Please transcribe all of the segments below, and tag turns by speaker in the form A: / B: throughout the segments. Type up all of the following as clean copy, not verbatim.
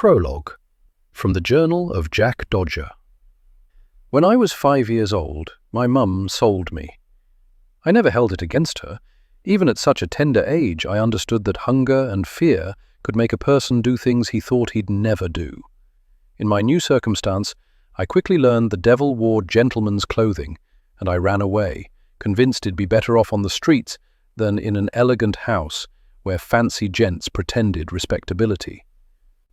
A: Prologue from the Journal of Jack Dodger. When I was 5 years old, my mum sold me. I never held it against her. Even at such a tender age, I understood that hunger and fear could make a person do things he thought he'd never do. In my new circumstance, I quickly learned the devil wore gentleman's clothing, and I ran away, convinced it'd be better off on the streets than in an elegant house where fancy gents pretended respectability.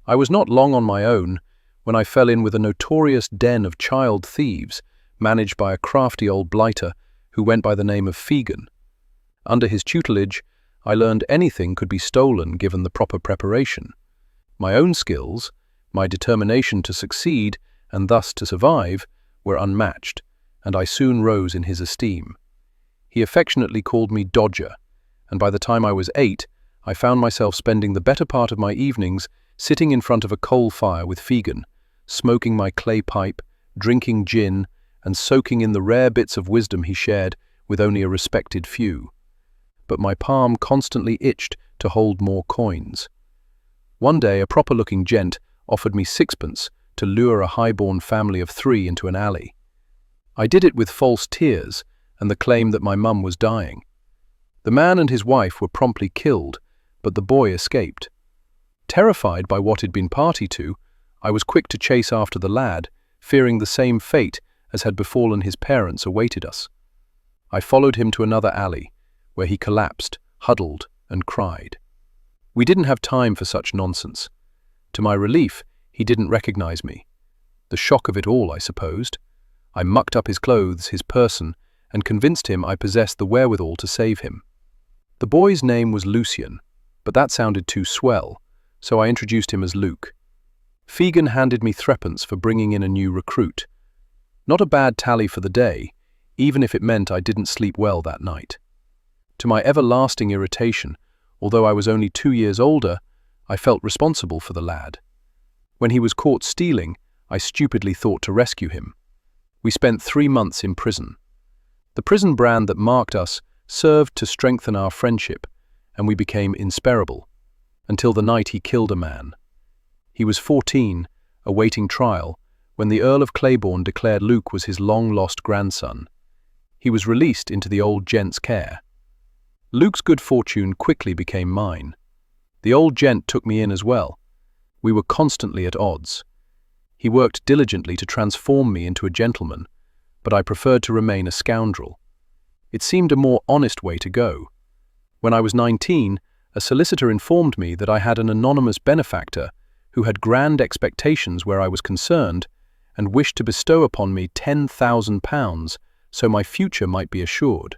A: I was not long on my own when I fell in with a notorious den of child thieves managed by a crafty old blighter who went by the name of Fegan. Under his tutelage, I learned anything could be stolen given the proper preparation. My own skills, my determination to succeed and thus to survive, were unmatched, and I soon rose in his esteem. He affectionately called me Dodger, and by the time I was 8, I found myself spending the better part of my evenings sitting in front of a coal fire with Fegan, smoking my clay pipe, drinking gin, and soaking in the rare bits of wisdom he shared with only a respected few. But my palm constantly itched to hold more coins. One day, a proper-looking gent offered me 6pence to lure a high-born family of 3 into an alley. I did it with false tears and the claim that my mum was dying. The man and his wife were promptly killed, but the boy escaped. Terrified by what he'd been party to, I was quick to chase after the lad, fearing the same fate as had befallen his parents awaited us. I followed him to another alley, where he collapsed, huddled, and cried. We didn't have time for such nonsense. To my relief, he didn't recognize me. The shock of it all, I supposed. I mucked up his clothes, his person, and convinced him I possessed the wherewithal to save him. The boy's name was Lucian, but that sounded too swell, so I introduced him as Luke. Fegan handed me 3pence for bringing in a new recruit. Not a bad tally for the day, even if it meant I didn't sleep well that night. To my everlasting irritation, although I was only 2 years older, I felt responsible for the lad. When he was caught stealing, I stupidly thought to rescue him. We spent 3 months in prison. The prison brand that marked us served to strengthen our friendship, and we became inseparable, until the night he killed a man. He was 14, awaiting trial, when the Earl of Claiborne declared Luke was his long-lost grandson. He was released into the old gent's care. Luke's good fortune quickly became mine. The old gent took me in as well. We were constantly at odds. He worked diligently to transform me into a gentleman, but I preferred to remain a scoundrel. It seemed a more honest way to go. When I was 19, a solicitor informed me that I had an anonymous benefactor who had grand expectations where I was concerned and wished to bestow upon me £10,000 so my future might be assured.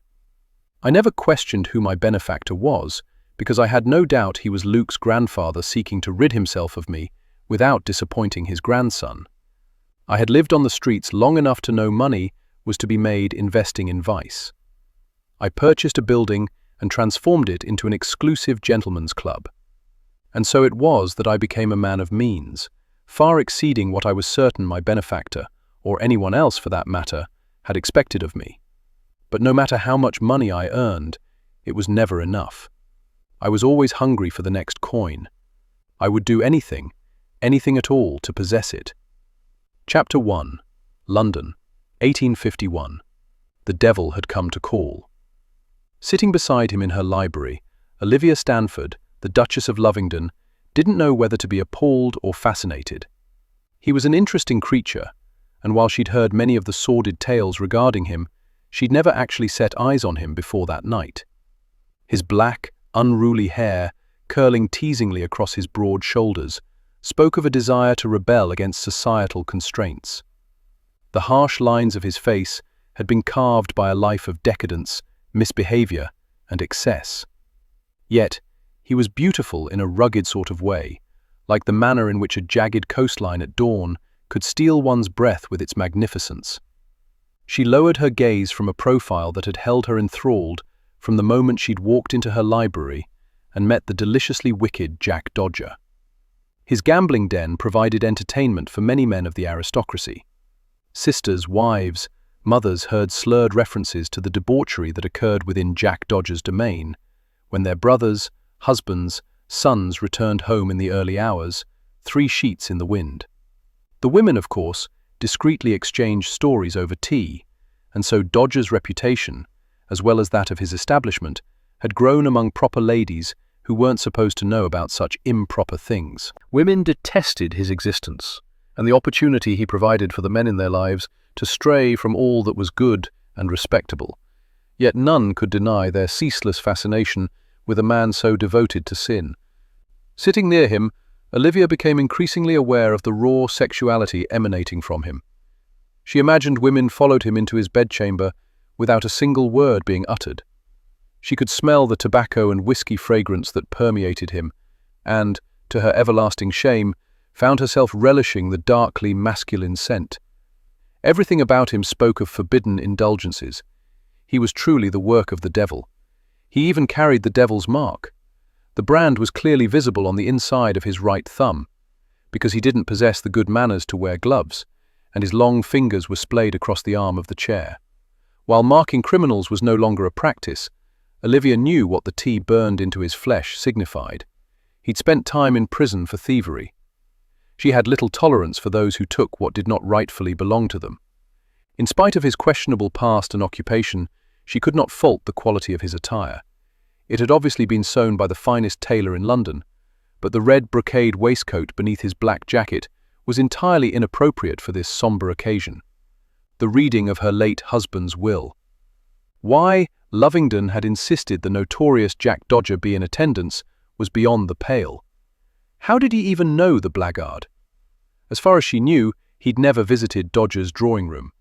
A: I never questioned who my benefactor was, because I had no doubt he was Luke's grandfather seeking to rid himself of me without disappointing his grandson. I had lived on the streets long enough to know money was to be made investing in vice. I purchased a building and transformed it into an exclusive gentleman's club. And so it was that I became a man of means, far exceeding what I was certain my benefactor, or anyone else for that matter, had expected of me. But no matter how much money I earned, it was never enough. I was always hungry for the next coin. I would do anything at all to possess it. Chapter 1. London, 1851. The devil had come to call. Sitting beside him in her library, Olivia Stanford, the Duchess of Lovingdon, didn't know whether to be appalled or fascinated. He was an interesting creature, and while she'd heard many of the sordid tales regarding him, she'd never actually set eyes on him before that night. His black, unruly hair, curling teasingly across his broad shoulders, spoke of a desire to rebel against societal constraints. The harsh lines of his face had been carved by a life of decadence, misbehavior, and excess. Yet, he was beautiful in a rugged sort of way, like the manner in which a jagged coastline at dawn could steal one's breath with its magnificence. She lowered her gaze from a profile that had held her enthralled from the moment she'd walked into her library and met the deliciously wicked Jack Dodger. His gambling den provided entertainment for many men of the aristocracy. Sisters, wives, mothers heard slurred references to the debauchery that occurred within Jack Dodger's domain, when their brothers, husbands, sons returned home in the early hours, 3 sheets in the wind. The women, of course, discreetly exchanged stories over tea, and so Dodger's reputation, as well as that of his establishment, had grown among proper ladies who weren't supposed to know about such improper things. Women detested his existence, and the opportunity he provided for the men in their lives to stray from all that was good and respectable. Yet none could deny their ceaseless fascination with a man so devoted to sin. Sitting near him, Olivia became increasingly aware of the raw sexuality emanating from him. She imagined women followed him into his bedchamber without a single word being uttered. She could smell the tobacco and whiskey fragrance that permeated him, and, to her everlasting shame, found herself relishing the darkly masculine scent. Everything about him spoke of forbidden indulgences. He was truly the work of the devil. He even carried the devil's mark. The brand was clearly visible on the inside of his right thumb, because he didn't possess the good manners to wear gloves, and his long fingers were splayed across the arm of the chair. While marking criminals was no longer a practice, Olivia knew what the tea burned into his flesh signified. He'd spent time in prison for thievery. She had little tolerance for those who took what did not rightfully belong to them. In spite of his questionable past and occupation, she could not fault the quality of his attire. It had obviously been sewn by the finest tailor in London, but the red brocade waistcoat beneath his black jacket was entirely inappropriate for this somber occasion. The reading of her late husband's will. Why Lovingdon had insisted the notorious Jack Dodger be in attendance was beyond the pale. How did he even know the blackguard? As far as she knew, he'd never visited Dodger's drawing room.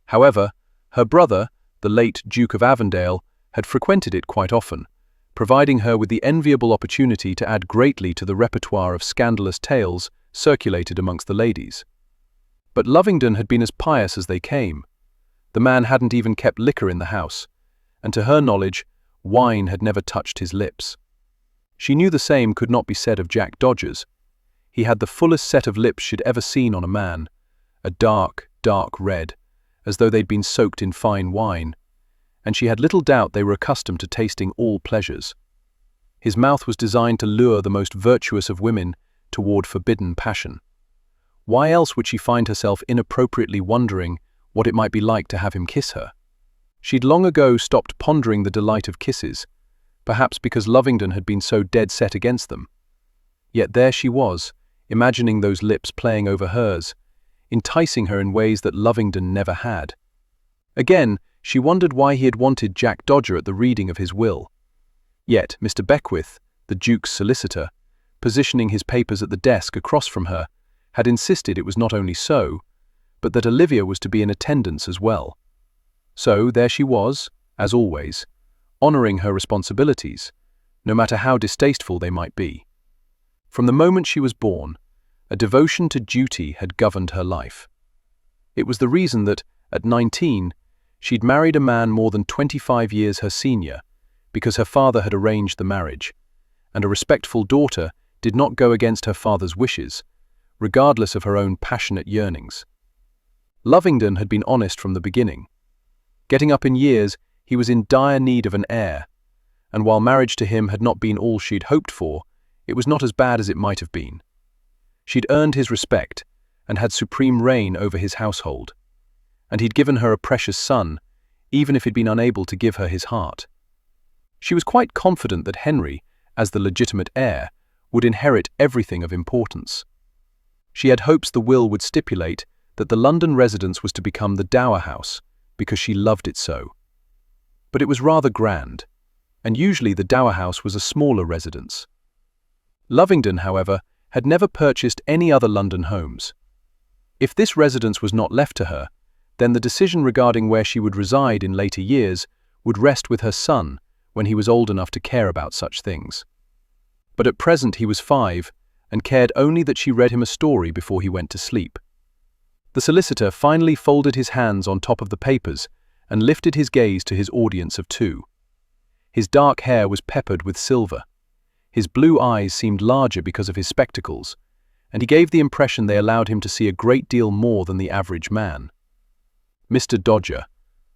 A: However, her brother, the late Duke of Avondale, had frequented it quite often, providing her with the enviable opportunity to add greatly to the repertoire of scandalous tales circulated amongst the ladies. But Lovingdon had been as pious as they came. The man hadn't even kept liquor in the house, and to her knowledge, wine had never touched his lips. She knew the same could not be said of Jack Dodger's. He had the fullest set of lips she'd ever seen on a man, a dark, dark red, as though they'd been soaked in fine wine, and she had little doubt they were accustomed to tasting all pleasures. His mouth was designed to lure the most virtuous of women toward forbidden passion. Why else would she find herself inappropriately wondering what it might be like to have him kiss her? She'd long ago stopped pondering the delight of kisses, perhaps because Lovingdon had been so dead set against them. Yet there she was, imagining those lips playing over hers, enticing her in ways that Lovingdon never had. Again, she wondered why he had wanted Jack Dodger at the reading of his will. Yet Mr. Beckwith, the Duke's solicitor, positioning his papers at the desk across from her, had insisted it was not only so, but that Olivia was to be in attendance as well. So there she was, as always, honoring her responsibilities, no matter how distasteful they might be. From the moment she was born, a devotion to duty had governed her life. It was the reason that, at 19, she'd married a man more than 25 years her senior, because her father had arranged the marriage, and a respectful daughter did not go against her father's wishes, regardless of her own passionate yearnings. Lovingdon had been honest from the beginning. Getting up in years, he was in dire need of an heir, and while marriage to him had not been all she'd hoped for, it was not as bad as it might have been. She'd earned his respect and had supreme reign over his household, and he'd given her a precious son, even if he'd been unable to give her his heart. She was quite confident that Henry, as the legitimate heir, would inherit everything of importance. She had hopes the will would stipulate that the London residence was to become the dower house, because she loved it so. But it was rather grand, and usually the dower house was a smaller residence. Lovingdon, however, had never purchased any other London homes. If this residence was not left to her, then the decision regarding where she would reside in later years would rest with her son when he was old enough to care about such things. But at present he was 5 and cared only that she read him a story before he went to sleep. The solicitor finally folded his hands on top of the papers and lifted his gaze to his audience of 2. His dark hair was peppered with silver. His blue eyes seemed larger because of his spectacles, and he gave the impression they allowed him to see a great deal more than the average man. "Mr. Dodger,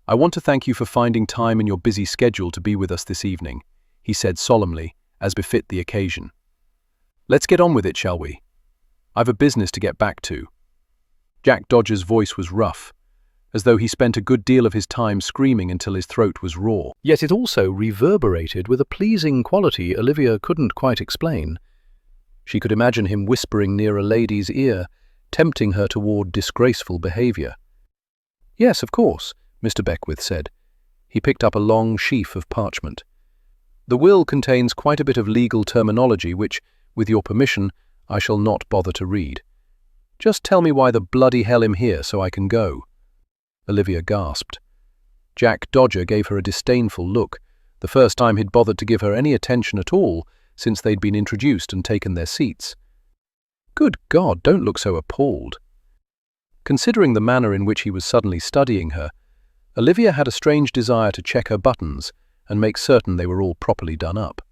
A: I want to thank you for finding time in your busy schedule to be with us this evening," he said solemnly, as befit the occasion. "Let's get on with it, shall we?" I've a business to get back to." Jack Dodger's voice was rough, as though he spent a good deal of his time screaming until his throat was raw. Yet it also reverberated with a pleasing quality Olivia couldn't quite explain. She could imagine him whispering near a lady's ear, tempting her toward disgraceful behavior. "Yes, of course," Mr. Beckwith said. He picked up a long sheaf of parchment. "The will contains quite a bit of legal terminology which, with your permission, I shall not bother to read. Just tell me why the bloody hell I'm here so I can go." Olivia gasped. Jack Dodger gave her a disdainful look, the first time he'd bothered to give her any attention at all since they'd been introduced and taken their seats. "Good God, don't look so appalled." Considering the manner in which he was suddenly studying her, Olivia had a strange desire to check her buttons and make certain they were all properly done up.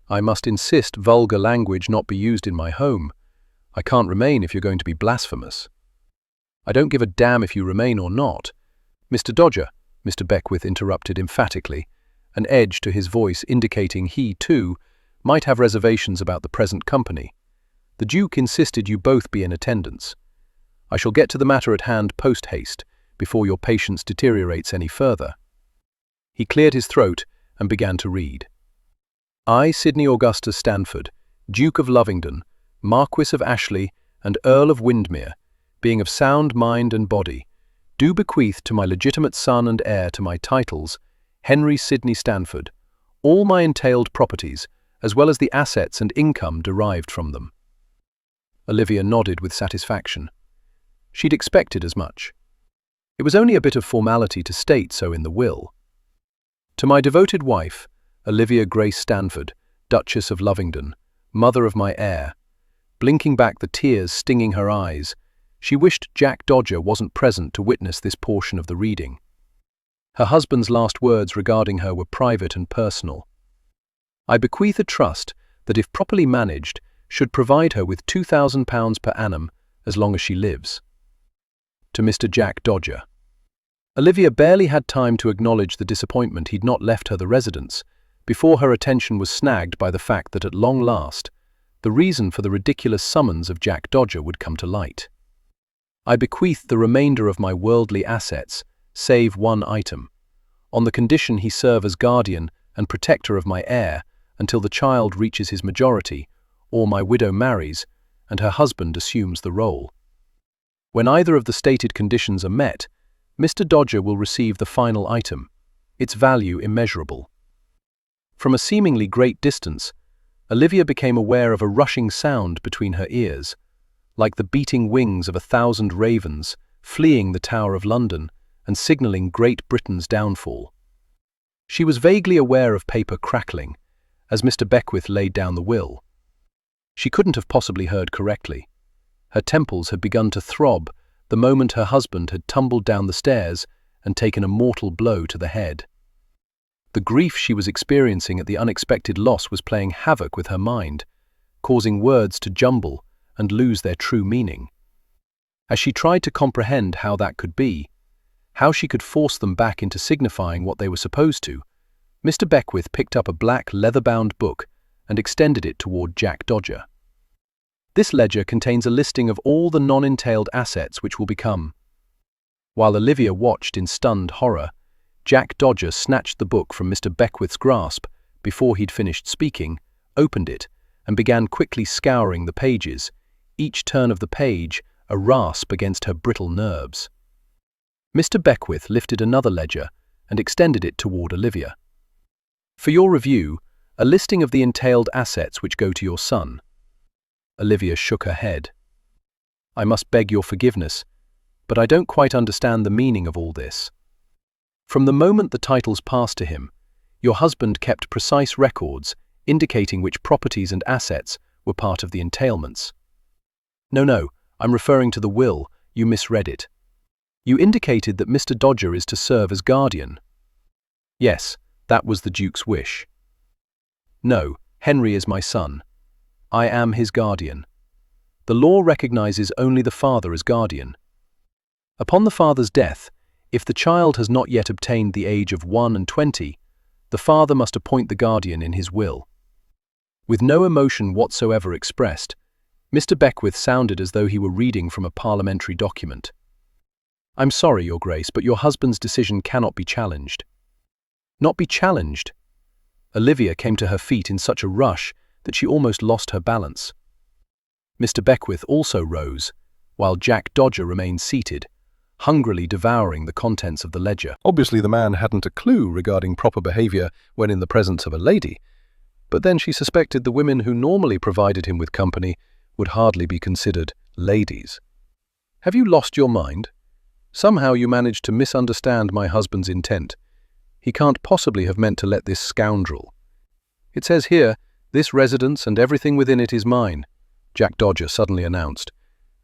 A: "I must insist vulgar language not be used in my home. I can't remain if you're going to be blasphemous." "I don't give a damn if you remain or not. Mr. Dodger," Mr. Beckwith interrupted emphatically, an edge to his voice indicating he, too, might have reservations about the present company. "The Duke insisted you both be in attendance. I shall get to the matter at hand post-haste, before your patience deteriorates any further." He cleared his throat and began to read. "I, Sidney Augustus Stanford, Duke of Lovingdon, Marquis of Ashley, and Earl of Windermere, being of sound mind and body, do bequeath to my legitimate son and heir to my titles, Henry Sidney Stanford, all my entailed properties, as well as the assets and income derived from them." Olivia nodded with satisfaction. She'd expected as much. It was only a bit of formality to state so in the will. "To my devoted wife, Olivia Grace Stanford, Duchess of Lovingdon, mother of my heir." Blinking back the tears stinging her eyes, she wished Jack Dodger wasn't present to witness this portion of the reading. Her husband's last words regarding her were private and personal. "I bequeath a trust that, if properly managed, should provide her with £2,000 per annum as long as she lives. To Mr. Jack Dodger." Olivia barely had time to acknowledge the disappointment he'd not left her the residence, before her attention was snagged by the fact that at long last, the reason for the ridiculous summons of Jack Dodger would come to light. "I bequeath the remainder of my worldly assets, save one item, on the condition he serve as guardian and protector of my heir until the child reaches his majority, or my widow marries, and her husband assumes the role. When either of the stated conditions are met, Mr. Dodger will receive the final item, its value immeasurable." From a seemingly great distance, Olivia became aware of a rushing sound between her ears, like the beating wings of 1,000 ravens fleeing the Tower of London and signalling Great Britain's downfall. She was vaguely aware of paper crackling as Mr. Beckwith laid down the will. She couldn't have possibly heard correctly. Her temples had begun to throb the moment her husband had tumbled down the stairs and taken a mortal blow to the head. The grief she was experiencing at the unexpected loss was playing havoc with her mind, causing words to jumble and lose their true meaning. As she tried to comprehend how that could be, how she could force them back into signifying what they were supposed to, Mr. Beckwith picked up a black leather-bound book and extended it toward Jack Dodger. "This ledger contains a listing of all the non-entailed assets which will become." While Olivia watched in stunned horror, Jack Dodger snatched the book from Mr. Beckwith's grasp before he'd finished speaking, opened it, and began quickly scouring the pages, each turn of the page a rasp against her brittle nerves. Mr. Beckwith lifted another ledger and extended it toward Olivia. "For your review, a listing of the entailed assets which go to your son." Olivia shook her head. "I must beg your forgiveness, but I don't quite understand the meaning of all this. From the moment the titles passed to him, your husband kept precise records indicating which properties and assets were part of the entailments." No, I'm referring to the will. You misread it. You indicated that Mr. Dodger is to serve as guardian." "Yes, that was the Duke's wish." "No, Henry is my son. I am his guardian. The law recognizes only the father as guardian. Upon the father's death, if the child has not yet obtained the age of 1 and 20, the father must appoint the guardian in his will." With no emotion whatsoever expressed, Mr. Beckwith sounded as though he were reading from a parliamentary document. "I'm sorry, Your Grace, but your husband's decision cannot be challenged." "Not be challenged?" Olivia came to her feet in such a rush that she almost lost her balance. Mr. Beckwith also rose, while Jack Dodger remained seated, hungrily devouring the contents of the ledger. Obviously the man hadn't a clue regarding proper behavior when in the presence of a lady, but then she suspected the women who normally provided him with company would hardly be considered ladies. "Have you lost your mind? Somehow you managed to misunderstand my husband's intent. He can't possibly have meant to let this scoundrel. It says here, this residence and everything within it is mine," Jack Dodger suddenly announced,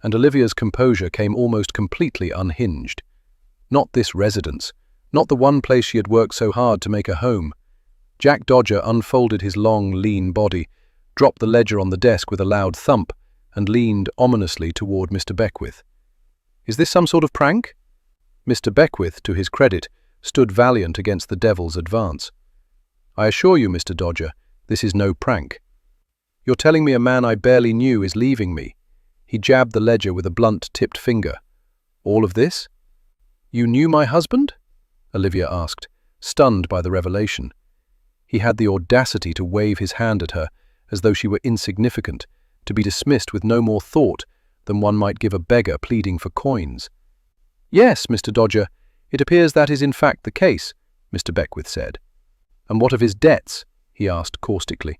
A: and Olivia's composure came almost completely unhinged. Not this residence, not the one place she had worked so hard to make a home. Jack Dodger unfolded his long, lean body, dropped the ledger on the desk with a loud thump, and leaned ominously toward Mr. Beckwith. "Is this some sort of prank?" Mr. Beckwith, to his credit, stood valiant against the devil's advance. "I assure you, Mr. Dodger, this is no prank. You're telling me a man I barely knew is leaving me." He jabbed the ledger with a blunt-tipped finger. "All of this? You knew my husband?" Olivia asked, stunned by the revelation. He had the audacity to wave his hand at her as though she were insignificant, to be dismissed with no more thought than one might give a beggar pleading for coins. "Yes, Mr. Dodger, it appears that is in fact the case," Mr. Beckwith said. "And what of his debts?" he asked caustically.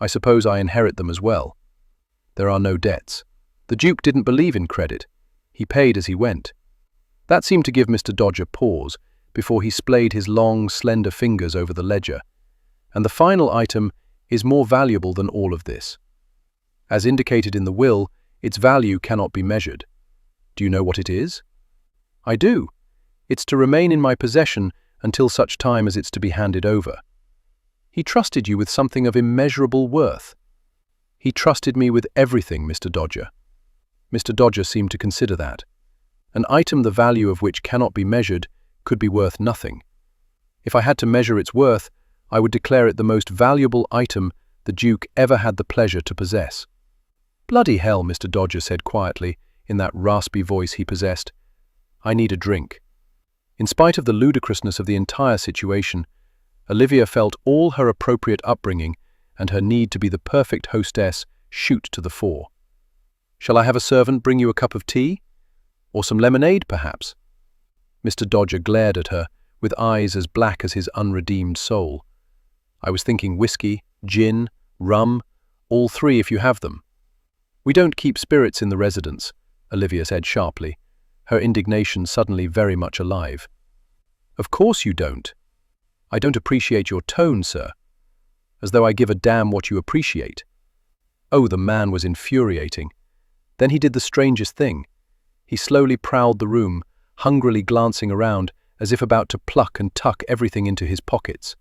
A: "I suppose I inherit them as well." "There are no debts. The Duke didn't believe in credit. He paid as he went." That seemed to give Mr. Dodger pause before he splayed his long, slender fingers over the ledger. "And the final item is more valuable than all of this. As indicated in the will, its value cannot be measured. Do you know what it is?" "I do. It's to remain in my possession until such time as it's to be handed over." "He trusted you with something of immeasurable worth." "He trusted me with everything, Mr. Dodger." Mr. Dodger seemed to consider that. "An item the value of which cannot be measured could be worth nothing. If I had to measure its worth, I would declare it the most valuable item the Duke ever had the pleasure to possess." "Bloody hell," Mr. Dodger said quietly, in that raspy voice he possessed. "I need a drink." In spite of the ludicrousness of the entire situation, Olivia felt all her appropriate upbringing and her need to be the perfect hostess shoot to the fore. "Shall I have a servant bring you a cup of tea? Or some lemonade, perhaps?" Mr. Dodger glared at her, with eyes as black as his unredeemed soul. "I was thinking whiskey, gin, rum, all three if you have them." "We don't keep spirits in the residence," Olivia said sharply, her indignation suddenly very much alive. "Of course you don't. I don't appreciate your tone, sir. As though I give a damn what you appreciate." Oh, the man was infuriating. Then he did the strangest thing. He slowly prowled the room, hungrily glancing around as if about to pluck and tuck everything into his pockets,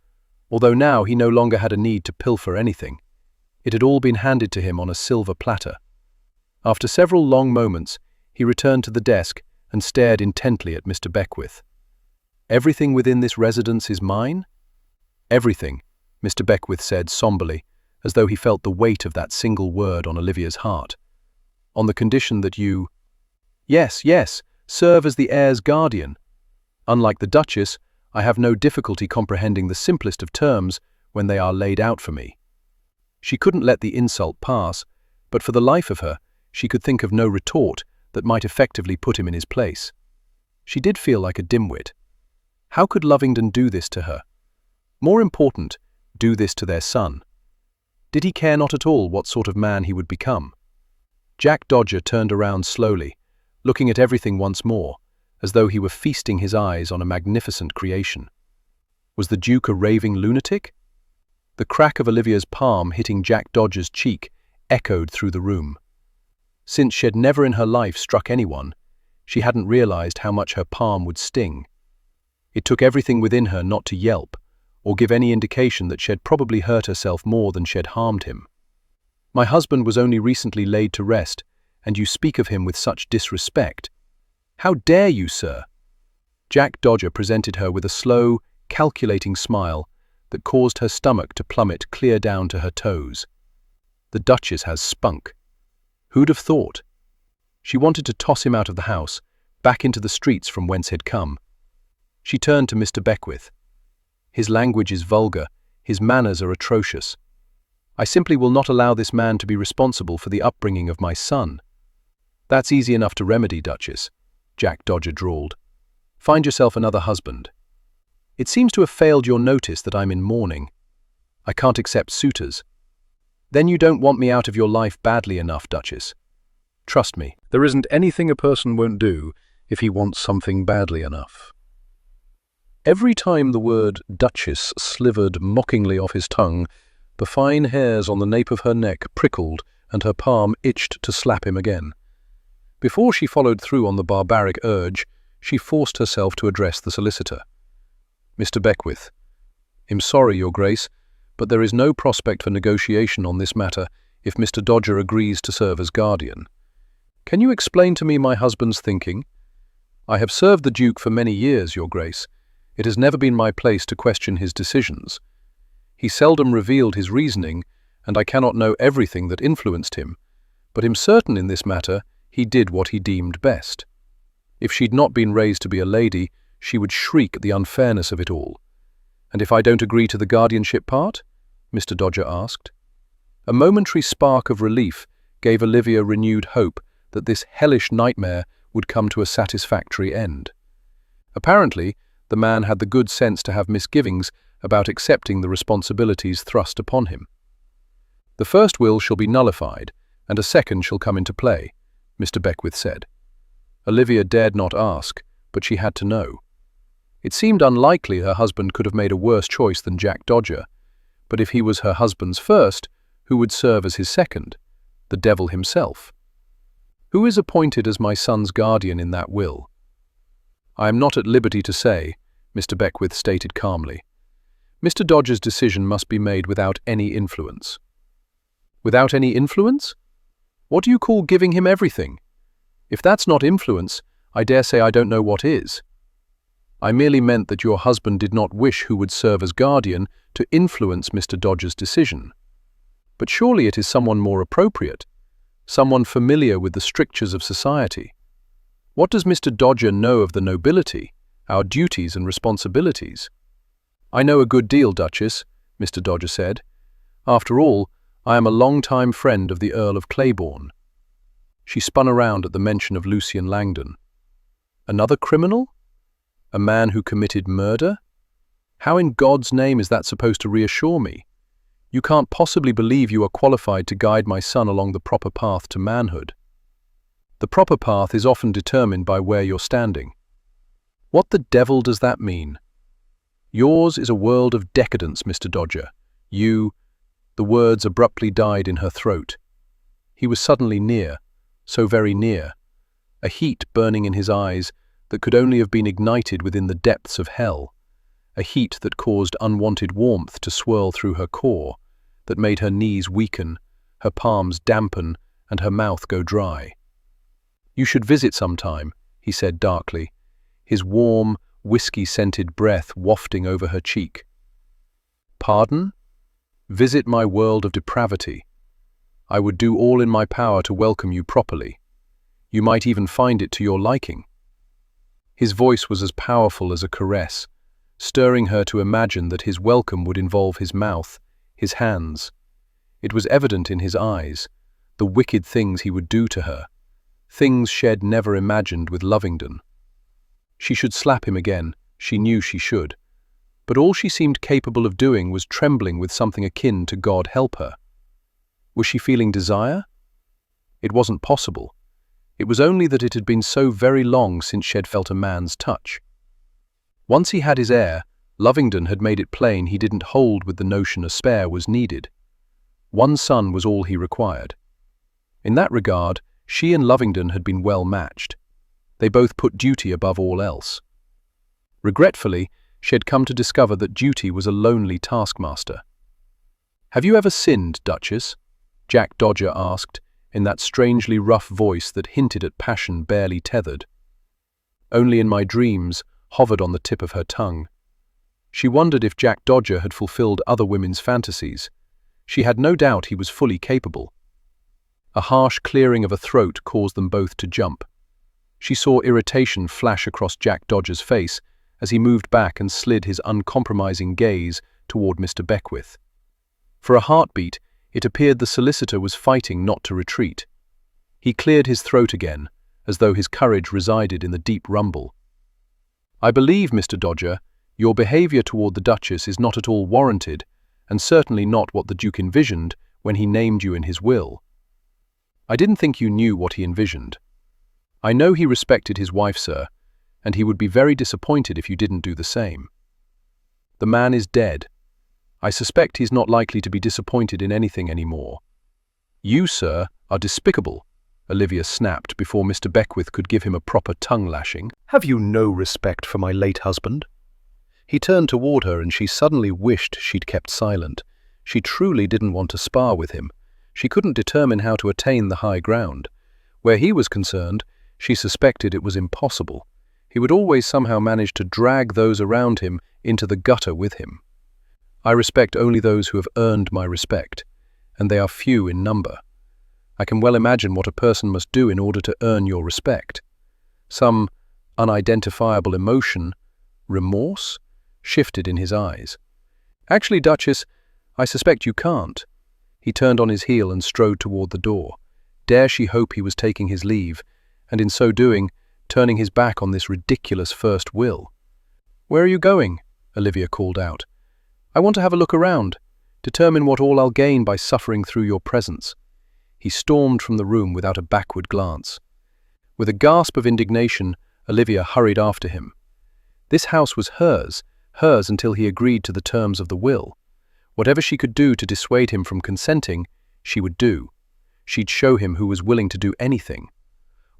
A: although now he no longer had a need to pilfer anything. It had all been handed to him on a silver platter. After several long moments, he returned to the desk and stared intently at Mr. Beckwith. "Everything within this residence is mine?" "Everything," Mr. Beckwith said somberly, as though he felt the weight of that single word on Olivia's heart. "On the condition that you—" "Yes, yes, serve as the heir's guardian. Unlike the Duchess, I have no difficulty comprehending the simplest of terms when they are laid out for me." She couldn't let the insult pass, but for the life of her, she could think of no retort that might effectively put him in his place. She did feel like a dimwit. How could Lovingdon do this to her? More important, do this to their son. Did he care not at all what sort of man he would become? Jack Dodger turned around slowly, looking at everything once more, as though he were feasting his eyes on a magnificent creation. Was the Duke a raving lunatic? The crack of Olivia's palm hitting Jack Dodger's cheek echoed through the room. Since she had never in her life struck anyone, she hadn't realized how much her palm would sting. It took everything within her not to yelp, or give any indication that she had probably hurt herself more than she had harmed him. "My husband was only recently laid to rest, and you speak of him with such disrespect. How dare you, sir?" Jack Dodger presented her with a slow, calculating smile that caused her stomach to plummet clear down to her toes. "The Duchess has spunk." Who'd have thought? She wanted to toss him out of the house, back into the streets from whence he'd come. She turned to Mr. Beckwith. His language is vulgar, his manners are atrocious. I simply will not allow this man to be responsible for the upbringing of my son. That's easy enough to remedy, Duchess, Jack Dodger drawled. Find yourself another husband. It seems to have failed your notice that I'm in mourning. I can't accept suitors. Then you don't want me out of your life badly enough, Duchess. Trust me, there isn't anything a person won't do if he wants something badly enough. Every time the word Duchess slivered mockingly off his tongue, the fine hairs on the nape of her neck prickled and her palm itched to slap him again. Before she followed through on the barbaric urge, she forced herself to address the solicitor. Mr. Beckwith, I'm sorry, Your Grace, but there is no prospect for negotiation on this matter if Mr. Dodger agrees to serve as guardian. Can you explain to me my husband's thinking? I have served the Duke for many years, Your Grace. It has never been my place to question his decisions. He seldom revealed his reasoning, and I cannot know everything that influenced him, but I'm certain in this matter he did what he deemed best. If she'd not been raised to be a lady, she would shriek at the unfairness of it all. And if I don't agree to the guardianship part? Mr. Dodger asked. A momentary spark of relief gave Olivia renewed hope that this hellish nightmare would come to a satisfactory end. Apparently, the man had the good sense to have misgivings about accepting the responsibilities thrust upon him. The first will shall be nullified, and a second shall come into play, Mr. Beckwith said. Olivia dared not ask, but she had to know. It seemed unlikely her husband could have made a worse choice than Jack Dodger, but if he was her husband's first, who would serve as his second? The devil himself. Who is appointed as my son's guardian in that will? I am not at liberty to say, Mr. Beckwith stated calmly. Mr. Dodger's decision must be made without any influence. Without any influence? What do you call giving him everything? If that's not influence, I dare say I don't know what is. I merely meant that your husband did not wish who would serve as guardian to influence Mr. Dodger's decision. But surely it is someone more appropriate, someone familiar with the strictures of society. What does Mr. Dodger know of the nobility, our duties and responsibilities? I know a good deal, Duchess, Mr. Dodger said. After all, I am a long-time friend of the Earl of Claiborne. She spun around at the mention of Lucian Langdon. Another criminal? A man who committed murder? How in God's name is that supposed to reassure me? You can't possibly believe you are qualified to guide my son along the proper path to manhood. The proper path is often determined by where you're standing. What the devil does that mean? Yours is a world of decadence, Mr. Dodger. The words abruptly died in her throat. He was suddenly near, so very near, a heat burning in his eyes that could only have been ignited within the depths of hell, a heat that caused unwanted warmth to swirl through her core, that made her knees weaken, her palms dampen, and her mouth go dry. You should visit sometime, he said darkly, his warm, whiskey-scented breath wafting over her cheek. Pardon? Visit my world of depravity. I would do all in my power to welcome you properly. You might even find it to your liking. His voice was as powerful as a caress, stirring her to imagine that his welcome would involve his mouth, his hands. It was evident in his eyes, the wicked things he would do to her, things Shed never imagined with Lovingdon. She should slap him again, she knew she should, but all she seemed capable of doing was trembling with something akin to God help her. Was she feeling desire? It wasn't possible. It was only that it had been so very long since Shed felt a man's touch. Once he had his heir, Lovingdon had made it plain he didn't hold with the notion a spare was needed. One son was all he required. In that regard, she and Lovingdon had been well matched. They both put duty above all else. Regretfully, she had come to discover that duty was a lonely taskmaster. "Have you ever sinned, Duchess?" Jack Dodger asked, in that strangely rough voice that hinted at passion barely tethered. Only in my dreams hovered on the tip of her tongue. She wondered if Jack Dodger had fulfilled other women's fantasies. She had no doubt he was fully capable. A harsh clearing of a throat caused them both to jump. She saw irritation flash across Jack Dodger's face as he moved back and slid his uncompromising gaze toward Mr. Beckwith. For a heartbeat, it appeared the solicitor was fighting not to retreat. He cleared his throat again, as though his courage resided in the deep rumble. "I believe, Mr. Dodger, your behavior toward the Duchess is not at all warranted, and certainly not what the Duke envisioned when he named you in his will." "I didn't think you knew what he envisioned. I know he respected his wife, sir, and he would be very disappointed if you didn't do the same. The man is dead. I suspect he's not likely to be disappointed in anything anymore." "You, sir, are despicable," Olivia snapped before Mr. Beckwith could give him a proper tongue-lashing. "Have you no respect for my late husband?" He turned toward her and she suddenly wished she'd kept silent. She truly didn't want to spar with him. She couldn't determine how to attain the high ground. Where he was concerned, she suspected it was impossible. He would always somehow manage to drag those around him into the gutter with him. "I respect only those who have earned my respect, and they are few in number. I can well imagine what a person must do in order to earn your respect." Some unidentifiable emotion, remorse, shifted in his eyes. "Actually, Duchess, I suspect you can't." He turned on his heel and strode toward the door. Dare she hope he was taking his leave, and in so doing, turning his back on this ridiculous first will. "Where are you going?" Olivia called out. "I want to have a look around, determine what all I'll gain by suffering through your presence." He stormed from the room without a backward glance. With a gasp of indignation, Olivia hurried after him. This house was hers until he agreed to the terms of the will. Whatever she could do to dissuade him from consenting, she would do. She'd show him who was willing to do anything.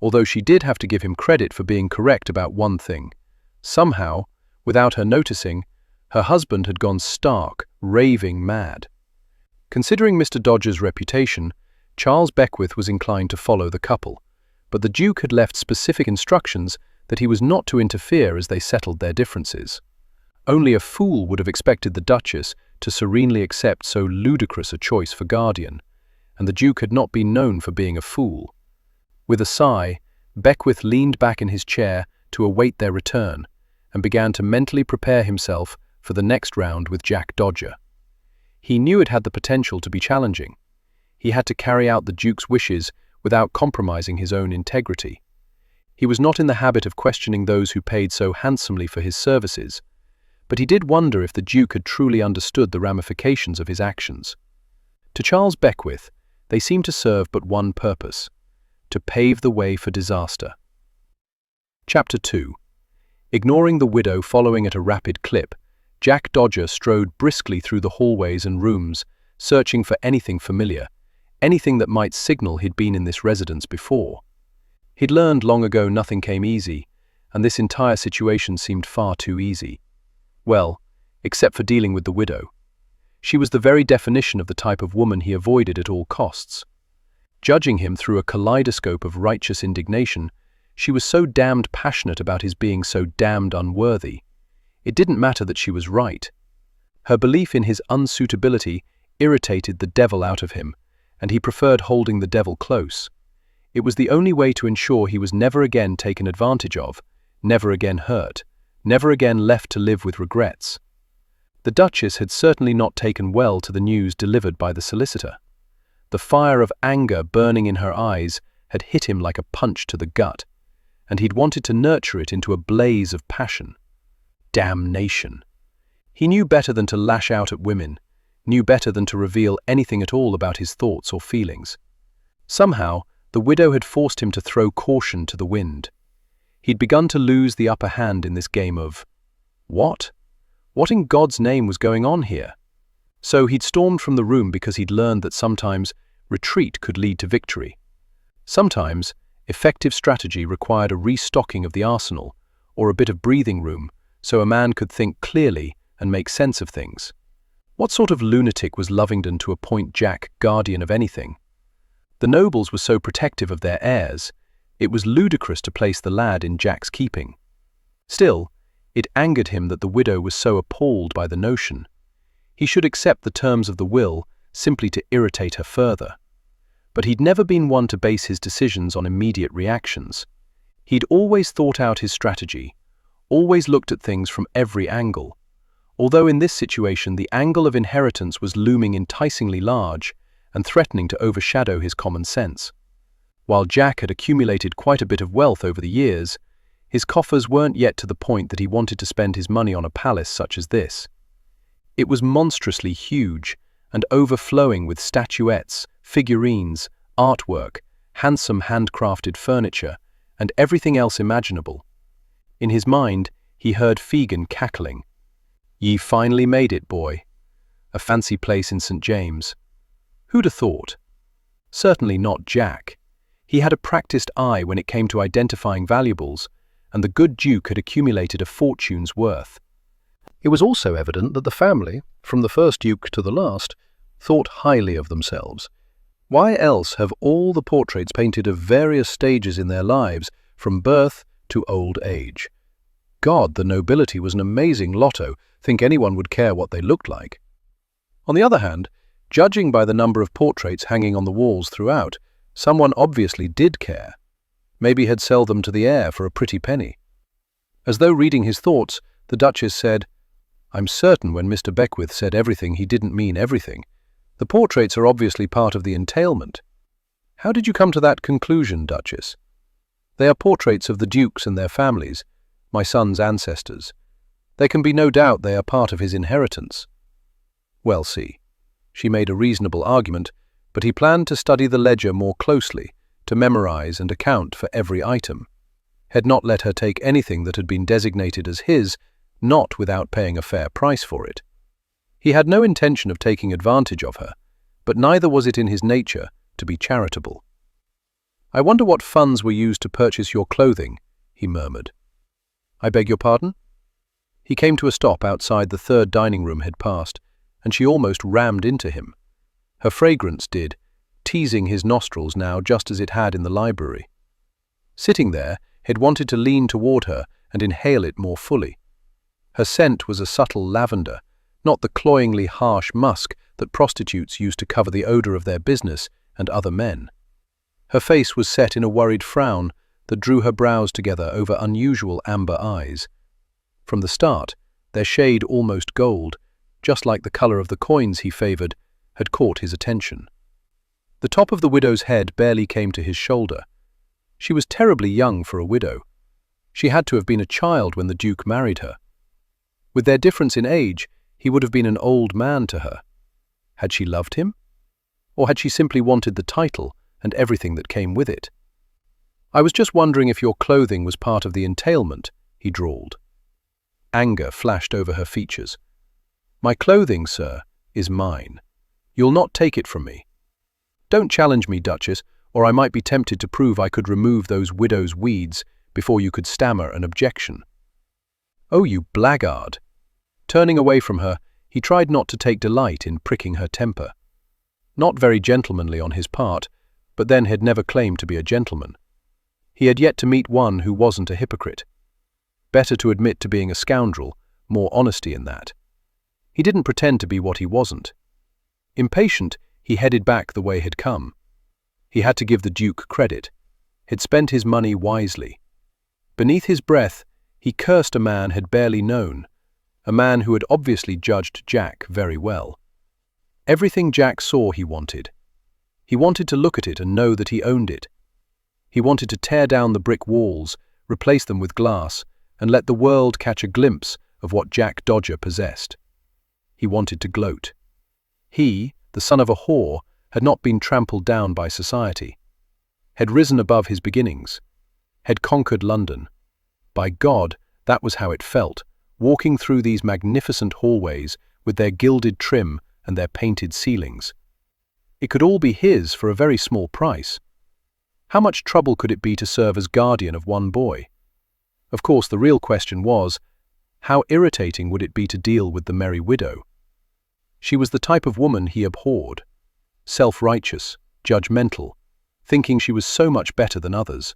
A: Although she did have to give him credit for being correct about one thing. Somehow, without her noticing, her husband had gone stark, raving mad. Considering Mr. Dodger's reputation, Charles Beckwith was inclined to follow the couple, but the Duke had left specific instructions that he was not to interfere as they settled their differences. Only a fool would have expected the Duchess to serenely accept so ludicrous a choice for guardian, and the Duke had not been known for being a fool. With a sigh, Beckwith leaned back in his chair to await their return, and began to mentally prepare himself for the next round with Jack Dodger. He knew it had the potential to be challenging. He had to carry out the Duke's wishes without compromising his own integrity. He was not in the habit of questioning those who paid so handsomely for his services, but he did wonder if the Duke had truly understood the ramifications of his actions. To Charles Beckwith, they seemed to serve but one purpose: to pave the way for disaster. Chapter 2. Ignoring the widow following at a rapid clip, Jack Dodger strode briskly through the hallways and rooms, searching for anything familiar, anything that might signal he'd been in this residence before. He'd learned long ago nothing came easy, and this entire situation seemed far too easy. Well, except for dealing with the widow. She was the very definition of the type of woman he avoided at all costs. Judging him through a kaleidoscope of righteous indignation, she was so damned passionate about his being so damned unworthy. It didn't matter that she was right. Her belief in his unsuitability irritated the devil out of him, and he preferred holding the devil close. It was the only way to ensure he was never again taken advantage of, never again hurt, never again left to live with regrets. The Duchess had certainly not taken well to the news delivered by the solicitor. The fire of anger burning in her eyes had hit him like a punch to the gut, and he'd wanted to nurture it into a blaze of passion. Damnation! He knew better than to lash out at women, knew better than to reveal anything at all about his thoughts or feelings. Somehow, the widow had forced him to throw caution to the wind. He'd begun to lose the upper hand in this game of what? What in God's name was going on here? So he'd stormed from the room because he'd learned that sometimes retreat could lead to victory. Sometimes, effective strategy required a restocking of the arsenal, or a bit of breathing room, so a man could think clearly and make sense of things. What sort of lunatic was Lovingdon to appoint Jack guardian of anything? The nobles were so protective of their heirs, it was ludicrous to place the lad in Jack's keeping. Still, it angered him that the widow was so appalled by the notion. He should accept the terms of the will simply to irritate her further. but he'd never been one to base his decisions on immediate reactions. He'd always thought out his strategy, always looked at things from every angle. Although in this situation the angle of inheritance was looming enticingly large and threatening to overshadow his common sense. While Jack had accumulated quite a bit of wealth over the years, his coffers weren't yet to the point that he wanted to spend his money on a palace such as this. It was monstrously huge and overflowing with statuettes, figurines, artwork, handsome handcrafted furniture, and everything else imaginable. In his mind, he heard Fegan cackling. "Ye finally made it, boy. A fancy place in St. James. Who'd have thought?" Certainly not Jack. He had a practiced eye when it came to identifying valuables, and the good Duke had accumulated a fortune's worth. It was also evident that the family, from the first Duke to the last, thought highly of themselves. Why else have all the portraits painted of various stages in their lives, from birth to old age? God, the nobility was an amazing lotto. Think anyone would care what they looked like? On the other hand, judging by the number of portraits hanging on the walls throughout, someone obviously did care. Maybe he'd sell them to the heir for a pretty penny. As though reading his thoughts, the Duchess said, "I'm certain when Mr. Beckwith said everything he didn't mean everything. The portraits are obviously part of the entailment." "How did you come to that conclusion, Duchess?" "They are portraits of the dukes and their families, my son's ancestors. There can be no doubt they are part of his inheritance." Well, see, she made a reasonable argument, but he planned to study the ledger more closely, to memorize and account for every item. Had not let her take anything that had been designated as his, not without paying a fair price for it. He had no intention of taking advantage of her, but neither was it in his nature to be charitable. "I wonder what funds were used to purchase your clothing," he murmured. "I beg your pardon?" He came to a stop outside the third dining room had passed, and she almost rammed into him. Her fragrance did, teasing his nostrils now just as it had in the library. Sitting there, he'd wanted to lean toward her and inhale it more fully. Her scent was a subtle lavender, not the cloyingly harsh musk that prostitutes use to cover the odor of their business and other men. Her face was set in a worried frown that drew her brows together over unusual amber eyes. From the start, their shade almost gold, just like the color of the coins he favored, had caught his attention. The top of the widow's head barely came to his shoulder. She was terribly young for a widow. She had to have been a child when the Duke married her. With their difference in age, he would have been an old man to her. Had she loved him? Or had she simply wanted the title and everything that came with it? "I was just wondering if your clothing was part of the entailment," he drawled. Anger flashed over her features. "My clothing, sir, is mine. You'll not take it from me. Don't challenge me, Duchess, or I might be tempted to prove I could remove those widow's weeds before you could stammer an objection." "Oh, you blackguard!" Turning away from her, he tried not to take delight in pricking her temper. Not very gentlemanly on his part, but then had never claimed to be a gentleman. He had yet to meet one who wasn't a hypocrite. Better to admit to being a scoundrel, more honesty in that. He didn't pretend to be what he wasn't. Impatient, he headed back the way he'd come. He had to give the Duke credit. He'd spent his money wisely. Beneath his breath, he cursed a man had barely known, a man who had obviously judged Jack very well. Everything Jack saw he wanted. He wanted to look at it and know that he owned it. He wanted to tear down the brick walls, replace them with glass, and let the world catch a glimpse of what Jack Dodger possessed. He wanted to gloat. He, the son of a whore, had not been trampled down by society, had risen above his beginnings, had conquered London. By God, that was how it felt, walking through these magnificent hallways with their gilded trim and their painted ceilings. It could all be his for a very small price. How much trouble could it be to serve as guardian of one boy? Of course, the real question was, how irritating would it be to deal with the merry widow? She was the type of woman he abhorred, self-righteous, judgmental, thinking she was so much better than others.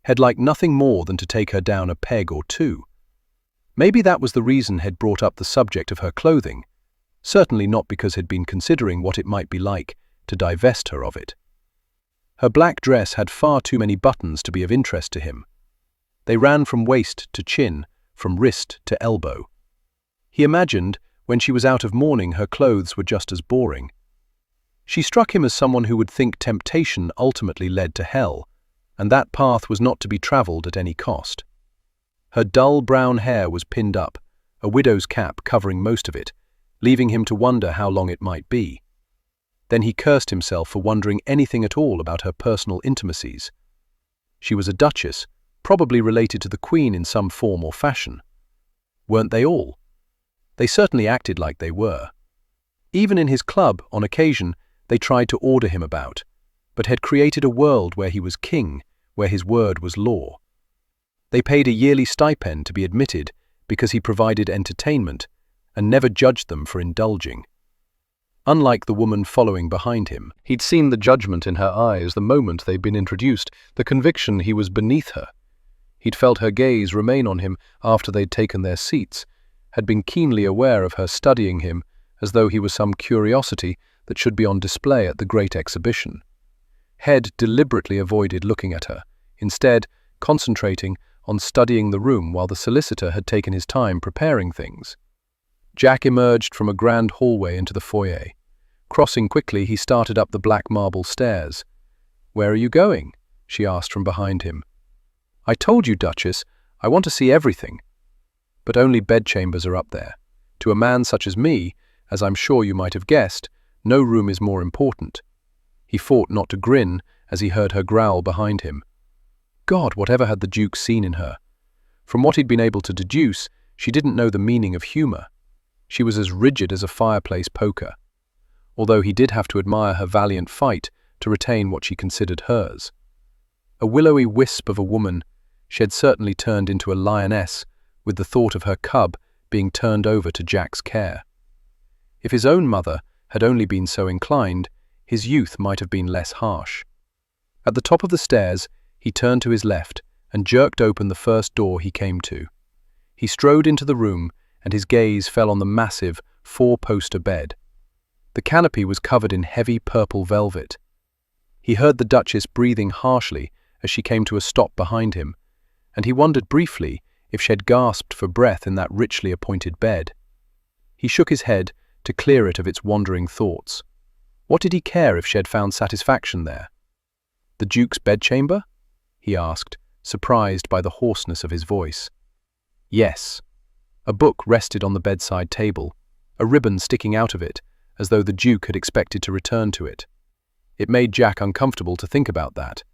A: Had liked nothing more than to take her down a peg or two. Maybe that was the reason had brought up the subject of her clothing, certainly not because he'd been considering what it might be like to divest her of it. Her black dress had far too many buttons to be of interest to him. They ran from waist to chin, from wrist to elbow. He imagined, when she was out of mourning, her clothes were just as boring. She struck him as someone who would think temptation ultimately led to hell, and that path was not to be travelled at any cost. Her dull brown hair was pinned up, a widow's cap covering most of it, leaving him to wonder how long it might be. Then he cursed himself for wondering anything at all about her personal intimacies. She was a duchess, probably related to the Queen in some form or fashion. Weren't they all? They certainly acted like they were. Even in his club, on occasion, they tried to order him about, but had created a world where he was king, where his word was law. They paid a yearly stipend to be admitted because he provided entertainment, and never judged them for indulging. Unlike the woman following behind him, he'd seen the judgment in her eyes the moment they'd been introduced, the conviction he was beneath her. He'd felt her gaze remain on him after they'd taken their seats, had been keenly aware of her studying him as though he was some curiosity that should be on display at the great exhibition. Head deliberately avoided looking at her, instead concentrating on studying the room while the solicitor had taken his time preparing things. Jack emerged from a grand hallway into the foyer. Crossing quickly, he started up the black marble stairs. "Where are you going?" she asked from behind him. "I told you, Duchess, I want to see everything." "But only bedchambers are up there. To a man such as me, as I'm sure you might have guessed, no room is more important." He fought not to grin as he heard her growl behind him. God, whatever had the Duke seen in her? From what he'd been able to deduce, she didn't know the meaning of humour. She was as rigid as a fireplace poker, although he did have to admire her valiant fight to retain what she considered hers. A willowy wisp of a woman, she had certainly turned into a lioness with the thought of her cub being turned over to Jack's care. If his own mother had only been so inclined, his youth might have been less harsh. At the top of the stairs, he turned to his left and jerked open the first door he came to. He strode into the room, and his gaze fell on the massive, four-poster bed. The canopy was covered in heavy purple velvet. He heard the Duchess breathing harshly as she came to a stop behind him, and he wondered briefly if she had gasped for breath in that richly appointed bed. He shook his head to clear it of its wandering thoughts. What did he care if she had found satisfaction there? "The Duke's bedchamber?" he asked, surprised by the hoarseness of his voice. "Yes." A book rested on the bedside table, a ribbon sticking out of it, as though the Duke had expected to return to it. It made Jack uncomfortable to think about that.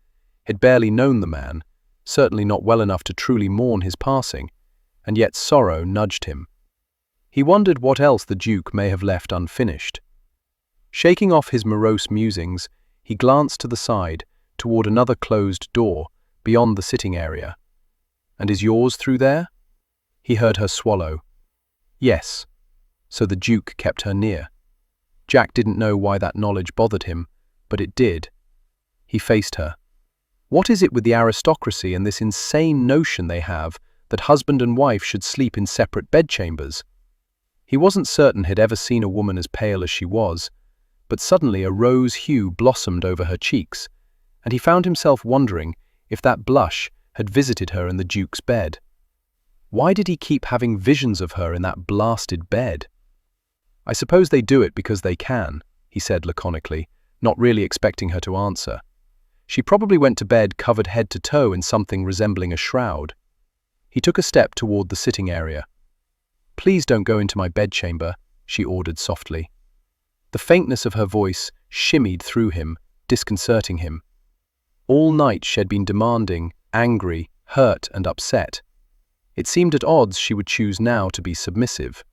A: He'd barely known the man, certainly not well enough to truly mourn his passing, and yet sorrow nudged him. He wondered what else the Duke may have left unfinished. Shaking off his morose musings, he glanced to the side, toward another closed door, beyond the sitting area. "And is yours through there?" He heard her swallow. "Yes." So the Duke kept her near. Jack didn't know why that knowledge bothered him, but it did. He faced her. What is it with the aristocracy and this insane notion they have that husband and wife should sleep in separate bedchambers? He wasn't certain he'd ever seen a woman as pale as she was, but suddenly a rose hue blossomed over her cheeks, and he found himself wondering if that blush had visited her in the Duke's bed. Why did he keep having visions of her in that blasted bed? "I suppose they do it because they can," he said laconically, not really expecting her to answer. She probably went to bed covered head to toe in something resembling a shroud. He took a step toward the sitting area. "Please don't go into my bedchamber," she ordered softly. The faintness of her voice shimmied through him, disconcerting him. All night she had been demanding, angry, hurt and upset. It seemed at odds she would choose now to be submissive.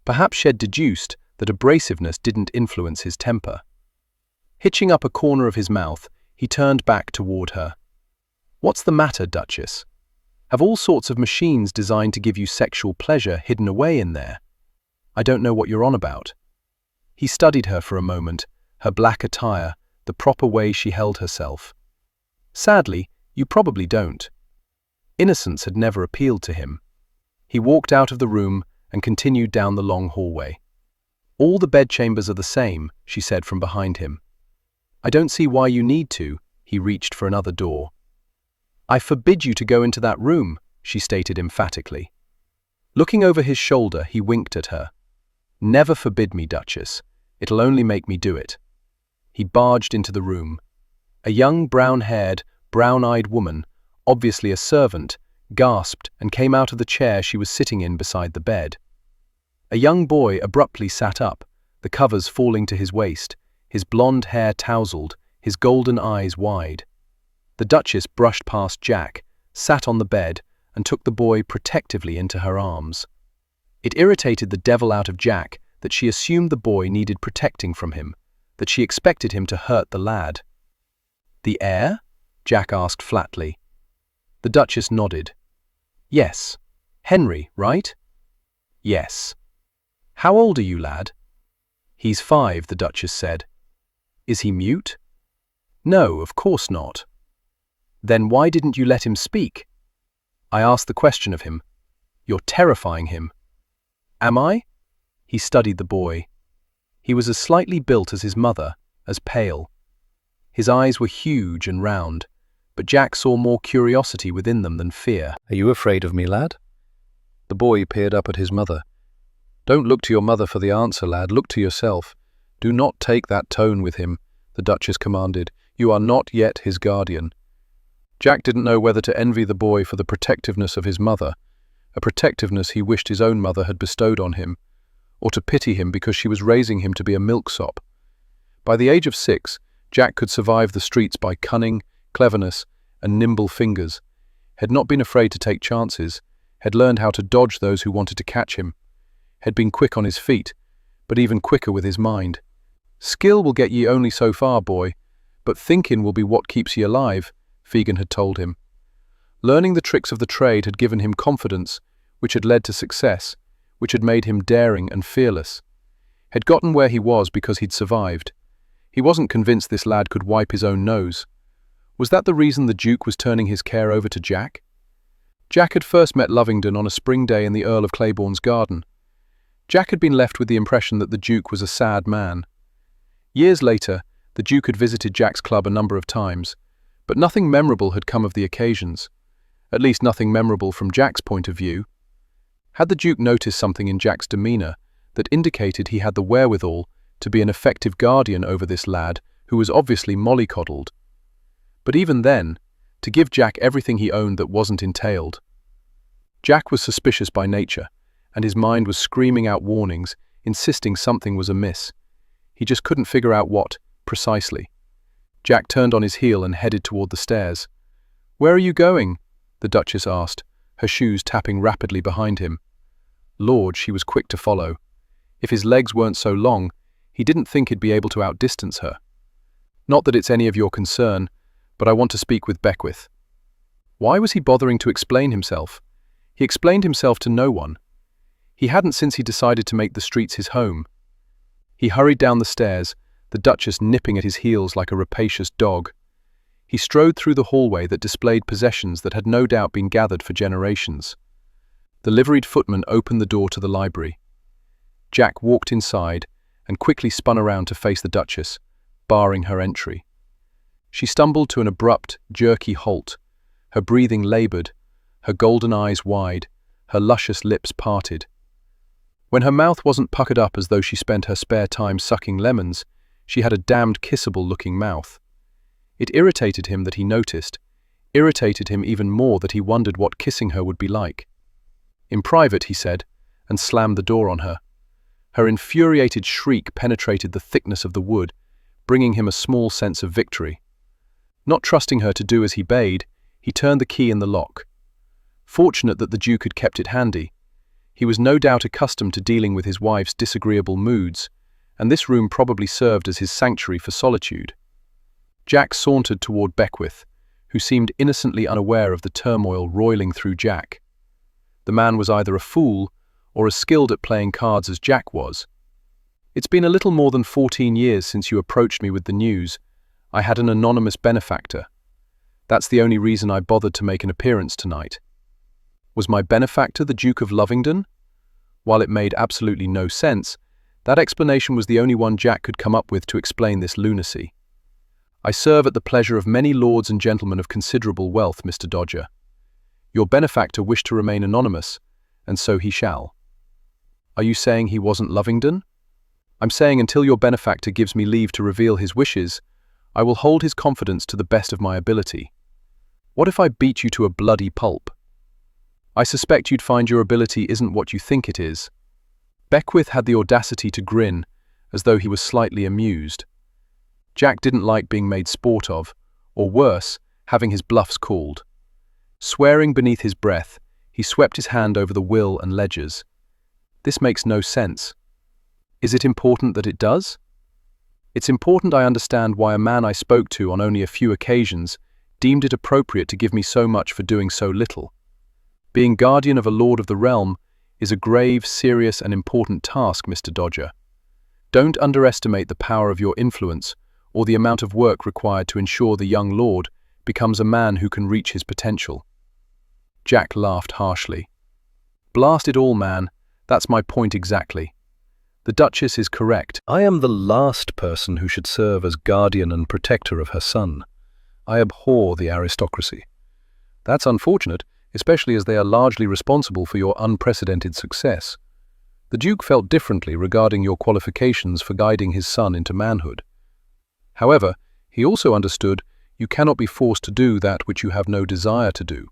A: Perhaps she had deduced that abrasiveness didn't influence his temper. Hitching up a corner of his mouth, he turned back toward her. "What's the matter, Duchess? Have all sorts of machines designed to give you sexual pleasure hidden away in there? I don't know what you're on about." He studied her for a moment, her black attire, the proper way she held herself. "Sadly, you probably don't." Innocence had never appealed to him. He walked out of the room and continued down the long hallway. "All the bedchambers are the same," she said from behind him. "I don't see why you need to. He reached for another door. "I forbid you to go into that room," she stated emphatically. Looking over his shoulder, he winked at her. "Never forbid me, Duchess. It'll only make me do it." He barged into the room. A young brown-haired, brown-eyed woman, obviously a servant, gasped and came out of the chair she was sitting in beside the bed. A young boy abruptly sat up, the covers falling to his waist, his blonde hair tousled, his golden eyes wide. The Duchess brushed past Jack, sat on the bed, and took the boy protectively into her arms. It irritated the devil out of Jack that she assumed the boy needed protecting from him, that she expected him to hurt the lad. "The heir?" Jack asked flatly. The Duchess nodded. "Yes. Henry, right?" "Yes." "How old are you, lad?" "He's 5, the Duchess said. "Is he mute?" "No, of course not." "Then why didn't you let him speak?" "I asked the question of him." "You're terrifying him." "Am I?" He studied the boy. He was as slightly built as his mother, as pale. His eyes were huge and round, but Jack saw more curiosity within them than fear.
B: "Are you afraid of me, lad?" The boy peered up at his mother. "Don't look to your mother for the answer, lad. Look to yourself. Do not take that tone with him," the Duchess commanded. "You are not yet his guardian." Jack didn't know whether to envy the boy for the protectiveness of his mother, a protectiveness he wished his own mother had bestowed on him, or to pity him because she was raising him to be a milksop. By the age of 6, Jack could survive the streets by cunning, cleverness, and nimble fingers, had not been afraid to take chances, had learned how to dodge those who wanted to catch him, had been quick on his feet, but even quicker with his mind. "Skill will get ye only so far, boy, but thinkin' will be what keeps ye alive," Fegan had told him. Learning the tricks of the trade had given him confidence, which had led to success, which had made him daring and fearless. Had gotten where he was because he'd survived. He wasn't convinced this lad could wipe his own nose. Was that the reason the Duke was turning his care over to Jack? Jack had first met Lovingdon on a spring day in the Earl of Claiborne's garden. Jack had been left with the impression that the Duke was a sad man. Years later, the Duke had visited Jack's club a number of times, but nothing memorable had come of the occasions. At least nothing memorable from Jack's point of view. Had the Duke noticed something in Jack's demeanour that indicated he had the wherewithal to be an effective guardian over this lad who was obviously mollycoddled? But even then, to give Jack everything he owned that wasn't entailed. Jack was suspicious by nature, and his mind was screaming out warnings, insisting something was amiss. He just couldn't figure out what, precisely. Jack turned on his heel and headed toward the stairs. "Where are you going?" the Duchess asked, her shoes tapping rapidly behind him. Lord, she was quick to follow. If his legs weren't so long, he didn't think he'd be able to outdistance her. "Not that it's any of your concern, but I want to speak with Beckwith." Why was he bothering to explain himself? He explained himself to no one. He hadn't since he decided to make the streets his home. He hurried down the stairs, the Duchess nipping at his heels like a rapacious dog. He strode through the hallway that displayed possessions that had no doubt been gathered for generations. The liveried footman opened the door to the library. Jack walked inside and quickly spun around to face the Duchess, barring her entry. She stumbled to an abrupt, jerky halt, her breathing laboured, her golden eyes wide, her luscious lips parted. When her mouth wasn't puckered up as though she spent her spare time sucking lemons, she had a damned kissable-looking mouth. It irritated him that he noticed, irritated him even more that he wondered what kissing her would be like. "In private," he said, and slammed the door on her. Her infuriated shriek penetrated the thickness of the wood, bringing him a small sense of victory. Not trusting her to do as he bade, he turned the key in the lock. Fortunate that the Duke had kept it handy. He was no doubt accustomed to dealing with his wife's disagreeable moods, and this room probably served as his sanctuary for solitude. Jack sauntered toward Beckwith, who seemed innocently unaware of the turmoil roiling through Jack. The man was either a fool or as skilled at playing cards as Jack was. "It's been a little more than 14 years since you approached me with the news. I had an anonymous benefactor. That's the only reason I bothered to make an appearance tonight." Was my benefactor the Duke of Lovingdon? While it made absolutely no sense, that explanation was the only one Jack could come up with to explain this lunacy. I serve at the pleasure of many lords and gentlemen of considerable wealth, Mr. Dodger. Your benefactor wished to remain anonymous, and so he shall. Are you saying he wasn't Lovingdon? I'm saying until your benefactor gives me leave to reveal his wishes, I will hold his confidence to the best of my ability. What if I beat you to a bloody pulp? I suspect you'd find your ability isn't what you think it is. Beckwith had the audacity to grin, as though he was slightly amused. Jack didn't like being made sport of, or worse, having his bluffs called. Swearing beneath his breath, he swept his hand over the will and ledgers. This makes no sense. Is it important that it does? It's important I understand why a man I spoke to on only a few occasions deemed it appropriate to give me so much for doing so little. Being guardian of a lord of the realm is a grave, serious, and important task, Mr. Dodger. Don't underestimate the power of your influence or the amount of work required to ensure the young lord becomes a man who can reach his potential. Jack laughed harshly. Blast it all, man. That's my point exactly. The Duchess is correct.
A: I am the last person who should serve as guardian and protector of her son. I abhor the aristocracy. That's unfortunate, especially as they are largely responsible for your unprecedented success. The Duke felt differently regarding your qualifications for guiding his son into manhood. However, he also understood you cannot be forced to do that which you have no desire to do.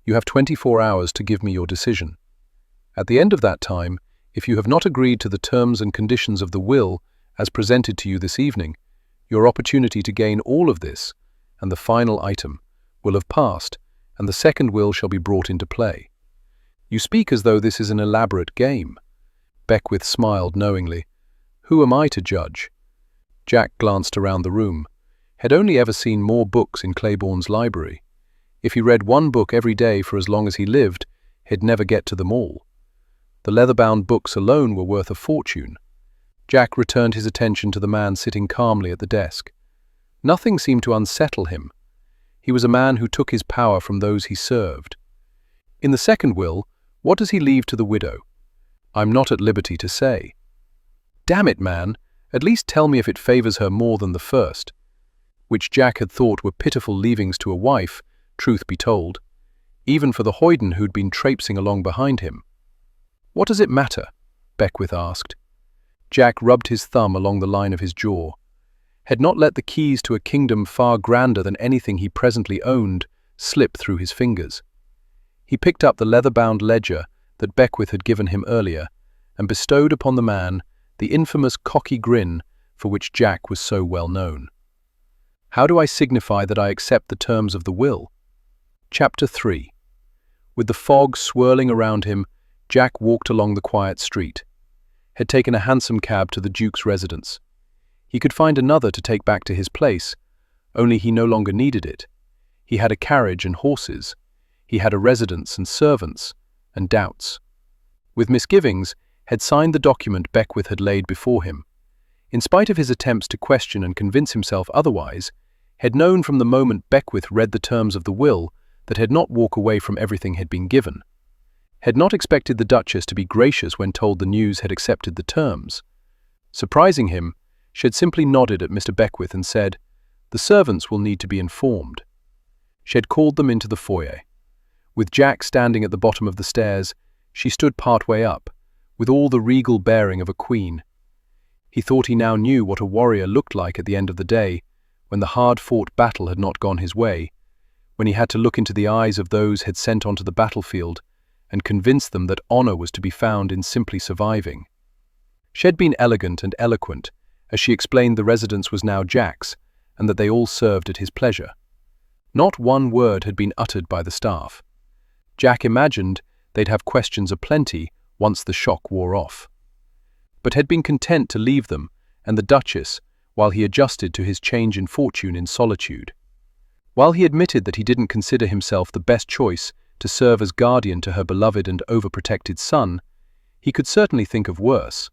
A: You have 24 hours to give me your decision. At the end of that time, if you have not agreed to the terms and conditions of the will as presented to you this evening, your opportunity to gain all of this, and the final item, will have passed, and the second will shall be brought into play. You speak as though this is an elaborate game. Beckwith smiled knowingly. Who am I to judge? Jack glanced around the room. Had only ever seen more books in Claiborne's library. If he read one book every day for as long as he lived, he'd never get to them all. The leather-bound books alone were worth a fortune. Jack returned his attention to the man sitting calmly at the desk. Nothing seemed to unsettle him. He was a man who took his power from those he served. In the second will, what does he leave to the widow? I'm not at liberty to say. Damn it, man, at least tell me if it favors her more than the first, which Jack had thought were pitiful leavings to a wife, truth be told, even for the hoyden who'd been traipsing along behind him. What does it matter? Beckwith asked. Jack rubbed his thumb along the line of his jaw. Had not let the keys to a kingdom far grander than anything he presently owned slip through his fingers. He picked up the leather-bound ledger that Beckwith had given him earlier and bestowed upon the man the infamous cocky grin for which Jack was so well known. How do I signify that I accept the terms of the will? Chapter 3. With the fog swirling around him, Jack walked along the quiet street. Had taken a hansom cab to the Duke's residence. He could find another to take back to his place, only he no longer needed it. He had a carriage and horses. He had a residence and servants, and doubts. With misgivings, had signed the document Beckwith had laid before him. In spite of his attempts to question and convince himself otherwise, had known from the moment Beckwith read the terms of the will that had not walk away from everything had been given. Had not expected the Duchess to be gracious when told the news had accepted the terms. Surprising him, she had simply nodded at Mr. Beckwith and said, "The servants will need to be informed." She had called them into the foyer. With Jack standing at the bottom of the stairs, she stood partway up, with all the regal bearing of a queen. He thought he now knew what a warrior looked like at the end of the day, when the hard-fought battle had not gone his way, when he had to look into the eyes of those had sent onto the battlefield and convince them that honor was to be found in simply surviving. She had been elegant and eloquent, as she explained the residence was now Jack's, and that they all served at his pleasure. Not one word had been uttered by the staff. Jack imagined they'd have questions aplenty once the shock wore off, but had been content to leave them and the Duchess while he adjusted to his change in fortune in solitude. While he admitted that he didn't consider himself the best choice to serve as guardian to her beloved and overprotected son, he could certainly think of worse.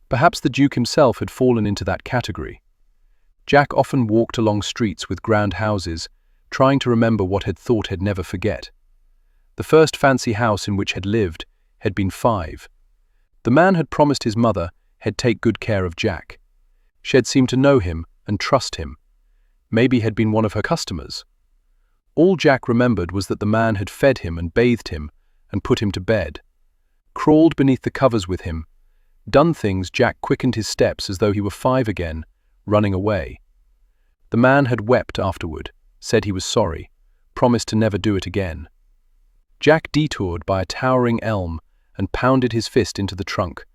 A: Perhaps the Duke himself had fallen into that category. Jack often walked along streets with grand houses, trying to remember what he'd never forget. The first fancy house in which had lived had been 5. The man had promised his mother he'd take good care of Jack. She had seemed to know him and trust him.
B: Maybe had been one of her customers. All Jack remembered was that the man had fed him and bathed him and put him to bed, crawled beneath the covers with him, done things. Jack quickened his steps as though he were 5 again, running away. The man had wept afterward, said he was sorry, promised to never do it again. Jack detoured by a towering elm and pounded his fist into the trunk,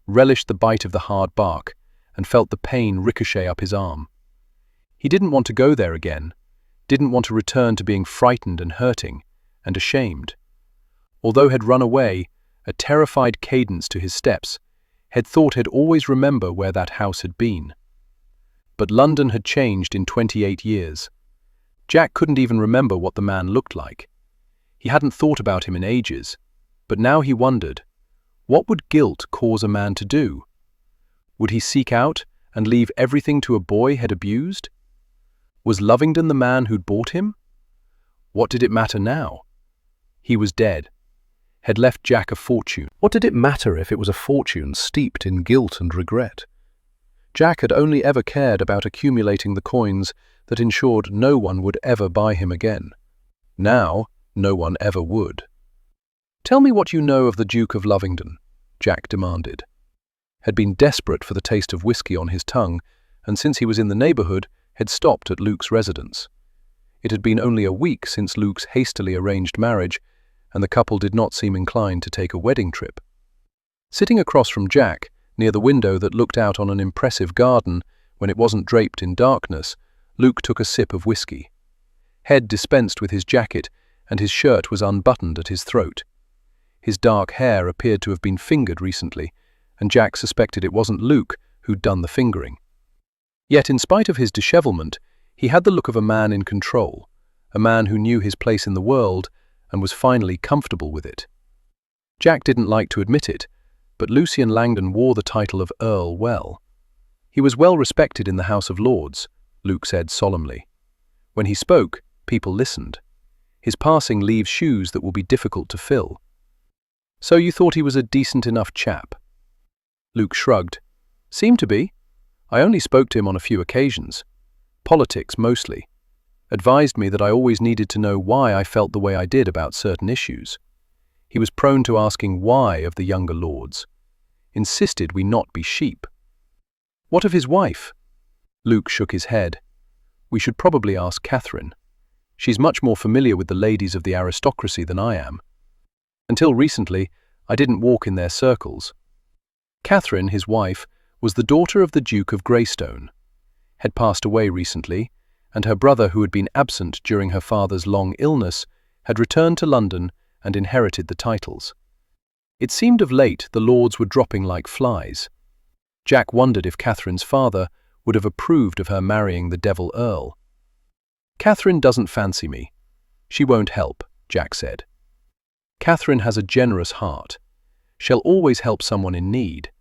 B: relished the bite of the hard bark, and felt the pain ricochet up his arm. He didn't want to go there again, didn't want to return to being frightened and hurting, and ashamed. Although had run away, a terrified cadence to his steps, had thought he'd always remember where that house had been. But London had changed in 28 years. Jack couldn't even remember what the man looked like. He hadn't thought about him in ages, but now he wondered, what would guilt cause a man to do? Would he seek out and leave everything to a boy he'd abused? Was Lovingdon the man who'd bought him? What did it matter now? He was dead. Had left Jack a fortune. What did it matter if it was a fortune steeped in guilt and regret? Jack had only ever cared about accumulating the coins that ensured no one would ever buy him again. Now, no one ever would. "Tell me what you know of the Duke of Lovingdon," Jack demanded. Had been desperate for the taste of whiskey on his tongue, and since he was in the neighbourhood, had stopped at Luke's residence. It had been only a week since Luke's hastily arranged marriage, and the couple did not seem inclined to take a wedding trip. Sitting across from Jack, near the window that looked out on an impressive garden when it wasn't draped in darkness, Luke took a sip of whiskey. Head dispensed with his jacket, and his shirt was unbuttoned at his throat. His dark hair appeared to have been fingered recently, and Jack suspected it wasn't Luke who'd done the fingering. Yet in spite of his dishevelment, he had the look of a man in control, a man who knew his place in the world and was finally comfortable with it. Jack didn't like to admit it, but Lucian Langdon wore the title of Earl well. He was well respected in the House of Lords, Luke said solemnly. When he spoke, people listened. His passing leaves shoes that will be difficult to fill. "So you thought he was a decent enough chap?" Luke shrugged. "Seemed to be. I only spoke to him on a few occasions. Politics mostly. Advised me that I always needed to know why I felt the way I did about certain issues. He was prone to asking why of the younger lords. Insisted we not be sheep." "What of his wife?" Luke shook his head. "We should probably ask Catherine. She's much more familiar with the ladies of the aristocracy than I am. Until recently, I didn't walk in their circles." Catherine, his wife, was the daughter of the Duke of Greystone, had passed away recently, and her brother, who had been absent during her father's long illness, had returned to London and inherited the titles. It seemed of late the lords were dropping like flies. Jack wondered if Catherine's father would have approved of her marrying the Devil Earl. "Catherine doesn't fancy me. She won't help," Jack said. "Catherine has a generous heart. She'll always help someone in need."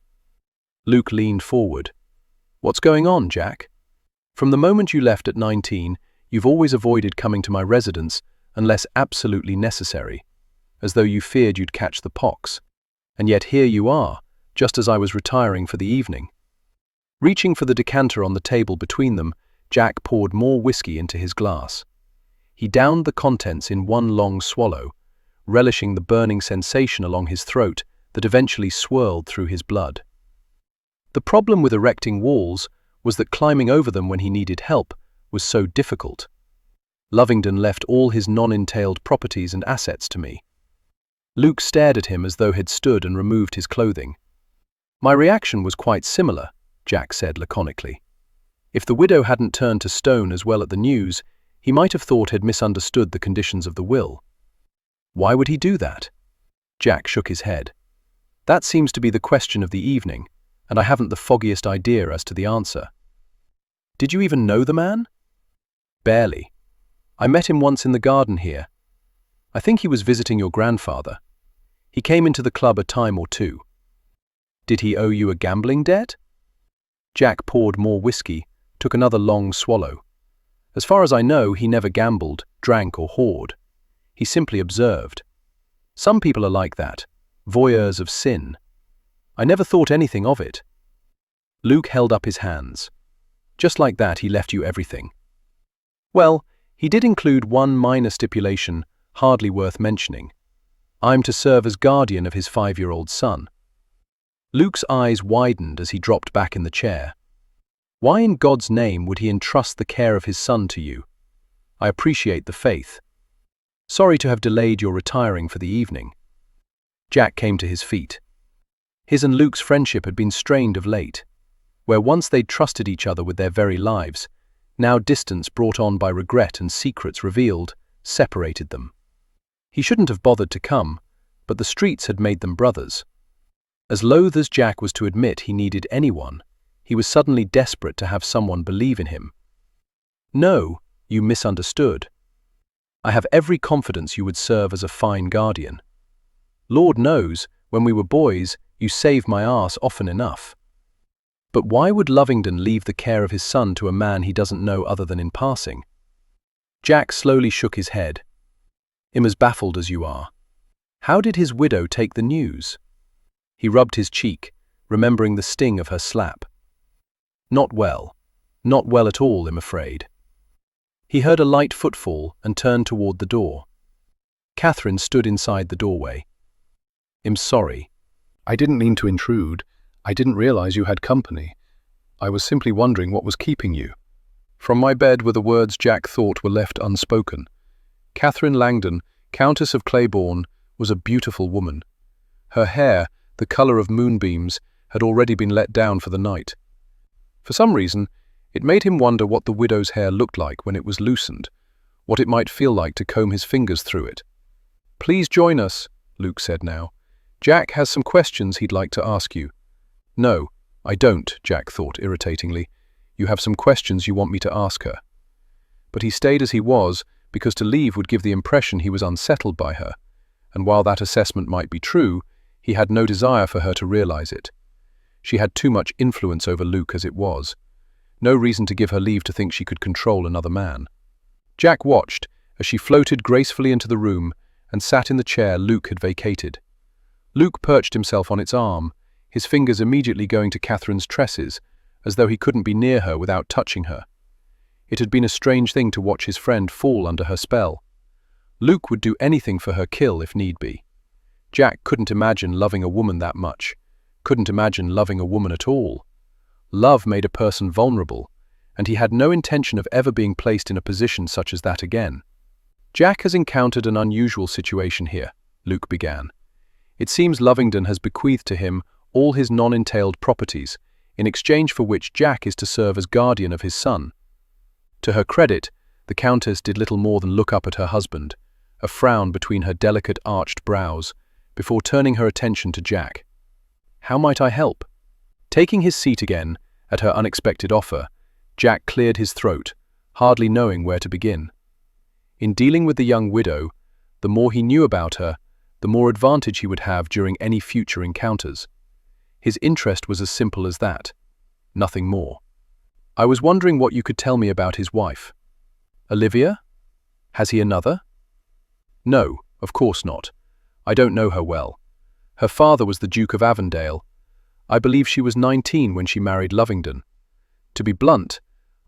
B: Luke leaned forward. "What's going on, Jack? From the moment you left at 19, you've always avoided coming to my residence unless absolutely necessary, as though you feared you'd catch the pox. And yet here you are, just as I was retiring for the evening." Reaching for the decanter on the table between them, Jack poured more whiskey into his glass. He downed the contents in one long swallow, relishing the burning sensation along his throat that eventually swirled through his blood. The problem with erecting walls was that climbing over them when he needed help was so difficult. Lovingdon left all his non-entailed properties and assets to me. Luke stared at him as though he'd stood and removed his clothing. "My reaction was quite similar," Jack said laconically. If the widow hadn't turned to stone as well at the news, he might have thought he'd misunderstood the conditions of the will. "Why would he do that?" Jack shook his head. "That seems to be the question of the evening, and I haven't the foggiest idea as to the answer." "Did you even know the man?" "Barely. I met him once in the garden here. I think he was visiting your grandfather. He came into the club a time or two." "Did he owe you a gambling debt?" Jack poured more whiskey, took another long swallow. "As far as I know, he never gambled, drank or whored. He simply observed. Some people are like that, voyeurs of sin. I never thought anything of it." Luke held up his hands. "Just like that, he left you everything." Well, he did include one minor stipulation, hardly worth mentioning. I'm to serve as guardian of his 5-year-old son. Luke's eyes widened as he dropped back in the chair. Why in God's name would he entrust the care of his son to you? I appreciate the faith. Sorry to have delayed your retiring for the evening. Jack came to his feet. His and Luke's friendship had been strained of late. Where once they'd trusted each other with their very lives, now distance brought on by regret and secrets revealed separated them. He shouldn't have bothered to come, but the streets had made them brothers. As loath as Jack was to admit he needed anyone, he was suddenly desperate to have someone believe in him. No, you misunderstood. I have every confidence you would serve as a fine guardian. Lord knows, when we were boys, you saved my arse often enough. But why would Lovingdon leave the care of his son to a man he doesn't know other than in passing? Jack slowly shook his head. I'm as baffled as you are. How did his widow take the news? He rubbed his cheek, remembering the sting of her slap. Not well. Not well at all, I'm afraid. He heard a light footfall and turned toward the door. Catherine stood inside the doorway. I'm sorry. I didn't mean to intrude. I didn't realize you had company. I was simply wondering what was keeping you. From my bed were the words Jack thought were left unspoken. Catherine Langdon, Countess of Claiborne, was a beautiful woman. Her hair, the colour of moonbeams, had already been let down for the night. For some reason, it made him wonder what the widow's hair looked like when it was loosened, what it might feel like to comb his fingers through it. Please join us, Luke said now. Jack has some questions he'd like to ask you. No, I don't, Jack thought irritatingly. You have some questions you want me to ask her. But he stayed as he was, because to leave would give the impression he was unsettled by her, and while that assessment might be true, he had no desire for her to realize it. She had too much influence over Luke as it was. No reason to give her leave to think she could control another man. Jack watched as she floated gracefully into the room and sat in the chair Luke had vacated. Luke perched himself on its arm, his fingers immediately going to Catherine's tresses, as though he couldn't be near her without touching her. It had been a strange thing to watch his friend fall under her spell. Luke would do anything for her kill if need be. Jack couldn't imagine loving a woman that much, couldn't imagine loving a woman at all. Love made a person vulnerable, and he had no intention of ever being placed in a position such as that again. Jack has encountered an unusual situation here, Luke began. It seems Lovingdon has bequeathed to him all his non-entailed properties, in exchange for which Jack is to serve as guardian of his son. To her credit, the Countess did little more than look up at her husband, a frown between her delicate arched brows, before turning her attention to Jack. How might I help? Taking his seat again, at her unexpected offer, Jack cleared his throat, hardly knowing where to begin. In dealing with the young widow, the more he knew about her, the more advantage he would have during any future encounters. His interest was as simple as that, nothing more. I was wondering what you could tell me about his wife. Olivia? Has he another? No, of course not. I don't know her well. Her father was the Duke of Avondale. I believe she was 19 when she married Lovingdon. To be blunt,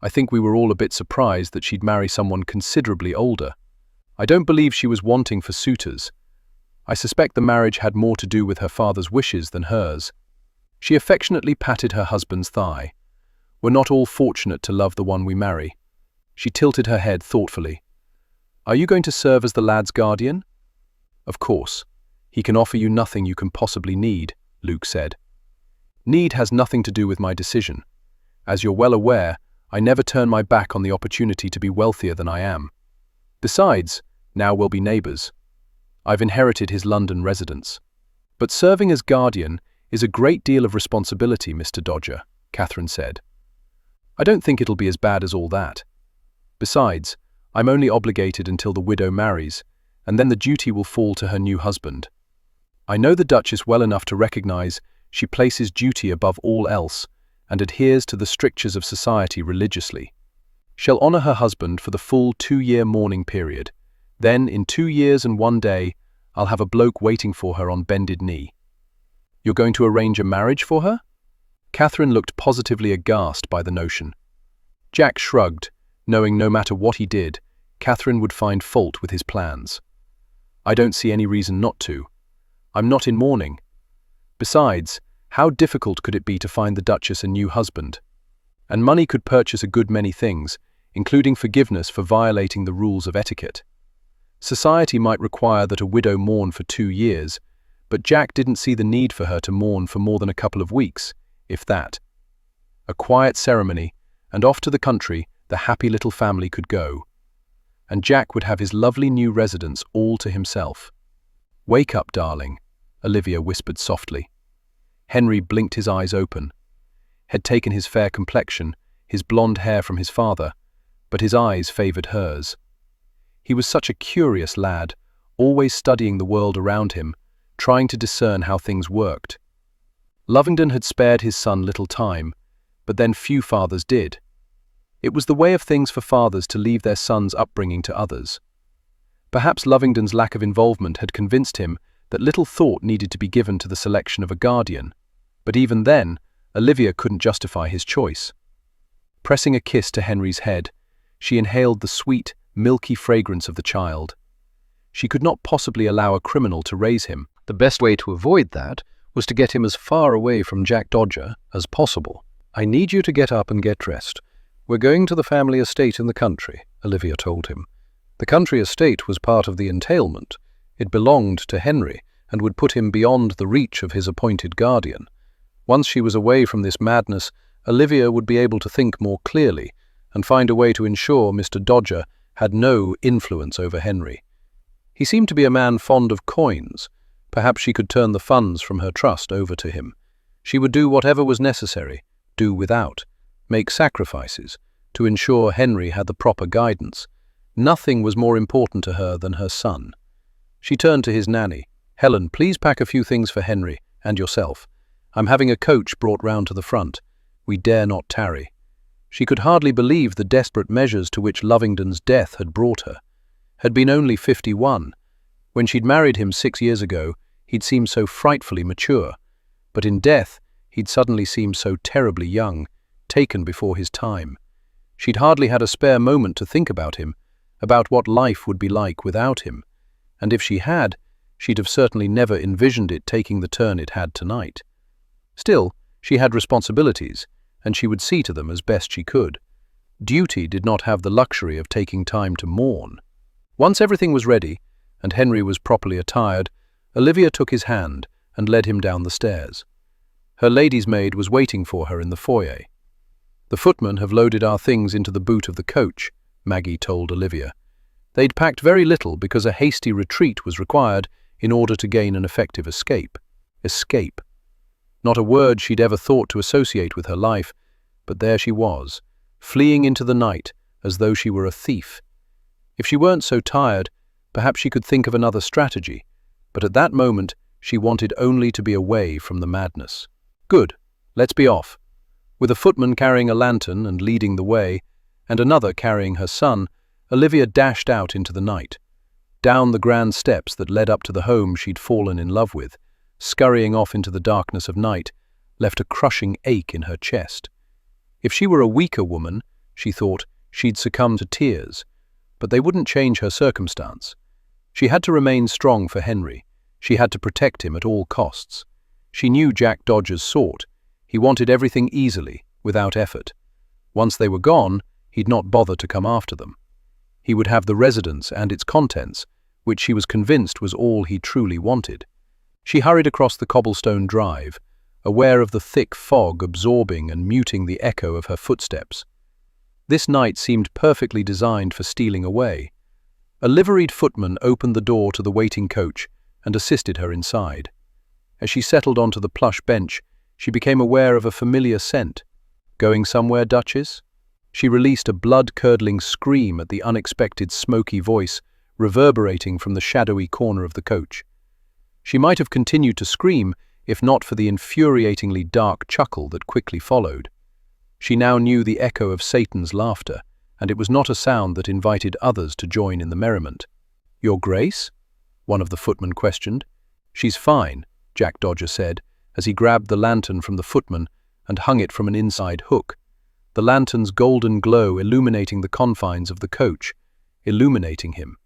B: I think we were all a bit surprised that she'd marry someone considerably older. I don't believe she was wanting for suitors. I suspect the marriage had more to do with her father's wishes than hers. She affectionately patted her husband's thigh. We're not all fortunate to love the one we marry. She tilted her head thoughtfully. Are you going to serve as the lad's guardian? Of course. He can offer you nothing you can possibly need, Luke said. Need has nothing to do with my decision. As you're well aware, I never turn my back on the opportunity to be wealthier than I am. Besides, now we'll be neighbours. I've inherited his London residence. But serving as guardian is a great deal of responsibility, Mr. Dodger, Catherine said. I don't think it'll be as bad as all that. Besides, I'm only obligated until the widow marries, and then the duty will fall to her new husband. I know the Duchess well enough to recognize she places duty above all else and adheres to the strictures of society religiously. She'll honour her husband for the full 2-year mourning period. Then, in 2 years and 1 day, I'll have a bloke waiting for her on bended knee. You're going to arrange a marriage for her? Catherine looked positively aghast by the notion. Jack shrugged, knowing no matter what he did, Catherine would find fault with his plans. "I don't see any reason not to. I'm not in mourning. Besides, how difficult could it be to find the Duchess a new husband? And money could purchase a good many things, including forgiveness for violating the rules of etiquette. Society might require that a widow mourn for 2 years, but Jack didn't see the need for her to mourn for more than a couple of weeks, if that. A quiet ceremony, and off to the country the happy little family could go. And Jack would have his lovely new residence all to himself. "Wake up, darling," Olivia whispered softly. Henry blinked his eyes open. Had taken his fair complexion, his blonde hair from his father, but his eyes favoured hers. He was such a curious lad, always studying the world around him, trying to discern how things worked. Lovingdon had spared his son little time, but then few fathers did. It was the way of things for fathers to leave their sons' upbringing to others. Perhaps Lovingdon's lack of involvement had convinced him that little thought needed to be given to the selection of a guardian, but even then, Olivia couldn't justify his choice. Pressing a kiss to Henry's head, she inhaled the sweet, milky fragrance of the child. She could not possibly allow a criminal to raise him.
A: The best way to avoid that was to get him as far away from Jack Dodger as possible. "I need you to get up and get dressed. We're going to the family estate in the country," Olivia told him. The country estate was part of the entailment. It belonged to Henry and would put him beyond the reach of his appointed guardian. Once she was away from this madness, Olivia would be able to think more clearly and find a way to ensure Mr. Dodger had no influence over Henry. He seemed to be a man fond of coins. Perhaps she could turn the funds from her trust over to him. She would do whatever was necessary, do without, make sacrifices, to ensure Henry had the proper guidance. Nothing was more important to her than her son. She turned to his nanny. "Helen, please pack a few things for Henry and yourself. I'm having a coach brought round to the front. We dare not tarry." She could hardly believe the desperate measures to which Lovingdon's death had brought her. Had been only 51. When she'd married him 6 years ago, he'd seemed so frightfully mature. But in death, he'd suddenly seemed so terribly young, taken before his time. She'd hardly had a spare moment to think about him, about what life would be like without him. And if she had, she'd have certainly never envisioned it taking the turn it had tonight. Still, she had responsibilities, and she would see to them as best she could. Duty did not have the luxury of taking time to mourn. Once everything was ready, and Henry was properly attired, Olivia took his hand and led him down the stairs. Her lady's maid was waiting for her in the foyer. "The footmen have loaded our things into the boot of the coach," Maggie told Olivia. They'd packed very little because a hasty retreat was required in order to gain an effective escape. Escape. Not a word she'd ever thought to associate with her life, but there she was, fleeing into the night as though she were a thief. If she weren't so tired, perhaps she could think of another strategy, but at that moment she wanted only to be away from the madness. "Good, let's be off." With a footman carrying a lantern and leading the way, and another carrying her son, Olivia dashed out into the night. Down the grand steps that led up to the home she'd fallen in love with, scurrying off into the darkness of night, left a crushing ache in her chest. If she were a weaker woman, she thought, she'd succumb to tears, but they wouldn't change her circumstance. She had to remain strong for Henry. She had to protect him at all costs. She knew Jack Dodger's sort. He wanted everything easily, without effort. Once they were gone, he'd not bother to come after them. He would have the residence and its contents, which she was convinced was all he truly wanted. She hurried across the cobblestone drive, aware of the thick fog absorbing and muting the echo of her footsteps. This night seemed perfectly designed for stealing away. A liveried footman opened the door to the waiting coach and assisted her inside. As she settled onto the plush bench, she became aware of a familiar scent. "Going somewhere, Duchess?" She released a blood-curdling scream at the unexpected smoky voice reverberating from the shadowy corner of the coach. She might have continued to scream if not for the infuriatingly dark chuckle that quickly followed. She now knew the echo of Satan's laughter, and it was not a sound that invited others to join in the merriment. "Your Grace?" one of the footmen questioned. "She's fine," Jack Dodger said, as he grabbed the lantern from the footman and hung it from an inside hook.
B: the lantern's golden glow illuminating the confines of the coach, illuminating him.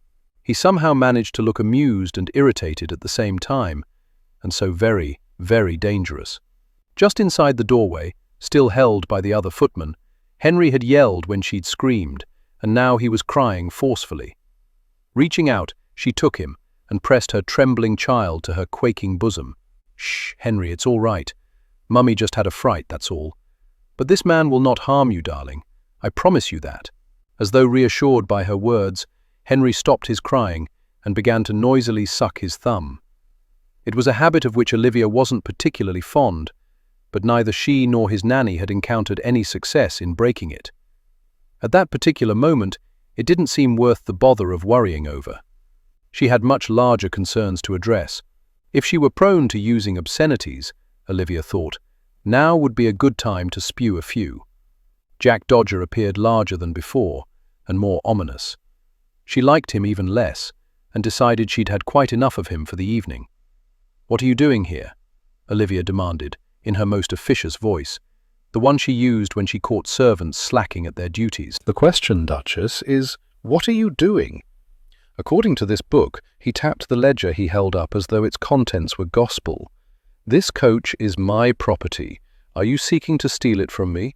B: He somehow managed to look amused and irritated at the same time, and so very, very dangerous. Just inside the doorway, still held by the other footman, Henry had yelled when she'd screamed, and now he was crying forcefully. Reaching out, she took him and pressed her trembling child to her quaking bosom. "Shh, Henry, it's all right. Mummy just had a fright, that's all. But this man will not harm you, darling. I promise you that." As though reassured by her words, Henry stopped his crying and began to noisily suck his thumb. It was a habit of which Olivia wasn't particularly fond, but neither she nor his nanny had encountered any success in breaking it. At that particular moment, it didn't seem worth the bother of worrying over. She had much larger concerns to address. If she were prone to using obscenities, Olivia thought, now would be a good time to spew a few. Jack Dodger appeared larger than before, and more ominous. She liked him even less, and decided she'd had quite enough of him for the evening. "What are you doing here?" Olivia demanded, in her most officious voice, the one she used when she caught servants slacking at their duties.
A: "The question, Duchess, is, what are you doing?" According to this book, he tapped the ledger he held up as though its contents were gospel. "This coach is my property. Are you seeking to steal it from me?"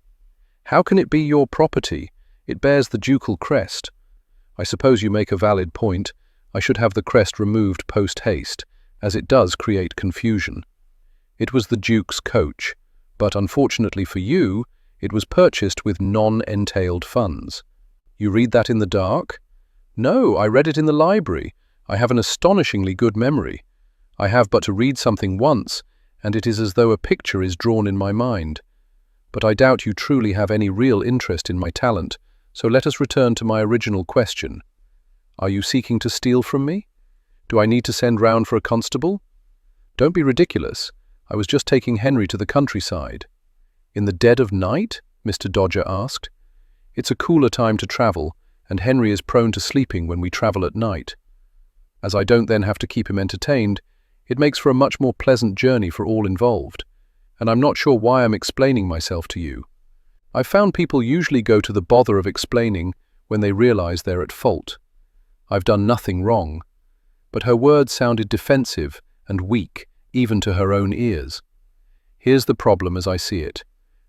A: "How can it be your property? It bears the ducal crest." "I suppose you make a valid point. I should have the crest removed post-haste, as it does create confusion." It was the Duke's coach, but unfortunately for you, it was purchased with non-entailed funds. "You read that in the dark?" "No, I read it in the library. I have an astonishingly good memory. I have but to read something once, and it is as though a picture is drawn in my mind. But I doubt you truly have any real interest in my talent, so let us return to my original question. Are you seeking to steal from me? Do I need to send round for a constable?" "Don't be ridiculous. I was just taking Henry to the countryside." "In the dead of night?" Mr. Dodger asked. "It's a cooler time to travel, and Henry is prone to sleeping when we travel at night. As I don't then have to keep him entertained, it makes for a much more pleasant journey for all involved, and I'm not sure why I'm explaining myself to you. I've found people usually go to the bother of explaining when they realize they're at fault. I've done nothing wrong." But her words sounded defensive and weak, even to her own ears. "Here's the problem as I see it.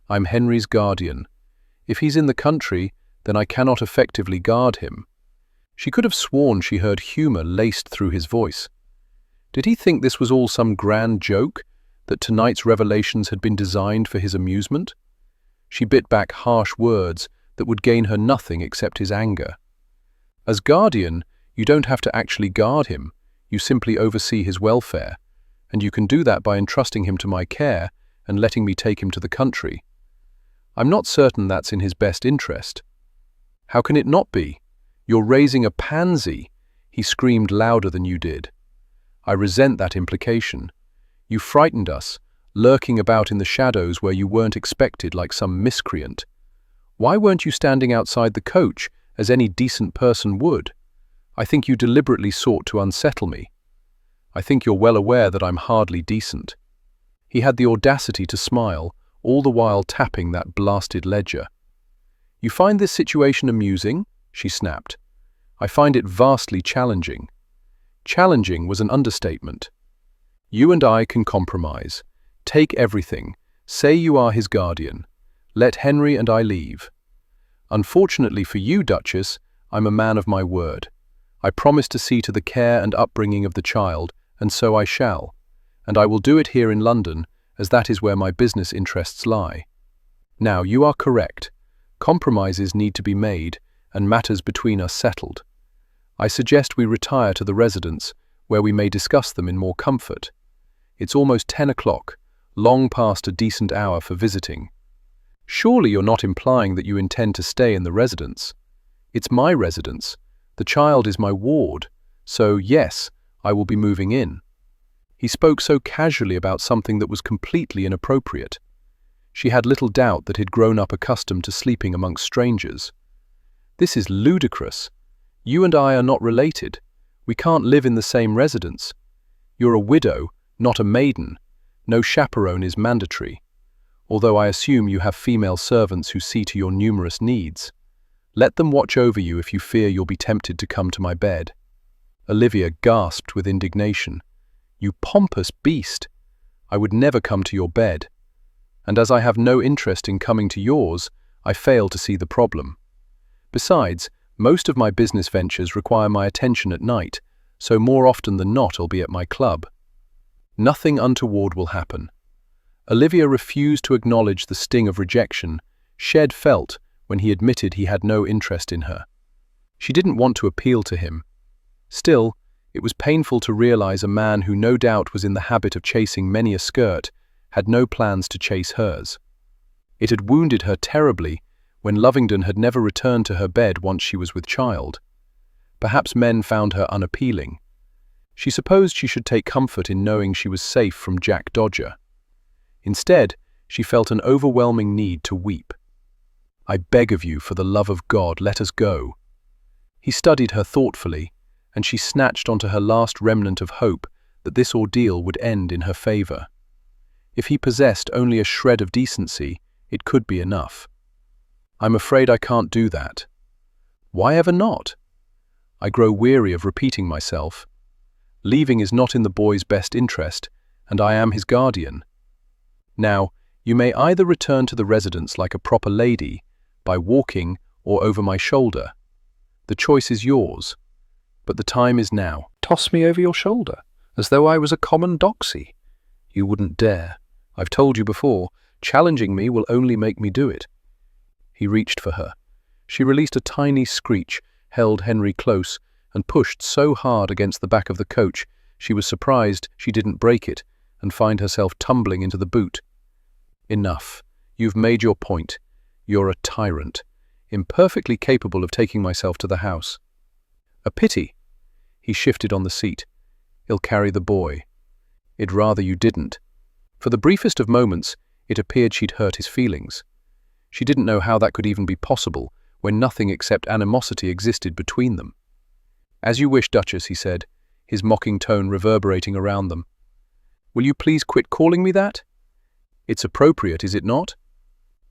A: I'm Henry's guardian. If he's in the country, then I cannot effectively guard him." She could have sworn she heard humor laced through his voice. Did he think this was all some grand joke, that tonight's revelations had been designed for his amusement? She bit back harsh words that would gain her nothing except his anger. "As guardian, you don't have to actually guard him. You simply oversee his welfare, and you can do that by entrusting him to my care and letting me take him to the country. I'm not certain that's in his best interest." "How can it not be? You're raising a pansy," he screamed louder than you did. "I resent that implication. You frightened us, lurking about in the shadows where you weren't expected like some miscreant. Why weren't you standing outside the coach, as any decent person would? I think you deliberately sought to unsettle me. I think you're well aware that I'm hardly decent." He had the audacity to smile, all the while tapping that blasted ledger. "You find this situation amusing?" she snapped. "I find it vastly challenging." Challenging was an understatement. "You and I can compromise. Take everything. Say you are his guardian. Let Henry and I leave. Unfortunately for you, Duchess, I'm a man of my word. I promise to see to the care and upbringing of the child, and so I shall. And I will do it here in London, as that is where my business interests lie. Now, you are correct. Compromises need to be made, and matters between us settled. I suggest we retire to the residence, where we may discuss them in more comfort. It's almost 10 o'clock, long past a decent hour for visiting. Surely you're not implying that you intend to stay in the residence? It's my residence. The child is my ward, so yes, I will be moving in." He spoke so casually about something that was completely inappropriate. She had little doubt that he'd grown up accustomed to sleeping amongst strangers. "This is ludicrous. You and I are not related. We can't live in the same residence. You're a widow, not a maiden. No chaperone is mandatory.
B: although I assume you have female servants who see to your numerous needs. Let them watch over you if you fear you'll be tempted to come to my bed." Olivia gasped with indignation. "You pompous beast! I would never come to your bed. And as I have no interest in coming to yours, I fail to see the problem. Besides, most of my business ventures require my attention at night, so more often than not I'll be at my club." Nothing untoward will happen. Olivia refused to acknowledge the sting of rejection Shed felt when he admitted he had no interest in her. She didn't want to appeal to him. Still, it was painful to realize a man who no doubt was in the habit of chasing many a skirt had no plans to chase hers. It had wounded her terribly when Lovingdon had never returned to her bed once she was with child. Perhaps men found her unappealing. She supposed she should take comfort in knowing she was safe from Jack Dodger. Instead, she felt an overwhelming need to weep. "I beg of you, for the love of God, let us go." He studied her thoughtfully, and she snatched onto her last remnant of hope that this ordeal would end in her favor. If he possessed only a shred of decency, it could be enough. "I'm afraid I can't do that." "Why ever not?" "I grow weary of repeating myself. Leaving is not in the boy's best interest, and I am his guardian. Now, you may either return to the residence like a proper lady, by walking or over my shoulder. The choice is yours, but the time is now."
A: "Toss me over your shoulder, as though I was a common doxy. You wouldn't dare. I've told you before, challenging me will only make me do it." He reached for her. She released a tiny screech, held Henry close, and pushed so hard against the back of the coach she was surprised she didn't break it and find herself tumbling into the boot. "Enough. You've made your point. You're a tyrant, imperfectly capable of taking myself to the house." "A pity." He shifted on the seat. "He'll carry the boy." "I'd rather you didn't." For the briefest of moments, it appeared she'd hurt his feelings. She didn't know how that could even be possible when nothing except animosity existed between them. "As you wish, Duchess," he said, his mocking tone reverberating around them. "Will you please quit calling me that? It's appropriate, is it not?"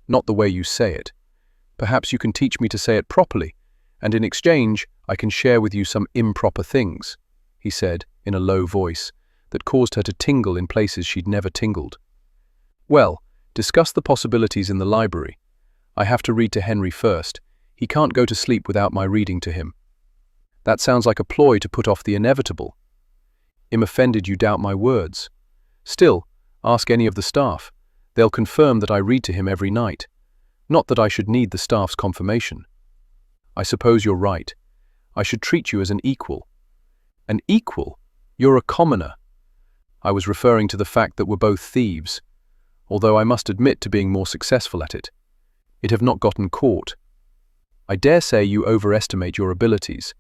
A: "Not the way you say it. Perhaps you can teach me to say it properly, and in exchange I can share with you some improper things," he said in a low voice that caused her to tingle in places she'd never tingled. "Well, discuss the possibilities in the library. I have to read to Henry first. He can't go to sleep without my reading to him." "That sounds like a ploy to put off the inevitable." "I'm offended you doubt my words. Still, ask any of the staff. They'll confirm that I read to him every night. Not that I should need the staff's confirmation." "I suppose you're right. I should treat you as an equal." "An equal? You're a commoner." "I was referring to the fact that we're both thieves, although I must admit to being more successful at it. It have not gotten caught." "I dare say you overestimate your abilities.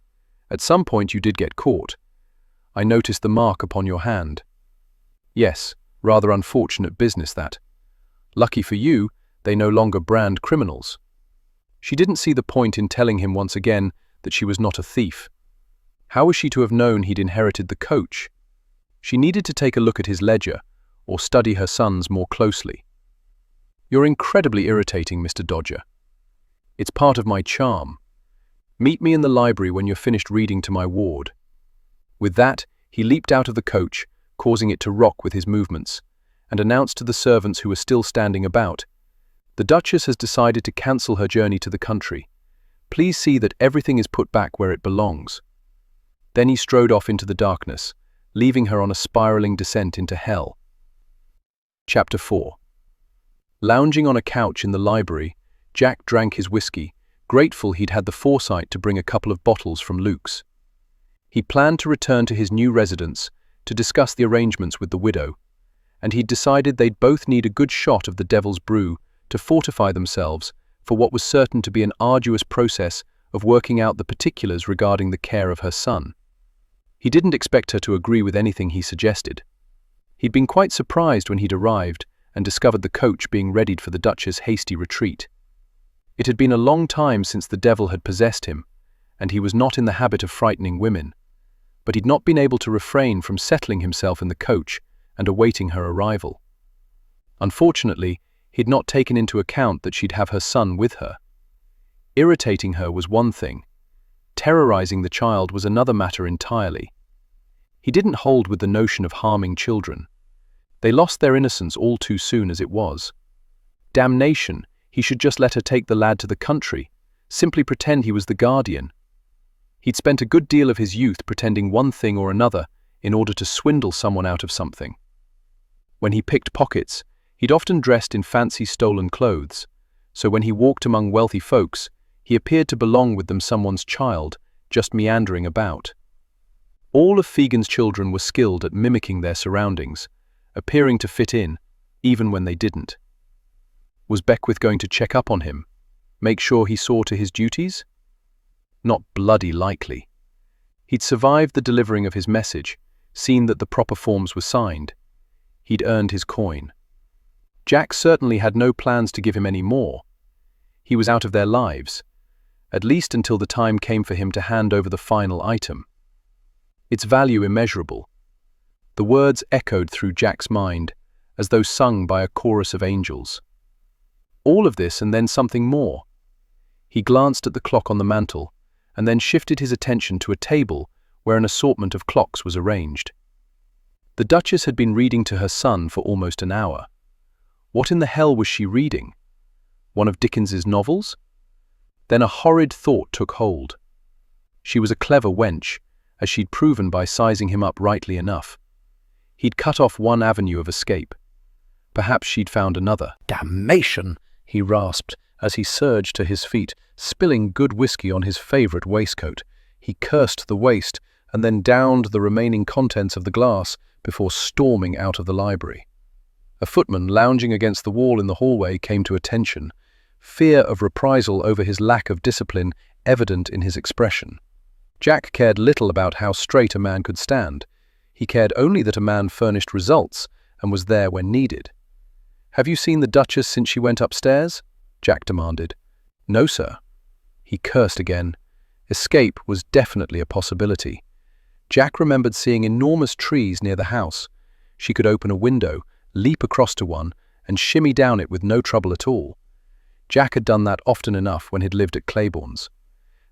A: At some point you did get caught. I noticed the mark upon your hand." "Yes, rather unfortunate business that. Lucky for you, they no longer brand criminals." She didn't see the point in telling him once again that she was not a thief. How was she to have known he'd inherited the coach? She needed to take a look at his ledger, or study her son's more closely. "You're incredibly irritating, Mr. Dodger." "It's part of my charm. Meet me in the library when you're finished reading to my ward." With that, he leaped out of the coach, causing it to rock with his movements, and announced to the servants who were still standing about, "The Duchess has decided to cancel her journey to the country. Please see that everything is put back where it belongs." Then he strode off into the darkness, leaving her on a spiraling descent into hell. Chapter 4. Lounging on a couch in the library, Jack drank his whiskey, grateful he'd had the foresight to bring a couple of bottles from Luke's. He planned to return to his new residence to discuss the arrangements with the widow, and he'd decided they'd both need a good shot of the devil's brew to fortify themselves for what was certain to be an arduous process of working out the particulars regarding the care of her son. He didn't expect her to agree with anything he suggested. He'd been quite surprised when he'd arrived and discovered the coach being readied for the Duchess' hasty retreat. It had been a long time since the devil had possessed him, and he was not in the habit of frightening women, but he'd not been able to refrain from settling himself in the coach and awaiting her arrival. Unfortunately,
B: He'd not taken into account that she'd have her son with her. Irritating her was one thing. Terrorizing the child was another matter entirely. He didn't hold with the notion of harming children. They lost their innocence all too soon as it was. Damnation, he should just let her take the lad to the country, simply pretend he was the guardian. He'd spent a good deal of his youth pretending one thing or another in order to swindle someone out of something. When he picked pockets, he'd often dressed in fancy stolen clothes, so when he walked among wealthy folks, he appeared to belong with them, someone's child, just meandering about. All of Figen's children were skilled at mimicking their surroundings, appearing to fit in, even when they didn't. Was Beckwith going to check up on him, make sure he saw to his duties? Not bloody likely. He'd survived the delivering of his message, seen that the proper forms were signed. He'd earned his coin. Jack certainly had no plans to give him any more. He was out of their lives, at least until the time came for him to hand over the final item. Its value immeasurable. The words echoed through Jack's mind, as though sung by a chorus of angels. All of this and then something more. He glanced at the clock on the mantel, and then shifted his attention to a table where an assortment of clocks was arranged. The Duchess had been reading to her son for almost an hour. What in the hell was she reading? One of Dickens's novels? Then a horrid thought took hold. She was a clever wench, as she'd proven by sizing him up rightly enough. He'd cut off one avenue of escape. Perhaps she'd found another.
A: "Damnation!" he rasped as he surged to his feet, spilling good whiskey on his favourite waistcoat. He cursed the waste and then downed the remaining contents of the glass before storming out of the library. A footman lounging against the wall in the hallway came to attention, fear of reprisal over his lack of discipline evident in his expression. Jack cared little about how straight a man could stand. He cared only that a man furnished results and was there when needed. "Have you seen the Duchess since she went upstairs?" Jack demanded. "No, sir." He cursed again. Escape was definitely a possibility. Jack remembered seeing enormous trees near the house. She could open a window, leap across to one, and shimmy down it with no trouble at all. Jack had done that often enough when he'd lived at Claiborne's.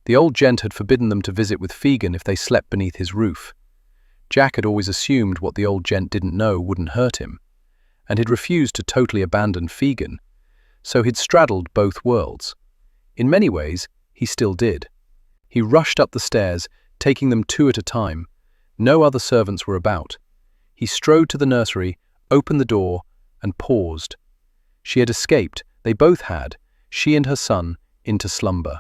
A: The old gent had forbidden them to visit with Figen if they slept beneath his roof. Jack had always assumed what the old gent didn't know wouldn't hurt him, and had refused to totally abandon Figen, so he'd straddled both worlds. In many ways, he still did. He rushed up the stairs, taking them two at a time. No other servants were about. He strode to the nursery, opened the door, and paused. She had escaped, they both had, she and her son, into slumber.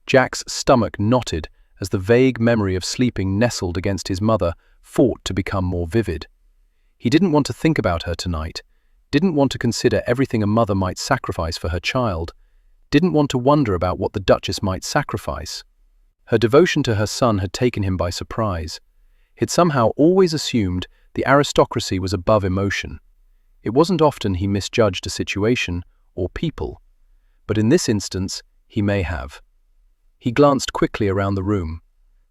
A: Jack's stomach knotted as the vague memory of sleeping nestled against his mother fought to become more vivid. He didn't want to think about her tonight, didn't want to consider everything a mother might sacrifice for her child, didn't want to wonder about what the Duchess might sacrifice. Her devotion to her son had taken him by surprise. He'd somehow always assumed the aristocracy was above emotion. It wasn't often he misjudged a situation or people, but in this instance he may have. He glanced quickly around the room.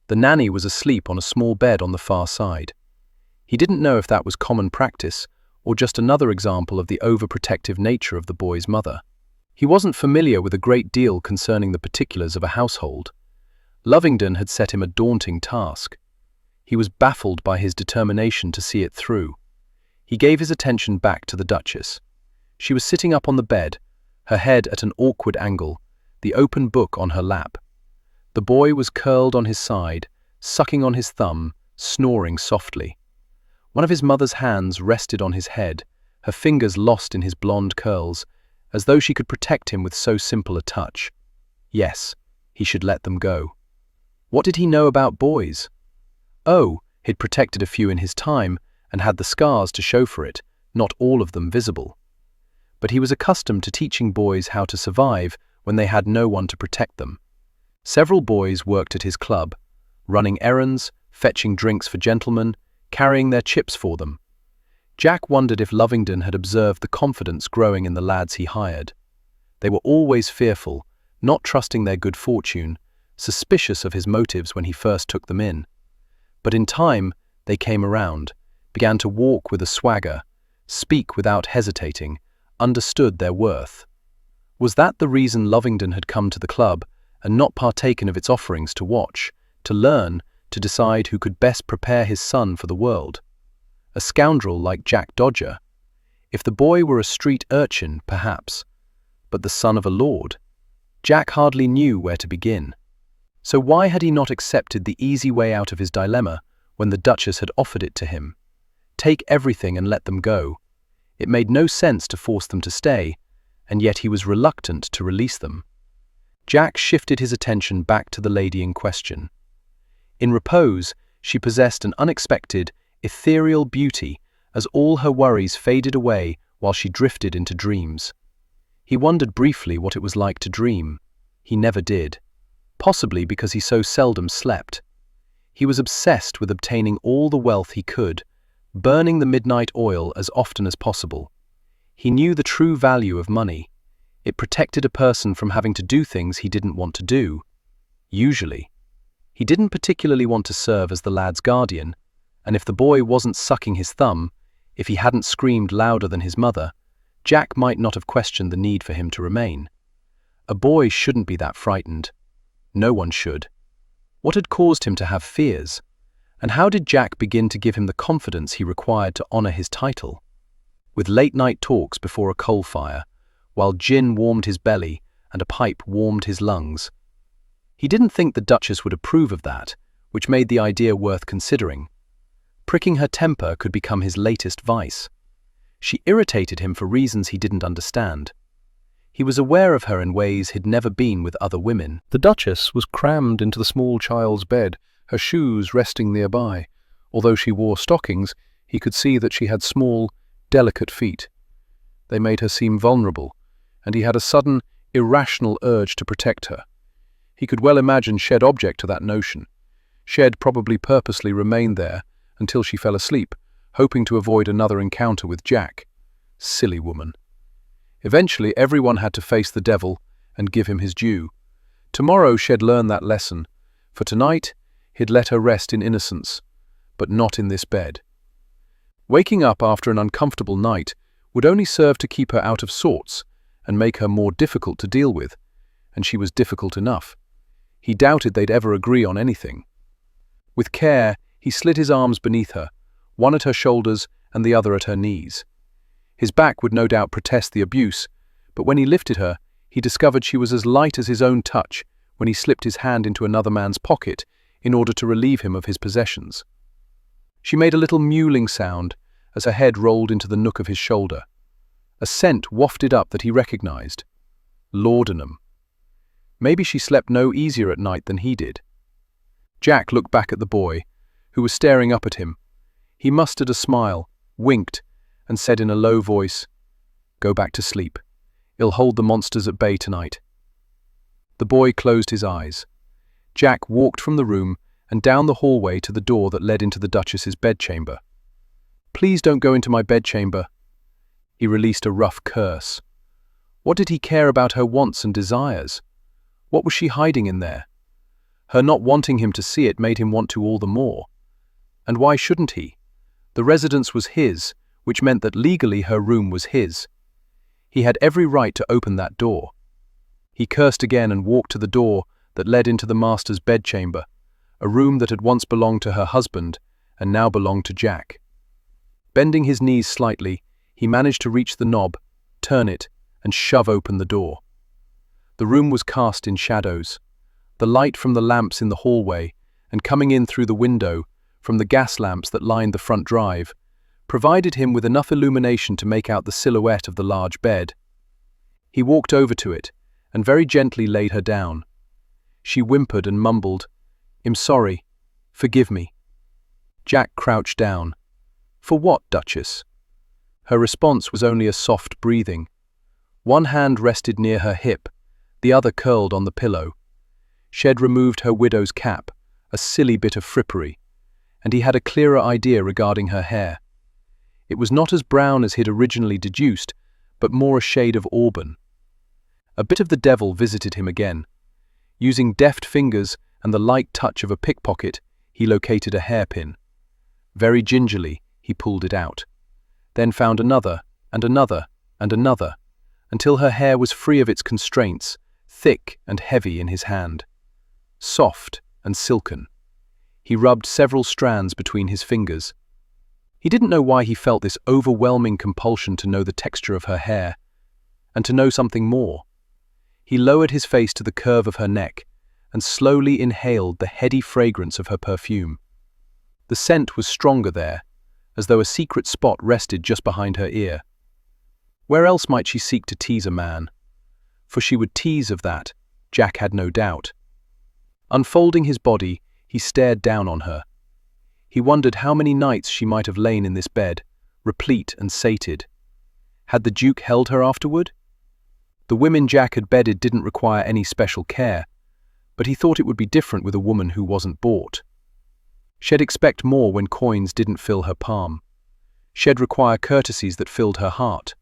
A: The nanny was asleep on a small bed on the far side. He didn't know if that was common practice or just another example of the overprotective nature of the boy's mother. He wasn't familiar with a great deal concerning the particulars of a household. Lovingdon had set him a daunting task. He was baffled by his determination to see it through. He gave his attention back to the Duchess. She was sitting up on the bed, her head at an awkward angle, the open book on her lap. The boy was curled on his side, sucking on his thumb, snoring softly. One of his mother's hands rested on his head, her fingers lost in his blonde curls, as though she could protect him with so simple a touch. Yes, he should let them go. What did he know about boys? Oh, he'd protected a few in his time and had the scars to show for it, not all of them visible. But he was accustomed to teaching boys how to survive when they had no one to protect them. Several boys worked at his club, running errands, fetching drinks for gentlemen, carrying their chips for them. Jack wondered if Lovingdon had observed the confidence growing in the lads he hired. They were always fearful, not trusting their good fortune, suspicious of his motives when he first took them in. But in time, they came around, began to walk with a swagger, speak without hesitating,
B: understood their worth. Was that the reason Lovingdon had come to the club and not partaken of its offerings to watch, to learn, to decide who could best prepare his son for the world? A scoundrel like Jack Dodger? If the boy were a street urchin, perhaps. But the son of a lord? Jack hardly knew where to begin. So why had he not accepted the easy way out of his dilemma when the Duchess had offered it to him? Take everything and let them go. It made no sense to force them to stay, and yet he was reluctant to release them. Jack shifted his attention back to the lady in question. In repose, she possessed an unexpected, ethereal beauty as all her worries faded away while she drifted into dreams. He wondered briefly what it was like to dream. He never did. Possibly because he so seldom slept. He was obsessed with obtaining all the wealth he could, burning the midnight oil as often as possible. He knew the true value of money. It protected a person from having to do things he didn't want to do. Usually. He didn't particularly want to serve as the lad's guardian, and if the boy wasn't sucking his thumb, if he hadn't screamed louder than his mother, Jack might not have questioned the need for him to remain. A boy shouldn't be that frightened. No one should. What had caused him to have fears? And how did Jack begin to give him the confidence he required to honor his title? With late-night talks before a coal fire, while gin warmed his belly and a pipe warmed his lungs. He didn't think the Duchess would approve of that, which made the idea worth considering. Pricking her temper could become his latest vice. She irritated him for reasons he didn't understand. He was aware of her in ways he'd never been with other women.
A: The Duchess was crammed into the small child's bed, her shoes resting nearby. Although she wore stockings, he could see that she had small, delicate feet. They made her seem vulnerable, and he had a sudden, irrational urge to protect her. He could well imagine Shed object to that notion. Shed probably purposely remained there until she fell asleep, hoping to avoid another encounter with Jack. Silly woman. Eventually, everyone had to face the devil and give him his due. Tomorrow Shed learned that lesson. For tonight, he'd let her rest in innocence, but not in this bed. Waking up after an uncomfortable night would only serve to keep her out of sorts and make her more difficult to deal with, and she was difficult enough. He doubted they'd ever agree on anything. With care, he slid his arms beneath her, one at her shoulders and the other at her knees. His back would no doubt protest the abuse, but when he lifted her, he discovered she was as light as his own touch when he slipped his hand into another man's pocket in order to relieve him of his possessions. She made a little mewling sound as her head rolled into the nook of his shoulder. A scent wafted up that he recognized. Laudanum. Maybe she slept no easier at night than he did. Jack looked back at the boy, who was staring up at him. He mustered a smile, winked, and said in a low voice, "Go back to sleep. It'll hold the monsters at bay tonight." The boy closed his eyes. Jack walked from the room and down the hallway to the door that led into the Duchess's bedchamber. "Please don't go into my bedchamber." He released a rough curse. What did he care about her wants and desires? What was she hiding in there? Her not wanting him to see it made him want to all the more. And why shouldn't he? The residence was his, which meant that legally her room was his. He had every right to open that door. He cursed again and walked to the door that led into the master's bedchamber, a room that had once belonged to her husband and now belonged to Jack. Bending his knees slightly, he managed to reach the knob, turn it, and shove open the door. The room was cast in shadows. The light from the lamps in the hallway, and coming in through the window, from the gas lamps that lined the front drive, provided him with enough illumination to make out the silhouette of the large bed. He walked over to it, and very gently laid her down. She whimpered and mumbled, "I'm sorry. Forgive me." Jack crouched down. "For what, Duchess?" Her response was only a soft breathing. One hand rested near her hip, the other curled on the pillow. Shed removed her widow's cap, a silly bit of frippery, and he had a clearer idea regarding her hair. It was not as brown as he'd originally deduced, but more a shade of auburn. A bit of the devil visited him again. Using deft fingers and the light touch of a pickpocket, he located a hairpin. Very gingerly, he pulled it out. Then found another,
B: and another, until her hair was free of its constraints, thick and heavy in his hand. Soft and silken. He rubbed several strands between his fingers. He didn't know why he felt this overwhelming compulsion to know the texture of her hair, and to know something more. He lowered his face to the curve of her neck, and slowly inhaled the heady fragrance of her perfume. The scent was stronger there, as though a secret spot rested just behind her ear. Where else might she seek to tease a man? For she would tease of that, Jack had no doubt. Unfolding his body, he stared down on her. He wondered how many nights she might have lain in this bed, replete and sated. Had the Duke held her afterward? The women Jack had bedded didn't require any special care, but he thought it would be different with a woman who wasn't bought. She'd expect more when coins didn't fill her palm. She'd require courtesies that filled her heart.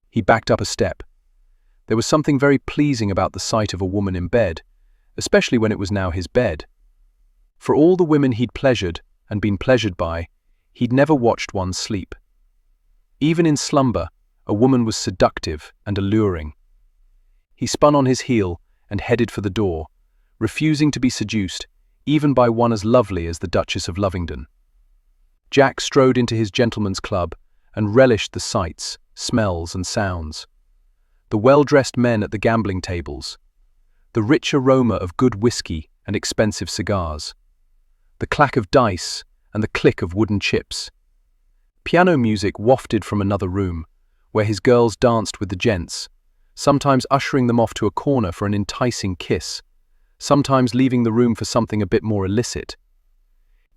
B: He backed up a step. There was something very pleasing about the sight of a woman in bed, especially when it was now his bed. For all the women he'd pleasured and been pleasured by, he'd never watched one sleep. Even in slumber, a woman was seductive and alluring. He spun on his heel and headed for the door, refusing to be seduced, even by one as lovely as the Duchess of Lovingdon. Jack strode into his gentleman's club and relished the sights, smells and sounds. The well-dressed men at the gambling tables, the rich aroma of good whiskey and expensive cigars, the clack of dice and the click of wooden chips. Piano music wafted from another room, where his girls danced with the gents, sometimes ushering them off to a corner for an enticing kiss, sometimes leaving the room for something a bit more illicit.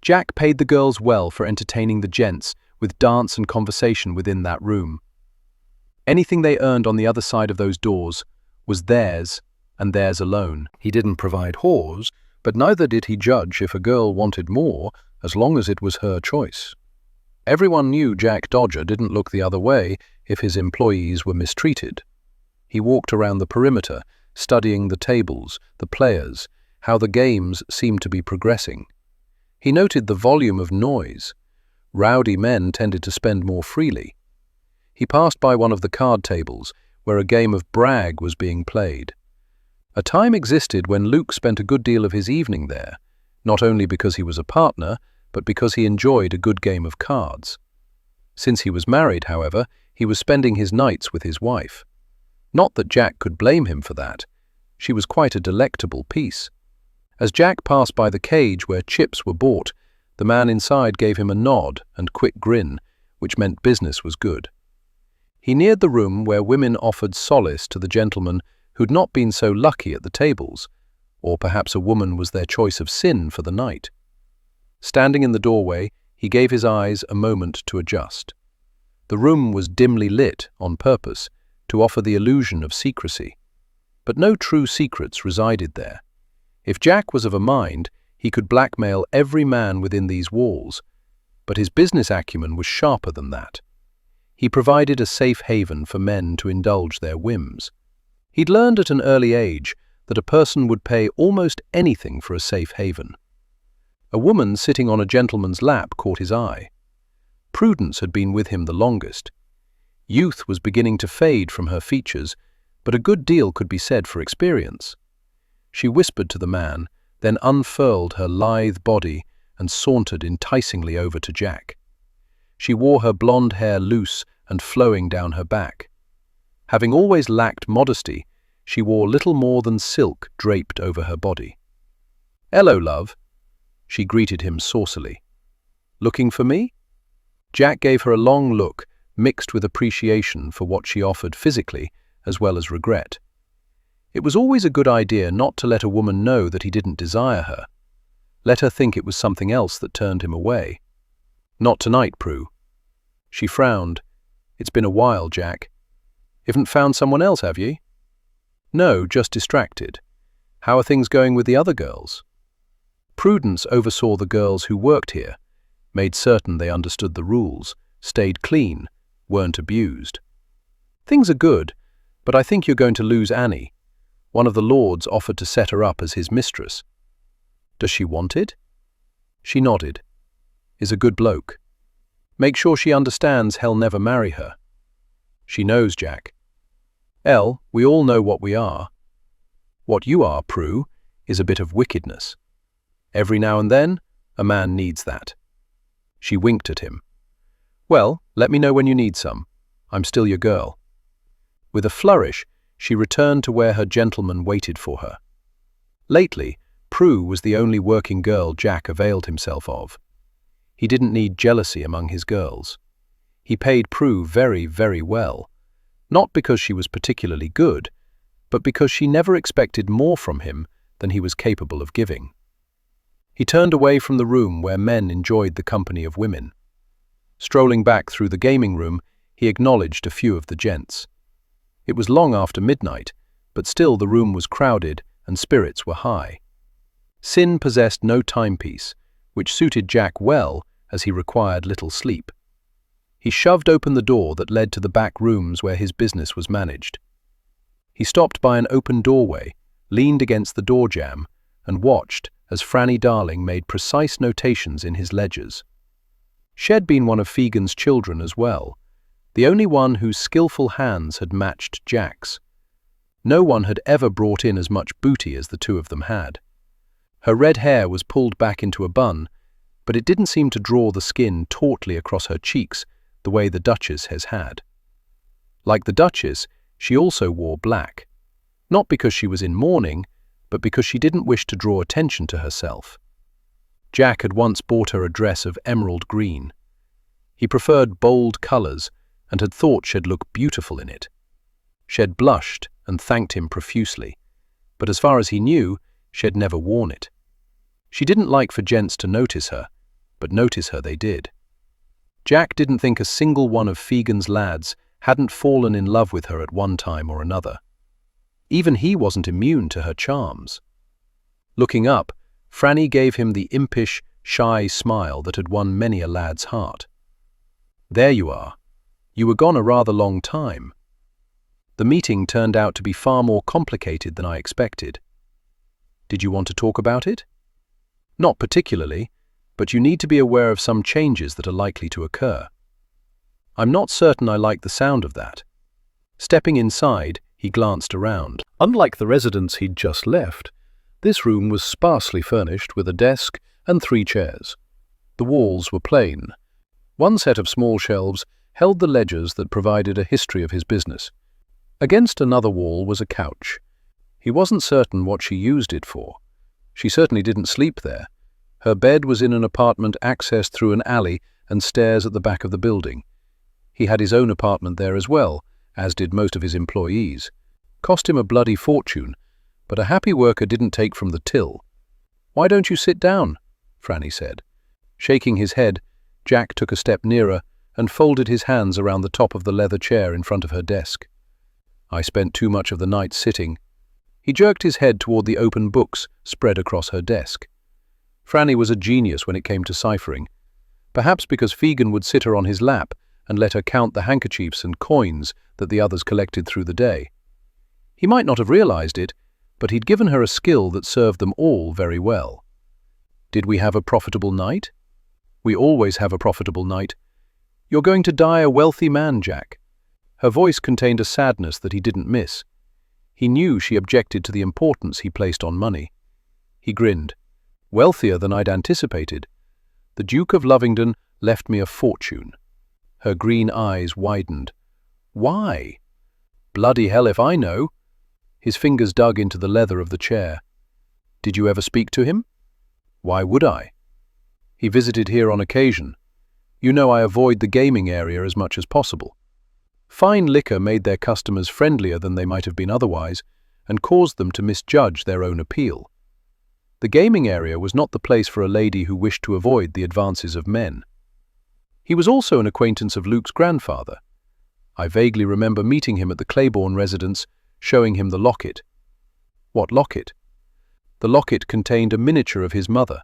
B: Jack paid the girls well for entertaining the gents with dance and conversation within that room. Anything they earned on the other side of those doors was theirs, and theirs alone.
A: He didn't provide whores, but neither did he judge if a girl wanted more, as long as it was her choice. Everyone knew Jack Dodger didn't look the other way if his employees were mistreated. He walked around the perimeter, studying the tables, the players, how the games seemed to be progressing. He noted the volume of noise. Rowdy men tended to spend more freely. He passed by one of the card tables, where a game of brag was being played. A time existed when Luke spent a good deal of his evening there, not only because he was a partner, but because he enjoyed a good game of cards. Since he was married, however, he was spending his nights with his wife. Not that Jack could blame him for that. She was quite a delectable piece. As Jack passed by the cage where chips were bought, the man inside gave him a nod and quick grin, which meant business was good. He neared the room where women offered solace to the gentlemen who'd not been so lucky at the tables, or perhaps a woman was their choice of sin for the night. Standing in the doorway, he gave his eyes a moment to adjust. The room was dimly lit on purpose, to offer the illusion of secrecy. But no true secrets resided there. If Jack was of a mind, he could blackmail every man within these walls, but his business acumen was sharper than that. He provided a safe haven for men to indulge their whims. He'd learned at an early age that a person would pay almost anything for a safe haven. A woman sitting on a gentleman's lap caught his eye. Prudence had been with him the longest. Youth was beginning to fade from her features, but a good deal could be said for experience. She whispered to the man, then unfurled her lithe body and sauntered enticingly over to Jack. She wore her blonde hair loose and flowing down her back. Having always lacked modesty, she wore little more than silk draped over her body. "Hello, love," she greeted him saucily. "Looking for me?" Jack gave her a long look, mixed with appreciation for what she offered physically, as well as regret. It was always a good idea not to let a woman know that he didn't desire her. Let her think it was something else that turned him away. "Not tonight, Prue." She frowned. "It's been a while, Jack. Haven't found someone else, have you?" "No, just distracted. How are things going with the other girls?" Prudence oversaw the girls who worked here, made certain they understood the rules, stayed clean, weren't abused. "Things are good, but I think you're going to lose Annie. One of the lords offered to set her up as his mistress." "Does she want it?" She nodded. "Is a good bloke. Make sure she understands he'll never marry her." She knows, Jack. Elle, we all know what we are. What you are, Prue, is a bit of wickedness. Every now and then, a man needs that. She winked at him. Well, let me know when you need some. I'm still your girl. With a flourish, she returned to where her gentleman waited for her. Lately, Prue was the only working girl Jack availed himself of. He didn't need jealousy among his girls. He paid Prue very, very well, not because she was particularly good, but because she never expected more from him than he was capable of giving. He turned away from the room where men enjoyed the company of women. Strolling back through the gaming room, he acknowledged a few of the gents. It was long after midnight, but still the room was crowded and spirits were high. Sin possessed no timepiece, which suited Jack well as he required little sleep. He shoved open the door that led to the back rooms where his business was managed. He stopped by an open doorway, leaned against the door jamb, and watched as Franny Darling made precise notations in his ledgers. She'd been one of Fegan's children as well, the only one whose skillful hands had matched Jack's. No one had ever brought in as much booty as the two of them had. Her red hair was pulled back into a bun, but it didn't seem to draw the skin tautly across her cheeks the way the Duchess has had. Like the Duchess, she also wore black, not because she was in mourning, but because she didn't wish to draw attention to herself. Jack had once bought her a dress of emerald green. He preferred bold colours and had thought she'd look beautiful in it. She'd blushed and thanked him profusely, but as far as he knew, she'd never worn it. She didn't like for gents to notice her, but notice her they did. Jack didn't think a single one of Fegan's lads hadn't fallen in love with her at one time or another. Even he wasn't immune to her charms. Looking up, Franny gave him the impish, shy smile that had won many a lad's heart. There you are. You were gone a rather long time. The meeting turned out to be far more complicated than I expected. Did you want to talk about it? Not particularly, but you need to be aware of some changes that are likely to occur. I'm not certain I like the sound of that. Stepping inside, he glanced around. Unlike the residence he'd just left, this room was sparsely furnished with a desk and 3 chairs. The walls were plain. One set of small shelves held the ledgers that provided a history of his business. Against another wall was a couch. He wasn't certain what she used it for. She certainly didn't sleep there. Her bed was in an apartment accessed through an alley and stairs at the back of the building. He had his own apartment there as well, as did most of his employees. Cost him a bloody fortune, but a happy worker didn't take from the till. "Why don't you sit down?" Franny said. Shaking his head, Jack took a step nearer and folded his hands around the top of the leather chair in front of her desk. "I spent too much of the night sitting." He jerked his head toward the open books spread across her desk. Franny was a genius when it came to ciphering, perhaps because Fegan would sit her on his lap and let her count the handkerchiefs and coins that the others collected through the day. He might not have realized it, but he'd given her a skill that served them all very well. "Did we have a profitable night?" "We always have a profitable night." "You're going to die a wealthy man, Jack." Her voice contained a sadness that he didn't miss. He knew she objected to the importance he placed on money. He grinned. "Wealthier than I'd anticipated. The Duke of Lovingdon left me a fortune." Her green eyes widened. "Why?" "Bloody hell if I know." His fingers dug into the leather of the chair. "Did you ever speak to him?" "Why would I?" "He visited here on occasion. You know I avoid the gaming area as much as possible." Fine liquor made their customers friendlier than they might have been otherwise, and caused them to misjudge their own appeal. The gaming area was not the place for a lady who wished to avoid the advances of men. He was also an acquaintance of Luke's grandfather. I vaguely remember meeting him at the Claiborne residence, showing him the locket. "What locket?" The locket contained a miniature of his mother.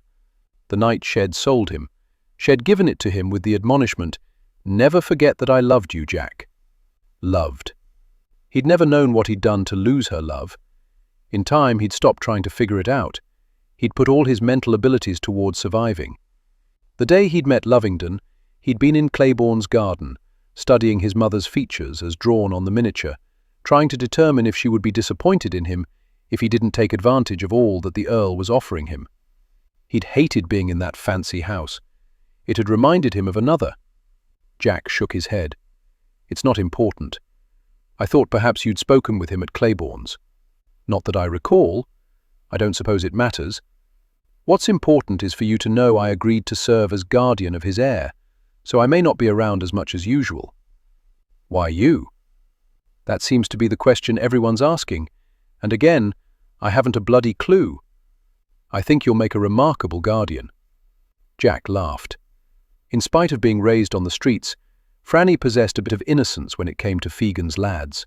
A: The night Shed sold him. Shed given it to him with the admonishment, "Never forget that I loved you, Jack." Loved. He'd never known what he'd done to lose her love. In time, he'd stopped trying to figure it out. He'd put all his mental abilities towards surviving. The day he'd met Lovingdon, he'd been in Claiborne's garden,
B: studying his mother's features as drawn on the miniature, trying to determine if she would be disappointed in him if he didn't take advantage of all that the Earl was offering him. He'd hated being in that fancy house. It had reminded him of another. Jack shook his head. "It's not important. I thought perhaps you'd spoken with him at Claiborne's." "Not that I recall. I don't suppose it matters. What's important is for you to know I agreed to serve as guardian of his heir, so I may not be around as much as usual." "Why you?" "That seems to be the question everyone's asking, and again, I haven't a bloody clue. I think you'll make a remarkable guardian." Jack laughed. In spite of being raised on the streets, Franny possessed a bit of innocence when it came to Figen's lads.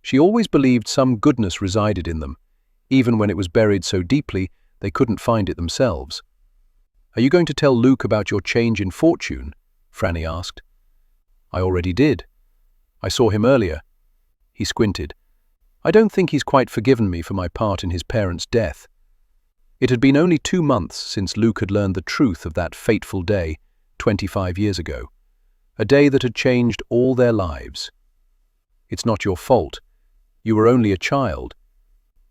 B: She always believed some goodness resided in them, even when it was buried so deeply they couldn't find it themselves. "Are you going to tell Luke about your change in fortune?" Franny asked. "I already did. I saw him earlier." He squinted. "I don't think he's quite forgiven me for my part in his parents' death." It had been only 2 months since Luke had learned the truth of that fateful day, 25 years ago. A day that had changed all their lives. "It's not your fault. You were only a child.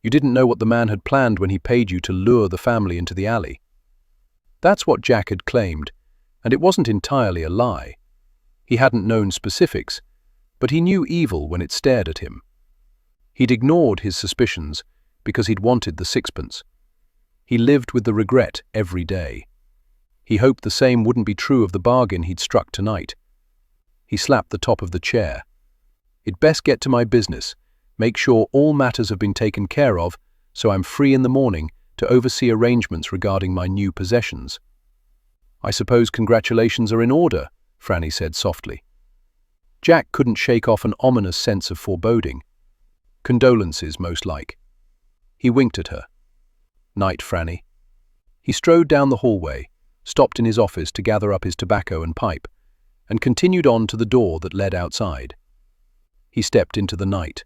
B: You didn't know what the man had planned when he paid you to lure the family into the alley." That's what Jack had claimed, and it wasn't entirely a lie. He hadn't known specifics, but he knew evil when it stared at him. He'd ignored his suspicions because he'd wanted the sixpence. He lived with the regret every day. He hoped the same wouldn't be true of the bargain he'd struck tonight. He slapped the top of the chair. "It'd best get to my business, make sure all matters have been taken care of, so I'm free in the morning to oversee arrangements regarding my new possessions." "I suppose congratulations are in order," Franny said softly. Jack couldn't shake off an ominous sense of foreboding. "Condolences, most like." He winked at her. "Night, Franny." He strode down the hallway, stopped in his office to gather up his tobacco and pipe, and continued on to the door that led outside. He stepped into the night.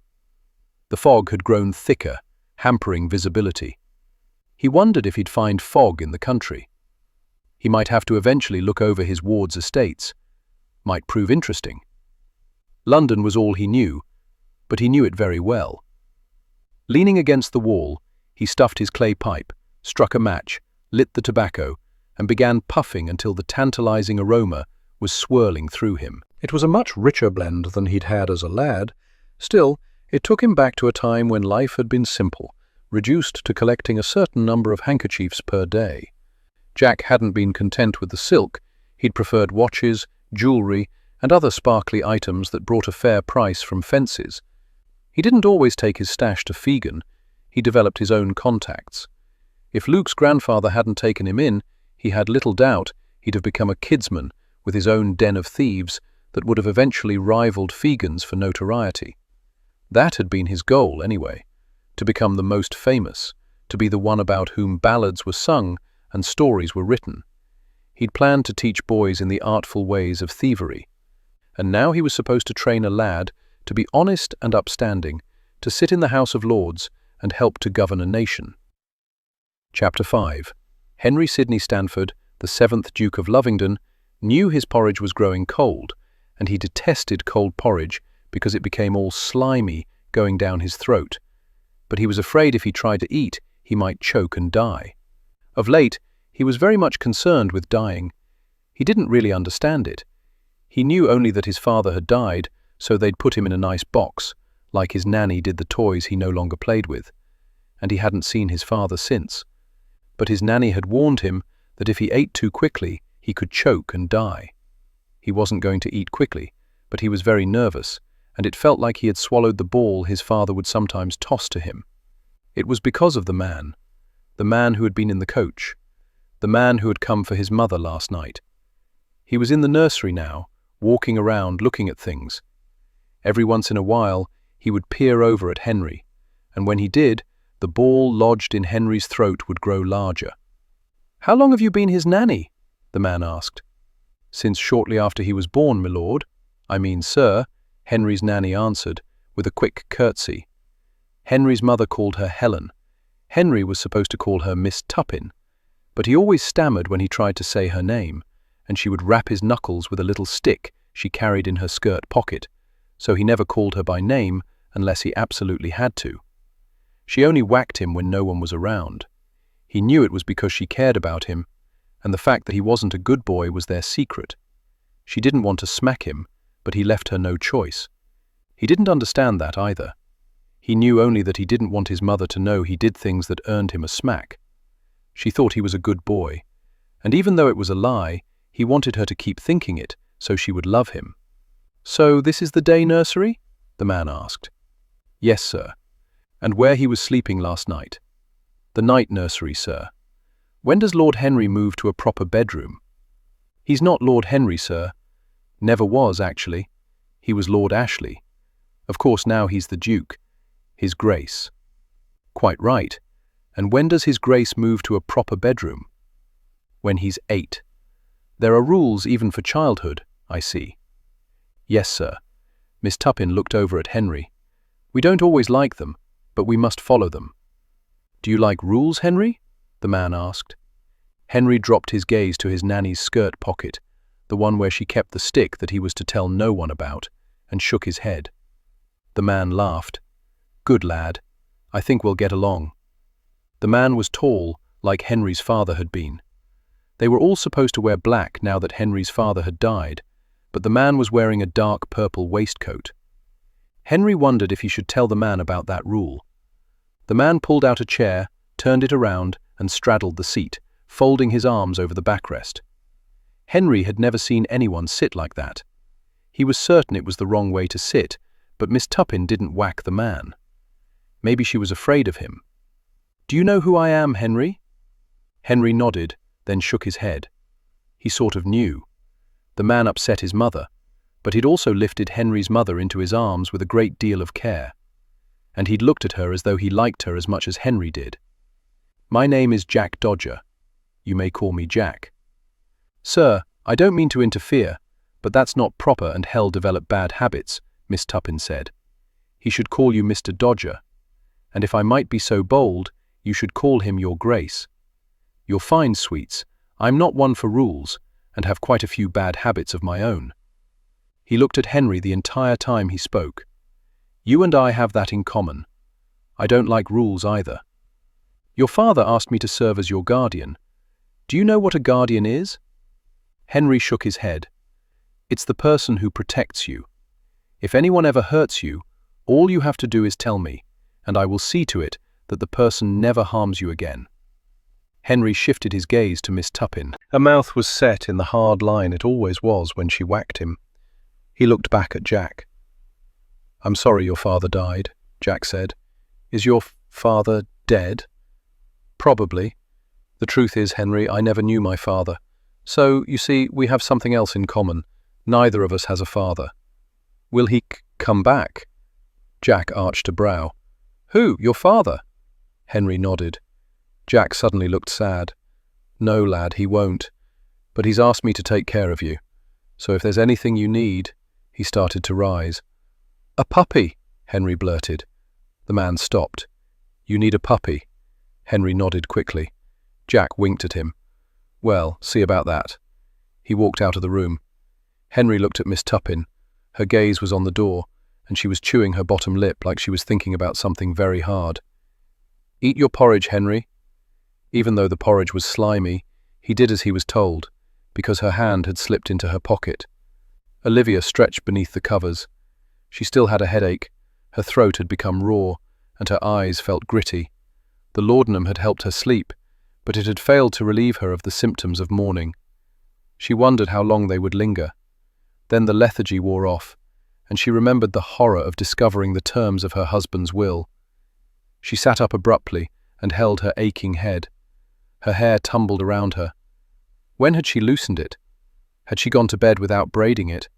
B: The fog had grown thicker, hampering visibility. He wondered if he'd find fog in the country. He might have to eventually look over his ward's estates. Might prove interesting. London was all he knew, but he knew it very well. Leaning against the wall, he stuffed his clay pipe, struck a match, lit the tobacco, and began puffing until the tantalizing aroma was swirling through him. It was a much richer blend than he'd had as a lad. Still, it took him back to a time when life had been simple, reduced to collecting a certain number of handkerchiefs per day. Jack hadn't been content with the silk. He'd preferred watches, jewellery, and other sparkly items that brought a fair price from fences. He didn't always take his stash to Figen. He developed his own contacts. If Luke's grandfather hadn't taken him in, he had little doubt he'd have become a kidsman with his own den of thieves that would have eventually rivaled Figen's for notoriety. That had been his goal, anyway, to become the most famous, to be the one about whom ballads were sung and stories were written. He'd planned to teach boys in the artful ways of thievery, and now he was supposed to train a lad to be honest and upstanding, to sit in the House of Lords and help to govern a nation. Chapter 5. Henry Sidney Stanford, the 7th Duke of Lovingdon, knew his porridge was growing cold, and he detested cold porridge because it became all slimy going down his throat. But he was afraid if he tried to eat, he might choke and die. Of late, he was very much concerned with dying. He didn't really understand it. He knew only that his father had died, so they'd put him in a nice box, like his nanny did the toys he no longer played with. And he hadn't seen his father since. But his nanny had warned him that if he ate too quickly, he could choke and die. He wasn't going to eat quickly, but he was very nervous, and it felt like he had swallowed the ball his father would sometimes toss to him. It was because of the man who had been in the coach, the man who had come for his mother last night. He was in the nursery now, walking around looking at things. Every once in a while, he would peer over at Henry, and when he did, the ball lodged in Henry's throat would grow larger. "How long have you been his nanny?" the man asked. "Since shortly after he was born, my lord. I mean, sir," Henry's nanny answered, with a quick curtsy. Henry's mother called her Helen. Henry was supposed to call her Miss Tuppin, but he always stammered when he tried to say her name, and she would rap his knuckles with a little stick she carried in her skirt pocket, so he never called her by name unless he absolutely had to. She only whacked him when no one was around. He knew it was because she cared about him, and the fact that he wasn't a good boy was their secret. She didn't want to smack him, but he left her no choice. He didn't understand that either. He knew only that he didn't want his mother to know he did things that earned him a smack. She thought he was a good boy, and even though it was a lie, he wanted her to keep thinking it so she would love him. "So this is the day nursery?" the man asked. "Yes, sir." "And where he was sleeping last night?" "The night nursery, sir." "When does Lord Henry move to a proper bedroom?" "He's not Lord Henry, sir." "Never was, actually. He was Lord Ashley. Of course now he's the Duke. His Grace." "Quite right. And when does His Grace move to a proper bedroom?" "When he's 8. There are rules even for childhood, I see." "Yes, sir." Miss Tuppin looked over at Henry. "We don't always like them, but we must follow them." "Do you like rules, Henry?" the man asked. Henry dropped his gaze to his nanny's skirt pocket, the one where she kept the stick that he was to tell no one about, and shook his head. The man laughed. "Good lad. I think we'll get along." The man was tall, like Henry's father had been. They were all supposed to wear black now that Henry's father had died, but the man was wearing a dark purple waistcoat. Henry wondered if he should tell the man about that rule. The man pulled out a chair, turned it around, and straddled the seat, folding his arms over the backrest. Henry had never seen anyone sit like that. He was certain it was the wrong way to sit, but Miss Tuppin didn't whack the man. Maybe she was afraid of him. "Do you know who I am, Henry?" Henry nodded, then shook his head. He sort of knew. The man upset his mother, but he'd also lifted Henry's mother into his arms with a great deal of care. And he'd looked at her as though he liked her as much as Henry did. "My name is Jack Dodger. You may call me Jack." "Sir, I don't mean to interfere, but that's not proper and Hell develop bad habits," Miss Tuppin said. "He should call you Mr. Dodger. And if I might be so bold, you should call him Your Grace. You're fine, sweets. I'm not one for rules, and have quite a few bad habits of my own." He looked at Henry the entire time he spoke. "You and I have that in common. I don't like rules either. Your father asked me to serve as your guardian. Do you know what a guardian is?" Henry shook his head. "It's the person who protects you. If anyone ever hurts you, all you have to do is tell me, and I will see to it that the person never harms you again." Henry shifted his gaze to Miss Tuppin. Her mouth was set in the hard line it always was when she whacked him. He looked back at Jack. "I'm sorry your father died," Jack said. "Is your father dead?" "Probably. The truth is, Henry, I never knew my father. So, you see, we have something else in common. Neither of us has a father." "Will he come back?" Jack arched a brow. "Who, your father?" Henry nodded. Jack suddenly looked sad. "No, lad, he won't. But he's asked me to take care of you. So if there's anything you need—" He started to rise. "A puppy," Henry blurted. The man stopped. "You need a puppy?" Henry nodded quickly. Jack winked at him. "Well, see about that." He walked out of the room. Henry looked at Miss Tuppin. Her gaze was on the door, and she was chewing her bottom lip like she was thinking about something very hard. "Eat your porridge, Henry." Even though the porridge was slimy, he did as he was told, because her hand had slipped into her pocket. Olivia stretched beneath the covers. She still had a headache, her throat had become raw, and her eyes felt gritty. The laudanum had helped her sleep, but it had failed to relieve her of the symptoms of mourning. She wondered how long they would linger. Then the lethargy wore off, and she remembered the horror of discovering the terms of her husband's will. She sat up abruptly and held her aching head. Her hair tumbled around her. When had she loosened it? Had she gone to bed without braiding it?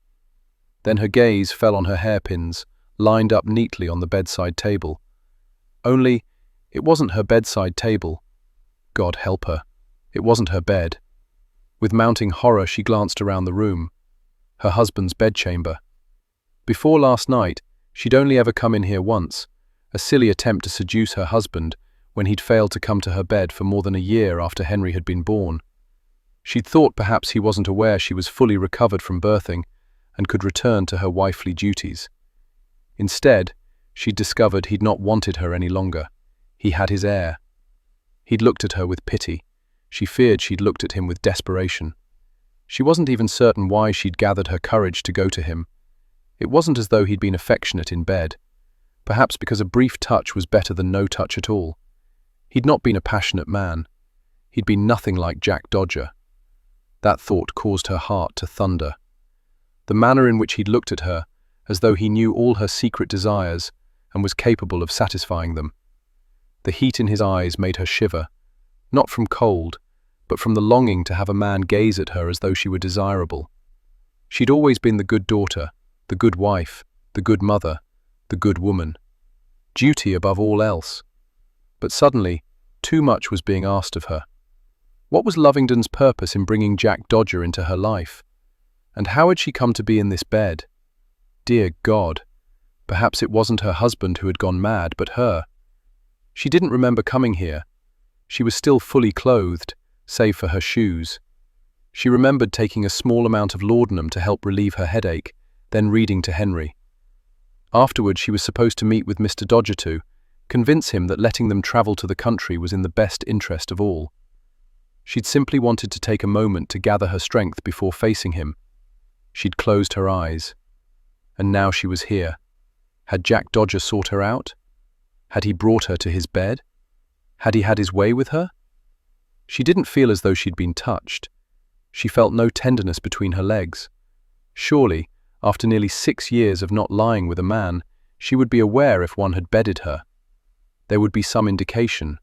B: Then her gaze fell on her hairpins, lined up neatly on the bedside table. Only, it wasn't her bedside table. God help her. It wasn't her bed. With mounting horror, she glanced around the room. Her husband's bedchamber. Before last night, she'd only ever come in here once, a silly attempt to seduce her husband when he'd failed to come to her bed for more than a year after Henry had been born. She'd thought perhaps he wasn't aware she was fully recovered from birthing, and could return to her wifely duties. Instead, she'd discovered he'd not wanted her any longer. He had his heir. He'd looked at her with pity. She feared she'd looked at him with desperation. She wasn't even certain why she'd gathered her courage to go to him. It wasn't as though he'd been affectionate in bed. Perhaps because a brief touch was better than no touch at all. He'd not been a passionate man. He'd been nothing like Jack Dodger. That thought caused her heart to thunder. The manner in which he'd looked at her, as though he knew all her secret desires and was capable of satisfying them. The heat in his eyes made her shiver, not from cold, but from the longing to have a man gaze at her as though she were desirable. She'd always been the good daughter, the good wife, the good mother, the good woman. Duty above all else. But suddenly, too much was being asked of her. What was Lovingdon's purpose in bringing Jack Dodger into her life? And how had she come to be in this bed? Dear God, perhaps it wasn't her husband who had gone mad, but her. She didn't remember coming here. She was still fully clothed, save for her shoes. She remembered taking a small amount of laudanum to help relieve her headache, then reading to Henry. Afterward, she was supposed to meet with Mr. Dodger to convince him that letting them travel to the country was in the best interest of all. She'd simply wanted to take a moment to gather her strength before facing him. She'd closed her eyes. And now she was here. Had Jack Dodger sought her out? Had he brought her to his bed? Had he had his way with her? She didn't feel as though she'd been touched. She felt no tenderness between her legs. Surely, after nearly 6 years of not lying with a man, she would be aware if one had bedded her. There would be some indication.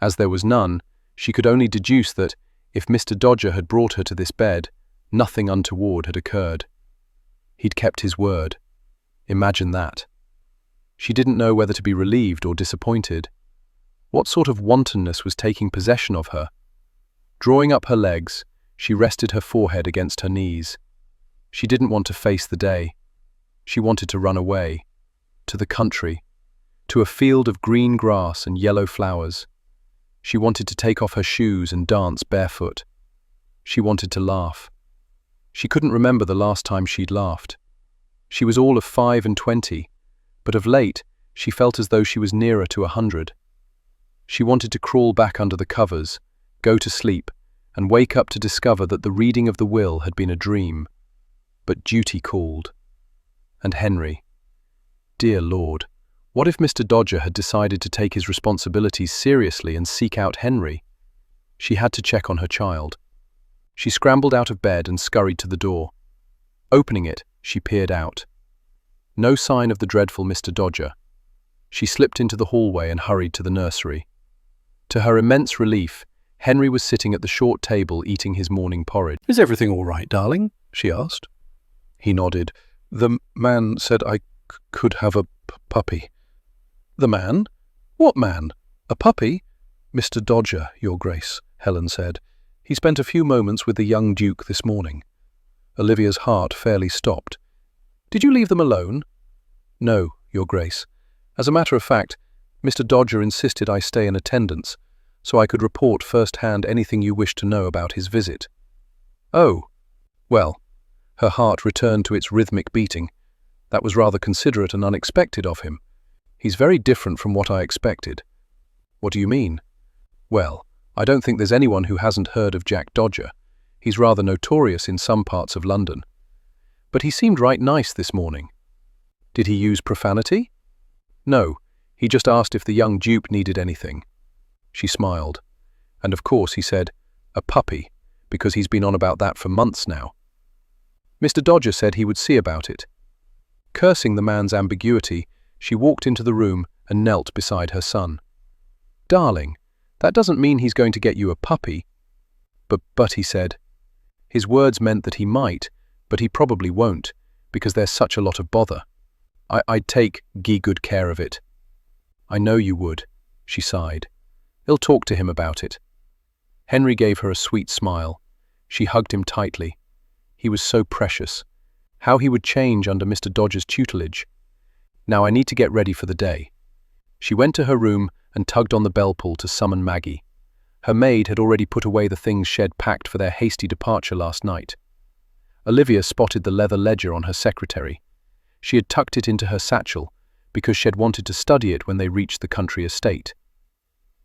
B: As there was none, she could only deduce that, if Mr. Dodger had brought her to this bed, nothing untoward had occurred. He'd kept his word. Imagine that. She didn't know whether to be relieved or disappointed. What sort of wantonness was taking possession of her? Drawing up her legs, she rested her forehead against her knees. She didn't want to face the day. She wanted to run away. To the country. To a field of green grass and yellow flowers. She wanted to take off her shoes and dance barefoot. She wanted to laugh. She couldn't remember the last time she'd laughed. She was all of 25, but of late she felt as though she was nearer to 100. She wanted to crawl back under the covers, go to sleep, and wake up to discover that the reading of the will had been a dream. But duty called. And Henry. Dear Lord, what if Mr. Dodger had decided to take his responsibilities seriously and seek out Henry? She had to check on her child. She scrambled out of bed and scurried to the door. Opening it, she peered out. No sign of the dreadful Mr. Dodger. She slipped into the hallway and hurried to the nursery. To her immense relief, Henry was sitting at the short table eating his morning porridge.
A: "Is everything all right, darling?" she asked. He nodded. "The man said I could have a puppy." "The man? What man? A puppy?" "Mr. Dodger, Your Grace," Helen said. "He spent a few moments with the young Duke this morning." Olivia's heart fairly stopped. "Did you leave them alone?" "No, Your Grace. As a matter of fact, Mr. Dodger insisted I stay in attendance, so I could report firsthand anything you wished to know about his visit." "Oh, well." Her heart returned to its rhythmic beating. "That was rather considerate and unexpected of him. He's very different from what I expected." "What do you mean?" "Well, I don't think there's anyone who hasn't heard of Jack Dodger. He's rather notorious in some parts of London. But he seemed right nice this morning." "Did he use profanity?" "No, he just asked if the young dupe needed anything." She smiled. "And of course," he said, "a puppy, because he's been on about that for months now." Mr. Dodger said he would see about it. Cursing the man's ambiguity, she walked into the room and knelt beside her son. "Darling, that doesn't mean he's going to get you a puppy." But he said. His words meant that he might, but he probably won't, because there's such a lot of bother. I'd take good care of it." "I know you would," she sighed. "I'll talk to him about it." Henry gave her a sweet smile. She hugged him tightly. He was so precious. How he would change under Mr. Dodger's tutelage. Now I need to get ready for the day. She went to her room and tugged on the bell pull to summon Maggie. Her maid had already put away the things Shed packed for their hasty departure last night.
B: Olivia spotted the leather ledger on her secretary. She had tucked it into her satchel because she had wanted to study it when they reached the country estate.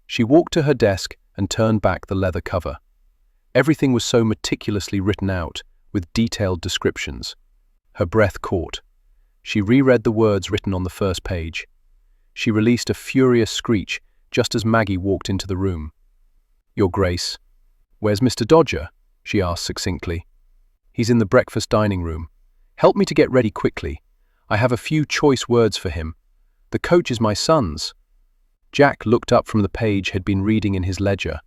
B: She walked to her desk and turned back the leather cover. Everything was so meticulously written out, with detailed descriptions. Her breath caught. She reread the words written on the first page. She released a furious screech just as Maggie walked into the room. "Your Grace, where's Mr. Dodger?" she asked succinctly. "He's in the breakfast dining room. Help me to get ready quickly. I have a few choice words for him. The coach is my son's." Jack looked up from the page he'd been reading in his ledger,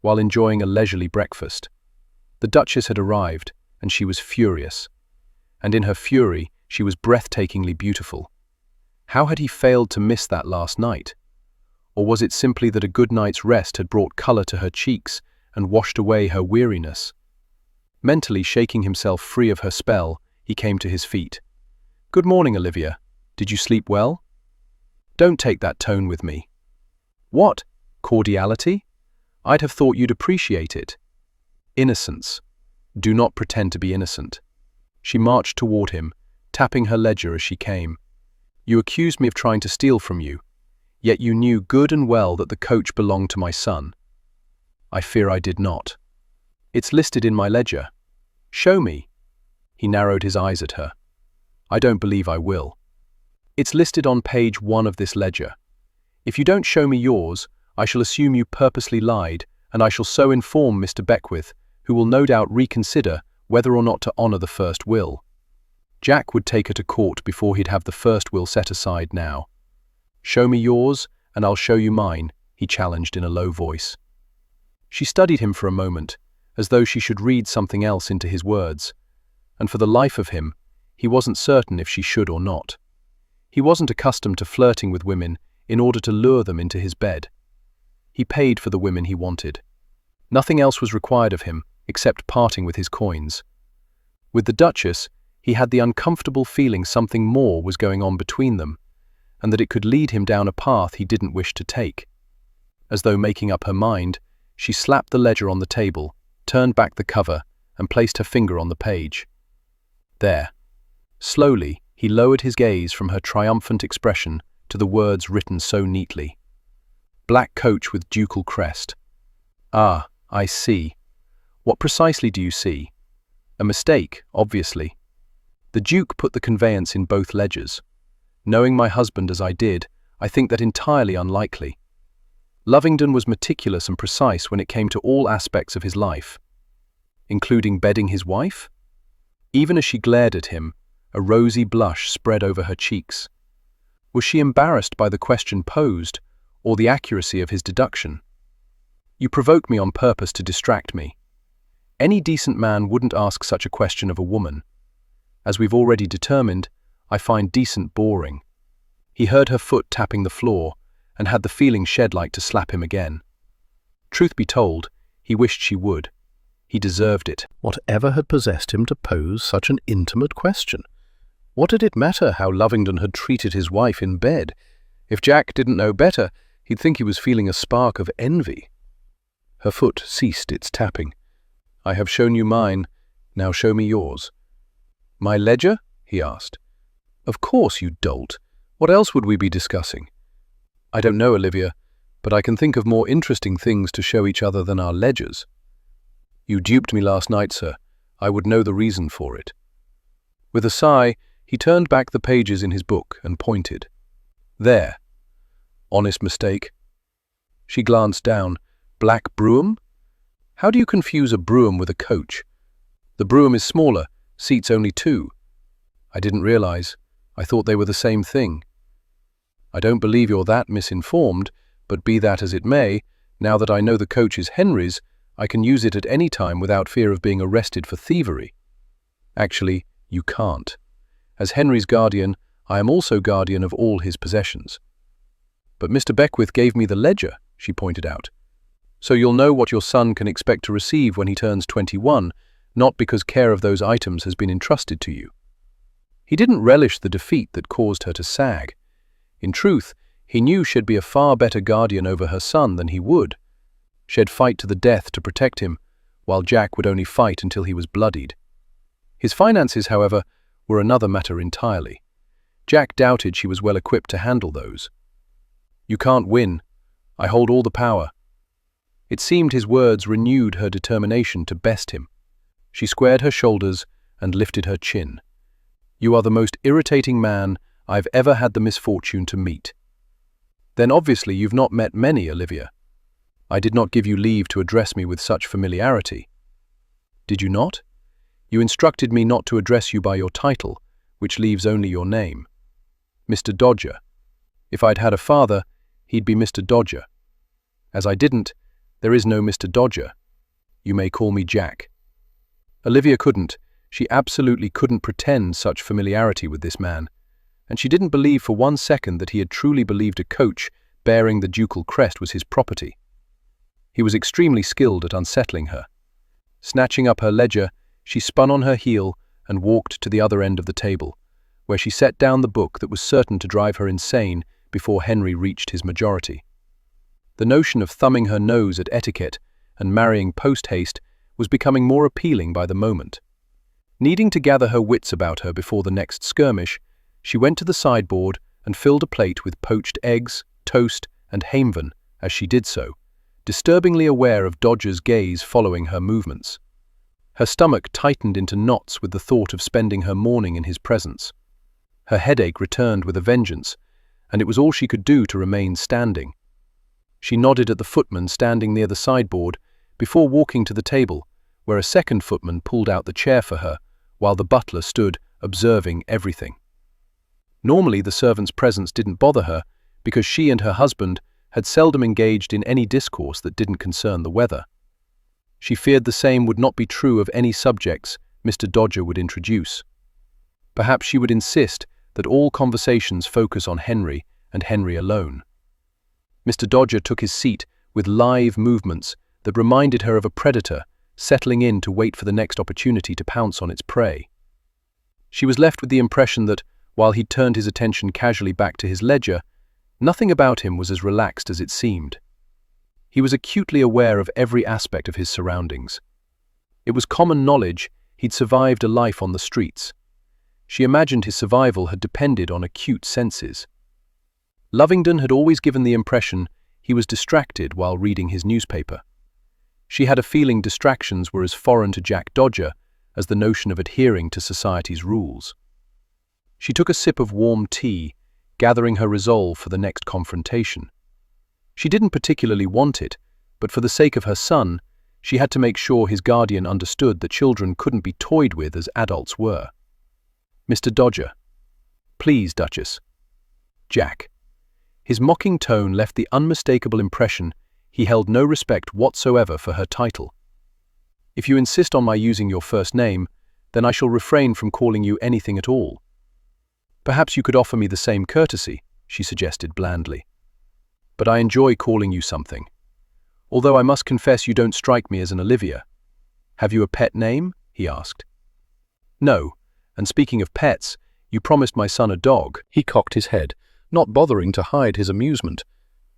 B: while enjoying a leisurely breakfast. The Duchess had arrived, and she was furious. And in her fury, she was breathtakingly beautiful. How had he failed to miss that last night? Or was it simply that a good night's rest had brought colour to her cheeks and washed away her weariness? Mentally shaking himself free of her spell, he came to his feet. "Good morning, Olivia. Did you sleep well?" "Don't take that tone with me." "What? Cordiality? I'd have thought you'd appreciate it." "Innocence. Do not pretend to be innocent." She marched toward him, tapping her ledger as she came. "You accused me of trying to steal from you, yet you knew good and well that the coach belonged to my son." "I fear I did not." "It's listed in my ledger." "Show me." He narrowed his eyes at her. "I don't believe I will." "It's listed on page 1 of this ledger. If you don't show me yours, I shall assume you purposely lied, and I shall so inform Mr. Beckwith, who will no doubt reconsider whether or not to honour the first will." Jack would take her to court before he'd have the first will set aside now. "Show me yours, and I'll show you mine," he challenged in a low voice. She studied him for a moment, as though she should read something else into his words, and for the life of him, he wasn't certain if she should or not. He wasn't accustomed to flirting with women in order to lure them into his bed. He paid for the women he wanted. Nothing else was required of him, except parting with his coins. With the Duchess, he had the uncomfortable feeling something more was going on between them, and that it could lead him down a path he didn't wish to take. As though making up her mind, she slapped the ledger on the table, turned back the cover, and placed her finger on the page. There. Slowly, he lowered his gaze from her triumphant expression to the words written so neatly. "Black coach with ducal crest." "Ah, I see. What precisely do you see?" "A mistake, obviously. The Duke put the conveyance in both ledgers. Knowing my husband as I did, I think that entirely unlikely. Lovingdon was meticulous and precise when it came to all aspects of his life." "Including bedding his wife?" Even as she glared at him, a rosy blush spread over her cheeks. Was she embarrassed by the question posed, or the accuracy of his deduction? "You provoke me on purpose to distract me. Any decent man wouldn't ask such a question of a woman. As we've already determined, I find decent boring." He heard her foot tapping the floor, and had the feeling she'd like to slap him again. Truth be told, he wished she would. He deserved it.
A: Whatever had possessed him to pose such an intimate question? What did it matter how Lovingdon had treated his wife in bed? If Jack didn't know better, he'd think he was feeling a spark of envy. Her foot ceased its tapping. "I have shown you mine, now show me yours." "My ledger?" he asked. "Of course, you dolt. What else would we be discussing?" "I don't know, Olivia, but I can think of more interesting things to show each other than our ledgers." "You duped me last night, sir. I would know the reason for it." With a sigh, he turned back the pages in his book and pointed. "There. Honest mistake." She glanced down. "Black brougham? How do you confuse a brougham with a coach? The brougham is smaller, seats only 2. I didn't realize. I thought they were the same thing." "I don't believe you're that misinformed, but be that as it may, now that I know the coach is Henry's, I can use it at any time without fear of being arrested for thievery." "Actually, you can't. As Henry's guardian, I am also guardian of all his possessions." "But Mr. Beckwith gave me the ledger," she pointed out. "So you'll know what your son can expect to receive when he turns 21, not because care of those items has been entrusted to you." He didn't relish the defeat that caused her to sag. In truth, he knew she'd be a far better guardian over her son than he would. She'd fight to the death to protect him, while Jack would only fight until he was bloodied.
B: His finances, however, were another matter entirely. Jack doubted she was well equipped to handle those. "You can't win. I hold all the power." It seemed his words renewed her determination to best him. She squared her shoulders and lifted her chin. "You are the most irritating man I've ever had the misfortune to meet." "Then obviously you've not met many, Olivia. I did not give you leave to address me with such familiarity." "Did you not? You instructed me not to address you by your title, which leaves only your name. Mr. Dodger. If I'd had a father, he'd be Mr. Dodger. As I didn't, there is no Mr. Dodger. You may call me Jack." Olivia couldn't. She absolutely couldn't pretend such familiarity with this man, and she didn't believe for one second that he had truly believed a coach bearing the ducal crest was his property. He was extremely skilled at unsettling her. Snatching up her ledger, she spun on her heel and walked to the other end of the table, where she set down the book that was certain to drive her insane before Henry reached his majority. The notion of thumbing her nose at etiquette and marrying post-haste was becoming more appealing by the moment. Needing to gather her wits about her before the next skirmish, she went to the sideboard and filled a plate with poached eggs, toast, and haemven as she did so, disturbingly aware of Dodger's gaze following her movements. Her stomach tightened into knots with the thought of spending her morning in his presence. Her headache returned with a vengeance, and it was all she could do to remain standing. She nodded at the footman standing near the sideboard before walking to the table, where a second footman pulled out the chair for her, while the butler stood observing everything. Normally the servant's presence didn't bother her, because she and her husband had seldom engaged in any discourse that didn't concern the weather. She feared the same would not be true of any subjects Mr. Dodger would introduce. Perhaps she would insist that all conversations focus on Henry and Henry alone. Mr. Dodger took his seat with live movements that reminded her of a predator settling in to wait for the next opportunity to pounce on its prey. She was left with the impression that, while he turned his attention casually back to his ledger, nothing about him was as relaxed as it seemed. He was acutely aware of every aspect of his surroundings. It was common knowledge he'd survived a life on the streets. She imagined his survival had depended on acute senses. Lovingdon had always given the impression he was distracted while reading his newspaper. She had a feeling distractions were as foreign to Jack Dodger as the notion of adhering to society's rules. She took a sip of warm tea, gathering her resolve for the next confrontation. She didn't particularly want it, but for the sake of her son, she had to make sure his guardian understood that children couldn't be toyed with as adults were. "Mr. Dodger." "Please, Duchess." "Jack." His mocking tone left the unmistakable impression he held no respect whatsoever for her title. "If you insist on my using your first name, then I shall refrain from calling you anything at all." "Perhaps you could offer me the same courtesy," she suggested blandly. "But I enjoy calling you something. Although I must confess you don't strike me as an Olivia." "Have you a pet name?" he asked. "No, and speaking of pets, you promised my son a dog." He cocked his head, not bothering to hide his amusement.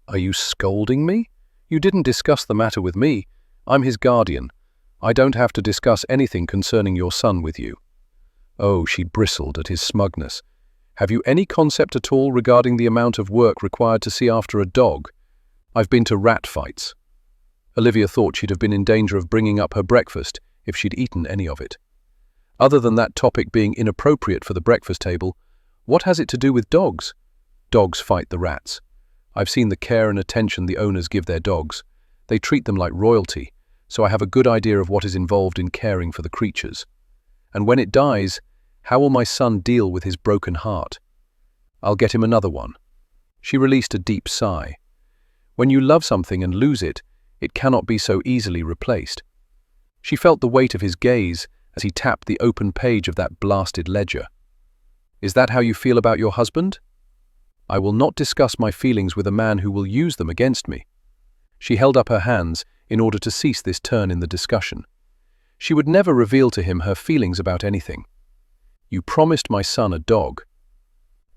B: "Are you scolding me? You didn't discuss the matter with me. I'm his guardian. I don't have to discuss anything concerning your son with you." Oh, she bristled at his smugness. "Have you any concept at all regarding the amount of work required to see after a dog? I've been to rat fights." Olivia thought she'd have been in danger of bringing up her breakfast if she'd eaten any of it. Other than that topic being inappropriate for the breakfast table, what has it to do with dogs? Dogs fight the rats. I've seen the care and attention the owners give their dogs. They treat them like royalty, so I have a good idea of what is involved in caring for the creatures. And when it dies, how will my son deal with his broken heart? I'll get him another one." She released a deep sigh. When you love something and lose it, it cannot be so easily replaced. She felt the weight of his gaze as he tapped the open page of that blasted ledger. "Is that how you feel about your husband?" "I will not discuss my feelings with a man who will use them against me." She held up her hands in order to cease this turn in the discussion. She would never reveal to him her feelings about anything. "You promised my son a dog."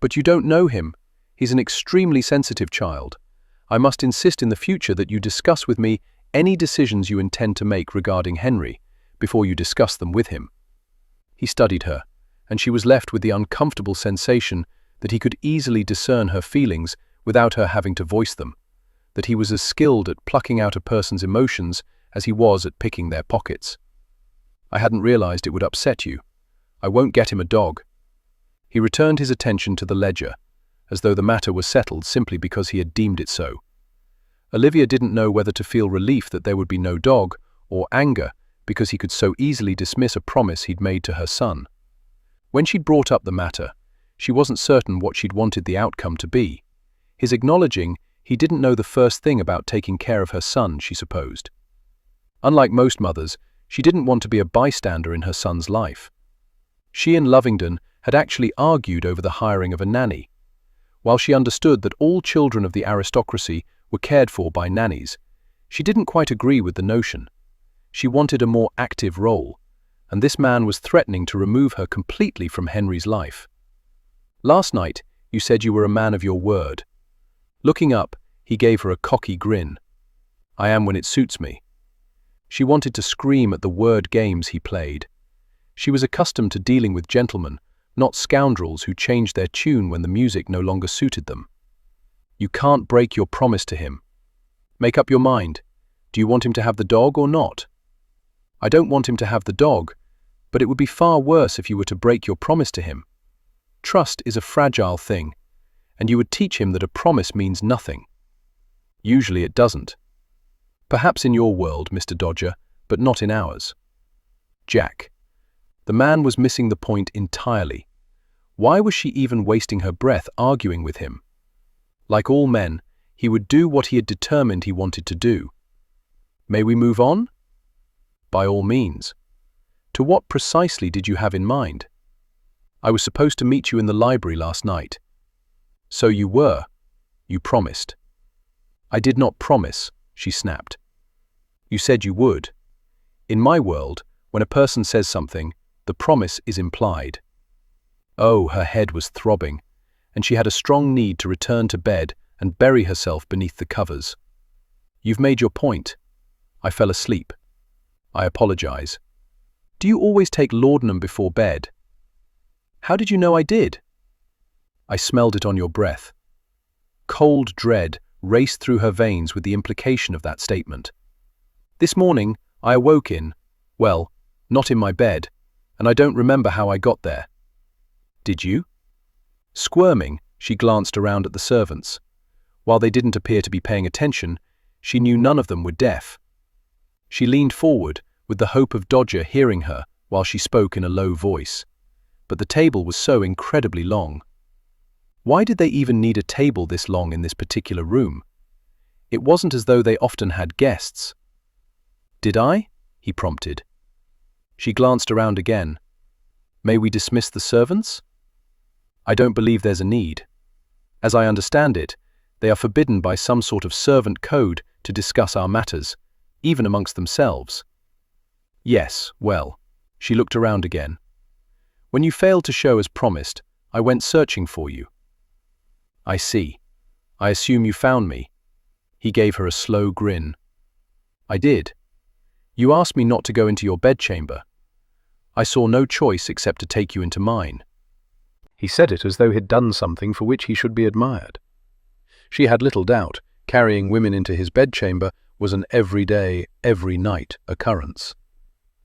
B: "But you don't know him. He's an extremely sensitive child. I must insist in the future that you discuss with me any decisions you intend to make regarding Henry before you discuss them with him." He studied her, and she was left with the uncomfortable sensation that he could easily discern her feelings without her having to voice them, that he was as skilled at plucking out a person's emotions as he was at picking their pockets. I hadn't realized it would upset you. I won't get him a dog. He returned his attention to the ledger, as though the matter was settled simply because he had deemed it so. Olivia didn't know whether to feel relief that there would be no dog, or anger because he could so easily dismiss a promise he'd made to her son. When she'd brought up the matter, she wasn't certain what she'd wanted the outcome to be. His acknowledging he didn't know the first thing about taking care of her son, she supposed. Unlike most mothers, she didn't want to be a bystander in her son's life. She and Lovingdon had actually argued over the hiring of a nanny. While she understood that all children of the aristocracy were cared for by nannies, she didn't quite agree with the notion. She wanted a more active role, and this man was threatening to remove her completely from Henry's life. Last night, you said you were a man of your word. Looking up, he gave her a cocky grin. I am when it suits me. She wanted to scream at the word games he played. She was accustomed to dealing with gentlemen, not scoundrels who changed their tune when the music no longer suited them. You can't break your promise to him. Make up your mind. Do you want him to have the dog or not? I don't want him to have the dog, but it would be far worse if you were to break your promise to him. Trust is a fragile thing, and you would teach him that a promise means nothing. Usually it doesn't. Perhaps in your world, Mr. Dodger, but not in ours. Jack. The man was missing the point entirely. Why was she even wasting her breath arguing with him? Like all men, he would do what he had determined he wanted to do. May we move on? By all means. To what precisely did you have in mind? I was supposed to meet you in the library last night. So you were. You promised. I did not promise, she snapped. You said you would. In my world, when a person says something, the promise is implied. Oh, her head was throbbing, and she had a strong need to return to bed and bury herself beneath the covers. You've made your point. I fell asleep. I apologize. Do you always take laudanum before bed? How did you know I did? I smelled it on your breath. Cold dread raced through her veins with the implication of that statement. This morning, I awoke well, not in my bed, and I don't remember how I got there. Did you? Squirming, she glanced around at the servants. While they didn't appear to be paying attention, she knew none of them were deaf. She leaned forward, with the hope of Dodger hearing her while she spoke in a low voice. But the table was so incredibly long. Why did they even need a table this long in this particular room? It wasn't as though they often had guests. Did I? He prompted. She glanced around again. May we dismiss the servants? I don't believe there's a need. As I understand it, they are forbidden by some sort of servant code to discuss our matters, even amongst themselves. Yes, well, she looked around again. When you failed to show as promised, I went searching for you. I see. I assume you found me. He gave her a slow grin. I did. You asked me not to go into your bedchamber. I saw no choice except to take you into mine. He said it as though he'd done something for which he should be admired. She had little doubt carrying women into his bedchamber was an everyday, every night occurrence.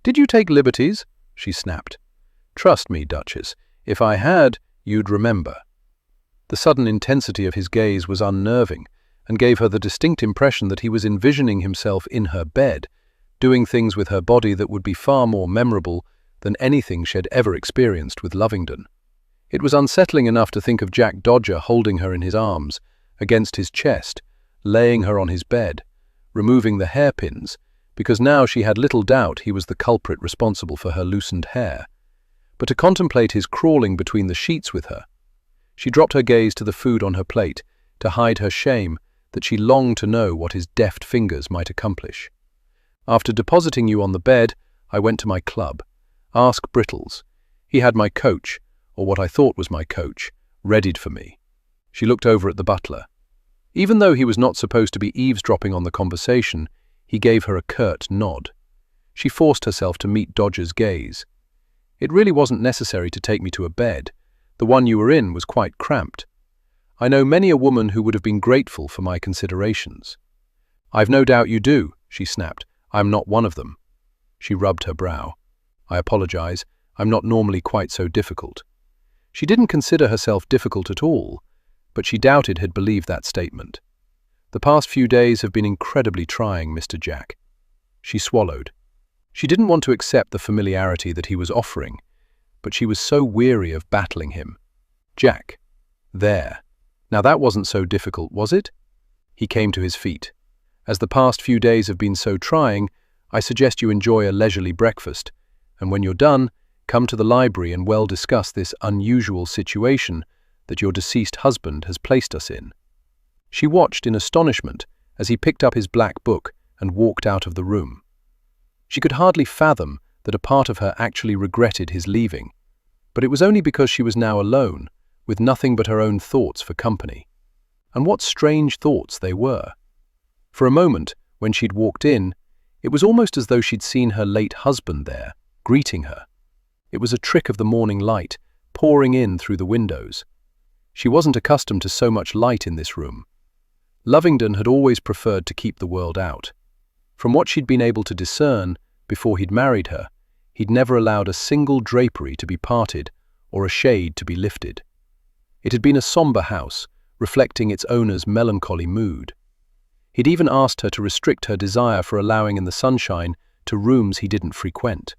B: Did you take liberties? She snapped. Trust me, Duchess, if I had, you'd remember. The sudden intensity of his gaze was unnerving and gave her the distinct impression that he was envisioning himself in her bed, doing things with her body that would be far more memorable than anything she had ever experienced with Lovingdon. It was unsettling enough to think of Jack Dodger holding her in his arms, against his chest, laying her on his bed, removing the hairpins, because now she had little doubt he was the culprit responsible for her loosened hair. But to contemplate his crawling between the sheets with her, she dropped her gaze to the food on her plate to hide her shame that she longed to know what his deft fingers might accomplish. After depositing you on the bed, I went to my club. Ask Brittles. He had my coach, or what I thought was my coach, readied for me. She looked over at the butler. Even though he was not supposed to be eavesdropping on the conversation, he gave her a curt nod. She forced herself to meet Dodger's gaze. It really wasn't necessary to take me to a bed. The one you were in was quite cramped. I know many a woman who would have been grateful for my considerations." "I've no doubt you do," she snapped. "I'm not one of them." She rubbed her brow. "I apologize. I'm not normally quite so difficult." She didn't consider herself difficult at all, but she doubted he'd believed that statement. "The past few days have been incredibly trying, Mr. Jack." She swallowed. She didn't want to accept the familiarity that he was offering, but she was so weary of battling him. "Jack. There. Now that wasn't so difficult, was it?" He came to his feet. "As the past few days have been so trying, I suggest you enjoy a leisurely breakfast, and when you're done, come to the library and discuss this unusual situation that your deceased husband has placed us in." She watched in astonishment as he picked up his black book and walked out of the room. She could hardly fathom that a part of her actually regretted his leaving, but it was only because she was now alone, with nothing but her own thoughts for company. And what strange thoughts they were. For a moment, when she'd walked in, it was almost as though she'd seen her late husband there, greeting her. It was a trick of the morning light, pouring in through the windows. She wasn't accustomed to so much light in this room. Lovingdon had always preferred to keep the world out. From what she'd been able to discern before he'd married her, he'd never allowed a single drapery to be parted or a shade to be lifted. It had been a somber house, reflecting its owner's melancholy mood. He'd even asked her to restrict her desire for allowing in the sunshine to rooms he didn't frequent.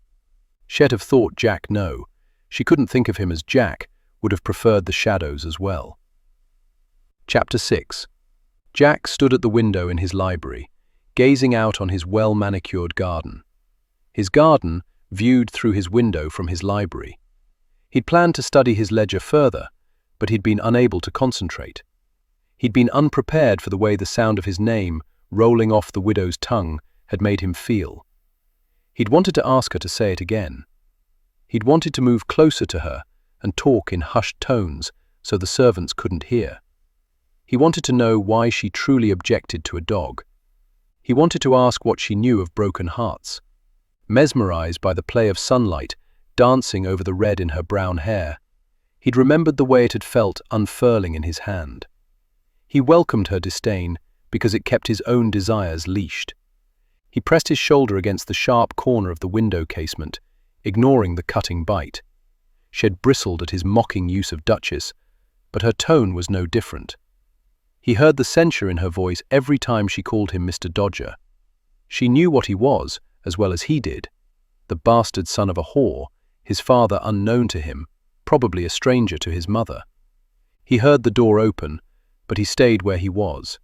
B: She'd have thought Jack no. She couldn't think of him as Jack, would have preferred the shadows as well. Chapter 6. Jack stood at the window in his library, gazing out on his well-manicured garden. His garden viewed through his window from his library. He'd planned to study his ledger further, but he'd been unable to concentrate. He'd been unprepared for the way the sound of his name, rolling off the widow's tongue, had made him feel. He'd wanted to ask her to say it again. He'd wanted to move closer to her and talk in hushed tones so the servants couldn't hear. He wanted to know why she truly objected to a dog. He wanted to ask what she knew of broken hearts. Mesmerized by the play of sunlight dancing over the red in her brown hair, he'd remembered the way it had felt unfurling in his hand. He welcomed her disdain because it kept his own desires leashed. He pressed his shoulder against the sharp corner of the window casement, ignoring the cutting bite. She had bristled at his mocking use of Duchess, but her tone was no different. He heard the censure in her voice every time she called him Mr. Dodger. She knew what he was, as well as he did. The bastard son of a whore, his father unknown to him, probably a stranger to his mother. He heard the door open, but he stayed where he was.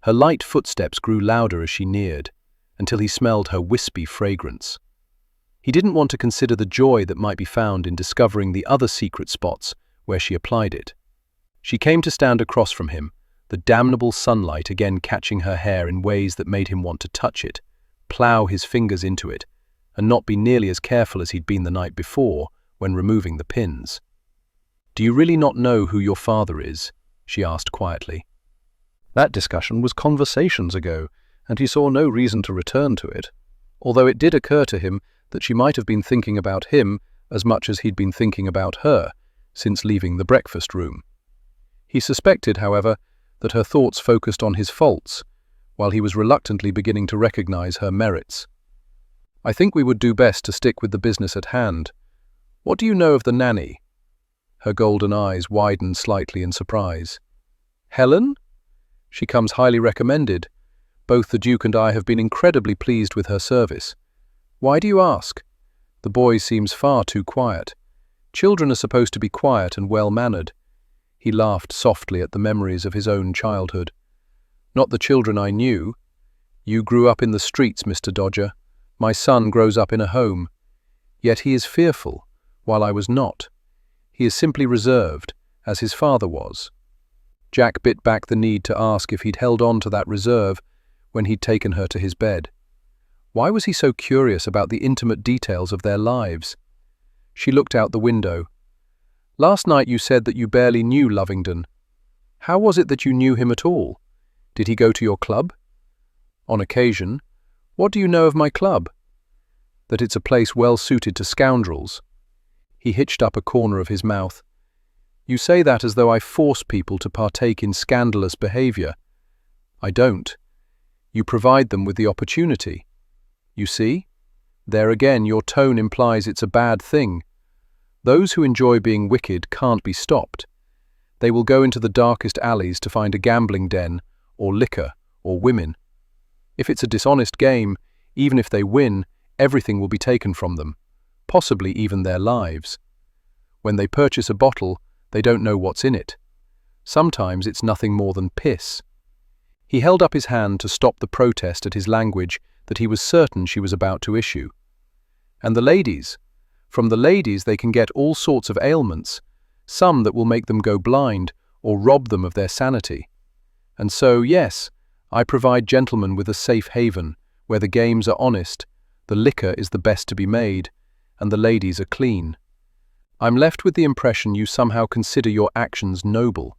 B: Her light footsteps grew louder as she neared, until he smelled her wispy fragrance. He didn't want to consider the joy that might be found in discovering the other secret spots where she applied it. She came to stand across from him, the damnable sunlight again catching her hair in ways that made him want to touch it, plough his fingers into it, and not be nearly as careful as he'd been the night before when removing the pins. "Do you really not know who your father is?" she asked quietly. That discussion was conversations ago, and he saw no reason to return to it, although it did occur to him that she might have been thinking about him as much as he'd been thinking about her since leaving the breakfast room. He suspected, however, that her thoughts focused on his faults, while he was reluctantly beginning to recognize her merits. "I think we would do best to stick with the business at hand. What do you know of the nanny?" Her golden eyes widened slightly in surprise. "Helen? She comes highly recommended. Both the Duke and I have been incredibly pleased with her service. Why do you ask? The boy seems far too quiet. Children are supposed to be quiet and well-mannered." He laughed softly at the memories of his own childhood. "Not the children I knew. You grew up in the streets, Mr. Dodger. My son grows up in a home. Yet he is fearful, while I was not. He is simply reserved, as his father was." Jack bit back the need to ask if he'd held on to that reserve when he'd taken her to his bed. Why was he so curious about the intimate details of their lives? She looked out the window. "Last night you said that you barely knew Lovingdon. How was it that you knew him at all? Did he go to your club?" "On occasion. What do you know of my club?" "That it's a place well suited to scoundrels." He hitched up a corner of his mouth. You say that as though I force people to partake in scandalous behavior. I don't. You provide them with the opportunity. You see? There again, your tone implies it's a bad thing. Those who enjoy being wicked can't be stopped. They will go into the darkest alleys to find a gambling den, or liquor, or women. If it's a dishonest game, even if they win, everything will be taken from them, possibly even their lives. When they purchase a bottle, they don't know what's in it. Sometimes it's nothing more than piss. He held up his hand to stop the protest at his language that he was certain she was about to issue. And the ladies? From the ladies they can get all sorts of ailments, some that will make them go blind or rob them of their sanity. And so, yes, I provide gentlemen with a safe haven, where the games are honest, the liquor is the best to be made, and the ladies are clean. I'm left with the impression you somehow consider your actions noble.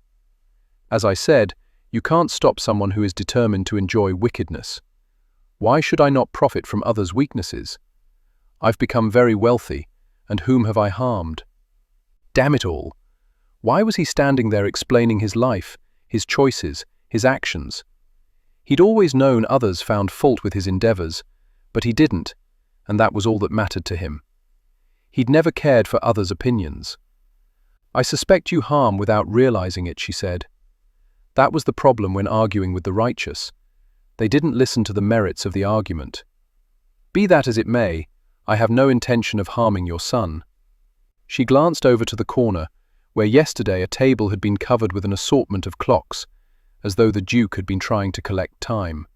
B: As I said, you can't stop someone who is determined to enjoy wickedness. Why should I not profit from others' weaknesses? I've become very wealthy, and whom have I harmed? Damn it all! Why was he standing there explaining his life, his choices, his actions? He'd always known others found fault with his endeavors, but he didn't, and that was all that mattered to him. He'd never cared for others' opinions. I suspect you harm without realizing it, she said. That was the problem when arguing with the righteous. They didn't listen to the merits of the argument. Be that as it may, I have no intention of harming your son. She glanced over to the corner, where yesterday a table had been covered with an assortment of clocks, as though the Duke had been trying to collect time.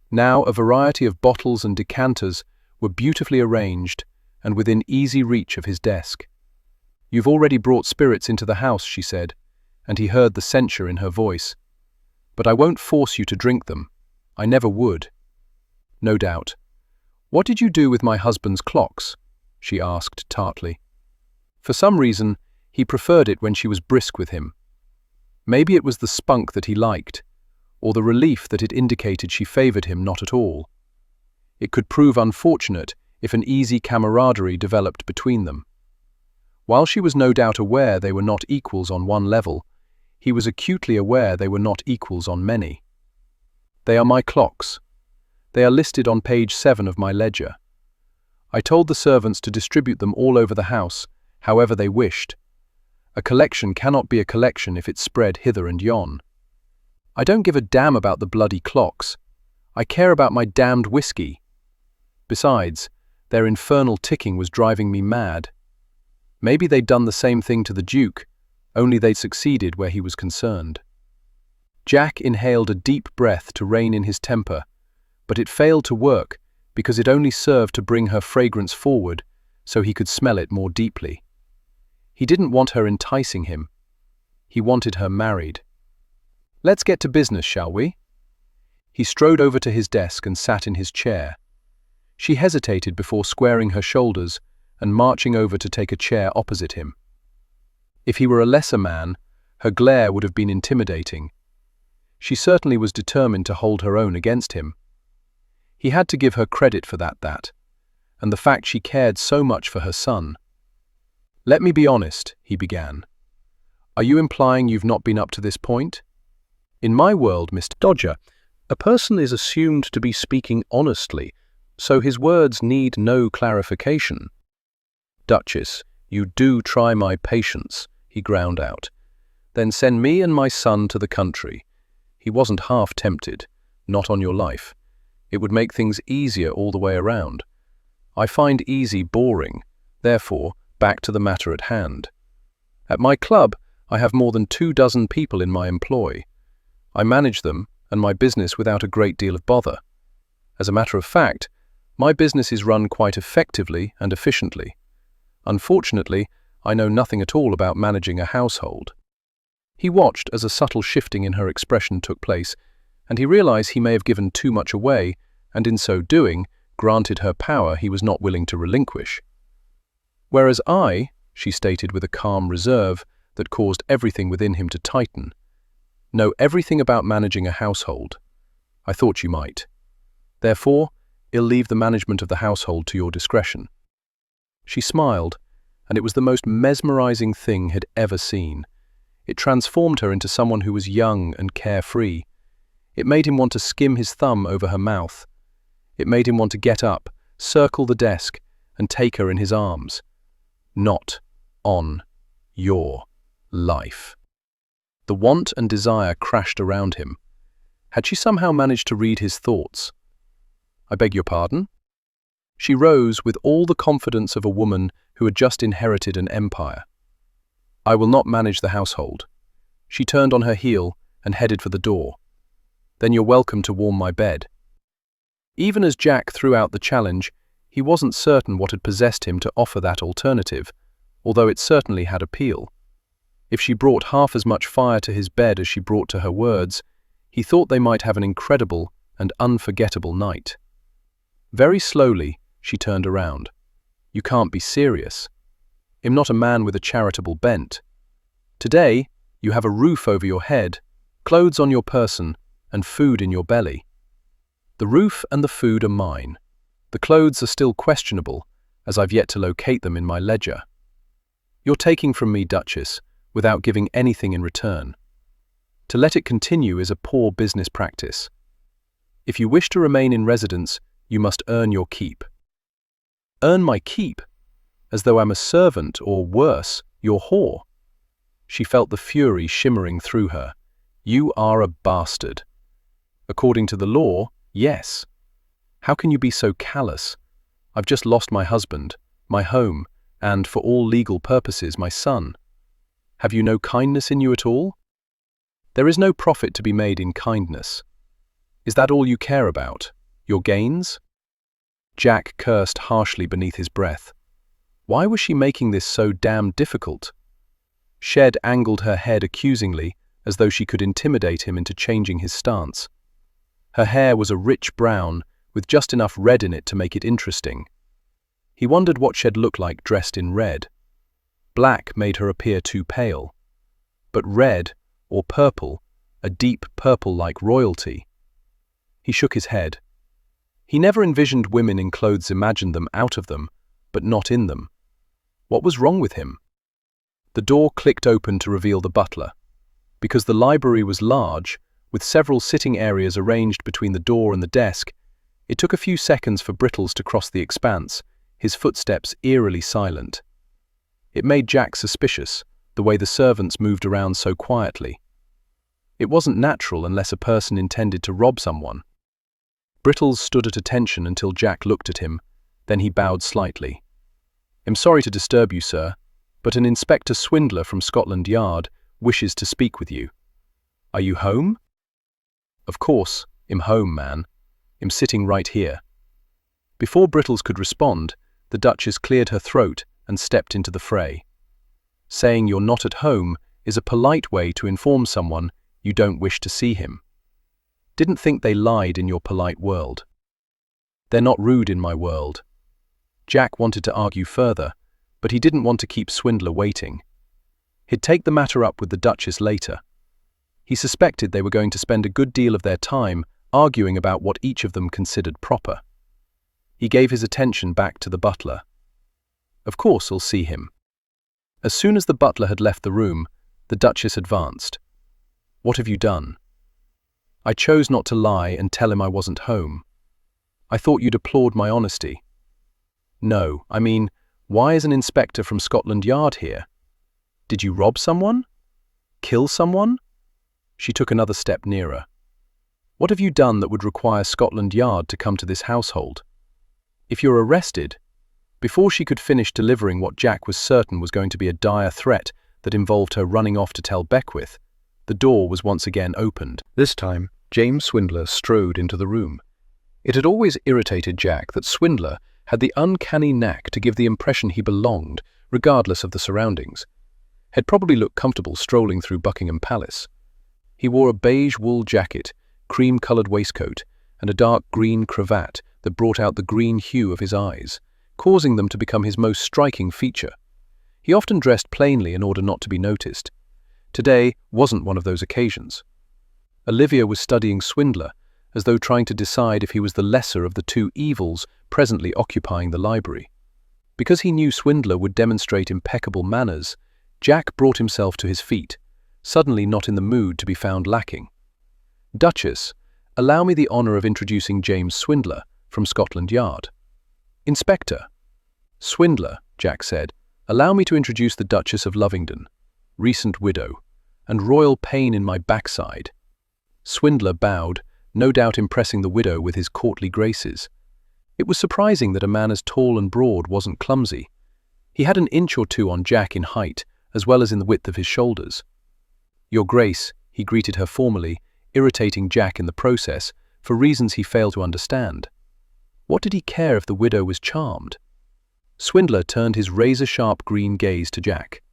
B: Now a variety of bottles and decanters were beautifully arranged and within easy reach of his desk. You've already brought spirits into the house, she said, and he heard the censure in her voice. But I won't force you to drink them. I never would. No doubt. What did you do with my husband's clocks? She asked tartly. For some reason, he preferred it when she was brisk with him. Maybe it was the spunk that he liked, or the relief that it indicated she favored him not at all. It could prove unfortunate if an easy camaraderie developed between them. While she was no doubt aware they were not equals on one level, he was acutely aware they were not equals on many. They are my clocks. They are listed on page 7 of my ledger. I told the servants to distribute them all over the house, however they wished. A collection cannot be a collection if it's spread hither and yon. I don't give a damn about the bloody clocks. I care about my damned whiskey. Besides, their infernal ticking was driving me mad. Maybe they'd done the same thing to the Duke, only they'd succeeded where he was concerned. Jack inhaled a deep breath to rein in his temper, but it failed to work because it only served to bring her fragrance forward so he could smell it more deeply. He didn't want her enticing him. He wanted her married. Let's get to business, shall we? He strode over to his desk and sat in his chair. She hesitated before squaring her shoulders and marching over to take a chair opposite him. If he were a lesser man, her glare would have been intimidating. She certainly was determined to hold her own against him. He had to give her credit for that, and the fact she cared so much for her son. Let me be honest, he began. Are you implying you've not been up to this point? In my world, Mr. Dodger, a person is assumed to be speaking honestly, so his words need no clarification. Duchess, you do try my patience, he ground out. Then send me and my son to the country. He wasn't half tempted, not on your life. It would make things easier all the way around. I find easy boring, therefore, back to the matter at hand. At my club, I have more than 24 people in my employ. I manage them and my business without a great deal of bother. As a matter of fact, my business is run quite effectively and efficiently. Unfortunately, I know nothing at all about managing a household. He watched as a subtle shifting in her expression took place, and he realized he may have given too much away, and in so doing, granted her power he was not willing to relinquish. Whereas I, she stated with a calm reserve that caused everything within him to tighten, know everything about managing a household. I thought you might. Therefore, I'll leave the management of the household to your discretion. She smiled, and it was the most mesmerizing thing he'd ever seen. It transformed her into someone who was young and carefree. It made him want to skim his thumb over her mouth. It made him want to get up, circle the desk, and take her in his arms. Not on your life. The want and desire crashed around him. Had she somehow managed to read his thoughts? "I beg your pardon?" She rose with all the confidence of a woman who had just inherited an empire. "I will not manage the household." She turned on her heel and headed for the door. "Then you're welcome to warm my bed." Even as Jack threw out the challenge, he wasn't certain what had possessed him to offer that alternative, although it certainly had appeal. If she brought half as much fire to his bed as she brought to her words, he thought they might have an incredible and unforgettable night. Very slowly, she turned around. "You can't be serious. I'm not a man with a charitable bent. Today, you have a roof over your head, clothes on your person, and food in your belly. The roof and the food are mine. The clothes are still questionable, as I've yet to locate them in my ledger. You're taking from me, Duchess, without giving anything in return. To let it continue is a poor business practice. If you wish to remain in residence, you must earn your keep." "Earn my keep? As though I'm a servant, or worse, your whore." She felt the fury shimmering through her. "You are a bastard." "According to the law, yes. How can you be so callous? I've just lost my husband, my home, and, for all legal purposes, my son. Have you no kindness in you at all? There is no profit to be made in kindness. Is that all you care about? Your gains?" Jack cursed harshly beneath his breath. Why was she making this so damn difficult? Shed angled her head accusingly, as though she could intimidate him into changing his stance. Her hair was a rich brown, with just enough red in it to make it interesting. He wondered what she'd look like dressed in red. Black made her appear too pale. But red, or purple, a deep purple like royalty. He shook his head. He never envisioned women in clothes, imagined them out of them, but not in them. What was wrong with him? The door clicked open to reveal the butler. Because the library was large, with several sitting areas arranged between the door and the desk, it took a few seconds for Brittles to cross the expanse, his footsteps eerily silent. It made Jack suspicious, the way the servants moved around so quietly. It wasn't natural unless a person intended to rob someone. Brittles stood at attention until Jack looked at him, then he bowed slightly. "I'm sorry to disturb you, sir, but an Inspector Swindler from Scotland Yard wishes to speak with you. Are you home?" "Of course, I'm home, man. I'm sitting right here." Before Brittles could respond, the Duchess cleared her throat and stepped into the fray. Saying you're not at home is a polite way to inform someone you don't wish to see him. Didn't think they lied in your polite world. "They're not rude in my world." Jack wanted to argue further, but he didn't want to keep Swindler waiting. He'd take the matter up with the Duchess later. He suspected they were going to spend a good deal of their time arguing about what each of them considered proper. He gave his attention back to the butler. "Of course I'll see him." As soon as the butler had left the room, the Duchess advanced. "What have you done?" "I chose not to lie and tell him I wasn't home. I thought you'd applaud my honesty." "No, I mean, why is an inspector from Scotland Yard here? Did you rob someone? Kill someone?" She took another step nearer. "What have you done that would require Scotland Yard to come to this household? If you're arrested—" Before she could finish delivering what Jack was certain was going to be a dire threat that involved her running off to tell Beckwith, the door was once again opened. This time, James Swindler strode into the room. It had always irritated Jack that Swindler had the uncanny knack to give the impression he belonged, regardless of the surroundings. He'd probably looked comfortable strolling through Buckingham Palace. He wore a beige wool jacket, cream-coloured waistcoat, and a dark green cravat that brought out the green hue of his eyes, causing them to become his most striking feature. He often dressed plainly in order not to be noticed. Today wasn't one of those occasions. Olivia was studying Swindler, as though trying to decide if he was the lesser of the two evils presently occupying the library. Because he knew Swindler would demonstrate impeccable manners, Jack brought himself to his feet, suddenly not in the mood to be found lacking. "Duchess, allow me the honour of introducing James Swindler from Scotland Yard." "Inspector." "Swindler," Jack said, "allow me to introduce the Duchess of Lovingdon, recent widow, and royal pain in my backside." Swindler bowed, no doubt impressing the widow with his courtly graces. It was surprising that a man as tall and broad wasn't clumsy. He had an inch or two on Jack in height, as well as in the width of his shoulders. "Your Grace," he greeted her formally, irritating Jack in the process, for reasons he failed to understand. What did he care if the widow was charmed? Swindler turned his razor-sharp green gaze to Jack.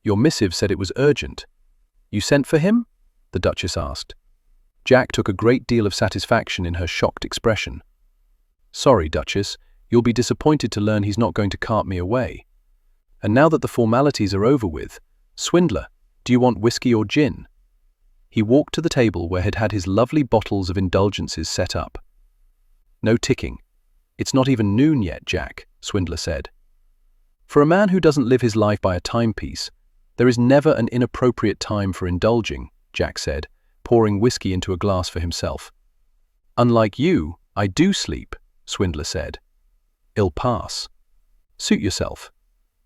B: "Your missive said it was urgent. You sent for him?" the Duchess asked. Jack took a great deal of satisfaction in her shocked expression. "Sorry, Duchess, you'll be disappointed to learn he's not going to cart me away. And now that the formalities are over with, Swindler, do you want whiskey or gin?" He walked to the table where he'd had his lovely bottles of indulgences set up. "No ticking. It's not even noon yet, Jack," Swindler said. "For a man who doesn't live his life by a timepiece, there is never an inappropriate time for indulging," Jack said, pouring whiskey into a glass for himself. "Unlike you, I do sleep," Swindler said. "It'll pass. Suit yourself."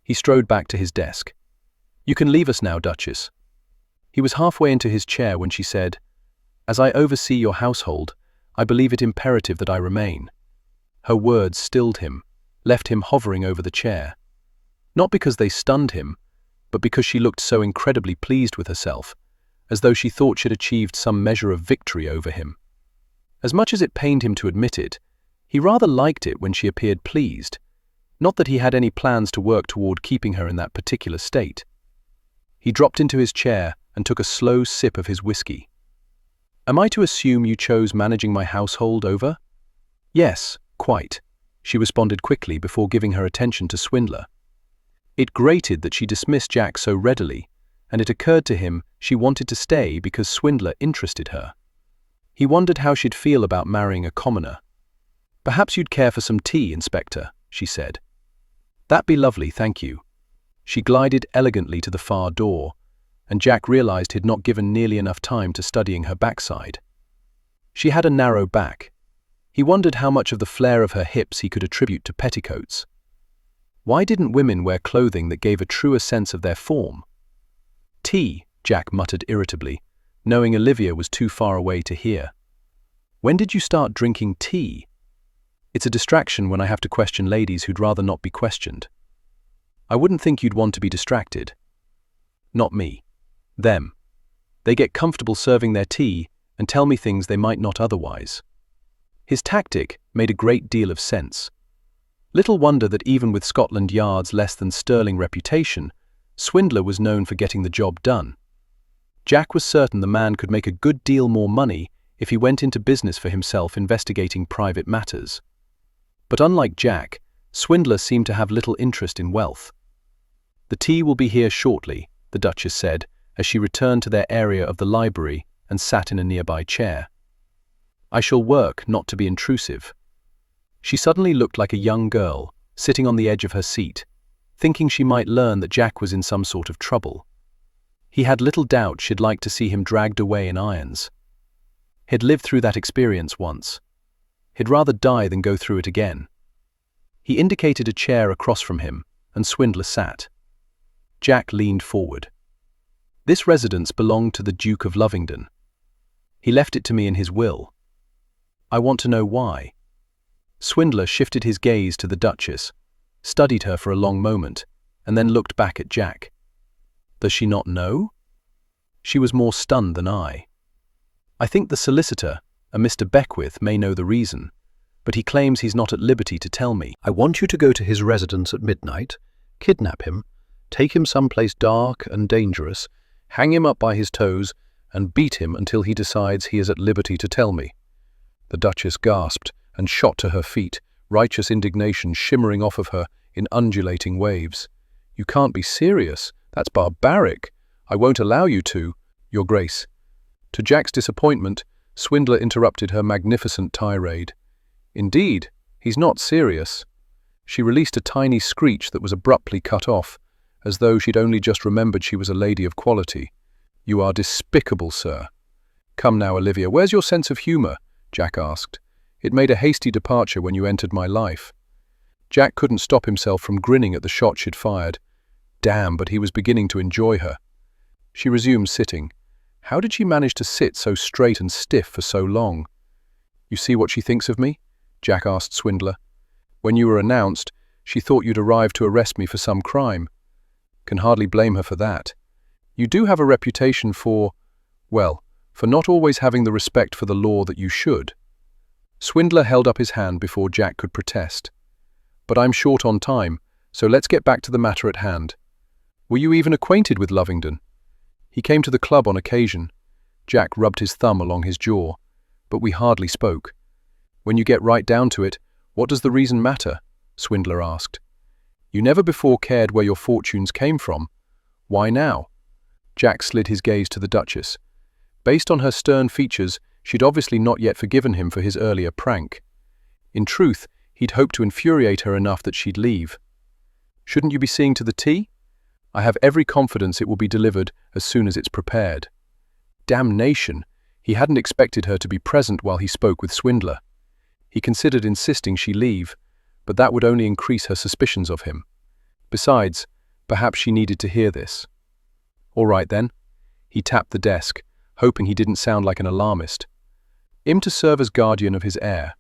B: He strode back to his desk. "You can leave us now, Duchess." He was halfway into his chair when she said, "As I oversee your household, I believe it imperative that I remain." Her words stilled him, left him hovering over the chair. Not because they stunned him, but because she looked so incredibly pleased with herself, as though she thought she'd achieved some measure of victory over him. As much as it pained him to admit it, he rather liked it when she appeared pleased, not that he had any plans to work toward keeping her in that particular state. He dropped into his chair and took a slow sip of his whiskey. "Am I to assume you chose managing my household over?" "Yes, quite," she responded quickly before giving her attention to Swindler. It grated that she dismissed Jack so readily, and it occurred to him she wanted to stay because Swindler interested her. He wondered how she'd feel about marrying a commoner. "Perhaps you'd care for some tea, Inspector," she said. "That'd be lovely, thank you." She glided elegantly to the far door, and Jack realized he'd not given nearly enough time to studying her backside. She had a narrow back. He wondered how much of the flare of her hips he could attribute to petticoats. Why didn't women wear clothing that gave a truer sense of their form? "Tea," Jack muttered irritably, knowing Olivia was too far away to hear. "When did you start drinking tea?" "It's a distraction when I have to question ladies who'd rather not be questioned." "I wouldn't think you'd want to be distracted." "Not me. Them. They get comfortable serving their tea and tell me things they might not otherwise." His tactic made a great deal of sense. Little wonder that even with Scotland Yard's less than sterling reputation, Swindler was known for getting the job done. Jack was certain the man could make a good deal more money if he went into business for himself investigating private matters. But unlike Jack, Swindler seemed to have little interest in wealth. "The tea will be here shortly," the Duchess said, as she returned to their area of the library and sat in a nearby chair. "I shall work not to be intrusive." She suddenly looked like a young girl, sitting on the edge of her seat, thinking she might learn that Jack was in some sort of trouble. He had little doubt she'd like to see him dragged away in irons. He'd lived through that experience once. He'd rather die than go through it again. He indicated a chair across from him, and Swindler sat. Jack leaned forward. "This residence belonged to the Duke of Lovingdon. He left it to me in his will. I want to know why." Swindler shifted his gaze to the Duchess, studied her for a long moment, and then looked back at Jack. "Does she not know?" She was more stunned than I. "I think the solicitor, a Mr. Beckwith, may know the reason, but he claims he's not at liberty to tell me."
A: "I want you to go to his residence at midnight, kidnap him, take him someplace dark and dangerous, hang him up by his toes, and beat him until he decides he is at liberty to tell me." The Duchess gasped and shot to her feet, righteous indignation shimmering off of her in undulating waves. "You can't be serious. That's barbaric. I won't allow you to, Your Grace." To Jack's disappointment, Swindler interrupted her magnificent tirade. "Indeed, he's not serious.
B: She released a tiny screech that was abruptly cut off, as though she'd only just remembered she was a lady of quality. "You are despicable, sir." "Come now, Olivia, where's your sense of humour?" Jack asked. "It made a hasty departure when you entered my life." Jack couldn't stop himself from grinning at the shot she'd fired. Damn, but he was beginning to enjoy her. She resumed sitting. How did she manage to sit so straight and stiff for so long? "You see what she thinks of me?" Jack asked Swindler. "When you were announced, she thought you'd arrived to arrest me for some crime. Can hardly blame her for that. You do have a reputation for not always having the respect for the law that you should." Swindler held up his hand before Jack could protest. "But I'm short on time, so let's get back to the matter at hand. Were you even acquainted with Lovingdon?" "He came to the club on occasion." Jack rubbed his thumb along his jaw. "But we hardly spoke." "When you get right down to it, what does the reason matter?" Swindler asked. "You never before cared where your fortunes came from. Why now?" Jack slid his gaze to the Duchess. Based on her stern features, she'd obviously not yet forgiven him for his earlier prank. In truth, he'd hoped to infuriate her enough that she'd leave. "Shouldn't you be seeing to the tea? I have every confidence it will be delivered as soon as it's prepared." Damnation! He hadn't expected her to be present while he spoke with Swindler. He considered insisting she leave, but that would only increase her suspicions of him. Besides, perhaps she needed to hear this. "All right then." He tapped the desk, hoping he didn't sound like an alarmist. "I'm to serve as guardian of his heir.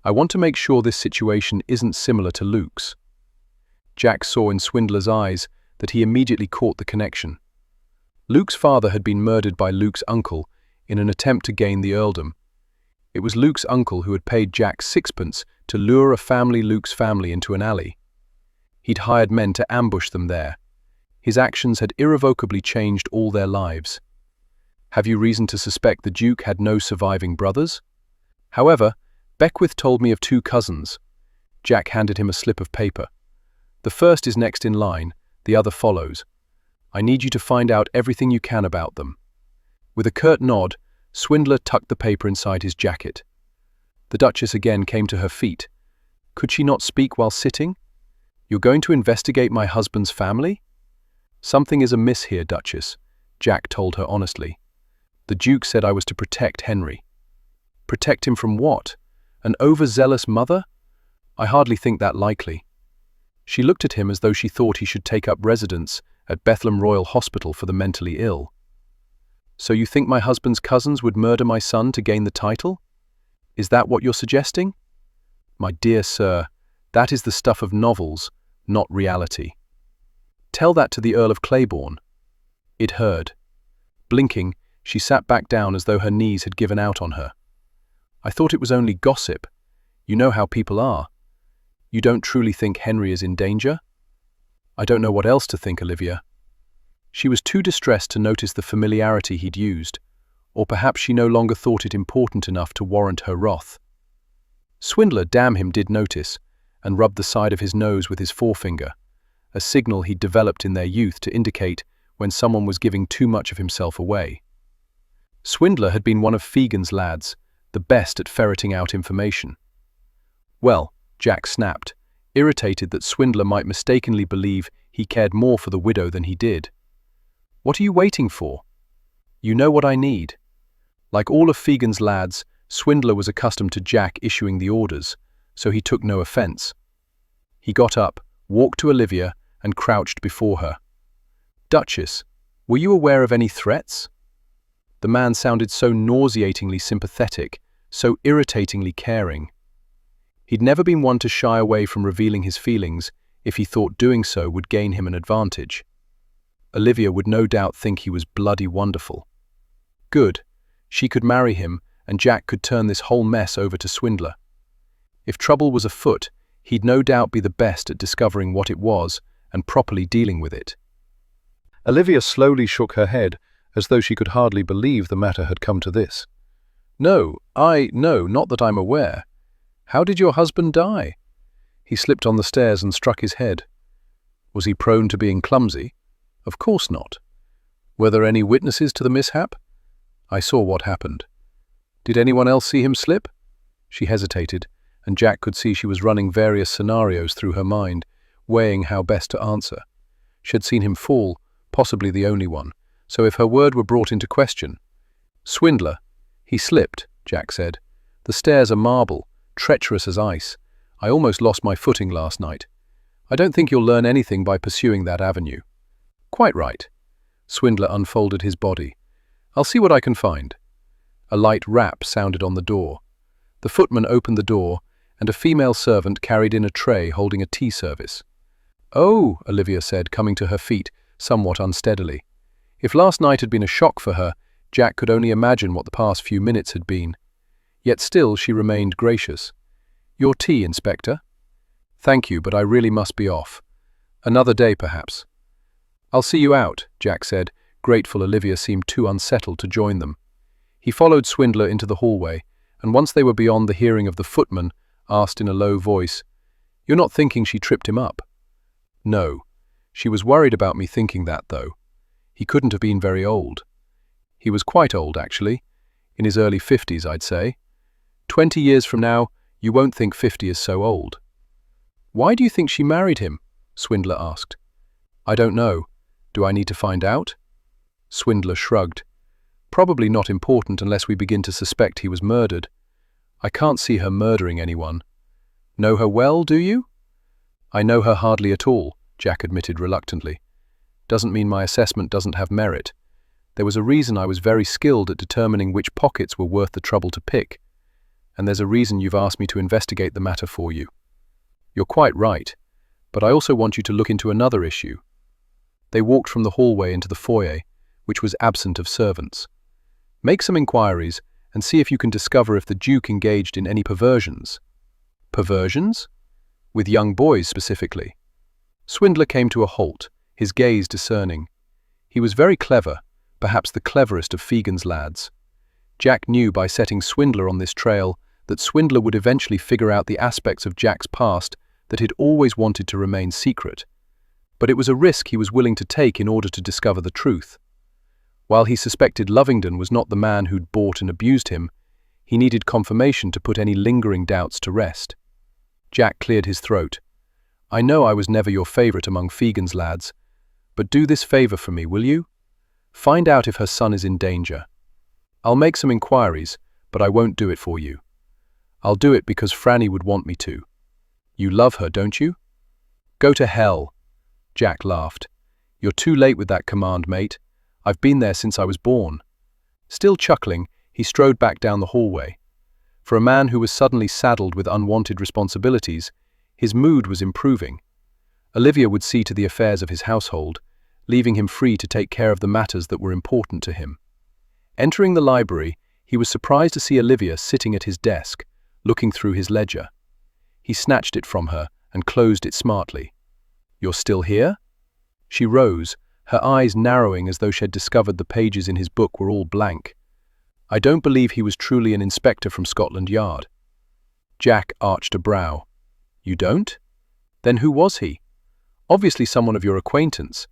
B: I want to make sure this situation isn't similar to Luke's." Jack saw in Swindler's eyes that he immediately caught the connection. Luke's father had been murdered by Luke's uncle in an attempt to gain the earldom. It was Luke's uncle who had paid Jack sixpence to lure Luke's family into an alley. He'd hired men to ambush them there. His actions had irrevocably changed all their lives. "Have you reason to suspect the Duke had no surviving brothers?" "However, Beckwith told me of 2 cousins." Jack handed him a slip of paper. "The first is next in line, the other follows. I need you to find out everything you can about them." With a curt nod, Swindler tucked the paper inside his jacket. The Duchess again came to her feet. Could she not speak while sitting? "You're going to investigate my husband's family?" "Something is amiss here, Duchess," Jack told her honestly. "The Duke said I was to protect Henry." "Protect him from what? An overzealous mother? I hardly think that likely." She looked at him as though she thought he should take up residence at Bethlehem Royal Hospital for the mentally ill. "So you think my husband's cousins would murder my son to gain the title? Is that what you're suggesting?" "My dear sir, that is the stuff of novels, not reality." "Tell that to the Earl of Claiborne." It heard. Blinking, she sat back down as though her knees had given out on her. "I thought it was only gossip. You know how people are. You don't truly think Henry is in danger?" "I don't know what else to think, Olivia." She was too distressed to notice the familiarity he'd used, or perhaps she no longer thought it important enough to warrant her wrath. Swindler, damn him, did notice, and rubbed the side of his nose with his forefinger, a signal he'd developed in their youth to indicate when someone was giving too much of himself away. Swindler had been one of Fegan's lads, the best at ferreting out information. "Well," Jack snapped, irritated that Swindler might mistakenly believe he cared more for the widow than he did. "What are you waiting for? You know what I need." Like all of Fegan's lads, Swindler was accustomed to Jack issuing the orders, so he took no offense. He got up, walked to Olivia, and crouched before her. "Duchess, were you aware of any threats?" The man sounded so nauseatingly sympathetic, so irritatingly caring. He'd never been one to shy away from revealing his feelings if he thought doing so would gain him an advantage. Olivia would no doubt think he was bloody wonderful. Good. She could marry him, and Jack could turn this whole mess over to Swindler. If trouble was afoot, he'd no doubt be the best at discovering what it was and properly dealing with it. Olivia slowly shook her head, as though she could hardly believe the matter had come to this. No, not that I'm aware. How did your husband die?" He slipped on the stairs and struck his head. "Was he prone to being clumsy?" "Of course not." "Were there any witnesses to the mishap?" "I saw what happened." "Did anyone else see him slip?" She hesitated, and Jack could see she was running various scenarios through her mind, weighing how best to answer. She had seen him fall, possibly the only one, so if her word were brought into question— "Swindler. He slipped," Jack said. "The stairs are marble, treacherous as ice. I almost lost my footing last night. I don't think you'll learn anything by pursuing that avenue." "Quite right." Swindler unfolded his body. "I'll see what I can find." A light rap sounded on the door. The footman opened the door, and a female servant carried in a tray holding a tea service. "Oh," Olivia said, coming to her feet, somewhat unsteadily. If last night had been a shock for her, Jack could only imagine what the past few minutes had been. Yet still she remained gracious. "Your tea, Inspector?" "Thank you, but I really must be off. Another day, perhaps." "I'll see you out," Jack said, grateful Olivia seemed too unsettled to join them. He followed Swindler into the hallway, and once they were beyond the hearing of the footman, asked in a low voice, "You're not thinking she tripped him up?" "No. She was worried about me thinking that, though. He couldn't have been very old." "He was quite old, actually. In his early 50s, I'd say. 20 years from now, you won't think 50 is so old." "Why do you think she married him?" Swindler asked. "I don't know. Do I need to find out?" Swindler shrugged. "Probably not important unless we begin to suspect he was murdered. I can't see her murdering anyone." "Know her well, do you?" "I know her hardly at all," Jack admitted reluctantly. "Doesn't mean my assessment doesn't have merit. There was a reason I was very skilled at determining which pockets were worth the trouble to pick. And there's a reason you've asked me to investigate the matter for you." "You're quite right, but I also want you to look into another issue." They walked from the hallway into the foyer, which was absent of servants. "Make some inquiries and see if you can discover if the Duke engaged in any perversions." "Perversions?" "With young boys specifically." Swindler came to a halt, his gaze discerning. He was very clever, perhaps the cleverest of Fegan's lads. Jack knew by setting Swindler on this trail that Swindler would eventually figure out the aspects of Jack's past that he'd always wanted to remain secret. But it was a risk he was willing to take in order to discover the truth. While he suspected Lovingdon was not the man who'd bought and abused him, he needed confirmation to put any lingering doubts to rest. Jack cleared his throat. "I know I was never your favourite among Fegan's lads, but do this favour for me, will you? Find out if her son is in danger. I'll make some inquiries, but I won't do it for you. I'll do it because Franny would want me to. You love her, don't you?" "Go to hell," Jack laughed. "You're too late with that command, mate. I've been there since I was born." Still chuckling, he strode back down the hallway. For a man who was suddenly saddled with unwanted responsibilities, his mood was improving. Olivia would see to the affairs of his household, leaving him free to take care of the matters that were important to him. Entering the library, he was surprised to see Olivia sitting at his desk, looking through his ledger. He snatched it from her and closed it smartly. "You're still here?" She rose, her eyes narrowing as though she had discovered the pages in his book were all blank. "I don't believe he was truly an inspector from Scotland Yard." Jack arched a brow. "You don't? Then who was he?" "Obviously someone of your acquaintance.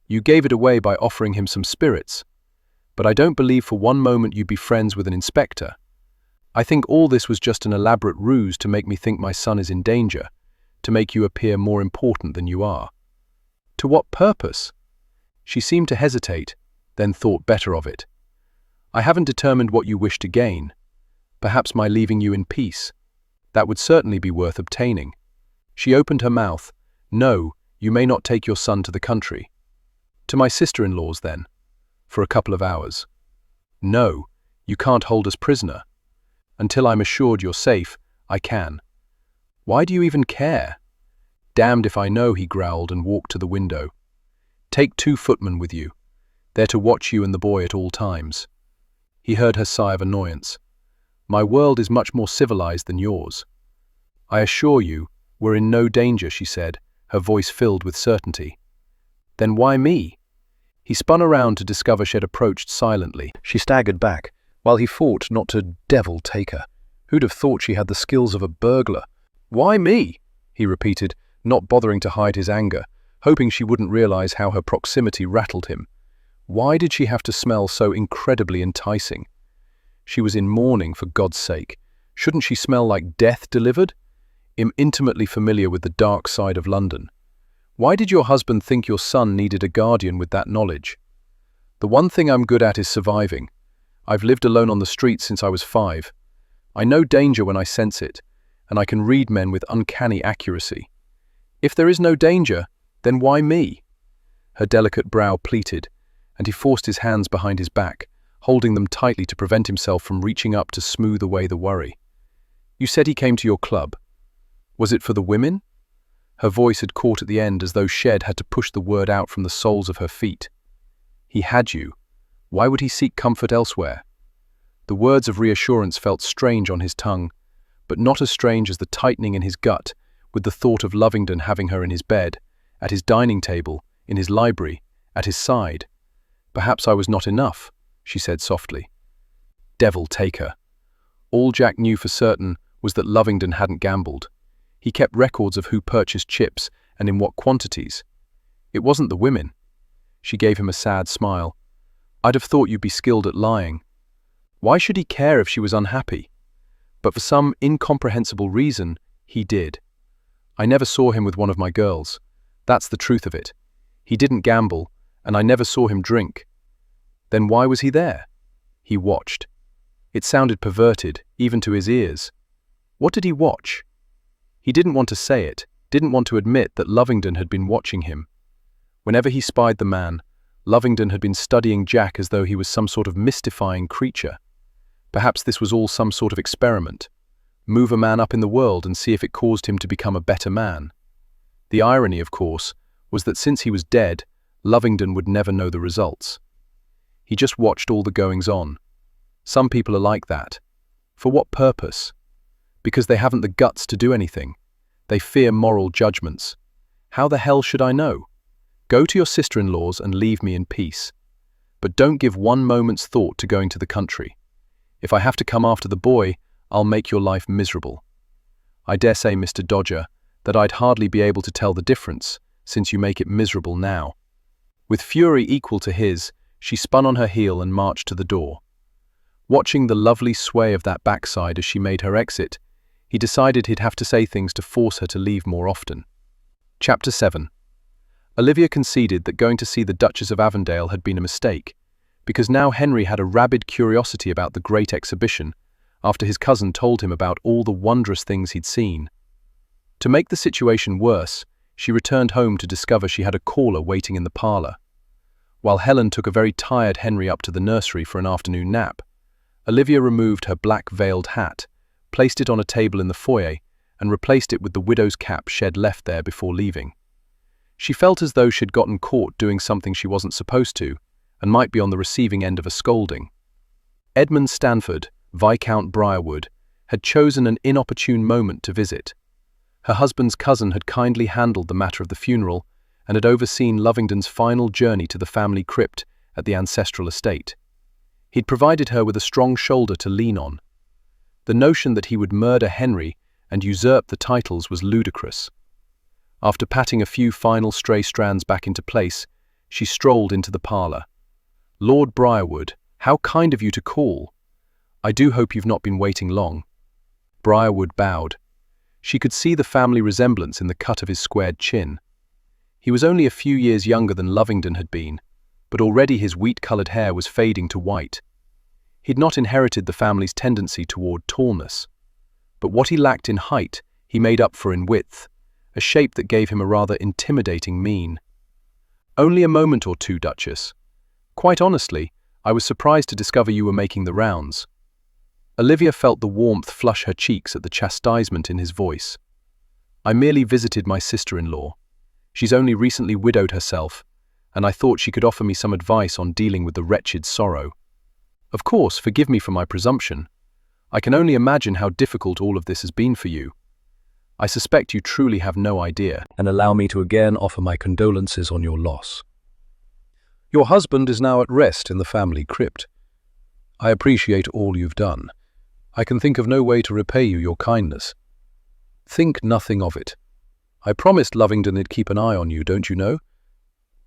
B: You gave it away by offering him some spirits. But I don't believe for one moment you'd be friends with an inspector. I think all this was just an elaborate ruse to make me think my son is in danger, to make you appear more important than you are." "To what purpose?" She seemed to hesitate, then thought better of it. "I haven't determined what you wish to gain. Perhaps my leaving you in peace. That would certainly be worth obtaining." She opened her mouth. "No, you may not take your son to the country." "To my sister-in-law's, then? For a couple of hours." "No, you can't hold us prisoner. Until I'm assured you're safe, I can." "Why do you even care?" "Damned if I know," he growled and walked to the window. "Take 2 footmen with you. They're to watch you and the boy at all times." He heard her sigh of annoyance. "My world is much more civilized than yours." "I assure you, we're in no danger," she said, her voice filled with certainty. "Then why me?" He spun around to discover she had approached silently. She staggered back, while he fought not to devil take her. Who'd have thought she had the skills of a burglar? "Why me?" he repeated, not bothering to hide his anger, hoping she wouldn't realize how her proximity rattled him. Why did she have to smell so incredibly enticing? She was in mourning, for God's sake. Shouldn't she smell like death delivered? I'm intimately familiar with the dark side of London. Why did your husband think your son needed a guardian with that knowledge? The one thing I'm good at is surviving. I've lived alone on the streets since I was 5. I know danger when I sense it, and I can read men with uncanny accuracy. If there is no danger, then why me? Her delicate brow pleated, and he forced his hands behind his back, holding them tightly to prevent himself from reaching up to smooth away the worry. You said he came to your club. Was it for the women? Her voice had caught at the end as though Shed had to push the word out from the soles of her feet. He had you. Why would he seek comfort elsewhere? The words of reassurance felt strange on his tongue, but not as strange as the tightening in his gut with the thought of Lovingdon having her in his bed, at his dining table, in his library, at his side. Perhaps I was not enough, she said softly. Devil take her. All Jack knew for certain was that Lovingdon hadn't gambled. He kept records of who purchased chips and in what quantities. It wasn't the women. She gave him a sad smile. I'd have thought you'd be skilled at lying. Why should he care if she was unhappy? But for some incomprehensible reason, he did. I never saw him with one of my girls. That's the truth of it. He didn't gamble, and I never saw him drink. Then why was he there? He watched. It sounded perverted, even to his ears. What did he watch? He didn't want to say it, didn't want to admit that Lovingdon had been watching him. Whenever he spied the man, Lovingdon had been studying Jack as though he was some sort of mystifying creature. Perhaps this was all some sort of experiment. Move a man up in the world and see if it caused him to become a better man. The irony, of course, was that since he was dead, Lovingdon would never know the results. He just watched all the goings-on. Some people are like that. For what purpose? Because they haven't the guts to do anything. They fear moral judgments. How the hell should I know? Go to your sister-in-law's and leave me in peace. But don't give one moment's thought to going to the country. If I have to come after the boy, I'll make your life miserable. I dare say, Mr. Dodger, that I'd hardly be able to tell the difference, since you make it miserable now. With fury equal to his, she spun on her heel and marched to the door. Watching the lovely sway of that backside as she made her exit, he decided he'd have to say things to force her to leave more often. Chapter 7. Olivia conceded that going to see the Duchess of Avondale had been a mistake, because now Henry had a rabid curiosity about the great exhibition, after his cousin told him about all the wondrous things he'd seen. To make the situation worse, she returned home to discover she had a caller waiting in the parlour. While Helen took a very tired Henry up to the nursery for an afternoon nap, Olivia removed her black veiled hat, placed it on a table in the foyer, and replaced it with the widow's cap Shed left there before leaving. She felt as though she'd gotten caught doing something she wasn't supposed to, and might be on the receiving end of a scolding. Edmund Stanford, Viscount Briarwood, had chosen an inopportune moment to visit. Her husband's cousin had kindly handled the matter of the funeral and had overseen Lovingdon's final journey to the family crypt at the ancestral estate. He'd provided her with a strong shoulder to lean on. The notion that he would murder Henry and usurp the titles was ludicrous. After patting a few final stray strands back into place, she strolled into the parlour. Lord Briarwood, how kind of you to call. I do hope you've not been waiting long. Briarwood bowed. She could see the family resemblance in the cut of his squared chin. He was only a few years younger than Lovingdon had been, but already his wheat-coloured hair was fading to white. He'd not inherited the family's tendency toward tallness, but what he lacked in height, he made up for in width, a shape that gave him a rather intimidating mien. Only a moment or two, Duchess. Quite honestly, I was surprised to discover you were making the rounds. Olivia felt the warmth flush her cheeks at the chastisement in his voice. I merely visited my sister-in-law. She's only recently widowed herself, and I thought she could offer me some advice on dealing with the wretched sorrow. Of course, forgive me for my presumption. I can only imagine how difficult all of this has been for you. I suspect you truly have no idea, and allow me to again offer my condolences on your loss. Your husband is now at rest in the family crypt. I appreciate all you've done. I can think of no way to repay you your kindness. Think nothing of it. I promised Lovingdon he'd keep an eye on you, don't you know?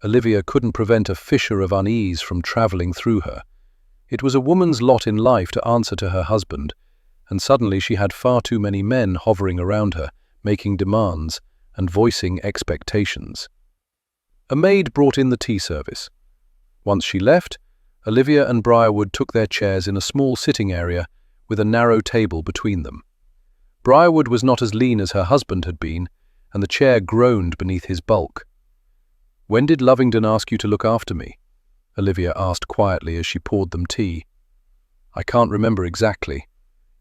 B: Olivia couldn't prevent a fissure of unease from travelling through her. It was a woman's lot in life to answer to her husband, and suddenly she had far too many men hovering around her, making demands and voicing expectations. A maid brought in the tea service. Once she left, Olivia and Briarwood took their chairs in a small sitting area with a narrow table between them. Briarwood was not as lean as her husband had been, and the chair groaned beneath his bulk. "When did Lovingdon ask you to look after me?" Olivia asked quietly as she poured them tea. "I can't remember exactly.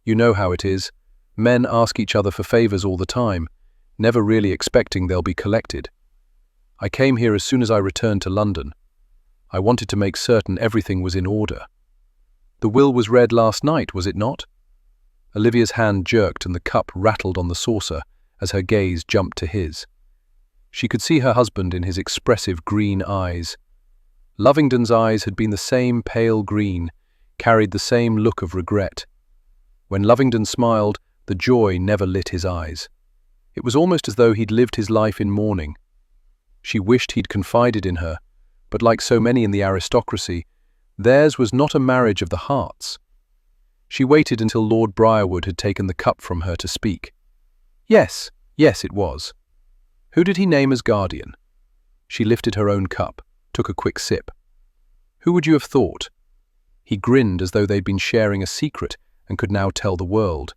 B: You know how it is. Men ask each other for favors all the time, never really expecting they'll be collected. I came here as soon as I returned to London. I wanted to make certain everything was in order." "The will was read last night, was it not?" Olivia's hand jerked and the cup rattled on the saucer as her gaze jumped to his. She could see her husband in his expressive green eyes. Lovingdon's eyes had been the same pale green, carried the same look of regret. When Lovingdon smiled, the joy never lit his eyes. It was almost as though he'd lived his life in mourning. She wished he'd confided in her, but like so many in the aristocracy, theirs was not a marriage of the hearts. She waited until Lord Briarwood had taken the cup from her to speak. Yes, it was. Who did he name as guardian? She lifted her own cup, took a quick sip. Who would you have thought? He grinned as though they'd been sharing a secret and could now tell the world.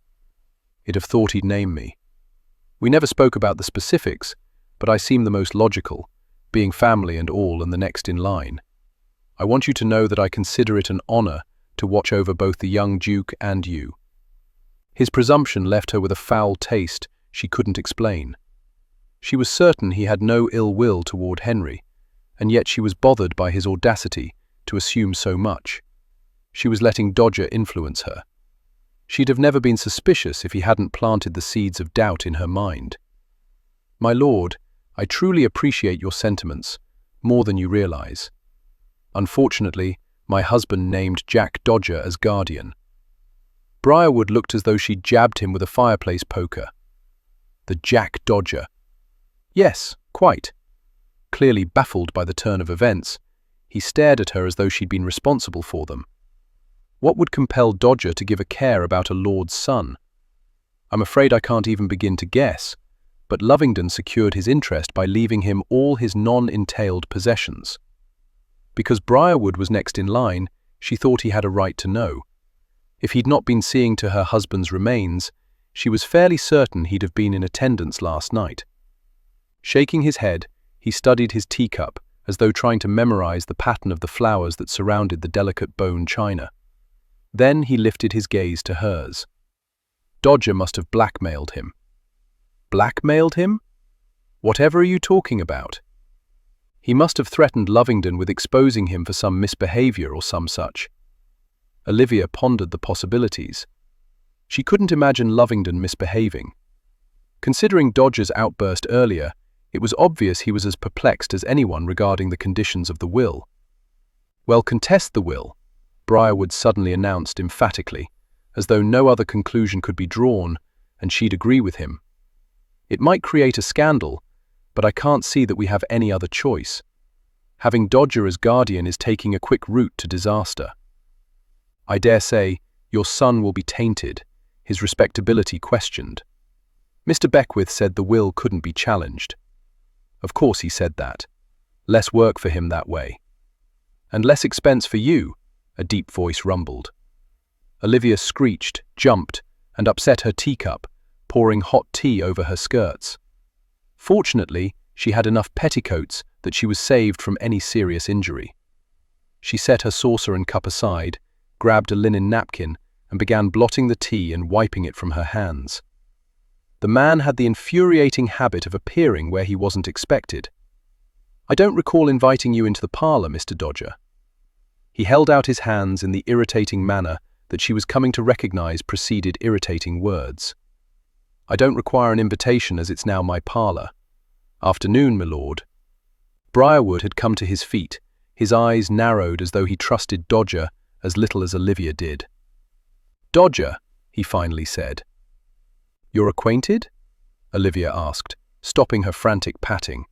B: He'd have thought he'd name me. We never spoke about the specifics, but I seem the most logical, being family and all and the next in line. I want you to know that I consider it an honor to watch over both the young Duke and you. His presumption left her with a foul taste she couldn't explain. She was certain he had no ill will toward Henry, and yet she was bothered by his audacity to assume so much. She was letting Dodger influence her. She'd have never been suspicious if he hadn't planted the seeds of doubt in her mind. "My lord, I truly appreciate your sentiments, more than you realize. Unfortunately, my husband named Jack Dodger as guardian." Briarwood looked as though she'd jabbed him with a fireplace poker. The Jack Dodger. Yes, quite. Clearly baffled by the turn of events, he stared at her as though she'd been responsible for them. What would compel Dodger to give a care about a lord's son? I'm afraid I can't even begin to guess, but Lovingdon secured his interest by leaving him all his non-entailed possessions. Because Briarwood was next in line, she thought he had a right to know. If he'd not been seeing to her husband's remains, she was fairly certain he'd have been in attendance last night. Shaking his head, he studied his teacup as though trying to memorize the pattern of the flowers that surrounded the delicate bone china. Then he lifted his gaze to hers. Dodger must have blackmailed him. Blackmailed him? Whatever are you talking about? He must have threatened Lovingdon with exposing him for some misbehavior or some such. Olivia pondered the possibilities. She couldn't imagine Lovingdon misbehaving. Considering Dodger's outburst earlier, it was obvious he was as perplexed as anyone regarding the conditions of the will. "Well, contest the will," Briarwood suddenly announced emphatically, as though no other conclusion could be drawn, and she'd agree with him. "It might create a scandal, but I can't see that we have any other choice. Having Dodger as guardian is taking a quick route to disaster. I dare say your son will be tainted, his respectability questioned. Mr. Beckwith said the will couldn't be challenged. Of course he said that. Less work for him that way. And less expense for you," a deep voice rumbled. Olivia screeched, jumped, and upset her teacup, pouring hot tea over her skirts. Fortunately, she had enough petticoats that she was saved from any serious injury. She set her saucer and cup aside, grabbed a linen napkin, and began blotting the tea and wiping it from her hands. The man had the infuriating habit of appearing where he wasn't expected. "I don't recall inviting you into the parlor, Mr. Dodger." He held out his hands in the irritating manner that she was coming to recognize preceded irritating words. "I don't require an invitation as it's now my parlor. Afternoon, my lord." Briarwood had come to his feet, his eyes narrowed as though he trusted Dodger as little as Olivia did. "Dodger," he finally said. "You're acquainted?" Olivia asked, stopping her frantic patting.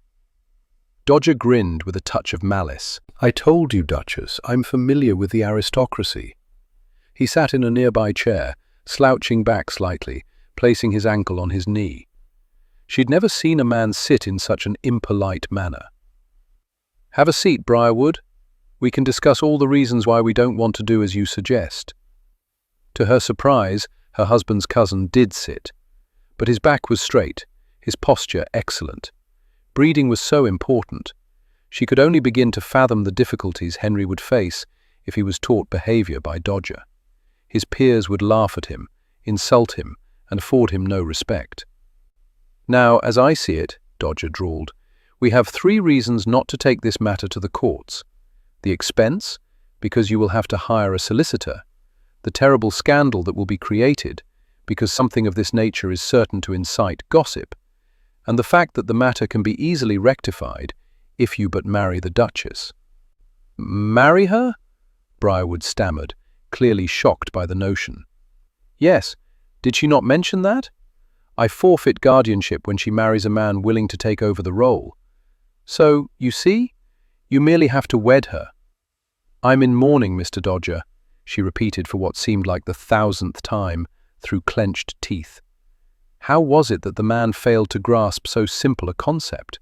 B: Dodger grinned with a touch of malice. "I told you, Duchess, I'm familiar with the aristocracy." He sat in a nearby chair, slouching back slightly, placing his ankle on his knee. She'd never seen a man sit in such an impolite manner. "Have a seat, Briarwood. We can discuss all the reasons why we don't want to do as you suggest." To her surprise, her husband's cousin did sit, but his back was straight, his posture excellent. Breeding was so important. She could only begin to fathom the difficulties Henry would face if he was taught behavior by Dodger. His peers would laugh at him, insult him, and afford him no respect. "Now, as I see it," Dodger drawled, "we have 3 reasons not to take this matter to the courts. The expense, because you will have to hire a solicitor. The terrible scandal that will be created, because something of this nature is certain to incite gossip. And the fact that the matter can be easily rectified if you but marry the Duchess." "Marry her?" Briarwood stammered, clearly shocked by the notion. "Yes, did she not mention that? I forfeit guardianship when she marries a man willing to take over the role. So, you see, you merely have to wed her." "I'm in mourning, Mr. Dodger," she repeated for what seemed like the 1,000th time, through clenched teeth. How was it that the man failed to grasp so simple a concept?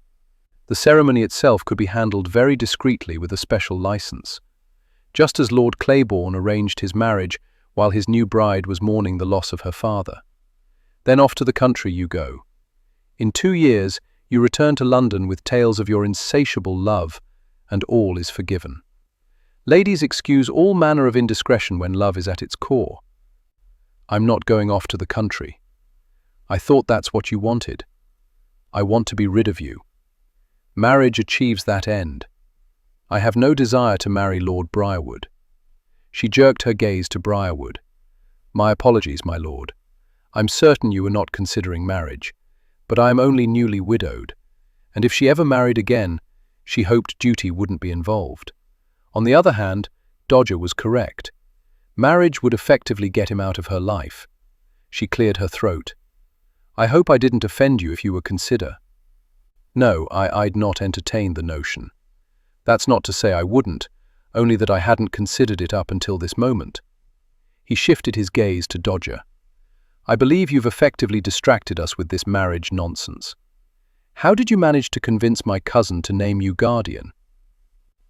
B: The ceremony itself could be handled very discreetly with a special license. Just as Lord Claiborne arranged his marriage while his new bride was mourning the loss of her father. Then off to the country you go. In 2 years, you return to London with tales of your insatiable love, and all is forgiven. Ladies excuse all manner of indiscretion when love is at its core. "I'm not going off to the country. I thought that's what you wanted. I want to be rid of you. Marriage achieves that end. I have no desire to marry Lord Briarwood." She jerked her gaze to Briarwood. "My apologies, my lord. I'm certain you were not considering marriage, but I am only newly widowed, and if she ever married again, she hoped duty wouldn't be involved." On the other hand, Dodger was correct. Marriage would effectively get him out of her life. She cleared her throat. "I hope I didn't offend you if you would consider." "No, I'd not entertained the notion. That's not to say I wouldn't, only that I hadn't considered it up until this moment." He shifted his gaze to Dodger. "I believe you've effectively distracted us with this marriage nonsense. How did you manage to convince my cousin to name you guardian?"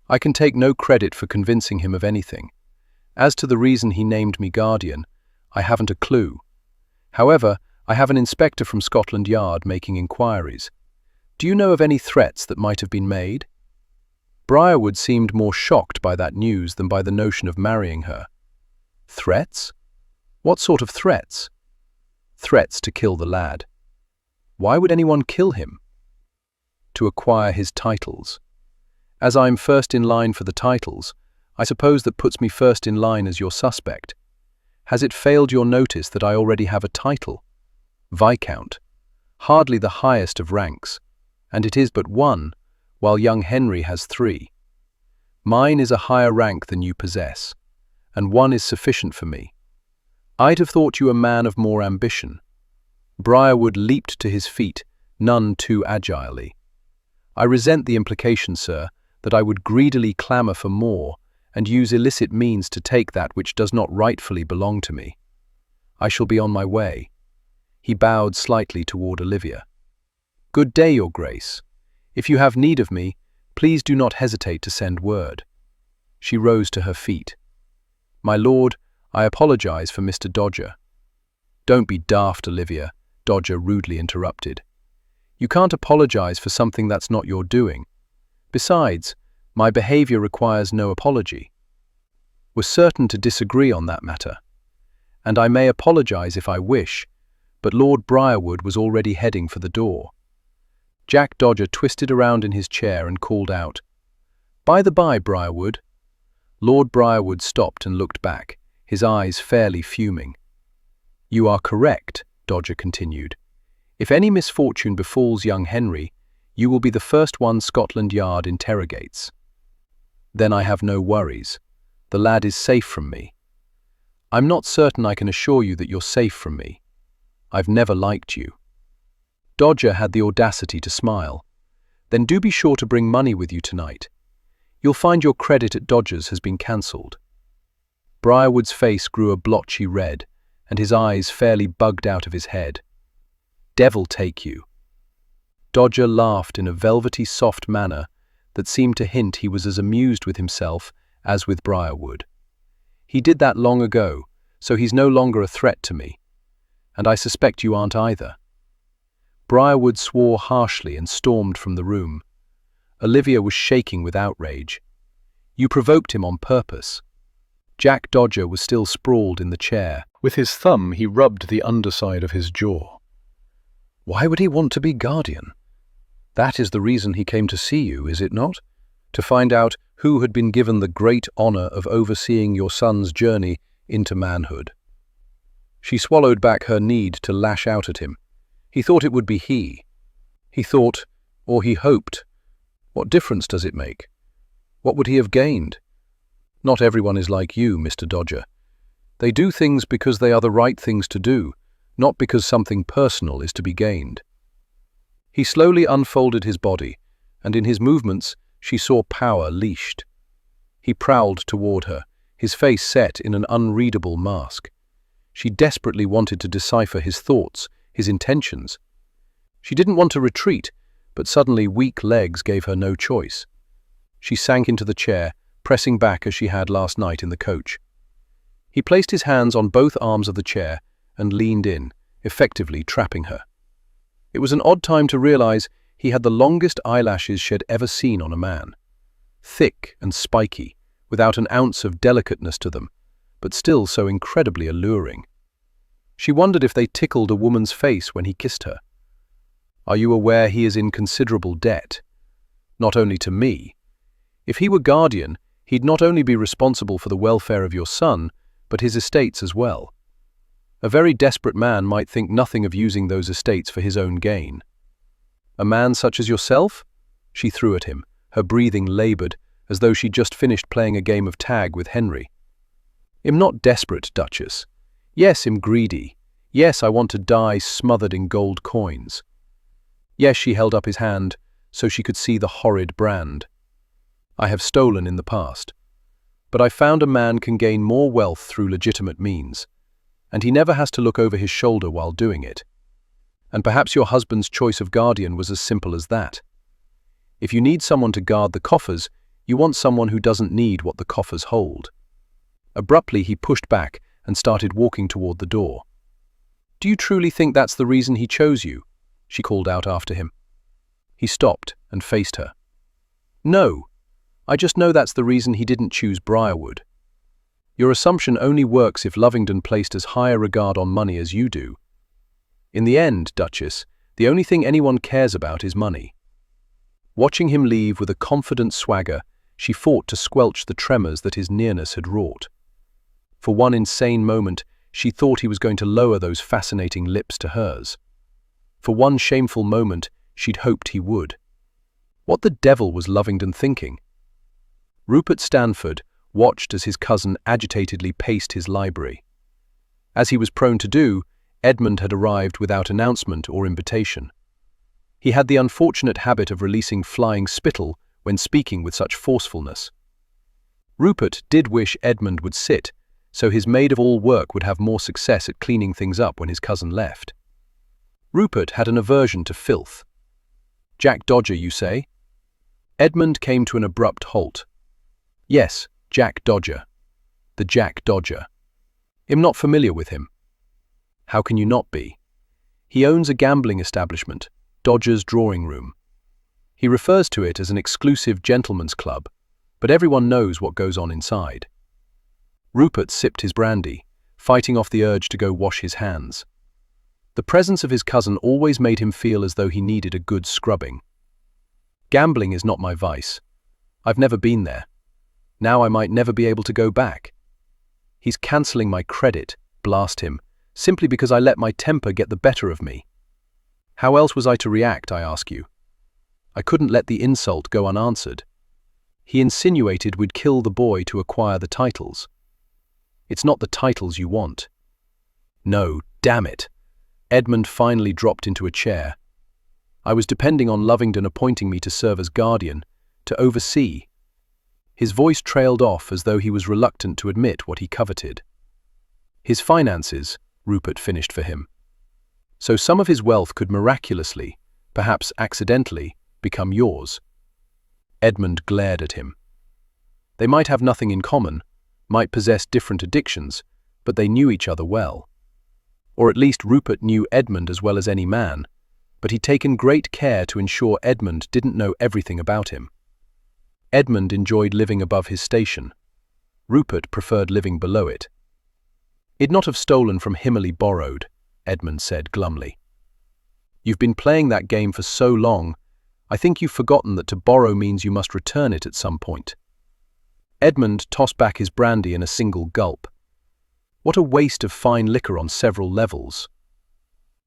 B: "I can take no credit for convincing him of anything. As to the reason he named me guardian, I haven't a clue. However, I have an inspector from Scotland Yard making inquiries. Do you know of any threats that might have been made?" Briarwood seemed more shocked by that news than by the notion of marrying her. "Threats? What sort of threats?" "Threats to kill the lad." "Why would anyone kill him?" "To acquire his titles. As I'm first in line for the titles, I suppose that puts me first in line as your suspect. Has it failed your notice that I already have a title? Viscount. Hardly the highest of ranks, and it is but 1, while young Henry has 3. Mine is a higher rank than you possess, and 1 is sufficient for me. I'd have thought you a man of more ambition." Briarwood leaped to his feet, none too agilely. "I resent the implication, sir, that I would greedily clamour for more and use illicit means to take that which does not rightfully belong to me. I shall be on my way." He bowed slightly toward Olivia. "Good day, Your Grace. If you have need of me, please do not hesitate to send word." She rose to her feet. "My lord, I apologize for Mr. Dodger." "Don't be daft, Olivia," Dodger rudely interrupted. "You can't apologize for something that's not your doing. Besides, my behavior requires no apology. We're certain to disagree on that matter. And I may apologize if I wish, but Lord Briarwood was already heading for the door." Jack Dodger twisted around in his chair and called out, "By the by, Briarwood." Lord Briarwood stopped and looked back, his eyes fairly fuming. "You are correct," Dodger continued. "If any misfortune befalls young Henry, you will be the first one Scotland Yard interrogates. Then I have no worries. The lad is safe from me. I'm not certain I can assure you that you're safe from me. I've never liked you." Dodger had the audacity to smile. "Then do be sure to bring money with you tonight. You'll find your credit at Dodger's has been cancelled." Briarwood's face grew a blotchy red, and his eyes fairly bugged out of his head. "Devil take you." Dodger laughed in a velvety soft manner that seemed to hint he was as amused with himself as with Briarwood. "He did that long ago, so he's no longer a threat to me. And I suspect you aren't either." Briarwood swore harshly and stormed from the room. Olivia was shaking with outrage. "You provoked him on purpose." Jack Dodger was still sprawled in the chair. With his thumb he rubbed the underside of his jaw. "Why would he want to be guardian? That is the reason he came to see you, is it not? To find out who had been given the great honor of overseeing your son's journey into manhood." She swallowed back her need to lash out at him. He thought it would be he. He thought, or he hoped. What difference does it make? What would he have gained? Not everyone is like you, Mr. Dodger. They do things because they are the right things to do, not because something personal is to be gained. He slowly unfolded his body, and in his movements she saw power leashed. He prowled toward her, his face set in an unreadable mask. She desperately wanted to decipher his thoughts, his intentions. She didn't want to retreat, but suddenly weak legs gave her no choice. She sank into the chair, pressing back as she had last night in the coach. He placed his hands on both arms of the chair and leaned in, effectively trapping her. It was an odd time to realize he had the longest eyelashes she had ever seen on a man. Thick and spiky, without an ounce of delicateness to them, but still so incredibly alluring. She wondered if they tickled a woman's face when he kissed her. "Are you aware he is in considerable debt? Not only to me. If he were guardian, he'd not only be responsible for the welfare of your son, but his estates as well. A very desperate man might think nothing of using those estates for his own gain." "A man such as yourself?" She threw at him, her breathing labored, as though she'd just finished playing a game of tag with Henry. "I'm not desperate, Duchess. Yes, I'm greedy. Yes, I want to die smothered in gold coins." Yes, she held up his hand so she could see the horrid brand. "I have stolen in the past. But I found a man can gain more wealth through legitimate means, and he never has to look over his shoulder while doing it. And perhaps your husband's choice of guardian was as simple as that. If you need someone to guard the coffers, you want someone who doesn't need what the coffers hold." Abruptly, he pushed back and started walking toward the door. "Do you truly think that's the reason he chose you?" she called out after him. He stopped and faced her. "No, I just know that's the reason he didn't choose Briarwood. Your assumption only works if Lovingdon placed as high a regard on money as you do. In the end, Duchess, the only thing anyone cares about is money." Watching him leave with a confident swagger, she fought to squelch the tremors that his nearness had wrought. For one insane moment, she thought he was going to lower those fascinating lips to hers. For one shameful moment, she'd hoped he would. What the devil was Lovingdon thinking? Rupert Stanford watched as his cousin agitatedly paced his library. As he was prone to do, Edmund had arrived without announcement or invitation. He had the unfortunate habit of releasing flying spittle when speaking with such forcefulness. Rupert did wish Edmund would sit, so his maid-of-all-work would have more success at cleaning things up when his cousin left. Rupert had an aversion to filth. "Jack Dodger, you say?" Edmund came to an abrupt halt. "Yes, Jack Dodger. The Jack Dodger. I'm not familiar with him." "How can you not be? He owns a gambling establishment, Dodger's Drawing Room. He refers to it as an exclusive gentleman's club, but everyone knows what goes on inside." Rupert sipped his brandy, fighting off the urge to go wash his hands. The presence of his cousin always made him feel as though he needed a good scrubbing. "Gambling is not my vice. I've never been there. Now I might never be able to go back. He's cancelling my credit, blast him, simply because I let my temper get the better of me. How else was I to react, I ask you? I couldn't let the insult go unanswered. He insinuated we'd kill the boy to acquire the titles. It's not the titles you want." "No, damn it." Edmund finally dropped into a chair. "I was depending on Lovingdon appointing me to serve as guardian, to oversee." His voice trailed off as though he was reluctant to admit what he coveted. "His finances, Rupert finished for him. So some of his wealth could miraculously, perhaps accidentally, become yours. Edmund glared at him. They might have nothing in common, might possess different addictions, but they knew each other well. Or at least Rupert knew Edmund as well as any man, but he'd taken great care to ensure Edmund didn't know everything about him. Edmund enjoyed living above his station. Rupert preferred living below it. "He'd not have stolen from him he borrowed," Edmund said glumly. "You've been playing that game for so long, I think you've forgotten that to borrow means you must return it at some point." Edmund tossed back his brandy in a single gulp. What a waste of fine liquor on several levels.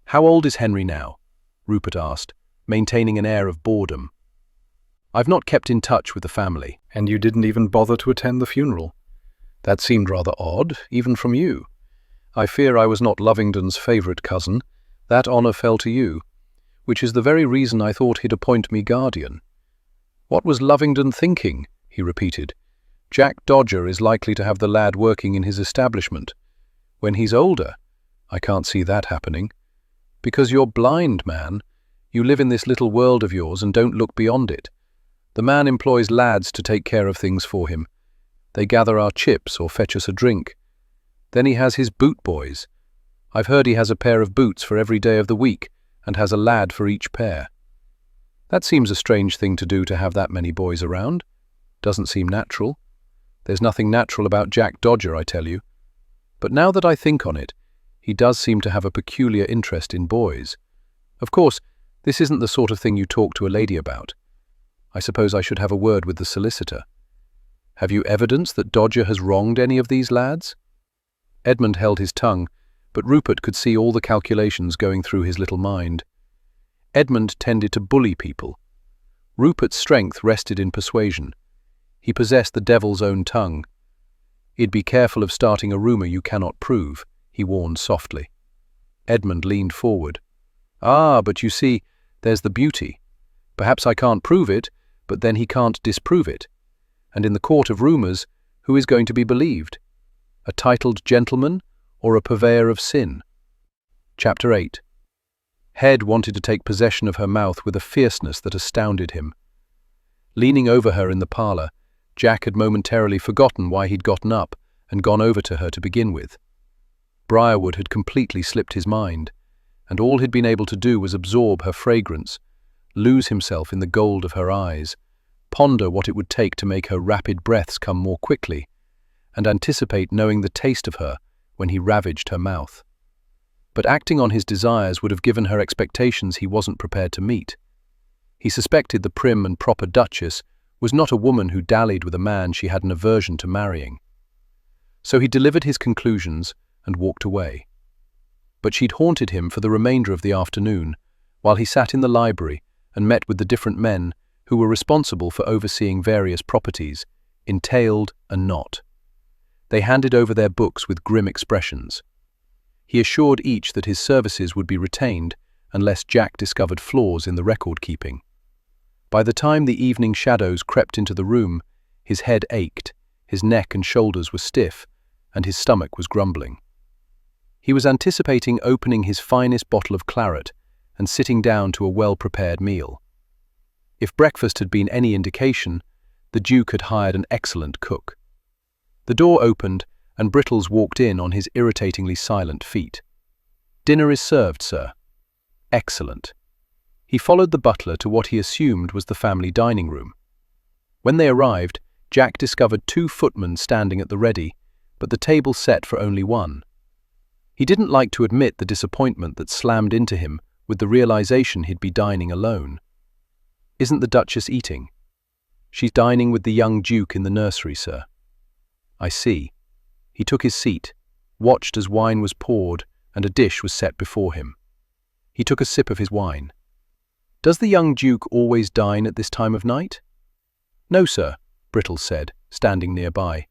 B: "How old is Henry now?" Rupert asked, maintaining an air of boredom. "I've not kept in touch with the family."
A: "And you didn't even bother to attend the funeral? That seemed rather odd, even from you. I fear I was not Lovingdon's favourite cousin. That honour fell to you, which is the very reason I thought he'd appoint me guardian." "What was Lovingdon thinking?" he repeated. "Jack Dodger is likely to have the lad working in his establishment. When he's older, I can't see that happening. Because you're blind, man. You live in this little world of yours and don't look beyond it. The man employs lads to take care of things for him. They gather our chips or fetch us a drink. Then he has his boot boys. I've heard he has a pair of boots for every day of the week and has a lad for each pair. That seems a strange thing to do, to have that many boys around. Doesn't seem natural. There's nothing natural about Jack Dodger, I tell you. But now that I think on it, he does seem to have a peculiar interest in boys. Of course, this isn't the sort of thing you talk to a lady about. I suppose I should have a word with the solicitor. Have you evidence that Dodger has wronged any of these lads?" Edmund held his tongue, but Rupert could see all the calculations going through his little mind. Edmund tended to bully people. Rupert's strength rested in persuasion. He possessed the devil's own tongue. "He'd be careful of starting a rumour you cannot prove," he warned softly. Edmund leaned forward. "Ah, but you see, there's the beauty. Perhaps I can't prove it, but then he can't disprove it. And in the court of rumours, who is going to be believed? A titled gentleman or a purveyor of sin?" Chapter 8. Head wanted to take possession of her mouth with a fierceness that astounded him. Leaning over her in the parlour, Jack had momentarily forgotten why he'd gotten up and gone over to her to begin with. Briarwood had completely slipped his mind, and all he'd been able to do was absorb her fragrance, lose himself in the gold of her eyes, ponder what it would take to make her rapid breaths come more quickly, and anticipate knowing the taste of her when he ravaged her mouth. But acting on his desires would have given her expectations he wasn't prepared to meet. He suspected the prim and proper Duchess was not a woman who dallied with a man she had an aversion to marrying. So he delivered his conclusions and walked away. But she'd haunted him for the remainder of the afternoon, while he sat in the library and met with the different men who were responsible for overseeing various properties, entailed and not. They handed over their books with grim expressions. He assured each that his services would be retained unless Jack discovered flaws in the record-keeping. By the time the evening shadows crept into the room, his head ached, his neck and shoulders were stiff, and his stomach was grumbling. He was anticipating opening his finest bottle of claret and sitting down to a well-prepared meal. If breakfast had been any indication, the Duke had hired an excellent cook. The door opened, and Brittles walked in on his irritatingly silent feet. "Dinner is served, sir." "Excellent." He followed the butler to what he assumed was the family dining room. When they arrived, Jack discovered 2 footmen standing at the ready, but the table set for only one. He didn't like to admit the disappointment that slammed into him with the realization he'd be dining alone. "Isn't the Duchess eating?" "She's dining with the young Duke in the nursery, sir." "I see." He took his seat, watched as wine was poured and a dish was set before him. He took a sip of his wine. "Does the young Duke always dine at this time of night?" "No, sir," Brittles said, standing nearby.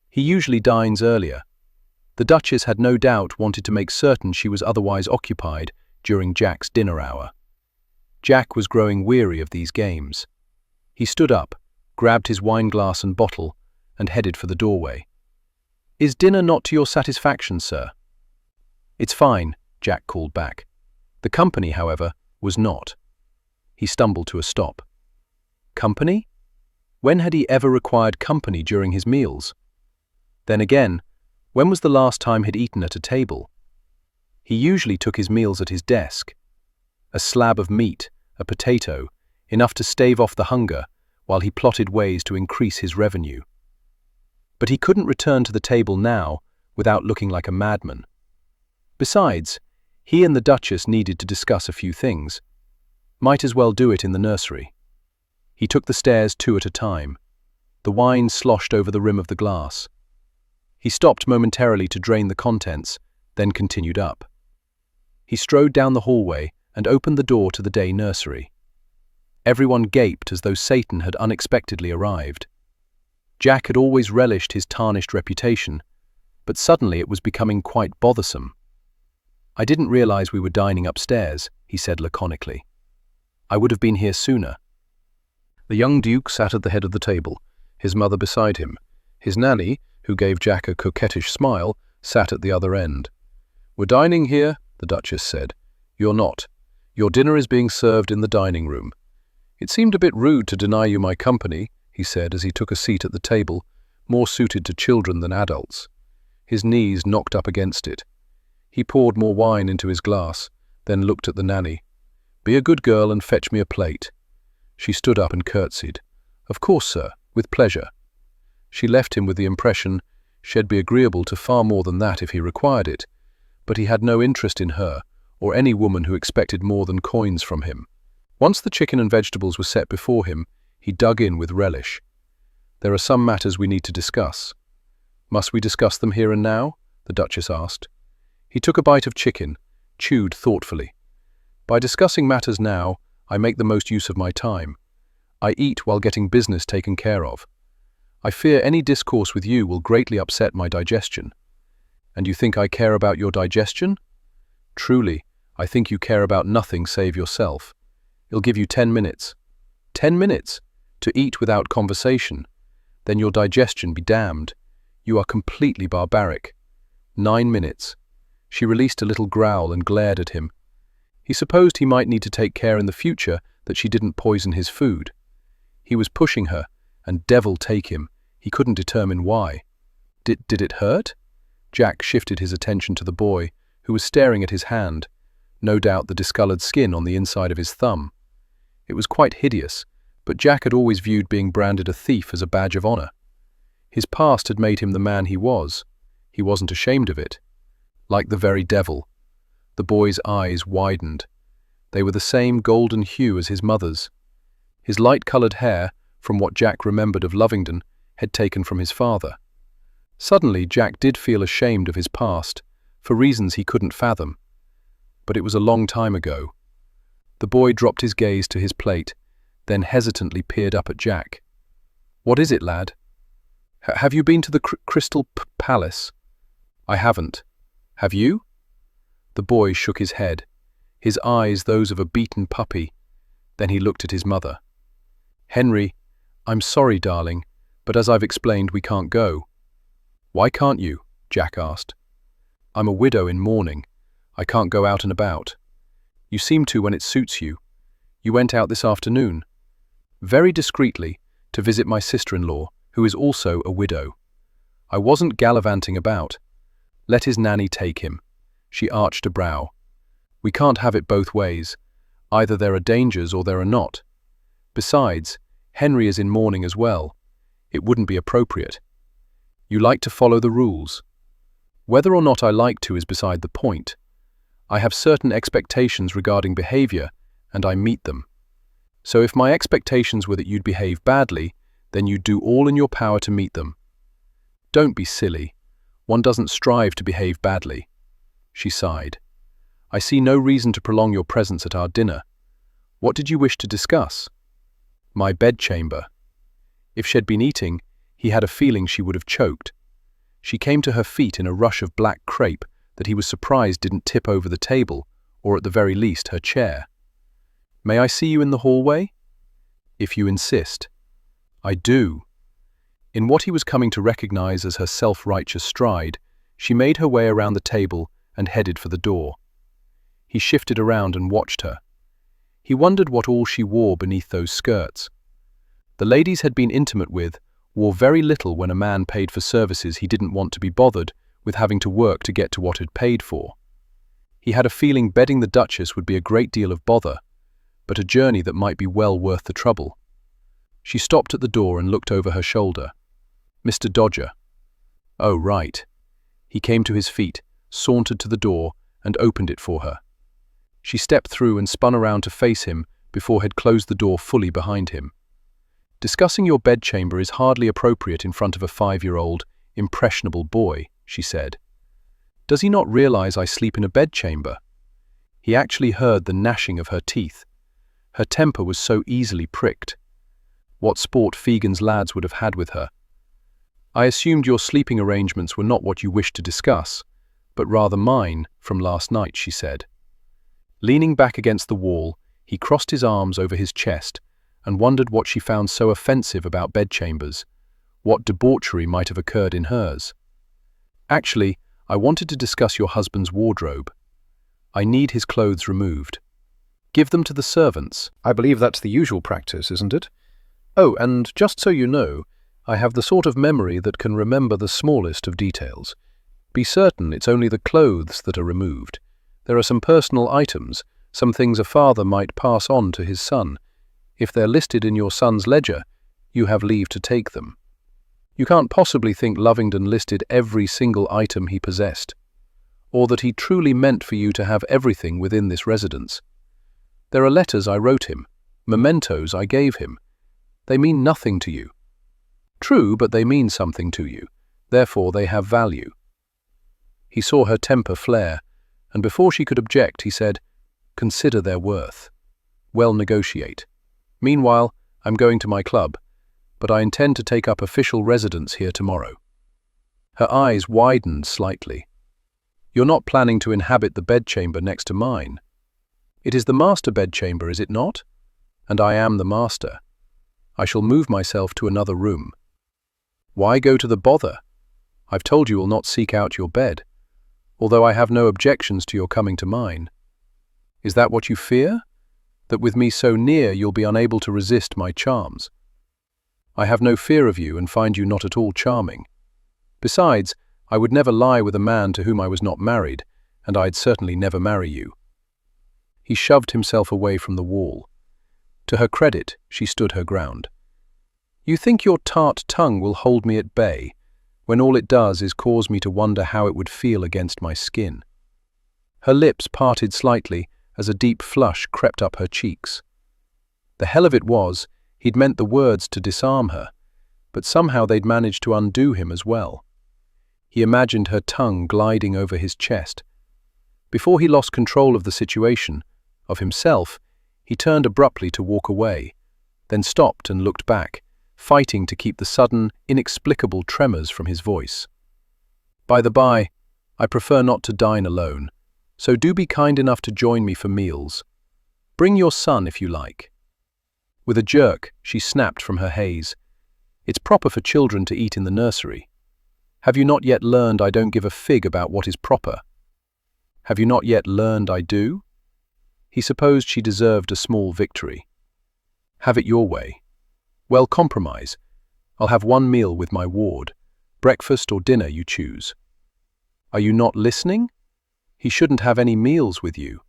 A: "He usually dines earlier." The Duchess had no doubt wanted to make certain she was otherwise occupied during Jack's dinner hour. Jack was growing weary of these games. He stood up, grabbed his wineglass and bottle, and headed for the doorway. "Is dinner not to your satisfaction, sir?" "It's fine," Jack called back. The company, however, was not. He stumbled to a stop. Company? When had he ever required company during his meals? Then again, when was the last time he'd eaten at a table? He usually took his meals at his desk. A slab of meat, a potato, enough to stave off the hunger while he plotted ways to increase his revenue. But he couldn't return to the table now without looking like a madman. Besides, he and the Duchess needed to discuss a few things. Might as well do it in the nursery. He took the stairs 2 at a time. The wine sloshed over the rim of the glass. He stopped momentarily to drain the contents, then continued up. He strode down the hallway and opened the door to the day nursery. Everyone gaped as though Satan had unexpectedly arrived. Jack had always relished his tarnished reputation, but suddenly it was becoming quite bothersome. "I didn't realize we were dining upstairs," he said laconically. "I would have been here sooner."
B: The young Duke sat at the head of the table, his mother beside him. His nanny, who gave Jack a coquettish smile, sat at the other end. "We're dining here," the Duchess said. "You're not. Your dinner is being served in the dining room." "It seemed a bit rude to deny you my company," he said as he took a seat at the table, more suited to children than adults. His knees knocked up against it. He poured more wine into his glass, then looked at the nanny. "Be a good girl and fetch me a plate." She stood up and curtsied. "Of course, sir, with pleasure." She left him with the impression she'd be agreeable to far more than that if he required it, but he had no interest in her or any woman who expected more than coins from him. Once the chicken and vegetables were set before him, he dug in with relish. "There are some matters we need to discuss." "Must we discuss them here and now?" the Duchess asked. He took a bite of chicken, chewed thoughtfully. "By discussing matters now, I make the most use of my time. I eat while getting business taken care of. I fear any discourse with you will greatly upset my digestion." "And you think I care about your digestion?" "Truly, I think you care about nothing save yourself. It'll give you 10 minutes. 10 minutes? To eat without conversation? Then your digestion be damned. You are completely barbaric. 9 minutes." She released a little growl and glared at him. He supposed he might need to take care in the future that she didn't poison his food. He was pushing her, and devil take him, he couldn't determine why. Did it hurt? Jack shifted his attention to the boy, who was staring at his hand, no doubt the discolored skin on the inside of his thumb. It was quite hideous, but Jack had always viewed being branded a thief as a badge of honor. His past had made him the man he was. He wasn't ashamed of it. Like the very devil. The boy's eyes widened. They were the same golden hue as his mother's. His light-colored hair, from what Jack remembered of Lovingdon, had taken from his father. Suddenly, Jack did feel ashamed of his past, for reasons he couldn't fathom. But it was a long time ago. The boy dropped his gaze to his plate, then hesitantly peered up at Jack. "What is it, lad?" "Have you been to the Crystal Palace?" "I haven't. Have you?" The boy shook his head, his eyes those of a beaten puppy. Then he looked at his mother. "Henry, I'm sorry, darling, but as I've explained, we can't go." "Why can't you?" Jack asked. "I'm a widow in mourning. I can't go out and about." "You seem to when it suits you. You went out this afternoon." "Very discreetly, to visit my sister-in-law, who is also a widow." "I wasn't gallivanting about." "Let his nanny take him." She arched a brow. "We can't have it both ways. Either there are dangers or there are not. Besides, Henry is in mourning as well. It wouldn't be appropriate." "You like to follow the rules." "Whether or not I like to is beside the point. I have certain expectations regarding behavior, and I meet them. So if my expectations were that you'd behave badly, then you'd do all in your power to meet them." "Don't be silly. One doesn't strive to behave badly." She sighed. "I see no reason to prolong your presence at our dinner. What did you wish to discuss?" "My bedchamber." If she'd been eating, he had a feeling she would have choked. She came to her feet in a rush of black crepe that he was surprised didn't tip over the table, or at the very least her chair. "May I see you in the hallway?" "If you insist." "I do." In what he was coming to recognize as her self-righteous stride, she made her way around the table and headed for the door. He shifted around and watched her. He wondered what all she wore beneath those skirts. The ladies had been intimate with wore very little when a man paid for services he didn't want to be bothered with having to work to get to what he'd paid for. He had a feeling bedding the Duchess would be a great deal of bother, but a journey that might be well worth the trouble. She stopped at the door and looked over her shoulder. "Mr. Dodger." "Oh, right." He came to his feet, sauntered to the door, and opened it for her. She stepped through and spun around to face him before he'd closed the door fully behind him. "Discussing your bedchamber is hardly appropriate in front of a 5-year-old, impressionable boy," she said. "Does he not realize I sleep in a bedchamber?" He actually heard the gnashing of her teeth. Her temper was so easily pricked. What sport Fegan's lads would have had with her. "I assumed your sleeping arrangements were not what you wished to discuss, but rather mine from last night," she said. Leaning back against the wall, he crossed his arms over his chest and wondered what she found so offensive about bedchambers, what debauchery might have occurred in hers. "Actually, I wanted to discuss your husband's wardrobe. I need his clothes removed." "Give them to the servants."
A: I believe that's the usual practice, isn't it? Oh, and just so you know, I have the sort of memory that can remember the smallest of details. Be certain it's only the clothes that are removed. There are some personal items, some things a father might pass on to his son. If they're listed in your son's ledger, you have leave to take them. You can't possibly think Lovingdon listed every single item he possessed, or that he truly meant for you to have everything within this residence. There are letters I wrote him, mementos I gave him. They mean nothing to you. True, but they mean something to you. Therefore they have value. He saw her temper flare, and before she could object, he said, "Consider their worth. Well, negotiate. Meanwhile, I'm going to my club, but I intend to take up official residence here tomorrow." Her eyes widened slightly. "You're not planning to inhabit the bedchamber next to mine? It is the master bedchamber, is it not? And I am the master. I shall move myself to another room." "Why go to the bother? I've told you will not seek out your bed, although I have no objections to your coming to mine. Is that what you fear? That with me so near you'll be unable to resist my charms? I have no fear of you and find you not at all charming. Besides, I would never lie with a man to whom I was not married, and I'd certainly never marry you." He shoved himself away from the wall. To her credit, she stood her ground. "You think your tart tongue will hold me at bay, when all it does is cause me to wonder how it would feel against my skin." Her lips parted slightly as a deep flush crept up her cheeks. The hell of it was, he'd meant the words to disarm her, but somehow they'd managed to undo him as well. He imagined her tongue gliding over his chest. Before he lost control of the situation, of himself, he turned abruptly to walk away, then stopped and looked back, fighting to keep the sudden, inexplicable tremors from his voice. "By the by, I prefer not to dine alone, so do be kind enough to join me for meals. Bring your son if you like." With a jerk, she snapped from her haze. "It's proper for children to eat in the nursery. Have you not yet learned I don't give a fig about what is proper? Have you not yet learned I do?" He supposed she deserved a small victory. "Have it your way. Well, compromise. I'll have one meal with my ward. Breakfast or dinner, you choose." "Are you not listening? He shouldn't have any meals with you."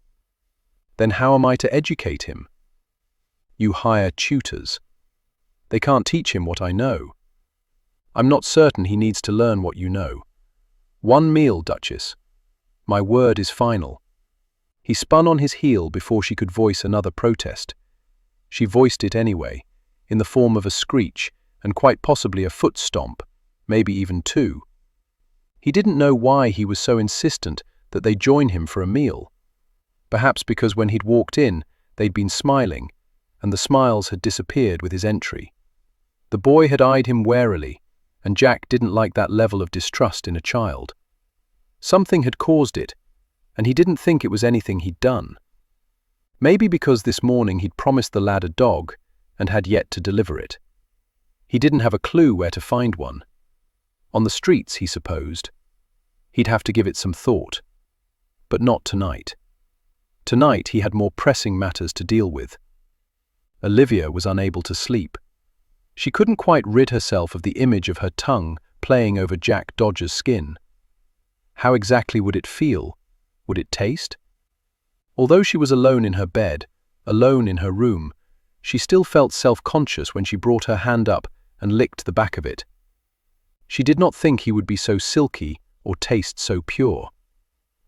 A: "Then how am I to educate him?" "You hire tutors. They can't teach him what I know." "I'm not certain he needs to learn what you know. One meal, Duchess. My word is final." He spun on his heel before she could voice another protest. She voiced it anyway, in the form of a screech and quite possibly a foot stomp, maybe even two. He didn't know why he was so insistent that they join him for a meal. Perhaps because when he'd walked in, they'd been smiling, and the smiles had disappeared with his entry. The boy had eyed him warily, and Jack didn't like that level of distrust in a child. Something had caused it, and he didn't think it was anything he'd done. Maybe because this morning he'd promised the lad a dog and had yet to deliver it. He didn't have a clue where to find one. On the streets, he supposed. He'd have to give it some thought.
B: But not tonight. Tonight he had more pressing matters to deal with. Olivia was unable to sleep. She couldn't quite rid herself of the image of her tongue playing over Jack Dodger's skin. How exactly would it feel? Would it taste? Although she was alone in her bed, alone in her room, she still felt self-conscious when she brought her hand up and licked the back of it. She did not think he would be so silky or taste so pure.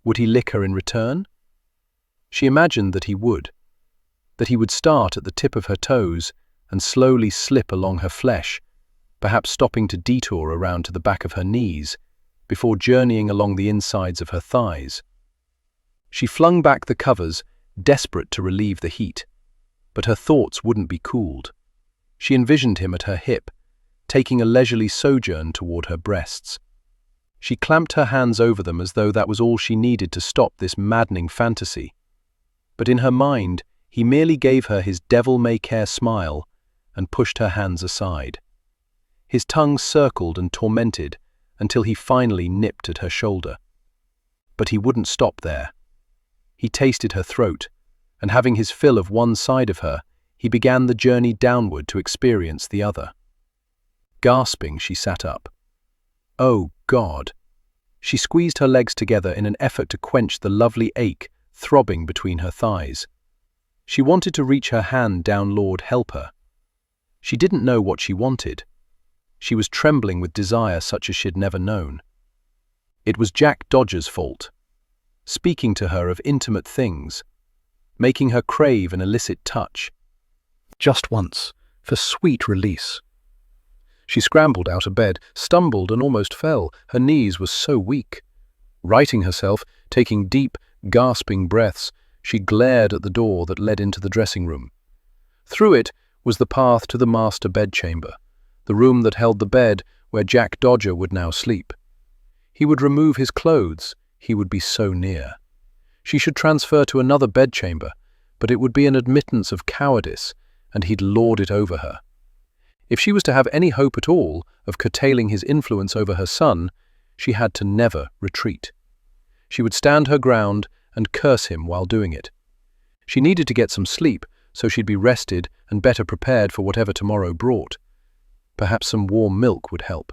B: Would he lick her in return? She imagined that he would start at the tip of her toes and slowly slip along her flesh, perhaps stopping to detour around to the back of her knees, before journeying along the insides of her thighs. She flung back the covers, desperate to relieve the heat, but her thoughts wouldn't be cooled. She envisioned him at her hip, taking a leisurely sojourn toward her breasts. She clamped her hands over them as though that was all she needed to stop this maddening fantasy. But in her mind, he merely gave her his devil-may-care smile and pushed her hands aside. His tongue circled and tormented until he finally nipped at her shoulder. But he wouldn't stop there. He tasted her throat, and having his fill of one side of her, he began the journey downward to experience the other. Gasping, she sat up. Oh, God! She squeezed her legs together in an effort to quench the lovely ache throbbing between her thighs. She wanted to reach her hand down, Lord help her. She didn't know what she wanted. She was trembling with desire such as she'd never known. It was Jack Dodger's fault, speaking to her of intimate things, making her crave an illicit touch. Just once, for sweet release. She scrambled out of bed, stumbled and almost fell. Her knees were so weak. Righting herself, taking deep, gasping breaths, she glared at the door that led into the dressing room. Through it was the path to the master bedchamber, the room that held the bed where Jack Dodger would now sleep. He would remove his clothes. He would be so near. She should transfer to another bedchamber, but it would be an admittance of cowardice, and he'd lord it over her. If she was to have any hope at all of curtailing his influence over her son, she had to never retreat. She would stand her ground and curse him while doing it. She needed to get some sleep, so she'd be rested and better prepared for whatever tomorrow brought. Perhaps some warm milk would help.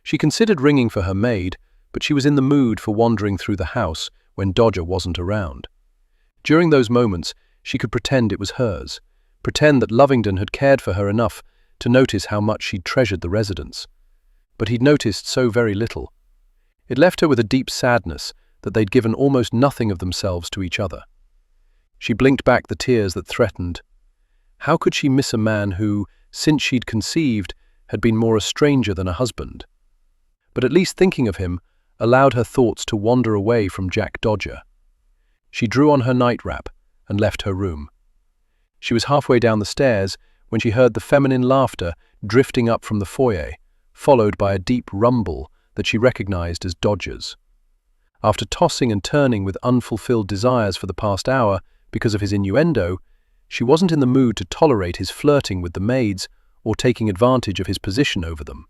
B: She considered ringing for her maid, but she was in the mood for wandering through the house when Dodger wasn't around. During those moments, she could pretend it was hers, pretend that Lovingdon had cared for her enough to notice how much she'd treasured the residence. But he'd noticed so very little. It left her with a deep sadness that they'd given almost nothing of themselves to each other. She blinked back the tears that threatened. How could she miss a man who, since she'd conceived, had been more a stranger than a husband? But at least thinking of him allowed her thoughts to wander away from Jack Dodger. She drew on her night wrap and left her room. She was halfway down the stairs when she heard the feminine laughter drifting up from the foyer, followed by a deep rumble that she recognized as Dodger's. After tossing and turning with unfulfilled desires for the past hour because of his innuendo, she wasn't in the mood to tolerate his flirting with the maids or taking advantage of his position over them.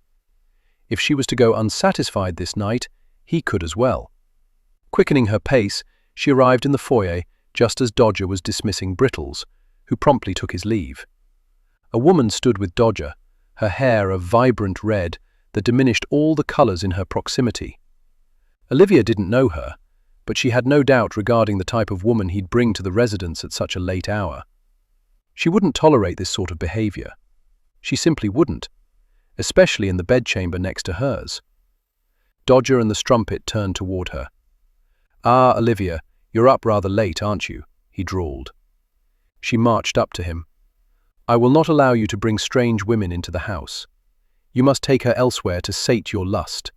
B: If she was to go unsatisfied this night, he could as well. Quickening her pace, she arrived in the foyer just as Dodger was dismissing Brittles, who promptly took his leave. A woman stood with Dodger, her hair a vibrant red that diminished all the colors in her proximity. Olivia didn't know her, but she had no doubt regarding the type of woman he'd bring to the residence at such a late hour. She wouldn't tolerate this sort of behavior. She simply wouldn't, especially in the bedchamber next to hers. Dodger and the strumpet turned toward her. "Ah, Olivia, you're up rather late, aren't you?" he drawled. She marched up to him. "I will not allow you to bring strange women into the house. You must take her elsewhere to sate your lust."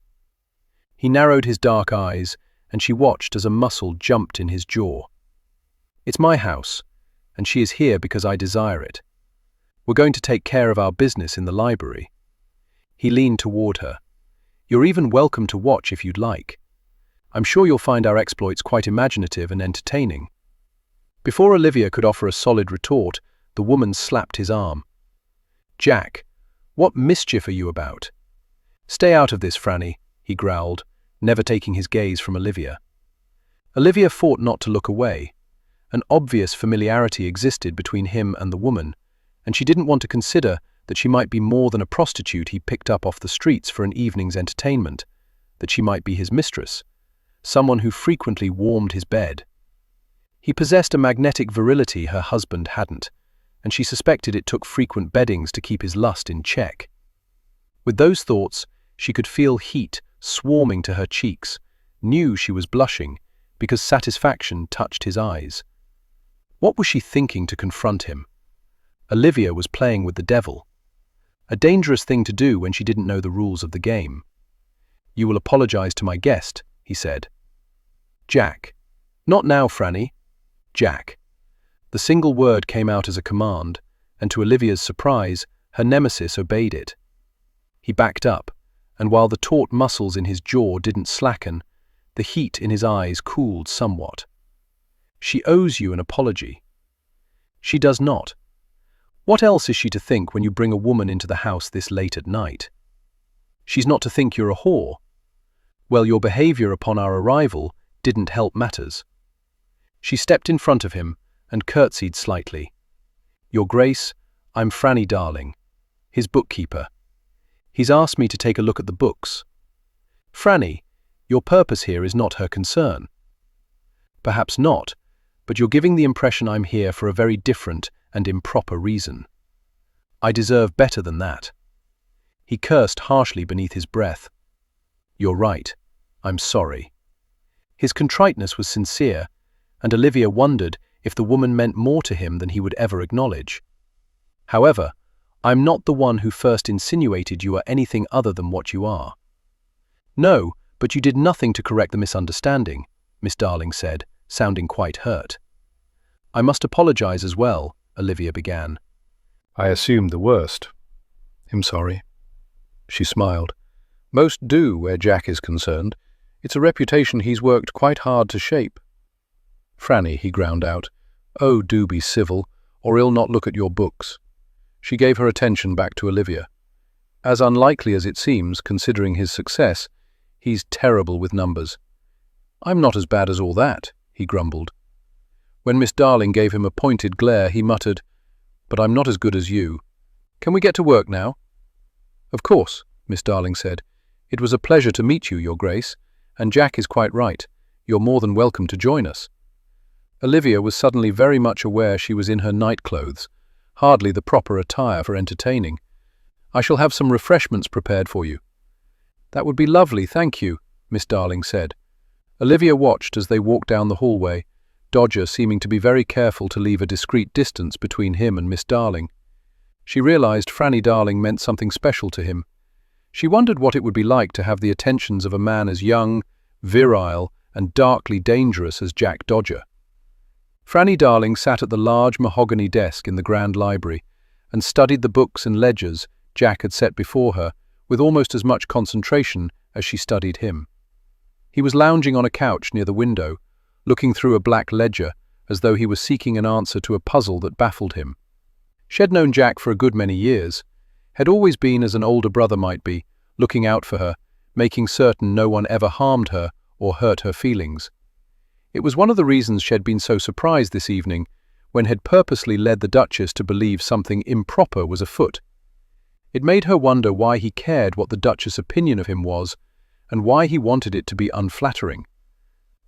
B: He narrowed his dark eyes, and she watched as a muscle jumped in his jaw. "It's my house, and she is here because I desire it. We're going to take care of our business in the library." He leaned toward her. "You're even welcome to watch if you'd like. I'm sure you'll find our exploits quite imaginative and entertaining." Before Olivia could offer a solid retort, the woman slapped his arm. "Jack, what mischief are you about?" "Stay out of this, Franny," he growled, never taking his gaze from Olivia.
A: Olivia fought not to look away. An obvious familiarity existed between him and the woman, and she didn't want to consider that she might be more than a prostitute he picked up off the streets for an evening's entertainment, that she might be his mistress, someone who frequently warmed his bed. He possessed a magnetic virility her husband hadn't, and she suspected it took frequent beddings to keep his lust in check. With those thoughts, she could feel heat swarming to her cheeks, knew she was blushing, because satisfaction touched his eyes. What was she thinking to confront him? Olivia was playing with the devil. A dangerous thing to do when she didn't know the rules of the game. "You will apologize to my guest," he said. "Jack." "Not now, Franny." "Jack." The single word came out as a command, and to Olivia's surprise, her nemesis obeyed it. He backed up, and while the taut muscles in his jaw didn't slacken, the heat in his eyes cooled somewhat. "She owes you an apology." "She does not. What else is she to think when you bring a woman into the house this late at night? She's not to think you're a whore. Well, your behavior upon our arrival didn't help matters." She stepped in front of him and curtsied slightly. "Your Grace, I'm Franny Darling, his bookkeeper. He's asked me to take a look at the books." "Franny, your purpose here is not her concern." "Perhaps not, but you're giving the impression I'm here for a very different and improper reason. I deserve better than that." He cursed harshly beneath his breath. "You're right. I'm sorry." His contriteness was sincere, and Olivia wondered if the woman meant more to him than he would ever acknowledge. "However, I'm not the one who first insinuated you are anything other than what you are." "No, but you did nothing to correct the misunderstanding," Miss Darling said, sounding quite hurt. "I must apologize as well," Olivia began.
B: "I assumed the worst. I'm sorry." She smiled. "Most do where Jack is concerned. It's a reputation he's worked quite hard to shape." "Franny," he ground out, "oh, do be civil, or he'll not look at your books." She gave her attention back to Olivia. "As unlikely as it seems, considering his success, he's terrible with numbers." "I'm not as bad as all that," he grumbled. When Miss Darling gave him a pointed glare, he muttered, "But I'm not as good as you. Can we get to work now?" "Of course," Miss Darling said. "It was a pleasure to meet you, Your Grace, and Jack is quite right. You're more than welcome to join us." Olivia was suddenly very much aware she was in her nightclothes, hardly the proper attire for entertaining. "I shall have some refreshments prepared for you." "That would be lovely, thank you," Miss Darling said. Olivia watched as they walked down the hallway, Dodger seeming to be very careful to leave a discreet distance between him and Miss Darling. She realized Franny Darling meant something special to him. She wondered what it would be like to have the attentions of a man as young, virile, and darkly dangerous as Jack Dodger. Franny Darling sat at the large mahogany desk in the Grand Library and studied the books and ledgers Jack had set before her with almost as much concentration as she studied him. He was lounging on a couch near the window, looking through a black ledger as though he was seeking an answer to a puzzle that baffled him. She'd known Jack for a good many years, had always been as an older brother might be, looking out for her, making certain no one ever harmed her or hurt her feelings. It was one of the reasons she'd been so surprised this evening when had purposely led the Duchess to believe something improper was afoot. It made her wonder why he cared what the Duchess' opinion of him was, and why he wanted it to be unflattering.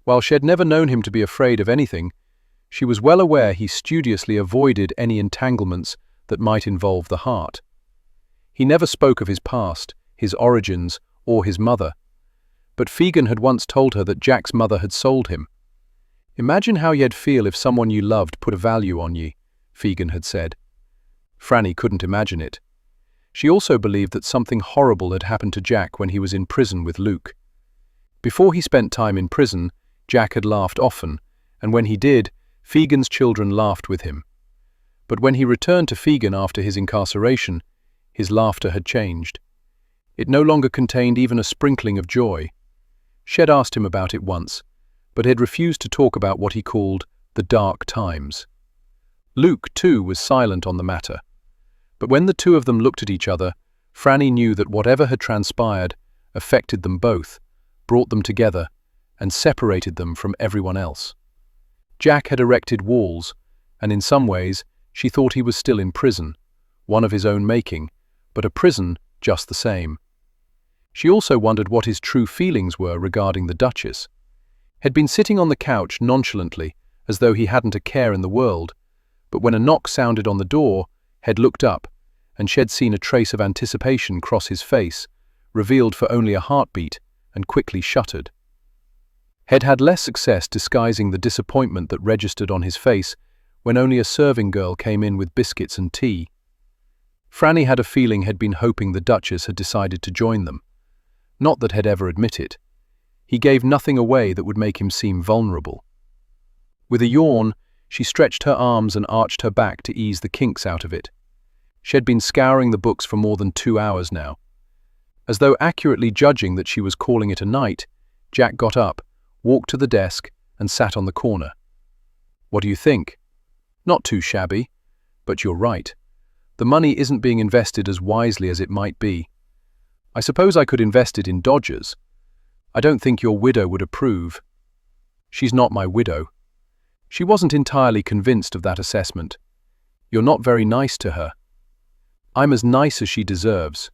B: While she had never known him to be afraid of anything, she was well aware he studiously avoided any entanglements that might involve the heart. He never spoke of his past, his origins, or his mother, but Fegan had once told her that Jack's mother had sold him. "Imagine how you'd feel if someone you loved put a value on ye," Fegan had said. Franny couldn't imagine it. She also believed that something horrible had happened to Jack when he was in prison with Luke. Before he spent time in prison, Jack had laughed often, and when he did, Fegan's children laughed with him. But when he returned to Fegan after his incarceration, his laughter had changed. It no longer contained even a sprinkling of joy. Shed asked him about it once, but had refused to talk about what he called the dark times. Luke, too, was silent on the matter. But when the two of them looked at each other, Franny knew that whatever had transpired affected them both, brought them together, and separated them from everyone else. Jack had erected walls, and in some ways she thought he was still in prison, one of his own making, but a prison just the same. She also wondered what his true feelings were regarding the Duchess. He'd been sitting on the couch nonchalantly, as though he hadn't a care in the world, but when a knock sounded on the door, He'd looked up, and she'd seen a trace of anticipation cross his face, revealed for only a heartbeat, and quickly shuttered. He'd had less success disguising the disappointment that registered on his face when only a serving girl came in with biscuits and tea. Franny had a feeling he'd been hoping the Duchess had decided to join them. Not that he'd ever admit it. He gave nothing away that would make him seem vulnerable. With a yawn, she stretched her arms and arched her back to ease the kinks out of it. She'd been scouring the books for more than 2 hours now. As though accurately judging that she was calling it a night, Jack got up, walked to the desk, and sat on the corner. "What do you think?" "Not too shabby, but you're right. The money isn't being invested as wisely as it might be. I suppose I could invest it in Dodgers. I don't think your widow would approve." "She's not my widow." She wasn't entirely convinced of that assessment. "You're not very nice to her." "I'm as nice as she deserves."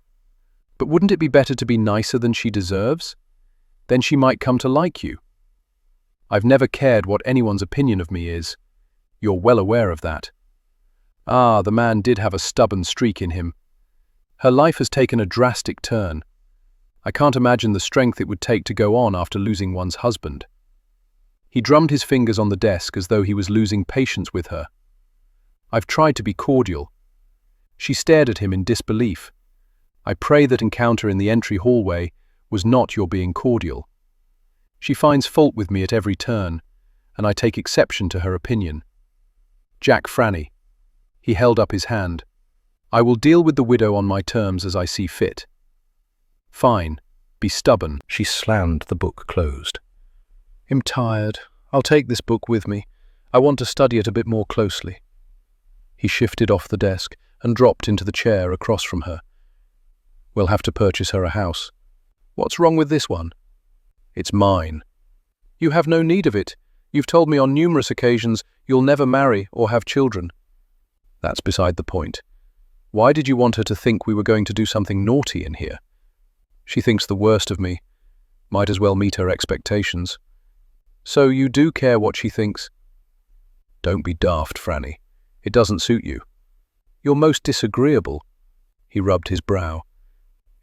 B: "But wouldn't it be better to be nicer than she deserves? Then she might come to like you." "I've never cared what anyone's opinion of me is. You're well aware of that." Ah, the man did have a stubborn streak in him. Her life has taken a drastic turn. I can't imagine the strength it would take to go on after losing one's husband. He drummed his fingers on the desk as though he was losing patience with her. "I've tried to be cordial." She stared at him in disbelief. "I pray that encounter in the entry hallway was not your being cordial. She finds fault with me at every turn, and I take exception to her opinion." "Jack Franny." He held up his hand. "I will deal with the widow on my terms as I see fit." "Fine. Be stubborn."
A: She slammed the book closed. "I'm tired. I'll take this book with me. I want to study it a bit more closely." He shifted off the desk and dropped into the chair across from her. "We'll have to purchase her a house." "What's wrong with this one?" "It's mine." "You have no need of it. You've told me on numerous occasions you'll never marry or have children." "That's beside the point. Why did you want her to think we were going to do something naughty in here?" "She thinks the worst of me. Might as well meet her expectations." "So you do care what she thinks?" "Don't be daft, Franny. It doesn't suit you." "You're most disagreeable." He rubbed his brow.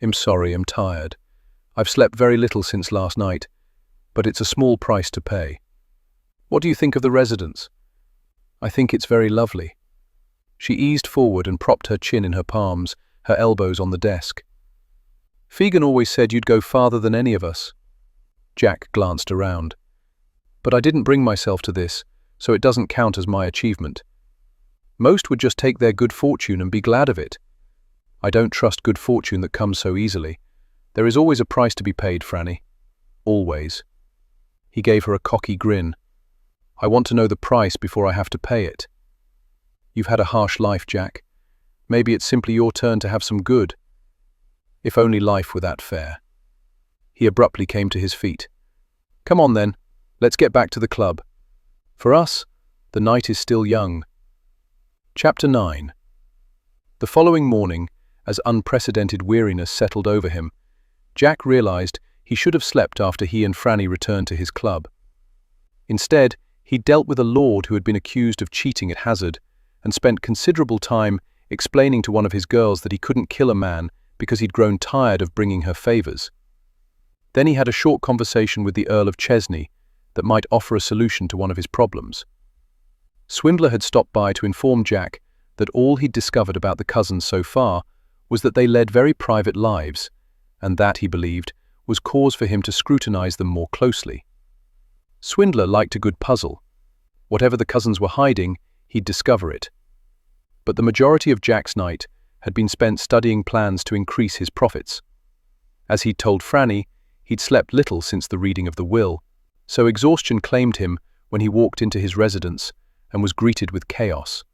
A: "I'm sorry, I'm tired. I've slept very little since last night, but it's a small price to pay." "What do you think of the residence?" "I think it's very lovely." She eased forward and propped her chin in her palms, her elbows on the desk. "Fegan always said you'd go farther than any of us." Jack glanced around. "But I didn't bring myself to this, so it doesn't count as my achievement. Most would just take their good fortune and be glad of it. I don't trust good fortune that comes so easily. There is always a price to be paid, Franny. Always." He gave her a cocky grin. "I want to know the price before I have to pay it." "You've had a harsh life, Jack. Maybe it's simply your turn to have some good. If only life were that fair." He abruptly came to his feet. "Come on then, let's get back to the club. For us, the night is still young." Chapter 9. The following morning, as unprecedented weariness settled over him, Jack realized he should have slept after he and Franny returned to his club. Instead, he dealt with a lord who had been accused of cheating at hazard and spent considerable time explaining to one of his girls that he couldn't kill a man because he'd grown tired of bringing her favors. Then he had a short conversation with the Earl of Chesney that might offer a solution to one of his problems. Swindler had stopped by to inform Jack that all he'd discovered about the cousins so far was that they led very private lives, and that, he believed, was cause for him to scrutinize them more closely. Swindler liked a good puzzle. Whatever the cousins were hiding, he'd discover it. But the majority of Jack's night had been spent studying plans to increase his profits. As he'd told Franny, he'd slept little since the reading of the will, so exhaustion claimed him when he walked into his residence and was greeted with chaos.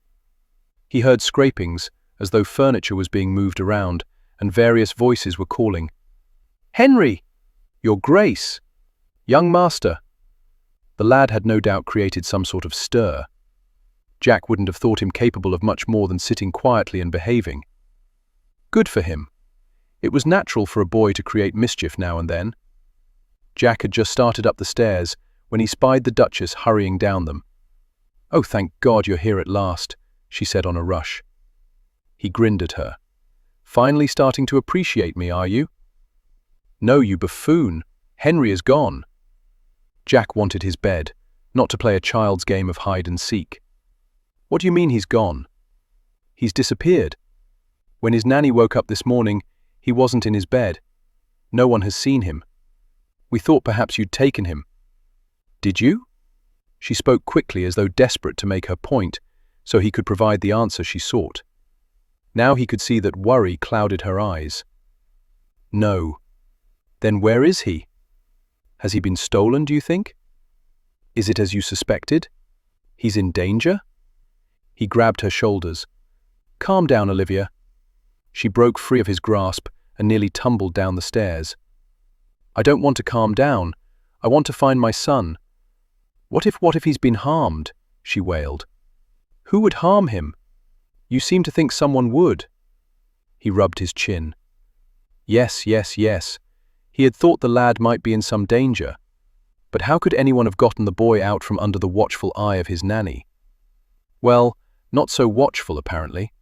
A: He heard scrapings, as though furniture was being moved around, and various voices were calling, "Henry! Your Grace!"
B: "Young master!" The lad had no doubt created some sort of stir. Jack wouldn't have thought him capable of much more than sitting quietly and behaving. Good for him. It was natural for a boy to create mischief now and then. Jack had just started up the stairs when he spied the Duchess hurrying down them. "Oh, thank God you're here at last," she said on a rush. He grinned at her. "Finally starting to appreciate me, are you?" "No, you buffoon. Henry is gone." Jack wanted his bed, not to play a child's game of hide and seek. "What do you mean he's gone?" "He's disappeared. When his nanny woke up this morning, he wasn't in his bed. No one has seen him. We thought perhaps you'd taken him." "Did you?" She spoke quickly as though desperate to make her point, so he could provide the answer she sought. Now he could see that worry clouded her eyes. "No." "Then where is he? Has he been stolen, do you think? Is it as you suspected? He's in danger?" He grabbed her shoulders. "Calm down, Olivia." She broke free of his grasp and nearly tumbled down the stairs. "I don't want to calm down. I want to find my son." What if he's been harmed?" she wailed. "Who would harm him? You seem to think someone would." He rubbed his chin. Yes. He had thought the lad might be in some danger. But how could anyone have gotten the boy out from under the watchful eye of his nanny? Well, not so watchful, apparently.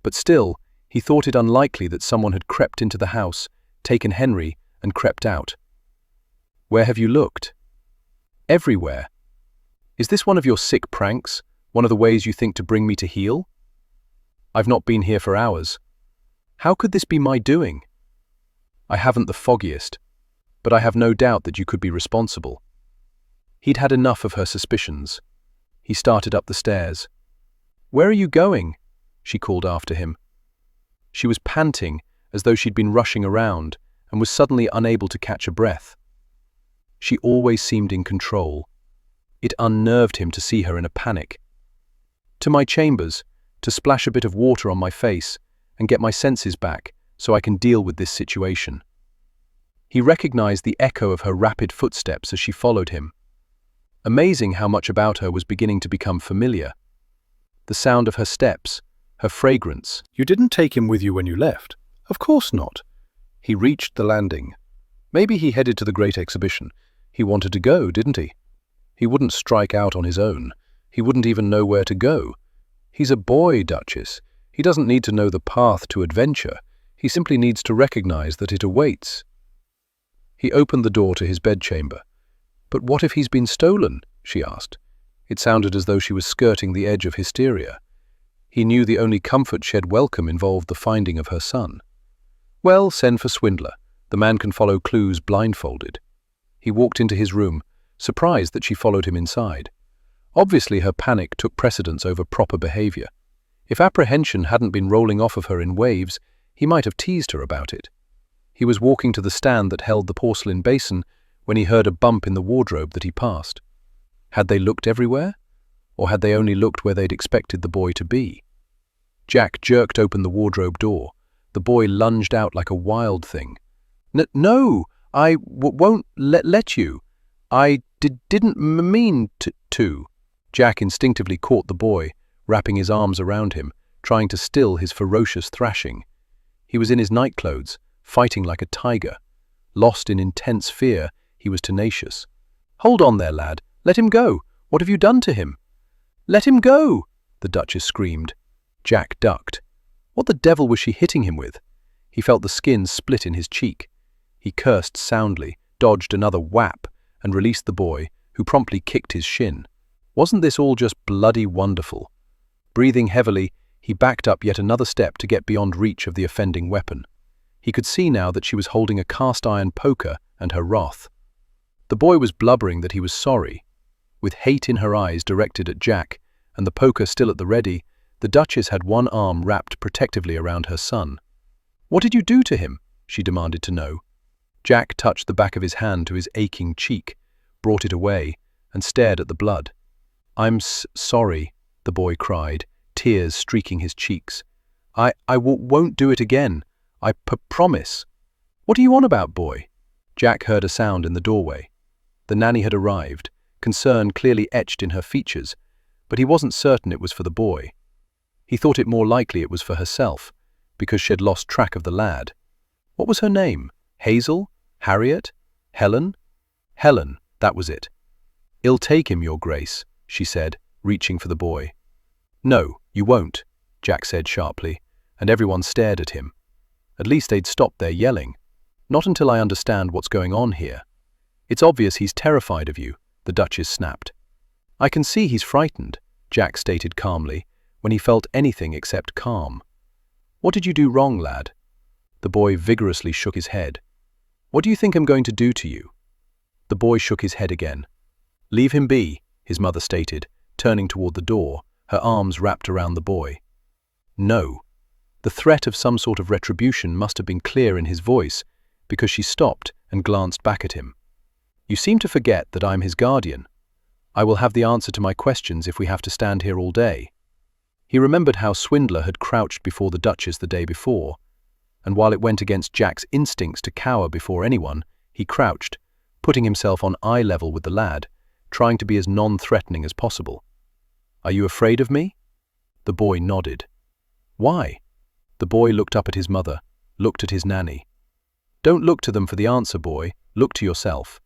B: But still, he thought it unlikely that someone had crept into the house, taken Henry, and crept out. "Where have you looked?" "Everywhere." "Is this one of your sick pranks? One of the ways you think to bring me to heel?" "I've not been here for hours." "How could this be my doing?" "I haven't the foggiest, but I have no doubt that you could be responsible." He'd had enough of her suspicions. He started up the stairs. "Where are you going?" she called after him. She was panting, as though she'd been rushing around, and was suddenly unable to catch a breath. She always seemed in control. It unnerved him to see her in a panic. "To my chambers, to splash a bit of water on my face and get my senses back so I can deal with this situation." He recognized the echo of her rapid footsteps as she followed him. Amazing how much about her was beginning to become familiar. The sound of her steps, her fragrance.
A: "You didn't take him with you when you left?" "Of course not." He reached the landing. Maybe he headed to the Great Exhibition. He wanted to go, didn't he? He wouldn't strike out on his own. He wouldn't even know where to go. He's a boy, Duchess. He doesn't need to know the path to adventure. He simply needs to recognize that it awaits. He opened the door to his bedchamber. "But what if he's been stolen?" she asked. It sounded as though she was skirting the edge of hysteria. He knew the only comfort she'd welcome involved the finding of her son. "Well, send for Swindler. The man can follow clues blindfolded." He walked into his room, surprised that she followed him inside. Obviously her panic took precedence over proper behavior. If apprehension hadn't been rolling off of her in waves, he might have teased her about it. He was walking to the stand that held the porcelain basin when he heard a bump in the wardrobe that he passed. Had they looked everywhere? Or had they only looked where they'd expected the boy to be? Jack jerked open the wardrobe door. The boy lunged out like a wild thing. No, I won't let you. I didn't mean to. Jack instinctively caught the boy, wrapping his arms around him, trying to still his ferocious thrashing. He was in his nightclothes, fighting like a tiger. Lost in intense fear, he was tenacious. "Hold on there, lad. Let him go. What have you done to him?" "Let him go!" the Duchess screamed. Jack ducked. What the devil was she hitting him with? He felt the skin split in his cheek. He cursed soundly, dodged another whap, and released the boy, who promptly kicked his shin. Wasn't this all just bloody wonderful? Breathing heavily, he backed up yet another step to get beyond reach of the offending weapon. He could see now that she was holding a cast-iron poker and her wrath. The boy was blubbering that he was sorry. With hate in her eyes directed at Jack, and the poker still at the ready, the Duchess had one arm wrapped protectively around her son. "What did you do to him?" she demanded to know. Jack touched the back of his hand to his aching cheek, brought it away, and stared at the blood. "I'm sorry," the boy cried, tears streaking his cheeks. I won't do it again. I promise." "What are you on about, boy?" Jack heard a sound in the doorway.
B: The nanny had arrived, concern clearly etched in her features, but he wasn't certain it was for the boy. He thought it more likely it was for herself, because she had lost track of the lad. What was her name? Hazel? Harriet? Helen? Helen, that was it. "I'll take him, Your Grace," she said, reaching for the boy. "No, you won't," Jack said sharply, and everyone stared at him. At least they'd stopped their yelling. "Not until I understand what's going on here. It's obvious he's terrified of you," the Duchess snapped. "I can see he's frightened," Jack stated calmly, when he felt anything except calm. "What did you do wrong, lad?" The boy vigorously shook his head. "What do you think I'm going to do to you?" The boy shook his head again. "Leave him be," his mother stated, turning toward the door, her arms wrapped around the boy. "No." The threat of some sort of retribution must have been clear in his voice, because she stopped and glanced back at him. "You seem to forget that I'm his guardian. I will have the answer to my questions if we have to stand here all day." He remembered how Swindler had crouched before the Duchess the day before, and while it went against Jack's instincts to cower before anyone, he crouched, putting himself on eye level with the lad, trying to be as non-threatening as possible. "Are you afraid of me?" The boy nodded. "Why?" The boy looked up at his mother, looked at his nanny. "Don't look to them for the answer, boy. Look to yourself.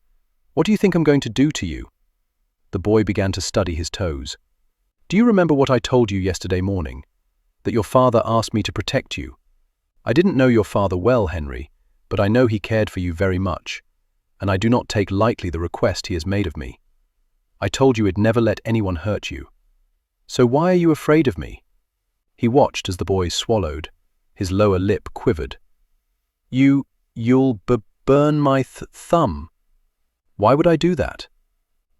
B: What do you think I'm going to do to you?" The boy began to study his toes. "Do you remember what I told you yesterday morning? That your father asked me to protect you. I didn't know your father well, Henry, but I know he cared for you very much, and I do not take lightly the request he has made of me. I told you he'd never let anyone hurt you. So why are you afraid of me?" He watched as the boy swallowed. His lower lip quivered. You'll burn my thumb." "Why would I do that?"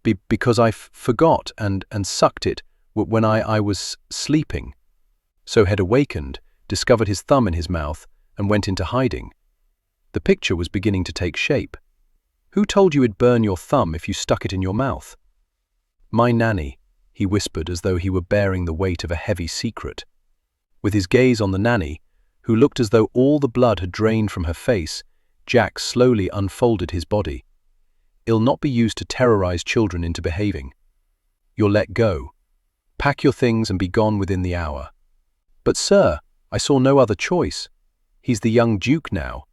B: Because I forgot and sucked it when I was sleeping." So had awakened, discovered his thumb in his mouth, and went into hiding. The picture was beginning to take shape. "Who told you it'd burn your thumb if you stuck it in your mouth?" "My nanny," he whispered as though he were bearing the weight of a heavy secret. With his gaze on the nanny, who looked as though all the blood had drained from her face, Jack slowly unfolded his body. "It'll not be used to terrorize children into behaving. You're let go. Pack your things and be gone within the hour." "But sir, I saw no other choice. He's the young Duke now.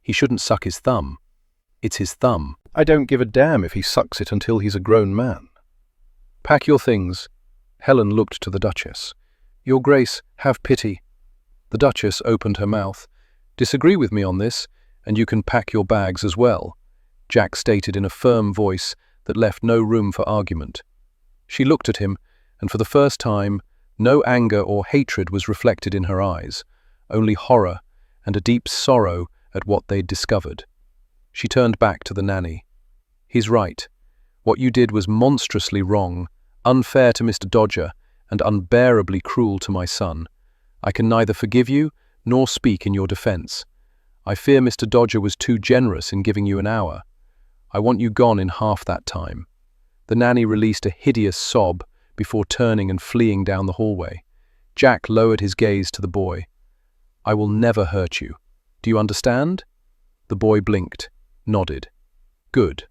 B: He shouldn't suck his thumb." "It's his thumb."
A: "I don't give a damn if he sucks it until he's a grown man." "Pack your things." Helen looked to the Duchess. "Your Grace, have pity." The Duchess opened her mouth. "Disagree with me on this, and you can pack your bags as well," Jack stated in a firm voice that left no room for argument. She looked at him, and for the first time, no anger or hatred was reflected in her eyes, only horror and a deep sorrow at what they'd discovered. She turned back to the nanny. "He's right. What you did was monstrously wrong, unfair to Mr. Dodger, and unbearably cruel to my son. I can neither forgive you nor speak in your defense. I fear Mr. Dodger was too generous in giving you an hour. I want you gone in half that time." The nanny released a hideous sob before turning and fleeing down the hallway. Jack lowered his gaze to the boy. "I will never hurt you. Do you understand?" The boy blinked, nodded. "Good.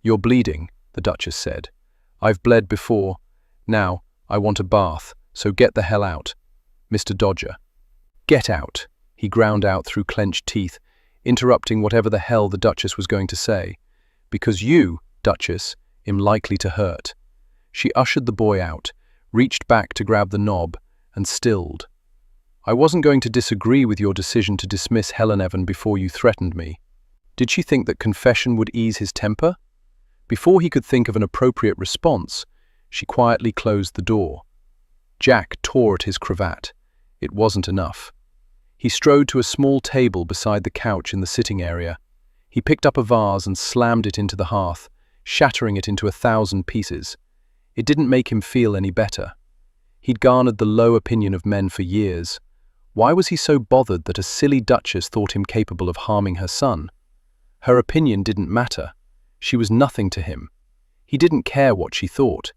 A: You're bleeding," the Duchess said. "I've bled before. Now, I want a bath, so get the hell out. Mr. Dodger." "Get out," he ground out through clenched teeth, interrupting whatever the hell the Duchess was going to say. "Because you, Duchess, am likely to hurt." She ushered the boy out, reached back to grab the knob, and stilled. "I wasn't going to disagree with your decision to dismiss Helen Evan before you threatened me." Did she think that confession would ease his temper? Before he could think of an appropriate response, she quietly closed the door. Jack tore at his cravat. It wasn't enough. He strode to a small table beside the couch in the sitting area. He picked up a vase and slammed it into the hearth, shattering it into 1,000 pieces. It didn't make him feel any better. He'd garnered the low opinion of men for years. Why was he so bothered that a silly Duchess thought him capable of harming her son? Her opinion didn't matter. She was nothing to him. He didn't care what she thought.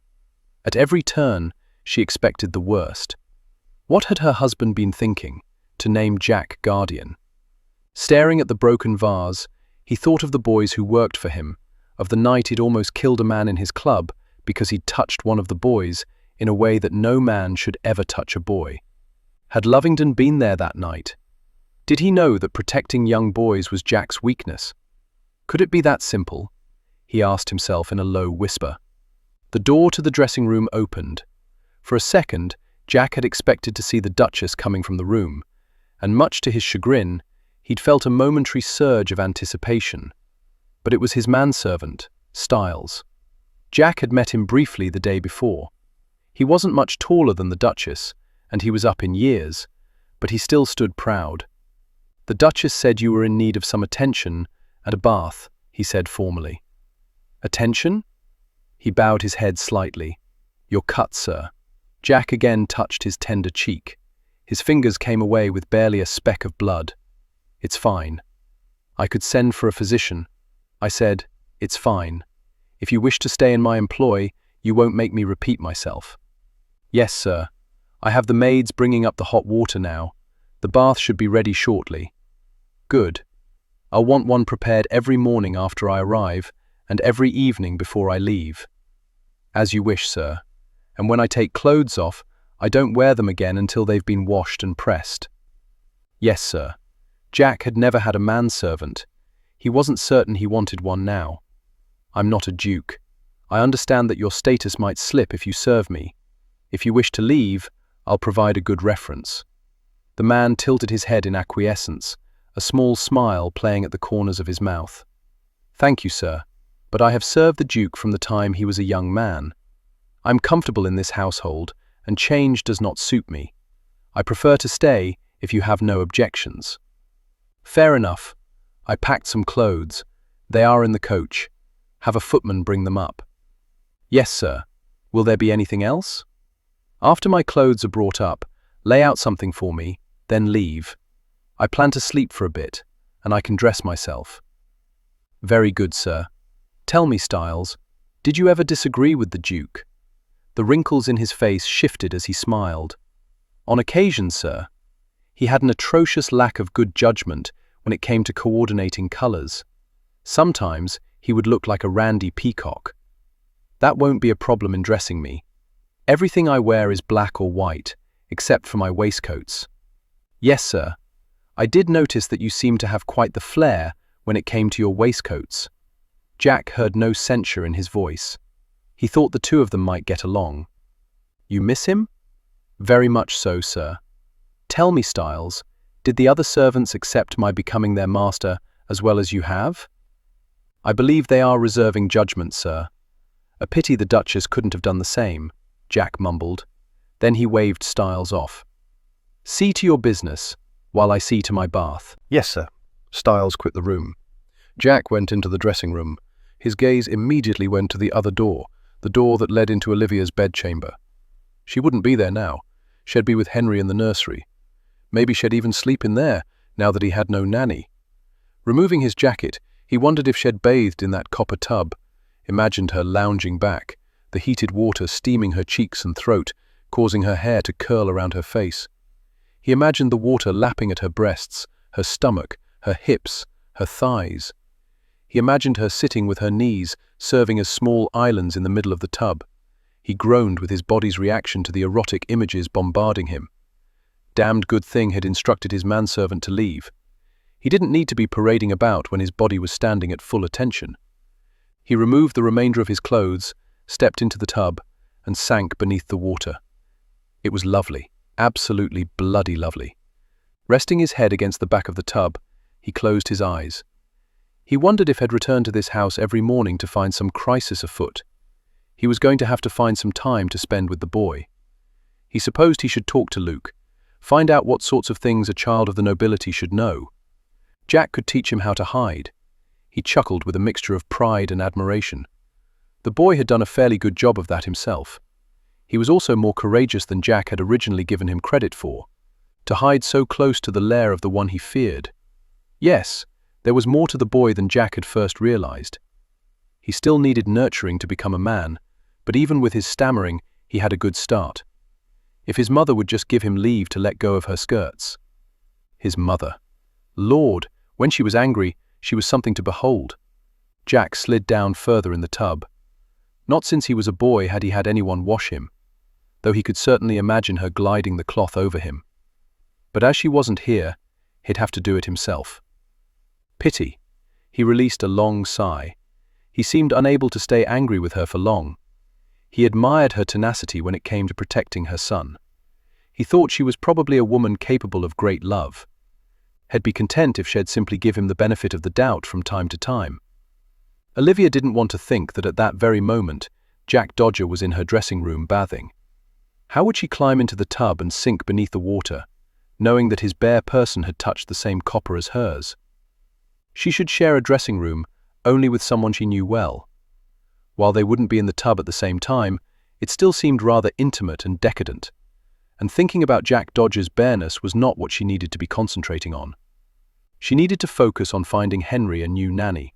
A: At every turn, she expected the worst. What had her husband been thinking, to name Jack guardian? Staring at the broken vase, he thought of the boys who worked for him,
B: of the night he'd almost killed a man in his club because he'd touched one of the boys in a way that no man should ever touch a boy. Had Lovingdon been there that night? Did he know that protecting young boys was Jack's weakness? Could it be that simple? He asked himself in a low whisper. The door to the dressing room opened. For a second, Jack had expected to see the Duchess coming from the room, and much to his chagrin, he'd felt a momentary surge of anticipation. But it was his manservant, Styles. Jack had met him briefly the day before. He wasn't much taller than the Duchess, and he was up in years, but he still stood proud. "The Duchess said you were in need of some attention and a bath," he said formally. "Attention?" He bowed his head slightly. "You're cut, sir." Jack again touched his tender cheek. His fingers came away with barely a speck of blood. "It's fine." "I could send for a physician." I said, "It's fine. If you wish to stay in my employ, you won't make me repeat myself." "Yes, sir. I have the maids bringing up the hot water now. The bath should be ready shortly." "Good. I'll want one prepared every morning after I arrive, and every evening before I leave." "As you wish, sir. And when I take clothes off, I don't wear them again until they've been washed and pressed." "Yes, sir." Jack had never had a manservant. He wasn't certain he wanted one now. "I'm not a duke. I understand that your status might slip if you serve me. If you wish to leave, I'll provide a good reference." The man tilted his head in acquiescence, a small smile playing at the corners of his mouth. "Thank you, sir, but I have served the Duke from the time he was a young man. I'm comfortable in this household, and change does not suit me. I prefer to stay if you have no objections." "Fair enough. I packed some clothes. They are in the coach. Have a footman bring them up." "Yes, sir. Will there be anything else?" "After my clothes are brought up, lay out something for me, then leave. I plan to sleep for a bit, and I can dress myself." "Very good, sir. Tell me, Styles, did you ever disagree with the Duke?" The wrinkles in his face shifted as he smiled. "On occasion, sir. He had an atrocious lack of good judgment when it came to coordinating colors. Sometimes he would look like a randy peacock. That won't be a problem in dressing me. Everything I wear is black or white, except for my waistcoats." "Yes, sir. I did notice that you seemed to have quite the flair when it came to your waistcoats." Jack heard no censure in his voice. He thought the two of them might get along. "You miss him?" "Very much so, sir." "Tell me, Styles, did the other servants accept my becoming their master as well as you have?" "I believe they are reserving judgment, sir." "A pity the Duchess couldn't have done the same," Jack mumbled. Then he waved Styles off. "See to your business, while I see to my bath."
A: "Yes, sir." Styles quit the room. Jack went into the dressing room. His gaze immediately went to the other door, the door that led into Olivia's bedchamber. She wouldn't be there now. She'd be with Henry in the nursery. Maybe she'd even sleep in there, now that he had no nanny. Removing his jacket, he wondered if she'd bathed in that copper tub, imagined her lounging back, the heated water steaming her cheeks and throat, causing her hair to curl around her face. He imagined the water lapping at her breasts, her stomach, her hips, her thighs. He imagined her sitting with her knees, serving as small islands in the middle of the tub. He groaned with his body's reaction to the erotic images bombarding him. Damned good thing had instructed his manservant to leave. He didn't need to be parading about when his body was standing at full attention. He removed the remainder of his clothes, stepped into the tub, and sank beneath the water. It was lovely, absolutely bloody lovely. Resting his head against the back of the tub, he closed his eyes. He wondered if he'd return to this house every morning to find some crisis afoot. He was going to have to find some time to spend with the boy. He supposed he should talk to Luke, find out what sorts of things a child of the nobility should know. Jack could teach him how to hide. He chuckled with a mixture of pride and admiration. The boy had done a fairly good job of that himself. He was also more courageous than Jack had originally given him credit for. To hide so close to the lair of the one he feared. Yes, there was more to the boy than Jack had first realized. He still needed nurturing to become a man, but even with his stammering, he had a good start. If his mother would just give him leave to let go of her skirts. His mother. Lord, when she was angry, she was something to behold.
B: Jack slid down further in the tub. Not since he was a boy had he had anyone wash him, though he could certainly imagine her gliding the cloth over him. But as she wasn't here, he'd have to do it himself. Pity. He released a long sigh. He seemed unable to stay angry with her for long. He admired her tenacity when it came to protecting her son. He thought she was probably a woman capable of great love. He'd be content if she'd simply give him the benefit of the doubt from time to time. Olivia didn't want to think that at that very moment, Jack Dodger was in her dressing room bathing. How would she climb into the tub and sink beneath the water, knowing that his bare person had touched the same copper as hers? She should share a dressing room only with someone she knew well. While they wouldn't be in the tub at the same time, it still seemed rather intimate and decadent, and thinking about Jack Dodger's bareness was not what she needed to be concentrating on. She needed to focus on finding Henry a new nanny.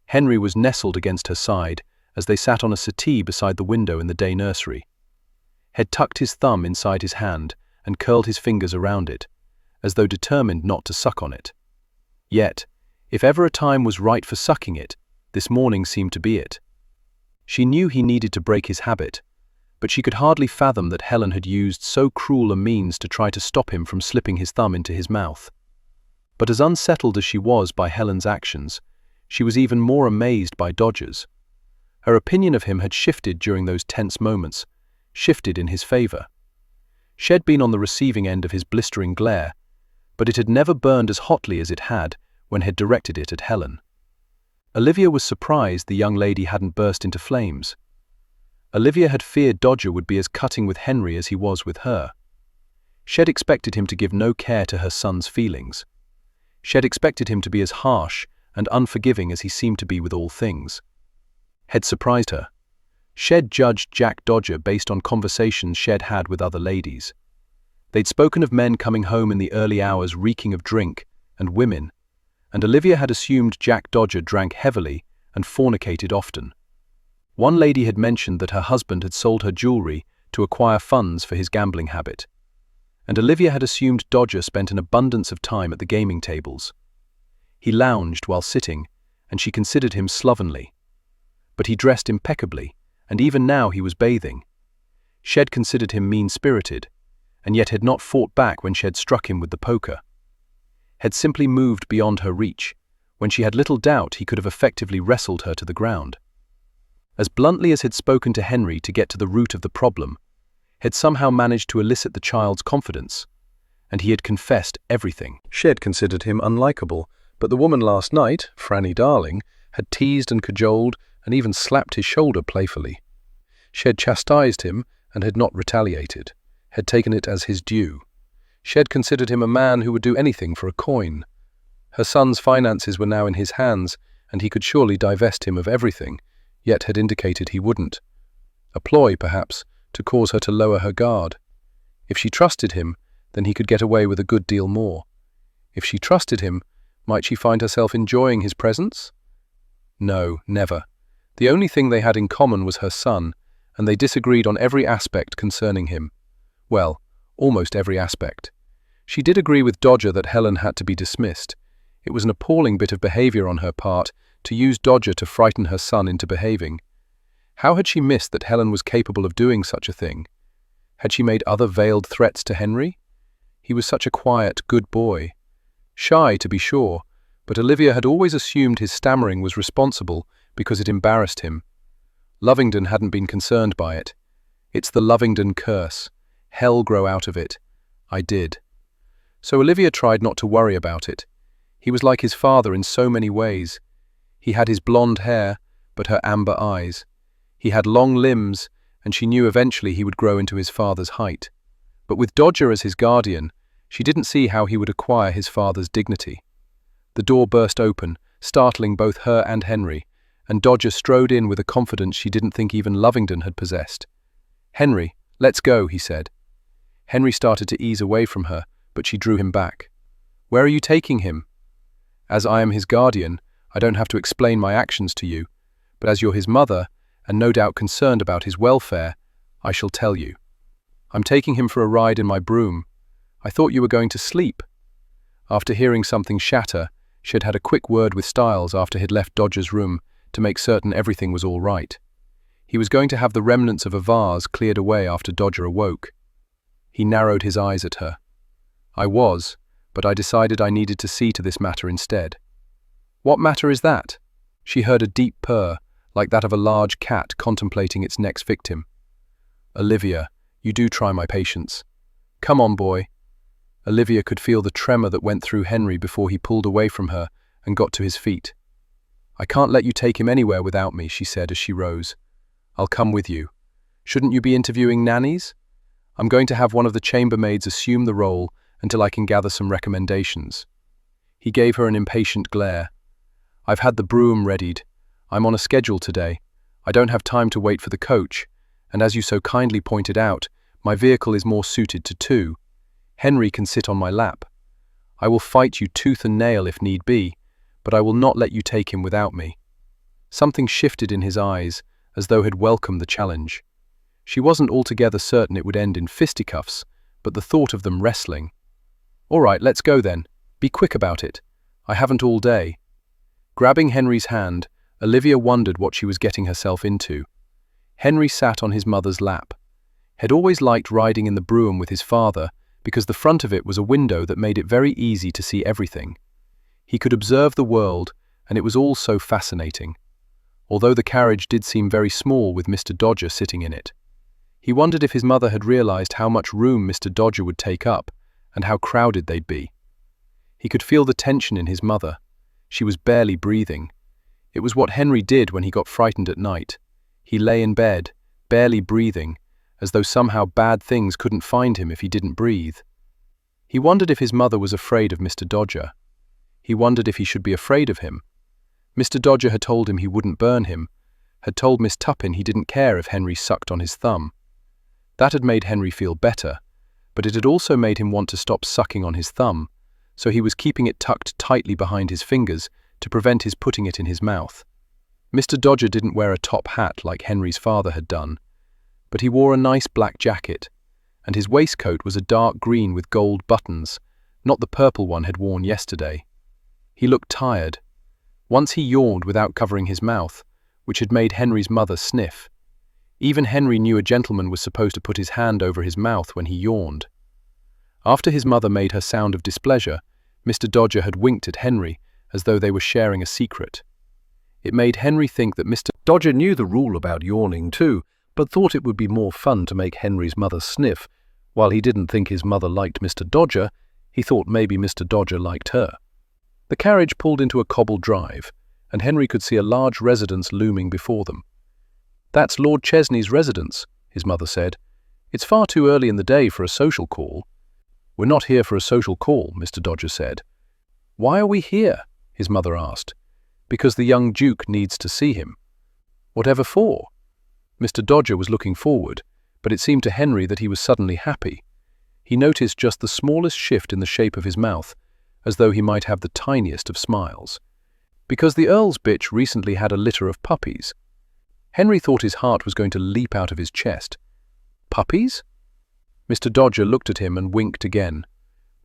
B: Henry was nestled against her side as they sat on a settee beside the window in the day nursery. Had tucked his thumb inside his hand and curled his fingers around it, as though determined not to suck on it. Yet, if ever a time was right for sucking it, this morning seemed to be it. She knew he needed to break his habit, but she could hardly fathom that Helen had used so cruel a means to try to stop him from slipping his thumb into his mouth. But as unsettled as she was by Helen's actions, she was even more amazed by Dodger's. Her opinion of him had shifted during those tense moments, shifted in his favor. She'd been on the receiving end of his blistering glare, but it had never burned as hotly as it had when he'd directed it at Helen. Olivia was surprised the young lady hadn't burst into flames. Olivia had feared Dodger would be as cutting with Henry as he was with her. She'd expected him to give no care to her son's feelings. She'd expected him to be as harsh and unforgiving as he seemed to be with all things. Had surprised her. She'd judged Jack Dodger based on conversations she'd had with other ladies. They'd spoken of men coming home in the early hours reeking of drink and women, and Olivia had assumed Jack Dodger drank heavily and fornicated often. One lady had mentioned that her husband had sold her jewelry to acquire funds for his gambling habit, and Olivia had assumed Dodger spent an abundance of time at the gaming tables. He lounged while sitting, and she considered him slovenly. But he dressed impeccably, and even now he was bathing. She'd considered him mean-spirited, and yet had not fought back when she'd struck him with the poker. Had simply moved beyond her reach, when she had little doubt he could have effectively wrestled her to the ground. As bluntly as had spoken to Henry to get to the root of the problem, had somehow managed to elicit the child's confidence, and he had confessed everything.
A: She'd considered him unlikable, but the woman last night, Franny Darling, had teased and cajoled and even slapped his shoulder playfully. She'd chastised him and had not retaliated, had taken it as his due. She'd considered him a man who would do anything for a coin. Her son's finances were now in his hands, and he could surely divest him of everything, yet had indicated he wouldn't. A ploy, perhaps, to cause her to lower her guard. If she trusted him, then he could get away with a good deal more. If she trusted him, might she find herself enjoying his presence? No, never. The only thing they had in common was her son, and they disagreed on every aspect concerning him. Well, almost every aspect. She did agree with Dodger that Helen had to be dismissed. It was an appalling bit of behavior on her part to use Dodger to frighten her son into behaving. How had she missed that Helen was capable of doing such a thing? Had she made other veiled threats to Henry? He was such a quiet, good boy. Shy, to be sure, but Olivia had always assumed his stammering was responsible because it embarrassed him. Lovingdon hadn't been concerned by it. It's the Lovingdon curse. Hell grow out of it. I did. So Olivia tried not to worry about it. He was like his father in so many ways. He had his blonde hair, but her amber eyes. He had long limbs, and she knew eventually he would grow into his father's height. But with Dodger as his guardian, she didn't see how he would acquire his father's dignity. The door burst open, startling both her and Henry, and Dodger strode in with a confidence she didn't think even Lovingdon had possessed. "Henry, let's go," he said. Henry started to ease away from her, but she drew him back. "Where are you taking him?" "As I am his guardian, I don't have to explain my actions to you, but as you're his mother, and no doubt concerned about his welfare, I shall tell you. I'm taking him for a ride in my broom. I thought you were going to sleep." After hearing something shatter,
B: She had had a quick word with Styles after he'd left Dodger's room to make certain everything was all right. He was going to have the remnants of a vase cleared away after Dodger awoke. He narrowed his eyes at her. I was, but I decided I needed to see to this matter instead. What matter is that? She heard a deep purr, like that of a large cat contemplating its next victim. Olivia, you do try my patience. Come on, boy. Olivia could feel the tremor that went through Henry before he pulled away from her and got to his feet. I can't let you take him anywhere without me, she said as she rose. I'll come with you. Shouldn't you be interviewing nannies? I'm going to have one of the chambermaids assume the role until I can gather some recommendations. He gave her an impatient glare. I've had the brougham readied. I'm on a schedule today. I don't have time to wait for the coach, and as you so kindly pointed out, my vehicle is more suited to two. Henry can sit on my lap. I will fight you tooth and nail if need be, but I will not let you take him without me. Something shifted in his eyes, as though he'd welcomed the challenge. She wasn't altogether certain it would end in fisticuffs, but the thought of them wrestling. All right, let's go then. Be quick about it. I haven't all day. Grabbing Henry's hand, Olivia wondered what she was getting herself into. Henry sat on his mother's lap. He'd always liked riding in the brougham with his father because the front of it was a window that made it very easy to see everything. He could observe the world, and it was all so fascinating. Although the carriage did seem very small with Mr. Dodger sitting in it. He wondered if his mother had realized how much room Mr. Dodger would take up and how crowded they'd be. He could feel the tension in his mother. She was barely breathing. It was what Henry did when he got frightened at night. He lay in bed, barely breathing, as though somehow bad things couldn't find him if he didn't breathe. He wondered if his mother was afraid of Mr. Dodger. He wondered if he should be afraid of him. Mr. Dodger had told him he wouldn't burn him, had told Miss Tuppin he didn't care if Henry sucked on his thumb. That had made Henry feel better, but it had also made him want to stop sucking on his thumb, so he was keeping it tucked tightly behind his fingers to prevent his putting it in his mouth. Mr. Dodger didn't wear a top hat like Henry's father had done, but he wore a nice black jacket, and his waistcoat was a dark green with gold buttons, not the purple one he'd worn yesterday. He looked tired. Once he yawned without covering his mouth, which had made Henry's mother sniff. Even Henry knew a gentleman was supposed to put his hand over his mouth when he yawned. After his mother made her sound of displeasure, Mr. Dodger had winked at Henry as though they were sharing a secret. It made Henry think that Mr.
A: Dodger knew the rule about yawning too, but thought it would be more fun to make Henry's mother sniff. While he didn't think his mother liked Mr. Dodger, he thought maybe Mr. Dodger liked her. The carriage pulled into a cobbled drive, and Henry could see a large residence looming before them. That's Lord Chesney's residence, his mother said. It's far too early in the day for a social call. We're not here for a social call, Mr. Dodger said. Why are we here? His mother asked. Because the young Duke needs to see him. Whatever for? Mr. Dodger was looking forward, but it seemed to Henry that he was suddenly happy. He noticed just the smallest shift in the shape of his mouth, as though he might have the tiniest of smiles. Because the Earl's bitch recently had a litter of puppies. Henry thought his heart was going to leap out of his chest. Puppies? Mr. Dodger looked at him and winked again.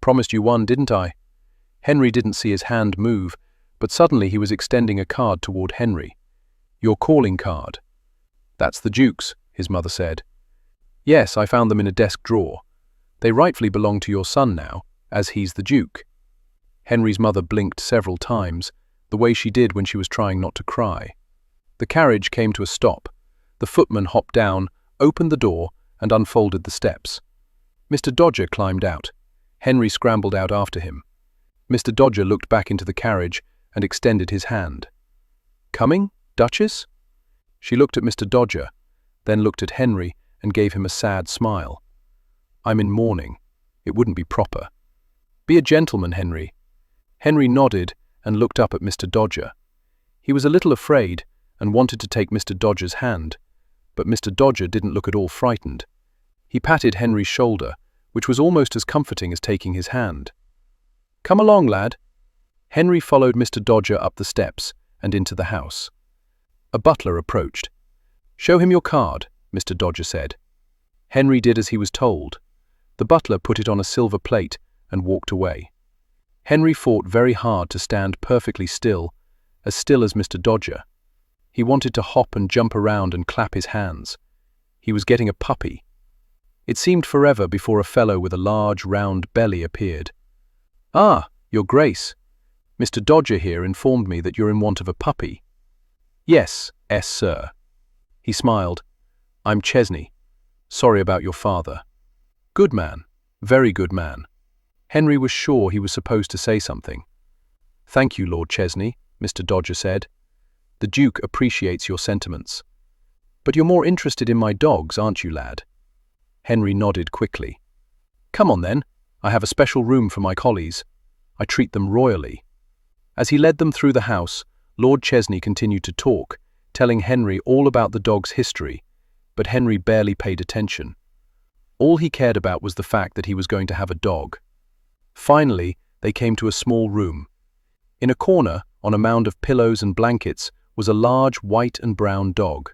A: Promised you one, didn't I? Henry didn't see his hand move, but suddenly he was extending a card toward Henry. Your calling card. That's the Duke's, his mother said. Yes, I found them in a desk drawer. They rightfully belong to your son now, as he's the Duke. Henry's mother blinked several times, the way she did when she was trying not to cry. The carriage came to a stop. The footman hopped down, opened the door, and unfolded the steps. Mr. Dodger climbed out. Henry scrambled out after him. Mr. Dodger looked back into the carriage and extended his hand. Coming, Duchess? She looked at Mr. Dodger, then looked at Henry and gave him a sad smile. I'm in mourning. It wouldn't be proper. Be a gentleman, Henry. Henry nodded and looked up at Mr. Dodger. He was a little afraid and wanted to take Mr. Dodger's hand, but Mr. Dodger didn't look at all frightened. He patted Henry's shoulder, which was almost as comforting as taking his hand. Come along, lad. Henry followed Mr. Dodger up the steps and into the house. A butler approached. Show him your card, Mr. Dodger said. Henry did as he was told. The butler put it on a silver plate and walked away.
B: Henry fought very hard to stand perfectly still as Mr. Dodger. He wanted to hop and jump around and clap his hands. He was getting a puppy. It seemed forever before a fellow with a large, round belly appeared. "Ah, Your Grace. Mr. Dodger here informed me that you're in want of a puppy." "Yes, sir." He smiled. "I'm Chesney. Sorry about your father." "Good man. Very good man." Henry was sure he was supposed to say something. "Thank you, Lord Chesney," Mr. Dodger said. "The Duke appreciates your sentiments. But you're more interested in my dogs, aren't you, lad?" Henry nodded quickly. "Come on then. I have a special room for my collies. I treat them royally." As he led them through the house, Lord Chesney continued to talk, telling Henry all about the dog's history, but Henry barely paid attention. All he cared about was the fact that he was going to have a dog. Finally, they came to a small room. In a corner, on a mound of pillows and blankets, was a large white and brown dog.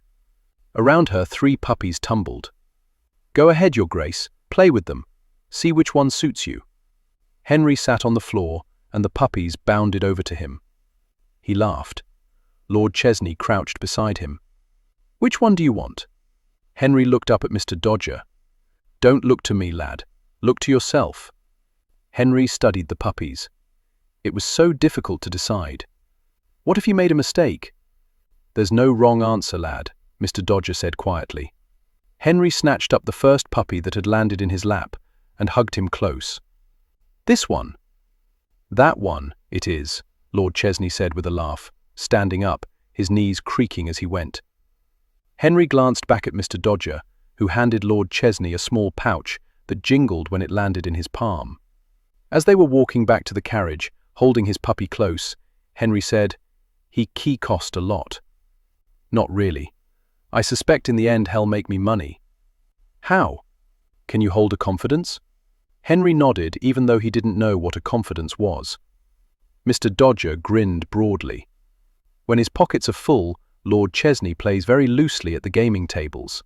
B: Around her, 3 puppies tumbled. "Go ahead, Your Grace. Play with them. See which one suits you." Henry sat on the floor, and the puppies bounded over to him. He laughed. Lord Chesney crouched beside him. "Which one do you want?" Henry looked up at Mr. Dodger. "Don't look to me, lad. Look to yourself." Henry studied the puppies. It was so difficult to decide. What if he made a mistake? "There's no wrong answer, lad," Mr. Dodger said quietly. Henry snatched up the first puppy that had landed in his lap and hugged him close. "This one?" "That one, it is," Lord Chesney said with a laugh, standing up, his knees creaking as he went. Henry glanced back at Mr. Dodger, who handed Lord Chesney a small pouch that jingled when it landed in his palm. As they were walking back to the carriage, holding his puppy close, Henry said, "He cost a lot." "Not really. I suspect in the end he'll make me money." "How? Can you hold a confidence?" Henry nodded, even though he didn't know what a confidence was. Mr. Dodger grinned broadly. "When his pockets are full, Lord Chesney plays very loosely at the gaming tables.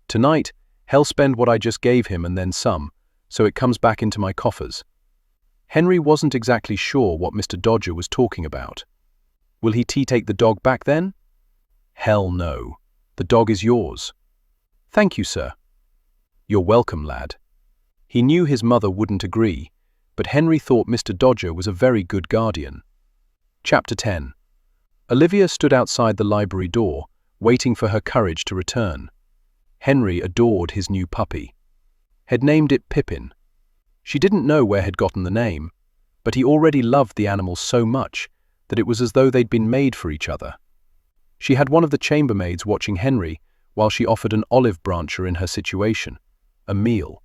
B: Tonight, he'll spend what I just gave him and then some, so it comes back into my coffers." Henry wasn't exactly sure what Mr. Dodger was talking about. "Will he take the dog back then?" "Hell no. The dog is yours." "Thank you, sir." "You're welcome, lad." He knew his mother wouldn't agree, but Henry thought Mr. Dodger was a very good guardian. Chapter 10. Olivia stood outside the library door, waiting for her courage to return. Henry adored his new puppy. Had named it Pippin. She didn't know where had gotten the name, but he already loved the animal so much that it was as though they'd been made for each other. She had one of the chambermaids watching Henry while she offered an olive brancher in her situation, a meal.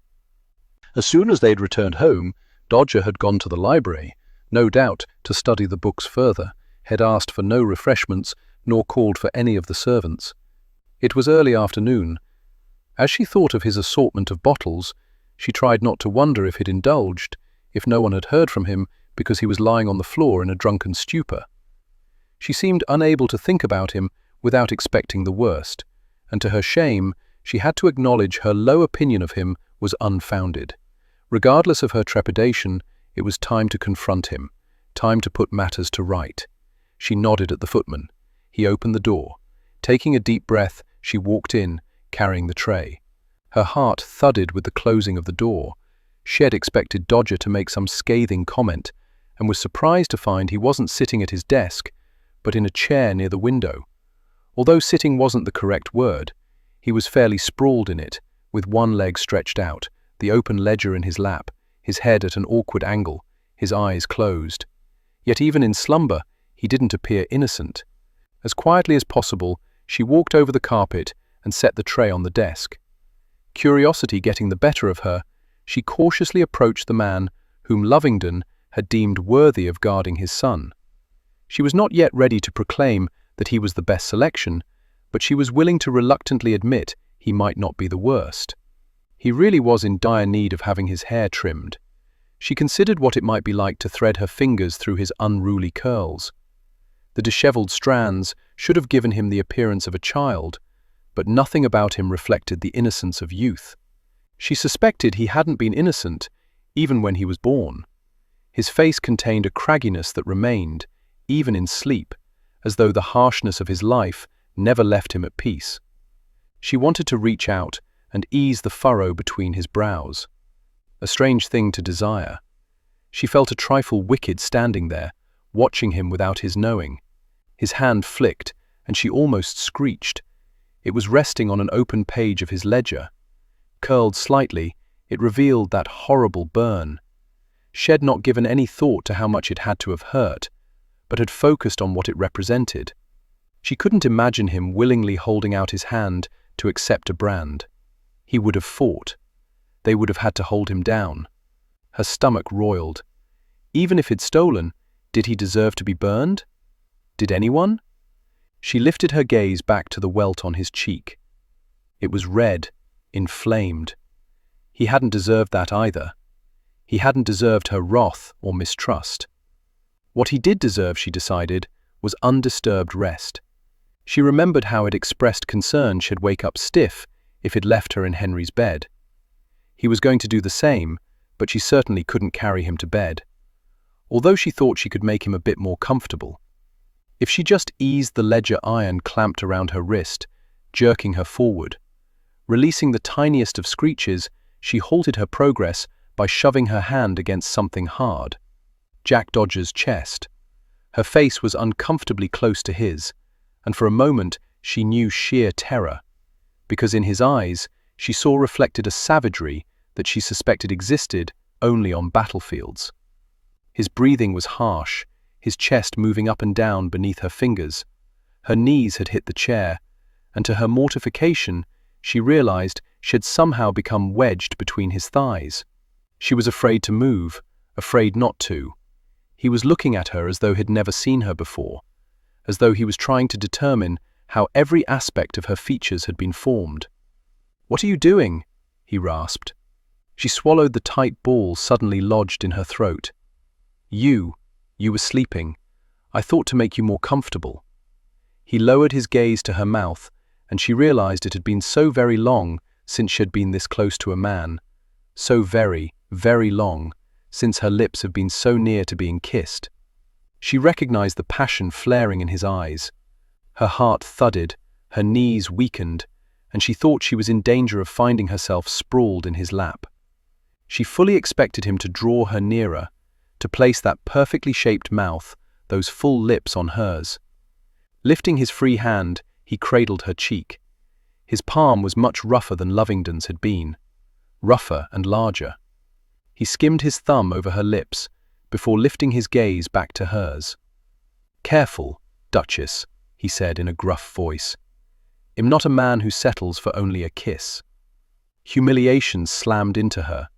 B: As soon as they'd returned home, Dodger had gone to the library, no doubt to study the books further, had asked for no refreshments, nor called for any of the servants. It was early afternoon. As she thought of his assortment of bottles, she tried not to wonder if he'd indulged, if no one had heard from him because he was lying on the floor in a drunken stupor. She seemed unable to think about him without expecting the worst, and to her shame, she had to acknowledge her low opinion of him was unfounded. Regardless of her trepidation, it was time to confront him, time to put matters to right. She nodded at the footman. He opened the door. Taking a deep breath, she walked in, carrying the tray. Her heart thudded with the closing of the door. She had expected Dodger to make some scathing comment, and was surprised to find he wasn't sitting at his desk, but in a chair near the window. Although sitting wasn't the correct word, he was fairly sprawled in it, with one leg stretched out, the open ledger in his lap, his head at an awkward angle, his eyes closed. Yet even in slumber, he didn't appear innocent. As quietly as possible, she walked over the carpet and set the tray on the desk. Curiosity getting the better of her, she cautiously approached the man whom Lovingdon had deemed worthy of guarding his son. She was not yet ready to proclaim that he was the best selection, but she was willing to reluctantly admit he might not be the worst. He really was in dire need of having his hair trimmed. She considered what it might be like to thread her fingers through his unruly curls. The disheveled strands should have given him the appearance of a child, but nothing about him reflected the innocence of youth. She suspected he hadn't been innocent, even when he was born. His face contained a cragginess that remained, even in sleep, as though the harshness of his life never left him at peace. She wanted to reach out and ease the furrow between his brows. A strange thing to desire. She felt a trifle wicked standing there, watching him without his knowing. His hand flicked, and she almost screeched. It was resting on an open page of his ledger. Curled slightly, it revealed that horrible burn. She had not given any thought to how much it had to have hurt, but had focused on what it represented. She couldn't imagine him willingly holding out his hand to accept a brand. He would have fought. They would have had to hold him down. Her stomach roiled. Even if he'd stolen, did he deserve to be burned? Did anyone? She lifted her gaze back to the welt on his cheek. It was red, inflamed. He hadn't deserved that either. He hadn't deserved her wrath or mistrust. What he did deserve, she decided, was undisturbed rest. She remembered how it expressed concern she'd wake up stiff if he'd left her in Henry's bed. He was going to do the same, but she certainly couldn't carry him to bed. Although she thought she could make him a bit more comfortable. If she just eased the ledger iron clamped around her wrist, jerking her forward. Releasing the tiniest of screeches, she halted her progress by shoving her hand against something hard. Jack Dodger's chest. Her face was uncomfortably close to his, and for a moment she knew sheer terror, because in his eyes she saw reflected a savagery that she suspected existed only on battlefields. His breathing was harsh, his chest moving up and down beneath her fingers. Her knees had hit the chair, and to her mortification, she realized she had somehow become wedged between his thighs. She was afraid to move, afraid not to. He was looking at her as though he'd never seen her before, as though he was trying to determine how every aspect of her features had been formed. "What are you doing?" he rasped. She swallowed the tight ball suddenly lodged in her throat. You were sleeping. I thought to make you more comfortable." He lowered his gaze to her mouth, and she realized it had been so very long since she had been this close to a man. So very, very long, since her lips had been so near to being kissed. She recognized the passion flaring in his eyes. Her heart thudded, her knees weakened, and she thought she was in danger of finding herself sprawled in his lap. She fully expected him to draw her nearer, to place that perfectly shaped mouth, those full lips on hers. Lifting his free hand, he cradled her cheek. His palm was much rougher than Lovingdon's had been, rougher and larger. He skimmed his thumb over her lips, before lifting his gaze back to hers. "Careful, Duchess," he said in a gruff voice. "I'm not a man who settles for only a kiss." Humiliation slammed into her,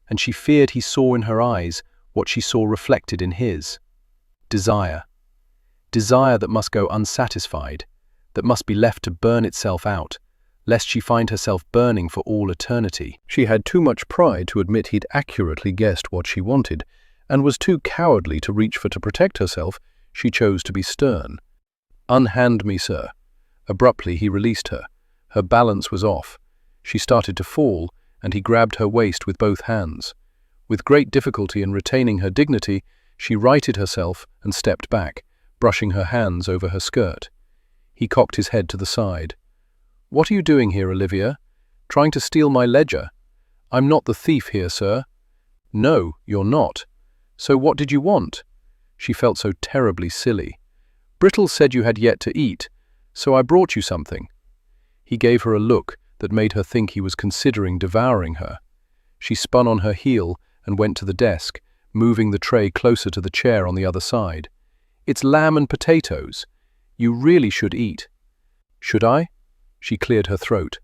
B: and she feared he saw in her eyes what she saw reflected in his. Desire. Desire that must go unsatisfied, that must be left to burn itself out, lest she find herself burning for all eternity.
A: She had too much pride to admit he'd accurately guessed what she wanted, and was too cowardly to reach for to protect herself. She chose to be stern. "Unhand me, sir." Abruptly he released her. Her balance was off. She started to fall, and he grabbed her waist with both hands. With great difficulty in retaining her dignity, she righted herself and stepped back, brushing her hands over her skirt. He cocked his head to the side. "What are you doing here, Olivia? Trying to steal my ledger? I'm not the thief here, sir." "No, you're not. So what did you want?" She felt so terribly silly. "Brittle said you had yet to eat, so I brought you something." He gave her a look that made her think he was considering devouring her. She spun on her heel and went to the desk, moving the tray closer to the chair on the other side. "It's lamb and potatoes. You really should eat." "Should I?" She cleared her throat.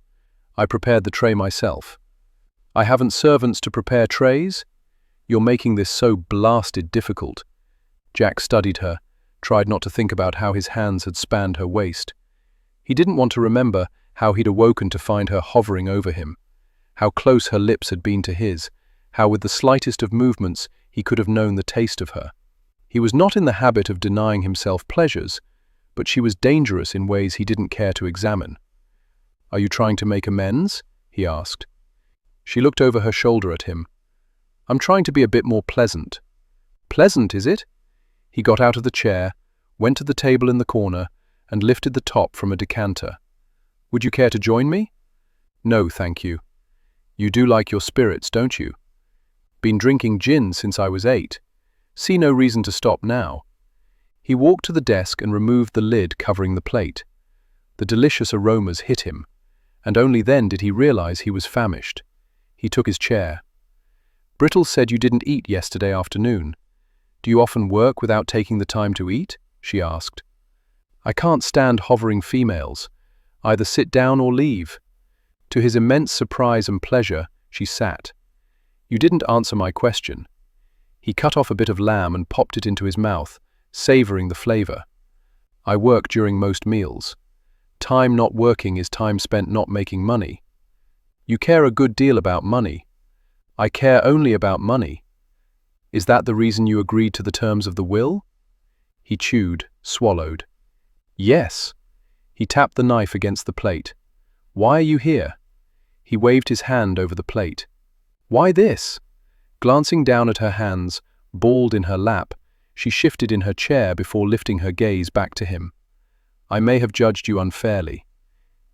A: "I prepared the tray myself." "I haven't servants to prepare trays?" "You're making this so blasted difficult." Jack studied her, tried not to think about how his hands had spanned her waist. He didn't want to remember how he'd awoken to find her hovering over him, how close her lips had been to his, how with the slightest of movements he could have known the taste of her. He was not in the habit of denying himself pleasures, but she was dangerous in ways he didn't care to examine. "Are you trying to make amends?" he asked. She looked over her shoulder at him. "I'm trying to be a bit more pleasant."
B: Pleasant, is it? He got out of the chair, went to the table in the corner, and lifted the top from a decanter. Would you care to join me? No, thank you. You do like your spirits, don't you? Been drinking gin since I was 8. See no reason to stop now. He walked to the desk and removed the lid covering the plate. The delicious aromas hit him, and only then did he realize he was famished. He took his chair. Brittle said you didn't eat yesterday afternoon. Do you often work without taking the time to eat? She asked. I can't stand hovering females. Either sit down or leave. To his immense surprise and pleasure, she sat. You didn't answer my question. He cut off a bit of lamb and popped it into his mouth, savoring the flavor. I work during most meals. Time not working is time spent not making money. You care a good deal about money. I care only about money. Is that the reason you agreed to the terms of the will? He chewed, swallowed. Yes. He tapped the knife against the plate. Why are you here? He waved his hand over the plate. Why this? Glancing down at her hands, balled in her lap, she shifted in her chair before lifting her gaze back to him. I may have judged you unfairly.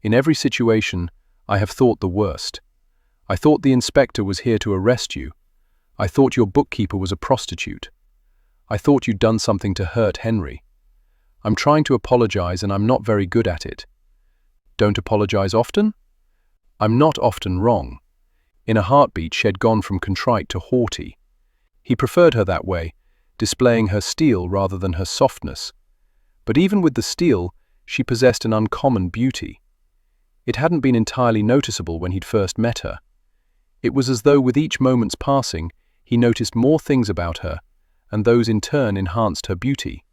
B: In every situation, I have thought the worst. I thought the inspector was here to arrest you. I thought your bookkeeper was a prostitute. I thought you'd done something to hurt Henry. I'm trying to apologize and I'm not very good at it. Don't apologize often? I'm not often wrong. In a heartbeat, she had gone from contrite to haughty. He preferred her that way, displaying her steel rather than her softness. But even with the steel, she possessed an uncommon beauty. It hadn't been entirely noticeable when he'd first met her. It was as though with each moment's passing, he noticed more things about her, and those in turn enhanced her beauty.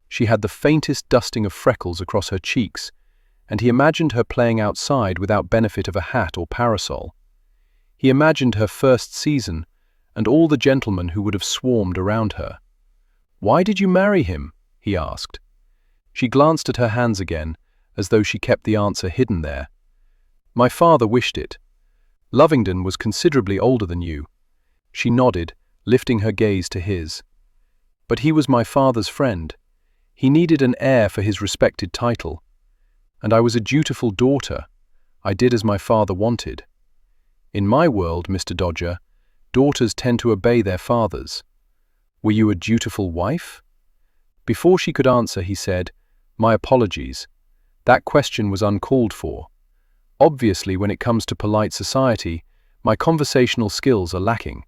B: She had the faintest dusting of freckles across her cheeks, and he imagined her playing outside without benefit of a hat or parasol. He imagined her first season, and all the gentlemen who would have swarmed around her. Why did you marry him? He asked. She glanced at her hands again, as though she kept the answer hidden there. My father wished it. Lovingdon was considerably older than you. She nodded, lifting her gaze to his. But he was my father's friend. He needed an heir for his respected title. And I was a dutiful daughter. I did as my father wanted. In my world, Mr. Dodger, daughters tend to obey their fathers. Were you a dutiful wife? Before she could answer, he said, My apologies. That question was uncalled for. Obviously, when it comes to polite society, my conversational skills are lacking.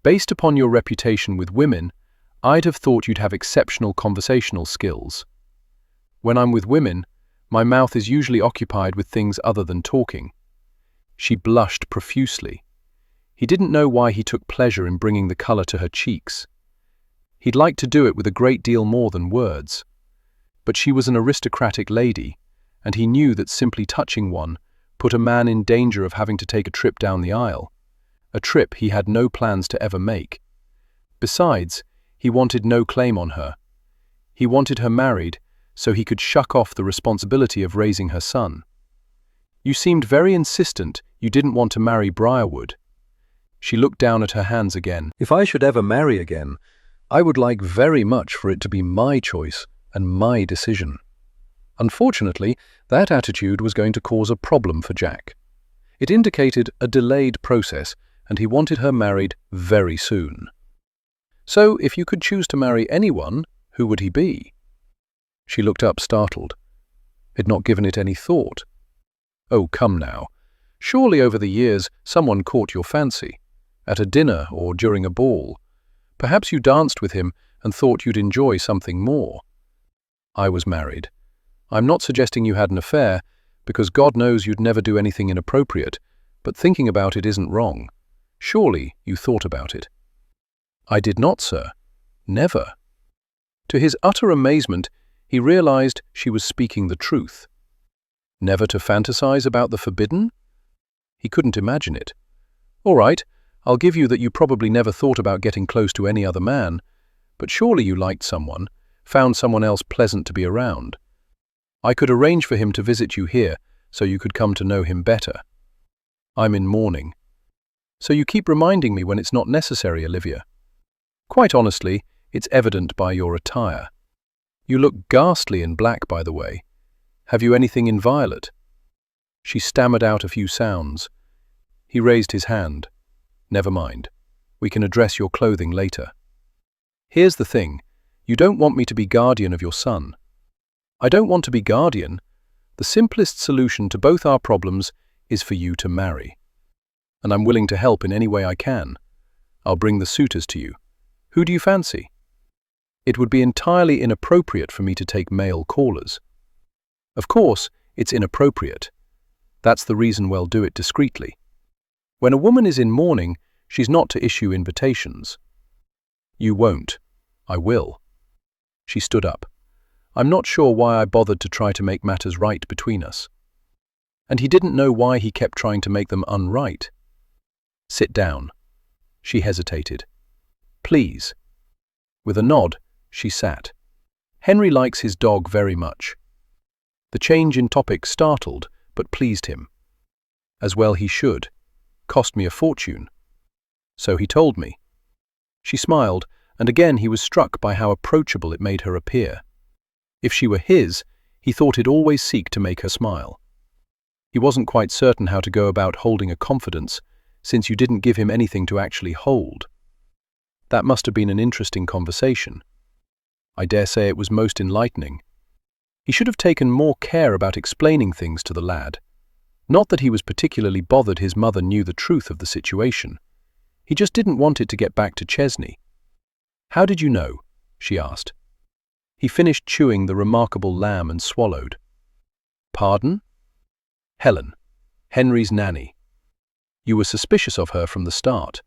B: Based upon your reputation with women, I'd have thought you'd have exceptional conversational skills. When I'm with women, my mouth is usually occupied with things other than talking. She blushed profusely. He didn't know why he took pleasure in bringing the color to her cheeks. He'd like to do it with a great deal more than words. But she was an aristocratic lady, and he knew that simply touching one put a man in danger of having to take a trip down the aisle, a trip he had no plans to ever make. Besides, he wanted no claim on her. He wanted her married so he could shuck off the responsibility of raising her son. You seemed very insistent you didn't want to marry Briarwood. She looked down at her hands again. If I should ever marry again, I would like very much for it to be my choice and my decision. Unfortunately, that attitude was going to cause a problem for Jack. It indicated a delayed process, and he wanted her married very soon. So, if you could choose to marry anyone, who would he be? She looked up startled. Had not given it any thought. Oh, come now. Surely over the years someone caught your fancy. At a dinner or during a ball. Perhaps you danced with him and thought you'd enjoy something more. I was married. I'm not suggesting you had an affair, because God knows you'd never do anything inappropriate, but thinking about it isn't wrong. Surely you thought about it. I did not, sir. Never. To his utter amazement, he realized she was speaking the truth. Never to fantasize about the forbidden? He couldn't imagine it. All right, I'll give you that you probably never thought about getting close to any other man, but surely you liked someone, found someone else pleasant to be around. I could arrange for him to visit you here so you could come to know him better. I'm in mourning. So you keep reminding me when it's not necessary, Olivia.
A: Quite honestly, it's evident by your attire. You look ghastly in black, by the way. Have you anything in violet?" She stammered out a few sounds. He raised his hand. "Never mind. We can address your clothing later. Here's the thing. You don't want me to be guardian of your son." "I don't want to be guardian. The simplest solution to both our problems is for you to marry. And I'm willing to help in any way I can. I'll bring the suitors to you. Who do you fancy?" "It would be entirely inappropriate for me to take male callers." "Of course, it's inappropriate. That's the reason we'll do it discreetly. When a woman is in mourning, she's not to issue invitations." "You won't. I will." She stood up. "I'm not sure why I bothered to try to make matters right between us." And he didn't know why he kept trying to make them unright. "Sit down." She hesitated. "Please." With a nod, she sat. Henry likes his dog very much. The change in topic startled, but pleased him. As well he should. Cost me a fortune. "So he told me." She smiled, and again he was struck by how approachable it made her appear. If she were his, he thought he'd always seek to make her smile. He wasn't quite certain how to go about holding a confidence, since you didn't give him anything to actually hold. That must have been an interesting conversation. I dare say it was most enlightening. He should have taken more care about explaining things to the lad. Not that he was particularly bothered his mother knew the truth of the situation. He just didn't want it to get back to Chesney. "How did you know?" she asked. He finished chewing the remarkable lamb and swallowed. "Pardon?" "Helen, Henry's nanny. You were suspicious of her from the start.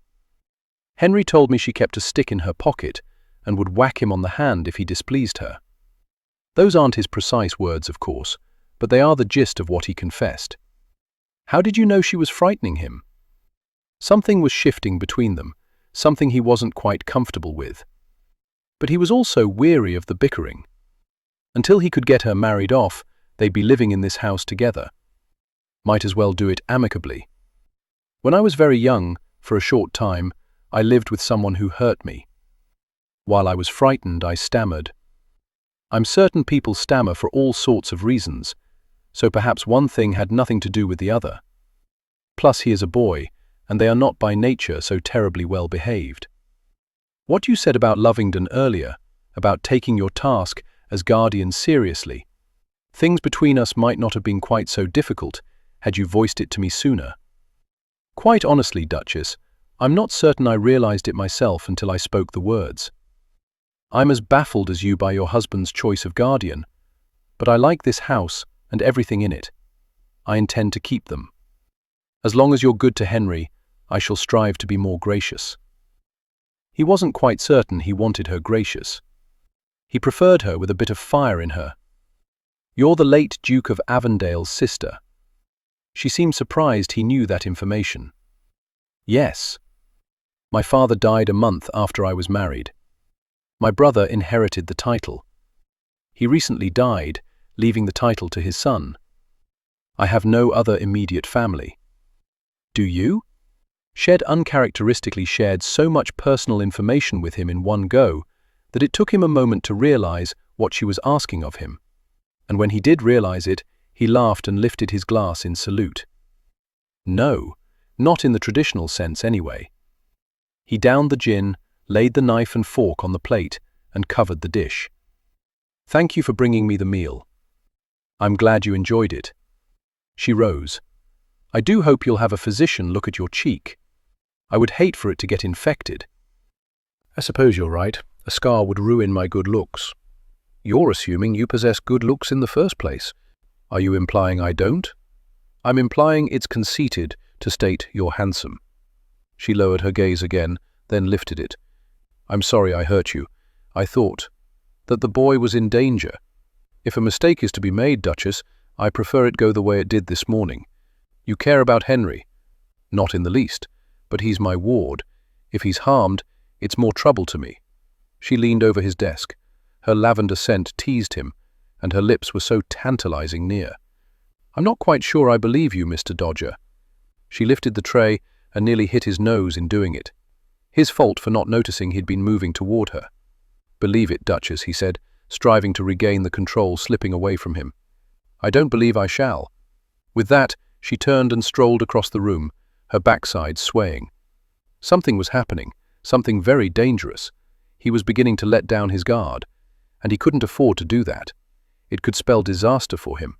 A: Henry told me she kept a stick in her pocket and would whack him on the hand if he displeased her. Those aren't his precise words, of course, but they are the gist of what he confessed." "How did you know she was frightening him?" Something was shifting between them, something he wasn't quite comfortable with. But he was also weary of the bickering. Until he could get her married off, they'd be living in this house together. Might as well do it amicably. "When I was very young, for a short time, I lived with someone who hurt me. While I was frightened, I stammered. I'm certain people stammer for all sorts of reasons, so perhaps one thing had nothing to do with the other. Plus he is a boy, and they are not by nature so terribly well behaved. What you said about Lovingdon earlier, about taking your task as guardian seriously, things between us might not have been quite so difficult had you voiced it to me sooner. Quite honestly, Duchess, I'm not certain I realized it myself until I spoke the words. I'm as baffled as you by your husband's choice of guardian, but I like this house and everything in it. I intend to keep them. As long as you're good to Henry, I shall strive to be more gracious." He wasn't quite certain he wanted her gracious. He preferred her with a bit of fire in her. "You're the late Duke of Avondale's sister." She seemed surprised he knew that information. "Yes. My father died a month after I was married. My brother inherited the title. He recently died, leaving the title to his son. I have no other immediate family." "Do you?" Shed uncharacteristically shared so much personal information with him in one go that it took him a moment to realize what she was asking of him. And when he did realize it, he laughed and lifted his glass in salute. "No, not in the traditional sense anyway." He downed the gin, laid the knife and fork on the plate, and covered the dish. "Thank you for bringing me the meal. I'm glad you enjoyed it." She rose. "I do hope you'll have a physician look at your cheek. I would hate for it to get infected."
B: "I suppose you're right. A scar would ruin my good looks." "You're assuming you possess good looks in the first place. Are you implying I don't?" "I'm implying it's conceited to state you're handsome." She lowered her gaze again, then lifted it. "I'm sorry I hurt you. I thought that the boy was in danger. If a mistake is to be made, Duchess, I prefer it go the way it did this morning. You care about Henry?" "Not in the least, but he's my ward. If he's harmed, it's more trouble to me." She leaned over his desk. Her lavender scent teased him, and her lips were so tantalizing near. "I'm not quite sure I believe you, Mr. Dodger." She lifted the tray and nearly hit his nose in doing it. His fault for not noticing he'd been moving toward her. "Believe it, Duchess," he said, striving to regain the control slipping away from him. "I don't believe I shall." With that, she turned and strolled across the room, her backside swaying. Something was happening, something very dangerous. He was beginning to let down his guard, and he couldn't afford to do that. It could spell disaster for him.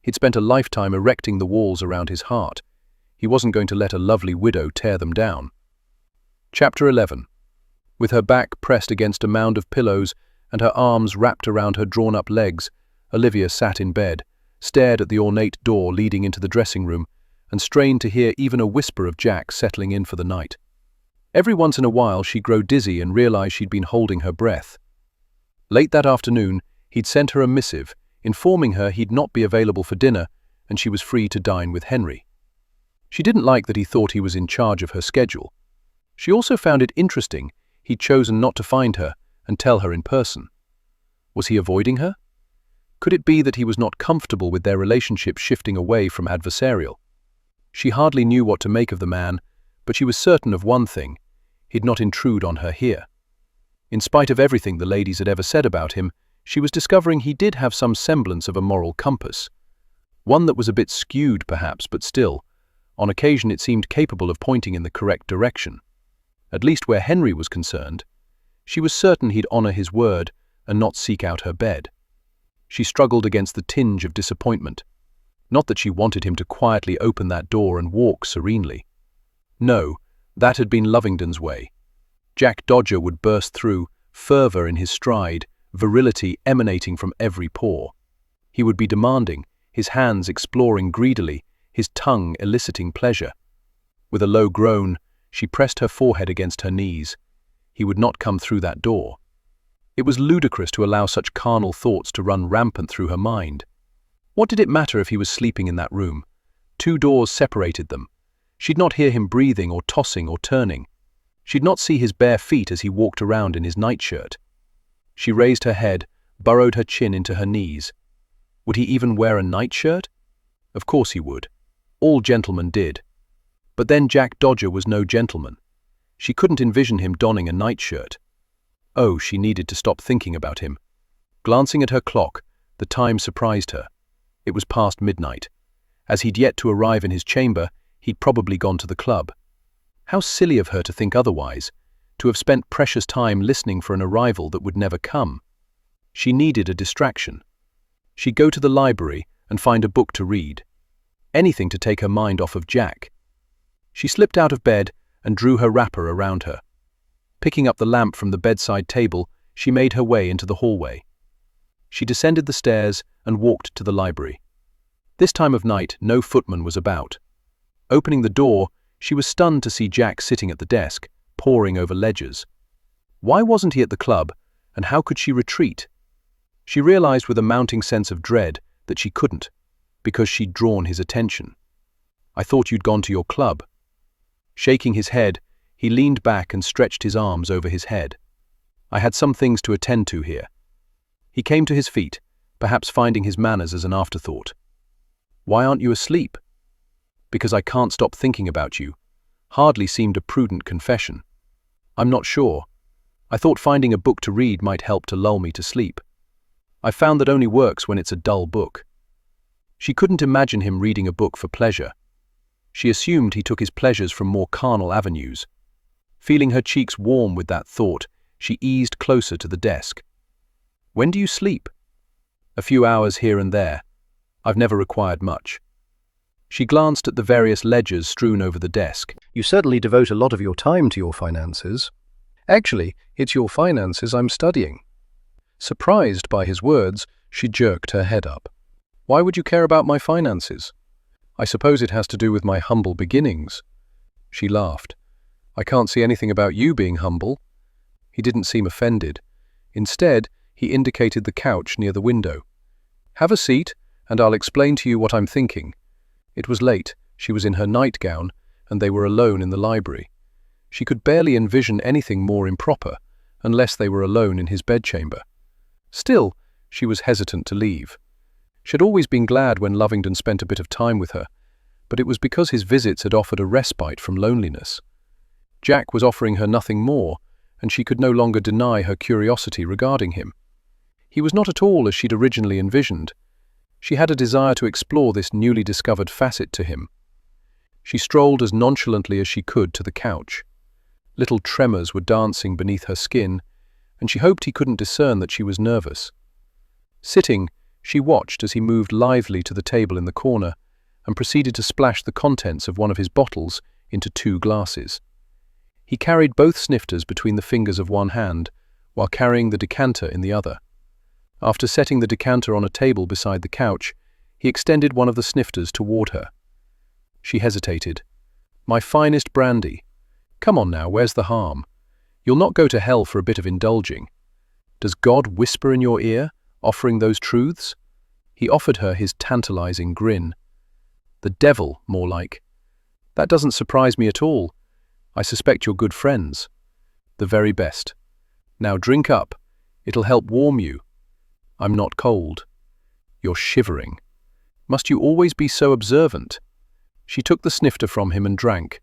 B: He'd spent a lifetime erecting the walls around his heart. He wasn't going to let a lovely widow tear them down. Chapter 11. With her back pressed against a mound of pillows and her arms wrapped around her drawn-up legs, Olivia sat in bed, stared at the ornate door leading into the dressing room, and strained to hear even a whisper of Jack settling in for the night. Every once in a while she'd grow dizzy and realize she'd been holding her breath. Late that afternoon, he'd sent her a missive, informing her he'd not be available for dinner and she was free to dine with Henry. She didn't like that he thought he was in charge of her schedule. She also found it interesting he'd chosen not to find her and tell her in person. Was he avoiding her? Could it be that he was not comfortable with their relationship shifting away from adversarial? She hardly knew what to make of the man, but she was certain of one thing: he'd not intrude on her here. In spite of everything the ladies had ever said about him, she was discovering he did have some semblance of a moral compass. One that was a bit skewed, perhaps, but still, on occasion it seemed capable of pointing in the correct direction. At least where Henry was concerned, she was certain he'd honor his word and not seek out her bed. She struggled against the tinge of disappointment. Not that she wanted him to quietly open that door and walk serenely. No, that had been Lovingdon's way. Jack Dodger would burst through, fervor in his stride, virility emanating from every pore. He would be demanding, his hands exploring greedily, his tongue eliciting pleasure. With a low groan, she pressed her forehead against her knees. He would not come through that door. It was ludicrous to allow such carnal thoughts to run rampant through her mind. What did it matter if he was sleeping in that room? 2 doors separated them. She'd not hear him breathing or tossing or turning. She'd not see his bare feet as he walked around in his nightshirt. She raised her head, burrowed her chin into her knees. Would he even wear a nightshirt? Of course he would. All gentlemen did. But then Jack Dodger was no gentleman. She couldn't envision him donning a nightshirt. Oh, she needed to stop thinking about him. Glancing at her clock, the time surprised her. It was past midnight. As he'd yet to arrive in his chamber, he'd probably gone to the club. How silly of her to think otherwise, to have spent precious time listening for an arrival that would never come. She needed a distraction. She'd go to the library and find a book to read. Anything to take her mind off of Jack. She slipped out of bed and drew her wrapper around her. Picking up the lamp from the bedside table, she made her way into the hallway. She descended the stairs and walked to the library. This time of night, no footman was about. Opening the door, she was stunned to see Jack sitting at the desk, poring over ledgers. Why wasn't he at the club, and how could she retreat? She realized with a mounting sense of dread that she couldn't, because she'd drawn his attention. "I thought you'd gone to your club." Shaking his head, he leaned back and stretched his arms over his head. "I had some things to attend to here." He came to his feet, perhaps finding his manners as an afterthought. "Why aren't you asleep?" "Because I can't stop thinking about you." Hardly seemed a prudent confession. "I'm not sure. I thought finding a book to read might help to lull me to sleep. I found that only works when it's a dull book." She couldn't imagine him reading a book for pleasure. She assumed he took his pleasures from more carnal avenues. Feeling her cheeks warm with that thought, she eased closer to the desk. "When do you sleep?" "A few hours here and there. I've never required much." She glanced at the various ledgers strewn over the desk.
A: "You certainly devote a lot of your time to your finances." "Actually, it's your finances I'm studying." Surprised by his words, she jerked her head up. "Why would you care about my finances?" "I suppose it has to do with my humble beginnings." She laughed. "I can't see anything about you being humble." He didn't seem offended. Instead, he indicated the couch near the window. "Have a seat, and I'll explain to you what I'm thinking." It was late, she was in her nightgown, and they were alone in the library. She could barely envision anything more improper, unless they were alone in his bedchamber. Still, she was hesitant to leave. She'd always been glad when Lovingdon spent a bit of time with her, but it was because his visits had offered a respite from loneliness.
B: Jack was offering her nothing more, and she could no longer deny her curiosity regarding him. He was not at all as she'd originally envisioned. She had a desire to explore this newly discovered facet to him. She strolled as nonchalantly as she could to the couch. Little tremors were dancing beneath her skin, and she hoped he couldn't discern that she was nervous. Sitting, she watched as he moved lithely to the table in the corner and proceeded to splash the contents of one of his bottles into 2 glasses. He carried both snifters between the fingers of one hand, while carrying the decanter in the other. After setting the decanter on a table beside the couch, he extended one of the snifters toward her. She hesitated. "My finest brandy. Come on now, where's the harm? You'll not go to hell for a bit of indulging. Does God whisper in your ear, offering those truths?" He offered her his tantalizing grin. "The devil, more like. That doesn't surprise me at all. I suspect you're good friends." "The very best. Now drink up. It'll help warm you." "I'm not cold." "You're shivering. Must you always be so observant?" She took the snifter from him and drank.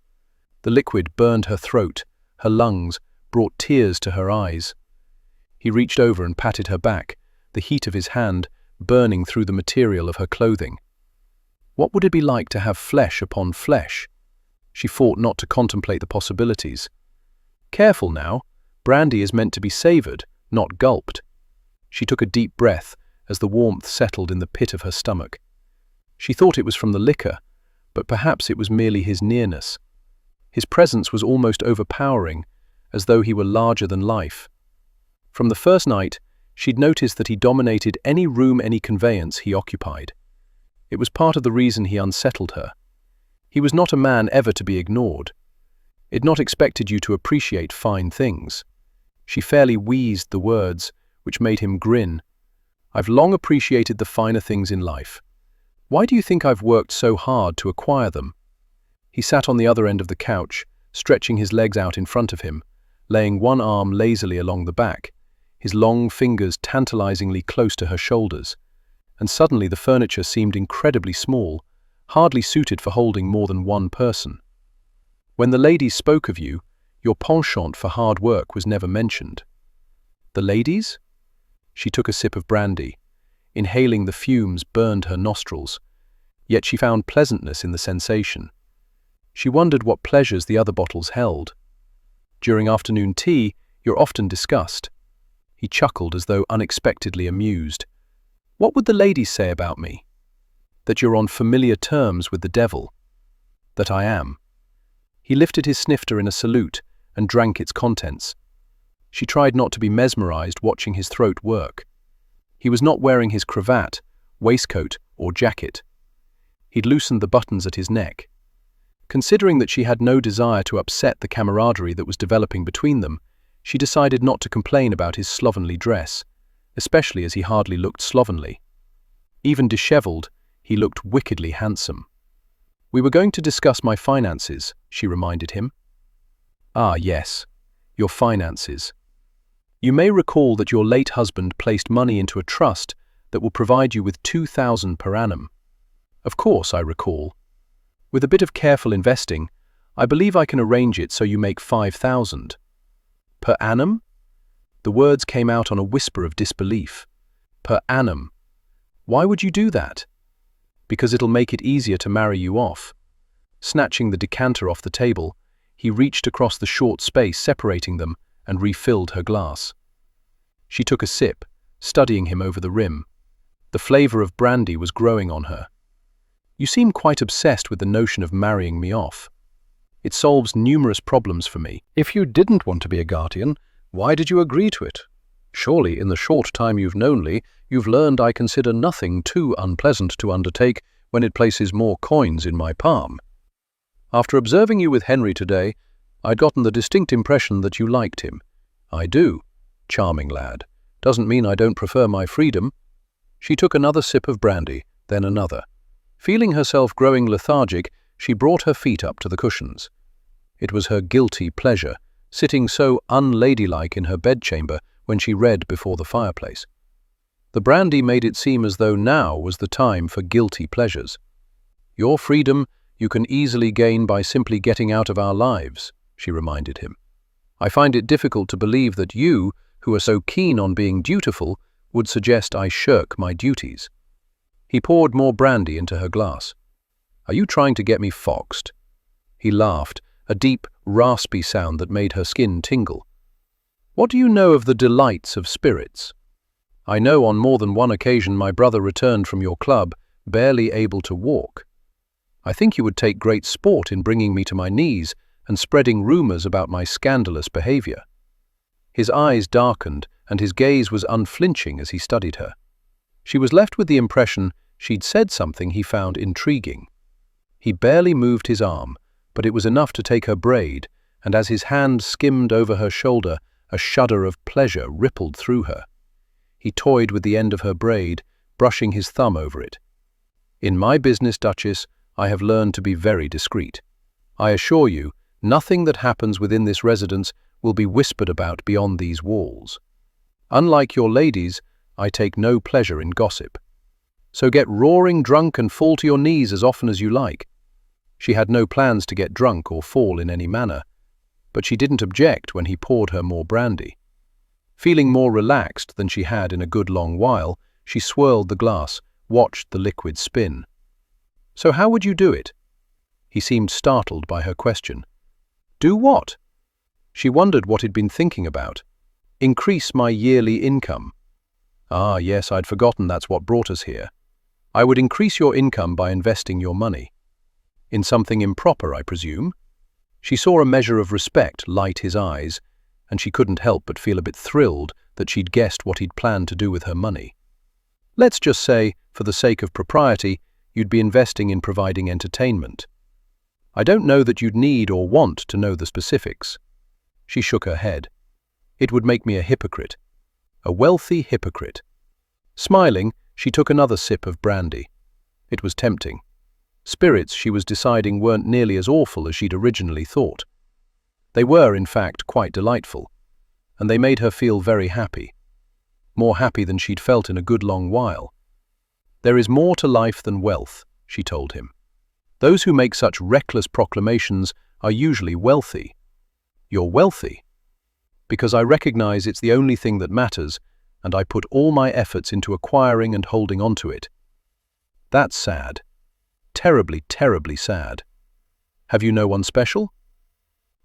B: The liquid burned her throat, her lungs, brought tears to her eyes. He reached over and patted her back, the heat of his hand burning through the material of her clothing. What would it be like to have flesh upon flesh? She fought not to contemplate the possibilities. Careful now, brandy is meant to be savoured, not gulped. She took a deep breath as the warmth settled in the pit of her stomach. She thought it was from the liquor, but perhaps it was merely his nearness. His presence was almost overpowering, as though he were larger than life. From the first night, she'd noticed that he dominated any room, any conveyance he occupied. It was part of the reason he unsettled her. He was not a man ever to be ignored. It not expected you to appreciate fine things. She fairly wheezed the words, which made him grin. "I've long appreciated the finer things in life. Why do you think I've worked so hard to acquire them?" He sat on the other end of the couch, stretching his legs out in front of him, laying one arm lazily along the back, his long fingers tantalizingly close to her shoulders. And suddenly the furniture seemed incredibly small, hardly suited for holding more than one person. "When the ladies spoke of you, your penchant for hard work was never mentioned." "The ladies?" She took a sip of brandy. Inhaling the fumes burned her nostrils, yet she found pleasantness in the sensation. She wondered what pleasures the other bottles held. "During afternoon tea, you're often discussed." He chuckled as though unexpectedly amused. "What would the ladies say about me?" "That you're on familiar terms with the devil." "That I am." He lifted his snifter in a salute and drank its contents. She tried not to be mesmerized watching his throat work. He was not wearing his cravat, waistcoat, or jacket. He'd loosened the buttons at his neck. Considering that she had no desire to upset the camaraderie that was developing between them, she decided not to complain about his slovenly dress, especially as he hardly looked slovenly. Even disheveled, he looked wickedly handsome. "We were going to discuss my finances," she reminded him. "Ah, yes, your finances. You may recall that your late husband placed money into a trust that will provide you with 2,000 per annum." "Of course, I recall. With a bit of careful investing, I believe I can arrange it so you make 5,000. "Per annum?" The words came out on a whisper of disbelief. "Per annum. Why would you do that?" "Because it'll make it easier to marry you off." Snatching the decanter off the table, he reached across the short space separating them and refilled her glass. She took a sip, studying him over the rim. The flavor of brandy was growing on her. "You seem quite obsessed with the notion of marrying me off. It solves numerous problems for me."
A: If you didn't want to be a guardian, why did you agree to it? Surely, in the short time you've known me, you've learned I consider nothing too unpleasant to undertake when it places more coins in my palm. After observing you with Henry today, I'd gotten the distinct impression that you liked him. I do. Charming lad. Doesn't mean I don't prefer my freedom. She took another sip of brandy, then another. Feeling herself growing lethargic, she brought her feet up to the cushions. It was her guilty pleasure, sitting so unladylike in her bedchamber when she read before the fireplace. The brandy made it seem as though now was the time for guilty pleasures. "Your freedom you can easily gain by simply getting out of our lives,"
B: she reminded him. "I find it difficult to believe that you, who are so keen on being dutiful, would suggest I shirk my duties." He poured more brandy into her glass. "Are you trying to get me foxed?" He laughed, a deep, raspy sound that made her skin tingle. "What do you know of the delights of spirits? I know on more than one occasion my brother returned from your club, barely able to walk. I think you would take great sport in bringing me to my knees and spreading rumors about my scandalous behavior." His eyes darkened, and his gaze was unflinching as he studied her. She was left with the impression she'd said something he found intriguing. He barely moved his arm, but it was enough to take her braid, and as his hand skimmed over her shoulder, a shudder of pleasure rippled through her. He toyed with the end of her braid, brushing his thumb over it. "In my business, Duchess, I have learned to be very discreet. I assure you, nothing that happens within this residence will be whispered about beyond these walls. Unlike your ladies, I take no pleasure in gossip. So get roaring drunk and fall to your knees as often as you like." She had no plans to get drunk or fall in any manner, but she didn't object when he poured her more brandy. Feeling more relaxed than she had in a good long while, she swirled the glass, watched the liquid spin. "So how would you do it?" He seemed startled by her question. "Do what?" She wondered what he'd been thinking about. "Increase my yearly income." "Ah, yes, I'd forgotten that's what brought us here. I would increase your income by investing your money." "In something improper, I presume?" She saw a measure of respect light his eyes, and she couldn't help but feel a bit thrilled that she'd guessed what he'd planned to do with her money. "Let's just say, for the sake of propriety, you'd be investing in providing entertainment. I don't know that you'd need or want to know the specifics." She shook her head. "It would make me a hypocrite. A wealthy hypocrite." Smiling, she took another sip of brandy. It was tempting. Spirits, she was deciding, weren't nearly as awful as she'd originally thought. They were, in fact, quite delightful, and they made her feel very happy. More happy than she'd felt in a good long while. "There is more to life than wealth," she told him. "Those who make such reckless proclamations are usually wealthy." "You're wealthy?" "Because I recognize it's the only thing that matters, and I put all my efforts into acquiring and holding on to it." "That's sad. Terribly, terribly sad. Have you no one special?"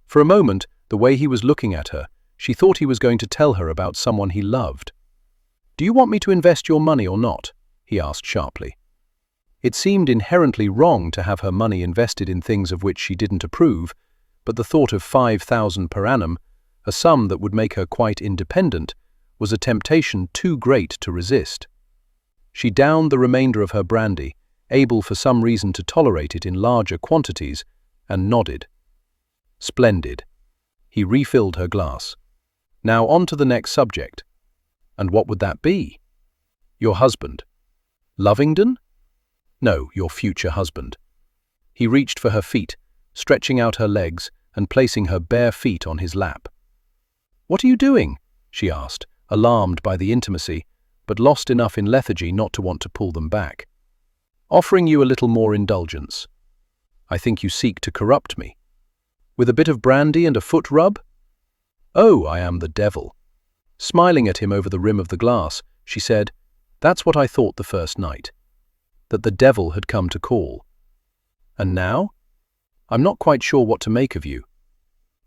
B: For a moment, the way he was looking at her, she thought he was going to tell her about someone he loved. "Do you want me to invest your money or not?" he asked sharply. It seemed inherently wrong to have her money invested in things of which she didn't approve, but the thought of 5,000 per annum, a sum that would make her quite independent, was a temptation too great to resist. She downed the remainder of her brandy, able for some reason to tolerate it in larger quantities, and nodded. "Splendid." He refilled her glass. "Now on to the next subject." "And what would that be?" "Your husband." "Lovingdon?" "No, your future husband." He reached for her feet, stretching out her legs and placing her bare feet on his lap. "What are you doing?" she asked, alarmed by the intimacy, but lost enough in lethargy not to want to pull them back. "Offering you a little more indulgence." "I think you seek to corrupt me." "With a bit of brandy and a foot rub?" "Oh, I am the devil." Smiling at him over the rim of the glass, she said, "That's what I thought the first night. That the devil had come to call. And now? I'm not quite sure what to make of you."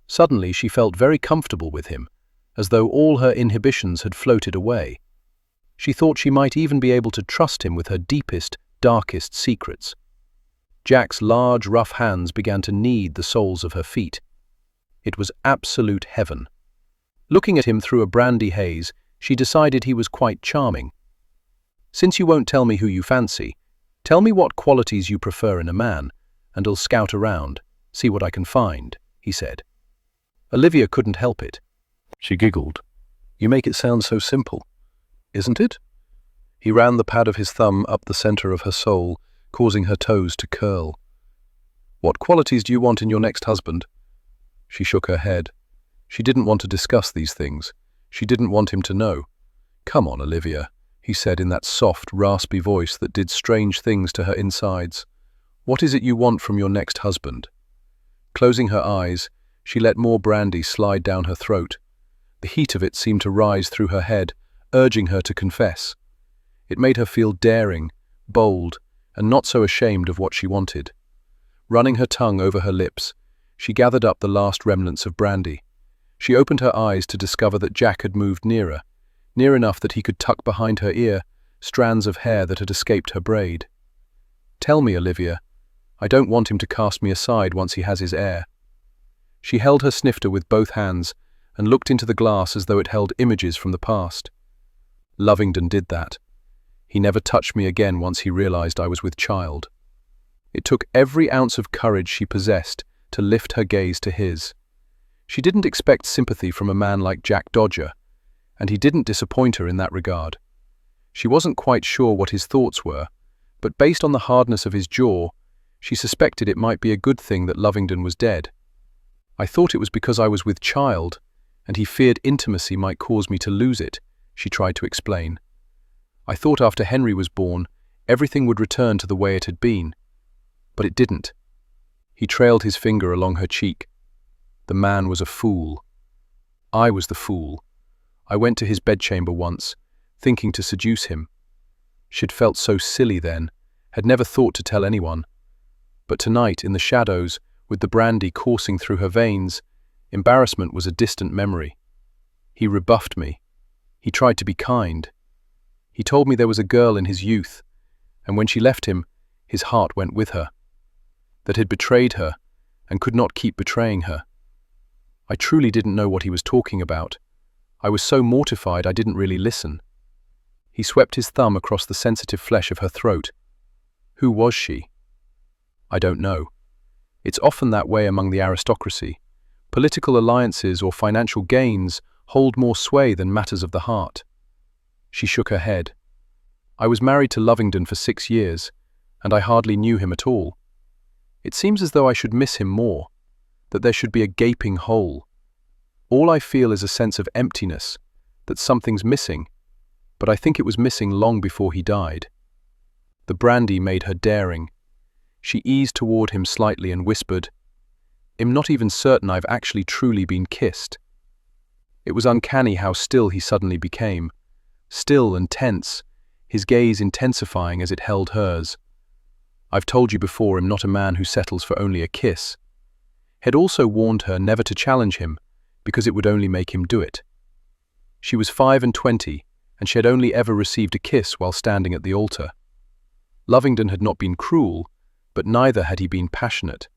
B: Suddenly she felt very comfortable with him, as though all her inhibitions had floated away. She thought she might even be able to trust him with her deepest, darkest secrets. Jack's large, rough hands began to knead the soles of her feet. It was absolute heaven. Looking at him through a brandy haze, she decided he was quite charming. "Since you won't tell me who you fancy, tell me what qualities you prefer in a man, and I'll scout around, see what I can find," he said. Olivia couldn't help it. She giggled. "You make it sound so simple, isn't it?" He ran the pad of his thumb up the center of her sole, causing her toes to curl. "What qualities do you want in your next husband?" She shook her head. She didn't want to discuss these things. She didn't want him to know. "Come on, Olivia," he said in that soft, raspy voice that did strange things to her insides. "What is it you want from your next husband?" Closing her eyes, She let more brandy slide down her throat. The heat of it seemed to rise through her head, urging her to confess. It made her feel daring, bold, and not so ashamed of what she wanted. Running her tongue over her lips, she gathered up the last remnants of brandy. She opened her eyes to discover that Jack had moved nearer, near enough that he could tuck behind her ear strands of hair that had escaped her braid. "Tell me, Olivia. I don't want him to cast me aside once he has his heir." She held her snifter with both hands and looked into the glass as though it held images from the past. Lovingdon did that. He never touched me again once he realized I was with child. It took every ounce of courage she possessed to lift her gaze to his. She didn't expect sympathy from a man like Jack Dodger, and he didn't disappoint her in that regard. She wasn't quite sure what his thoughts were, but based on the hardness of his jaw, she suspected it might be a good thing that Lovingdon was dead. "I thought it was because I was with child, and he feared intimacy might cause me to lose it," she tried to explain. "I thought after Henry was born, everything would return to the way it had been. But it didn't." He trailed his finger along her cheek. "The man was a fool. I was the fool. I went to his bedchamber once, thinking to seduce him. She'd felt so silly then, had never thought to tell anyone. But tonight, in the shadows, with the brandy coursing through her veins, embarrassment was a distant memory. He rebuffed me. He tried to be kind. He told me there was a girl in his youth, and when she left him, his heart went with her. That had betrayed her, and could not keep betraying her. I truly didn't know what he was talking about. I was so mortified I didn't really listen." He swept his thumb across the sensitive flesh of her throat. "Who was she?" "I don't know. It's often that way among the aristocracy. Political alliances or financial gains hold more sway than matters of the heart." She shook her head. "I was married to Lovingdon for 6 years, and I hardly knew him at all. It seems as though I should miss him more, that there should be a gaping hole. All I feel is a sense of emptiness, that something's missing, but I think it was missing long before he died." The brandy made her daring. She eased toward him slightly and whispered, "I'm not even certain I've actually truly been kissed." It was uncanny how still he suddenly became, still and tense, his gaze intensifying as it held hers. "I've told you before I'm not a man who settles for only a kiss." Had also warned her never to challenge him, because it would only make him do it. She was 25, and she had only ever received a kiss while standing at the altar. Lovingdon had not been cruel, but neither had he been passionate.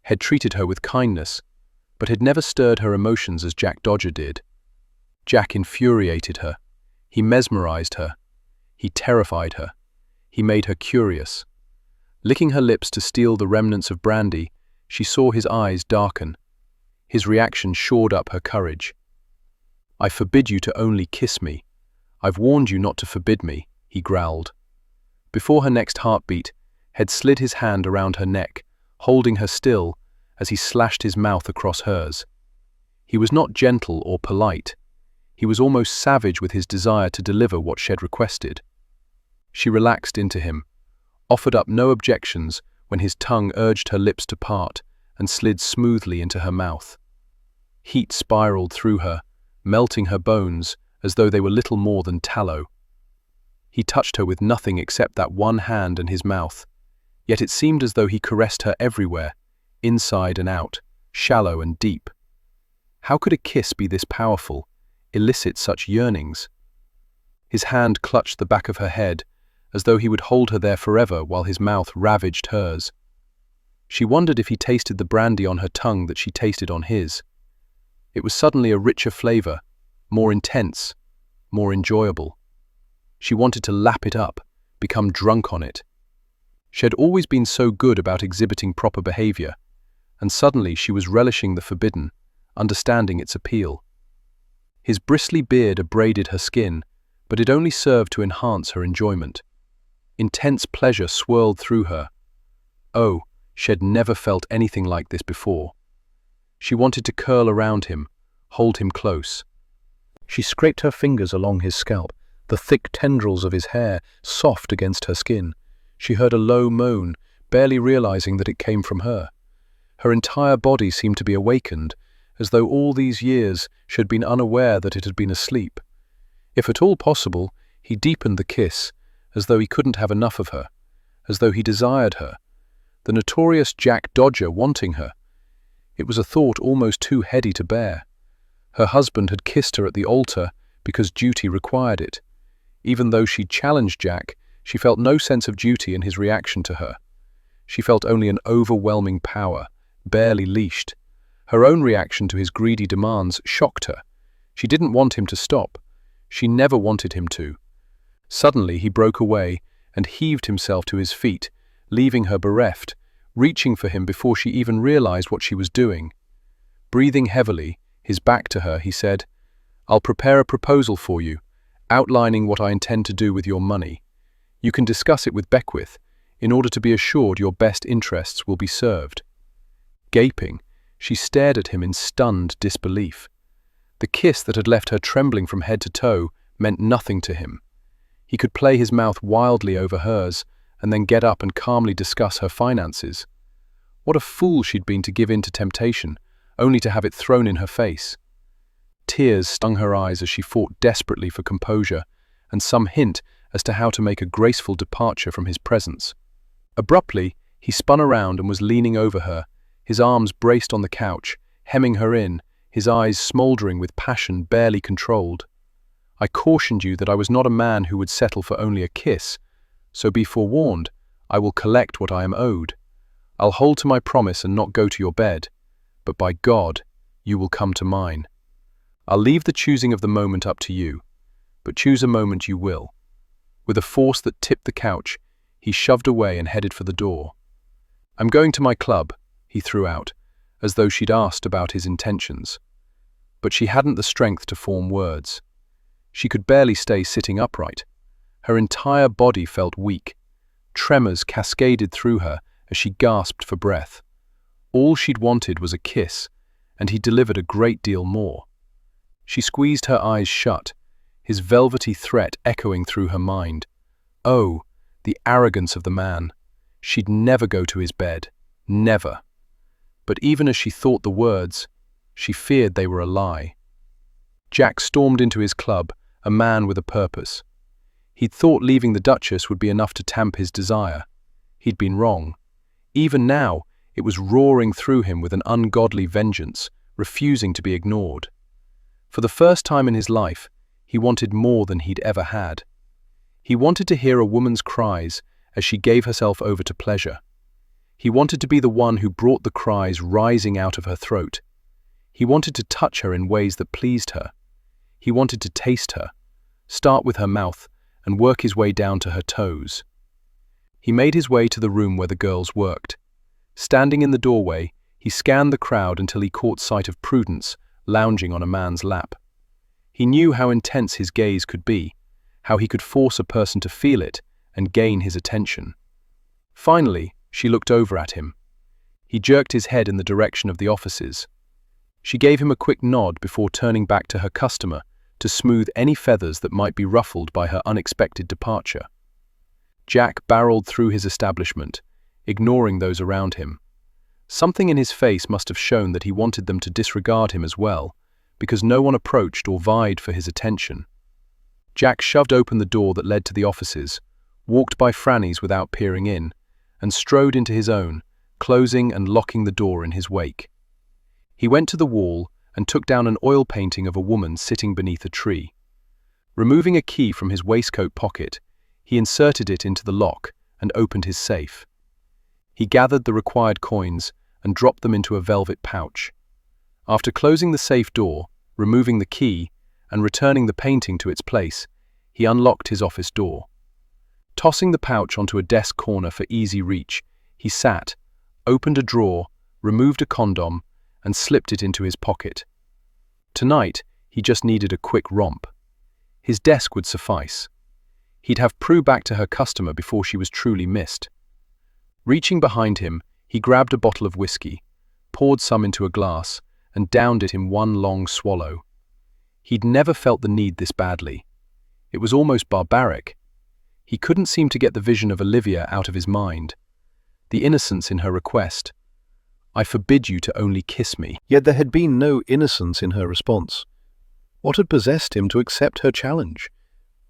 B: Had treated her with kindness, but had never stirred her emotions as Jack Dodger did. Jack infuriated her. He mesmerized her. He terrified her. He made her curious. Licking her lips to steal the remnants of brandy, she saw his eyes darken. His reaction shored up her courage. "I forbid you to only kiss me. I've warned you not to forbid me," he growled. Before her next heartbeat, had slid his hand around her neck, holding her still as he slashed his mouth across hers. He was not gentle or polite. He was almost savage with his desire to deliver what she had requested. She relaxed into him, offered up no objections when his tongue urged her lips to part and slid smoothly into her mouth. Heat spiraled through her, melting her bones as though they were little more than tallow. He touched her with nothing except that one hand and his mouth, yet it seemed as though he caressed her everywhere, inside and out, shallow and deep. How could a kiss be this powerful, elicit such yearnings? His hand clutched the back of her head, as though he would hold her there forever while his mouth ravaged hers. She wondered if he tasted the brandy on her tongue that she tasted on his. It was suddenly a richer flavor, more intense, more enjoyable. She wanted to lap it up, become drunk on it. She had always been so good about exhibiting proper behavior, and suddenly she was relishing the forbidden, understanding its appeal. His bristly beard abraded her skin, but it only served to enhance her enjoyment. Intense pleasure swirled through her. Oh, she had never felt anything like this before. She wanted to curl around him, hold him close. She scraped her fingers along his scalp, the thick tendrils of his hair soft against her skin. She heard a low moan, barely realizing that it came from her. Her entire body seemed to be awakened, as though all these years she had been unaware that it had been asleep. If at all possible, he deepened the kiss, as though he couldn't have enough of her, as though he desired her. The notorious Jack Dodger wanting her. It was a thought almost too heady to bear. Her husband had kissed her at the altar because duty required it. Even though she'd challenged Jack, she felt no sense of duty in his reaction to her. She felt only an overwhelming power, barely leashed. Her own reaction to his greedy demands shocked her. She didn't want him to stop. She never wanted him to. Suddenly he broke away and heaved himself to his feet, leaving her bereft, reaching for him before she even realized what she was doing. Breathing heavily, his back to her, he said, "I'll prepare a proposal for you, outlining what I intend to do with your money. You can discuss it with Beckwith, in order to be assured your best interests will be served." Gaping, she stared at him in stunned disbelief. The kiss that had left her trembling from head to toe meant nothing to him. He could play his mouth wildly over hers, and then get up and calmly discuss her finances. What a fool she'd been to give in to temptation, only to have it thrown in her face. Tears stung her eyes as she fought desperately for composure and some hint as to how to make a graceful departure from his presence. Abruptly, he spun around and was leaning over her, his arms braced on the couch, hemming her in, his eyes smouldering with passion barely controlled. "I cautioned you that I was not a man who would settle for only a kiss, so be forewarned, I will collect what I am owed. I'll hold to my promise and not go to your bed, but by God, you will come to mine. I'll leave the choosing of the moment up to you, but choose a moment you will." With a force that tipped the couch, he shoved away and headed for the door. "I'm going to my club," he threw out, as though she'd asked about his intentions. But she hadn't the strength to form words. She could barely stay sitting upright. Her entire body felt weak. Tremors cascaded through her as she gasped for breath. All she'd wanted was a kiss, and he delivered a great deal more. She squeezed her eyes shut, his velvety threat echoing through her mind. Oh, the arrogance of the man. She'd never go to his bed. Never. But even as she thought the words, she feared they were a lie. Jack stormed into his club, a man with a purpose. He'd thought leaving the Duchess would be enough to tamp his desire. He'd been wrong. Even now, it was roaring through him with an ungodly vengeance, refusing to be ignored. For the first time in his life, he wanted more than he'd ever had. He wanted to hear a woman's cries as she gave herself over to pleasure. He wanted to be the one who brought the cries rising out of her throat. He wanted to touch her in ways that pleased her. He wanted to taste her, start with her mouth, and work his way down to her toes. He made his way to the room where the girls worked. Standing in the doorway, he scanned the crowd until he caught sight of Prudence lounging on a man's lap. He knew how intense his gaze could be, how he could force a person to feel it and gain his attention. Finally, she looked over at him. He jerked his head in the direction of the offices. She gave him a quick nod before turning back to her customer to smooth any feathers that might be ruffled by her unexpected departure. Jack barreled through his establishment, ignoring those around him. Something in his face must have shown that he wanted them to disregard him as well, because no one approached or vied for his attention. Jack shoved open the door that led to the offices, walked by Franny's without peering in, and strode into his own, closing and locking the door in his wake. He went to the wall and took down an oil painting of a woman sitting beneath a tree. Removing a key from his waistcoat pocket, he inserted it into the lock and opened his safe. He gathered the required coins and dropped them into a velvet pouch. After closing the safe door, removing the key, and returning the painting to its place, he unlocked his office door. Tossing the pouch onto a desk corner for easy reach, he sat, opened a drawer, removed a condom, and slipped it into his pocket. Tonight, he just needed a quick romp. His desk would suffice. He'd have Prue back to her customer before she was truly missed. Reaching behind him, he grabbed a bottle of whiskey, poured some into a glass, and downed it in one long swallow. He'd never felt the need this badly. It was almost barbaric. He couldn't seem to get the vision of Olivia out of his mind. The innocence in her request. I forbid you to only kiss me.
A: Yet there had been no innocence in her response. What had possessed him to accept her challenge?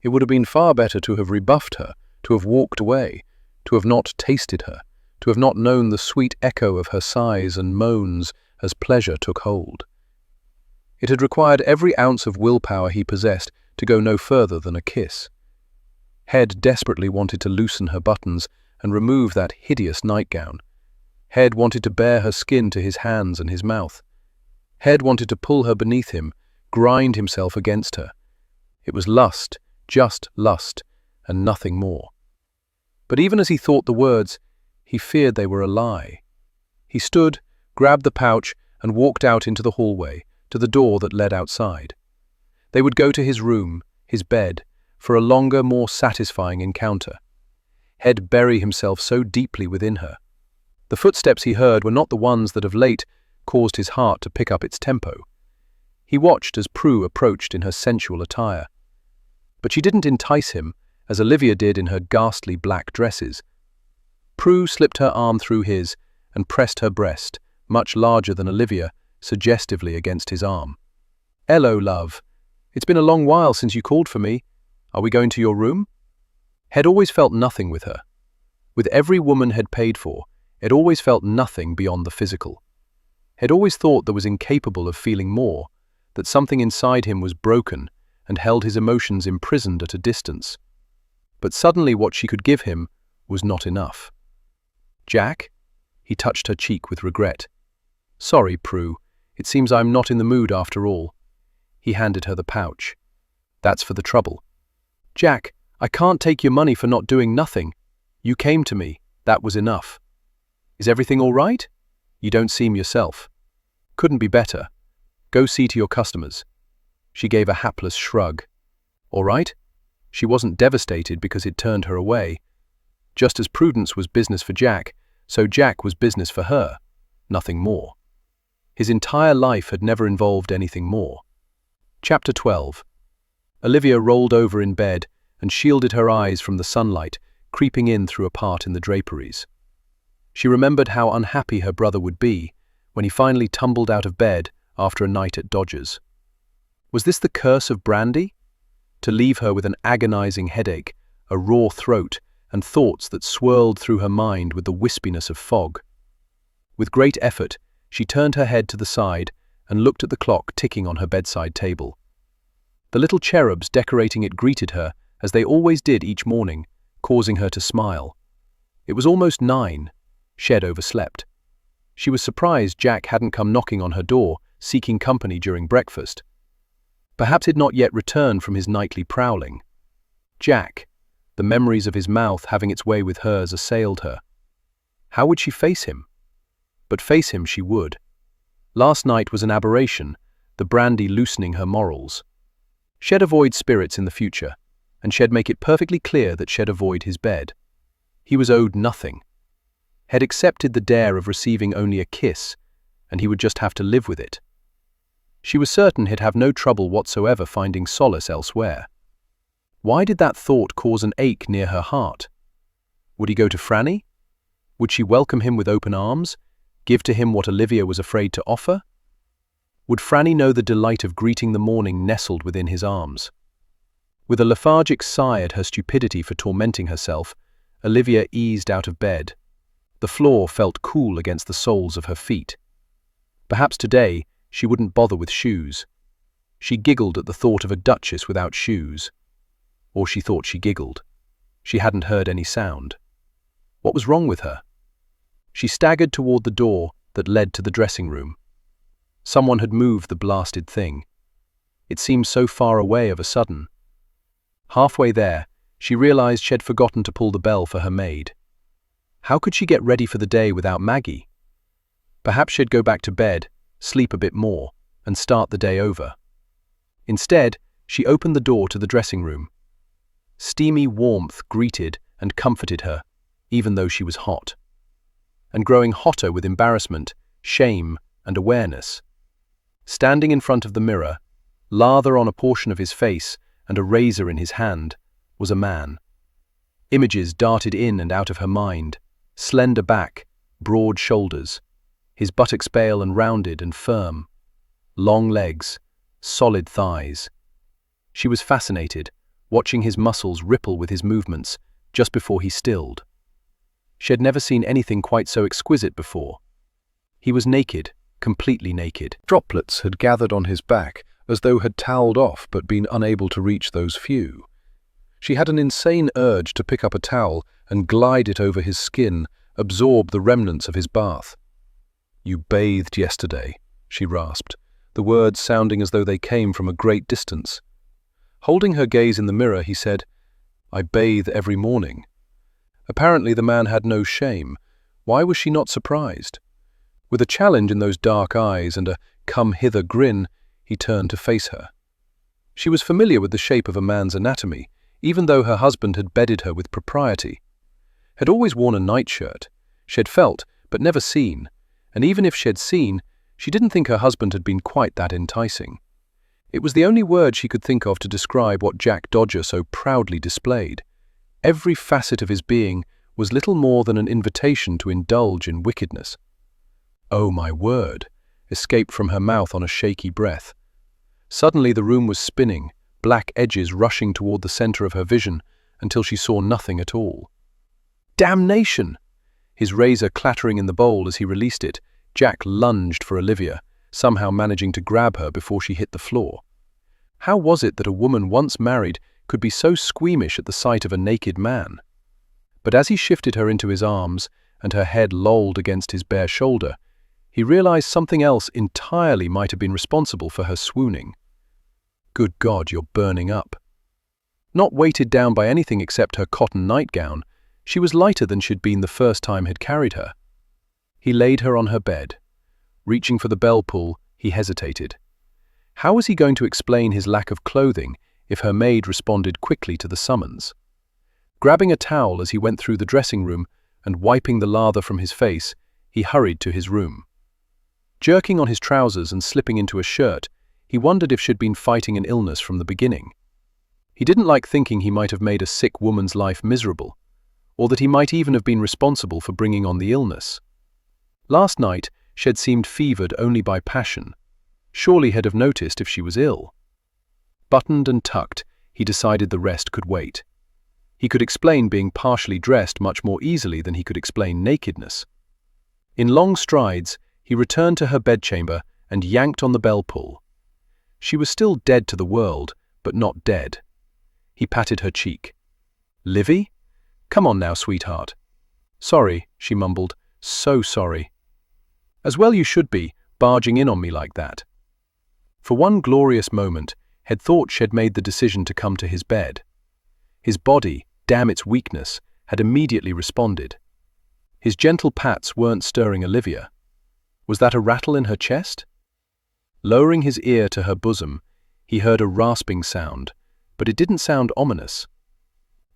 A: It would have been far better to have rebuffed her, to have walked away, to have not tasted her, to have not known the sweet echo of her sighs and moans as pleasure took hold. It had required every ounce of willpower he possessed to go no further than a kiss. Head desperately wanted to loosen her buttons and remove that hideous nightgown. Head wanted to bare her skin to his hands and his mouth. Head wanted to pull her beneath him, grind himself against her. It was lust, just lust, and nothing more. But even as he thought the words, he feared they were a lie. He stood, grabbed the pouch, and walked out into the hallway, to the door that led outside. They would go to his room, his bed, for a longer, more satisfying encounter. He'd bury himself so deeply within her. The footsteps he heard were not the ones that of late caused his heart to pick up its tempo. He watched as Prue approached in her sensual attire. But she didn't entice him, as Olivia did in her ghastly black dresses. Prue slipped her arm through his and pressed her breast, much larger than Olivia, suggestively against his arm. "Hello, love. It's been a long while since you called for me. Are we going to your room?" He'd always felt nothing with her. With every woman He'd paid for, He'd always felt nothing beyond the physical. He'd always thought that was incapable of feeling more, that something inside him was broken and held his emotions imprisoned at a distance. But suddenly what she could give him was not enough. "Jack?" He touched her cheek with regret. "Sorry, Prue. It seems I'm not in the mood after all." He handed her the pouch. "That's for the trouble." "Jack, I can't take your money for not doing nothing. You came to me. That was enough." "Is everything all right? You don't seem yourself." "Couldn't be better. Go see to your customers." She gave a hapless shrug. "All right?" She wasn't devastated because he'd turned her away. Just as prudence was business for Jack, so Jack was business for her. Nothing more. His entire life had never involved anything more. Chapter 12. Olivia rolled over in bed and shielded her eyes from the sunlight creeping in through a part in the draperies. She remembered how unhappy her brother would be when he finally tumbled out of bed after a night at Dodger's. Was this the curse of brandy? To leave her with an agonizing headache, a raw throat, and thoughts that swirled through her mind with the wispiness of fog. With great effort, she turned her head to the side and looked at the clock ticking on her bedside table. The little cherubs decorating it greeted her, as they always did each morning, causing her to smile. It was almost 9. Shed overslept. She was surprised Jack hadn't come knocking on her door, seeking company during breakfast. Perhaps he'd not yet returned from his nightly prowling. Jack, the memories of his mouth having its way with hers assailed her. How would she face him? But face him she would. Last night was an aberration, the brandy loosening her morals. She'd avoid spirits in the future, and she'd make it perfectly clear that she'd avoid his bed. He was owed nothing. Had accepted the dare of receiving only a kiss, and he would just have to live with it. She was certain he'd have no trouble whatsoever finding solace elsewhere. Why did that thought cause an ache near her heart? Would he go to Franny? Would she welcome him with open arms, give to him what Olivia was afraid to offer? Would Franny know the delight of greeting the morning nestled within his arms? With a lethargic sigh at her stupidity for tormenting herself, Olivia eased out of bed. The floor felt cool against the soles of her feet. Perhaps today she wouldn't bother with shoes. She giggled at the thought of a duchess without shoes. Or she thought she giggled. She hadn't heard any sound. What was wrong with her? She staggered toward the door that led to the dressing room. Someone had moved the blasted thing. It seemed so far away of a sudden. Halfway there, she realized she'd forgotten to pull the bell for her maid. How could she get ready for the day without Maggie? Perhaps she'd go back to bed, sleep a bit more, and start the day over. Instead, she opened the door to the dressing room. Steamy warmth greeted and comforted her, even though she was hot. And growing hotter with embarrassment, shame, and awareness. Standing in front of the mirror, lather on a portion of his face and a razor in his hand, was a man. Images darted in and out of her mind, slender back, broad shoulders.
B: his buttocks pale and rounded and firm. Long legs, solid thighs. She was fascinated, watching his muscles ripple with his movements just before he stilled. She had never seen anything quite so exquisite before. He was naked, completely naked.
A: Droplets had gathered on his back, as though had toweled off but been unable to reach those few. She had an insane urge to pick up a towel and glide it over his skin, absorb the remnants of his bath. "You bathed yesterday," she rasped, the words sounding as though they came from a great distance. Holding her gaze in the mirror, he said, "I bathe every morning." Apparently the man had no shame. Why was she not surprised? With a challenge in those dark eyes and a come-hither grin, he turned to face her. She was familiar with the shape of a man's anatomy, even though her husband had bedded her with propriety. Had always worn a nightshirt. She had felt, but never seen, and even if she had seen, she didn't think her husband had been quite that enticing. It was the only word she could think of to describe what Jack Dodger so proudly displayed. Every facet of his being was little more than an invitation to indulge in wickedness. "Oh, my word," escaped from her mouth on a shaky breath. Suddenly the room was spinning, black edges rushing toward the center of her vision until she saw nothing at all. "Damnation!" His razor clattering in the bowl as he released it, Jack lunged for Olivia, somehow managing to grab her before she hit the floor. How was it that a woman once married could be so squeamish at the sight of a naked man? But as he shifted her into his arms and her head lolled against his bare shoulder, he realized something else entirely might have been responsible for her swooning. "Good God, you're burning up." Not weighted down by anything except her cotton nightgown, she was lighter than she'd been the first time he'd carried her. He laid her on her bed. Reaching for the bell pull, he hesitated. How was he going to explain his lack of clothing if her maid responded quickly to the summons? Grabbing a towel as he went through the dressing room and wiping the lather from his face, he hurried to his room. Jerking on his trousers and slipping into a shirt, he wondered if she'd been fighting an illness from the beginning. He didn't like thinking he might have made a sick woman's life miserable, or that he might even have been responsible for bringing on the illness. Last night, she had seemed fevered only by passion. Surely he'd have noticed if she was ill. Buttoned and tucked, he decided the rest could wait. He could explain being partially dressed much more easily than he could explain nakedness. In long strides, he returned to her bedchamber and yanked on the bell pull. She was still dead to the world, but not dead. He patted her cheek. "Livy? Come on now, sweetheart." "Sorry," she mumbled. "So sorry." "As well you should be, barging in on me like that." For one glorious moment, had thought she had made the decision to come to his bed. His body, damn its weakness, had immediately responded. His gentle pats weren't stirring Olivia. Was that a rattle in her chest? Lowering his ear to her bosom, he heard a rasping sound, but it didn't sound ominous.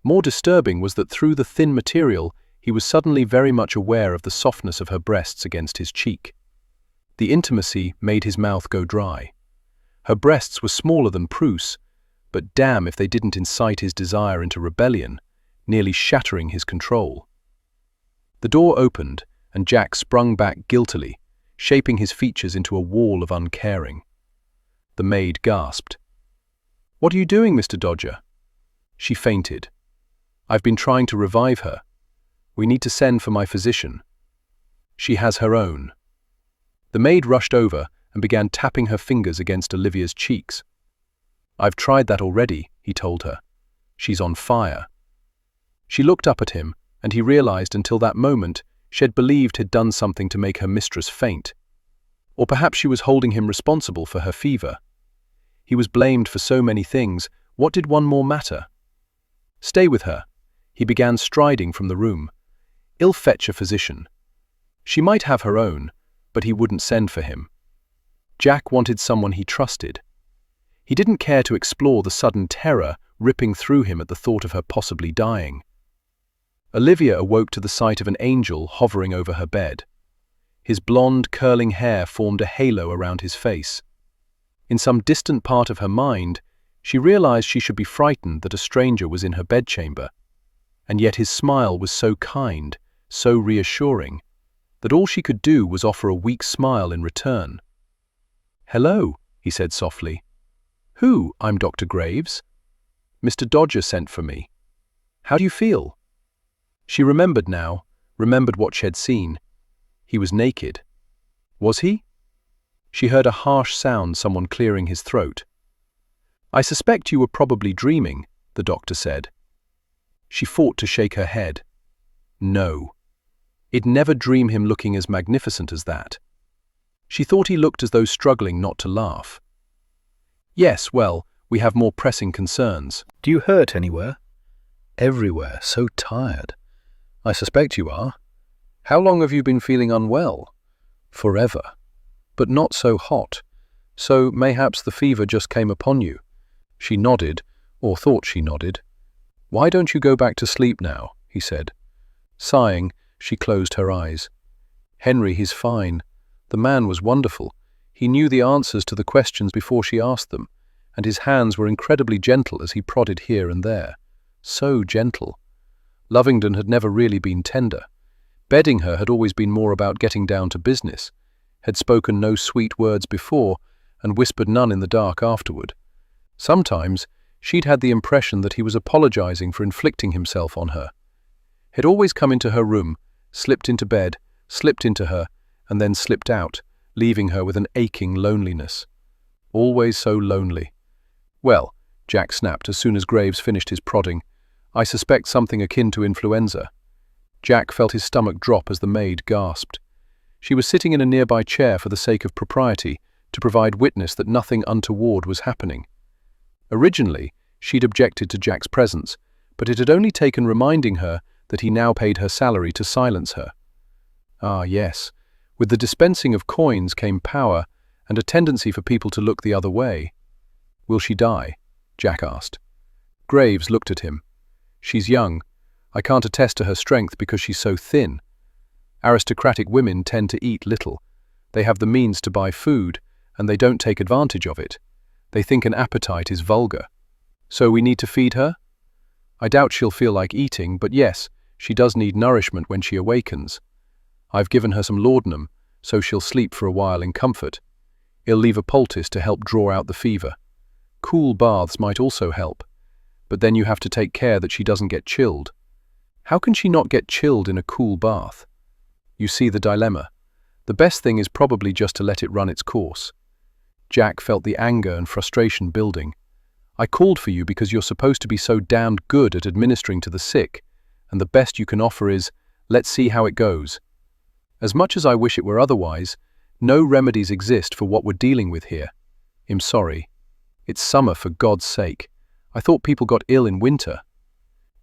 A: More disturbing was that through the thin material, he was suddenly very much aware of the softness of her breasts against his cheek. The intimacy made his mouth go dry. Her breasts were smaller than Prue's, but damn if they didn't incite his desire into rebellion, nearly shattering his control. The door opened, and Jack sprung back guiltily, shaping his features into a wall of uncaring. The maid gasped. "What are you doing, Mr. Dodger?" She fainted. "I've been trying to revive her. We need to send for my physician." "She has her own." The maid rushed over and began tapping her fingers against Olivia's cheeks. "I've tried that already," he told her. "She's on fire." She looked up at him, and he realized until that moment she had believed he'd done something to make her mistress faint. Or perhaps she was holding him responsible for her fever. He was blamed for so many things, what did one more matter? "Stay with her." He began striding from the room. "I'll fetch a physician." She might have her own, but he wouldn't send for him. Jack wanted someone he trusted. He didn't care to explore the sudden terror ripping through him at the thought of her possibly dying. Olivia awoke to the sight of an angel hovering over her bed. His blonde, curling hair formed a halo around his face. In some distant part of her mind, she realized she should be frightened that a stranger was in her bedchamber, and yet his smile was so kind, so reassuring.
B: that all she could do was offer a weak smile in return. "Hello," he said softly. "Who? I'm Dr. Graves. Mr. Dodger sent for me. How do you feel?" She remembered now, remembered what she had seen. He was naked. Was he? She heard a harsh sound, someone clearing his throat. "I suspect you were probably dreaming," the doctor said. She fought to shake her head. No. It'd never dream him looking as magnificent as that. She thought he looked as though struggling not to laugh. "Yes, well, we have more pressing concerns."
A: "Do you hurt anywhere?" "Everywhere, so tired." "I suspect you are. How long have you been feeling unwell?" "Forever. But not so hot. So mayhaps the fever just came upon you." She nodded, or thought she nodded. "Why don't you go back to sleep now?" he said. Sighing, she closed her eyes. "Henry, he's fine. The man was wonderful. He knew the answers to the questions before she asked them, and his hands were incredibly gentle as he prodded here and there. So gentle. Lovingdon had never really been tender. Bedding her had always been more about getting down to business, had spoken no sweet words before and whispered none in the dark afterward. Sometimes she'd had the impression that he was apologizing for inflicting himself on her. He'd always come into her room, slipped into bed, slipped into her, and then slipped out, leaving her with an aching loneliness. Always so lonely. "Well," Jack snapped as soon as Graves finished his prodding, "I suspect something akin to influenza." Jack felt his stomach drop as the maid gasped. She was sitting in a nearby chair for the sake of propriety, to provide witness that nothing untoward was happening. Originally, she'd objected to Jack's presence, but it had only taken reminding her that he now paid her salary to silence her. Ah, yes. With the dispensing of coins came power and a tendency for people to look the other way. "Will she die?" Jack asked. Graves looked at him. "She's young. I can't attest to her strength because she's so thin. Aristocratic women tend to eat little. They have the means to buy food, and they don't take advantage of it. They think an appetite is vulgar. So we need to feed her? I doubt she'll feel like eating, but yes, she does need nourishment when she awakens. I've given her some laudanum, so she'll sleep for a while in comfort. I'll leave a poultice to help draw out the fever. Cool baths might also help, but then you have to take care that she doesn't get chilled. How can she not get chilled in a cool bath? You see the dilemma. The best thing is probably just to let it run its course." Jack felt the anger and frustration building. "I called for you because you're supposed to be so damned good at administering to the sick, and the best you can offer is, let's see how it goes. As much as I wish it were otherwise, no remedies exist for what we're dealing with here. I'm sorry. It's summer, for God's sake. I thought people got ill in winter."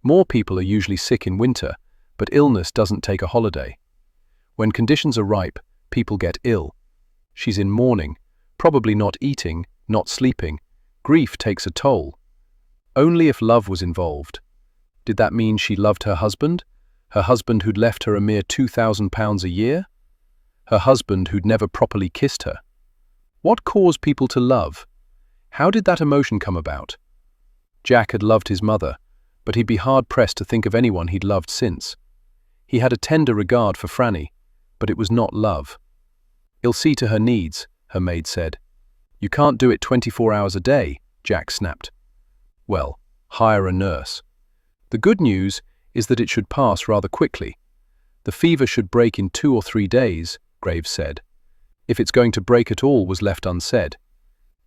A: "More people are usually sick in winter, but illness doesn't take a holiday. When conditions are ripe, people get ill. She's in mourning, probably not eating, not sleeping. Grief takes a toll. Only if love was involved. Did that mean she loved her husband? Her husband who'd left her a mere £2,000 a year? Her husband who'd never properly kissed her? What caused people to love? How did that emotion come about? Jack had loved his mother, but he'd be hard-pressed to think of anyone he'd loved since. He had a tender regard for Franny, but it was not love. "I'll see to her needs," her maid said. "You can't do it 24 hours a day," Jack snapped. "Well, hire a nurse. The good news is that it should pass rather quickly. The fever should break in 2 or 3 days," Graves said. If it's going to break at all was left unsaid.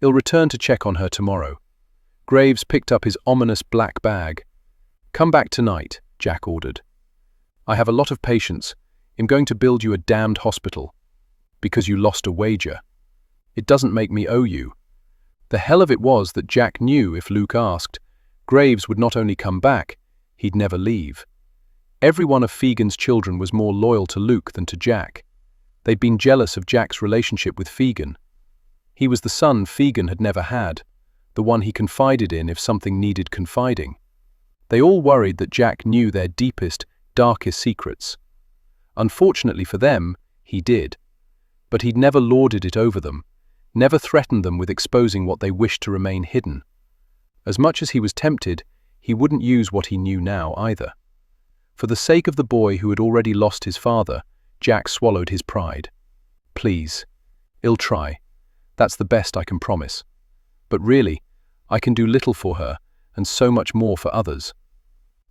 A: "I'll return to check on her tomorrow." Graves picked up his ominous black bag. "Come back tonight," Jack ordered. "I have a lot of patients. I'm going to build you a damned hospital. Because you lost a wager. It doesn't make me owe you." The hell of it was that Jack knew if Luke asked, Graves would not only come back, he'd never leave. Every one of Fegan's children was more loyal to Luke than to Jack. They'd been jealous of Jack's relationship with Fegan. He was the son Fegan had never had, the one he confided in if something needed confiding. They all worried that Jack knew their deepest, darkest secrets. Unfortunately for them, he did. But he'd never lorded it over them, never threatened them with exposing what they wished to remain hidden. As much as he was tempted, he wouldn't use what he knew now either. For the sake of the boy who had already lost his father,
B: Jack swallowed his pride. "Please. I'll try. That's the best I can promise. But really, I can do little for her, and so much more for others."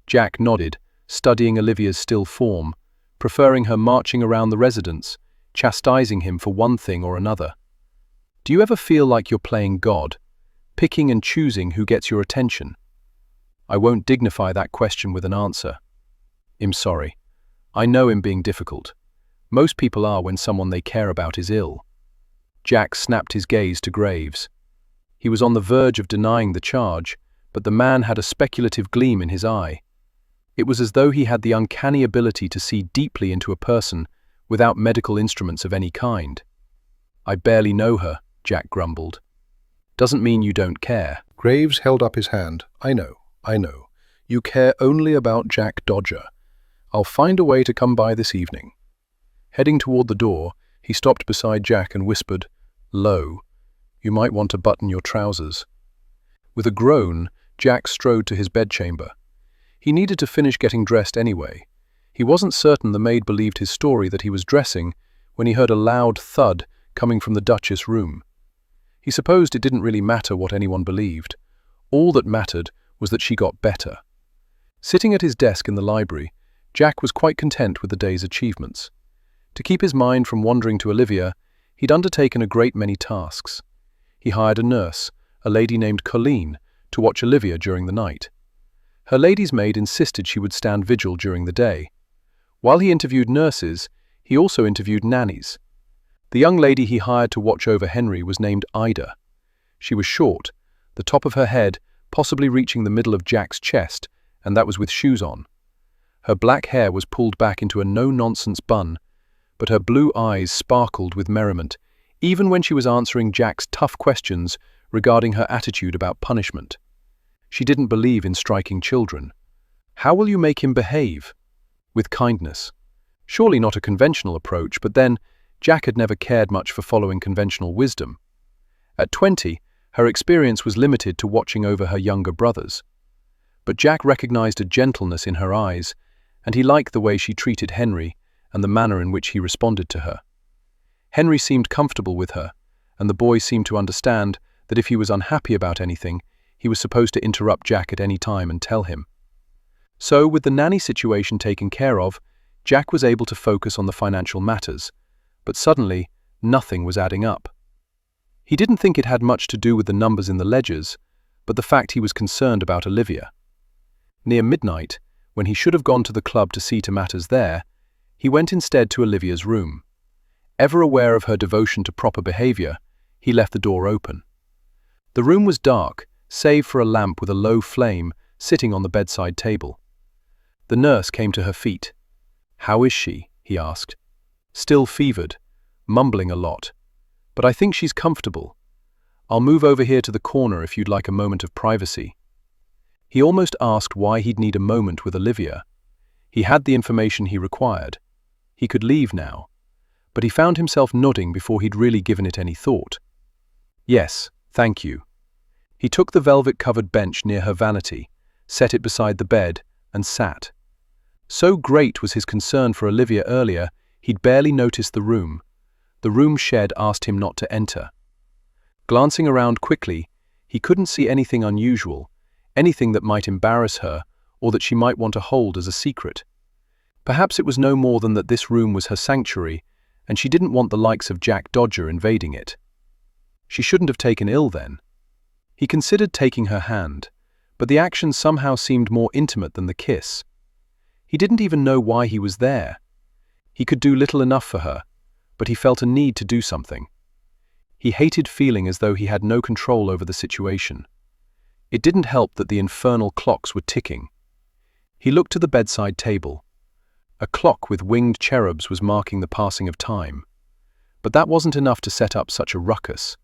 B: Jack nodded, studying Olivia's still form, preferring her marching around the residence, chastising him for one thing or another. "Do you ever feel like you're playing God, picking and choosing who gets your attention?" "I won't dignify that question with an answer. I'm sorry. I know I'm being difficult. Most people are when someone they care about is ill." Jack snapped his gaze to Graves. He was on the verge of denying the charge, but the man had a speculative gleam in his eye. It was as though he had the uncanny ability to see deeply into a person without medical instruments of any kind. "I barely know her," Jack grumbled. "Doesn't mean you don't care."
A: Graves held up his hand. I know. You care only about Jack Dodger. I'll find a way to come by this evening." Heading toward the door, he stopped beside Jack and whispered, "Low, you might want to button your trousers." With a groan, Jack strode to his bedchamber. He needed to finish getting dressed anyway. He wasn't certain the maid believed his story that he was dressing when he heard a loud thud coming from the Duchess' room. He supposed it didn't really matter what anyone believed. All that mattered was that she got better. Sitting at his desk in the library, Jack was quite content with the day's achievements. To keep his mind from wandering to Olivia, he'd undertaken a great many tasks. He hired a nurse, a lady named Colleen, to watch Olivia during the night. Her lady's maid insisted she would stand vigil during the day. While he interviewed nurses, he also interviewed nannies. The young lady he hired to watch over Henry was named Ida. She was short, the top of her head possibly reaching the middle of Jack's chest, and that was with shoes on. Her black hair was pulled back into a no-nonsense bun, but her blue eyes sparkled with merriment, even when she was answering Jack's tough questions regarding her attitude about punishment. She didn't believe in striking children. How will you make him behave? With kindness. Surely not a conventional approach, but then Jack had never cared much for following conventional wisdom. At 20, her experience was limited to watching over her younger brothers. But Jack recognized a gentleness in her eyes, and he liked the way she treated Henry and the manner in which he responded to her. Henry seemed comfortable with her, and the boy seemed to understand that if he was unhappy about anything, he was supposed to interrupt Jack at any time and tell him. So, with the nanny situation taken care of, Jack was able to focus on the financial matters, but suddenly, nothing was adding up. He didn't think it had much to do with the numbers in the ledgers, but the fact he was concerned about Olivia. Near midnight, when he should have gone to the club to see to matters there, he went instead to Olivia's room. Ever aware of her devotion to proper behavior, he left the door open. The room was dark, save for a lamp with a low flame sitting on the bedside table. The nurse came to her feet. "How is she?" he asked. "Still fevered, mumbling a lot. But I think she's comfortable. I'll move over here to the corner if you'd like a moment of privacy." He almost asked why he'd need a moment with Olivia. He had the information he required. He could leave now. But he found himself nodding before he'd really given it any thought. "Yes, thank you." He took the velvet-covered bench near her vanity, set it beside the bed, and sat. So great was his concern for Olivia earlier, he'd barely noticed the room. The room shed asked him not to enter. Glancing around quickly, he couldn't see anything unusual, anything that might embarrass her or that she might want to hold as a secret. Perhaps it was no more than that this room was her sanctuary, and she didn't want the likes of Jack Dodger invading it. She shouldn't have taken ill then. He considered taking her hand, but the action somehow seemed more intimate than the kiss. He didn't even know why he was there. He could do little enough for her, but he felt a need to do something. He hated feeling as though he had no control over the situation. It didn't help that the infernal clocks were ticking. He looked to the bedside table. A clock with winged cherubs was marking the passing of time. But that wasn't enough to set up such a ruckus.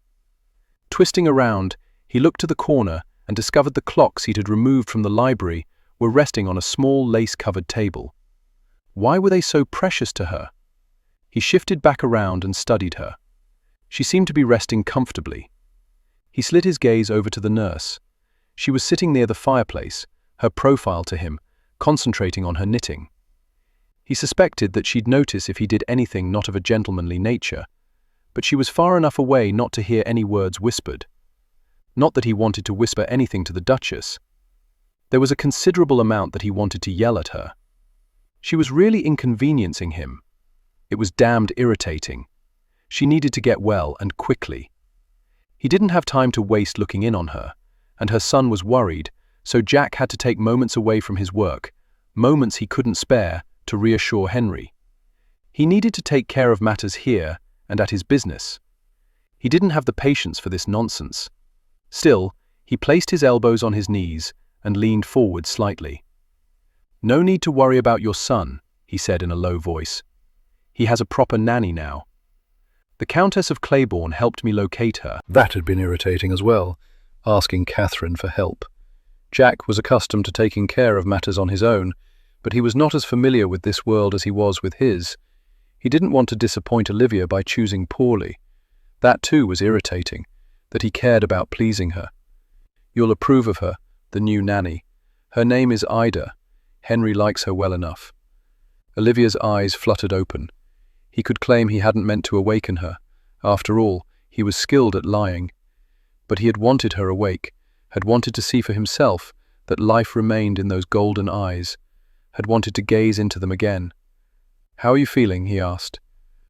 A: Twisting around, he looked to the corner and discovered the clocks he had removed from the library were resting on a small lace-covered table. Why were they so precious to her? He shifted back around and studied her. She seemed to be resting comfortably. He slid his gaze over to the nurse. She was sitting near the fireplace, her profile to him, concentrating on her knitting.
B: He suspected that she'd notice if he did anything not of a gentlemanly nature, but she was far enough away not to hear any words whispered. Not that he wanted to whisper anything to the Duchess. There was a considerable amount that he wanted to yell at her. She was really inconveniencing him. It was damned irritating. She needed to get well, and quickly. He didn't have time to waste looking in on her, and her son was worried, so Jack had to take moments away from his work, moments he couldn't spare, to reassure Henry. He needed to take care of matters here and at his business. He didn't have the patience for this nonsense. Still, he placed his elbows on his knees and leaned forward slightly. "No need to worry about your son," he said in a low voice. "He has a proper nanny now. The Countess of Claiborne helped me locate her."
A: That had been irritating as well, asking Catherine for help. Jack was accustomed to taking care of matters on his own, but he was not as familiar with this world as he was with his. He didn't want to disappoint Olivia by choosing poorly. That too was irritating, that he cared about pleasing her. "You'll approve of her, the new nanny. Her name is Ida. Henry likes her well enough." Olivia's eyes fluttered open. He could claim he hadn't meant to awaken her. After all, he was skilled at lying. But he had wanted her awake, had wanted to see for himself that life remained in those golden eyes, had wanted to gaze into them again. "How are you feeling?" he asked.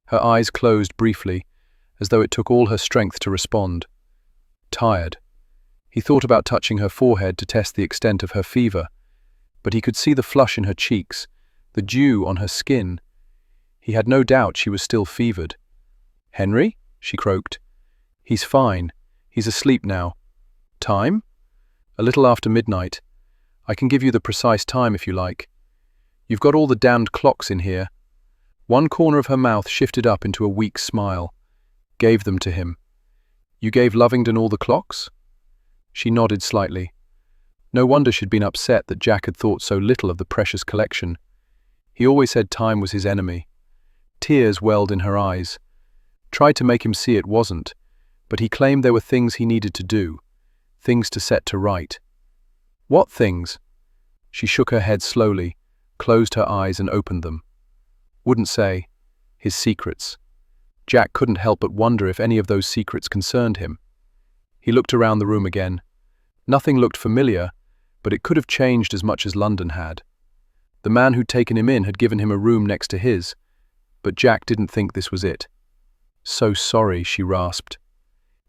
A: Her eyes closed briefly, as though it took all her strength to respond. "Tired." He thought about touching her forehead to test the extent of her fever, but he could see the flush in her cheeks, the dew on her skin. He had no doubt she was still fevered. "Henry?" she croaked. "He's fine. He's asleep now." "Time?" "A little after midnight. I can give you the precise time if you like. You've got all the damned clocks in here." One corner of her mouth shifted up into a weak smile. "Gave them to him." "You gave Lovingdon all the clocks?" She nodded slightly. No wonder she'd been upset that Jack had thought so little of the precious collection. He always said time was his enemy. Tears welled in her eyes. Tried to make him see it wasn't, but he claimed there were things he needed to do, things to set to right. "What things?" She shook her head slowly, closed her eyes and opened them. Wouldn't say. His secrets. Jack couldn't help but wonder if any of those secrets concerned him. He looked around the room again. Nothing looked familiar, but it could have changed as much as London had. The man who'd taken him in had given him a room next to his, but Jack didn't think this was it. "So sorry," she rasped.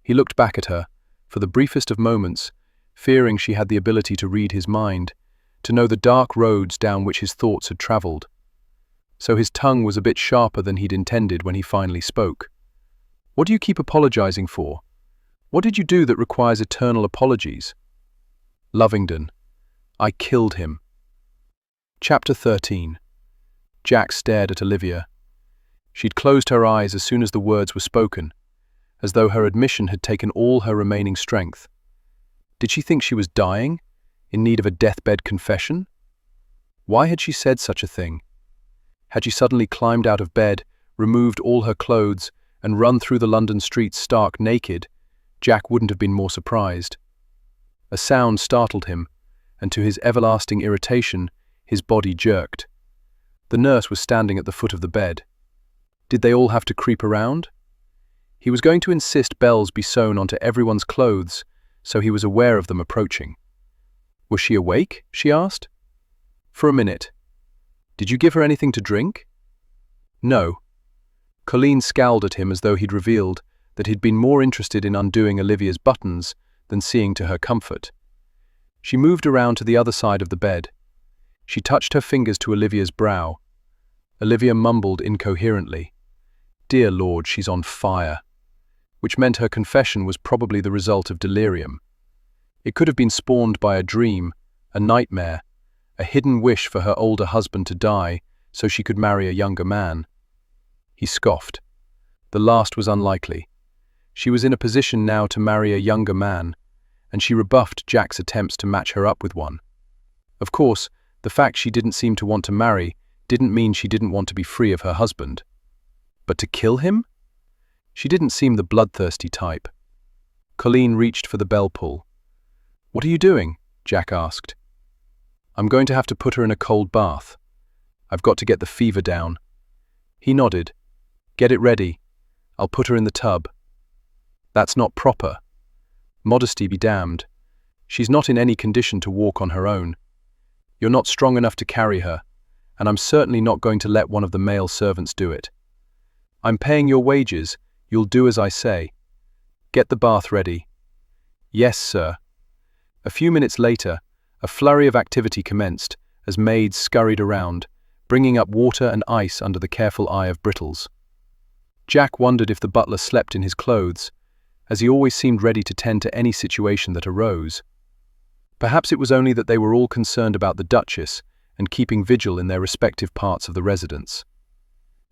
A: He looked back at her, for the briefest of moments, fearing she had the ability to read his mind, to know the dark roads down which his thoughts had travelled. So his tongue was a bit sharper than he'd intended when he finally spoke. "What do you keep apologizing for? What did you do that requires eternal apologies?" "Lovingdon. I killed him." Chapter 13. Jack stared at Olivia. She'd closed her eyes as soon as the words were spoken, as though her admission had taken all her remaining strength. Did she think she was dying, in need of a deathbed confession? Why had she said such a thing? Had she suddenly climbed out of bed, removed all her clothes, and run through the London streets stark naked, Jack wouldn't have been more surprised. A sound startled him, and to his everlasting irritation, his body jerked. The nurse was standing at the foot of the bed. Did they all have to creep around? He was going to insist bells be sewn onto everyone's clothes, so he was aware of them approaching. "Was she awake?" she asked. "For a minute." "Did you give her anything to drink?" "No." Colleen scowled at him as though he'd revealed that he'd been more interested in undoing Olivia's buttons than seeing to her comfort. She moved around to the other side of the bed. She touched her fingers to Olivia's brow. Olivia mumbled incoherently. Dear Lord, she's on fire. Which meant her confession was probably the result of delirium. It could have been spawned by a dream, a nightmare, a hidden wish for her older husband to die so she could marry a younger man. He scoffed. The last was unlikely. She was in a position now to marry a younger man, and she rebuffed Jack's attempts to match her up with one. Of course, the fact she didn't seem to want to marry didn't mean she didn't want to be free of her husband. But to kill him? She didn't seem the bloodthirsty type. Colleen reached for the bell pull. "What are you doing?" Jack asked. "I'm going to have to put her in a cold bath."
B: I've got to get the fever down." He nodded. "Get it ready. I'll put her in the tub." "That's not proper." "Modesty be damned. She's not in any condition to walk on her own. You're not strong enough to carry her, and I'm certainly not going to let one of the male servants do it." "I'm paying your wages. You'll do as I say. Get the bath ready." "Yes, sir." A few minutes later, a flurry of activity commenced as maids scurried around, bringing up water and ice under the careful eye of Brittles. Jack wondered if the butler slept in his clothes, as he always seemed ready to tend to any situation that arose. Perhaps it was only that they were all concerned about the Duchess and keeping vigil in their respective parts of the residence.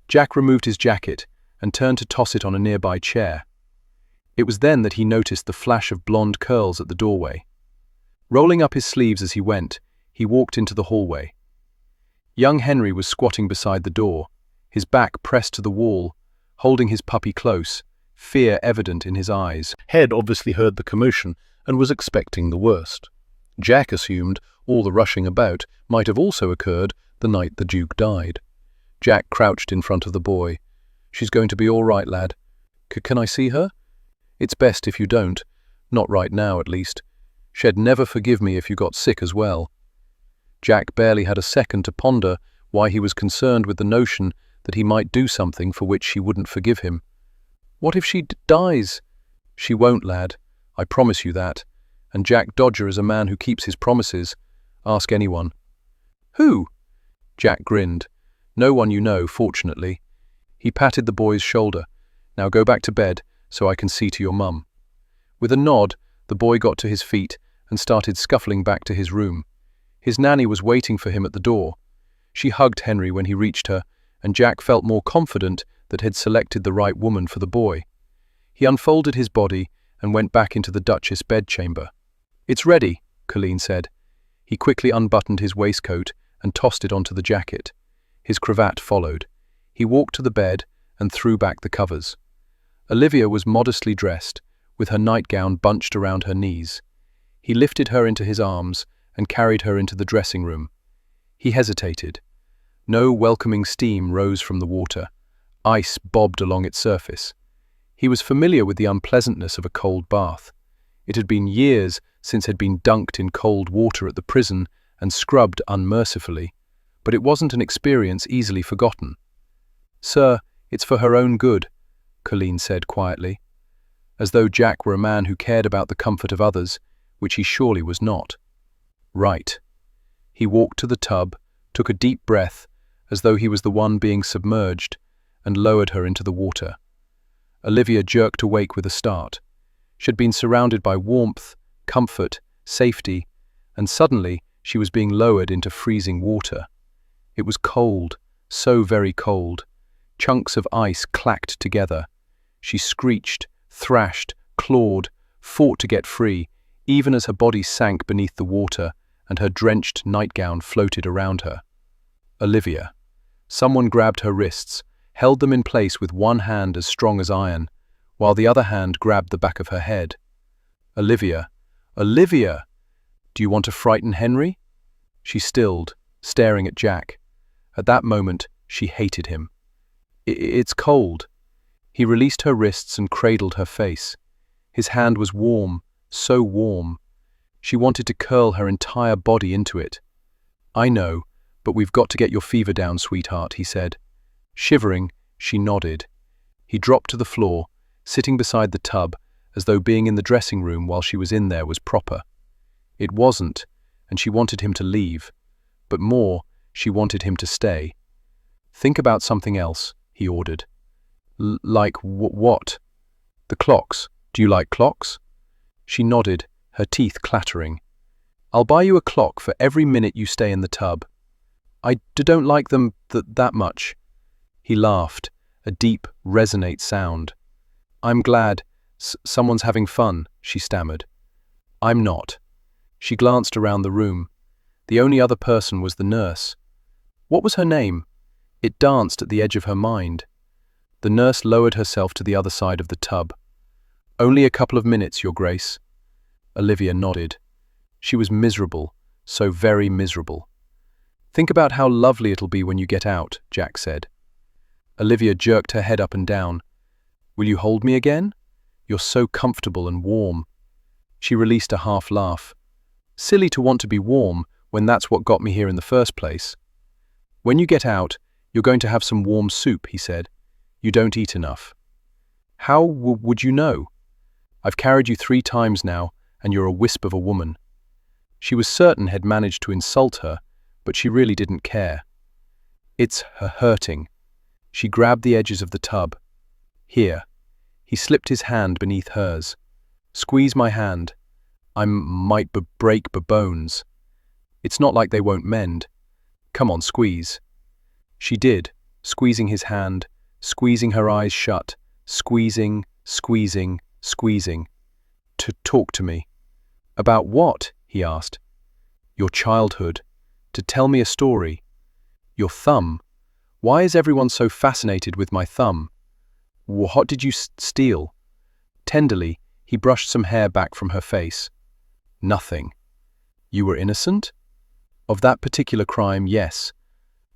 B: Jack removed his jacket and turned to toss it on a nearby chair. It was then that he noticed the flash of blonde curls at the doorway. Rolling up his sleeves as he went, he walked into the hallway. Young Henry was squatting beside the door, his back pressed to the wall, holding his puppy close, fear evident in his eyes.
A: Head obviously heard the commotion and was expecting the worst. Jack assumed all the rushing about might have also occurred the night the Duke died. Jack crouched in front of the boy. "She's going to be all right, lad. Can I see her?" "It's best if you don't. Not right now, at least. She'd never forgive me if you got sick as well." Jack barely had a second to ponder why he was concerned with the notion that he might do something for which she wouldn't forgive him. "What if she dies?" "She won't, lad. I promise you that. And Jack Dodger is a man who keeps his promises. Ask anyone." "Who?" Jack grinned. "No one you know, fortunately." He patted the boy's shoulder. "Now go back to bed, so I can see to your mum." With a nod, the boy got to his feet and started scuffling back to his room. His nanny was waiting for him at the door. She hugged Henry when he reached her, and Jack felt more confident that he'd selected the right woman for the boy. He unfolded his body and went back into the Duchess' bedchamber. "It's ready," Colleen said. He quickly unbuttoned his waistcoat and tossed it onto the jacket. His cravat followed. He walked to the bed and threw back the covers. Olivia was modestly dressed, with her nightgown bunched around her knees. He lifted her into his arms and carried her into the dressing room. He hesitated. No welcoming steam rose from the water. Ice bobbed along its surface. He was familiar with the unpleasantness of a cold bath. It had been years since he'd been dunked in cold water at the prison and scrubbed unmercifully, but it wasn't an experience easily forgotten. "Sir, it's for her own good," Colleen said quietly, as though Jack were a man who cared about the comfort of others, which he surely was not. "Right." He walked to the tub, took a deep breath, as though he was the one being submerged, and lowered her into the water. Olivia jerked awake with a start. She had been surrounded by warmth, comfort, safety, and suddenly she was being lowered into freezing water. It was cold, so very cold. Chunks of ice clacked together. She screeched, thrashed, clawed, fought to get free, even as her body sank beneath the water and her drenched nightgown floated around her. Olivia. Someone grabbed her wrists, held them in place with one hand as strong as iron, while the other hand grabbed the back of her head. "Olivia! Olivia! Do you want to frighten Henry?" She stilled, staring at Jack. At that moment, she hated him. It's cold." He released her wrists and cradled her face. His hand was warm, so warm. She wanted to curl her entire body into it. "I know, but we've got to get your fever down, sweetheart," he said. Shivering, she nodded. He dropped to the floor, sitting beside the tub, as though being in the dressing room while she was in there was proper. It wasn't, and she wanted him to leave. But more, she wanted him to stay. "Think about something else," he ordered. Like what?" "The clocks. Do you like clocks?" She nodded, her teeth clattering. "I'll buy you a clock for every minute you stay in the tub." "I don't like them that much." He laughed, a deep, resonate sound. "I'm glad someone's having fun," she stammered. "I'm not." She glanced around the room. The only other person was the nurse. What was her name? It danced at the edge of her mind. The nurse lowered herself to the other side of the tub. "Only a couple of minutes, Your Grace." Olivia nodded. She was miserable, so very miserable.
B: Think about how lovely it'll be when you get out, Jack said. Olivia jerked her head up and down. Will you hold me again? You're so comfortable and warm. She released a half laugh. Silly to want to be warm when that's what got me here in the first place. When you get out, you're going to have some warm soup, he said. You don't eat enough. How would you know? I've carried you 3 times now, and you're a wisp of a woman. She was certain he'd managed to insult her, but she really didn't care. It's hurting. She grabbed the edges of the tub. Here. He slipped his hand beneath hers. Squeeze my hand. I might break bones. It's not like they won't mend. Come on, squeeze. She did, squeezing his hand, squeezing her eyes shut, squeezing. Talk to me. About what? He asked. Your childhood. To tell me a story. Your thumb. Why is everyone so fascinated with my thumb? What did you steal? Tenderly, he brushed some hair back from her face. Nothing. You were innocent? Of that particular crime, yes.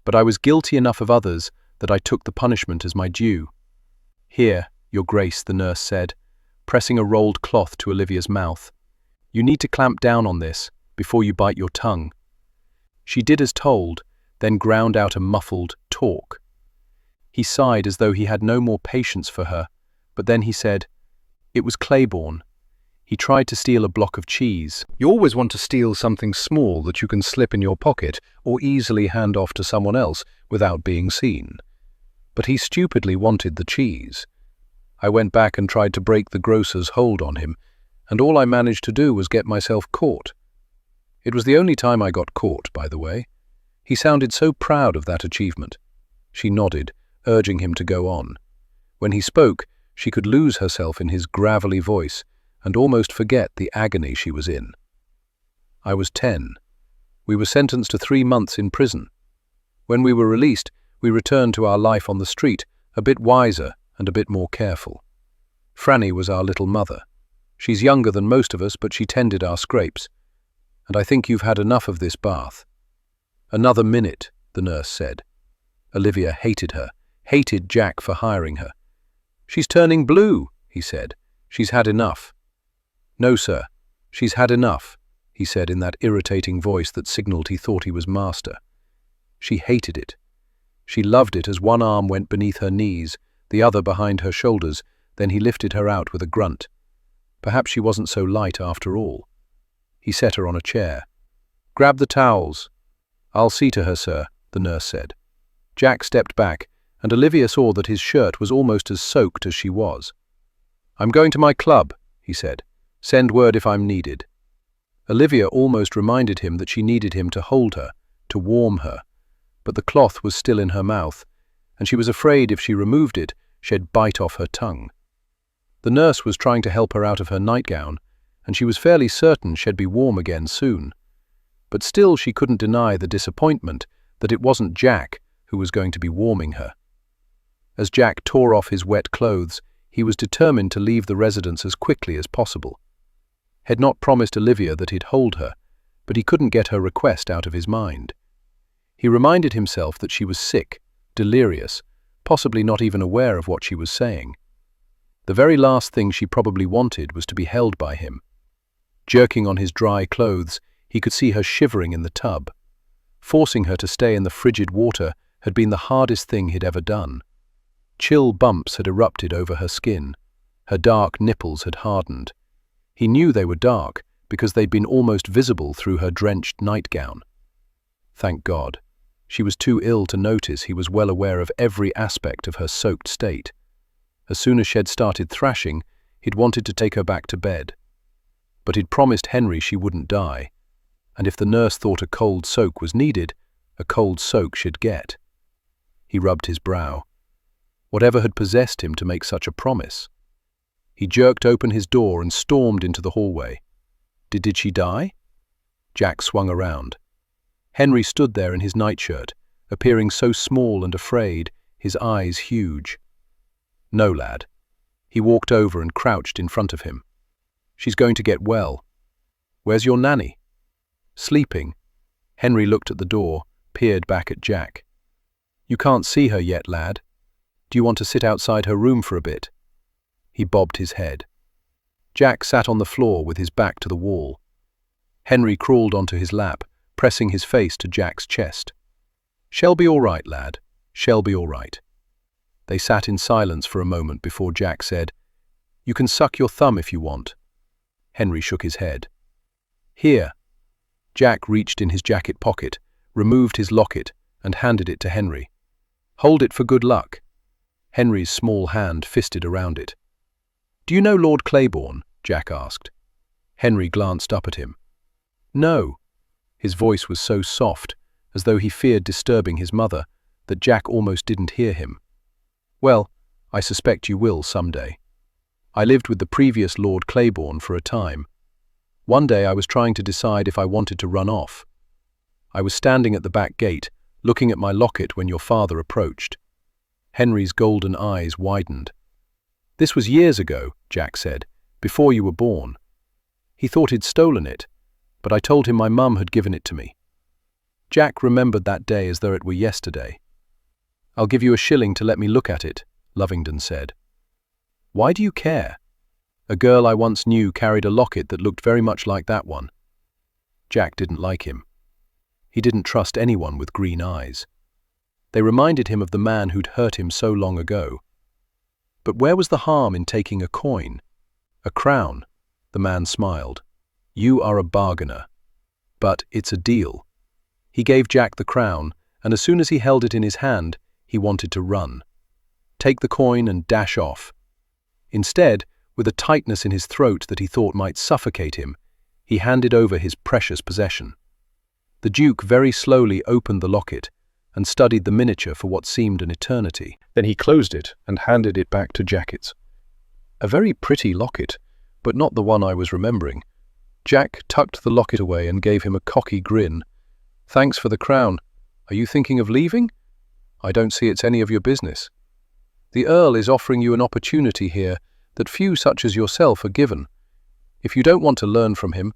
B: But I was guilty enough of others that I took the punishment as my due. Here, Your Grace, the nurse said, pressing a rolled cloth to Olivia's mouth. You need to clamp down on this before you bite your tongue. She did as told, then ground out a muffled talk. He sighed as though he had no more patience for her, but then he said, It was Claiborne. He tried to steal a block of cheese.
A: You always want to steal something small that you can slip in your pocket or easily hand off to someone else without being seen. But he stupidly wanted the cheese. I went back and tried to break the grocer's hold on him, and all I managed to do was get myself caught. It was the only time I got caught, by the way. He sounded so proud of that achievement. She nodded, urging him to go on. When he spoke, she could lose herself in his gravelly voice and almost forget the agony she was in. I was 10. We were sentenced to 3 months in prison. When we were released, we returned to our life on the street, a bit wiser and a bit more careful. Franny was our little mother. She's younger than most of us, but she tended our scrapes. And I think you've had enough of this bath. Another minute, the nurse said. Olivia hated her, hated Jack for hiring her. She's turning blue, he said. She's had enough. No, sir, she's had enough, he said in that irritating voice that signaled he thought he was master. She hated it. She loved it as one arm went beneath her knees, the other behind her shoulders, then he lifted her out with a grunt. Perhaps she wasn't so light after all. He set her on a chair. Grab the towels. I'll see to her, sir, the nurse said. Jack stepped back, and Olivia saw that his shirt was almost as soaked as she was. I'm going to my club, he said. Send word if I'm needed. Olivia almost reminded him that she needed him to hold her, to warm her, but the cloth was still in her mouth, and she was afraid if she removed it, she'd bite off her tongue. The nurse was trying to help her out of her nightgown, and she was fairly certain she'd be warm again soon. But still she couldn't deny the disappointment that it wasn't Jack who was going to be warming her. As Jack tore off his wet clothes, he was determined to leave the residence as quickly as possible. Had not promised Olivia that he'd hold her, but he couldn't get her request out of his mind. He reminded himself that she was sick, delirious, possibly not even aware of what she was saying. The very last thing she probably wanted was to be held by him. Jerking on his dry clothes, he could see her shivering in the tub. Forcing her to stay in the frigid water had been the hardest thing he'd ever done. Chill bumps had erupted over her skin. Her dark nipples had hardened. He knew they were dark because they'd been almost visible through her drenched nightgown. Thank God. She was too ill to notice he was well aware of every aspect of her soaked state. As soon as she'd started thrashing, he'd wanted to take her back to bed. But he'd promised Henry she wouldn't die, and if the nurse thought a cold soak was needed, a cold soak she'd get. He rubbed his brow. Whatever had possessed him to make such a promise? He jerked open his door and stormed into the hallway. Did she die? Jack swung around. Henry stood there in his nightshirt, appearing so small and afraid, his eyes huge. No, lad. He walked over and crouched in front of him. She's going to get well. Where's your nanny? Sleeping. Henry looked at the door,
B: peered back at Jack. "You can't see her yet, lad. Do you want to sit outside her room for a bit?" He bobbed his head. Jack sat on the floor with his back to the wall. Henry crawled onto his lap, pressing his face to Jack's chest. "She'll be all right, lad. She'll be all right." They sat in silence for a moment before Jack said, "You can suck your thumb if you want." Henry shook his head. "Here." Jack reached in his jacket pocket, removed his locket, and handed it to Henry. "Hold it for good luck." Henry's small hand fisted around it. "Do you know Lord Claiborne?" Jack asked. Henry glanced up at him. "No." His voice was so soft, as though he feared disturbing his mother, that Jack almost didn't hear him. "Well, I suspect you will someday. I lived with the previous Lord Claiborne for a time. One day I was trying to decide if I wanted to run off. I was standing at the back gate, looking at my locket when your father approached." Henry's golden eyes widened. "This was years ago," Jack said, "before you were born. He thought he'd stolen it, but I told him my mum had given it to me." Jack remembered that day as though it were yesterday. "I'll give you a shilling to let me look at it," Lovingdon said. "Why do you care? A girl I once knew carried a locket that looked very much like that one." Jack didn't like him. He didn't trust anyone with green eyes. They reminded him of the man who'd hurt him so long ago. But where was the harm in taking a coin? A crown? The man smiled. "You are a bargainer. But it's a deal." He gave Jack the crown, and as soon as he held it in his hand, he wanted to run. Take the coin and dash off. Instead, with a tightness in his throat that he thought might suffocate him, he handed over his precious possession. The Duke very slowly opened the locket and studied the miniature for what seemed an eternity. Then he closed it and handed it back to Jack. "A very pretty locket, but not the one I was remembering." Jack tucked the locket away and gave him a cocky grin. "Thanks for the crown. Are you thinking of leaving?" "I don't see it's any of your business. The Earl is offering you an opportunity here that few such as yourself are given. If you don't want to learn from him,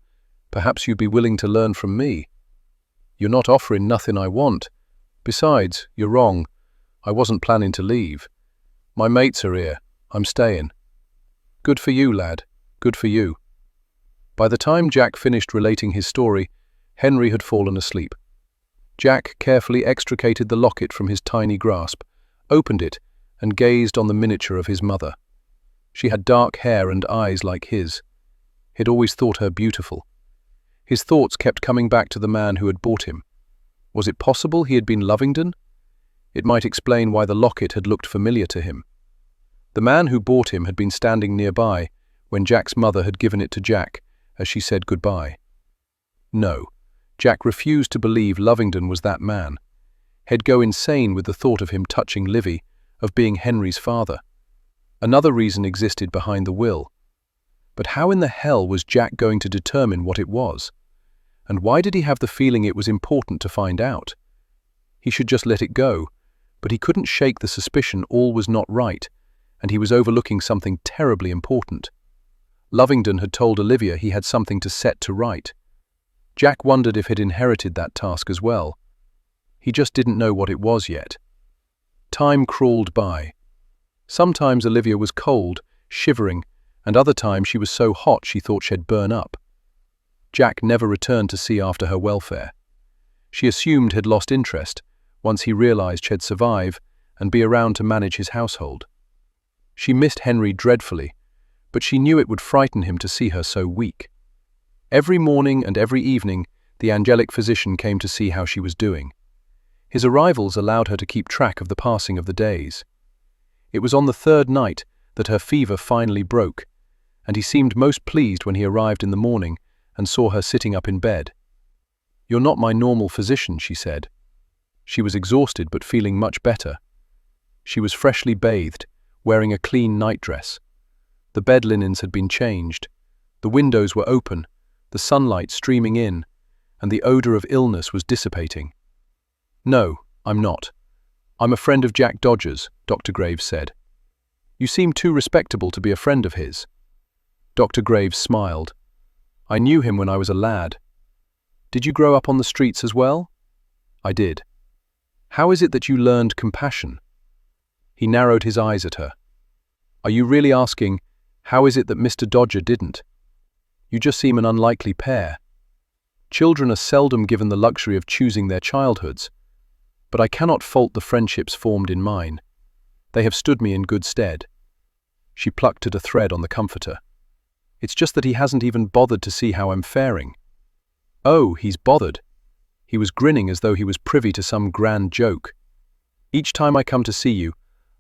B: perhaps you'd be willing to learn from me. You're not offering nothing I want. Besides, you're wrong. I wasn't planning to leave. My mates are here. I'm staying." "Good for you, lad. Good for you." By the time Jack finished relating his story, Henry had fallen asleep. Jack carefully extricated the locket from his tiny grasp, opened it, and gazed on the miniature of his mother. She had dark hair and eyes like his. He'd always thought her beautiful. His thoughts kept coming back to the man who had bought him. Was it possible he had been Lovingdon? It might explain why the locket had looked familiar to him. The man who bought him had been standing nearby when Jack's mother had given it to Jack as she said goodbye. No, Jack refused to believe Lovingdon was that man. He'd go insane with the thought of him touching Livy, of being Henry's father. Another reason existed behind the will. But how in the hell was Jack going to determine what it was? And why did he have the feeling it was important to find out? He should just let it go, but he couldn't shake the suspicion all was not right, and he was overlooking something terribly important. Lovingdon had told Olivia he had something to set to right. Jack wondered if he'd inherited that task as well. He just didn't know what it was yet. Time crawled by. Sometimes Olivia was cold, shivering, and other times she was so hot she thought she'd burn up. Jack never returned to see after her welfare. She assumed he'd lost interest, once he realized she'd survive and be around to manage his household. She missed Henry dreadfully, but she knew it would frighten him to see her so weak. Every morning and every evening, the angelic physician came to see how she was doing. His arrivals allowed her to keep track of the passing of the days. It was on the third night that her fever finally broke, and he seemed most pleased when he arrived in the morning and saw her sitting up in bed. "You're not my normal physician," she said. She was exhausted but feeling much better. She was freshly bathed, wearing a clean nightdress. The bed linens had been changed. The windows were open, the sunlight streaming in, and the odor of illness was dissipating. "No, I'm not. I'm a friend of Jack Dodger's," Dr. Graves said. "You seem too respectable to be a friend of his." Dr. Graves smiled. "I knew him when I was a lad." "Did you grow up on the streets as well?" I did. How is it that you learned compassion? He narrowed his eyes at her. Are you really asking, how is it that Mr. Dodger didn't? You just seem an unlikely pair. Children are seldom given the luxury of choosing their childhoods, but I cannot fault the friendships formed in mine. They have stood me in good stead. She plucked at a thread on the comforter. It's just that he hasn't even bothered to see how I'm faring. Oh, he's bothered. He was grinning as though he was privy to some grand joke. Each time I come to see you,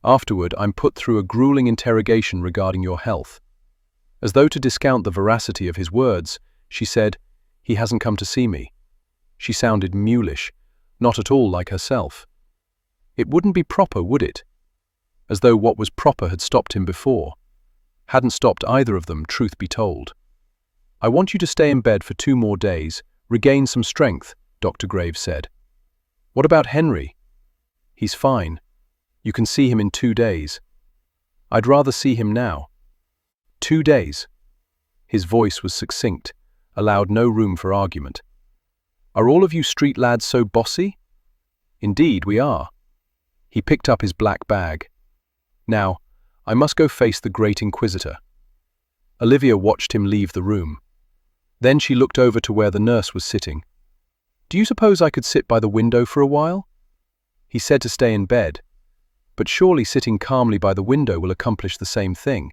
B: afterward I'm put through a grueling interrogation regarding your health. As though to discount the veracity of his words, she said, he hasn't come to see me. She sounded mulish, not at all like herself. It wouldn't be proper, would it? As though what was proper had stopped him before. Hadn't stopped either of them, truth be told. I want you to stay in bed for 2 more days, regain some strength, Dr. Graves said. What about Henry? He's fine. You can see him in 2 days. I'd rather see him now. 2 days. His voice was succinct, allowed no room for argument. Are all of you street lads so bossy? Indeed, we are. He picked up his black bag. Now, I must go face the great inquisitor. Olivia watched him leave the room. Then she looked over to where the nurse was sitting. Do you suppose I could sit by the window for a while? He said to stay in bed, but surely sitting calmly by the window will accomplish the same thing.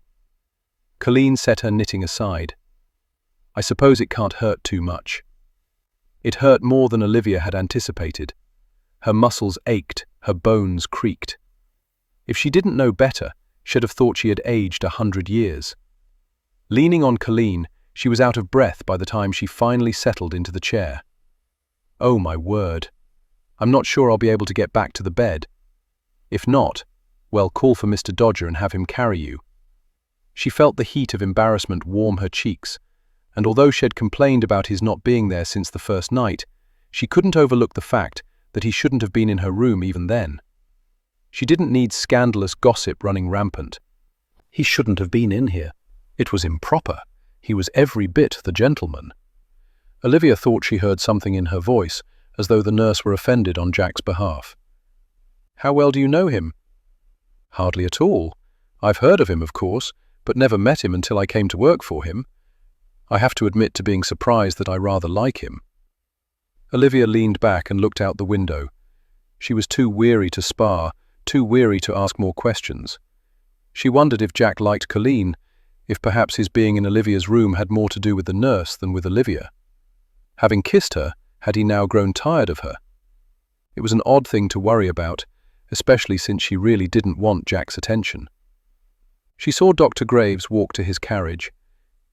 B: Colleen set her knitting aside. I suppose it can't hurt too much. It hurt more than Olivia had anticipated. Her muscles ached, her bones creaked. If she didn't know better, she'd have thought she had aged 100 years. Leaning on Colleen, she was out of breath by the time she finally settled into the chair. Oh my word. I'm not sure I'll be able to get back to the bed. If not, well, call for Mr. Dodger and have him carry you. She felt the heat of embarrassment warm her cheeks, and although she had complained about his not being there since the first night, she couldn't overlook the fact that he shouldn't have been in her room even then. She didn't need scandalous gossip running rampant. He shouldn't have been in here. It was improper. He was every bit the gentleman. Olivia thought she heard something in her voice, as though the nurse were offended on Jack's behalf. How well do you know him? Hardly at all. I've heard of him, of course, but never met him until I came to work for him. I have to admit to being surprised that I rather like him. Olivia leaned back and looked out the window. She was too weary to spar, too weary to ask more questions. She wondered if Jack liked Colleen, if perhaps his being in Olivia's room had more to do with the nurse than with Olivia. Having kissed her, had he now grown tired of her? It was an odd thing to worry about, especially since she really didn't want Jack's attention. She saw Dr. Graves walk to his carriage.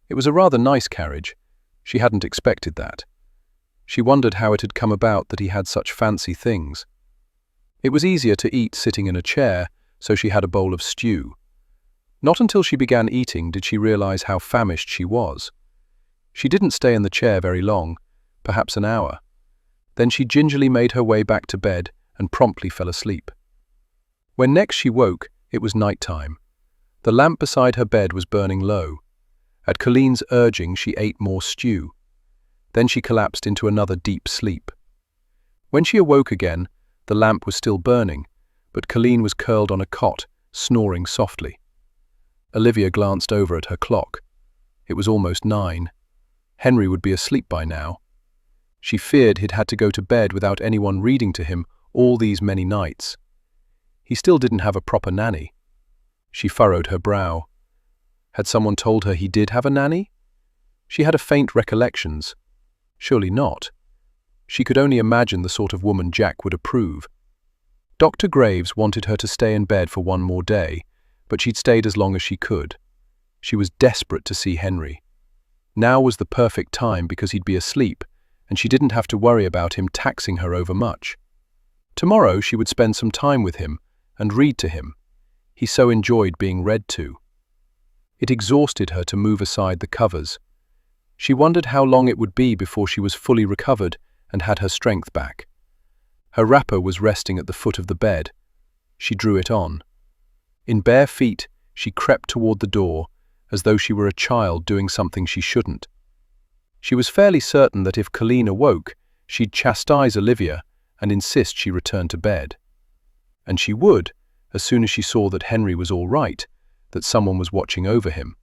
B: It was a rather nice carriage. She hadn't expected that. She wondered how it had come about that he had such fancy things. It was easier to eat sitting in a chair, so she had a bowl of stew. Not until she began eating did she realize how famished she was. She didn't stay in the chair very long, perhaps an hour. Then she gingerly made her way back to bed and promptly fell asleep. When next she woke, it was night time. The lamp beside her bed was burning low. At Colleen's urging, she ate more stew. Then she collapsed into another deep sleep. When she awoke again, the lamp was still burning, but Colleen was curled on a cot, snoring softly. Olivia glanced over at her clock. It was almost 9. Henry would be asleep by now. She feared he'd had to go to bed without anyone reading to him all these many nights. He still didn't have a proper nanny. She furrowed her brow. Had someone told her he did have a nanny? She had a faint recollections. Surely not. She could only imagine the sort of woman Jack would approve. Dr. Graves wanted her to stay in bed for 1 more day, but she'd stayed as long as she could. She was desperate to see Henry. Now was the perfect time because he'd be asleep, and she didn't have to worry about him taxing her overmuch. Tomorrow she would spend some time with him and read to him. He so enjoyed being read to. It exhausted her to move aside the covers. She wondered how long it would be before she was fully recovered and had her strength back. Her wrapper was resting at the foot of the bed. She drew it on. In bare feet, she crept toward the door, as though she were a child doing something she shouldn't. She was fairly certain that if Colleen awoke, she'd chastise Olivia and insist she return to bed. And she would, as soon as she saw that Henry was all right, that someone was watching over him.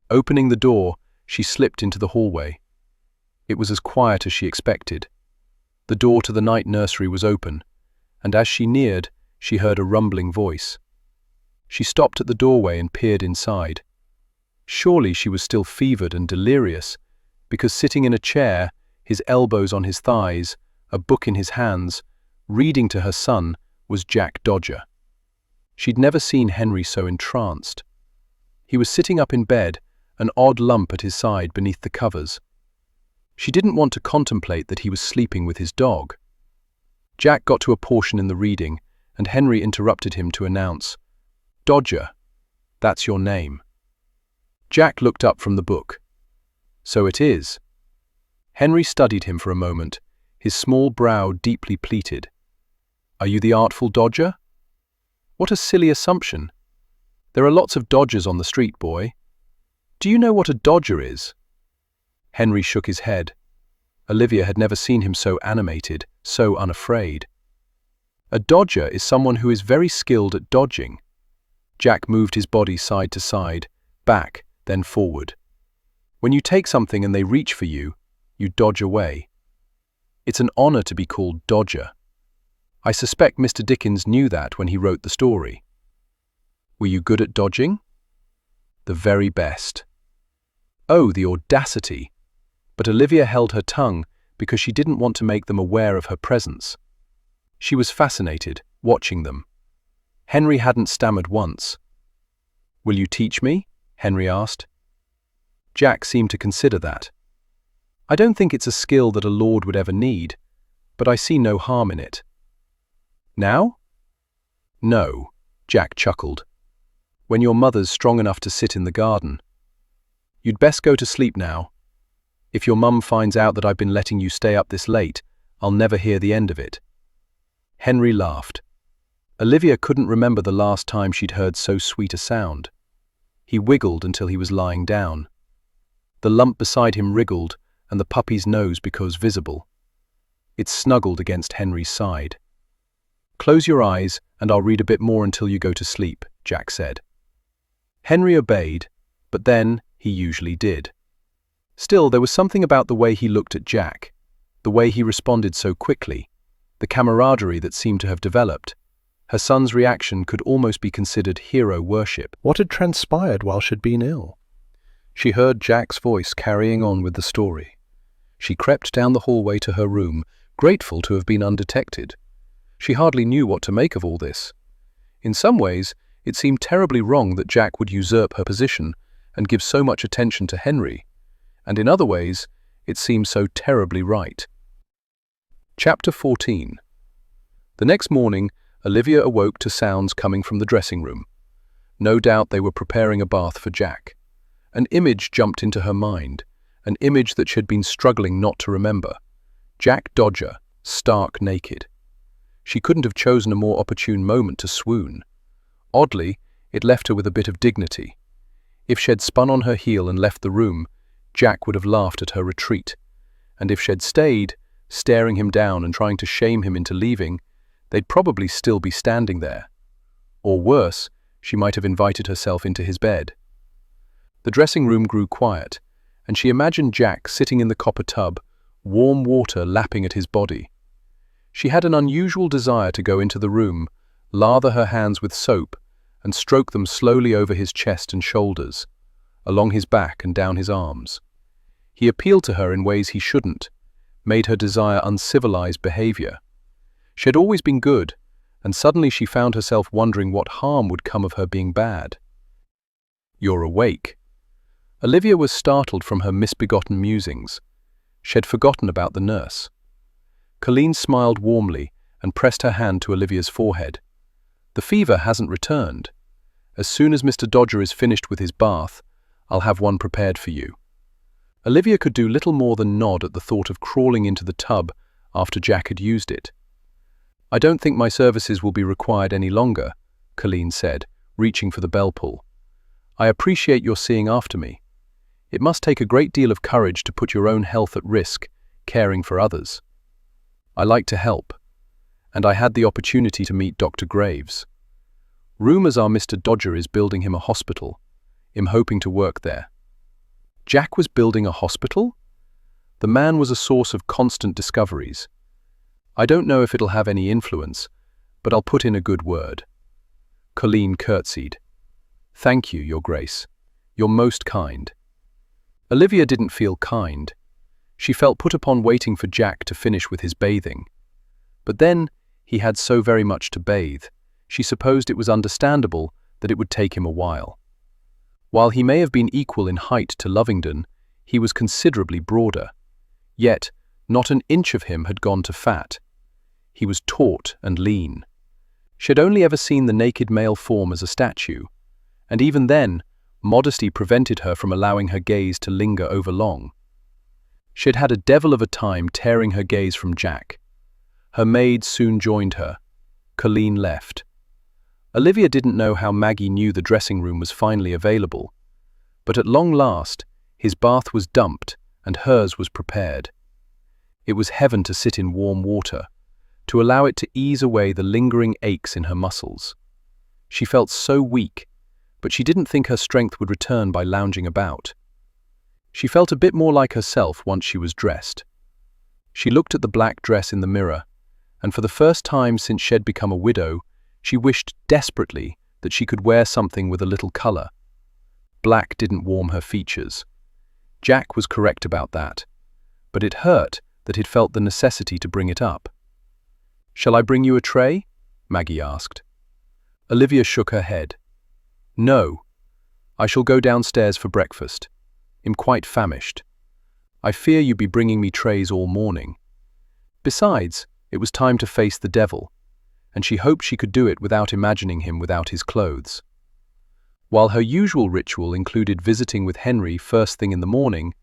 B: Opening the door, she slipped into the hallway. It was as quiet as she expected. The door to the night nursery was open, and as she neared, she heard a rumbling voice. She stopped at the doorway and peered inside. Surely she was still fevered and delirious, because sitting in a chair, his elbows on his thighs, a book in his hands, reading to her son, was Jack Dodger. She'd never seen Henry so entranced. He was sitting up in bed, an odd lump at his side beneath the covers. She didn't want to contemplate that he was sleeping with his dog. Jack got to a portion in the reading, and Henry interrupted him to announce, "Dodger, that's your name." Jack looked up from the book. "So it is." Henry studied him for a moment, his small brow deeply pleated. "Are you the Artful Dodger?" "What a silly assumption. There are lots of Dodgers on the street, boy. Do you know what a Dodger is?" Henry shook his head. Olivia had never seen him so animated, so unafraid. "A dodger is someone who is very skilled at dodging." Jack moved his body side to side, back, then forward. "When you take something and they reach for you, you dodge away. It's an honor to be called Dodger. I suspect Mr. Dickens knew that when he wrote the story." "Were you good at dodging?" "The very best." Oh, the audacity! But Olivia held her tongue because she didn't want to make them aware of her presence. She was fascinated, watching them. Henry hadn't stammered once. "Will you teach me?" Henry asked. Jack seemed to consider that. "I don't think it's a skill that a lord would ever need, but I see no harm in it." "Now?" "No," Jack chuckled. "When your mother's strong enough to sit in the garden. You'd best go to sleep now. If your mum finds out that I've been letting you stay up this late, I'll never hear the end of it." Henry laughed. Olivia couldn't remember the last time she'd heard so sweet a sound. He wiggled until he was lying down. The lump beside him wriggled, and the puppy's nose became visible. It snuggled against Henry's side. "Close your eyes, and I'll read a bit more until you go to sleep," Jack said. Henry obeyed, but then he usually did. Still, there was something about the way he looked at Jack, the way he responded so quickly, the camaraderie that seemed to have developed. Her son's reaction could almost be considered hero worship. What had transpired while she'd been ill? She heard Jack's voice carrying on with the story. She crept down the hallway to her room, grateful to have been undetected. She hardly knew what to make of all this. In some ways, it seemed terribly wrong that Jack would usurp her position and give so much attention to Henry, and in other ways, it seemed so terribly right. Chapter 14. The next morning, Olivia awoke to sounds coming from the dressing room. No doubt they were preparing a bath for Jack. An image jumped into her mind, an image that she had been struggling not to remember. Jack Dodger, stark naked. She couldn't have chosen a more opportune moment to swoon. Oddly, it left her with a bit of dignity. If she'd spun on her heel and left the room, Jack would have laughed at her retreat. And if she'd stayed, staring him down and trying to shame him into leaving, they'd probably still be standing there. Or worse, she might have invited herself into his bed. The dressing room grew quiet, and she imagined Jack sitting in the copper tub, warm water lapping at his body. She had an unusual desire to go into the room, lather her hands with soap, and stroke them slowly over his chest and shoulders, along his back and down his arms. He appealed to her in ways he shouldn't, made her desire uncivilized behavior. She had always been good, and suddenly she found herself wondering what harm would come of her being bad. "You're awake." Olivia was startled from her misbegotten musings. She had forgotten about the nurse. Colleen smiled warmly and pressed her hand to Olivia's forehead. "The fever hasn't returned. As soon as Mr. Dodger is finished with his bath, I'll have one prepared for you." Olivia could do little more than nod at the thought of crawling into the tub after Jack had used it. "I don't think my services will be required any longer," Colleen said, reaching for the bell pull. "I appreciate your seeing after me. It must take a great deal of courage to put your own health at risk, caring for others." "I like to help," and I had the opportunity to meet Dr. Graves. Rumors are Mr. Dodger is building him a hospital. I'm hoping to work there." Jack was building a hospital? The man was a source of constant discoveries. "I don't know if it'll have any influence, but I'll put in a good word." Colleen curtsied. "Thank you, Your Grace. You're most kind." Olivia didn't feel kind. She felt put upon waiting for Jack to finish with his bathing. But then, he had so very much to bathe, she supposed it was understandable that it would take him a while. While he may have been equal in height to Lovingdon, he was considerably broader. Yet, not an inch of him had gone to fat. He was taut and lean. She had only ever seen the naked male form as a statue, and even then, modesty prevented her from allowing her gaze to linger over long. She had had a devil of a time tearing her gaze from Jack. Her maid soon joined her. Colleen left. Olivia didn't know how Maggie knew the dressing room was finally available, but at long last, his bath was dumped and hers was prepared. It was heaven to sit in warm water, to allow it to ease away the lingering aches in her muscles. She felt so weak, but she didn't think her strength would return by lounging about. She felt a bit more like herself once she was dressed. She looked at the black dress in the mirror, and for the first time since she had become a widow, she wished desperately that she could wear something with a little colour. Black didn't warm her features. Jack was correct about that, but it hurt that he'd felt the necessity to bring it up. "Shall I bring you a tray?" Maggie asked. Olivia shook her head. "No, I shall go downstairs for breakfast. I'm quite famished. I fear you be bringing me trays all morning." Besides, it was time to face the devil, and she hoped she could do it without imagining him without his clothes. While her usual ritual included visiting with Henry first thing in the morning,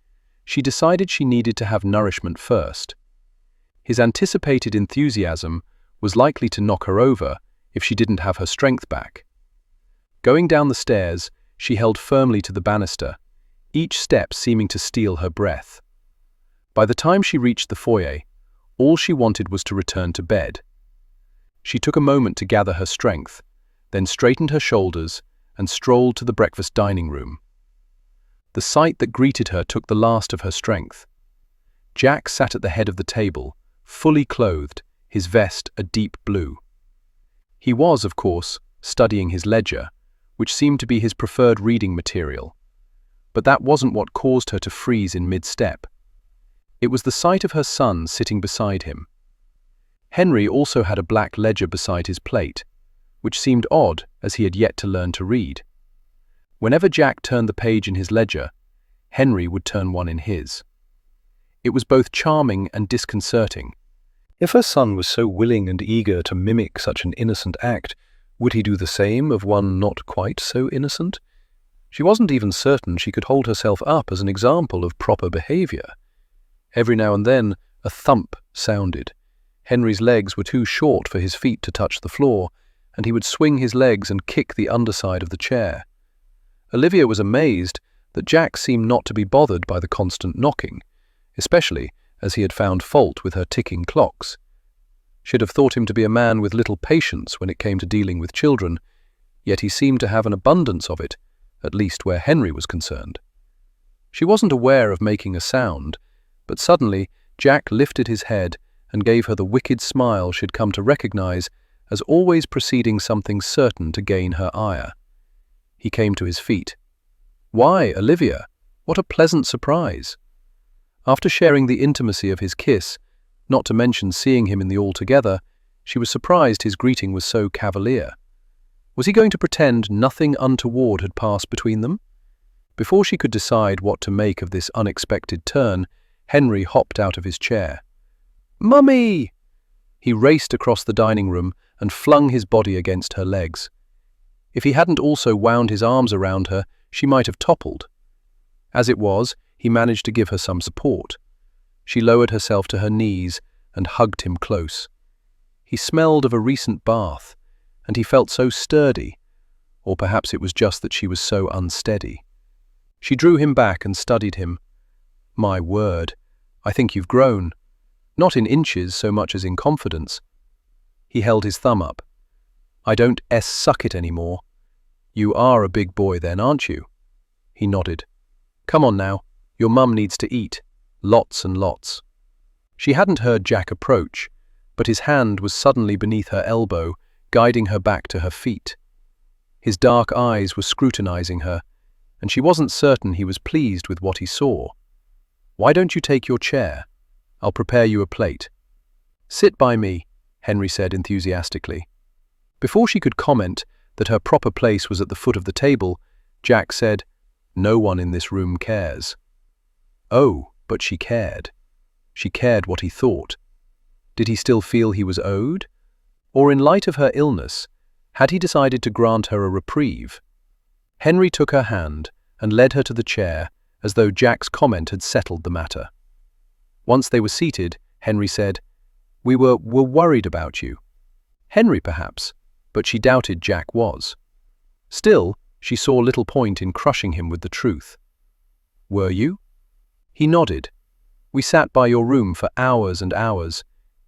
B: she decided she needed to have nourishment first. His anticipated enthusiasm was likely to knock her over if she didn't have her strength back. Going down the stairs, she held firmly to the banister, each step seeming to steal her breath. By the time she reached the foyer, all she wanted was to return to bed. She took a moment to gather her strength, then straightened her shoulders and strolled to the breakfast dining room. The sight that greeted her took the last of her strength. Jack sat at the head of the table, fully clothed, his vest a deep blue. He was, of course, studying his ledger, which seemed to be his preferred reading material. But that wasn't what caused her to freeze in mid-step. It was the sight of her son sitting beside him. Henry also had a black ledger beside his plate, which seemed odd as he had yet to learn to read. Whenever Jack turned the page in his ledger, Henry would turn one in his. It was both charming and disconcerting. If her son was so willing and eager to mimic such an innocent act, would he do the same of one not quite so innocent? She wasn't even certain she could hold herself up as an example of proper behavior. Every now and then, a thump sounded. Henry's legs were too short for his feet to touch the floor, and he would swing his legs and kick the underside of the chair. Olivia was amazed that Jack seemed not to be bothered by the constant knocking, especially as he had found fault with her ticking clocks. She'd have thought him to be a man with little patience when it came to dealing with children, yet he seemed to have an abundance of it, at least where Henry was concerned. She wasn't aware of making a sound, but suddenly Jack lifted his head and gave her the wicked smile she'd come to recognize as always preceding something certain to gain her ire. He came to his feet. "Why, Olivia, what a pleasant surprise!" After sharing the intimacy of his kiss, not to mention seeing him in the all-together, she was surprised his greeting was so cavalier. Was he going to pretend nothing untoward had passed between them? Before she could decide what to make of this unexpected turn, Henry hopped out of his chair. "Mummy!" He raced across the dining room and flung his body against her legs. If he hadn't also wound his arms around her, she might have toppled. As it was, he managed to give her some support. She lowered herself to her knees and hugged him close. He smelled of a recent bath, and he felt so sturdy, or perhaps it was just that she was so unsteady. She drew him back and studied him. "My word, I think you've grown. Not in inches so much as in confidence." He held his thumb up. "I don't suck it anymore." "You are a big boy then, aren't you?" He nodded. "Come on now, your mum needs to eat. Lots and lots." She hadn't heard Jack approach, but his hand was suddenly beneath her elbow, guiding her back to her feet. His dark eyes were scrutinizing her, and she wasn't certain he was pleased with what he saw. "Why don't you take your chair? I'll prepare you a plate." "Sit by me," Henry said enthusiastically. Before she could comment that her proper place was at the foot of the table, Jack said, "No one in this room cares." Oh, but she cared. She cared what he thought. Did he still feel he was owed? Or in light of her illness, had he decided to grant her a reprieve? Henry took her hand and led her to the chair, as though Jack's comment had settled the matter. Once they were seated, Henry said, "We were worried about you." Henry, perhaps, but she doubted Jack was. Still, she saw little point in crushing him with the truth. "Were you?" He nodded. "We sat by your room for hours and hours,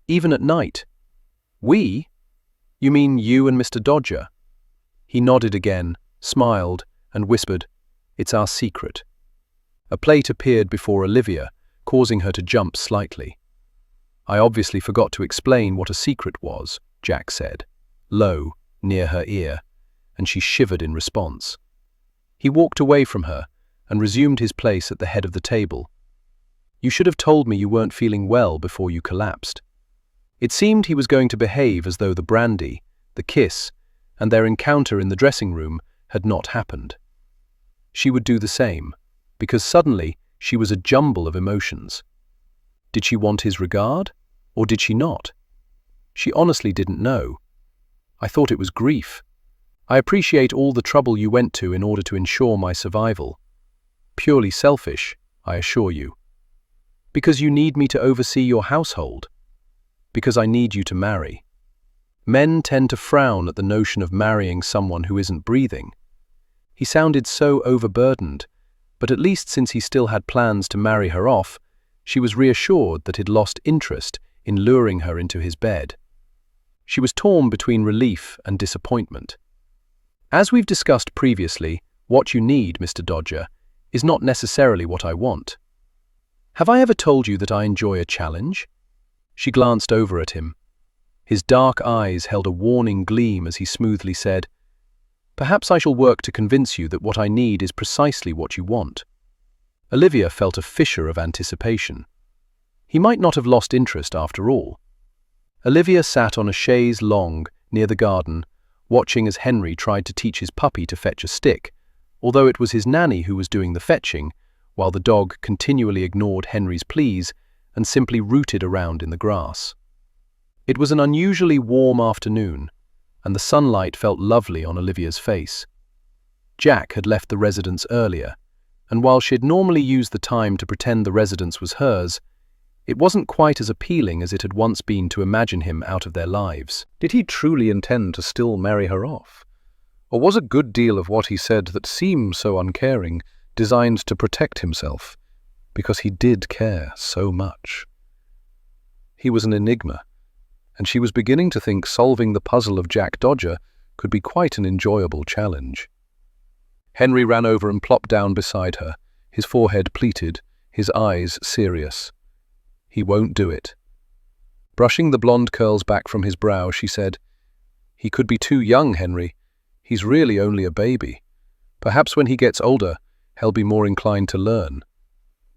B: even at night." "We? You mean you and Mr. Dodger?" He nodded again, smiled, and whispered, "It's our secret." A plate appeared before Olivia, causing her to jump slightly. "I obviously forgot to explain what a secret was," Jack said, low, near her ear, and she shivered in response. He walked away from her and resumed his place at the head of the table. "You should have told me you weren't feeling well before you collapsed." It seemed he was going to behave as though the brandy, the kiss, and their encounter in the dressing room had not happened. She would do the same, because suddenly she was a jumble of emotions. Did she want his regard, or did she not? She honestly didn't know. "I thought it was grief. I appreciate all the trouble you went to in order to ensure my survival. Purely selfish, I assure you. Because you need me to oversee your household. Because I need you to marry." Men tend to frown at the notion of marrying someone who isn't breathing. He sounded so overburdened, but at least since he still had plans to marry her off, she was reassured that he'd lost interest in luring her into his bed. She was torn between relief and disappointment. "As we've discussed previously, what you need, Mr. Dodger, is not necessarily what I want. Have I ever told you that I enjoy a challenge?" She glanced over at him. His dark eyes held a warning gleam as he smoothly said, "Perhaps I shall work to convince you that what I need is precisely what you want." Olivia felt a fissure of anticipation. He might not have lost interest after all. Olivia sat on a chaise longue near the garden, watching as Henry tried to teach his puppy to fetch a stick, although it was his nanny who was doing the fetching, while the dog continually ignored Henry's pleas and simply rooted around in the grass. It was an unusually warm afternoon, and the sunlight felt lovely on Olivia's face. Jack had left the residence earlier, and while she had normally used the time to pretend the residence was hers, it wasn't quite as appealing as it had once been to imagine him out of their lives. Did he truly intend to still marry her off? Or was a good deal of what he said that seemed so uncaring designed to protect himself, because he did care so much? He was an enigma, and she was beginning to think solving the puzzle of Jack Dodger could be quite an enjoyable challenge. Henry ran over and plopped down beside her, his forehead pleated, his eyes serious. "He won't do it." Brushing the blonde curls back from his brow, she said, "He could be too young, Henry. He's really only a baby. Perhaps when he gets older, he'll be more inclined to learn.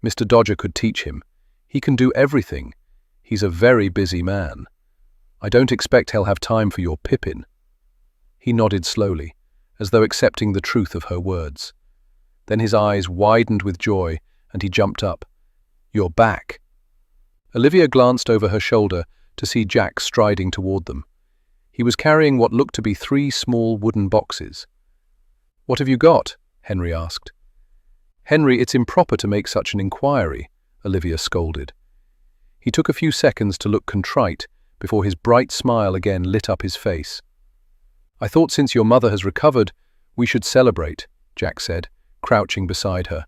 B: Mr. Dodger could teach him. He can do everything. He's a very busy man. I don't expect he'll have time for your Pippin." He nodded slowly, as though accepting the truth of her words. Then his eyes widened with joy, and he jumped up. "You're back." Olivia glanced over her shoulder to see Jack striding toward them. He was carrying what looked to be 3 small wooden boxes. "What have you got?" Henry asked. "Henry, it's improper to make such an inquiry," Olivia scolded. He took a few seconds to look contrite before his bright smile again lit up his face. "I thought since your mother has recovered, we should celebrate," Jack said, crouching beside her.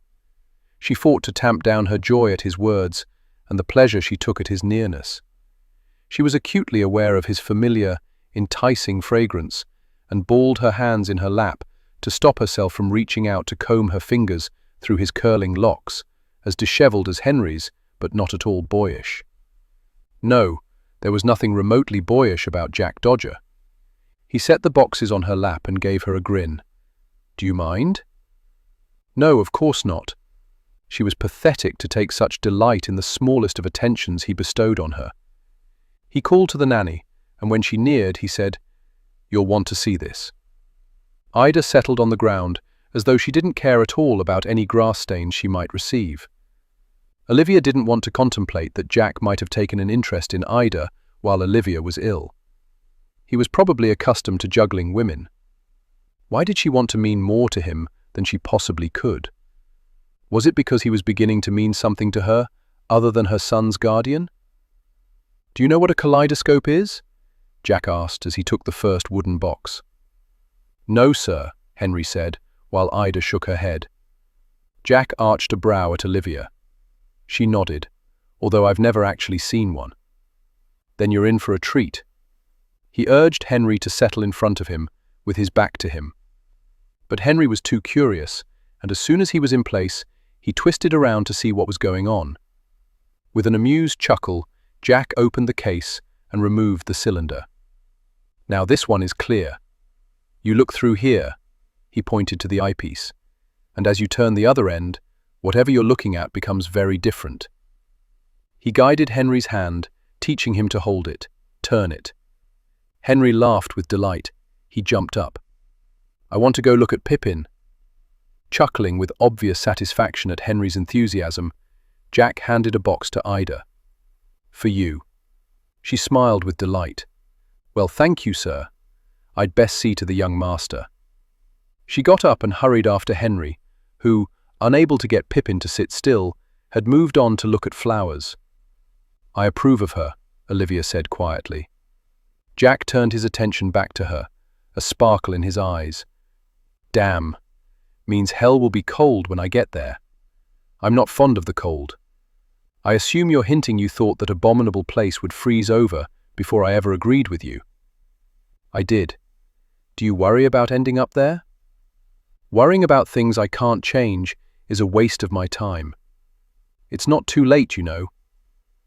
B: She fought to tamp down her joy at his words and the pleasure she took at his nearness. She was acutely aware of his familiar, enticing fragrance, and balled her hands in her lap to stop herself from reaching out to comb her fingers through his curling locks, as dishevelled as Henry's, but not at all boyish. No, there was nothing remotely boyish about Jack Dodger. He set the boxes on her lap and gave her a grin. "Do you mind?" No, of course not. She was pathetic to take such delight in the smallest of attentions he bestowed on her. He called to the nanny, and when she neared, he said, "You'll want to see this." Ida settled on the ground, as though she didn't care at all about any grass stains she might receive. Olivia didn't want to contemplate that Jack might have taken an interest in Ida while Olivia was ill. He was probably accustomed to juggling women. Why did she want to mean more to him than she possibly could? Was it because he was beginning to mean something to her, other than her son's guardian? "Do you know what a kaleidoscope is?" Jack asked as he took the first wooden box. "No, sir," Henry said, while Ida shook her head. Jack arched a brow at Olivia. She nodded, although I've never actually seen one. "Then you're in for a treat." He urged Henry to settle in front of him, with his back to him. But Henry was too curious, and as soon as he was in place, he twisted around to see what was going on. With an amused chuckle, Jack opened the case and removed the cylinder. "Now this one is clear. You look through here," he pointed to the eyepiece, "and as you turn the other end, whatever you're looking at becomes very different." He guided Henry's hand, teaching him to hold it, turn it. Henry laughed with delight. He jumped up. "I want to go look at Pippin." Chuckling with obvious satisfaction at Henry's enthusiasm, Jack handed a box to Ida. "For you." She smiled with delight. "Well, thank you, sir. I'd best see to the young master." She got up and hurried after Henry, who, unable to get Pippin to sit still, had moved on to look at flowers. "I approve of her," Olivia said quietly. Jack turned his attention back to her, a sparkle in his eyes. "Damn. Means hell will be cold when I get there. I'm not fond of the cold. I assume you're hinting you thought that abominable place would freeze over before I ever agreed with you." "I did. Do you worry about ending up there?" "Worrying about things I can't change is a waste of my time. It's not too late, you know.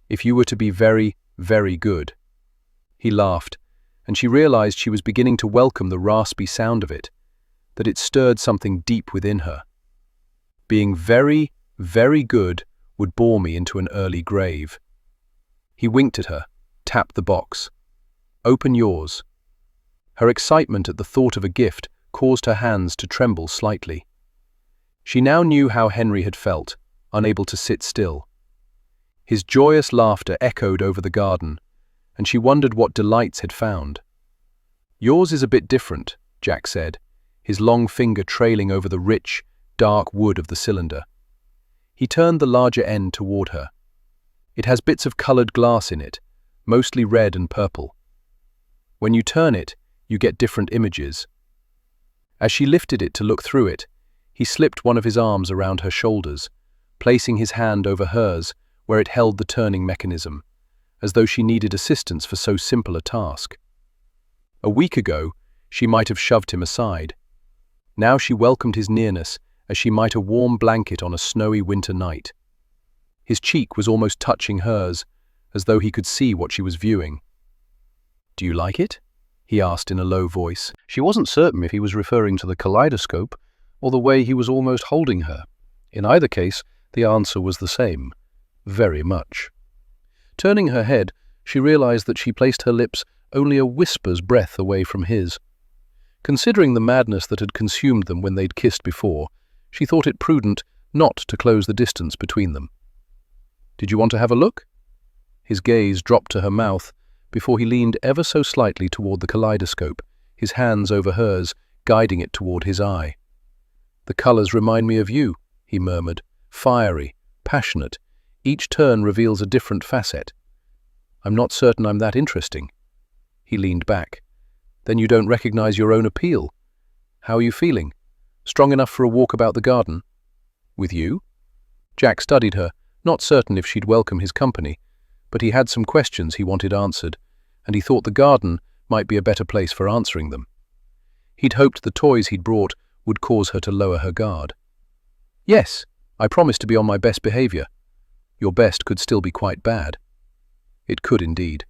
B: If you were to be very, very good." He laughed, and she realized she was beginning to welcome the raspy sound of it, that it stirred something deep within her. "Being very, very good would bore me into an early grave." He winked at her, tapped the box. "Open yours." Her excitement at the thought of a gift caused her hands to tremble slightly. She now knew how Henry had felt, unable to sit still. His joyous laughter echoed over the garden, and she wondered what delights had found. "Yours is a bit different," Jack said, his long finger trailing over the rich, dark wood of the cylinder. He turned the larger end toward her. "It has bits of colored glass in it, mostly red and purple. When you turn it, you get different images." As she lifted it to look through it, he slipped one of his arms around her shoulders, placing his hand over hers where it held the turning mechanism, as though she needed assistance for so simple a task. A week ago, she might have shoved him aside. Now she welcomed his nearness as she might a warm blanket on a snowy winter night. His cheek was almost touching hers, as though he could see what she was viewing. "Do you like it?" he asked in a low voice. She wasn't certain if he was referring to the kaleidoscope or the way he was almost holding her. In either case, the answer was the same. Very much. Turning her head, she realized that she placed her lips only a whisper's breadth away from his. Considering the madness that had consumed them when they'd kissed before, she thought it prudent not to close the distance between them. "Did you want to have a look?" His gaze dropped to her mouth before he leaned ever so slightly toward the kaleidoscope, his hands over hers, guiding it toward his eye. "The colors remind me of you," he murmured, "fiery, passionate. Each turn reveals a different facet. I'm not certain I'm that interesting." He leaned back. "Then you don't recognize your own appeal. How are you feeling? Strong enough for a walk about the garden?" "With you?" Jack studied her, not certain if she'd welcome his company, but he had some questions he wanted answered, and he thought the garden might be a better place for answering them. He'd hoped the toys he'd brought would cause her to lower her guard. "Yes, I promise to be on my best behavior." Your best could still be quite bad. It could indeed.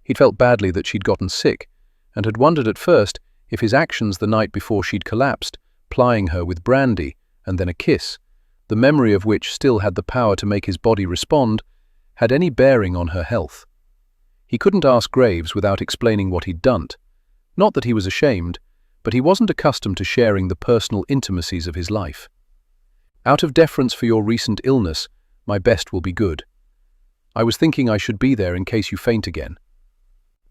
B: He'd felt badly that she'd gotten sick, and had wondered at first if his actions the night before she'd collapsed, plying her with brandy and then a kiss, the memory of which still had the power to make his body respond, had any bearing on her health. He couldn't ask Graves without explaining what he'd done. Not that he was ashamed, but he wasn't accustomed to sharing the personal intimacies of his life. "Out of deference for your recent illness, my best will be good. I was thinking I should be there in case you faint again."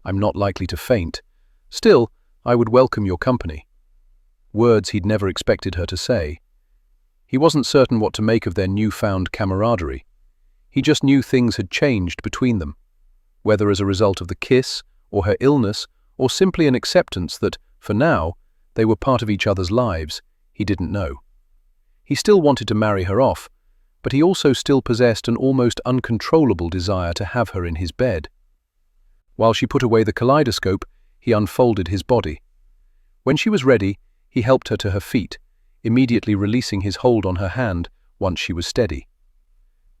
B: "I'm not likely to faint. Still, I would welcome your company." Words he'd never expected her to say. He wasn't certain what to make of their newfound camaraderie. He just knew things had changed between them, whether as a result of the kiss, or her illness, or simply an acceptance that, for now, they were part of each other's lives. He didn't know. He still wanted to marry her off, but he also still possessed an almost uncontrollable desire to have her in his bed. While she put away the kaleidoscope, he unfolded his body. When she was ready, he helped her to her feet, immediately releasing his hold on her hand once she was steady.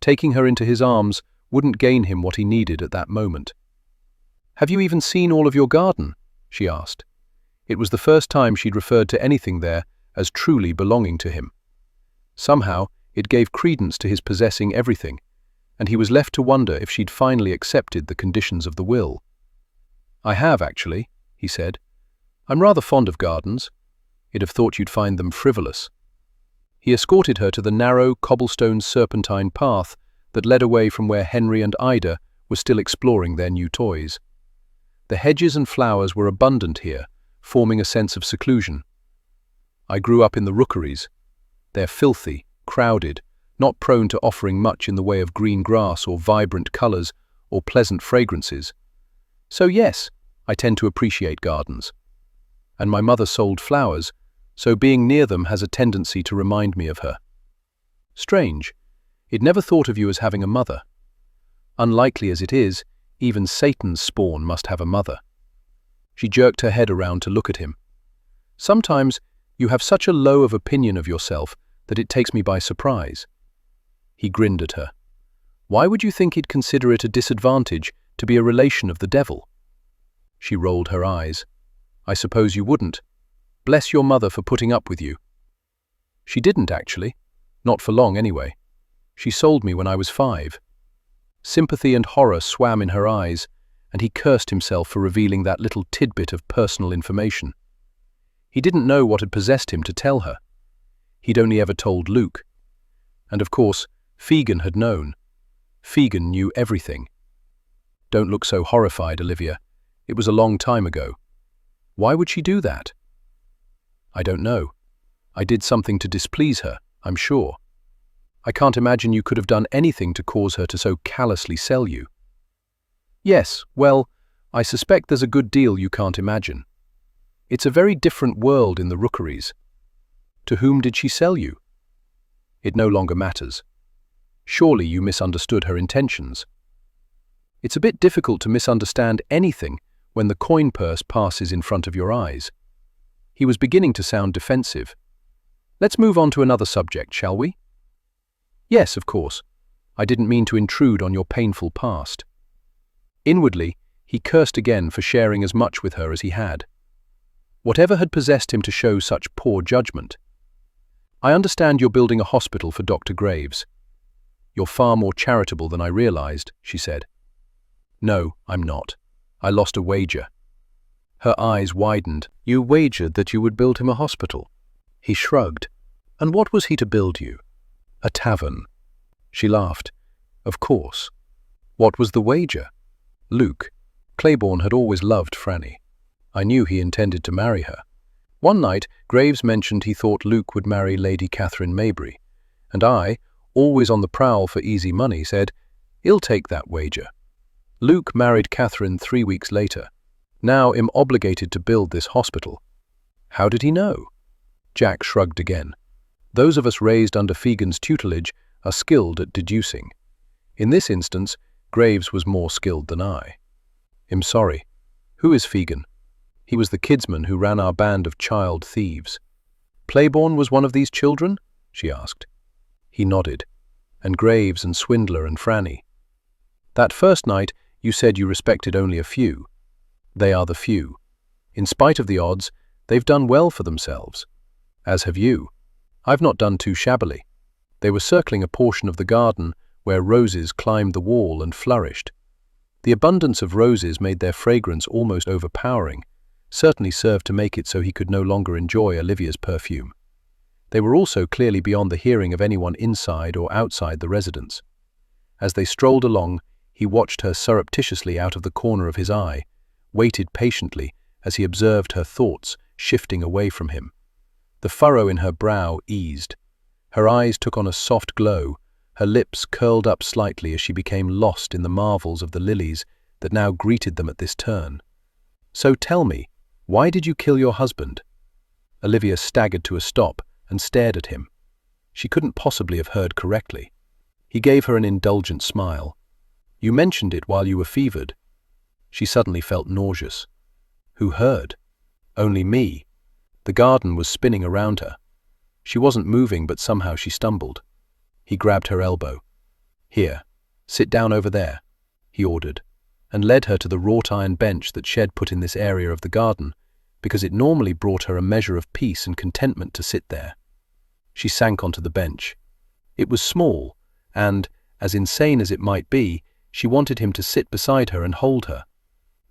B: Taking her into his arms wouldn't gain him what he needed at that moment. "Have you even seen all of your garden?" she asked. It was the first time she'd referred to anything there as truly belonging to him. Somehow, it gave credence to his possessing everything, and he was left to wonder if she'd finally accepted the conditions of the will. "I have, actually," he said. "I'm rather fond of gardens. You'd have thought you'd find them frivolous." He escorted her to the narrow, cobblestone serpentine path that led away from where Henry and Ida were still exploring their new toys. The hedges and flowers were abundant here, forming a sense of seclusion. "I grew up in the rookeries. They're filthy, crowded, not prone to offering much in the way of green grass or vibrant colors or pleasant fragrances. So yes, I tend to appreciate gardens. And my mother sold flowers, so being near them has a tendency to remind me of her." Strange. He'd never thought of you as having a mother. Unlikely as it is, even Satan's spawn must have a mother. She jerked her head around to look at him. "Sometimes you have such a low of opinion of yourself that it takes me by surprise." He grinned at her. "Why would you think he'd consider it a disadvantage to be a relation of the devil?" She rolled her eyes. "I suppose you wouldn't. Bless your mother for putting up with you." "She didn't, actually. Not for long, anyway. She sold me when I was 5. Sympathy and horror swam in her eyes, and he cursed himself for revealing that little tidbit of personal information. He didn't know what had possessed him to tell her. He'd only ever told Luke. And of course, Fegan had known. Fegan knew everything. "Don't look so horrified, Olivia. It was a long time ago. Why would she do that?" "I don't know. I did something to displease her, I'm sure. I can't imagine you could have done anything to cause her to so callously sell you." "Yes, well, I suspect there's a good deal you can't imagine. It's a very different world in the rookeries. To whom did she sell you?" "It no longer matters. Surely you misunderstood her intentions." "It's a bit difficult to misunderstand anything when the coin purse passes in front of your eyes." He was beginning to sound defensive. "Let's move on to another subject, shall we?" "Yes, of course. I didn't mean to intrude on your painful past." Inwardly, he cursed again for sharing as much with her as he had. Whatever had possessed him to show such poor judgment? "I understand you're building a hospital for Dr. Graves." "You're far more charitable than I realized," she said. "No, I'm not. I lost a wager." Her eyes widened. "You wagered that you would build him a hospital?" He shrugged. "And what was he to build you?" "A tavern." She laughed. "Of course. What was the wager?" "Luke. Claiborne had always loved Franny. I knew he intended to marry her. One night, Graves mentioned he thought Luke would marry Lady Catherine Maybury, and I, always on the prowl for easy money, said, 'He'll take that wager.' Luke married Catherine 3 weeks later. Now I'm obligated to build this hospital." "How did he know?" Jack shrugged again. "Those of us raised under Fegan's tutelage are skilled at deducing. In this instance, Graves was more skilled than I." "I'm sorry. Who is Fegan?" He was the kidsman who ran our band of child thieves. Playbourne was one of these children? She asked. He nodded. And Graves and Swindler and Franny. That first night, you said you respected only a few. They are the few. In spite of the odds, they've done well for themselves. As have you. I've not done too shabbily. They were circling a portion of the garden where roses climbed the wall and flourished. The abundance of roses made their fragrance almost overpowering, certainly served to make it so he could no longer enjoy Olivia's perfume. They were also clearly beyond the hearing of anyone inside or outside the residence. As they strolled along, he watched her surreptitiously out of the corner of his eye, waited patiently as he observed her thoughts shifting away from him. The furrow in her brow eased. Her eyes took on a soft glow, her lips curled up slightly as she became lost in the marvels of the lilies that now greeted them at this turn. So tell me, why did you kill your husband? Olivia staggered to a stop and stared at him. She couldn't possibly have heard correctly. He gave her an indulgent smile. You mentioned it while you were fevered. She suddenly felt nauseous. Who heard? Only me. The garden was spinning around her. She wasn't moving, but somehow she stumbled. He grabbed her elbow. Here, sit down over there, he ordered, and led her to the wrought iron bench that Shed put in this area of the garden, because it normally brought her a measure of peace and contentment to sit there. She sank onto the bench. It was small, and, as insane as it might be, she wanted him to sit beside her and hold her.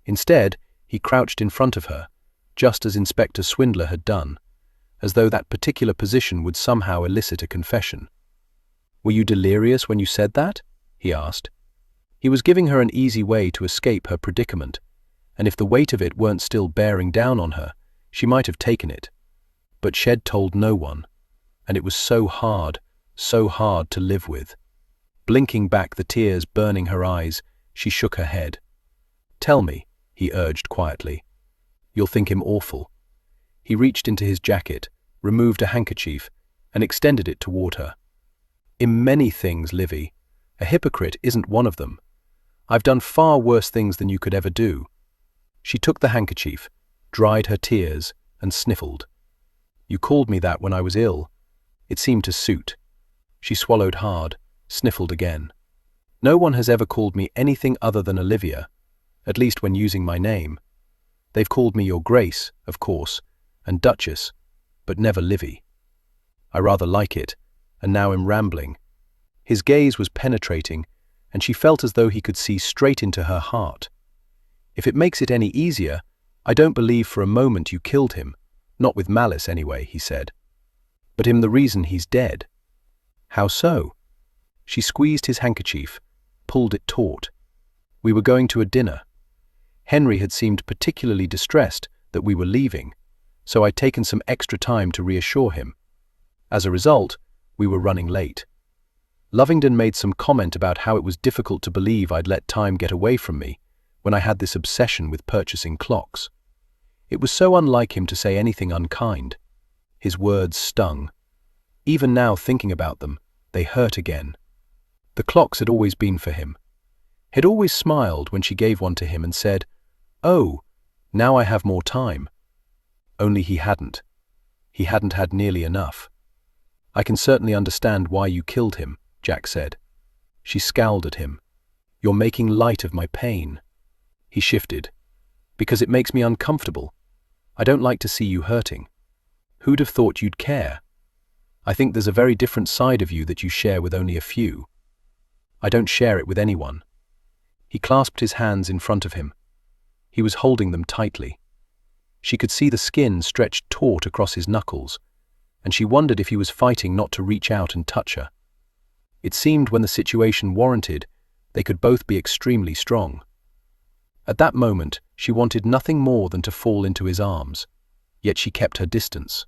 B: Instead, he crouched in front of her, just as Inspector Swindler had done, as though that particular position would somehow elicit a confession. Were you delirious when you said that? He asked. He was giving her an easy way to escape her predicament, and if the weight of it weren't still bearing down on her, she might have taken it. But Shed told no one, and it was so hard to live with. Blinking back the tears burning her eyes, she shook her head. Tell me, he urged quietly. You'll think him awful. He reached into his jacket, removed a handkerchief, and extended it toward her. In many things, Livy, a hypocrite isn't one of them. I've done far worse things than you could ever do. She took the handkerchief, dried her tears, and sniffled. You called me that when I was ill. It seemed to suit. She swallowed hard, sniffled again. No one has ever called me anything other than Olivia, at least when using my name. They've called me Your Grace, of course, and Duchess, but never Livy. I rather like it, and now am rambling. His gaze was penetrating, and she felt as though he could see straight into her heart. If it makes it any easier, I don't believe for a moment you killed him, not with malice anyway, he said. But the reason he's dead. How so? She squeezed his handkerchief, pulled it taut. We were going to a dinner. Henry had seemed particularly distressed that we were leaving, so I'd taken some extra time to reassure him. As a result, we were running late. Lovingdon made some comment about how it was difficult to believe I'd let time get away from me when I had this obsession with purchasing clocks. It was so unlike him to say anything unkind. His words stung. Even now, thinking about them, they hurt again. The clocks had always been for him. He'd always smiled when she gave one to him and said, "Oh, now I have more time." Only he hadn't. He hadn't had nearly enough. I can certainly understand why you killed him, Jack said. She scowled at him. You're making light of my pain. He shifted. Because it makes me uncomfortable. I don't like to see you hurting. Who'd have thought you'd care? I think there's a very different side of you that you share with only a few. I don't share it with anyone. He clasped his hands in front of him. He was holding them tightly. She could see the skin stretched taut across his knuckles, and she wondered if he was fighting not to reach out and touch her. It seemed when the situation warranted, they could both be extremely strong. At that moment, she wanted nothing more than to fall into his arms, yet she kept her distance.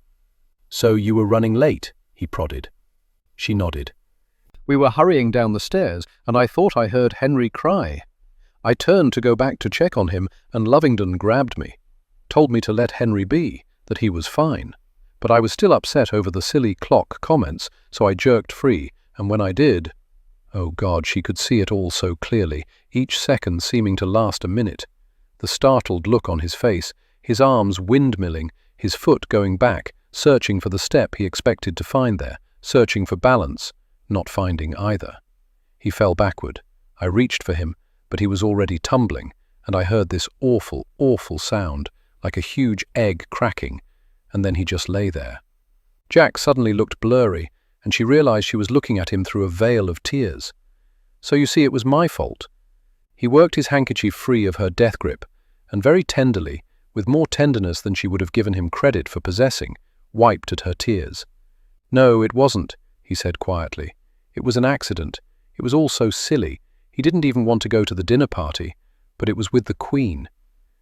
B: So you were running late, he prodded. She nodded. We were hurrying down the stairs, and I thought I heard Henry cry. I turned to go back to check on him, and Lovingdon grabbed me, told me to let Henry be, that he was fine. But I was still upset over the silly clock comments, so I jerked free, and when I did... Oh God, she could see it all so clearly, each second seeming to last a minute. The startled look on his face, his arms windmilling, his foot going back, searching for the step he expected to find there, searching for balance, not finding either. He fell backward. I reached for him, but he was already tumbling, and I heard this awful, awful sound, like a huge egg cracking, and then he just lay there. Jack suddenly looked blurry, and she realized she was looking at him through a veil of tears. So you see, it was my fault. He worked his handkerchief free of her death grip, and very tenderly, with more tenderness than she would have given him credit for possessing, wiped at her tears. "No, it wasn't," he said quietly. "It was an accident. It was all so silly. He didn't even want to go to the dinner party, but it was with the Queen.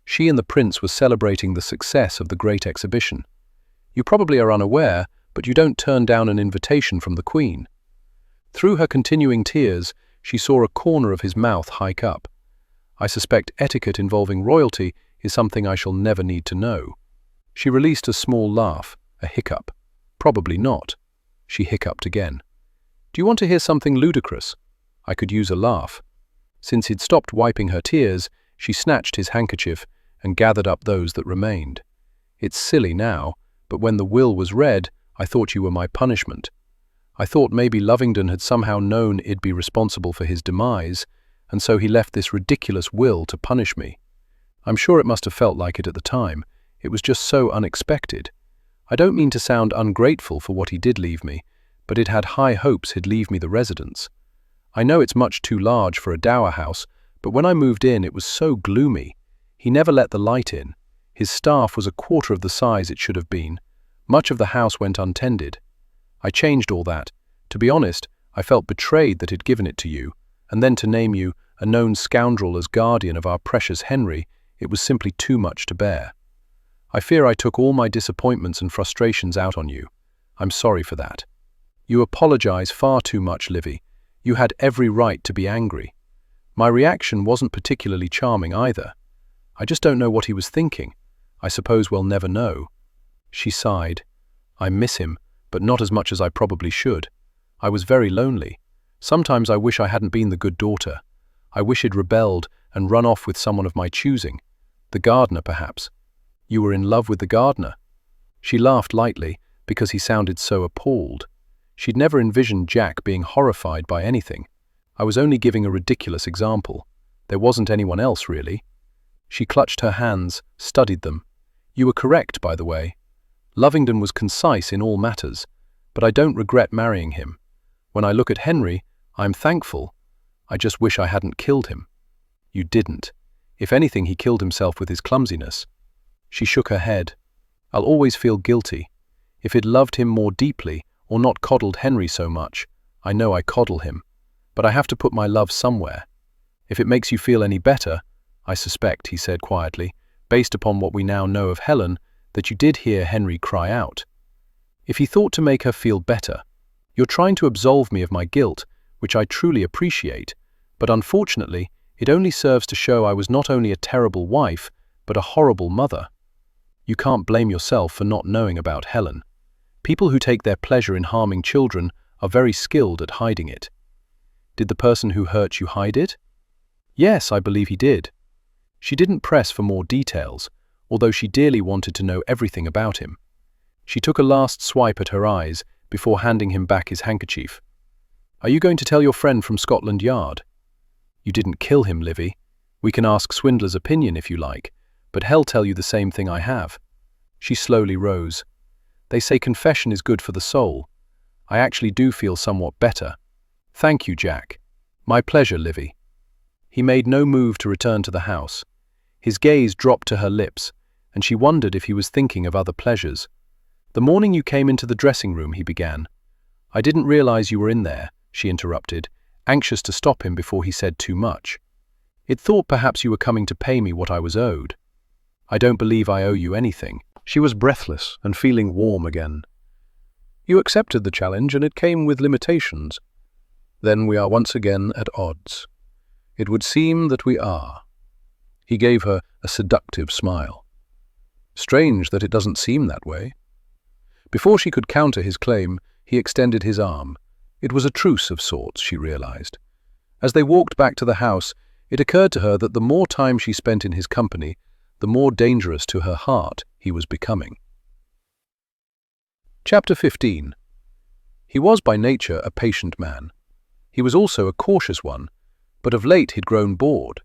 B: She and the Prince were celebrating the success of the great exhibition. You probably are unaware, but you don't turn down an invitation from the Queen." Through her continuing tears, she saw a corner of his mouth hike up. I suspect etiquette involving royalty is something I shall never need to know. She released a small laugh, a hiccup. "Probably not." She hiccuped again. "Do you want to hear something ludicrous?" I could use a laugh. Since he'd stopped wiping her tears, she snatched his handkerchief and gathered up those that remained. "It's silly now, but when the will was read, I thought you were my punishment. I thought maybe Lovingdon had somehow known I'd be responsible for his demise, and so he left this ridiculous will to punish me. I'm sure it must have felt like it at the time. It was just so unexpected. I don't mean to sound ungrateful for what he did leave me, but it had high hopes he'd leave me the residence. I know it's much too large for a dower house, but when I moved in it was so gloomy. He never let the light in. His staff was a quarter of the size it should have been. Much of the house went untended. I changed all that. To be honest, I felt betrayed that he'd given it to you, and then to name you, a known scoundrel, as guardian of our precious Henry, it was simply too much to bear. I fear I took all my disappointments and frustrations out on you. I'm sorry for that. You apologize far too much, Livy. You had every right to be angry. My reaction wasn't particularly charming either. I just don't know what he was thinking. I suppose we'll never know." She sighed. "I miss him, but not as much as I probably should. I was very lonely. Sometimes I wish I hadn't been the good daughter. I wish he'd rebelled and run off with someone of my choosing. The gardener, perhaps." "You were in love with the gardener?" She laughed lightly, because he sounded so appalled. She'd never envisioned Jack being horrified by anything. I was only giving a ridiculous example. There wasn't anyone else, really. She clutched her hands, studied them. "You were correct, by the way. Lovingdon was concise in all matters, but I don't regret marrying him. When I look at Henry, I'm thankful. I just wish I hadn't killed him." "You didn't. If anything, he killed himself with his clumsiness." She shook her head. "I'll always feel guilty. If I'd loved him more deeply, or not coddled Henry so much, I know I coddle him. But I have to put my love somewhere. If it makes you feel any better, I suspect," he said quietly, "based upon what we now know of Helen, that you did hear Henry cry out. If he thought to make her feel better, you're trying to absolve me of my guilt, which I truly appreciate, but unfortunately, it only serves to show I was not only a terrible wife, but a horrible mother. You can't blame yourself for not knowing about Helen. People who take their pleasure in harming children are very skilled at hiding it." "Did the person who hurt you hide it?" "Yes, I believe he did." She didn't press for more details, although she dearly wanted to know everything about him. She took a last swipe at her eyes before handing him back his handkerchief. "Are you going to tell your friend from Scotland Yard?" "You didn't kill him, Livy. We can ask Swindler's opinion if you like, but he'll tell you the same thing I have." She slowly rose. "They say confession is good for the soul. I actually do feel somewhat better. Thank you, Jack." "My pleasure, Livy." He made no move to return to the house. His gaze dropped to her lips, and she wondered if he was thinking of other pleasures. "The morning you came into the dressing room," he began. "I didn't realize you were in there," she interrupted, anxious to stop him before he said too much. "It thought perhaps you were coming to pay me what I was owed." "I don't believe I owe you anything." She was breathless and feeling warm again. "You accepted the challenge, and it came with limitations. Then we are once again at odds. It would seem that we are." He gave her a seductive smile. "Strange that it doesn't seem that way." Before she could counter his claim, he extended his arm. It was a truce of sorts, she realized. As they walked back to the house, it occurred to her that the more time she spent in his company, the more dangerous to her heart he was becoming. Chapter 15. He was by nature a patient man. He was also a cautious one, but of late he'd grown bored.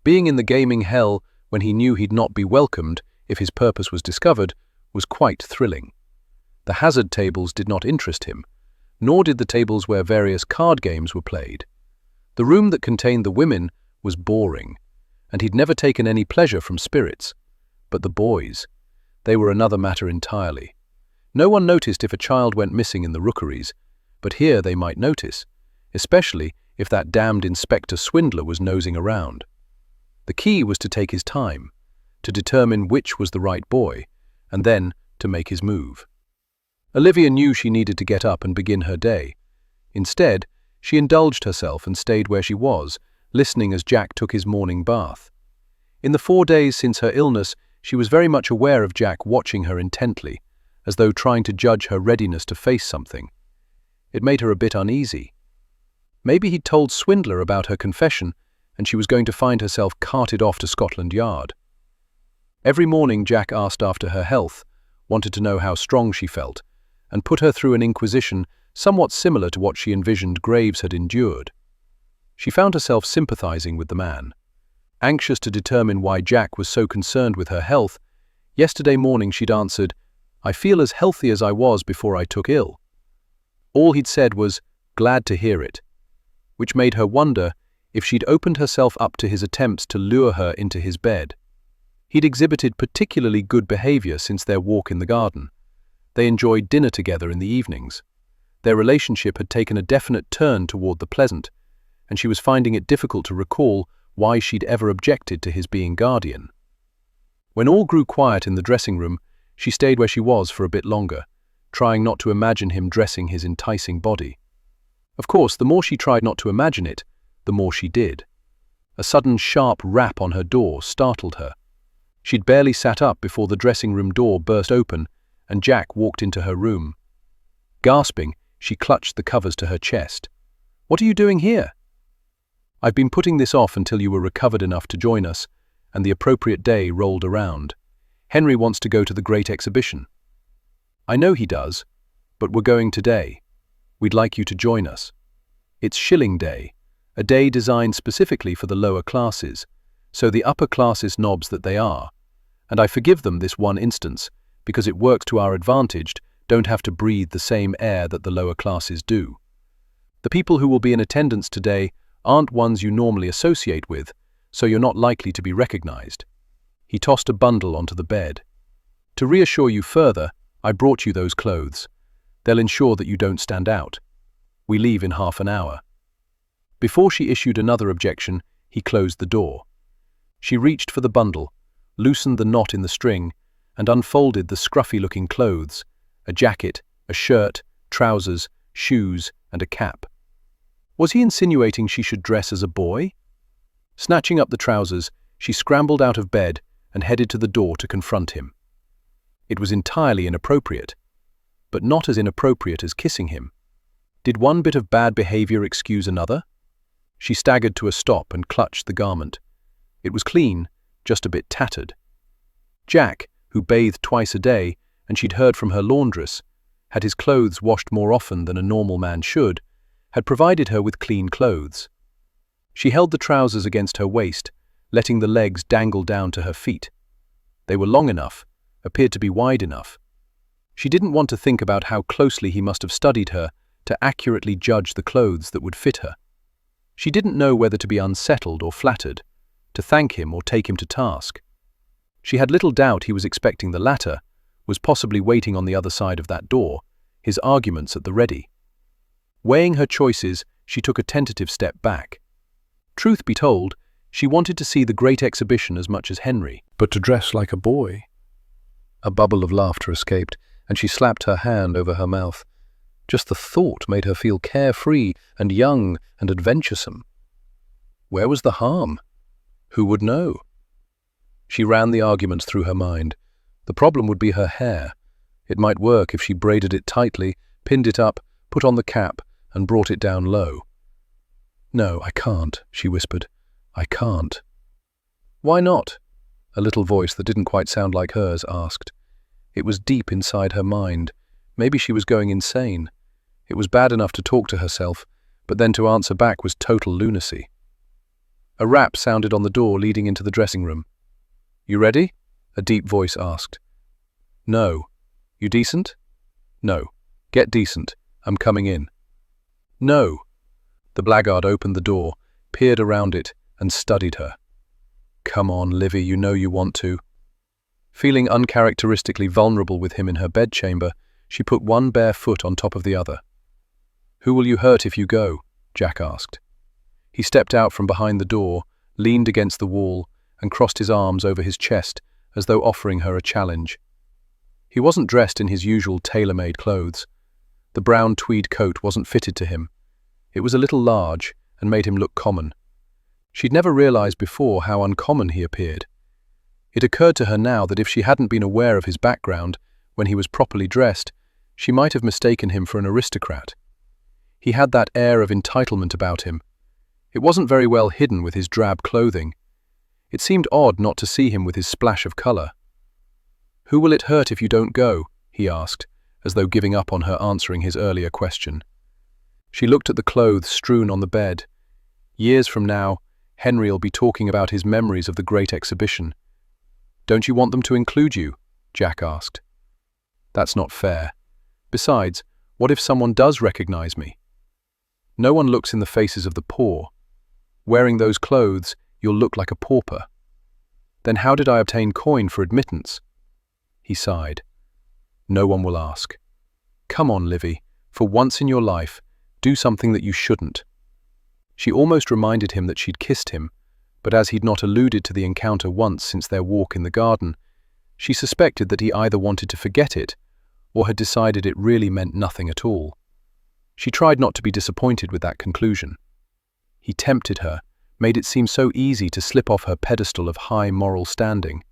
B: Being in the gaming hell when he knew he'd not be welcomed if his purpose was discovered was quite thrilling. The hazard tables did not interest him, nor did the tables where various card games were played. The room that contained the women was boring, and he'd never taken any pleasure from spirits. But the boys, they were another matter entirely. No one noticed if a child went missing in the rookeries, but here they might notice, especially if that damned Inspector Swindler was nosing around. The key was to take his time, to determine which was the right boy, and then to make his move. Olivia knew she needed to get up and begin her day. Instead, she indulged herself and stayed where she was, listening as Jack took his morning bath. In the 4 days since her illness, she was very much aware of Jack watching her intently, as though trying to judge her readiness to face something. It made her a bit uneasy. Maybe he'd told Swindler about her confession, and she was going to find herself carted off to Scotland Yard. Every morning Jack asked after her health, wanted to know how strong she felt, and put her through an inquisition somewhat similar to what she envisioned Graves had endured. She found herself sympathizing with the man. Anxious to determine why Jack was so concerned with her health, yesterday morning she'd answered, "I feel as healthy as I was before I took ill." All he'd said was, "Glad to hear it," which made her wonder if she'd opened herself up to his attempts to lure her into his bed. He'd exhibited particularly good behavior since their walk in the garden. They enjoyed dinner together in the evenings. Their relationship had taken a definite turn toward the pleasant, and she was finding it difficult to recall why she'd ever objected to his being guardian. When all grew quiet in the dressing room, she stayed where she was for a bit longer, trying not to imagine him dressing his enticing body. Of course, the more she tried not to imagine it, the more she did. A sudden sharp rap on her door startled her. She'd barely sat up before the dressing room door burst open and Jack walked into her room. Gasping, she clutched the covers to her chest. "What are you doing here?" "I've been putting this off until you were recovered enough to join us, and the appropriate day rolled around. Henry wants to go to the Great Exhibition." "I know he does, but we're going today. We'd like you to join us. It's Shilling Day, a day designed specifically for the lower classes, so the upper classes knobs that they are, and I forgive them this one instance, because it works to our advantage, don't have to breathe the same air that the lower classes do. The people who will be in attendance today aren't ones you normally associate with, so you're not likely to be recognized." He tossed a bundle onto the bed. "To reassure you further, I brought you those clothes. They'll ensure that you don't stand out. We leave in half an hour." Before she issued another objection, he closed the door. She reached for the bundle, loosened the knot in the string, and unfolded the scruffy-looking clothes, a jacket, a shirt, trousers, shoes, and a cap. Was he insinuating she should dress as a boy? Snatching up the trousers, she scrambled out of bed and headed to the door to confront him. It was entirely inappropriate, but not as inappropriate as kissing him. Did one bit of bad behavior excuse another? She staggered to a stop and clutched the garment. It was clean, just a bit tattered. Jack, who bathed twice a day, and she'd heard from her laundress, had his clothes washed more often than a normal man should, had provided her with clean clothes. She held the trousers against her waist, letting the legs dangle down to her feet. They were long enough, appeared to be wide enough. She didn't want to think about how closely he must have studied her to accurately judge the clothes that would fit her. She didn't know whether to be unsettled or flattered, to thank him or take him to task. She had little doubt he was expecting the latter, was possibly waiting on the other side of that door, his arguments at the ready. Weighing her choices, she took a tentative step back. Truth be told, she wanted to see the Great Exhibition as much as Henry, but to dress like a boy. A bubble of laughter escaped, and she slapped her hand over her mouth. Just the thought made her feel carefree and young and adventuresome. Where was the harm? Who would know? She ran the arguments through her mind. The problem would be her hair. It might work if she braided it tightly, pinned it up, put on the cap, and brought it down low. "No, I can't," she whispered. "I can't." "Why not?" a little voice that didn't quite sound like hers asked. It was deep inside her mind. Maybe she was going insane. It was bad enough to talk to herself, but then to answer back was total lunacy. A rap sounded on the door leading into the dressing room. "You ready?" a deep voice asked. "No." "You decent?" "No." "Get decent. I'm coming in." "No." The blackguard opened the door, peered around it, and studied her. "Come on, Livy, you know you want to." Feeling uncharacteristically vulnerable with him in her bedchamber, she put one bare foot on top of the other. "Who will you hurt if you go?" Jack asked. He stepped out from behind the door, leaned against the wall, and crossed his arms over his chest as though offering her a challenge. He wasn't dressed in his usual tailor-made clothes. The brown tweed coat wasn't fitted to him. It was a little large and made him look common. She'd never realized before how uncommon he appeared. It occurred to her now that if she hadn't been aware of his background when he was properly dressed, she might have mistaken him for an aristocrat. He had that air of entitlement about him. It wasn't very well hidden with his drab clothing. It seemed odd not to see him with his splash of color. "Who will it hurt if you don't go?" he asked, as though giving up on her answering his earlier question. She looked at the clothes strewn on the bed. Years from now, Henry'll be talking about his memories of the Great Exhibition. "Don't you want them to include you?" Jack asked. "That's not fair. Besides, what if someone does recognize me? No one looks in the faces of the poor. Wearing those clothes, you'll look like a pauper. Then how did I obtain coin for admittance?" He sighed. "No one will ask. Come on, Livy, for once in your life, do something that you shouldn't." She almost reminded him that she'd kissed him, but as he'd not alluded to the encounter once since their walk in the garden, she suspected that he either wanted to forget it or had decided it really meant nothing at all. She tried not to be disappointed with that conclusion. He tempted her, made it seem so easy to slip off her pedestal of high moral standing.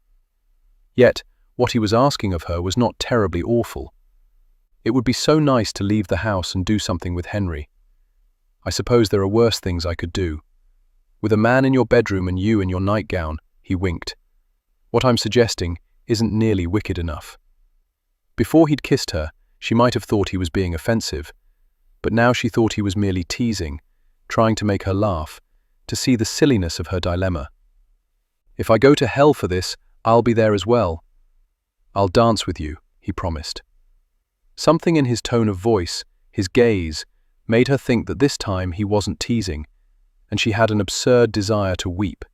B: Yet, what he was asking of her was not terribly awful. It would be so nice to leave the house and do something with Henry. "I suppose there are worse things I could do. With a man in your bedroom and you in your nightgown," he winked. "What I'm suggesting isn't nearly wicked enough." Before he'd kissed her, she might have thought he was being offensive, but now she thought he was merely teasing, trying to make her laugh, to see the silliness of her dilemma. "If I go to hell for this, I'll be there as well." "I'll dance with you," he promised. Something in his tone of voice, his gaze, made her think that this time he wasn't teasing, and she had an absurd desire to weep.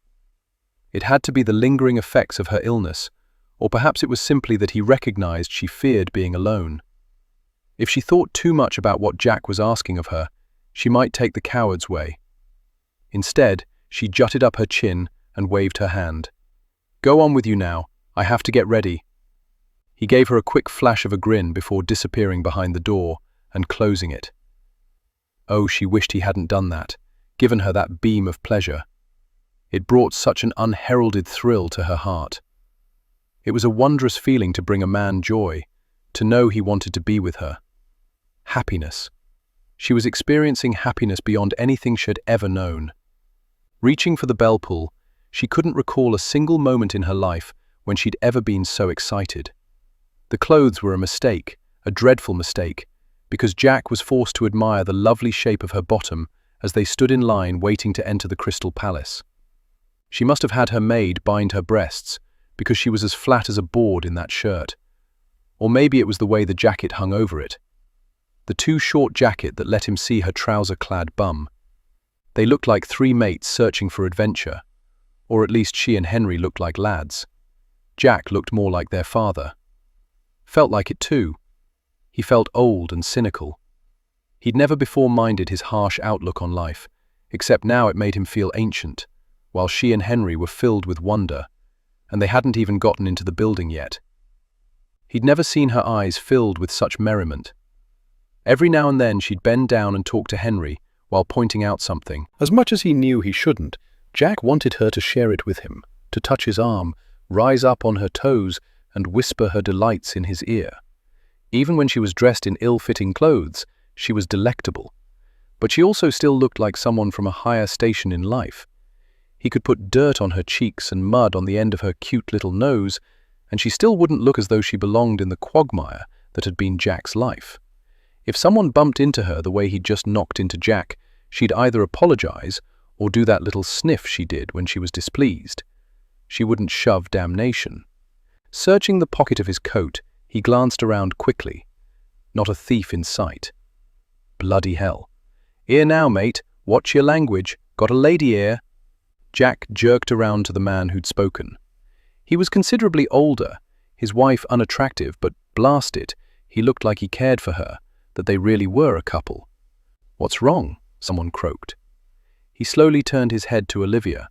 B: It had to be the lingering effects of her illness, or perhaps it was simply that he recognized she feared being alone. If she thought too much about what Jack was asking of her, she might take the coward's way. Instead, she jutted up her chin and waved her hand. "Go on with you now. I have to get ready." He gave her a quick flash of a grin before disappearing behind the door and closing it. Oh, she wished he hadn't done that, given her that beam of pleasure. It brought such an unheralded thrill to her heart. It was a wondrous feeling to bring a man joy, to know he wanted to be with her. Happiness. She was experiencing happiness beyond anything she'd ever known. Reaching for the bell pull, she couldn't recall a single moment in her life when she'd ever been so excited. The clothes were a mistake, a dreadful mistake, because Jack was forced to admire the lovely shape of her bottom as they stood in line waiting to enter the Crystal Palace. She must have had her maid bind her breasts, because she was as flat as a board in that shirt. Or maybe it was the way the jacket hung over it. The too short jacket that let him see her trouser-clad bum. They looked like three mates searching for adventure, or at least she and Henry looked like lads. Jack looked more like their father. Felt like it too. He felt old and cynical. He'd never before minded his harsh outlook on life, except now it made him feel ancient, while she and Henry were filled with wonder, and they hadn't even gotten into the building yet. He'd never seen her eyes filled with such merriment. Every now and then she'd bend down and talk to Henry while pointing out something. As much as he knew he shouldn't, Jack wanted her to share it with him, to touch his arm, rise up on her toes, and whisper her delights in his ear. Even when she was dressed in ill-fitting clothes, she was delectable. But she also still looked like someone from a higher station in life. He could put dirt on her cheeks and mud on the end of her cute little nose, and she still wouldn't look as though she belonged in the quagmire that had been Jack's life. If someone bumped into her the way he'd just knocked into Jack, she'd either apologize or do that little sniff she did when she was displeased. She wouldn't shove damnation. Searching the pocket of his coat, he glanced around quickly. Not a thief in sight. Bloody hell. "Here now, mate. Watch your language. Got a lady here." Jack jerked around to the man who'd spoken. He was considerably older, his wife unattractive, but blast it, he looked like he cared for her, that they really were a couple. "What's wrong?" someone croaked. He slowly turned his head to Olivia.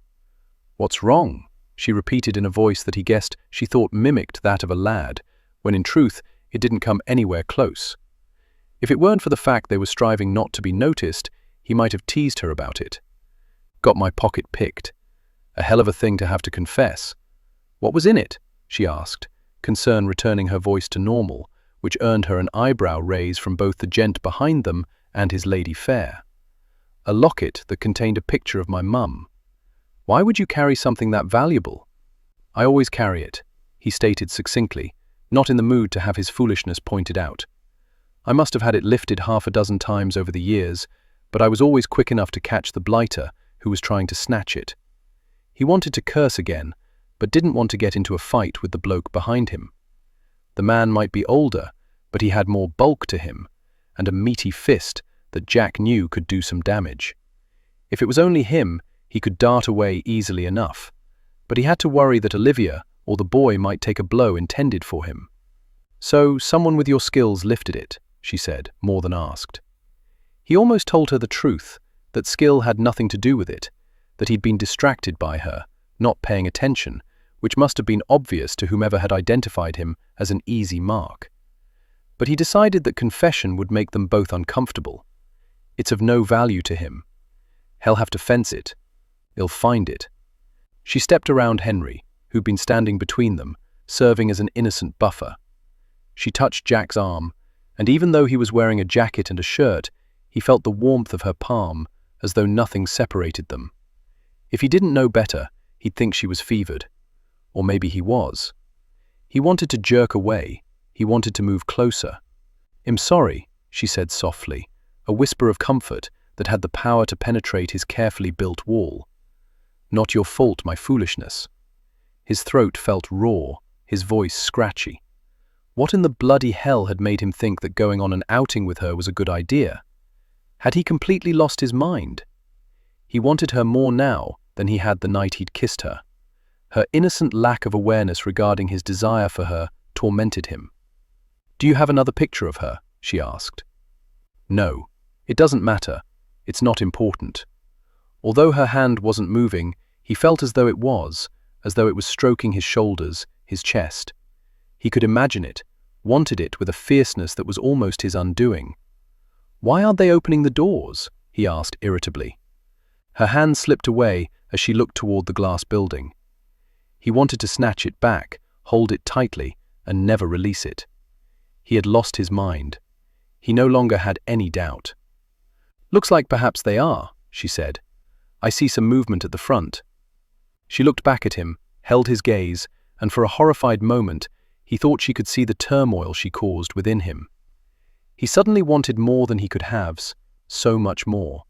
B: "What's wrong?" she repeated in a voice that he guessed she thought mimicked that of a lad, when in truth it didn't come anywhere close. If it weren't for the fact they were striving not to be noticed, he might have teased her about it. "Got my pocket picked. A hell of a thing to have to confess." "What was in it?" she asked, concern returning her voice to normal, which earned her an eyebrow raise from both the gent behind them and his lady fair. "A locket that contained a picture of my mum." "Why would you carry something that valuable?" "I always carry it," he stated succinctly, not in the mood to have his foolishness pointed out. "I must have had it lifted half a dozen times over the years, but I was always quick enough to catch the blighter who was trying to snatch it." He wanted to curse again, but didn't want to get into a fight with the bloke behind him. The man might be older, but he had more bulk to him, and a meaty fist that Jack knew could do some damage. If it was only him, he could dart away easily enough, but he had to worry that Olivia or the boy might take a blow intended for him. "So, someone with your skills lifted it," she said, more than asked. He almost told her the truth, that skill had nothing to do with it, that he'd been distracted by her, not paying attention, which must have been obvious to whomever had identified him as an easy mark. But he decided that confession would make them both uncomfortable. It's of no value to him. He'll have to fence it. He'll find it. She stepped around Henry, who'd been standing between them, serving as an innocent buffer. She touched Jack's arm, and even though he was wearing a jacket and a shirt, he felt the warmth of her palm, as though nothing separated them. If he didn't know better, he'd think she was fevered. Or maybe he was. He wanted to jerk away. He wanted to move closer. "I'm sorry," she said softly, a whisper of comfort that had the power to penetrate his carefully built wall. "Not your fault, my foolishness." His throat felt raw, his voice scratchy. What in the bloody hell had made him think that going on an outing with her was a good idea? Had he completely lost his mind? He wanted her more now than he had the night he'd kissed her. Her innocent lack of awareness regarding his desire for her tormented him. "Do you have another picture of her?" she asked. "No. It doesn't matter. It's not important." Although her hand wasn't moving, he felt as though it was stroking his shoulders, his chest. He could imagine it, wanted it with a fierceness that was almost his undoing. "Why aren't they opening the doors?" he asked irritably. Her hand slipped away as she looked toward the glass building. He wanted to snatch it back, hold it tightly, and never release it. He had lost his mind. He no longer had any doubt. "Looks like perhaps they are," she said. "I see some movement at the front." She looked back at him, held his gaze, and for a horrified moment, he thought she could see the turmoil she caused within him. He suddenly wanted more than he could have, so much more.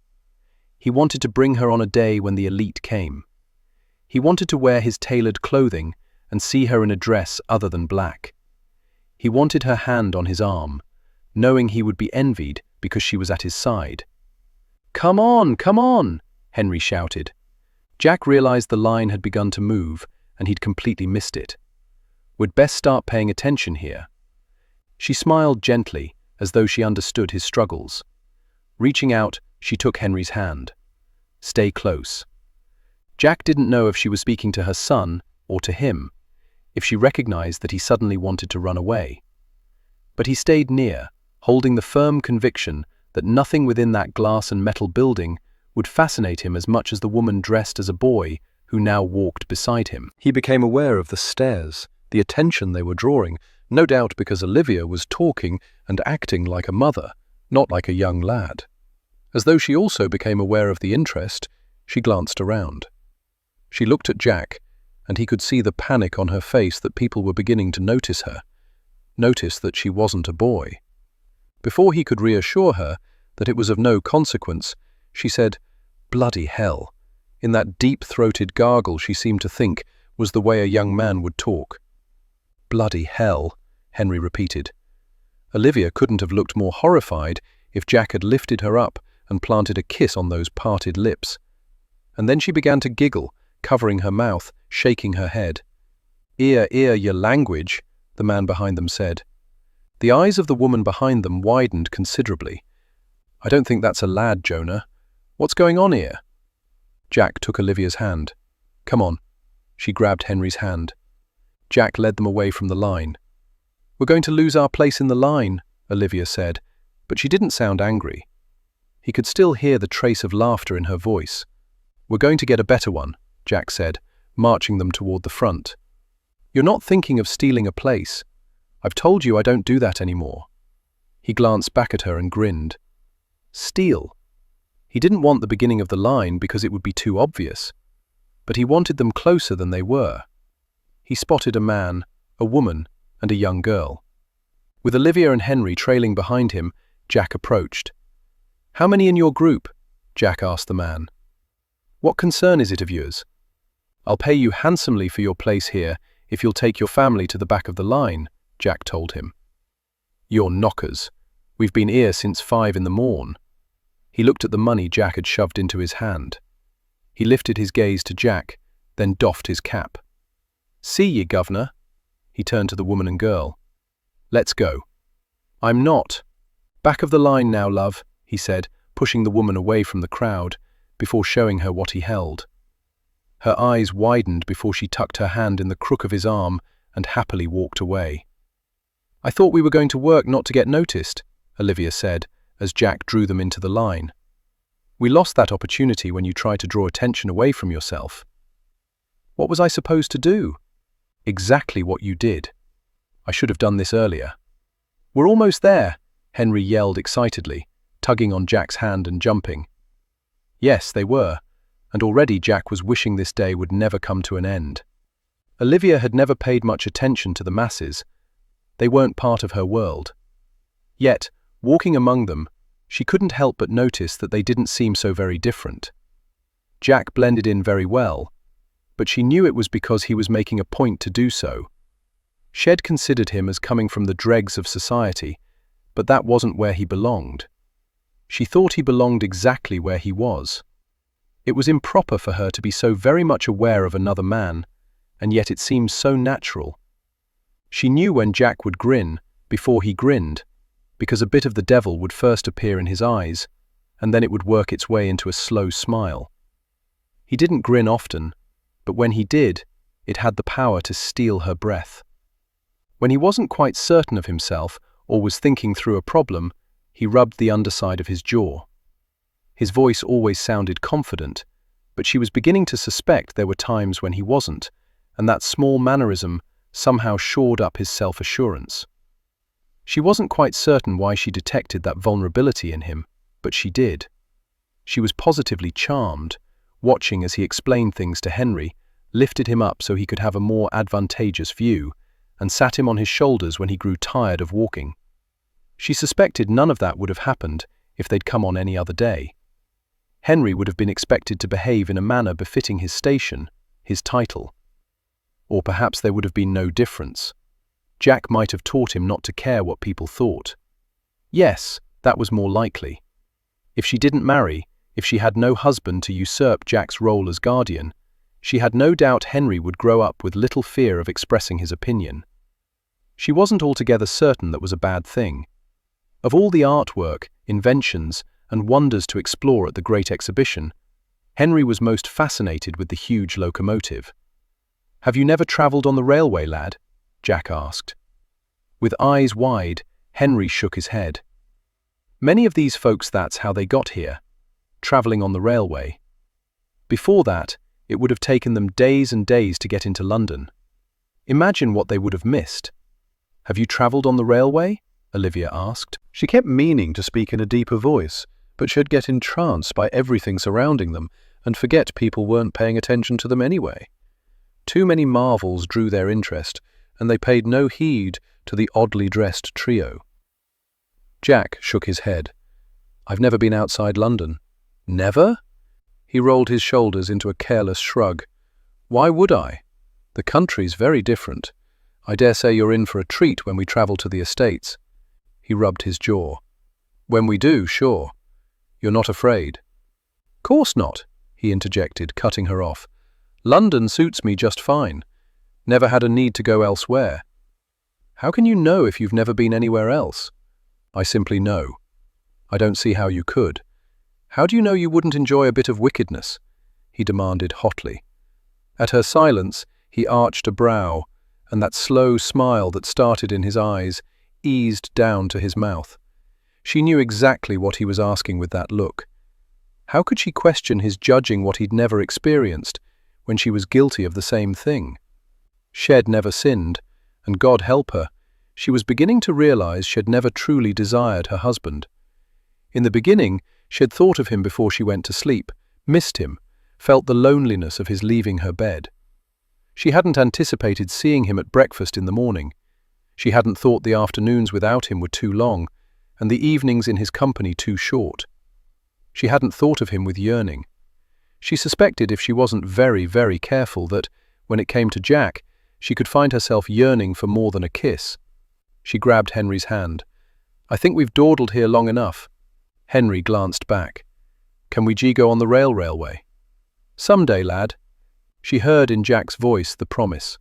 B: He wanted to bring her on a day when the elite came. He wanted to wear his tailored clothing and see her in a dress other than black. He wanted her hand on his arm, knowing he would be envied because she was at his side. Come on, Henry shouted. Jack realized the line had begun to move, and he'd completely missed it. We'd best start paying attention here. She smiled gently, as though she understood his struggles. Reaching out, she took Henry's hand. Stay close. Jack didn't know if she was speaking to her son or to him, if she recognized that he suddenly wanted to run away. But he stayed near, holding the firm conviction that nothing within that glass and metal building would fascinate him as much as the woman dressed as a boy who now walked beside him. He became aware of the stares, the attention they were drawing, no doubt because Olivia was talking and acting like a mother, not like a young lad. As though she also became aware of the interest, she glanced around.
A: She looked at Jack, and he could see the panic on her face that people were beginning to notice her, notice that she wasn't a boy. Before he could reassure her that it was of no consequence, she said, "Bloody hell," in that deep-throated gargle she seemed to think was the way a young man would talk. "Bloody hell," Henry repeated. Olivia couldn't have looked more horrified if Jack had lifted her up and planted a kiss on those parted lips. And then she began to giggle, covering her mouth, shaking her head. "Ear, your language," the man behind them said. The eyes of the woman behind them widened considerably. "I don't think that's a lad, Jonah. What's going on here?" Jack took Olivia's hand. "Come on." She grabbed Henry's hand. Jack led them away from the line. "We're going to lose our place in the line," Olivia said, but she didn't sound angry. He could still hear the trace of laughter in her voice. "We're going to get a better one," Jack said, marching them toward the front. "You're not thinking of stealing a place. I've told you I don't do that anymore." He glanced back at her and grinned. Steal. He didn't want the beginning of the line because it would be too obvious, but he wanted them closer than they were. He spotted a man, a woman, and a young girl. With Olivia and Henry trailing behind him, Jack approached. "How many in your group?" Jack asked the man. "What concern is it of yours? I'll pay you handsomely for your place here if you'll take your family to the back of the line," Jack told him. "You're knockers. We've been here since 5 in the morn." He looked at the money Jack had shoved into his hand. He lifted his gaze to Jack, then doffed his cap. "See ye, governor." He turned to the woman and girl. "Let's go." "I'm not." "Back of the line now, love," he said, pushing the woman away from the crowd, before showing her what he held. Her eyes widened before she tucked her hand in the crook of his arm and happily walked away. "I thought we were going to work not to get noticed," Olivia said, as Jack drew them into the line. "We lost that opportunity when you tried to draw attention away from yourself." "What was I supposed to do?" "Exactly what you did. I should have done this earlier." "We're almost there," Henry yelled excitedly, tugging on Jack's hand and jumping. Yes, they were, and already Jack was wishing this day would never come to an end. Olivia had never paid much attention to the masses. They weren't part of her world. Yet, walking among them, she couldn't help but notice that they didn't seem so very different. Jack blended in very well, but she knew it was because he was making a point to do so. Shed considered him as coming from the dregs of society, but that wasn't where he belonged. She thought he belonged exactly where he was. It was improper for her to be so very much aware of another man, and yet it seemed so natural. She knew when Jack would grin, before he grinned, because a bit of the devil would first appear in his eyes, and then it would work its way into a slow smile. He didn't grin often, but when he did, it had the power to steal her breath. When he wasn't quite certain of himself or was thinking through a problem, he rubbed the underside of his jaw. His voice always sounded confident, but she was beginning to suspect there were times when he wasn't, and that small mannerism somehow shored up his self-assurance. She wasn't quite certain why she detected that vulnerability in him, but she did. She was positively charmed, watching as he explained things to Henry, lifted him up so he could have a more advantageous view, and sat him on his shoulders when he grew tired of walking. She suspected none of that would have happened if they'd come on any other day. Henry would have been expected to behave in a manner befitting his station, his title. Or perhaps there would have been no difference. Jack might have taught him not to care what people thought. Yes, that was more likely. If she didn't marry, if she had no husband to usurp Jack's role as guardian, she had no doubt Henry would grow up with little fear of expressing his opinion. She wasn't altogether certain that was a bad thing. Of all the artwork, inventions, and wonders to explore at the Great Exhibition, Henry was most fascinated with the huge locomotive. "Have you never travelled on the railway, lad?" Jack asked. With eyes wide, Henry shook his head. Many of these folks, that's how they got here, travelling on the railway. Before that, it would have taken them days and days to get into London. Imagine what they would have missed. "Have you travelled on the railway?" Olivia asked. She kept meaning to speak in a deeper voice, but she'd get entranced by everything surrounding them and forget people weren't paying attention to them anyway. Too many marvels drew their interest, and they paid no heed to the oddly dressed trio. Jack shook his head. "I've never been outside London." "Never?" He rolled his shoulders into a careless shrug. "Why would I? The country's very different. I dare say you're in for a treat when we travel to the estates." He rubbed his jaw. "When we do, sure. You're not afraid?" "Course not," he interjected, cutting her off. "London suits me just fine. Never had a need to go elsewhere." "How can you know if you've never been anywhere else?" "I simply know. I don't see how you could." "How do you know you wouldn't enjoy a bit of wickedness?" he demanded hotly. At her silence, he arched a brow, and that slow smile that started in his eyes eased down to his mouth. She knew exactly what he was asking with that look. How could she question his judging what he'd never experienced when she was guilty of the same thing? She'd never sinned, and God help her, she was beginning to realize she'd never truly desired her husband. In the beginning, she'd thought of him before she went to sleep, missed him, felt the loneliness of his leaving her bed. She hadn't anticipated seeing him at breakfast in the morning. She hadn't thought the afternoons without him were too long, and the evenings in his company too short. She hadn't thought of him with yearning. She suspected, if she wasn't very, very careful, that, when it came to Jack, she could find herself yearning for more than a kiss. She grabbed Henry's hand. "I think we've dawdled here long enough." Henry glanced back. "Can we go on the railway?" "Some day, lad." She heard in Jack's voice the promise.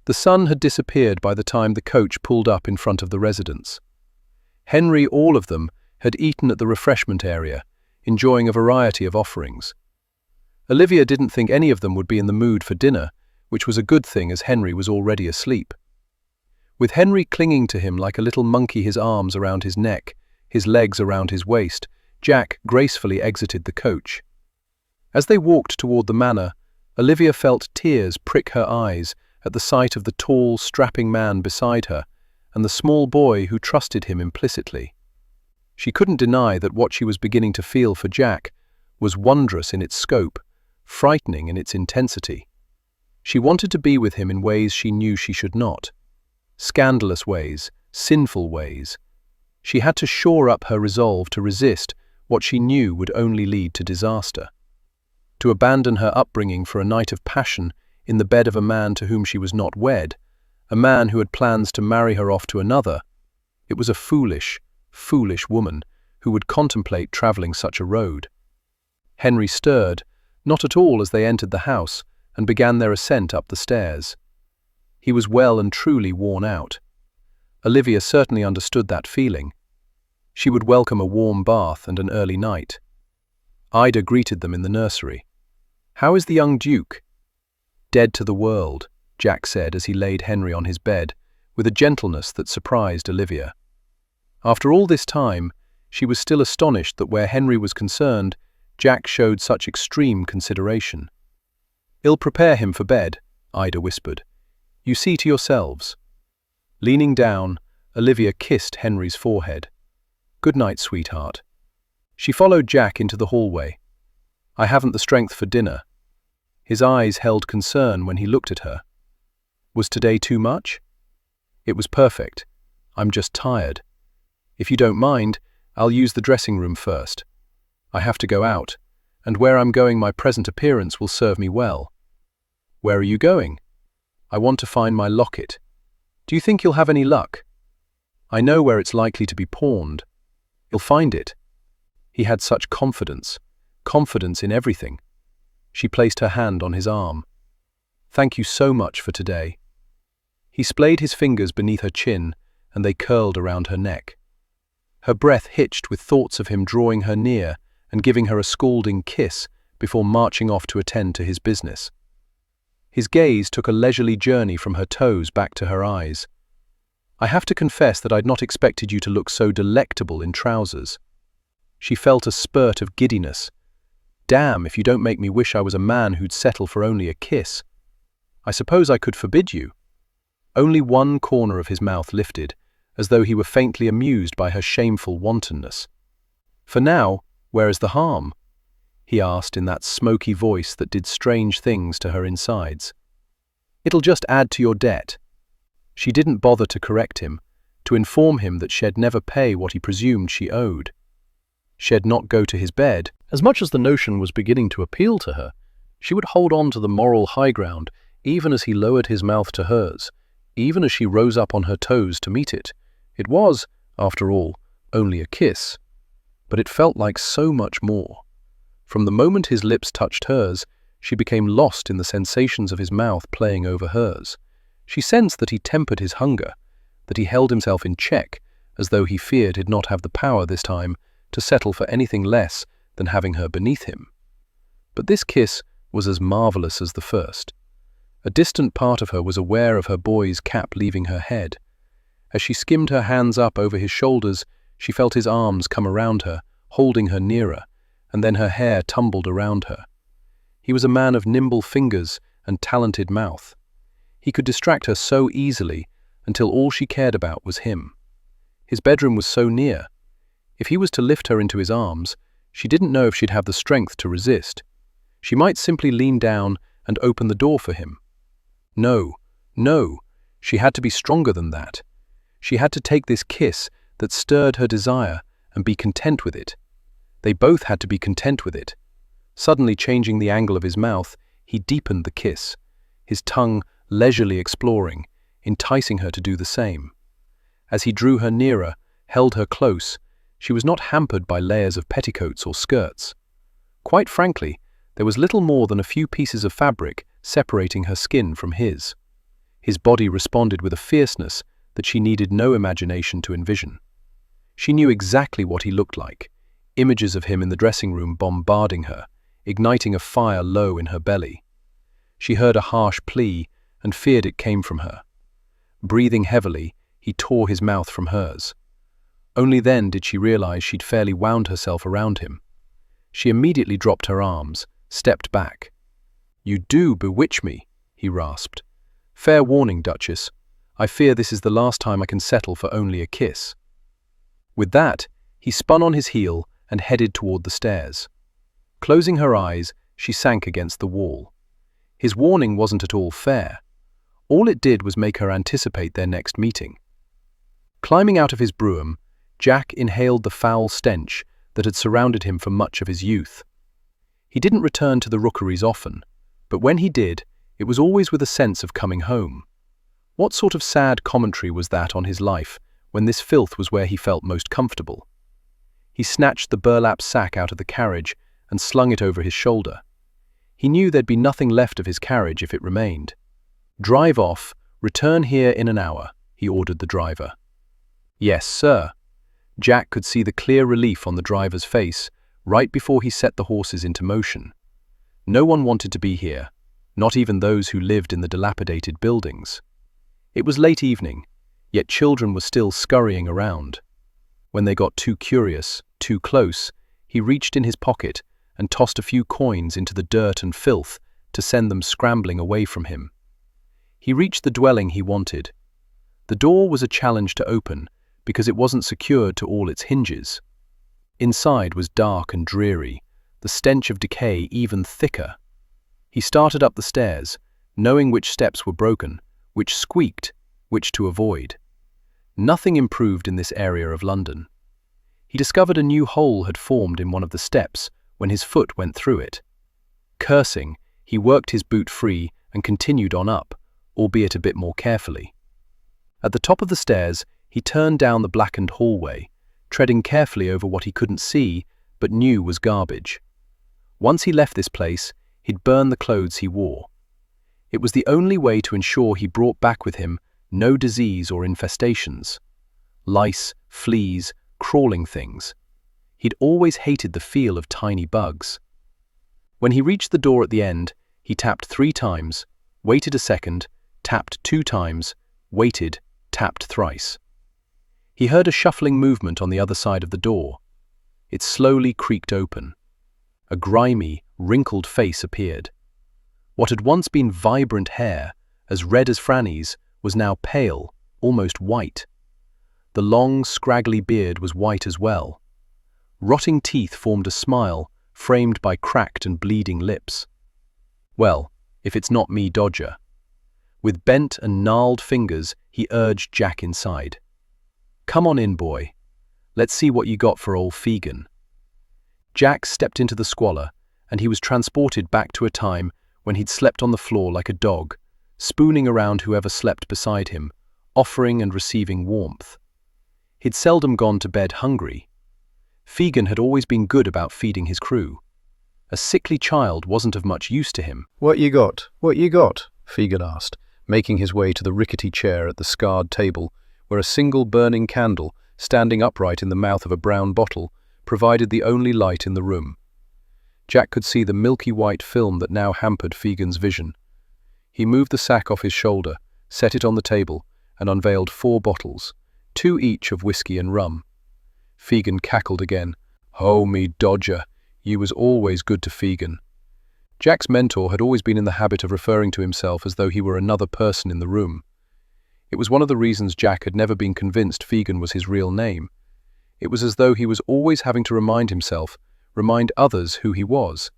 A: The sun had disappeared by the time the coach pulled up in front of the residence. Henry, all of them, had eaten at the refreshment area, enjoying a variety of offerings. Olivia didn't think any of them would be in the mood for dinner, which was a good thing as Henry was already asleep. With Henry clinging to him like a little monkey, his arms around his neck, his legs around his waist, Jack gracefully exited the coach. As they walked toward the manor, Olivia felt tears prick her eyes at the sight of the tall, strapping man beside her and the small boy who trusted him implicitly. She couldn't deny that what she was beginning to feel for Jack was wondrous in its scope, frightening in its intensity. She wanted to be with him in ways she knew she should not. Scandalous ways, sinful ways. She had to shore up her resolve to resist what she knew would only lead to disaster. To abandon her upbringing for a night of passion in the bed of a man to whom she was not wed, a man who had plans to marry her off to another. It was a foolish, foolish woman who would contemplate travelling such a road. Henry stirred, not at all, as they entered the house and began their ascent up the stairs. He was well and truly worn out. Olivia certainly understood that feeling. She would welcome a warm bath and an early night. Ida greeted them in the nursery. "How is the young Duke?" "Dead to the world," Jack said as he laid Henry on his bed, with a gentleness that surprised Olivia. After all this time, she was still astonished that where Henry was concerned, Jack showed such extreme consideration. "I'll prepare him for bed," Ida whispered. "You see to yourselves." Leaning down, Olivia kissed Henry's forehead. "Good night, sweetheart." She followed Jack into the hallway. "I haven't the strength for dinner." His eyes held concern when he looked at her. "Was today too much?" "It was perfect. I'm just tired. If you don't mind, I'll use the dressing room first. I have to go out, and where I'm going my present appearance will serve me well." "Where are you going?" "I want to find my locket. Do you think you'll have any luck?" "I know where it's likely to be pawned. You'll find it." He had such confidence in everything. She placed her hand on his arm. "Thank you so much for today." He splayed his fingers beneath her chin, and they curled around her neck. Her breath hitched with thoughts of him drawing her near and giving her a scalding kiss before marching off to attend to his business. His gaze took a leisurely journey from her toes back to her eyes. "I have to confess that I'd not expected you to look so delectable in trousers." She felt a spurt of giddiness. "Damn, if you don't make me wish I was a man who'd settle for only a kiss. I suppose I could forbid you." Only one corner of his mouth lifted, as though he were faintly amused by her shameful wantonness. "For now, where is the harm?"
B: he asked in that smoky voice that did strange things to her insides. It'll just add to your debt. She didn't bother to correct him, to inform him that she'd never pay what he presumed she owed. She'd not go to his bed. As much as the notion was beginning to appeal to her, she would hold on to the moral high ground even as he lowered his mouth to hers, even as she rose up on her toes to meet it. It was, after all, only a kiss, but it felt like so much more. From the moment his lips touched hers, she became lost in the sensations of his mouth playing over hers. She sensed that he tempered his hunger, that he held himself in check, as though he feared he'd not have the power this time to settle for anything less than having her beneath him. But this kiss was as marvelous as the first. A distant part of her was aware of her boy's cap leaving her head. As she skimmed her hands up over his shoulders, she felt his arms come around her, holding her nearer, and then her hair tumbled around her. He was a man of nimble fingers and talented mouth. He could distract her so easily until all she cared about was him. His bedroom was so near. If he was to lift her into his arms, she didn't know if she'd have the strength to resist. She might simply lean down and open the door for him. No, she had to be stronger than that. She had to take this kiss that stirred her desire and be content with it. They both had to be content with it. Suddenly changing the angle of his mouth, he deepened the kiss, his tongue leisurely exploring, enticing her to do the same. As he drew her nearer, held her close, she was not hampered by layers of petticoats or skirts. Quite frankly, there was little more than a few pieces of fabric separating her skin from his. His body responded with a fierceness that she needed no imagination to envision. She knew exactly what he looked like, images of him in the dressing room bombarding her, igniting a fire low in her belly. She heard a harsh plea and feared it came from her. Breathing heavily, he tore his mouth from hers. Only then did she realize she'd fairly wound herself around him. She immediately dropped her arms, stepped back. "You do bewitch me," he rasped. "Fair warning, Duchess. I fear this is the last time I can settle for only a kiss." With that, he spun on his heel and headed toward the stairs. Closing her eyes, she sank against the wall. His warning wasn't at all fair. All it did was make her anticipate their next meeting. Climbing out of his brougham, Jack inhaled the foul stench that had surrounded him for much of his youth. He didn't return to the rookeries often, but when he did, it was always with a sense of coming home. What sort of sad commentary was that on his life when this filth was where he felt most comfortable? He snatched the burlap sack out of the carriage and slung it over his shoulder. He knew there'd be nothing left of his carriage if it remained. "Drive off, return here in an hour," he ordered the driver. "Yes, sir." Jack could see the clear relief on the driver's face right before he set the horses into motion. No one wanted to be here, not even those who lived in the dilapidated buildings. It was late evening, yet children were still scurrying around. When they got too curious, too close, he reached in his pocket and tossed a few coins into the dirt and filth to send them scrambling away from him. He reached the dwelling he wanted. The door was a challenge to open because it wasn't secured to all its hinges. Inside was dark and dreary, the stench of decay even thicker. He started up the stairs, knowing which steps were broken, which squeaked, which to avoid. Nothing improved in this area of London. He discovered a new hole had formed in one of the steps when his foot went through it. Cursing, he worked his boot free and continued on up, albeit a bit more carefully. At the top of the stairs, he turned down the blackened hallway, treading carefully over what he couldn't see but knew was garbage. Once he left this place, he'd burn the clothes he wore. It was the only way to ensure he brought back with him no disease or infestations. Lice, fleas, crawling things. He'd always hated the feel of tiny bugs. When he reached the door at the end, he tapped 3 times, waited a second, tapped 2 times, waited, tapped thrice. He heard a shuffling movement on the other side of the door. It slowly creaked open. A grimy, wrinkled face appeared. What had once been vibrant hair, as red as Franny's, was now pale, almost white. The long, scraggly beard was white as well. Rotting teeth formed a smile
A: framed by cracked and bleeding lips. Well, if it's not me, Dodger. With bent and gnarled fingers, he urged Jack inside. Come on in, boy. Let's see what you got for old Fegan. Jack stepped into the squalor, and he was transported back to a time when he'd slept on the floor like a dog, spooning around whoever slept beside him, offering and receiving warmth. He'd seldom gone to bed hungry. Fegan had always been good about feeding his crew. A sickly child wasn't of much use to him.
B: What you got? What you got? Fegan asked, making his way to the rickety chair at the scarred table, where a single burning candle, standing upright in the mouth of a brown bottle, provided the only light in the room. Jack could see the milky white film that now hampered Fegan's vision. He moved the sack off his shoulder, set it on the table, and unveiled 4 bottles, 2 each of whiskey and rum. Fegan cackled again. Oh, me Dodger, you was always good to Fegan. Jack's mentor had always been in the habit of referring to himself as though he were another person in the room. It was one of the reasons Jack had never been convinced Fegan was his real name. It was as though he was always having to remind others who he was.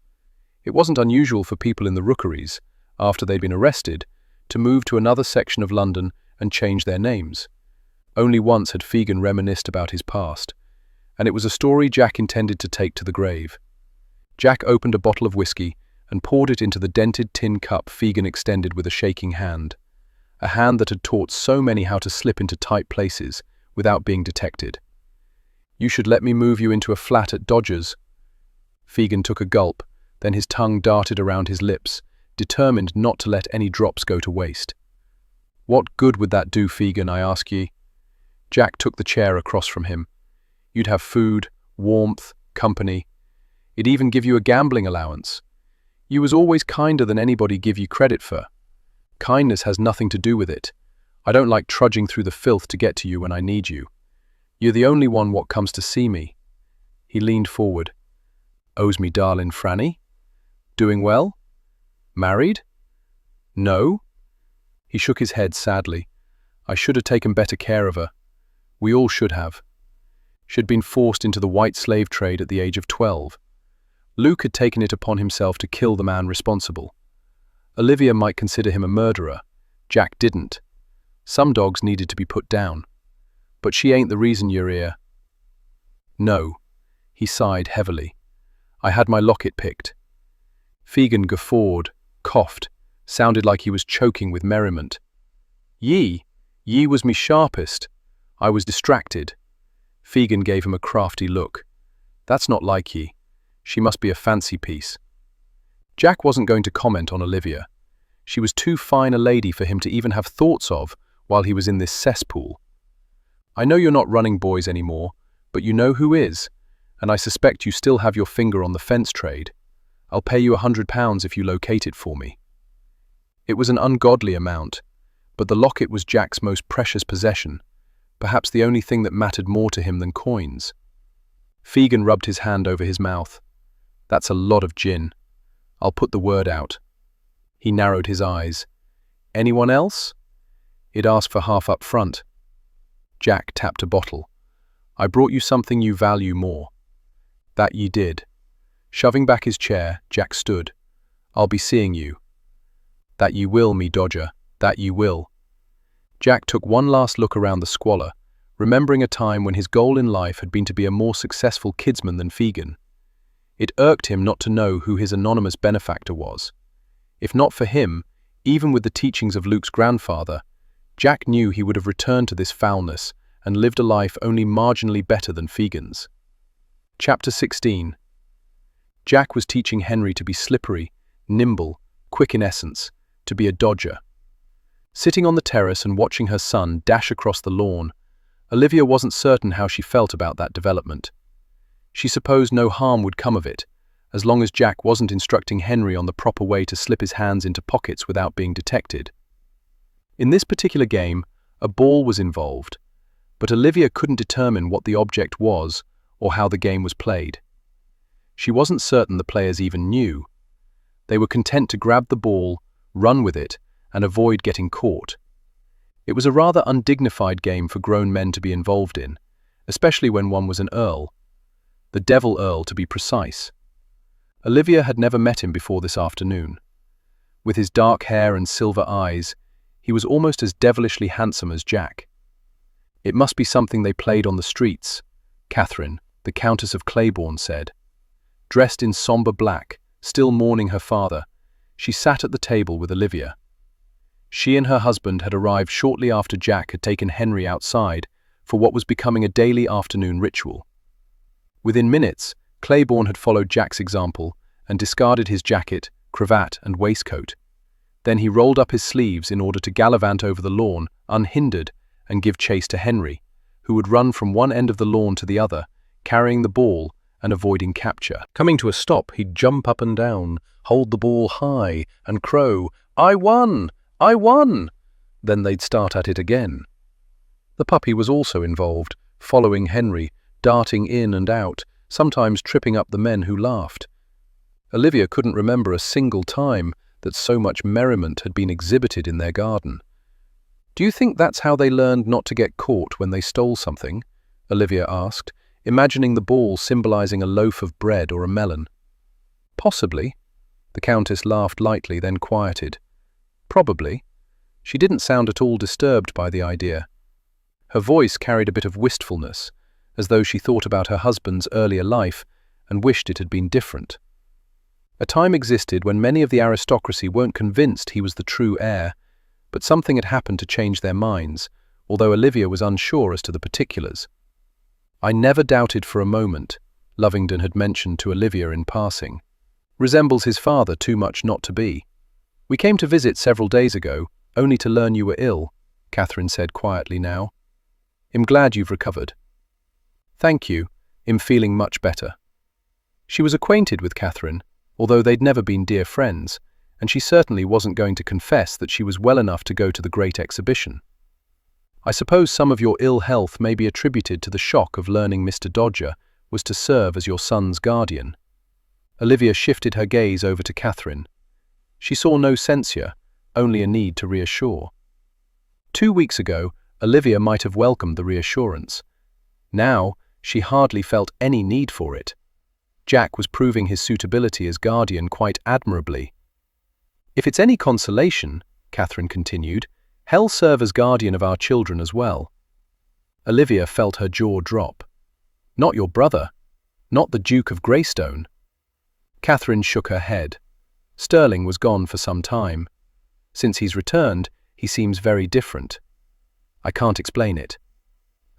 B: It wasn't unusual for people in the rookeries, after they'd been arrested, to move to another section of London and change their names. Only once had Fegan reminisced about his past, and it was a story Jack intended to take to the grave. Jack opened a bottle of whiskey and poured it into the dented tin cup Fegan extended with a shaking hand, a hand that had taught so many how to slip into tight places without being detected. You should let me move you into a flat at Dodger's. Fegan took a gulp, then his tongue darted around his lips, determined not to let any drops go to waste. What good would that do, Fegan, I ask ye? Jack took the chair across from him. You'd have food, warmth, company. It'd even give you a gambling allowance. You was always kinder than anybody give you credit for. Kindness has nothing to do with it. I don't like trudging through the filth to get to you when I need you. You're the only one what comes to see me. He leaned forward. Owes me darlin' Franny? Doing well? Married? No? He shook his head sadly. I should have taken better care of her. We all should have. She'd been forced into the white slave trade at the age of 12. Luke had taken it upon himself to kill the man responsible. Olivia might consider him a murderer. Jack didn't. Some dogs needed to be put down. But she ain't the reason you're here. No. He sighed heavily. I had my locket picked. Fegan guffawed, coughed, sounded like he was choking with merriment. Ye was me sharpest. I was distracted. Fegan gave him a crafty look. That's not like ye. She must be a fancy piece. Jack wasn't going to comment on Olivia. She was too fine a lady for him to even have thoughts of while he was in this cesspool. I know you're not running boys anymore, but you know who is, and I suspect you still have your finger on the fence trade. I'll pay you £100 if you locate it for me. It was an ungodly amount, but the locket was Jack's most precious possession, perhaps the only thing that mattered more to him than coins. Fegan rubbed his hand over his mouth. That's a lot of gin. I'll put the word out. He narrowed his eyes. Anyone else? He'd asked for half up front. Jack tapped a bottle. I brought you something you value more. That ye did. Shoving back his chair, Jack stood. I'll be seeing you. That ye will, me Dodger, that ye will. Jack took one last look around the squalor, remembering a time when his goal in life had been to be a more successful kidsman than Fegan. It irked him not to know who his anonymous benefactor was. If not for him, even with the teachings of Luke's grandfather, Jack knew he would have returned to this foulness and lived a life only marginally better than Fegan's. Chapter 16. Jack was teaching Henry to be slippery, nimble, quick in essence, to be a dodger. Sitting on the terrace and watching her son dash across the lawn, Olivia wasn't certain how she felt about that development. She supposed no harm would come of it, as long as Jack wasn't instructing Henry on the proper way to slip his hands into pockets without being detected. In this particular game, a ball was involved, but Olivia couldn't determine what the object was or how the game was played. She wasn't certain the players even knew. They were content to grab the ball, run with it, and avoid getting caught. It was a rather undignified game for grown men to be involved in, especially when one was an earl. The Devil Earl, to be precise. Olivia had never met him before this afternoon. With his dark hair and silver eyes, he was almost as devilishly handsome as Jack. It must be something they played on the streets, Catherine, the Countess of Claiborne, said. Dressed in sombre black, still mourning her father, she sat at the table with Olivia. She and her husband had arrived shortly after Jack had taken Henry outside for what was becoming a daily afternoon ritual. Within minutes, Claiborne had followed Jack's example and discarded his jacket, cravat, and waistcoat. Then he rolled up his sleeves in order to gallivant over the lawn, unhindered, and give chase to Henry, who would run from one end of the lawn to the other, carrying the ball and avoiding capture. Coming to a stop, he'd jump up and down, hold the ball high, and crow, "I won! I won!" Then they'd start at it again. The puppy was also involved, following Henry, darting in and out, sometimes tripping up the men who laughed. Olivia couldn't remember a single time that so much merriment had been exhibited in their garden. "Do you think that's how they learned not to get caught when they stole something?" Olivia asked, imagining the ball symbolizing a loaf of bread or a melon. "Possibly." The Countess laughed lightly, then quieted. "Probably." She didn't sound at all disturbed by the idea. Her voice carried a bit of wistfulness, as though she thought about her husband's earlier life and wished it had been different. A time existed when many of the aristocracy weren't convinced he was the true heir, but something had happened to change their minds, although Olivia was unsure as to the particulars. "I never doubted for a moment," Lovingdon had mentioned to Olivia in passing. "Resembles his father too much not to be. We came to visit several days ago, only to learn you were ill," Catherine said quietly now. "I'm glad you've recovered." "Thank you. I'm feeling much better." She was acquainted with Catherine, although they'd never been dear friends, and she certainly wasn't going to confess that she was well enough to go to the great exhibition. "I suppose some of your ill health may be attributed to the shock of learning Mr. Dodger was to serve as your son's guardian." Olivia shifted her gaze over to Catherine. She saw no censure, only a need to reassure. 2 weeks ago, Olivia might have welcomed the reassurance. Now, she hardly felt any need for it. Jack was proving his suitability as guardian quite admirably. "If it's any consolation," Catherine continued, "he'll serve as guardian of our children as well." Olivia felt her jaw drop. "Not your brother? Not the Duke of Greystone?" Catherine shook her head. "Sterling was gone for some time. Since he's returned, he seems very different. I can't explain it.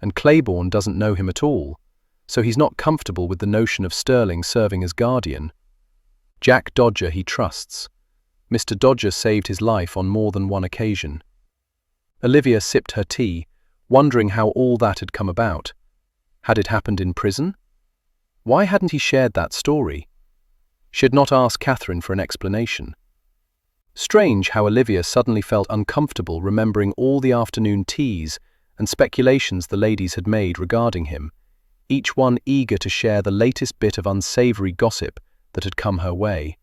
B: And Claiborne doesn't know him at all, so he's not comfortable with the notion of Sterling serving as guardian. Jack Dodger he trusts. Mr. Dodger saved his life on more than one occasion." Olivia sipped her tea, wondering how all that had come about. Had it happened in prison? Why hadn't he shared that story? She had not asked Catherine for an explanation. Strange how Olivia suddenly felt uncomfortable remembering all the afternoon teas and speculations the ladies had made regarding him, each one eager to share the latest bit of unsavory gossip that had come her way.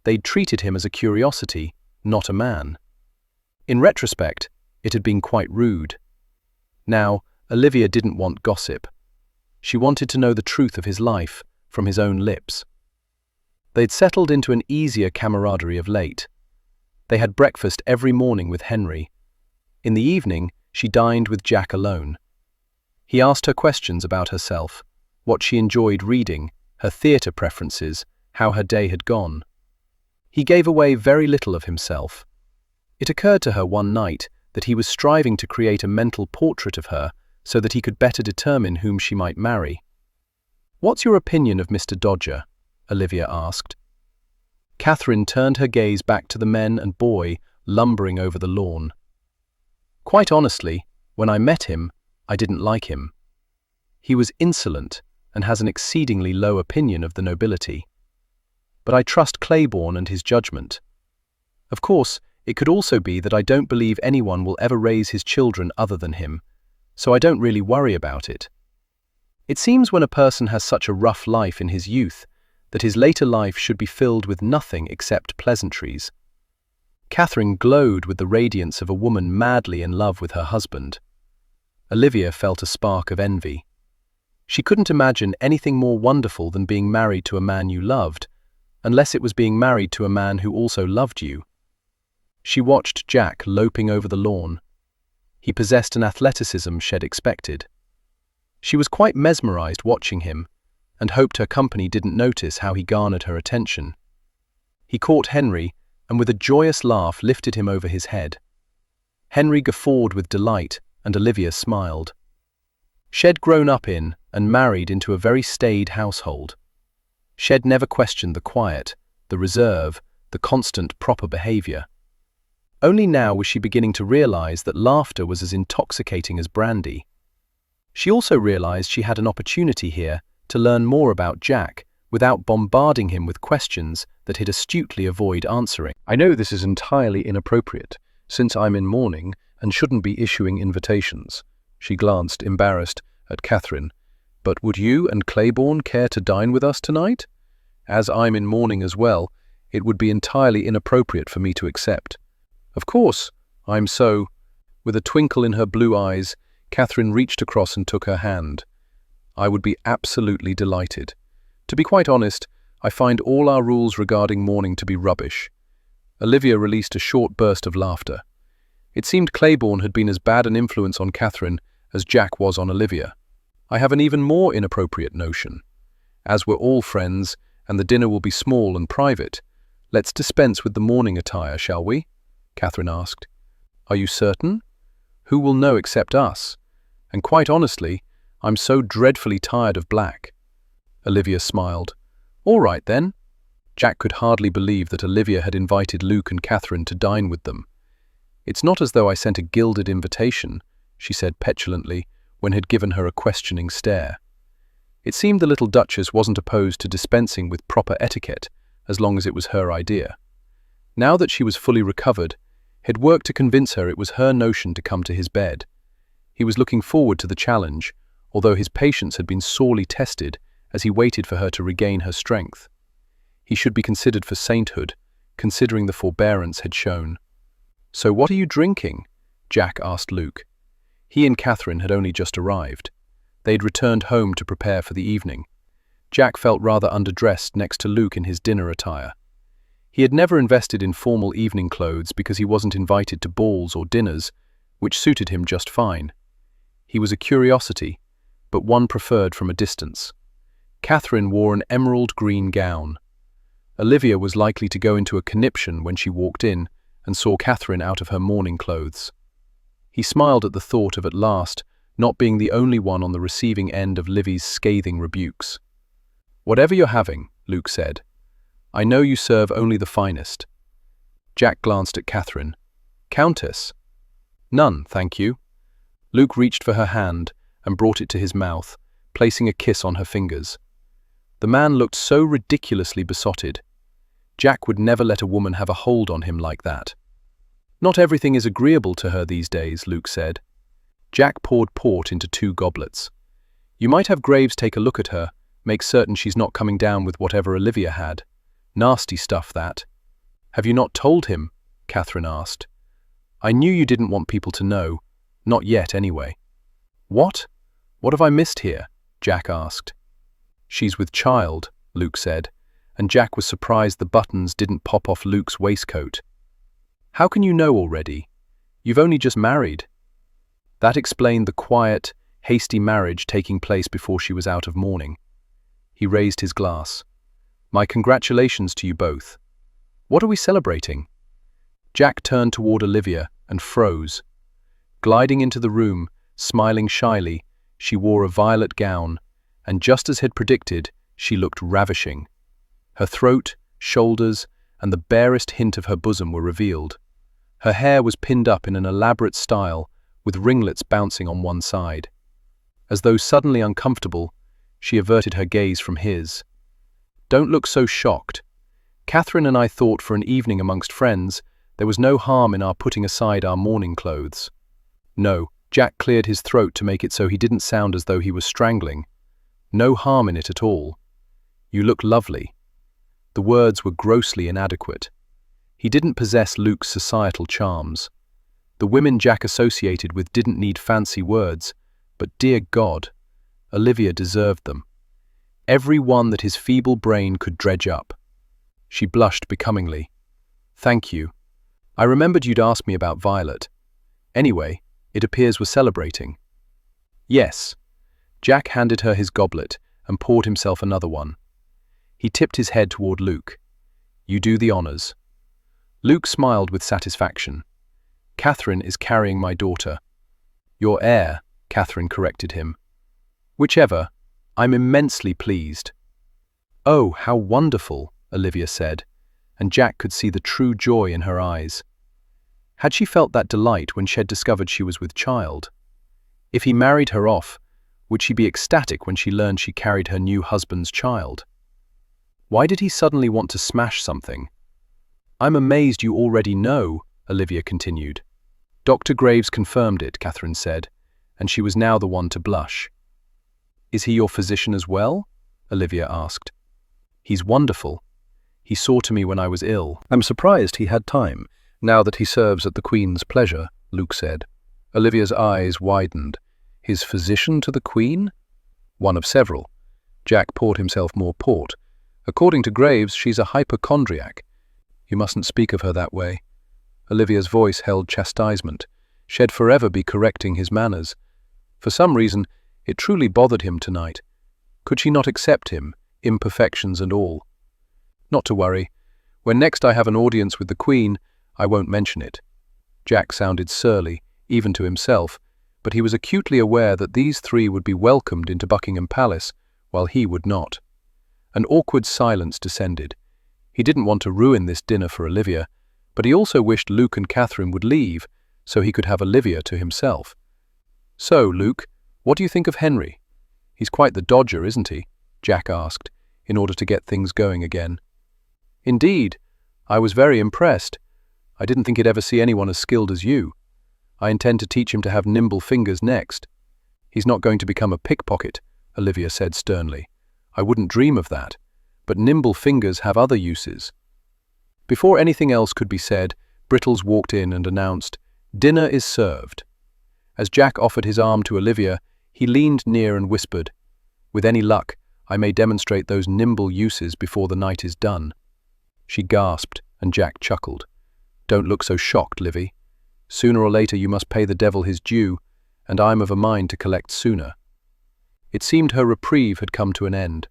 B: They'd treated him as a curiosity, not a man. In retrospect, it had been quite rude. Now, Olivia didn't want gossip. She wanted to know the truth of his life from his own lips. They'd settled into an easier camaraderie of late. They had breakfast every morning with Henry. In the evening, she dined with Jack alone. He asked her questions about herself, what she enjoyed reading, her theatre preferences, how her day had gone. He gave away very little of himself. It occurred to her one night that he was striving to create a mental portrait of her so that he could better determine whom she might marry. "What's your opinion of Mr. Dodger?" Olivia asked. Catherine turned her gaze back to the men and boy lumbering over the lawn. "Quite honestly, when I met him, I didn't like him. He was insolent and has an exceedingly low opinion of the nobility. But I trust Claiborne and his judgment. Of course, it could also be that I don't believe anyone will ever raise his children other than him, so I don't really worry about it. It seems when a person has such a rough life in his youth, that his later life should be filled with nothing except pleasantries." Catherine glowed with the radiance of a woman madly in love with her husband. Olivia felt a spark of envy. She couldn't imagine anything more wonderful than being married to a man you loved, unless it was being married to a man who also loved you. She watched Jack loping over the lawn. He possessed an athleticism she'd expected. She was quite mesmerized watching him, and hoped her company didn't notice how he garnered her attention. He caught Henry, and with a joyous laugh lifted him over his head. Henry guffawed with delight, and Olivia smiled. She'd grown up in and married into a very staid household. She'd never questioned the quiet, the reserve, the constant proper behavior. Only now was she beginning to realize that laughter was as intoxicating as brandy. She also realized she had an opportunity here to learn more about Jack without bombarding him with questions that he'd astutely avoid answering.
A: I know this is entirely inappropriate, since I'm in mourning and shouldn't be issuing invitations. She glanced, embarrassed, at Catherine. But would you and Claiborne care to dine with us tonight? As I'm in mourning as well, it would be entirely inappropriate for me to accept. Of course, I'm so. With a twinkle in her blue eyes, Catherine reached across and took her hand. I would be absolutely delighted. To be quite honest, I find all our rules regarding mourning to be rubbish. Olivia released a short burst of laughter. It seemed Claiborne had been as bad an influence on Catherine as Jack was on Olivia. I have an even more inappropriate notion. As we're all friends, and the dinner will be small and private, let's dispense with the mourning attire, shall we? Catherine asked. Are you certain? Who will know except us? And quite honestly, I'm so dreadfully tired of black. Olivia smiled. All right then. Jack could hardly believe that Olivia had invited Luke and Catherine to dine with them. It's not as though I sent a gilded invitation, she said petulantly, when had given her a questioning stare. It seemed the little Duchess wasn't opposed to dispensing with proper etiquette, as long as it was her idea. Now that she was fully recovered, he'd worked to convince her it was her notion to come to his bed. He was looking forward to the challenge, although his patience had been sorely tested as he waited for her to regain her strength. He should be considered for sainthood, considering the forbearance had shown. So what are you drinking? Jack asked Luke. He and Catherine had only just arrived. They'd returned home to prepare for the evening. Jack felt rather underdressed next to Luke in his dinner attire. He had never invested in formal evening clothes because he wasn't invited to balls or dinners, which suited him just fine. He was a curiosity, but one preferred from a distance. Catherine wore an emerald green gown. Olivia was likely to go into a conniption when she walked in and saw Catherine out of her mourning clothes. He smiled at the thought of at last not being the only one on the receiving end of Livy's scathing rebukes. Whatever you're having, Luke said. I know you serve only the finest. Jack glanced at Catherine. Countess? None, thank you. Luke reached for her hand and brought it to his mouth, placing a kiss on her fingers. The man looked so ridiculously besotted. Jack would never let a woman have a hold on him like that. Not everything is agreeable to her these days, Luke said. Jack poured port into 2 goblets. You might have Graves take a look at her, make certain she's not coming down with whatever Olivia had. Nasty stuff, that. Have you not told him? Catherine asked. I knew you didn't want people to know. Not yet, anyway. What? What have I missed here? Jack asked. She's with child, Luke said, and Jack was surprised the buttons didn't pop off Luke's waistcoat. How can you know already? You've only just married. That explained the quiet, hasty marriage taking place before she was out of mourning. He raised his glass. My congratulations to you both. What are we celebrating? Jack turned toward Olivia and froze. Gliding into the room, smiling shyly, she wore a violet gown, and just as had predicted, she looked ravishing. Her throat, shoulders, and the barest hint of her bosom were revealed. Her hair was pinned up in an elaborate style, with ringlets bouncing on one side. As though suddenly uncomfortable, she averted her gaze from his. Don't look so shocked. Catherine and I thought for an evening amongst friends, there was no harm in our putting aside our mourning clothes. No, Jack cleared his throat to make it so he didn't sound as though he was strangling. No harm in it at all. You look lovely. The words were grossly inadequate. He didn't possess Luke's societal charms. The women Jack associated with didn't need fancy words, but dear God, Olivia deserved them. Every one that his feeble brain could dredge up.
B: She blushed becomingly. "Thank you. I remembered you'd asked me about Violet. Anyway, it appears we're celebrating." "Yes." Jack handed her his goblet and poured himself another one. He tipped his head toward Luke. "You do the honors." Luke smiled with satisfaction. "Catherine is carrying my daughter." "Your heir," Catherine corrected him. "Whichever, I'm immensely pleased." "Oh, how wonderful," Olivia said, and Jack could see the true joy in her eyes. Had she felt that delight when she had discovered she was with child? If he married her off, would she be ecstatic when she learned she carried her new husband's child? Why did he suddenly want to smash something? "I'm amazed you already know," Olivia continued. "Dr. Graves confirmed it," Catherine said, and she was now the one to blush. "Is he your physician as well?" Olivia asked. "He's wonderful. He saw to me when I was ill."
A: "I'm surprised he had time, now that he serves at the Queen's pleasure," Luke said. Olivia's eyes widened. His physician to the Queen? One of several. Jack poured himself more port. "According to Graves, she's a hypochondriac." "You mustn't speak of her that way." Olivia's voice held chastisement. She'd forever be correcting his manners. For some reason, it truly bothered him tonight. Could she not accept him, imperfections and all? "Not to worry. When next I have an audience with the Queen, I won't mention it." Jack sounded surly, even to himself, but he was acutely aware that these three would be welcomed into Buckingham Palace, while he would not. An awkward silence descended. He didn't want to ruin this dinner for Olivia, but he also wished Luke and Catherine would leave, so he could have Olivia to himself. "So, Luke, what do you think of Henry? He's quite the dodger, isn't he?" Jack asked, in order to get things going again. "Indeed. I was very impressed. I didn't think he'd ever see anyone as skilled as you. I intend to teach him to have nimble fingers next." "He's not going to become a pickpocket," Olivia said sternly. "I wouldn't dream of that, but nimble fingers have other uses." Before anything else could be said, Brittles walked in and announced, "Dinner is served." As Jack offered his arm to Olivia, he leaned near and whispered, "With any luck, I may demonstrate those nimble uses before the night is done." She gasped, and Jack chuckled. "Don't look so shocked, Livy. Sooner or later you must pay the devil his due, and I'm of a mind to collect sooner." It seemed her reprieve had come to an end.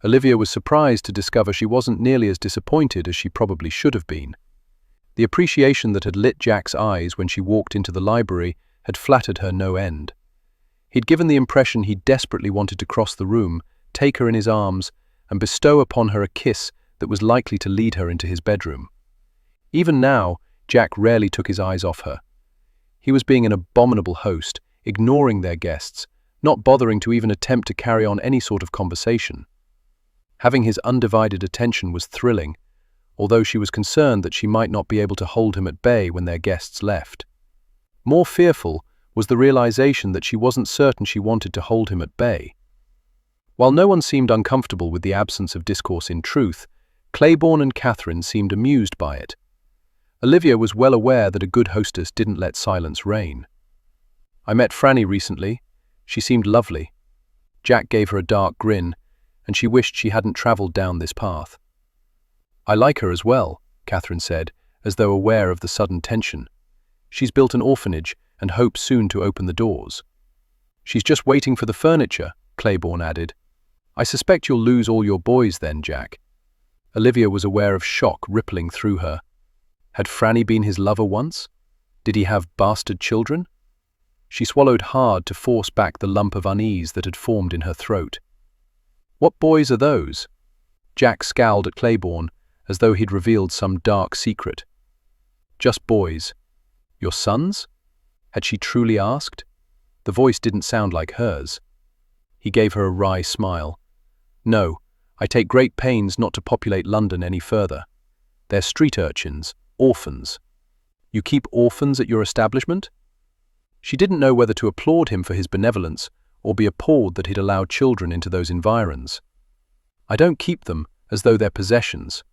A: Olivia was surprised to discover she wasn't nearly as disappointed as she probably should have been. The appreciation that had lit Jack's eyes when she walked into the library had flattered her no end. He'd given the impression he desperately wanted to cross the room, take her in his arms, and bestow upon her a kiss that was likely to lead her into his bedroom. Even now, Jack rarely took his eyes off her. He was being an abominable host, ignoring their guests, not bothering to even attempt to carry on any sort of conversation. Having his undivided attention was thrilling, although she was concerned that she might not be able to hold him at bay when their guests left. More fearful was the realization that she wasn't certain she wanted to hold him at bay. While no one seemed uncomfortable with the absence of discourse in truth, Claiborne and Catherine seemed amused by it. Olivia was well aware that a good hostess didn't let silence reign. "I met Franny recently. She seemed lovely." Jack gave her a dark grin, and she wished she hadn't travelled down this path. "I like her as well," Catherine said, as though aware of the sudden tension. "She's built an orphanage and hopes soon to open the doors." "She's just waiting for the furniture," Claiborne added. "I suspect you'll lose all your boys then, Jack." Olivia was aware of shock rippling through her. Had Franny been his lover once? Did he have bastard children? She swallowed hard to force back the lump of unease that had formed in her throat. "What boys are those?" Jack scowled at Claiborne, as though he'd revealed some dark secret. "Just boys." "Your sons?" Had she truly asked? The voice didn't sound like hers. He gave her a wry smile. "No, I take great pains not to populate London any further. They're street urchins, orphans." "You keep orphans at your establishment?" She didn't know whether to applaud him for his benevolence or be appalled that he'd allowed children into those environs. "I don't keep them as though they're possessions.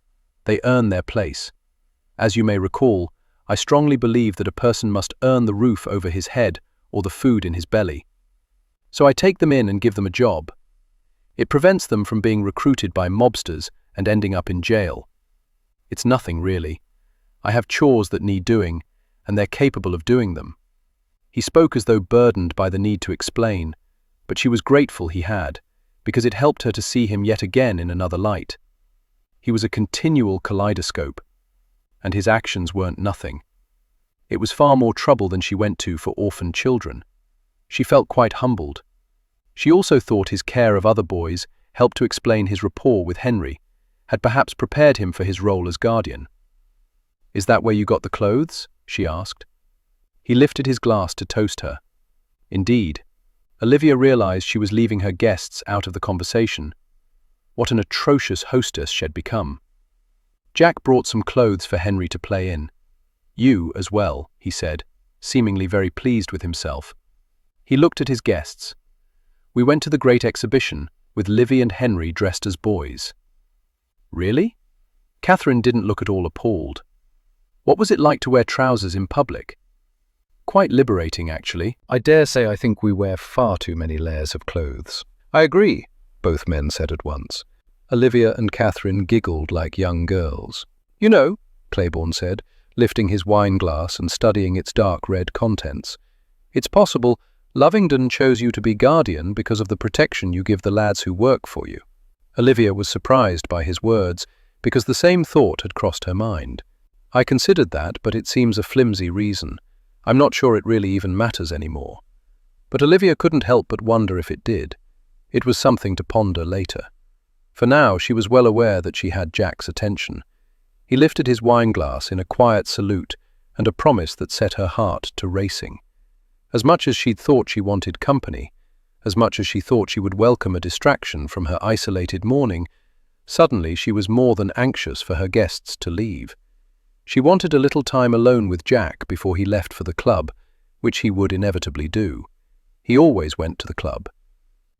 A: They earn their place. As you may recall, I strongly believe that a person must earn the roof over his head or the food in his belly. So I take them in and give them a job. It prevents them from being recruited by mobsters and ending up in jail.
B: It's nothing, really. I have chores that need doing, and they're capable of doing them. He spoke as though burdened by the need to explain, but she was grateful he had, because it helped her to see him yet again in another light. He was a continual kaleidoscope, and his actions weren't nothing. It was far more trouble than she went to for orphaned children. She felt quite humbled. She also thought his care of other boys helped to explain his rapport with Henry, had perhaps prepared him for his role as guardian. "Is that where you got the clothes?" she asked. He lifted his glass to toast her. Indeed, Olivia realized she was leaving her guests out of the conversation. What an atrocious hostess she had become. Jack brought some clothes for Henry to play in. "You as well," he said, seemingly very pleased with himself. He looked at his guests. "We went to the great exhibition, with Livy and Henry dressed as boys." "Really?" Catherine didn't look at all appalled. "What was it like to wear trousers in public?" "Quite liberating, actually.
A: I dare say I think we wear far too many layers of clothes."
B: "I agree,"
A: both men said at once. Olivia and Catherine giggled like young girls.
B: "You know,"
A: Claiborne said, lifting his wine glass and studying its dark red contents,
B: "it's possible Lovingdon chose you to be guardian because of the protection you give the lads who work for you."
A: Olivia was surprised by his words, because the same thought had crossed her mind.
B: "I considered that, but it seems a flimsy reason. I'm not sure it really even matters anymore." But Olivia couldn't help but wonder if it did. It was something to ponder later. For now, she was well aware that she had Jack's attention. He lifted his wineglass in a quiet salute and a promise that set her heart to racing. As much as she'd thought she wanted company, as much as she thought she would welcome a distraction from her isolated morning, suddenly she was more than anxious for her guests to leave. She wanted a little time alone with Jack before he left for the club, which he would inevitably do. He always went to the club.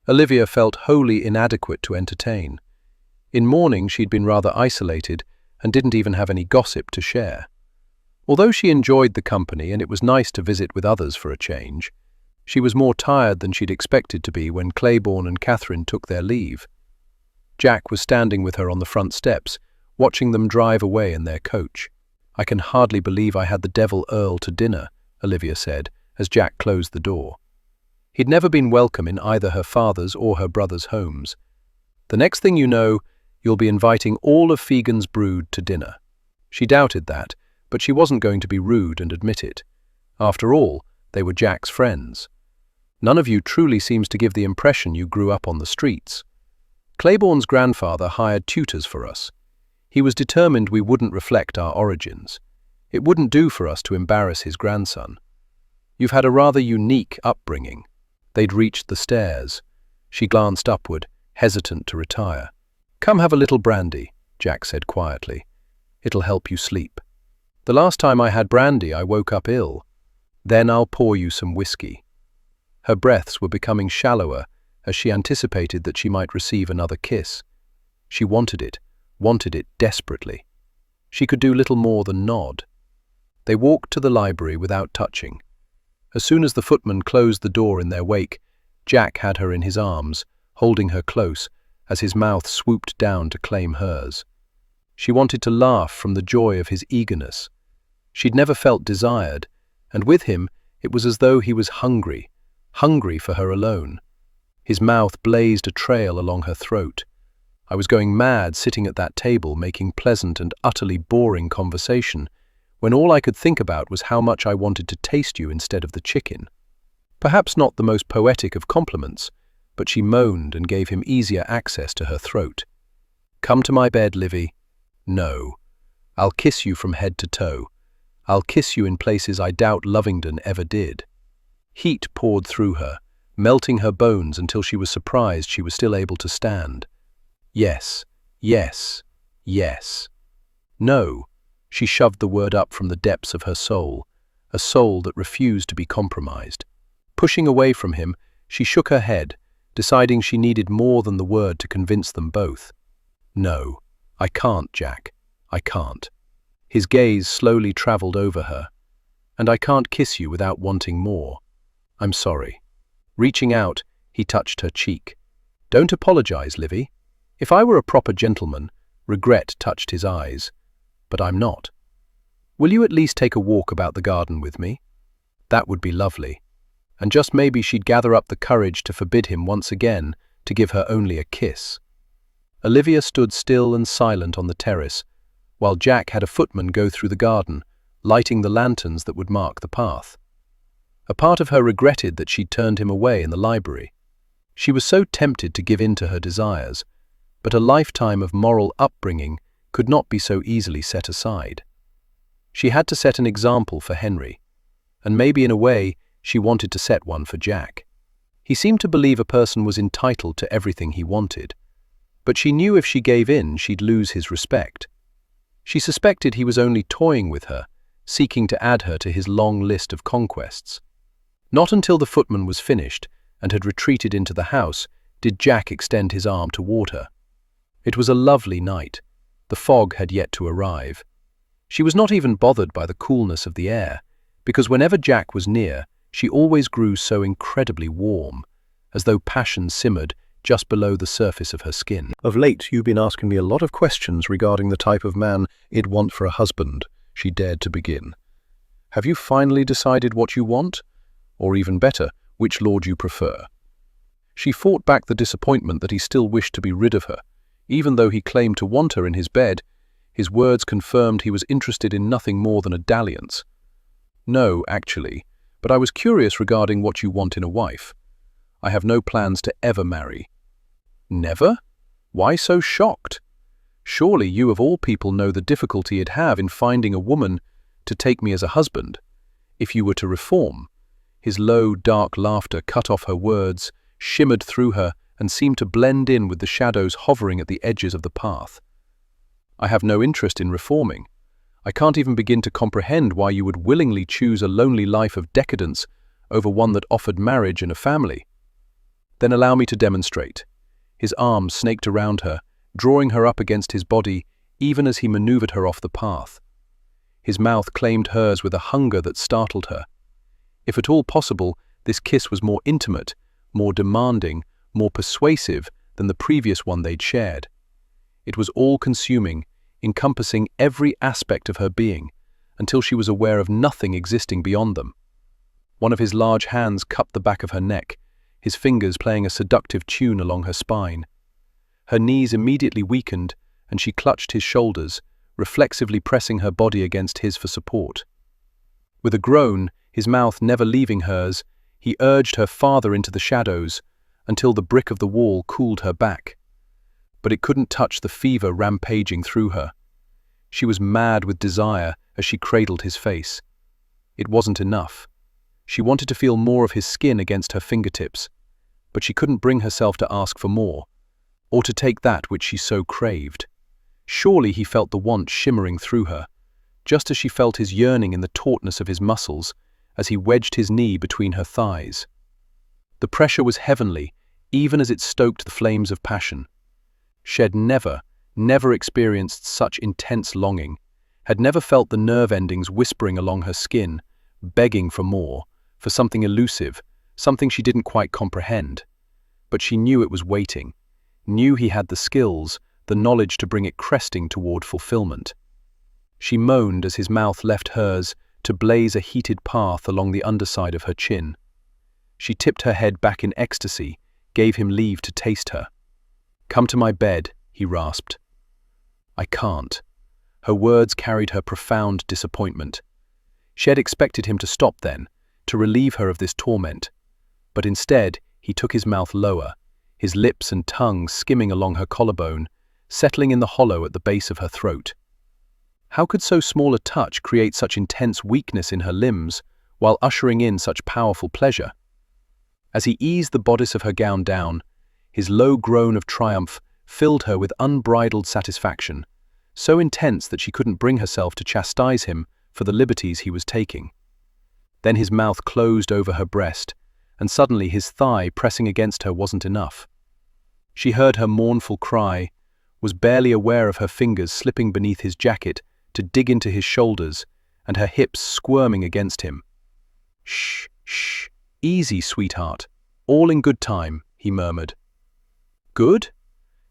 B: Olivia felt wholly inadequate to entertain. In mourning she'd been rather isolated and didn't even have any gossip to share. Although she enjoyed the company and it was nice to visit with others for a change, she was more tired than she'd expected to be when Claiborne and Catherine took their leave. Jack was standing with her on the front steps, watching them drive away in their coach. "I can hardly believe I had the Devil Earl to dinner," Olivia said, as Jack closed the door. He'd never been welcome in either her father's or her brother's homes. "The next thing you know, you'll be inviting all of Fegan's brood to dinner." She doubted that, but she wasn't going to be rude and admit it. After all, they were Jack's friends. "None of you truly seems to give the impression you grew up on the streets. Claiborne's grandfather hired tutors for us. He was determined we wouldn't reflect our origins. It wouldn't do for us to embarrass his grandson. You've had a rather unique upbringing." They'd reached the stairs. She glanced upward, hesitant to retire. "Come have a little brandy," Jack said quietly. "It'll help you sleep. The last time I had brandy, I woke up ill. Then I'll pour you some whiskey." Her breaths were becoming shallower as she anticipated that she might receive another kiss. She wanted it desperately. She could do little more than nod. They walked to the library without touching. As soon as the footman closed the door in their wake, Jack had her in his arms, holding her close, as his mouth swooped down to claim hers. She wanted to laugh from the joy of his eagerness. She'd never felt desired, and with him it was as though he was hungry for her alone. His mouth blazed a trail along her throat. I was going mad sitting at that table making pleasant and utterly boring conversation, when all I could think about was how much I wanted to taste you instead of the chicken. Perhaps not the most poetic of compliments, but she moaned and gave him easier access to her throat. "Come to my bed, Livy." "No. I'll kiss you from head to toe. I'll kiss you in places I doubt Lovingdon ever did." Heat poured through her, melting her bones until she was surprised she was still able to stand. "Yes, yes, yes." "No." She shoved the word up from the depths of her soul, a soul that refused to be compromised. Pushing away from him, she shook her head, deciding she needed more than the word to convince them both. "No, I can't, Jack. I can't." His gaze slowly traveled over her. "And I can't kiss you without wanting more. I'm sorry." Reaching out, he touched her cheek. "Don't apologize, Livy. If I were a proper gentleman," regret touched his eyes.
A: but I'm not. Will you at least take a walk about the garden with me? That would be lovely. And just maybe she'd gather up the courage to forbid him once again to give her only a kiss. Olivia stood still and silent on the terrace, while Jack had a footman go through the garden, lighting the lanterns that would mark the path. A part of her regretted that she'd turned him away in the library. She was so tempted to give in to her desires, but a lifetime of moral upbringing could not be so easily set aside. She had to set an example for Henry, and maybe in a way she wanted to set one for Jack. He seemed to believe a person was entitled to everything he wanted, but she knew if she gave in she'd lose his respect. She suspected he was only toying with her, seeking to add her to his long list of conquests. Not until the footman was finished and had retreated into the house did Jack extend his arm toward her. It was a lovely night. The fog had yet to arrive. She was not even bothered by the coolness of the air, because whenever Jack was near, she always grew so incredibly warm, as though passion simmered just below the surface of her skin.
B: Of late, you've been asking me a lot of questions regarding the type of man I'd want for a husband, she dared to begin. Have you finally decided what you want? Or even better, which lord you prefer? She fought back the disappointment that he still wished to be rid of her. Even though he claimed to want her in his bed, his words confirmed he was interested in nothing more than a dalliance. No, actually, but I was curious regarding what you want in a wife. I have no plans to ever marry. Never? Why so shocked? Surely you of all people know the difficulty it'd have in finding a woman to take me as a husband, if you were to reform. His low, dark laughter cut off her words, shimmered through her, and seemed to blend in with the shadows hovering at the edges of the path. I have no interest in reforming. I can't even begin to comprehend why you would willingly choose a lonely life of decadence over one that offered marriage and a family. Then allow me to demonstrate. His arms snaked around her, drawing her up against his body, even as he maneuvered her off the path. His mouth claimed hers with a hunger that startled her. If at all possible, this kiss was more intimate, more demanding, more persuasive than the previous one they'd shared. It was all-consuming, encompassing every aspect of her being, until she was aware of nothing existing beyond them. One of his large hands cupped the back of her neck, his fingers playing a seductive tune along her spine. Her knees immediately weakened, and she clutched his shoulders, reflexively pressing her body against his for support. With a groan, his mouth never leaving hers, he urged her farther into the shadows, until the brick of the wall cooled her back. But it couldn't touch the fever rampaging through her. She was mad with desire as she cradled his face. It wasn't enough. She wanted to feel more of his skin against her fingertips, but she couldn't bring herself to ask for more, or to take that which she so craved. Surely he felt the want shimmering through her, just as she felt his yearning in the tautness of his muscles as he wedged his knee between her thighs. The pressure was heavenly, even as it stoked the flames of passion. She had never experienced such intense longing, had never felt the nerve endings whispering along her skin, begging for more, for something elusive, something she didn't quite comprehend. But she knew it was waiting, knew he had the skills, the knowledge to bring it cresting toward fulfillment. She moaned as his mouth left hers to blaze a heated path along the underside of her chin. She tipped her head back in ecstasy, gave him leave to taste her. "Come to my bed," he rasped. "I can't." Her words carried her profound disappointment. She had expected him to stop then, to relieve her of this torment. But instead, he took his mouth lower, his lips and tongue skimming along her collarbone, settling in the hollow at the base of her throat. How could so small a touch create such intense weakness in her limbs, while ushering in such powerful pleasure? As he eased the bodice of her gown down, his low groan of triumph filled her with unbridled satisfaction, so intense that she couldn't bring herself to chastise him for the liberties he was taking. Then his mouth closed over her breast, and suddenly his thigh pressing against her wasn't enough. She heard her mournful cry, was barely aware of her fingers slipping beneath his jacket to dig into his shoulders, and her hips squirming against him. "Shh, shh, easy, sweetheart. All in good time," he murmured. Good?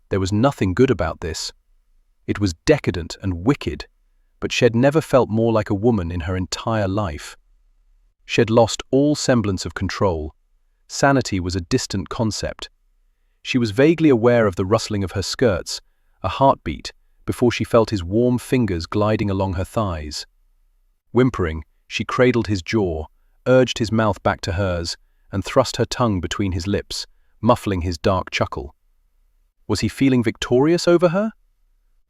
B: There was nothing good about this. It was decadent and wicked, but Shed never felt more like a woman in her entire life. Shed lost all semblance of control. Sanity was a distant concept. She was vaguely aware of the rustling of her skirts, a heartbeat, before she felt his warm fingers gliding along her thighs. Whimpering, she cradled his jaw, urged his mouth back to hers, and thrust her tongue between his lips, muffling his dark chuckle. Was he feeling victorious over her?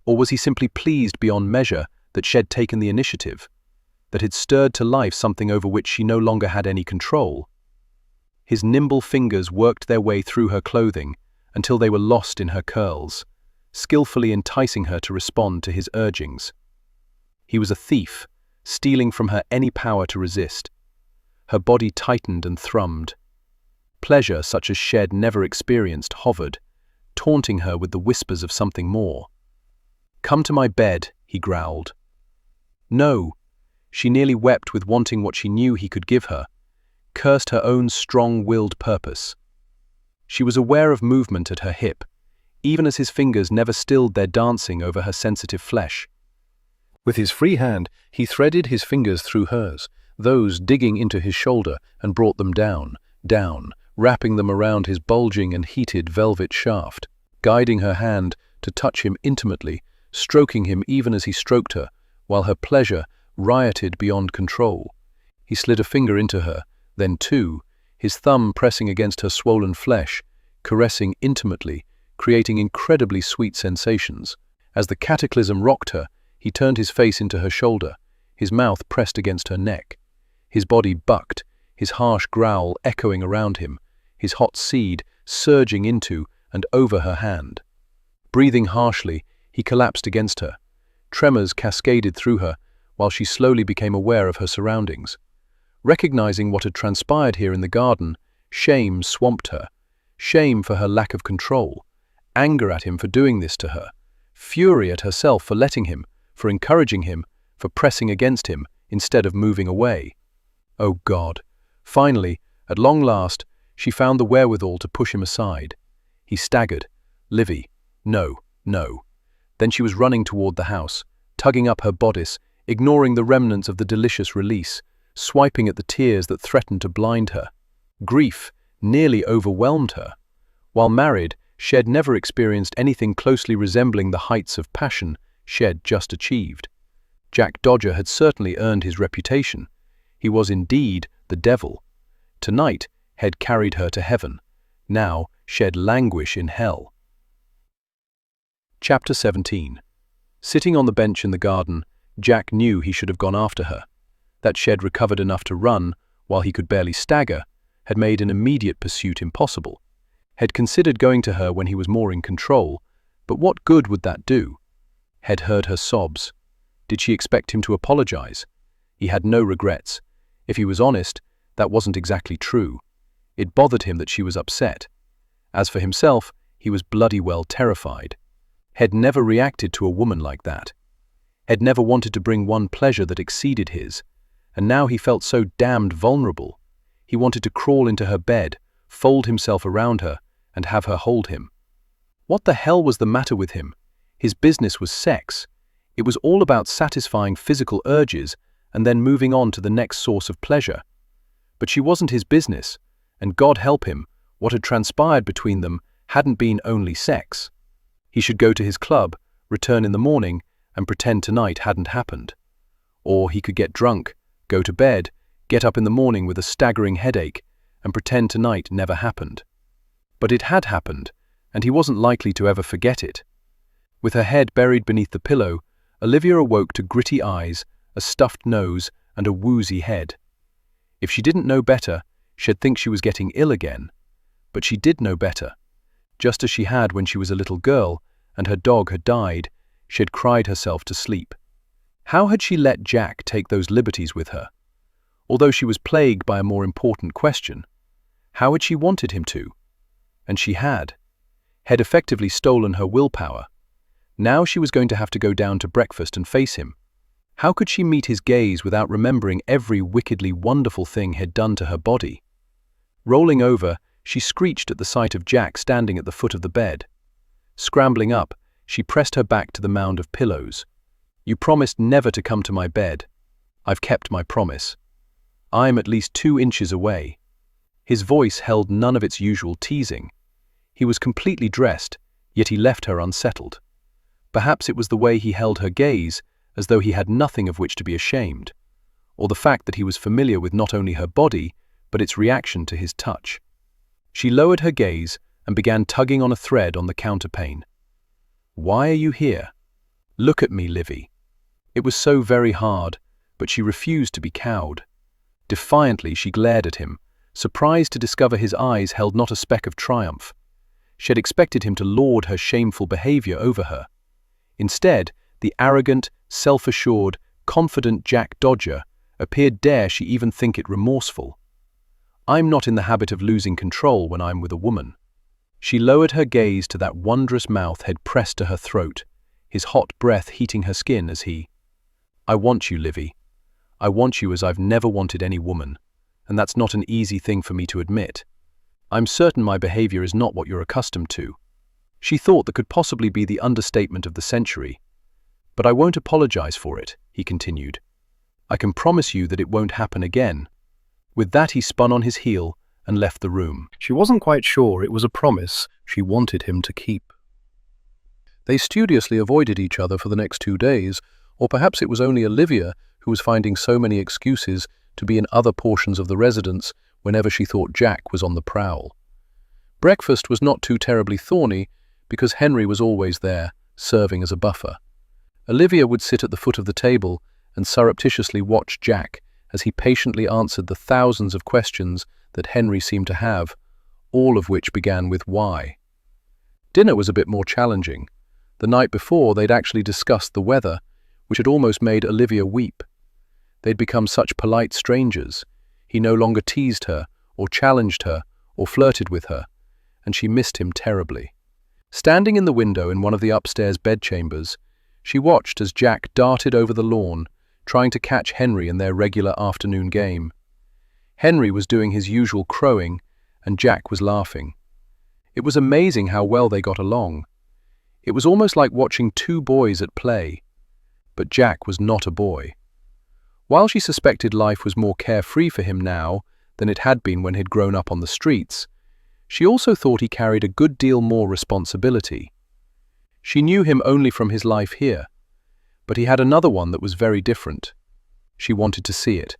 B: Or was he simply pleased beyond measure that Shed taken the initiative, that had stirred to life something over which she no longer had any control? His nimble fingers worked their way through her clothing until they were lost in her curls, skillfully enticing her to respond to his urgings. He was a thief, stealing from her any power to resist. Her body tightened and thrummed. Pleasure such as Shed never experienced hovered, taunting her with the whispers of something more. "Come to my bed," he growled. No, she nearly wept with wanting what she knew he could give her, cursed her own strong-willed purpose. She was aware of movement at her hip, even as his fingers never stilled their dancing over her sensitive flesh. With his free hand, he threaded his fingers through hers, those digging into his shoulder, and brought them down, wrapping them around his bulging and heated velvet shaft, guiding her hand to touch him intimately, stroking him even as he stroked her, while her pleasure rioted beyond control. He slid a finger into her, then two, his thumb pressing against her swollen flesh, caressing intimately, creating incredibly sweet sensations. As the cataclysm rocked her, he turned his face into her shoulder, his mouth pressed against her neck. His body bucked, his harsh growl echoing around him, his hot seed surging into and over her hand. Breathing harshly, he collapsed against her. Tremors cascaded through her, while she slowly became aware of her surroundings. Recognizing what had transpired here in the garden, shame swamped her. Shame for her lack of control, anger at him for doing this to her, fury at herself for letting him, for encouraging him, for pressing against him instead of moving away. Oh God! Finally, at long last, she found the wherewithal to push him aside. He staggered. "Livy, no, no." Then she was running toward the house, tugging up her bodice, ignoring the remnants of the delicious release, swiping at the tears that threatened to blind her. Grief nearly overwhelmed her. While married, Shed never experienced anything closely resembling the heights of passion Shed just achieved. Jack Dodger had certainly earned his reputation. He was indeed the devil. Tonight, Head carried her to heaven. Now, Shed languish in hell. Chapter 17. Sitting on the bench in the garden, Jack knew he should have gone after her. That Shed recovered enough to run, while he could barely stagger, had made an immediate pursuit impossible. Had considered going to her when he was more in control, but what good would that do? Had heard her sobs. Did she expect him to apologize? He had no regrets. If he was honest, that wasn't exactly true. It bothered him that she was upset. As for himself, he was bloody well terrified. Had never reacted to a woman like that. Had never wanted to bring one pleasure that exceeded his, and now he felt so damned vulnerable. He wanted to crawl into her bed, fold himself around her, and have her hold him. What the hell was the matter with him? His business was sex. It was all about satisfying physical urges and then moving on to the next source of pleasure. But she wasn't his business, and God help him, what had transpired between them hadn't been only sex. He should go to his club, return in the morning, and pretend tonight hadn't happened. Or he could get drunk, go to bed, get up in the morning with a staggering headache, and pretend tonight never happened. But it had happened, and he wasn't likely to ever forget it. With her head buried beneath the pillow, Olivia awoke to gritty eyes, a stuffed nose, and a woozy head. If she didn't know better, she'd think she was getting ill again. But she did know better. Just as she had when she was a little girl, and her dog had died, she had cried herself to sleep. How had she let Jack take those liberties with her? Although she was plagued by a more important question, how had she wanted him to? And she had effectively stolen her willpower. Now she was going to have to go down to breakfast and face him. How could she meet his gaze without remembering every wickedly wonderful thing he'd done to her body? Rolling over, she screeched at the sight of Jack standing at the foot of the bed. Scrambling up, she pressed her back to the mound of pillows. You promised never to come to my bed. I've kept my promise. I'm at least 2 inches away." His voice held none of its usual teasing. He was completely dressed, yet he left her unsettled. Perhaps it was the way he held her gaze, as though he had nothing of which to be ashamed, or the fact that he was familiar with not only her body, but its reaction to his touch. She lowered her gaze and began tugging on a thread on the counterpane. "Why are you here? Look at me, Livy." It was so very hard, but she refused to be cowed. Defiantly, she glared at him, surprised to discover his eyes held not a speck of triumph. She had expected him to laud her shameful behavior over her. Instead, the arrogant, self-assured, confident Jack Dodger appeared, dare she even think it, remorseful. "I'm not in the habit of losing control when I'm with a woman." She lowered her gaze to that wondrous mouth head pressed to her throat, his hot breath heating her skin as he, "I want you, Livy. I want you as I've never wanted any woman, and that's not an easy thing for me to admit. I'm certain my behavior is not what you're accustomed to." She thought that could possibly be the understatement of the century. "But I won't apologize for it," he continued. "I can promise you that it won't happen again." With that, he spun on his heel and left the room.
A: She wasn't quite sure it was a promise she wanted him to keep. They studiously avoided each other for the next 2 days, or perhaps it was only Olivia who was finding so many excuses to be in other portions of the residence whenever she thought Jack was on the prowl. Breakfast was not too terribly thorny because Henry was always there, serving as a buffer. Olivia would sit at the foot of the table and surreptitiously watch Jack as he patiently answered the thousands of questions that Henry seemed to have, all of which began with why. Dinner was a bit more challenging. The night before, they'd actually discussed the weather, which had almost made Olivia weep. They'd become such polite strangers. He no longer teased her, or challenged her, or flirted with her, and she missed him terribly. Standing in the window in one of the upstairs bedchambers, she watched as Jack darted over the lawn, trying to catch Henry in their regular afternoon game. Henry was doing his usual crowing, and Jack was laughing. It was amazing how well they got along. It was almost like watching 2 boys at play. But Jack was not a boy. While she suspected life was more carefree for him now than it had been when he'd grown up on the streets, she also thought he carried a good deal more responsibility. She knew him only from his life here, but he had another one that was very different. She wanted to see it.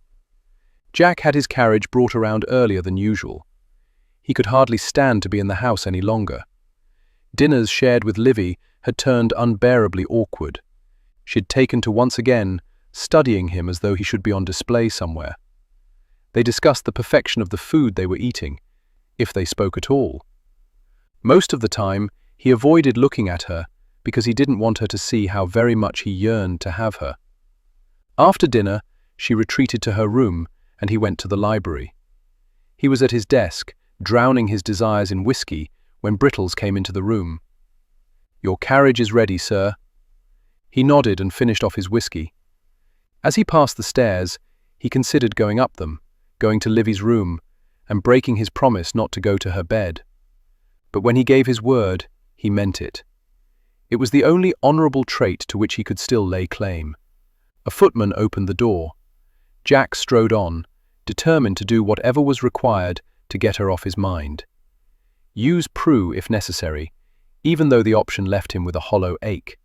A: Jack had his carriage brought around earlier than usual. He could hardly stand to be in the house any longer. Dinners shared with Livy had turned unbearably awkward. She'd taken to once again studying him as though he should be on display somewhere. They discussed the perfection of the food they were eating, if they spoke at all. Most of the time, he avoided looking at her because he didn't want her to see how very much he yearned to have her. After dinner, she retreated to her room and he went to the library. He was at his desk, drowning his desires in whiskey, when Brittles came into the room. "Your carriage is ready, sir." He nodded and finished off his whiskey. As he passed the stairs, he considered going up them, going to Livy's room, and breaking his promise not to go to her bed. But when he gave his word, he meant it. It was the only honourable trait to which he could still lay claim. A footman opened the door. Jack strode on, determined to do whatever was required to get her off his mind. Use Prue if necessary, even though the option left him with a hollow ache.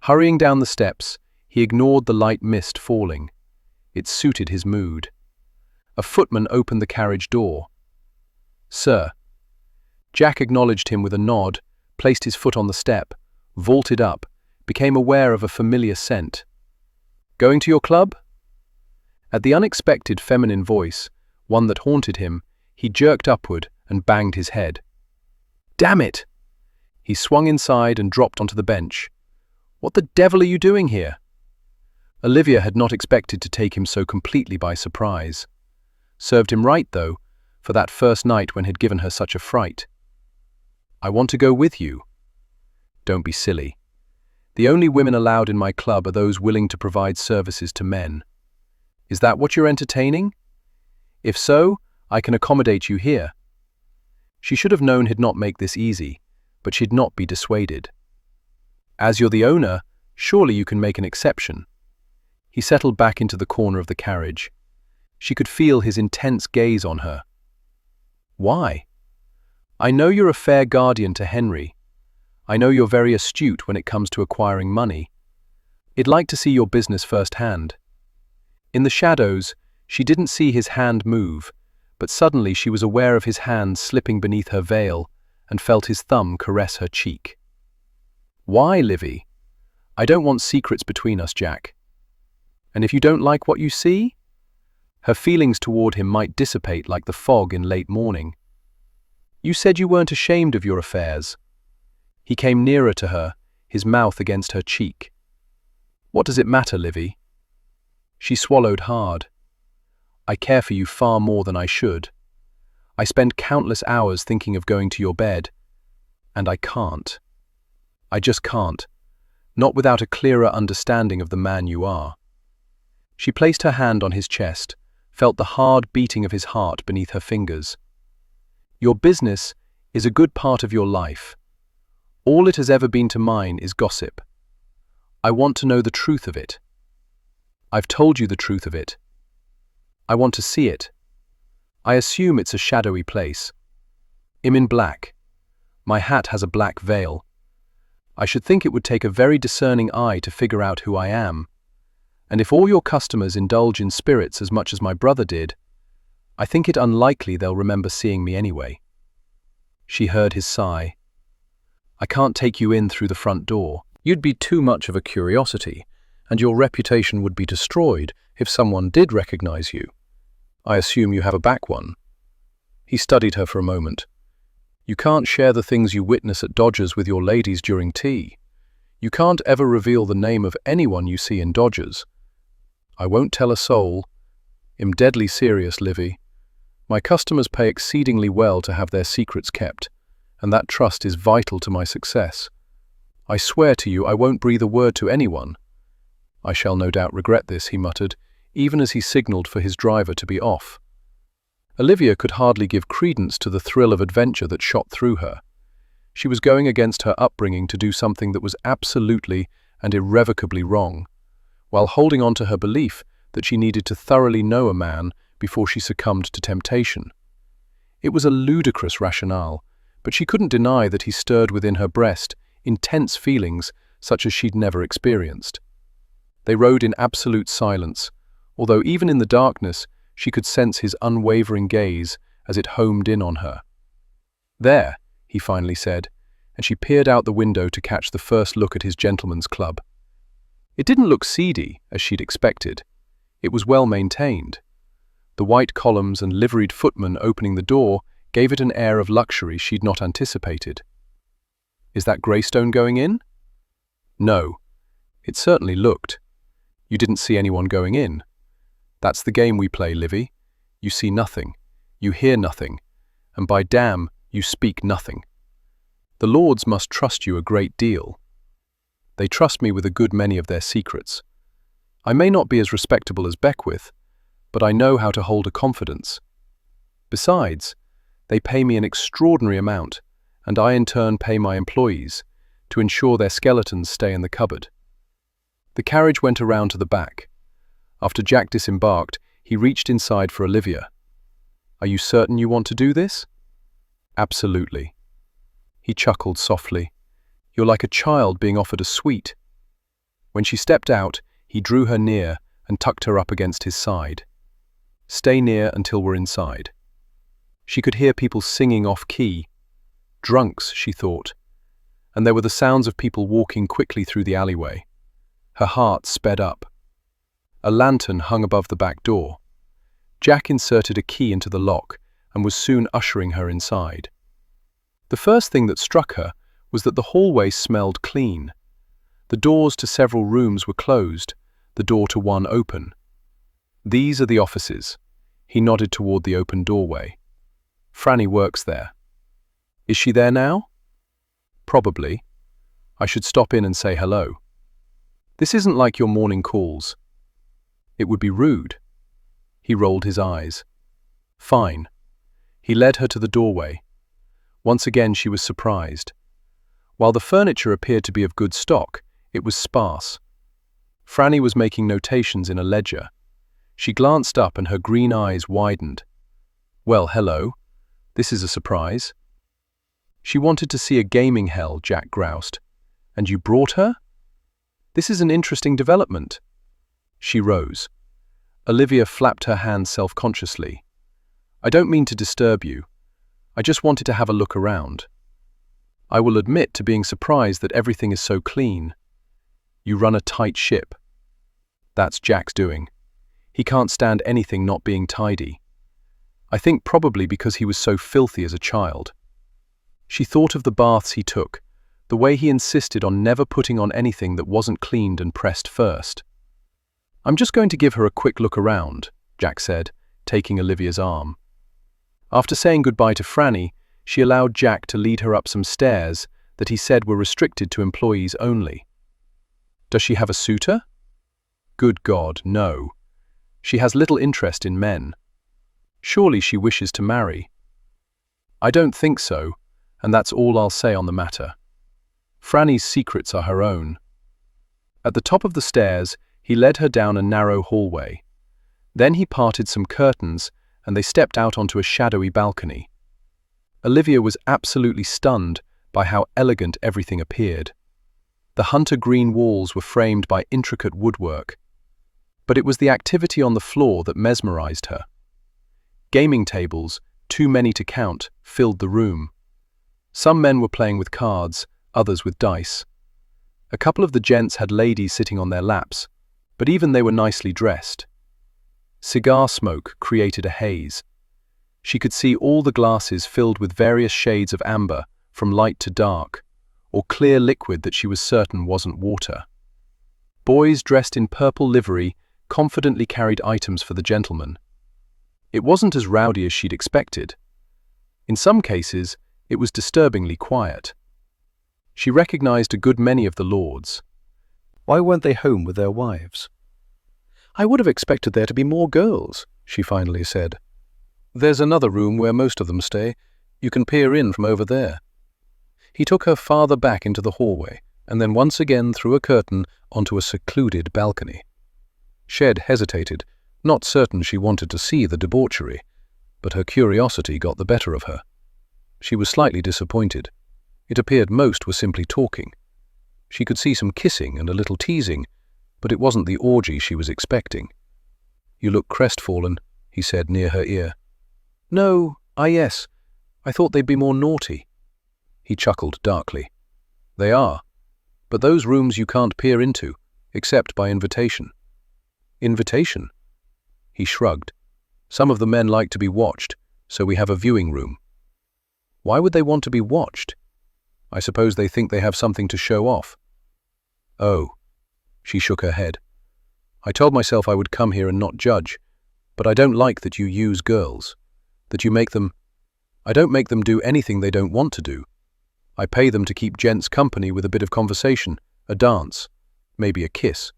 A: Hurrying down the steps, he ignored the light mist falling. It suited his mood. A footman opened the carriage door. "Sir." Jack acknowledged him with a nod, placed his foot on the step, vaulted up, became aware of a familiar scent. "Going to your club?" At the unexpected feminine voice, one that haunted him, he jerked upward and banged his head. "Damn it!" He swung inside and dropped onto the bench. "What the devil are you doing here?" Olivia had not expected to take him so completely by surprise. Served him right, though, for that first night when he'd given her such a fright. "I want to go with you." "Don't be silly. The only women allowed in my club are those willing to provide services to men. Is that what you're entertaining? If so, I can accommodate you here." She should have known he'd not make this easy, but she'd not be dissuaded. "As you're the owner,"
B: Surely you can make an exception." He settled back into the corner of the carriage. She could feel his intense gaze on her. "Why?" "I know you're a fair guardian to Henry. I know you're very astute when it comes to acquiring money. I'd like to see your business firsthand." In the shadows, she didn't see his hand move, but suddenly she was aware of his hand slipping beneath her veil and felt his thumb caress her cheek. "Why, Livy? I don't want secrets between us, Jack. And if you don't like what you see?" Her feelings toward him might dissipate like the fog in late morning. "You said you weren't ashamed of your affairs." He came nearer to her, his mouth against her cheek. "What does it matter, Livy?" She swallowed hard. "I care for you far more than I should. I spend countless hours thinking of going to your bed, and I can't. I just can't, not without a clearer understanding of the man you are." She placed her hand on his chest, felt the hard beating of his heart beneath her fingers. "Your business is a good part of your life. All it has ever been to mine is gossip. I want to know the truth of it. I've told you the truth of it. I want to see it. I assume it's a shadowy place. I'm in black. My hat has a black veil. I should think it would take a very discerning eye to figure out who I am. And if all your customers indulge in spirits as much as my brother did, I think it unlikely they'll remember seeing me anyway." She heard his sigh. "I can't take you in through the front door. You'd be too much of a curiosity, and your reputation would be destroyed if someone did recognize you. I assume you have a back one." He studied her for a moment. "You can't share the things you witness at Dodger's with your ladies during tea. You can't ever reveal the name of anyone you see in Dodger's." "I won't tell a soul. I'm deadly serious, Livy. My customers pay exceedingly well to have their secrets kept, and that trust is vital to my success. I swear to you I won't breathe a word to anyone." "I shall no doubt regret this," he muttered, even as he signaled for his driver to be off. Olivia could hardly give credence to the thrill of adventure that shot through her. She was going against her upbringing to do something that was absolutely and irrevocably wrong, while holding on to her belief that she needed to thoroughly know a man before she succumbed to temptation. It was a ludicrous rationale, but she couldn't deny that he stirred within her breast intense feelings such as she'd never experienced. They rode in absolute silence, although even in the darkness she could sense his unwavering gaze as it homed in on her. "There," he finally said, and she peered out the window to catch the first look at his gentleman's club. It didn't look seedy, as she'd expected. It was well maintained. The white columns and liveried footman opening the door gave it an air of luxury she'd not anticipated. "Is that Greystone going in?" "No. It certainly looked. You didn't see anyone going in. That's the game we play, Livy. You see nothing, you hear nothing, and by damn, you speak nothing. The lords must trust you a great deal. They trust me with a good many of their secrets. I may not be as respectable as Beckwith, but I know how to hold a confidence. Besides, they pay me an extraordinary amount, and I in turn pay my employees to ensure their skeletons stay in the cupboard." The carriage went around to the back. After Jack disembarked, he reached inside for Olivia. "Are you certain you want to do this?" "Absolutely." He chuckled softly. "You're like a child being offered a sweet." When she stepped out, he drew her near and tucked her up against his side. "Stay near until we're inside." She could hear people singing off-key. Drunks, she thought. And there were the sounds of people walking quickly through the alleyway. Her heart sped up. A lantern hung above the back door. Jack inserted a key into the lock and was soon ushering her inside. The first thing that struck her was that the hallway smelled clean. The doors to several rooms were closed, the door to one open. "These are the offices." He nodded toward the open doorway. "Franny works there." "Is she there now?" "Probably. I should stop in and say hello." "This isn't like your morning calls." "It would be rude." He rolled his eyes. "Fine." He led her to the doorway. Once again she was surprised. While the furniture appeared to be of good stock, It was sparse. Franny was making notations in a ledger. She glanced up and her green eyes widened. "Well, hello. This is a surprise." "She wanted to see a gaming hell," Jack groused. "And you brought her? This is an interesting development." She rose. Olivia flapped her hands self-consciously. "I don't mean to disturb you. I just wanted to have a look around. I will admit to being surprised that everything is so clean. You run a tight ship." "That's Jack's doing. He can't stand anything not being tidy. I think probably because he was so filthy as a child." She thought of the baths he took, the way he insisted on never putting on anything that wasn't cleaned and pressed first. "I'm just going to give her a quick look around," Jack said, taking Olivia's arm. After saying goodbye to Franny, she allowed Jack to lead her up some stairs that he said were restricted to employees only. "Does she have a suitor?" "Good God, no. She has little interest in men. Surely she wishes to marry." "I don't think so, and that's all I'll say on the matter. Franny's secrets are her own." At the top of the stairs, he led her down a narrow hallway. Then he parted some curtains, and they stepped out onto a shadowy balcony. Olivia was absolutely stunned by how elegant everything appeared. The hunter green walls were framed by intricate woodwork. But it was the activity on the floor that mesmerized her. Gaming tables, too many to count, filled the room. Some men were playing with cards, others with dice. A couple of the gents had ladies sitting on their laps, but even they were nicely dressed. Cigar smoke created a haze. She could see all the glasses filled with various shades of amber, from light to dark, or clear liquid that she was certain wasn't water. Boys dressed in purple livery confidently carried items for the gentlemen. It wasn't as rowdy as she'd expected. In some cases, it was disturbingly quiet. She recognized a good many of the lords.
A: Why weren't they home with their wives? "I would have expected there to be more girls," she finally said. "There's another room where most of them stay. You can peer in from over there." He took her farther back into the hallway, and then once again through a curtain onto a secluded balcony. Shed hesitated, not certain she wanted to see the debauchery, but her curiosity got the better of her. She was slightly disappointed. It appeared most were simply talking. She could see some kissing and a little teasing, but it wasn't the orgy she was expecting. "You look crestfallen," he said near her ear. "No, yes. I thought they'd be more naughty." He chuckled darkly. "They are, but those rooms you can't peer into, except by invitation." "Invitation?" He shrugged. "Some of the men like to be watched, so we have a viewing room." "Why would they want to be watched?" "I suppose they think they have something to show off." "Oh." She shook her head. "I told myself I would come here and not judge, but I don't like that you use girls, that you make them. I don't make them do anything they don't want to do. I pay them to keep gents company with a bit of conversation, a dance, maybe a kiss.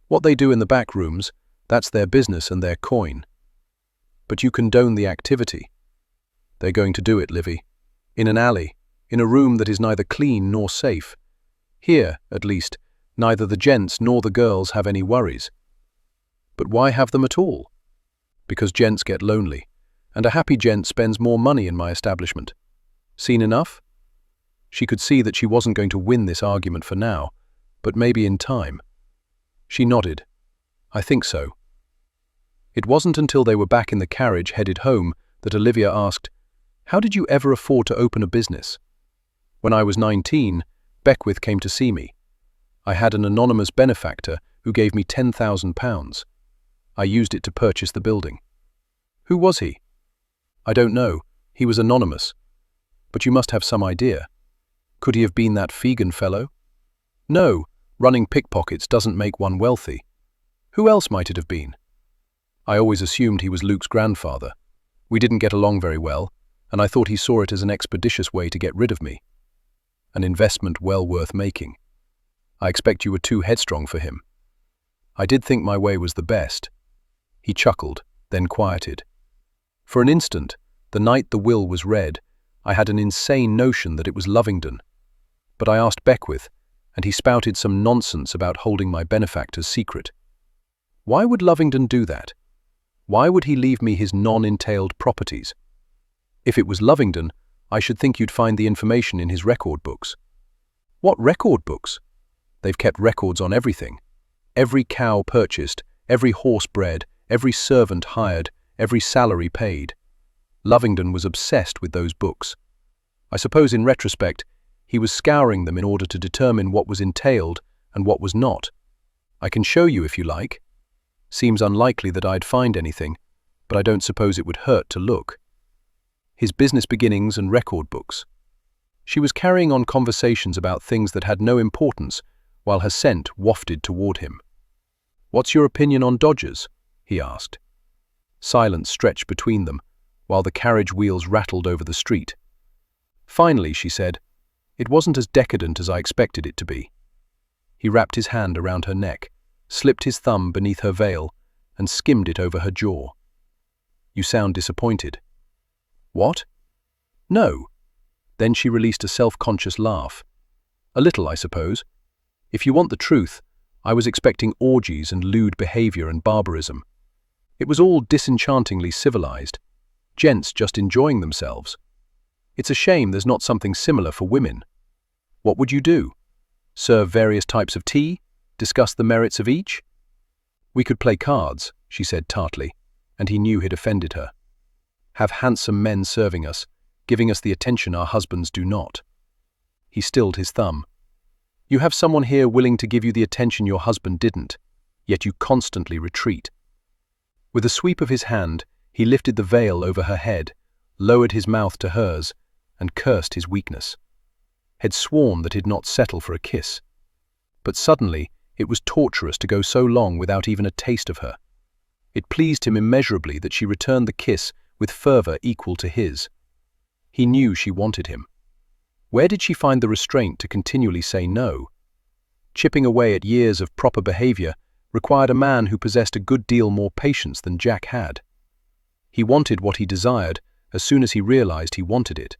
A: What they do in the back rooms, that's their business and their coin. But you condone the activity. They're going to do it, Livy. In an alley, in a room that is neither clean nor safe. Here, at least, neither the gents nor the girls have any worries. But why have them at all? Because gents get lonely, and a happy gent spends more money in my establishment. Seen enough?" She could see that she wasn't going to win this argument for now, but maybe in time. She nodded. "I think so." It wasn't until they were back in the carriage headed home that Olivia asked, "How did you ever afford to open a business?" "When I was 19, Beckwith came to see me. I had an anonymous benefactor who gave me £10,000. I used it to purchase the building." "Who was he?" "I don't know. He was anonymous. But you must have some idea. Could he have been that Fegan fellow?" "No, running pickpockets doesn't make one wealthy." "Who else might it have been?" "I always assumed he was Luke's grandfather. We didn't get along very well, and I thought he saw it as an expeditious way to get rid of me. An investment well worth making. I expect you were too headstrong for him." "I did think my way was the best." He chuckled, then quieted. "For an instant, the night the will was read, I had an insane notion that it was Lovingdon. But I asked Beckwith,
B: and he spouted some nonsense about holding my benefactor's secret. Why would Lovingdon do that? Why would he leave me his non-entailed properties? If it was Lovingdon, I should think you'd find the information in his record books. What record books? They've kept records on everything. Every cow purchased, every horse bred, every servant hired, every salary paid. Lovingdon was obsessed with those books. I suppose in retrospect, he was scouring them in order to determine what was entailed and what was not. I can show you if you like. Seems unlikely that I'd find anything, but I don't suppose it would hurt to look. His business beginnings and record books. She was carrying on conversations about things that had no importance while her scent wafted toward him. "What's your opinion on Dodgers?" he asked. Silence stretched between them, while the carriage wheels rattled over the street. Finally, she said, "It wasn't as decadent as I expected it to be." He wrapped his hand around her neck, slipped his thumb beneath her veil, and skimmed it over her jaw. "You sound disappointed." "What?" "No." Then she released a self-conscious laugh. "A little, I suppose. If you want the truth, I was expecting orgies and lewd behavior and barbarism. It was all disenchantingly civilized. Gents just enjoying themselves. It's a shame there's not something similar for women. What would you do? Serve various types of tea? Discuss the merits of each?" "We could play cards," she said tartly, and he knew he'd offended her. "Have handsome men serving us, giving us the attention our husbands do not." He stilled his thumb. "You have someone here willing to give you the attention your husband didn't, yet you constantly retreat." With a sweep of his hand, he lifted the veil over her head, lowered his mouth to hers, and cursed his weakness. Had sworn that he'd not settle for a kiss. But suddenly, it was torturous to go so long without even a taste of her. It pleased him immeasurably that she returned the kiss with fervor equal to his. He knew she wanted him. Where did she find the restraint to continually say no? Chipping away at years of proper behavior required a man who possessed a good deal more patience than Jack had. He wanted what he desired as soon as he realized he wanted it.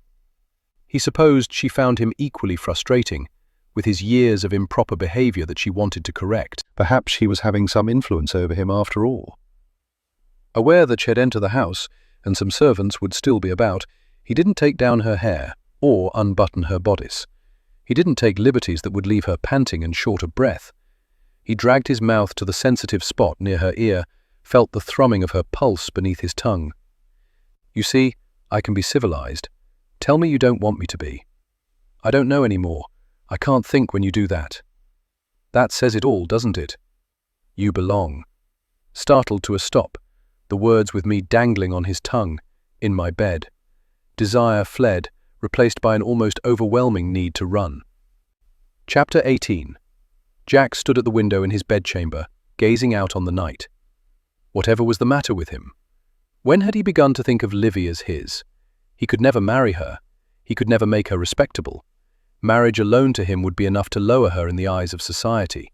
B: He supposed she found him equally frustrating, with his years of improper behavior that she wanted to correct.
A: Perhaps she was having some influence over him after all. Aware that she'd enter the house, and some servants would still be about, he didn't take down her hair or unbutton her bodice. He didn't take liberties that would leave her panting and short of breath. He dragged his mouth to the sensitive spot near her ear, felt the thrumming of her pulse beneath his tongue. "You see, I can be civilized. Tell me you don't want me to be." "I don't know anymore. I can't think when you do that." "That says it all, doesn't it?" "You belong." Startled to a stop, the words with me dangling on his tongue, in my bed. Desire fled, replaced by an almost overwhelming need to run. Chapter 18. Jack stood at the window in his bedchamber, gazing out on the night. Whatever was the matter with him? When had he begun to think of Livy as his? He could never marry her. He could never make her respectable. Marriage alone to him would be enough to lower her in the eyes of society.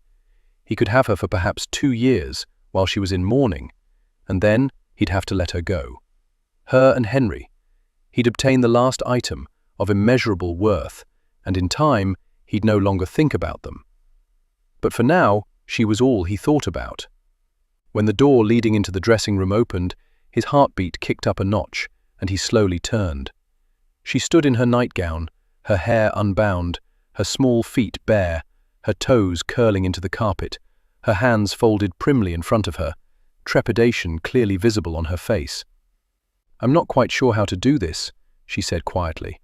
A: He could have her for perhaps 2 years, while she was in mourning, and then he'd have to let her go. Her and Henry. He'd obtain the last item, of immeasurable worth, and in time, he'd no longer think about them. But for now, she was all he thought about. When the door leading into the dressing room opened, his heartbeat kicked up a notch, and he slowly turned. She stood in her nightgown, her hair unbound, her small feet bare, her toes curling into the carpet, her hands folded primly in front of her, trepidation clearly visible on her face. "I'm not quite sure how to do this," she said quietly.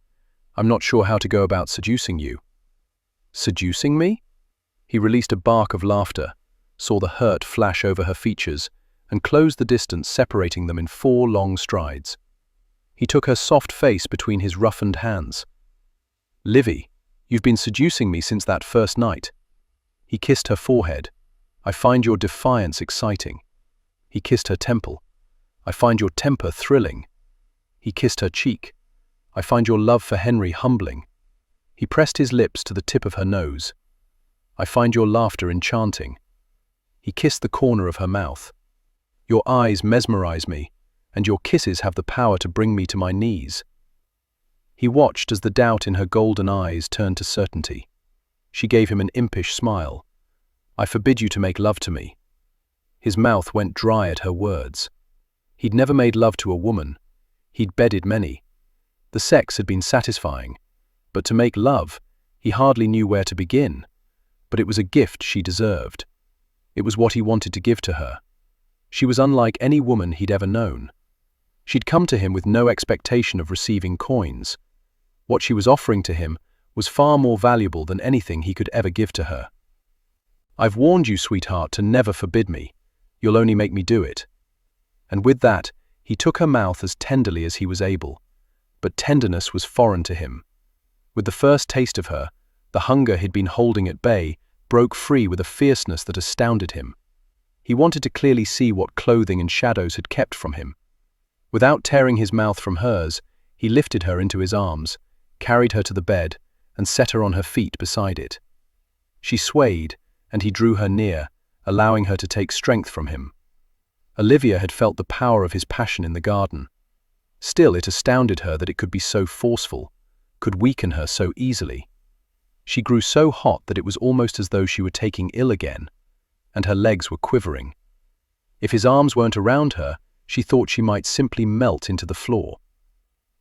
A: "I'm not sure how to go about seducing you." "Seducing me?" He released a bark of laughter, saw the hurt flash over her features, and closed the distance separating them in 4 long strides. He took her soft face between his roughened hands. "Livy, you've been seducing me since that first night." He kissed her forehead. "I find your defiance exciting." He kissed her temple. "I find your temper thrilling." He kissed her cheek. "I find your love for Henry humbling." He pressed his lips to the tip of her nose. "I find your laughter enchanting." He kissed the corner of her mouth. "Your eyes mesmerize me, and your kisses have the power to bring me to my knees." He watched as the doubt in her golden eyes turned to certainty.
B: She gave him an impish smile. "I forbid you to make love to me." His mouth went dry at her words. He'd never made love to a woman. He'd bedded many. The sex had been satisfying, but to make love, he hardly knew where to begin. But it was a gift she deserved. It was what he wanted to give to her. She was unlike any woman he'd ever known. She'd come to him with no expectation of receiving coins. What she was offering to him was far more valuable than anything he could ever give to her. "I've warned you, sweetheart, to never forbid me. You'll only make me do it." And with that, he took her mouth as tenderly as he was able. But tenderness was foreign to him. With the first taste of her, the hunger he'd been holding at bay broke free with a fierceness that astounded him. He wanted to clearly see what clothing and shadows had kept from him. Without tearing his mouth from hers, he lifted her into his arms, carried her to the bed, and set her on her feet beside it. She swayed, and he drew her near, allowing her to take strength from him. Olivia had felt the power of his passion in the garden. Still, it astounded her that it could be so forceful, could weaken her so easily. She grew so hot that it was almost as though she were taking ill again, and her legs were quivering. If his arms weren't around her, she thought she might simply melt into the floor.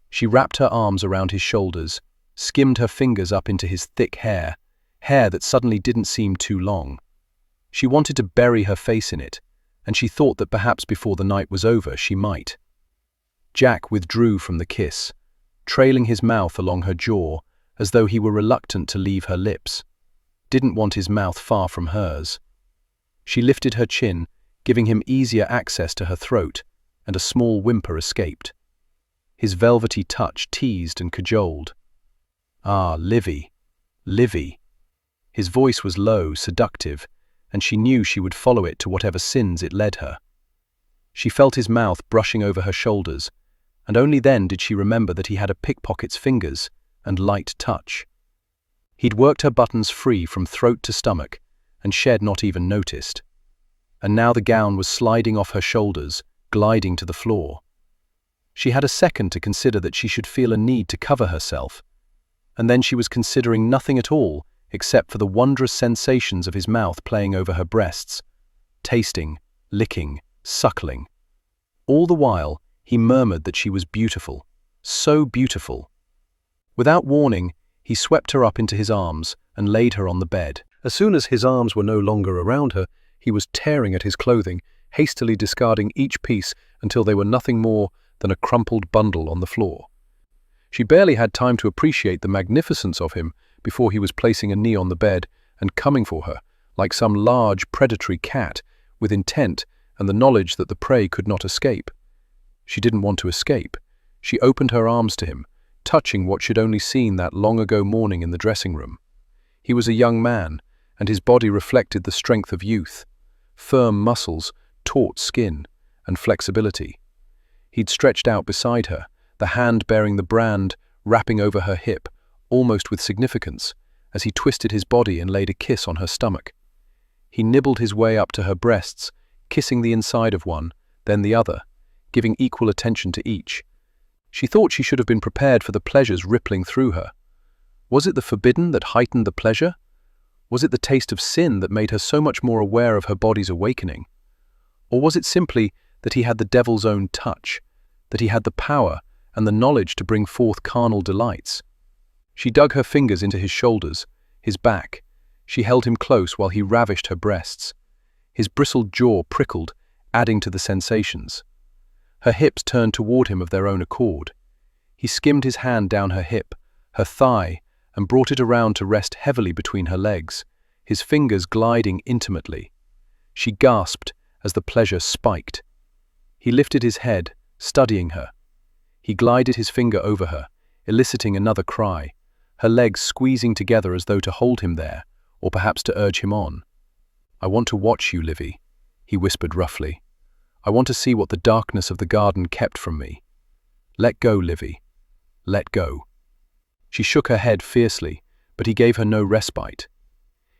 B: She wrapped her arms around his shoulders, skimmed her fingers up into his thick hair that suddenly didn't seem too long. She wanted to bury her face in it, and she thought that perhaps before the night was over she might. Jack withdrew from the kiss, trailing his mouth along her jaw as though he were reluctant to leave her lips, didn't want his mouth far from hers. She lifted her chin, giving him easier access to her throat, and a small whimper escaped. His velvety touch teased and cajoled. "Ah, Livy, Livy." His voice was low, seductive, and she knew she would follow it to whatever sins it led her. She felt his mouth brushing over her shoulders, and only then did she remember that he had a pickpocket's fingers and light touch. He'd worked her buttons free from throat to stomach, and she had not even noticed. And now the gown was sliding off her shoulders, gliding to the floor. She had a second to consider that she should feel a need to cover herself, and then she was considering nothing at all except for the wondrous sensations of his mouth playing over her breasts, tasting, licking, suckling. All the while, he murmured that she was beautiful, so beautiful. Without warning, he swept her up into his arms and laid her on the bed. As soon as his arms were no longer around her, he was tearing at his clothing, hastily discarding each piece until they were nothing more than a crumpled bundle on the floor. She barely had time to appreciate the magnificence of him before he was placing a knee on the bed and coming for her, like some large predatory cat, with intent and the knowledge that the prey could not escape. She didn't want to escape. She opened her arms to him, touching what she'd only seen that long-ago morning in the dressing room. He was a young man, and his body reflected the strength of youth, firm muscles, taut skin, and flexibility. He'd stretched out beside her, the hand bearing the brand wrapping over her hip, almost with significance, as he twisted his body and laid a kiss on her stomach. He nibbled his way up to her breasts, kissing the inside of one, then the other, giving equal attention to each. She thought she should have been prepared for the pleasures rippling through her. Was it the forbidden that heightened the pleasure? Was it the taste of sin that made her so much more aware of her body's awakening? Or was it simply that he had the devil's own touch, that he had the power and the knowledge to bring forth carnal delights? She dug her fingers into his shoulders, his back. She held him close while he ravished her breasts. His bristled jaw prickled, adding to the sensations. Her hips turned toward him of their own accord. He skimmed his hand down her hip, her thigh, and brought it around to rest heavily between her legs, his fingers gliding intimately. She gasped as the pleasure spiked. He lifted his head, studying her. He glided his finger over her, eliciting another cry, her legs squeezing together as though to hold him there, or perhaps to urge him on. "I want to watch you, Livy," he whispered roughly. "I want to see what the darkness of the garden kept from me. Let go, Livy. Let go." She shook her head fiercely, but he gave her no respite.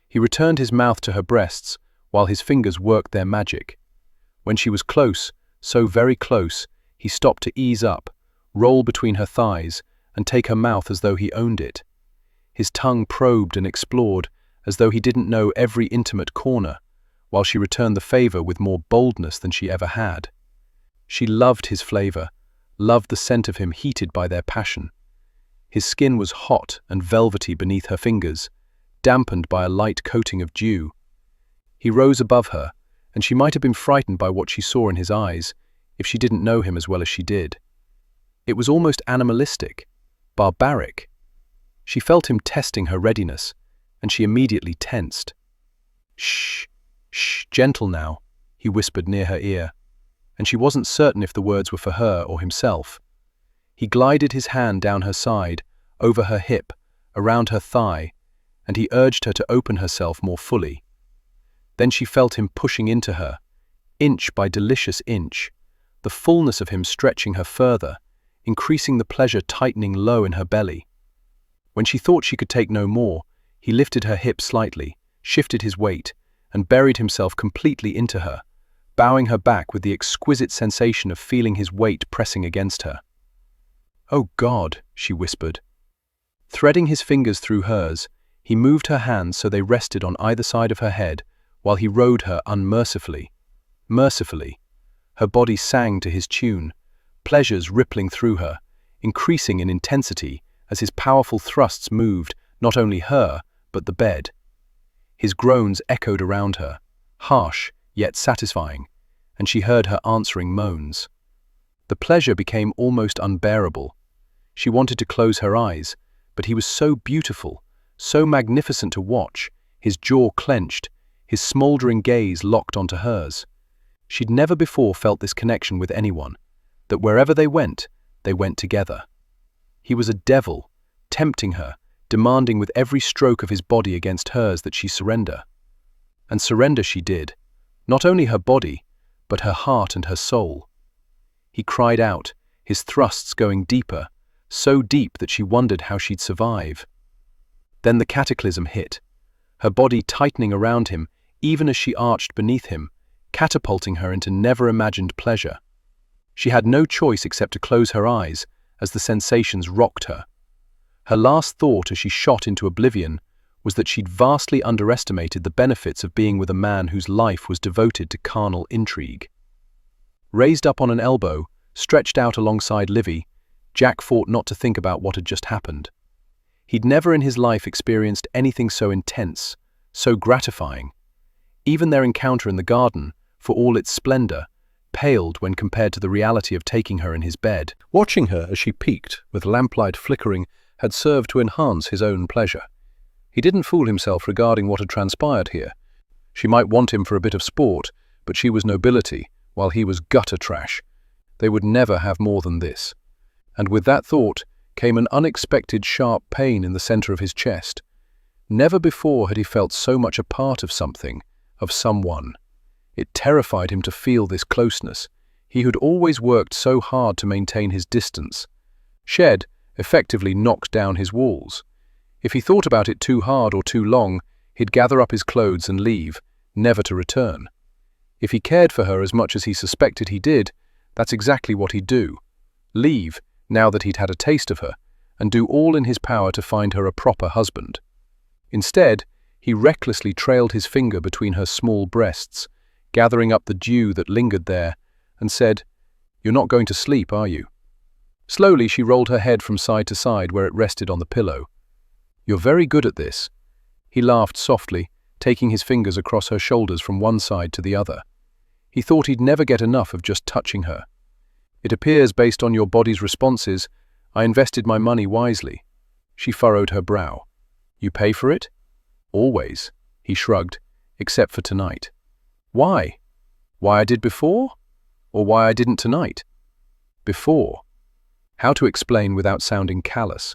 B: He returned his mouth to her breasts, while his fingers worked their magic. When she was close, so very close, he stopped to ease up, roll between her thighs, and take her mouth as though he owned it. His tongue probed and explored, as though he didn't know every intimate corner, while she returned the favor with more boldness than she ever had. She loved his flavor, loved the scent of him heated by their passion. His skin was hot and velvety beneath her fingers, dampened by a light coating of dew. He rose above her, and she might have been frightened by what she saw in his eyes, if she didn't know him as well as she did. It was almost animalistic, barbaric. She felt him testing her readiness, and she immediately tensed. "Shh, shh, gentle now," he whispered near her ear, and she wasn't certain if the words were for her or himself. He glided his hand down her side, over her hip, around her thigh, and he urged her to open herself more fully. Then she felt him pushing into her, inch by delicious inch, the fullness of him stretching her further, increasing the pleasure tightening low in her belly. When she thought she could take no more, he lifted her hip slightly, shifted his weight, and buried himself completely into her, bowing her back with the exquisite sensation of feeling his weight pressing against her. "Oh God," she whispered. Threading his fingers through hers, he moved her hands so they rested on either side of her head, while he rode her unmercifully. Mercifully. Her body sang to his tune, pleasures rippling through her, increasing in intensity as his powerful thrusts moved not only her, but the bed. His groans echoed around her, harsh yet satisfying, and she heard her answering moans. The pleasure became almost unbearable. She wanted to close her eyes, but he was so beautiful, so magnificent to watch, his jaw clenched, his smouldering gaze locked onto hers. She'd never before felt this connection with anyone, that wherever they went together. He was a devil, tempting her, demanding with every stroke of his body against hers that she surrender. And surrender she did, not only her body, but her heart and her soul. He cried out, his thrusts going deeper, so deep that she wondered how she'd survive. Then the cataclysm hit, her body tightening around him even as she arched beneath him, catapulting her into never-imagined pleasure. She had no choice except to close her eyes as the sensations rocked her. Her last thought as she shot into oblivion was that she'd vastly underestimated the benefits of being with a man whose life was devoted to carnal intrigue. Raised up on an elbow, stretched out alongside Livy, Jack fought not to think about what had just happened. He'd never in his life experienced anything so intense, so gratifying. Even their encounter in the garden, for all its splendor, paled when compared to the reality of taking her in his bed. Watching her as she peeked, with lamplight flickering, had served to enhance his own pleasure. He didn't fool himself regarding what had transpired here. She might want him for a bit of sport, but she was nobility, while he was gutter trash. They would never have more than this. And with that thought came an unexpected sharp pain in the center of his chest. Never before had he felt so much a part of something, of someone. It terrified him to feel this closeness. He had always worked so hard to maintain his distance. Shed effectively knocked down his walls. If he thought about it too hard or too long, he'd gather up his clothes and leave, never to return. If he cared for her as much as he suspected he did, that's exactly what he'd do. Leave, now that he'd had a taste of her, and do all in his power to find her a proper husband. Instead, he recklessly trailed his finger between her small breasts, gathering up the dew that lingered there, and said, "You're not going to sleep, are you?" Slowly she rolled her head from side to side where it rested on the pillow. "You're very good at this." He laughed softly, taking his fingers across her shoulders from one side to the other. He thought he'd never get enough of just touching her. "It appears, based on your body's responses, I invested my money wisely." She furrowed her brow. "You pay for it?" "Always," he shrugged, "except for tonight." "Why? Why I did before? Or why I didn't tonight?" "Before." How to explain without sounding callous?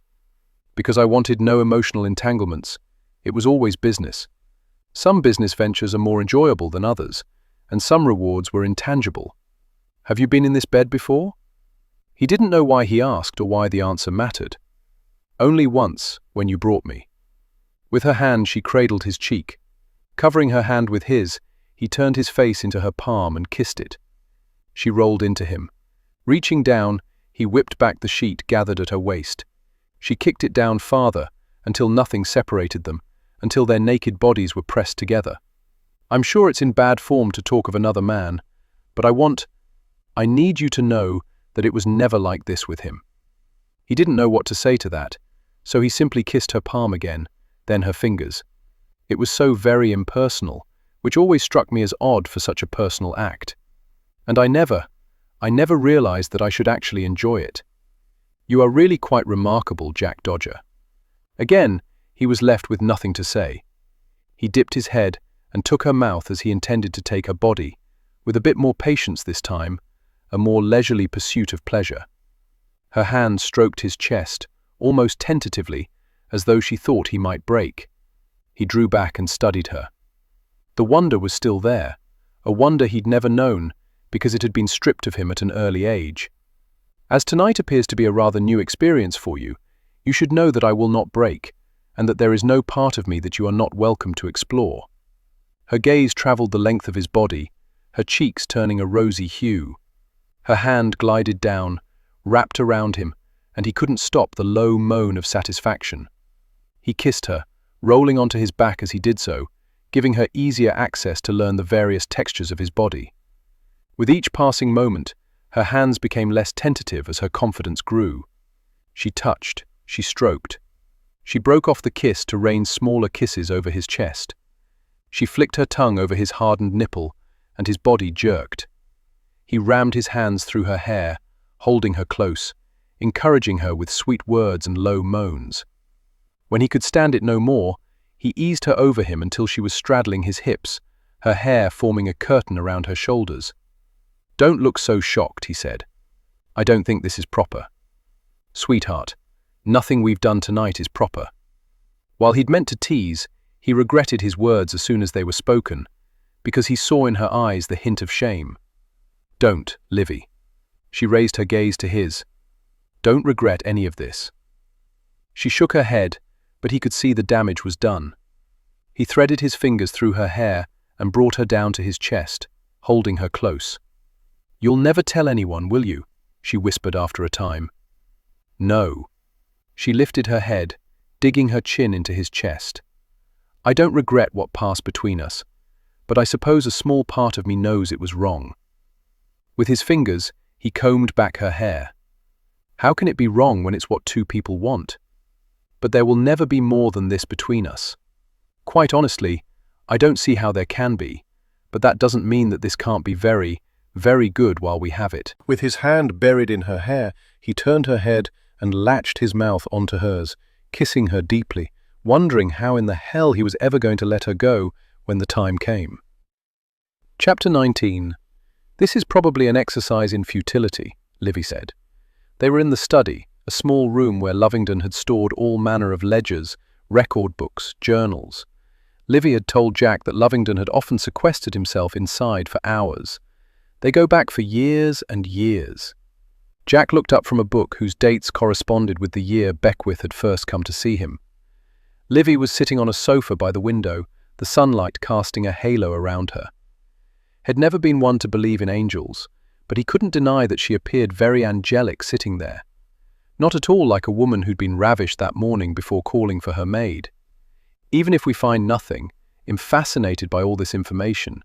B: "Because I wanted no emotional entanglements. It was always business. Some business ventures are more enjoyable than others, and some rewards were intangible. Have you been in this bed before?" He didn't know why he asked or why the answer mattered. "Only once, when you brought me." With her hand she cradled his cheek. Covering her hand with his, he turned his face into her palm and kissed it. She rolled into him. Reaching down, he whipped back the sheet gathered at her waist. She kicked it down farther, until nothing separated them, until their naked bodies were pressed together. I'm sure it's in bad form to talk of another man, but I need you to know that it was never like this with him. He didn't know what to say to that, so he simply kissed her palm again, then her fingers. It was so very impersonal, which always struck me as odd for such a personal act. And I never realized that I should actually enjoy it. You are really quite remarkable, Jack Dodger. Again, he was left with nothing to say. He dipped his head and took her mouth as he intended to take her body, with a bit more patience this time, a more leisurely pursuit of pleasure. Her hand stroked his chest, almost tentatively, as though she thought he might break. He drew back and studied her. The wonder was still there, a wonder he'd never known, because it had been stripped of him at an early age. As tonight appears to be a rather new experience for you, you should know that I will not break, and that there is no part of me that you are not welcome to explore. Her gaze traveled the length of his body, her cheeks turning a rosy hue. Her hand glided down, wrapped around him, and he couldn't stop the low moan of satisfaction. He kissed her, rolling onto his back as he did so, giving her easier access to learn the various textures of his body. With each passing moment, her hands became less tentative as her confidence grew. She touched, she stroked. She broke off the kiss to rain smaller kisses over his chest. She flicked her tongue over his hardened nipple, and his body jerked. He rammed his hands through her hair, holding her close, encouraging her with sweet words and low moans. When he could stand it no more, he eased her over him until she was straddling his hips, her hair forming a curtain around her shoulders. "Don't look so shocked," he said. "I don't think this is proper." "Sweetheart, nothing we've done tonight is proper." While he'd meant to tease, he regretted his words as soon as they were spoken, because he saw in her eyes the hint of shame. "Don't, Livy." She raised her gaze to his. "Don't regret any of this." She shook her head, but he could see the damage was done. He threaded his fingers through her hair and brought her down to his chest, holding her close. "You'll never tell anyone, will you?" she whispered after a time. "No." She lifted her head, digging her chin into his chest. "I don't regret what passed between us, but I suppose a small part of me knows it was wrong." With his fingers, he combed back her hair. "How can it be wrong when it's what two people want? But there will never be more than this between us. Quite honestly, I don't see how there can be, but that doesn't mean that this can't be very, very good while we have it." With his hand buried in her hair, he turned her head and latched his mouth onto hers, kissing her deeply, wondering how in the hell he was ever going to let her go when the time came. Chapter 19. "This is probably an exercise in futility," Livy said. They were in the study, a small room where Lovingdon had stored all manner of ledgers, record books, journals. Livy had told Jack that Lovingdon had often sequestered himself inside for hours. They go back for years and years. Jack looked up from a book whose dates corresponded with the year Beckwith had first come to see him. Livy was sitting on a sofa by the window, the sunlight casting a halo around her. Had never been one to believe in angels, but he couldn't deny that she appeared very angelic sitting there. Not at all like a woman who'd been ravished that morning before calling for her maid. Even if we find nothing, I'm fascinated by all this information.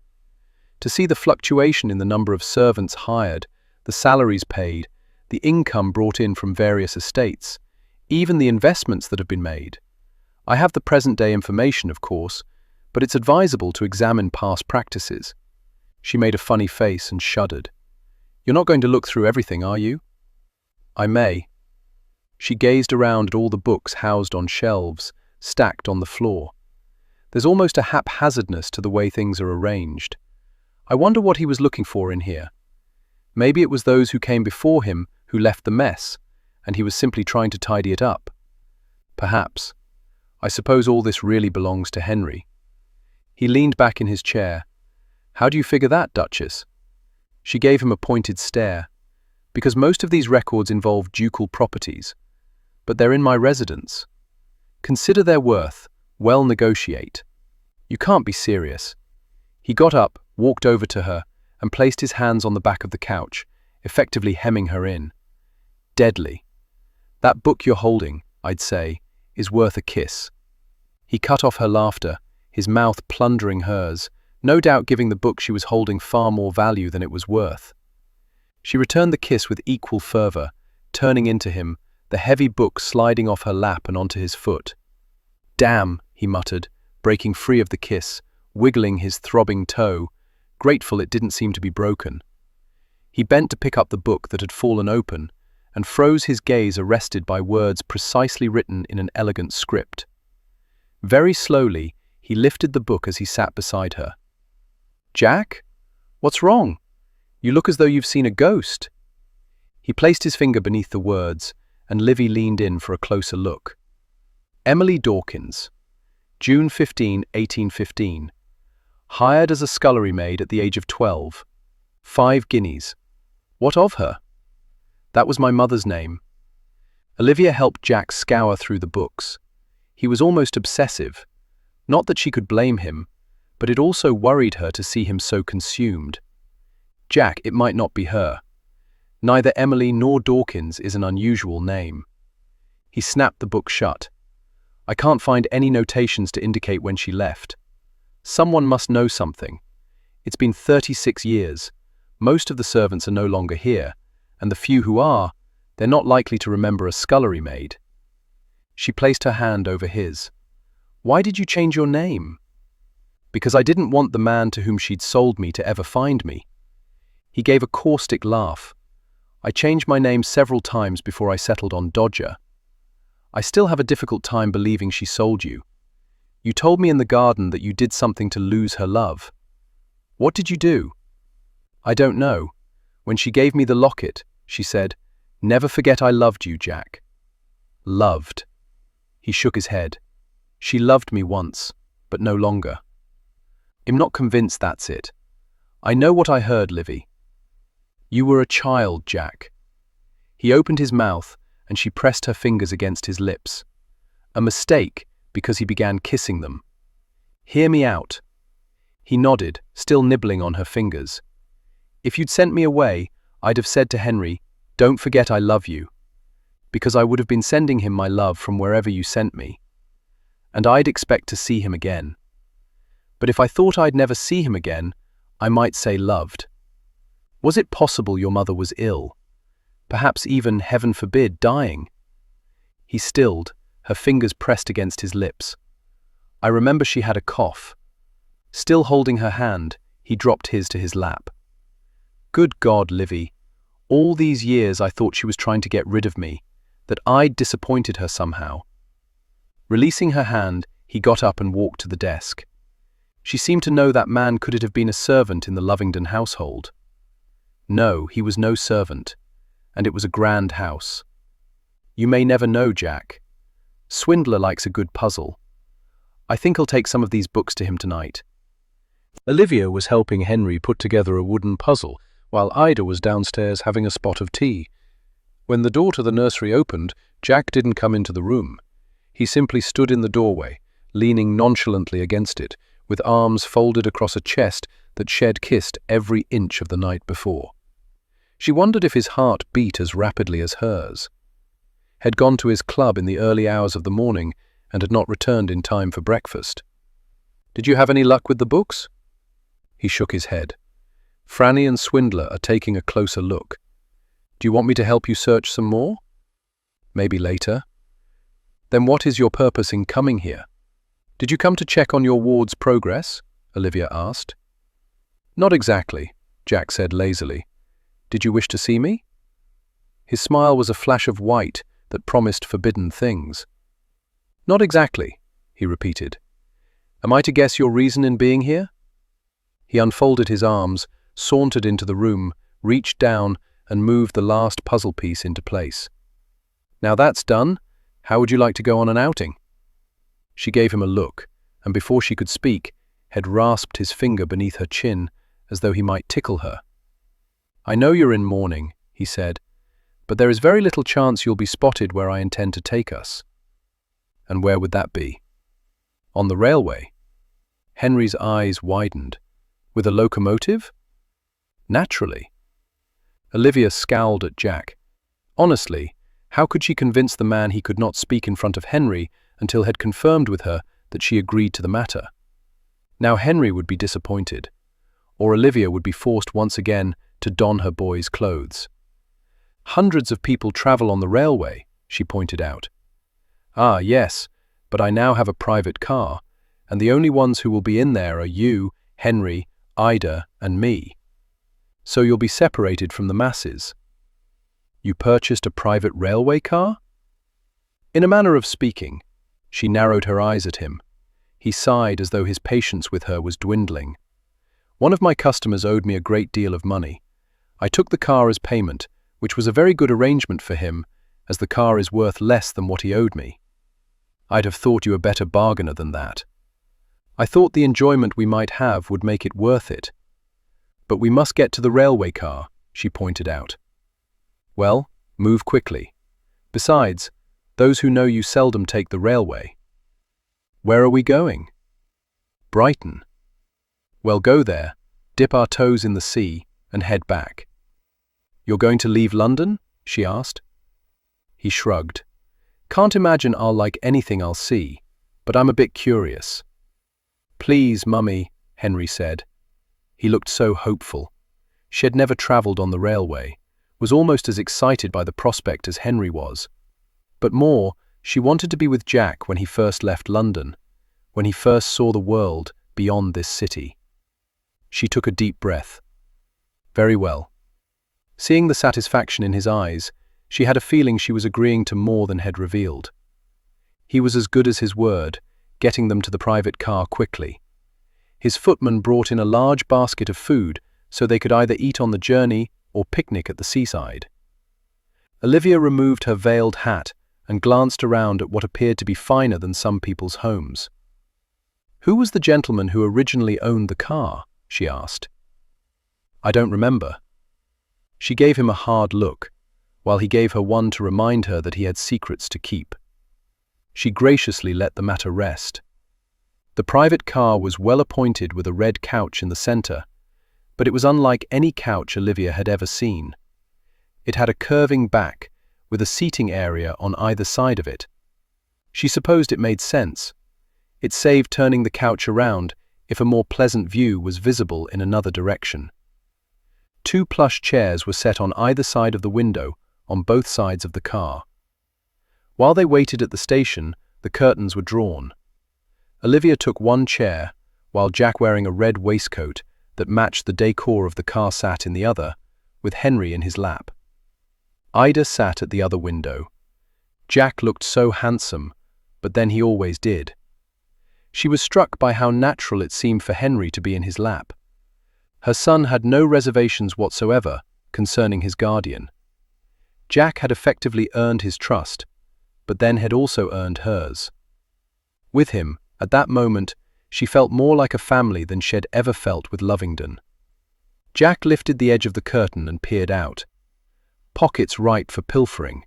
B: To see the fluctuation in the number of servants hired, the salaries paid, the income brought in from various estates, even the investments that have been made. I have the present-day information, of course, but it's advisable to examine past practices. She made a funny face and shuddered. "You're not going to look through everything, are you?" "I may." She gazed around at all the books housed on shelves, stacked on the floor. There's almost a haphazardness to the way things are arranged. I wonder what he was looking for in here. Maybe it was those who came before him who left the mess, and he was simply trying to tidy it up. Perhaps. I suppose all this really belongs to Henry. He leaned back in his chair. "How do you figure that, Duchess?" She gave him a pointed stare. "Because most of these records involve ducal properties. But they're in my residence. Consider their worth, well negotiate." "You can't be serious." He got up, walked over to her, and placed his hands on the back of the couch, effectively hemming her in. "Deadly. That book you're holding, I'd say, is worth a kiss." He cut off her laughter, his mouth plundering hers, no doubt giving the book she was holding far more value than it was worth. She returned the kiss with equal fervor, turning into him, the heavy book sliding off her lap and onto his foot. "Damn," he muttered, breaking free of the kiss, wiggling his throbbing toe, grateful it didn't seem to be broken. He bent to pick up the book that had fallen open, and froze his gaze arrested by words precisely written in an elegant script. Very slowly, he lifted the book as he sat beside her. "Jack? What's wrong? You look as though you've seen a ghost." He placed his finger beneath the words, and Livy leaned in for a closer look. Emily Dawkins, June 15, 1815. Hired as a scullery maid at the age of 12. 5 guineas. What of her? That was my mother's name. Olivia helped Jack scour through the books. He was almost obsessive. Not that she could blame him, but it also worried her to see him so consumed. Jack, it might not be her. Neither Emily nor Dawkins is an unusual name. He snapped the book shut. I can't find any notations to indicate when she left. Someone must know something. It's been 36 years. Most of the servants are no longer here, and the few who are, they're not likely to remember a scullery maid. She placed her hand over his. Why did you change your name? Because I didn't want the man to whom she'd sold me to ever find me. He gave a caustic laugh. I changed my name several times before I settled on Dodger. I still have a difficult time believing she sold you. You told me in the garden that you did something to lose her love. What did you do? I don't know. When she gave me the locket, she said, "Never forget I loved you, Jack." Loved. He shook his head. She loved me once, but no longer. I'm not convinced that's it. I know what I heard, Livy. You were a child, Jack. He opened his mouth, and she pressed her fingers against his lips. A mistake, because he began kissing them. Hear me out. He nodded, still nibbling on her fingers. If you'd sent me away, I'd have said to Henry, "Don't forget I love you," because I would have been sending him my love from wherever you sent me. And I'd expect to see him again. But if I thought I'd never see him again, I might say loved. Was it possible your mother was ill? Perhaps even, heaven forbid, dying? He stilled, her fingers pressed against his lips. I remember she had a cough. Still holding her hand, he dropped his to his lap. Good God, Livy. All these years I thought she was trying to get rid of me, that I'd disappointed her somehow. Releasing her hand, he got up and walked to the desk. She seemed to know that man. Could it have been a servant in the Lovingdon household? No, he was no servant, and it was a grand house. You may never know, Jack. Swindler likes a good puzzle. I think I'll take some of these books to him tonight. Olivia was helping Henry put together a wooden puzzle, while Ida was downstairs having a spot of tea. When the door to the nursery opened, Jack didn't come into the room. He simply stood in the doorway, leaning nonchalantly against it, with arms folded across a chest that Shed kissed every inch of the night before. She wondered if his heart beat as rapidly as hers. Had gone to his club in the early hours of the morning and had not returned in time for breakfast. Did you have any luck with the books? He shook his head. Franny and Swindler are taking a closer look. Do you want me to help you search some more? Maybe later. Then what is your purpose in coming here? Did you come to check on your ward's progress? Olivia asked. Not exactly, Jack said lazily. Did you wish to see me? His smile was a flash of white that promised forbidden things. Not exactly, he repeated. Am I to guess your reason in being here? He unfolded his arms, sauntered into the room, reached down, and moved the last puzzle piece into place. Now that's done, how would you like to go on an outing? She gave him a look, and before she could speak, had rasped his finger beneath her chin, as though he might tickle her. I know you're in mourning, he said, but there is very little chance you'll be spotted where I intend to take us. And where would that be? On the railway. Henry's eyes widened. With a locomotive? Naturally. Olivia scowled at Jack. Honestly, how could she convince the man he could not speak in front of Henry until had confirmed with her that she agreed to the matter. Now Henry would be disappointed, or Olivia would be forced once again to don her boy's clothes. Hundreds of people travel on the railway, she pointed out. Ah, yes, but I now have a private car, and the only ones who will be in there are you, Henry, Ida, and me. So you'll be separated from the masses. You purchased a private railway car? In a manner of speaking, she narrowed her eyes at him. He sighed as though his patience with her was dwindling. One of my customers owed me a great deal of money. I took the car as payment, which was a very good arrangement for him, as the car is worth less than what he owed me. I'd have thought you a better bargainer than that. I thought the enjoyment we might have would make it worth it. But we must get to the railway car, she pointed out. Well, move quickly. Besides, those who know you seldom take the railway. Where are we going? Brighton. Well, go there, dip our toes in the sea, and head back. You're going to leave London? She asked. He shrugged. Can't imagine I'll like anything I'll see, but I'm a bit curious. Please, Mummy, Henry said. He looked so hopeful. She had never travelled on the railway, was almost as excited by the prospect as Henry was. But more, she wanted to be with Jack when he first left London, when he first saw the world beyond this city. She took a deep breath. Very well. Seeing the satisfaction in his eyes, she had a feeling she was agreeing to more than had revealed. He was as good as his word, getting them to the private car quickly. His footman brought in a large basket of food so they could either eat on the journey or picnic at the seaside. Olivia removed her veiled hat and glanced around at what appeared to be finer than some people's homes. Who was the gentleman who originally owned the car? She asked. I don't remember. She gave him a hard look, while he gave her one to remind her that he had secrets to keep. She graciously let the matter rest. The private car was well appointed with a red couch in the center, but it was unlike any couch Olivia had ever seen. It had a curving back, with a seating area on either side of it. She supposed it made sense. It saved turning the couch around if a more pleasant view was visible in another direction. 2 plush chairs were set on either side of the window, on both sides of the car. While they waited at the station, the curtains were drawn. Olivia took one chair, while Jack, wearing a red waistcoat that matched the decor of the car, sat in the other, with Henry in his lap. Ida sat at the other window. Jack looked so handsome, but then he always did. She was struck by how natural it seemed for Henry to be in his lap. Her son had no reservations whatsoever concerning his guardian. Jack had effectively earned his trust, but then had also earned hers. With him, at that moment, she felt more like a family than she had ever felt with Lovingdon. Jack lifted the edge of the curtain and peered out. Pockets ripe for pilfering.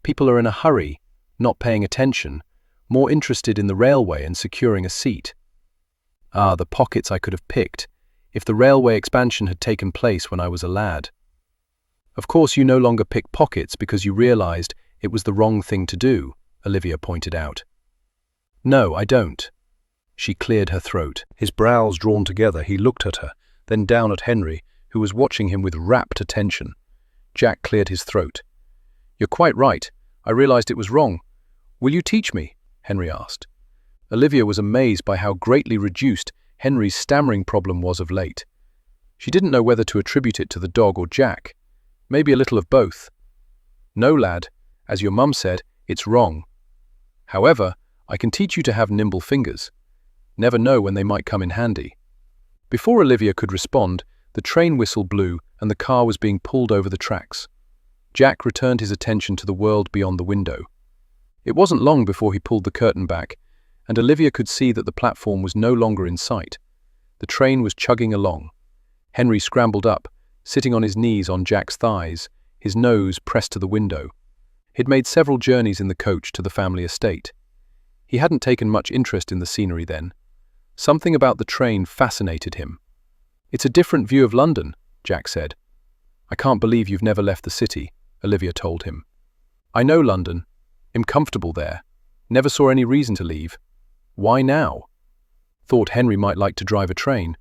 B: People are in a hurry, not paying attention, more interested in the railway and securing a seat. Ah, the pockets I could have picked, if the railway expansion had taken place when I was a lad. Of course you no longer pick pockets because you realized it was the wrong thing to do, Olivia pointed out. No, I don't. She cleared her throat. His brows drawn together, he looked at her, then down at Henry, who was watching him with rapt attention. Jack cleared his throat. You're quite right. I realized it was wrong. Will you teach me? Henry asked. Olivia was amazed by how greatly reduced Henry's stammering problem was of late. She didn't know whether to attribute it to the dog or Jack. Maybe a little of both. No, lad, as your mum said, it's wrong. However, I can teach you to have nimble fingers. Never know when they might come in handy. Before Olivia could respond, the train whistle blew and the car was being pulled over the tracks. Jack returned his attention to the world beyond the window. It wasn't long before he pulled the curtain back, and Olivia could see that the platform was no longer in sight. The train was chugging along. Henry scrambled up, sitting on his knees on Jack's thighs, his nose pressed to the window. He'd made several journeys in the coach to the family estate. He hadn't taken much interest in the scenery then. Something about the train fascinated him. It's a different view of London, Jack said. I can't believe you've never left the city, Olivia told him. I know London. I'm comfortable there. Never saw any reason to leave. Why now? Thought Henry might like to drive a train.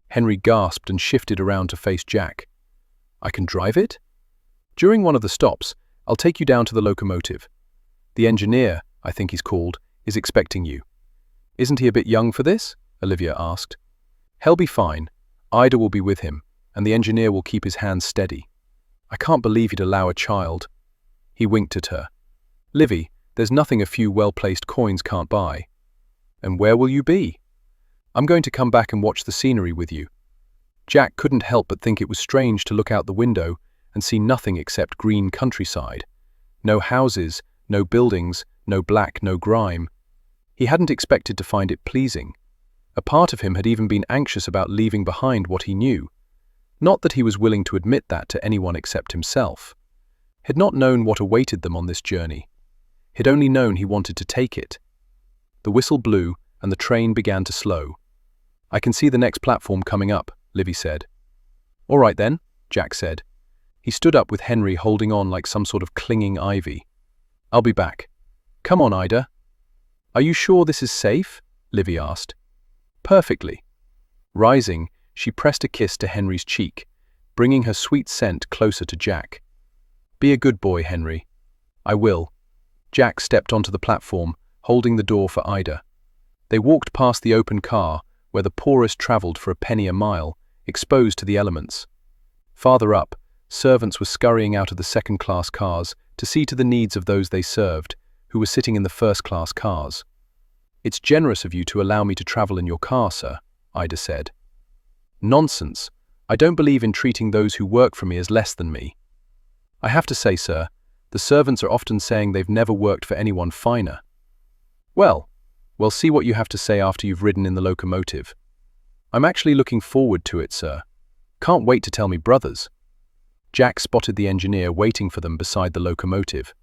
B: Henry gasped and shifted around to face Jack. I can drive it? During one of the stops, I'll take you down to the locomotive. The engineer, I think he's called, is expecting you. Isn't he a bit young for this? Olivia asked. He'll be fine. Ida will be with him, and the engineer will keep his hands steady. I can't believe he'd allow a child. He winked at her. Livy, there's nothing a few well-placed coins can't buy. And where will you be? I'm going to come back and watch the scenery with you. Jack couldn't help but think it was strange to look out the window and see nothing except green countryside. No houses, no buildings, no black, no grime. He hadn't expected to find it pleasing. A part of him had even been anxious about leaving behind what he knew. Not that he was willing to admit that to anyone except himself. He'd not known what awaited them on this journey. He'd only known he wanted to take it. The whistle blew and the train began to slow. I can see the next platform coming up, Livy said. All right then, Jack said. He stood up with Henry holding on like some sort of clinging ivy. I'll be back. Come on, Ida. Are you sure this is safe? Livy asked. Perfectly. Rising, she pressed a kiss to Henry's cheek, bringing her sweet scent closer to Jack. Be a good boy, Henry. I will. Jack stepped onto the platform, holding the door for Ida. They walked past the open car, where the poorest travelled for a penny a mile, exposed to the elements. Farther up, servants were scurrying out of the second-class cars to see to the needs of those they served, who were sitting in the first-class cars. It's generous of you to allow me to travel in your car, sir, Ida said. Nonsense. I don't believe in treating those who work for me as less than me. I have to say, sir, the servants are often saying they've never worked for anyone finer. Well, see what you have to say after you've ridden in the locomotive. I'm actually looking forward to it, sir. Can't wait to tell me brothers. Jack spotted the engineer waiting for them beside the locomotive.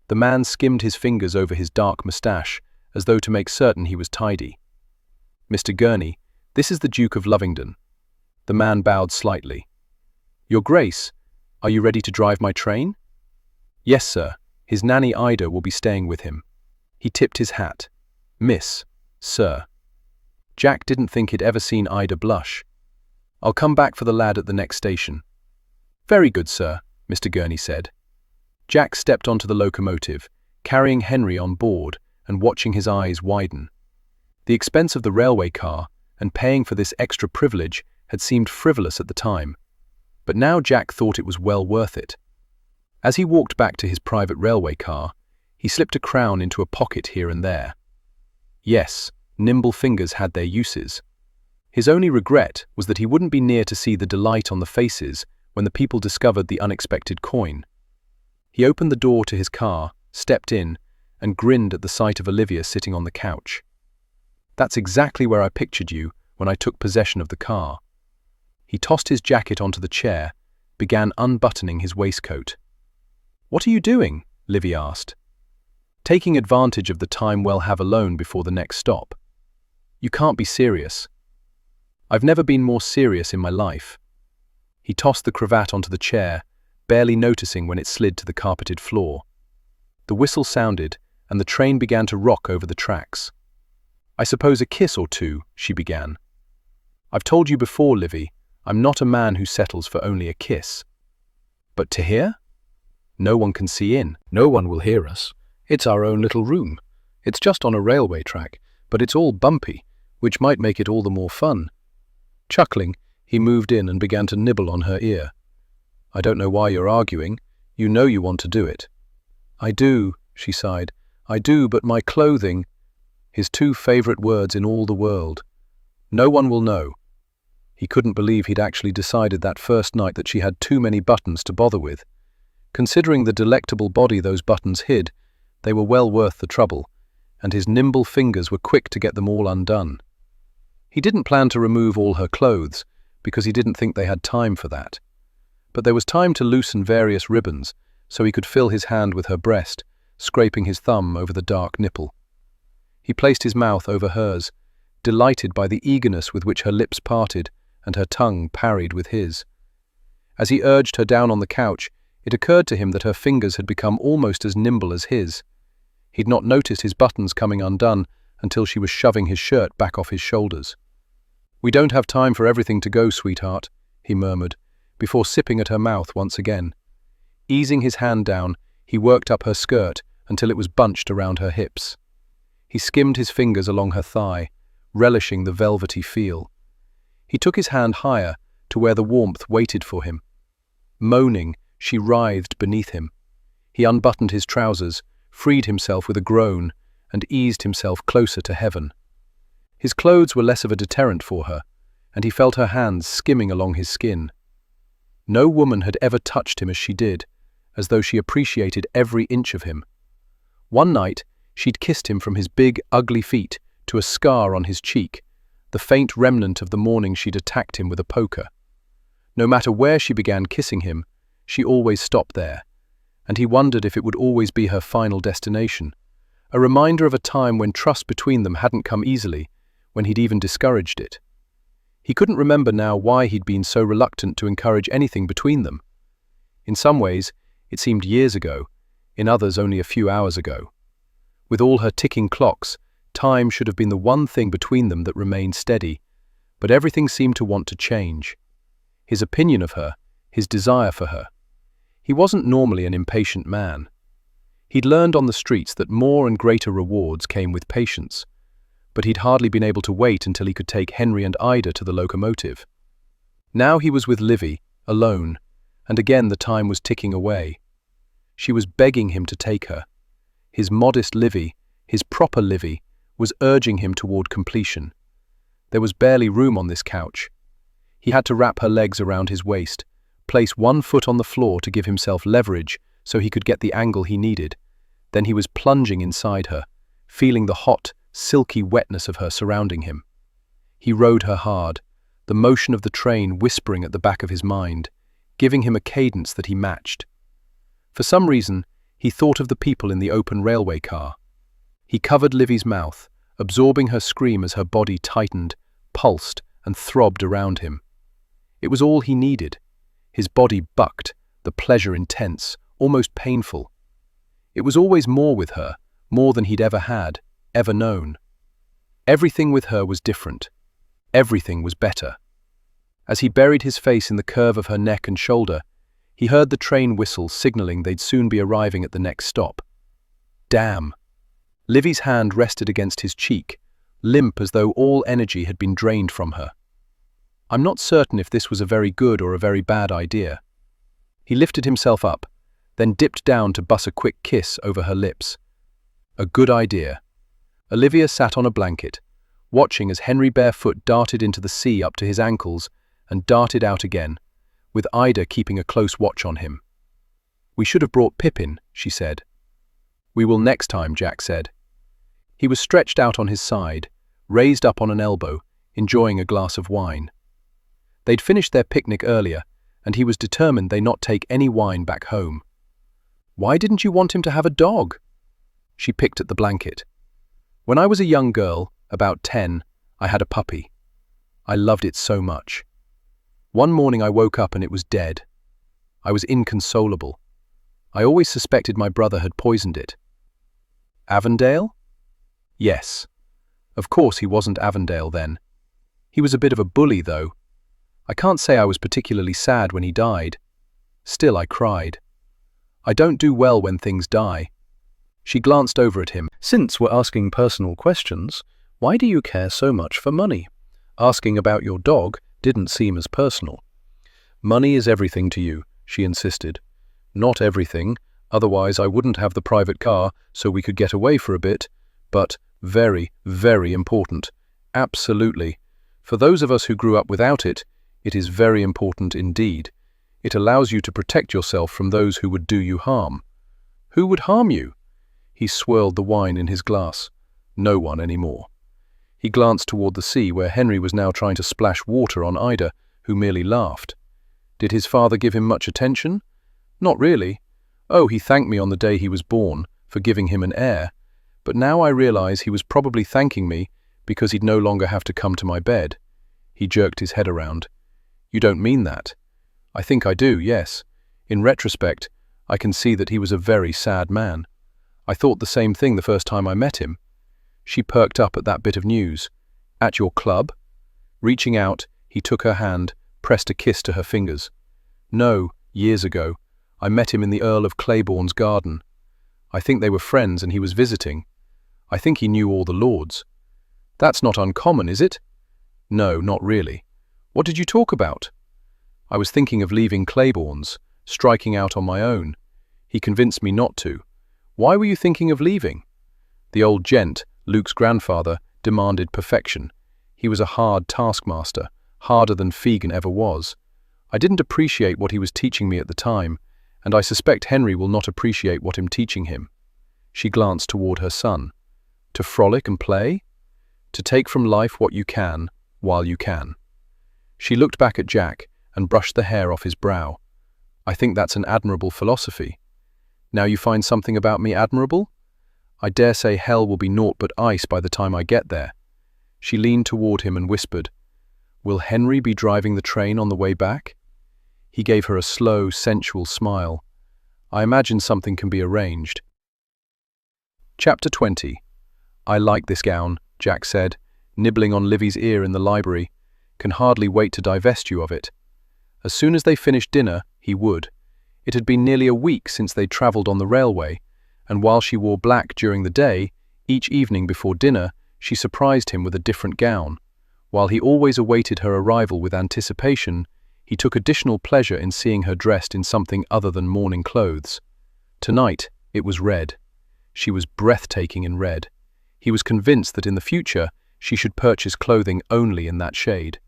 B: The man skimmed his fingers over his dark moustache, as though to make certain he was tidy. Mr. Gurney, this is the Duke of Lovingdon. The man bowed slightly. Your Grace, are you ready to drive my train? Yes, sir. His nanny Ida will be staying with him. He tipped his hat. Miss, sir. Jack didn't think he'd ever seen Ida blush. I'll come back for the lad at the next station. Very good, sir, Mr. Gurney said. Jack stepped onto the locomotive, carrying Henry on board and watching his eyes widen. The expense of the railway car and paying for this extra privilege had seemed frivolous at the time, but now Jack thought it was well worth it. As he walked back to his private railway car, he slipped a crown into a pocket here and there. Yes, nimble fingers had their uses. His only regret was that he wouldn't be near to see the delight on the faces when the people discovered the unexpected coin. He opened the door to his car, stepped in, and grinned at the sight of Olivia sitting on the couch. That's exactly where I pictured you when I took possession of the car. He tossed his jacket onto the chair, began unbuttoning his waistcoat. What are you doing? Livy asked. Taking advantage of the time we'll have alone before the next stop. You can't be serious. I've never been more serious in my life. He tossed the cravat onto the chair, barely noticing when it slid to the carpeted floor. The whistle sounded, and the train began to rock over the tracks. I suppose a kiss or two, she began. I've told you before, Livy, I'm not a man who settles for only a kiss. But to hear? No one can see in.
A: No one will hear us. It's our own little room. It's just on a railway track, but it's all bumpy, which might make it all the more fun. Chuckling, he moved in and began to nibble on her ear. I don't know why you're arguing. You know you want to do it. I do, she sighed. I do, but my clothing... His two favorite words in all the world. No one will know. He couldn't believe he'd actually decided that first night that she had too many buttons to bother with. Considering the delectable body those buttons hid, they were well worth the trouble, and his nimble fingers were quick to get them all undone. He didn't plan to remove all her clothes, because he didn't think they had time for that. But there was time to loosen various ribbons, so he could fill his hand with her breast, scraping his thumb over the dark nipple. He placed his mouth over hers, delighted by the eagerness with which her lips parted and her tongue parried with his. As he urged her down on the couch, it occurred to him that her fingers had become almost as nimble as his. He'd not noticed his buttons coming undone
B: until she was shoving his shirt back off his shoulders. "We don't have time for everything to go, sweetheart," he murmured, before sipping at her mouth once again. Easing his hand down, he worked up her skirt until it was bunched around her hips. He skimmed his fingers along her thigh, relishing the velvety feel. He took his hand higher to where the warmth waited for him. Moaning, she writhed beneath him. He unbuttoned his trousers, freed himself with a groan, and eased himself closer to heaven. His clothes were less of a deterrent for her, and he felt her hands skimming along his skin. No woman had ever touched him as she did, as though she appreciated every inch of him. One night, she'd kissed him from his big, ugly feet to a scar on his cheek, the faint remnant of the morning she'd attacked him with a poker. No matter where she began kissing him, she always stopped there, and he wondered if it would always be her final destination, a reminder of a time when trust between them hadn't come easily, when he'd even discouraged it. He couldn't remember now why he'd been so reluctant to encourage anything between them. In some ways, it seemed years ago, in others only a few hours ago. With all her ticking clocks, time should have been the one thing between them that remained steady, but everything seemed to want to change. His opinion of her, his desire for her. He wasn't normally an impatient man. He'd learned on the streets that more and greater rewards came with patience, but he'd hardly been able to wait until he could take Henry and Ida to the locomotive. Now he was with Livy, alone, and again the time was ticking away. She was begging him to take her. His modest Livy, his proper Livy, was urging him toward completion. There was barely room on this couch. He had to wrap her legs around his waist, place one foot on the floor to give himself leverage so he could get the angle he needed. Then he was plunging inside her, feeling the hot, silky wetness of her surrounding him. He rode her hard, the motion of the train whispering at the back of his mind, giving him a cadence that he matched. For some reason, he thought of the people in the open railway car. He covered Livy's mouth, absorbing her scream as her body tightened, pulsed, and throbbed around him. It was all he needed. His body bucked, the pleasure intense, almost painful. It was always more with her, more than he'd ever had, ever known. Everything with her was different. Everything was better. As he buried his face in the curve of her neck and shoulder, he heard the train whistle signaling they'd soon be arriving at the next stop. Damn! Livy's hand rested against his cheek, limp as though all energy had been drained from her. I'm not certain if this was a very good or a very bad idea. He lifted himself up, then dipped down to buss a quick kiss over her lips. A good idea. Olivia sat on a blanket, watching as Henry barefoot darted into the sea up to his ankles and darted out again, with Ida keeping a close watch on him. "We should have brought Pippin," she said. "We will next time," Jack said. He was stretched out on his side, raised up on an elbow, enjoying a glass of wine. They'd finished their picnic earlier, and he was determined they not take any wine back home. "Why didn't you want him to have a dog?" She picked at the blanket. "When I was a young girl, about 10, I had a puppy. I loved it so much. One morning I woke up and it was dead. I was inconsolable. I always suspected my brother had poisoned it." "Avondale?" "Yes. Of course he wasn't Avondale then. He was a bit of a bully, though. I can't say I was particularly sad when he died. Still, I cried. I don't do well when things die." She glanced over at him.
A: "Since we're asking personal questions, why do you care so much for money? Asking about your dog didn't seem as personal." "Money is everything to you," she insisted. "Not everything, otherwise I wouldn't have the private car so we could get away for a bit, but very, very important. Absolutely. For those of us who grew up without it, it is very important indeed. It allows you to protect yourself from those who would do you harm." "Who would harm you?" He swirled the wine in his glass. "No one anymore." He glanced toward the sea where Henry was now trying to splash water on Ida, who merely laughed. Did his father give him much attention? Not really. Oh, he thanked me on the day he was born for giving him an heir, but now I realize he was probably thanking me because he'd no longer have to come to my bed. He jerked his head around. "You don't mean that?" "I think I do, yes. In retrospect, I can see that he was a very sad man. I thought the same thing the first time I met him."
B: She perked up at that bit of news. At your club? Reaching out, he took her hand, pressed a kiss to her fingers. No, years ago. I met him in the Earl of Claiborne's garden. I think they were friends and he was visiting. I think he knew all the lords. That's not uncommon, is it? No, not really. What did you talk about? I was thinking of leaving Claiborne's, striking out on my own. He convinced me not to. Why were you thinking of leaving? The old gent, Luke's grandfather, demanded perfection. He was a hard taskmaster, harder than Fegan ever was. I didn't appreciate what he was teaching me at the time, and I suspect Henry will not appreciate what I'm teaching him. She glanced toward her son. To frolic and play? To take from life what you can, while you can. She looked back at Jack and brushed the hair off his brow. I think that's an admirable philosophy. Now you find something about me admirable? I dare say hell will be naught but ice by the time I get there. She leaned toward him and whispered, Will Henry be driving the train on the way back? He gave her a slow, sensual smile. I imagine something can be arranged. Chapter 20. I like this gown, Jack said, nibbling on Livy's ear in the library. Can hardly wait to divest you of it. As soon as they finished dinner, he would. It had been nearly a week since they'd travelled on the railway, and while she wore black during the day, each evening before dinner, she surprised him with a different gown. While he always awaited her arrival with anticipation, he took additional pleasure in seeing her dressed in something other than morning clothes. Tonight, it was red. She was breathtaking in red. He was convinced that in the future, she should purchase clothing only in that shade.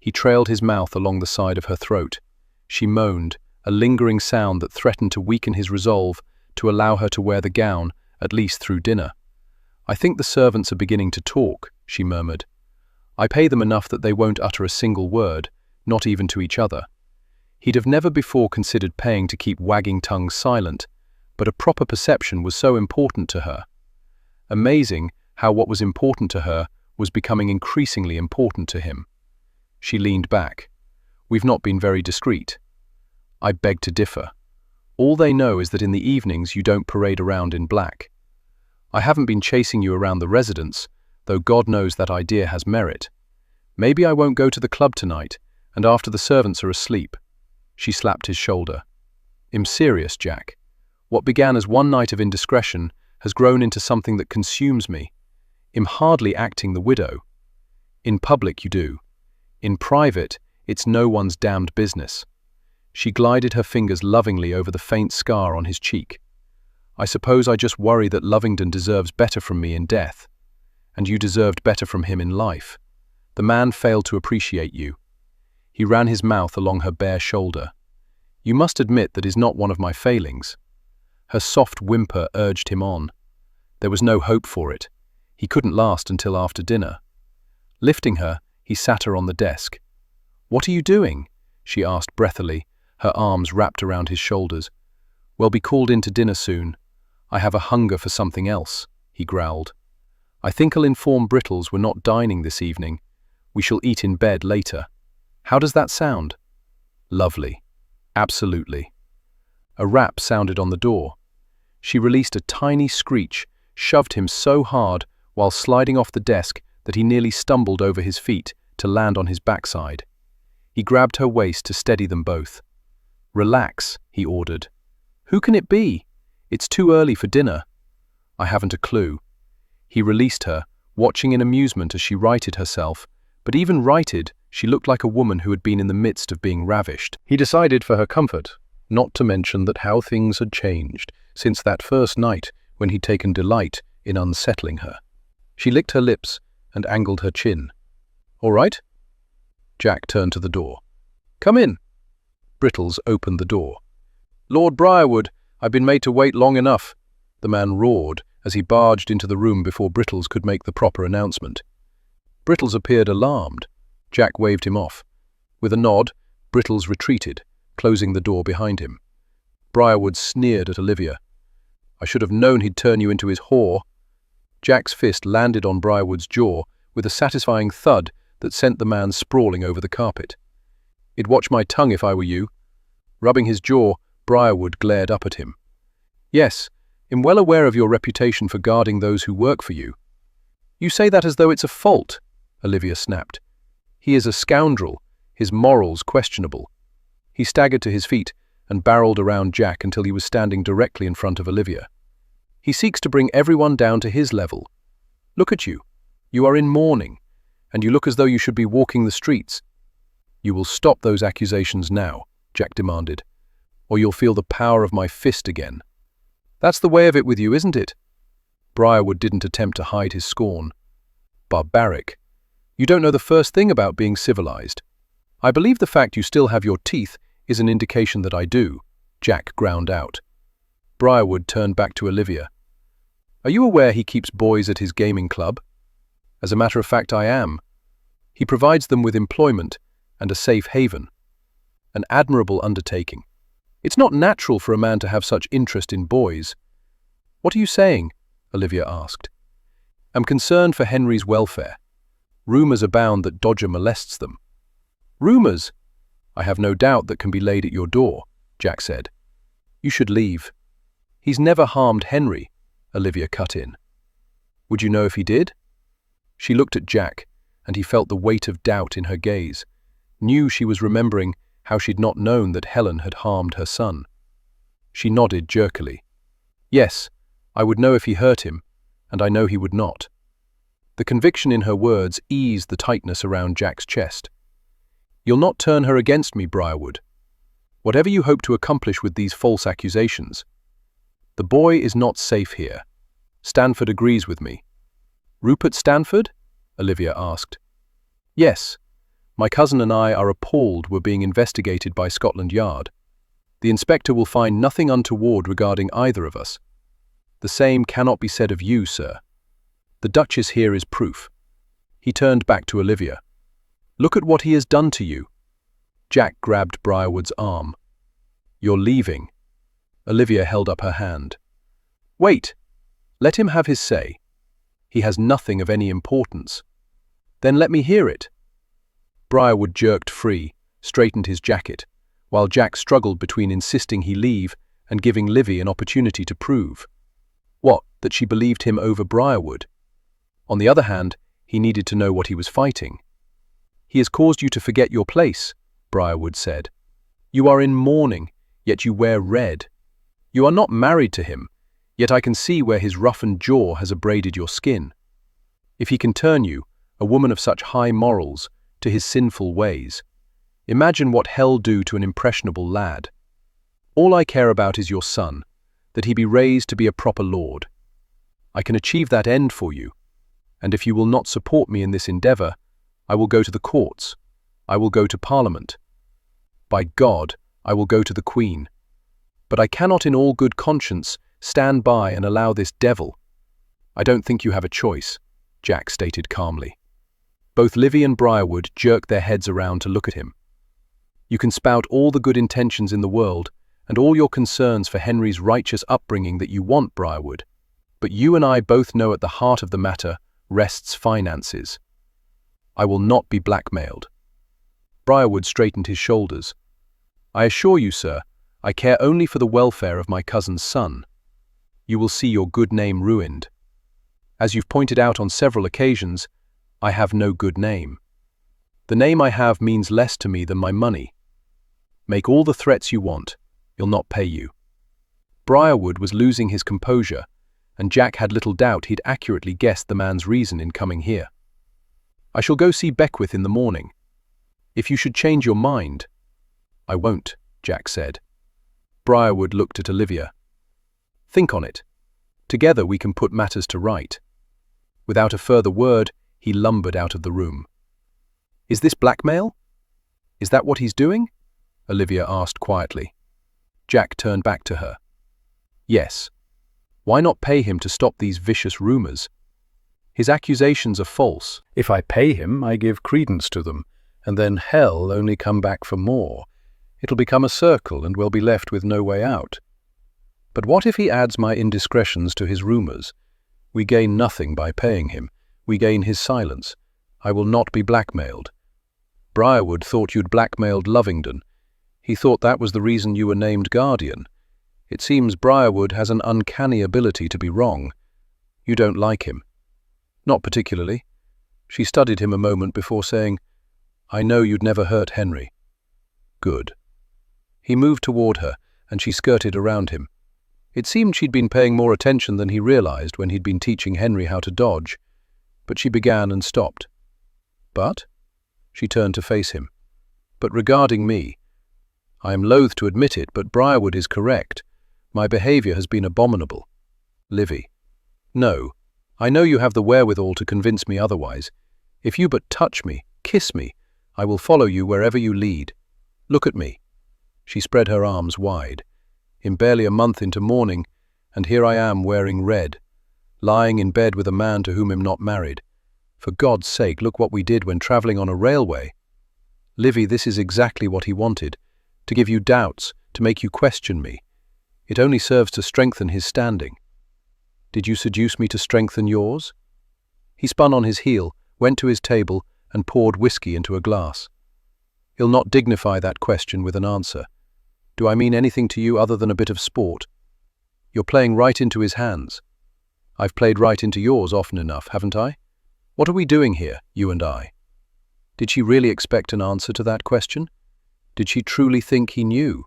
B: He trailed his mouth along the side of her throat. She moaned, a lingering sound that threatened to weaken his resolve to allow her to wear the gown, at least through dinner. I think the servants are beginning to talk, she murmured. I pay them enough that they won't utter a single word, not even to each other. He'd have never before considered paying to keep wagging tongues silent, but a proper perception was so important to her. Amazing how what was important to her was becoming increasingly important to him. She leaned back. We've not been very discreet. I beg to differ. All they know is that in the evenings you don't parade around in black. I haven't been chasing you around the residence, though God knows that idea has merit. Maybe I won't go to the club tonight, and after the servants are asleep. She slapped his shoulder. I'm serious, Jack. What began as one night of indiscretion has grown into something that consumes me. I'm hardly acting the widow. In public you do. In private, it's no one's damned business. She glided her fingers lovingly over the faint scar on his cheek. I suppose I just worry that Lovingdon deserves better from me in death. And you deserved better from him in life. The man failed to appreciate you. He ran his mouth along her bare shoulder. You must admit that is not one of my failings. Her soft whimper urged him on. There was no hope for it. He couldn't last until after dinner. Lifting her, he sat her on the desk. What are you doing? She asked breathily, her arms wrapped around his shoulders. We'll be called in to dinner soon. I have a hunger for something else, he growled. I think I'll inform Brittles we're not dining this evening. We shall eat in bed later. How does that sound? Lovely. Absolutely. A rap sounded on the door. She released a tiny screech, shoved him so hard while sliding off the desk that he nearly stumbled over his feet to land on his backside. He grabbed her waist to steady them both. Relax, he ordered. Who can it be? It's too early for dinner. I haven't a clue. He released her, watching in amusement as she righted herself, but even righted, she looked like a woman who had been in the midst of being ravished. He decided for her comfort not to mention that how things had changed since that first night when he'd taken delight in unsettling her. She licked her lips and angled her chin. All right? Jack turned to the door. Come in. Brittles opened the door. Lord Briarwood, I've been made to wait long enough, the man roared as he barged into the room before Brittles could make the proper announcement. Brittles appeared alarmed. Jack waved him off. With a nod, Brittles retreated, closing the door behind him. Briarwood sneered at Olivia. I should have known he'd turn you into his whore. Jack's fist landed on Briarwood's jaw with a satisfying thud that sent the man sprawling over the carpet. I'd watch my tongue if I were you. Rubbing his jaw, Briarwood glared up at him. Yes, I'm well aware of your reputation for guarding those who work for you. You say that as though it's a fault, Olivia snapped. He is a scoundrel, his morals questionable. He staggered to his feet and barreled around Jack until he was standing directly in front of Olivia. He seeks to bring everyone down to his level. Look at you. You are in mourning, and you look as though you should be walking the streets. You will stop those accusations now, Jack demanded, or you'll feel the power of my fist again. That's the way of it with you, isn't it? Briarwood didn't attempt to hide his scorn. Barbaric. You don't know the first thing about being civilized. I believe the fact you still have your teeth is an indication that I do, Jack ground out. Briarwood turned back to Olivia. Are you aware he keeps boys at his gaming club? As a matter of fact, I am. He provides them with employment and a safe haven. An admirable undertaking. It's not natural for a man to have such interest in boys. What are you saying? Olivia asked. I'm concerned for Henry's welfare. Rumors abound that Dodger molests them. Rumors? I have no doubt that can be laid at your door, Jack said. You should leave. He's never harmed Henry, Olivia cut in. Would you know if he did? She looked at Jack, and he felt the weight of doubt in her gaze, knew she was remembering how she'd not known that Helen had harmed her son. She nodded jerkily. Yes, I would know if he hurt him, and I know he would not. The conviction in her words eased the tightness around Jack's chest. You'll not turn her against me, Briarwood. Whatever you hope to accomplish with these false accusations. The boy is not safe here. Stanford agrees with me. Rupert Stanford? Olivia asked. Yes. My cousin and I are appalled we're being investigated by Scotland Yard. The inspector will find nothing untoward regarding either of us. The same cannot be said of you, sir. The Duchess here is proof. He turned back to Olivia. Look at what he has done to you. Jack grabbed Briarwood's arm. You're leaving. Olivia held up her hand. Wait. Let him have his say. He has nothing of any importance. Then let me hear it. Briarwood jerked free, straightened his jacket, while Jack struggled between insisting he leave and giving Livy an opportunity to prove. What, that she believed him over Briarwood? On the other hand, he needed to know what he was fighting. He has caused you to forget your place, Briarwood said. You are in mourning, yet you wear red. You are not married to him, yet I can see where his roughened jaw has abraded your skin. If he can turn you, a woman of such high morals, to his sinful ways, imagine what hell'll do to an impressionable lad. All I care about is your son, that he be raised to be a proper lord. I can achieve that end for you, and if you will not support me in this endeavour, I will go to the courts. I will go to Parliament. By God, I will go to the Queen. But I cannot in all good conscience stand by and allow this devil. I don't think you have a choice, Jack stated calmly. Both Livy and Briarwood jerked their heads around to look at him. You can spout all the good intentions in the world and all your concerns for Henry's righteous upbringing that you want, Briarwood, but you and I both know at the heart of the matter rests finances. I will not be blackmailed. Briarwood straightened his shoulders. I assure you, sir, I care only for the welfare of my cousin's son. You will see your good name ruined. As you've pointed out on several occasions, I have no good name. The name I have means less to me than my money. Make all the threats you want, he'll not pay you. Briarwood was losing his composure, and Jack had little doubt he'd accurately guessed the man's reason in coming here. I shall go see Beckwith in the morning. If you should change your mind— I won't, Jack said. Briarwood looked at Olivia. Think on it. Together we can put matters to right. Without a further word, he lumbered out of the room. Is this blackmail? Is that what he's doing? Olivia asked quietly. Jack turned back to her. Yes. Why not pay him to stop these vicious rumors? His accusations are false.
A: If I pay him, I give credence to them, and then hell only come back for more. It'll become a circle and we'll be left with no way out. But what if he adds my indiscretions to his rumors? We gain nothing by paying him. We gain his silence. I will not be blackmailed. Briarwood thought you'd blackmailed Lovingdon. He thought that was the reason you were named guardian. It seems Briarwood has an uncanny ability to be wrong. You don't like him.
B: Not particularly. She studied him a moment before saying, I know you'd never hurt Henry. Good. He moved toward her, and she skirted around him. It seemed she'd been paying more attention than he realized when he'd been teaching Henry how to dodge, but she began and stopped. But? She turned to face him. But regarding me, I am loath to admit it, but Briarwood is correct. My behavior has been abominable. Livy. No, I know you have the wherewithal to convince me otherwise. If you but touch me, kiss me, I will follow you wherever you lead. Look at me. She spread her arms wide. In barely a month into mourning, and here I am wearing red, lying in bed with a man to whom I'm not married. For God's sake, look what we did when travelling on a railway. Livy, this is exactly what he wanted, to give you doubts, to make you question me. It only serves to strengthen his standing. Did you seduce me to strengthen yours? He spun on his heel, went to his table, and poured whiskey into a glass. He'll not dignify that question with an answer. Do I mean anything to you other than a bit of sport? You're playing right into his hands. I've played right into yours often enough, haven't I? What are we doing here, you and I? Did she really expect an answer to that question? Did she truly think he knew?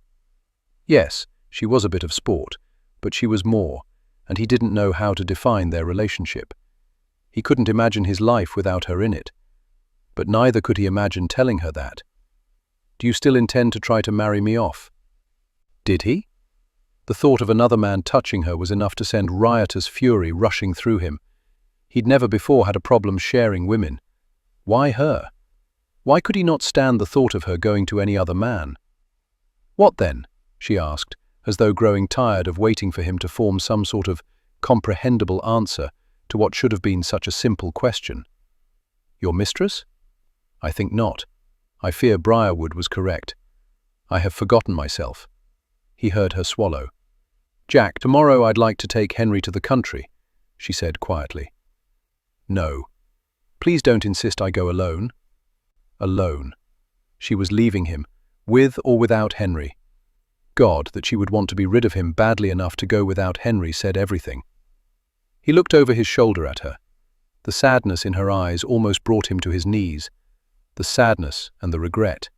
B: Yes, she was a bit of sport, but she was more, and he didn't know how to define their relationship. He couldn't imagine his life without her in it. But neither could he imagine telling her that. Do you still intend to try to marry me off? Did he? The thought of another man touching her was enough to send riotous fury rushing through him. He'd never before had a problem sharing women. Why her? Why could he not stand the thought of her going to any other man? What then? She asked, as though growing tired of waiting for him to form some sort of comprehensible answer to what should have been such a simple question. Your mistress? I think not. I fear Briarwood was correct. I have forgotten myself. He heard her swallow. Jack, tomorrow I'd like to take Henry to the country, she said quietly. No. Please don't insist I go alone. Alone. She was leaving him, with or without Henry. God, that she would want to be rid of him badly enough to go without Henry said everything. He looked over his shoulder at her. The sadness in her eyes almost brought him to his knees. The sadness and the regret.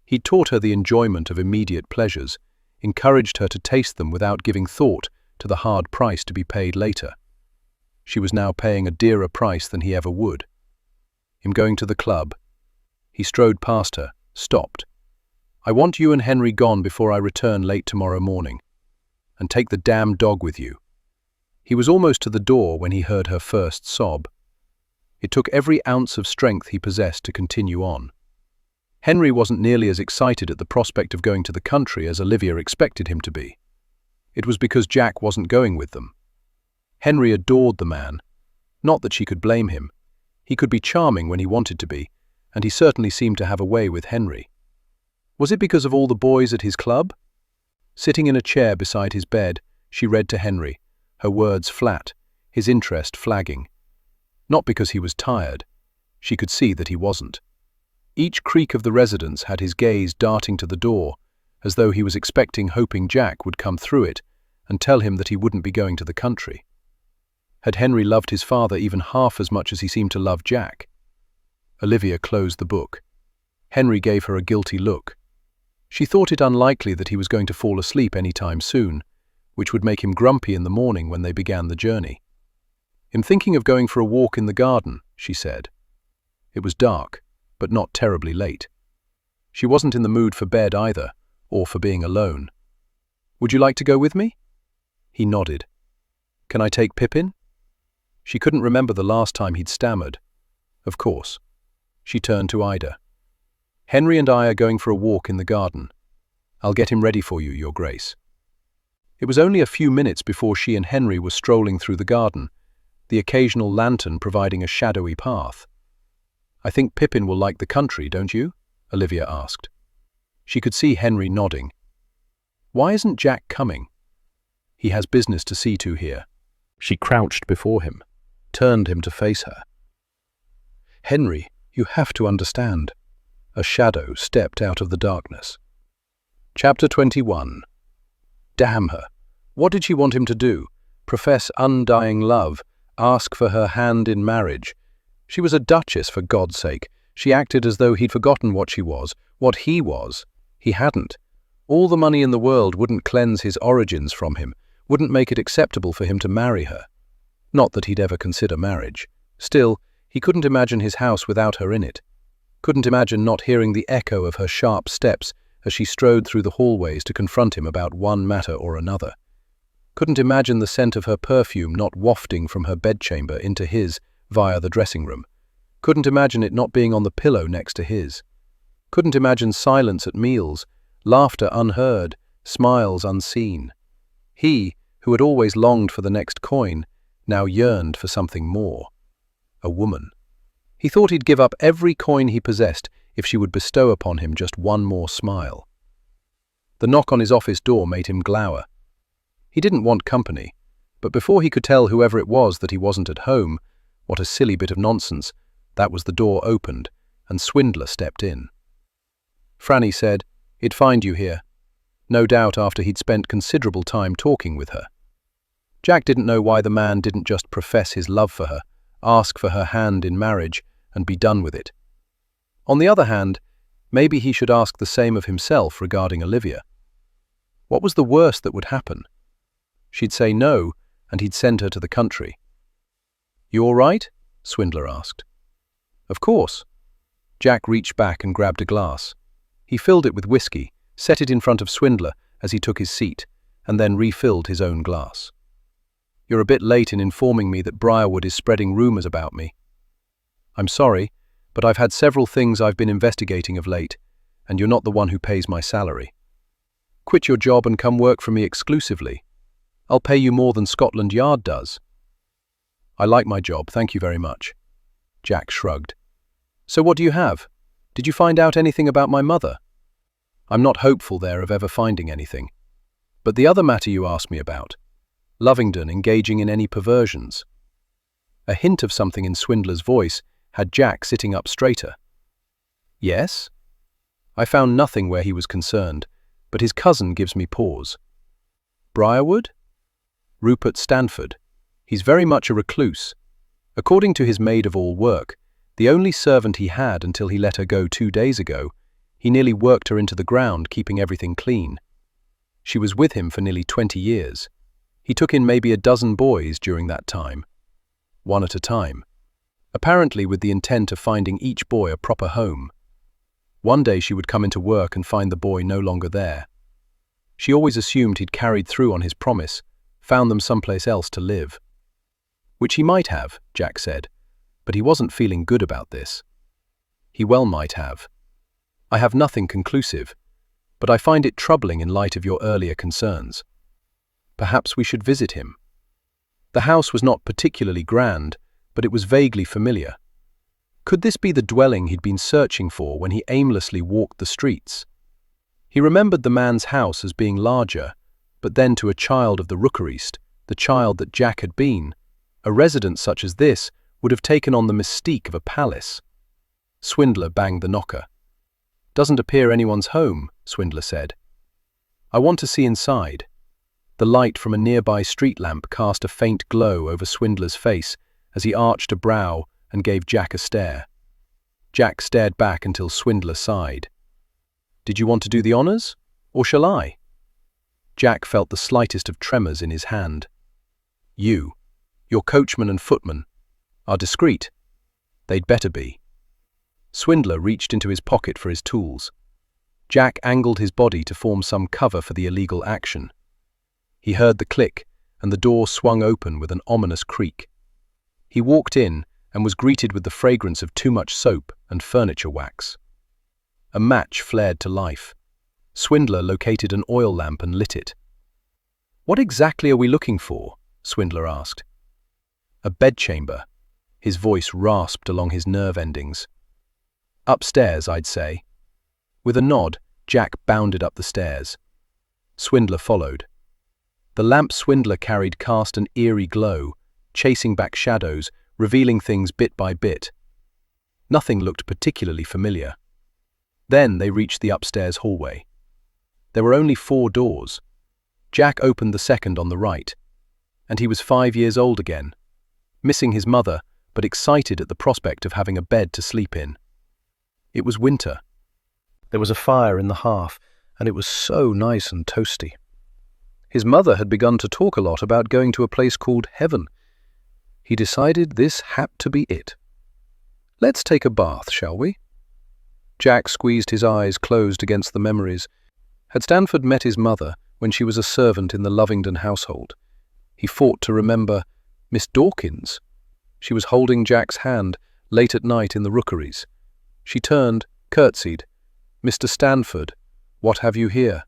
B: He'd taught her the enjoyment of immediate pleasures, encouraged her to taste them without giving thought to the hard price to be paid later. She was now paying a dearer price than he ever would. Him going to the club. He strode past her, stopped. I want you and Henry gone before I return late tomorrow morning. And take the damn dog with you. He was almost to the door when he heard her first sob. It took every ounce of strength he possessed to continue on. Henry wasn't nearly as excited at the prospect of going to the country as Olivia expected him to be. It was because Jack wasn't going with them. Henry adored the man. Not that she could blame him. He could be charming when he wanted to be, and he certainly seemed to have a way with Henry. Was it because of all the boys at his club? Sitting in a chair beside his bed, she read to Henry, her words flat, his interest flagging. Not because he was tired. She could see that he wasn't. Each creak of the residence had his gaze darting to the door, as though he was hoping Jack would come through it and tell him that he wouldn't be going to the country. Had Henry loved his father even half as much as he seemed to love Jack? Olivia closed the book. Henry gave her a guilty look. She thought it unlikely that he was going to fall asleep any time soon, which would make him grumpy in the morning when they began the journey. I'm thinking of going for a walk in the garden, she said. It was dark, but not terribly late. She wasn't in the mood for bed either, or for being alone. Would you like to go with me? He nodded. Can I take Pippin? She couldn't remember the last time he'd stammered. Of course. She turned to Ida. Henry and I are going for a walk in the garden. I'll get him ready for you, Your Grace. It was only a few minutes before she and Henry were strolling through the garden, the occasional lantern providing a shadowy path. I think Pippin will like the country, don't you? Olivia asked. She could see Henry nodding. Why isn't Jack coming? He has business to see to here. She crouched before him, turned him to face her. Henry, you have to understand. A shadow stepped out of the darkness. Chapter 21. Damn her. What did she want him to do? Profess undying love, Ask for her hand in marriage. She was a duchess, for God's sake. She acted as though he'd forgotten what she was, what he was. He hadn't. All the money in the world wouldn't cleanse his origins from him, wouldn't make it acceptable for him to marry her. Not that he'd ever consider marriage. Still, he couldn't imagine his house without her in it. Couldn't imagine not hearing the echo of her sharp steps as she strode through the hallways to confront him about one matter or another. Couldn't imagine the scent of her perfume not wafting from her bedchamber into his via the dressing room. Couldn't imagine it not being on the pillow next to his. Couldn't imagine silence at meals, laughter unheard, smiles unseen. He, who had always longed for the next coin, now yearned for something more. A woman. He thought he'd give up every coin he possessed if she would bestow upon him just one more smile. The knock on his office door made him glower. He didn't want company, but before he could tell whoever it was that he wasn't at home, what a silly bit of nonsense, that was the door opened, and Swindler stepped in. Franny said, "He'd find you here," no doubt after he'd spent considerable time talking with her. Jack didn't know why the man didn't just profess his love for her, ask for her hand in marriage, and be done with it. On the other hand, maybe he should ask the same of himself regarding Olivia. What was the worst that would happen? She'd say no, and he'd send her to the country. "You all right?" Swindler asked. "Of course." Jack reached back and grabbed a glass. He filled it with whiskey, set it in front of Swindler as he took his seat, and then refilled his own glass. "You're a bit late in informing me that Briarwood is spreading rumors about me. I'm sorry, but I've had several things I've been investigating of late, and you're not the one who pays my salary. Quit your job and come work for me exclusively. I'll pay you more than Scotland Yard does." "I like my job, thank you very much." Jack shrugged. "So what do you have? Did you find out anything about my mother?" "I'm not hopeful there of ever finding anything. But the other matter you asked me about, Lovingdon engaging in any perversions." A hint of something in Swindler's voice had Jack sitting up straighter. "Yes?" "I found nothing where he was concerned, but his cousin gives me pause." "Briarwood?" "Rupert Stanford. He's very much a recluse. According to his maid-of-all-work, the only servant he had until he let her go 2 days ago, he nearly worked her into the ground, keeping everything clean. She was with him for nearly 20 years. He took in maybe a dozen boys during that time, one at a time, apparently with the intent of finding each boy a proper home. One day she would come into work and find the boy no longer there. She always assumed he'd carried through on his promise, found them someplace else to live. Which he might have, Jack said, but he wasn't feeling good about this. He well might have. "I have nothing conclusive, but I find it troubling in light of your earlier concerns. Perhaps we should visit him." The house was not particularly grand, but it was vaguely familiar. Could this be the dwelling he'd been searching for when he aimlessly walked the streets? He remembered the man's house as being larger, but then to a child of the Rooker East, the child that Jack had been, a residence such as this would have taken on the mystique of a palace. Swindler banged the knocker. "Doesn't appear anyone's home," Swindler said. "I want to see inside." The light from a nearby street lamp cast a faint glow over Swindler's face as he arched a brow and gave Jack a stare. Jack stared back until Swindler sighed. "Did you want to do the honors, or shall I?" Jack felt the slightest of tremors in his hand. Your coachman and footman, are discreet. They'd better be." Swindler reached into his pocket for his tools. Jack angled his body to form some cover for the illegal action. He heard the click, and the door swung open with an ominous creak. He walked in and was greeted with the fragrance of too much soap and furniture wax. A match flared to life. Swindler located an oil lamp and lit it. "What exactly are we looking for?" Swindler asked. "A bedchamber." His voice rasped along his nerve endings. "Upstairs, I'd say." With a nod, Jack bounded up the stairs. Swindler followed. The lamp Swindler carried cast an eerie glow, chasing back shadows, revealing things bit by bit. Nothing looked particularly familiar. Then they reached the upstairs hallway. There were only 4 doors. Jack opened the second on the right, and he was 5 years old again. missing his mother, but excited at the prospect of having a bed to sleep in. It was winter. There was a fire in the hearth, and it was so nice and toasty. His mother had begun to talk a lot about going to a place called Heaven. He decided this had to be it. "Let's take a bath, shall we?" Jack squeezed his eyes closed against the memories. Had Stanford met his mother when she was a servant in the Lovingdon household? He fought to remember Miss Dawkins. She was holding Jack's hand late at night in the rookeries. She turned, curtsied. "Mr. Stanford, what have you here?"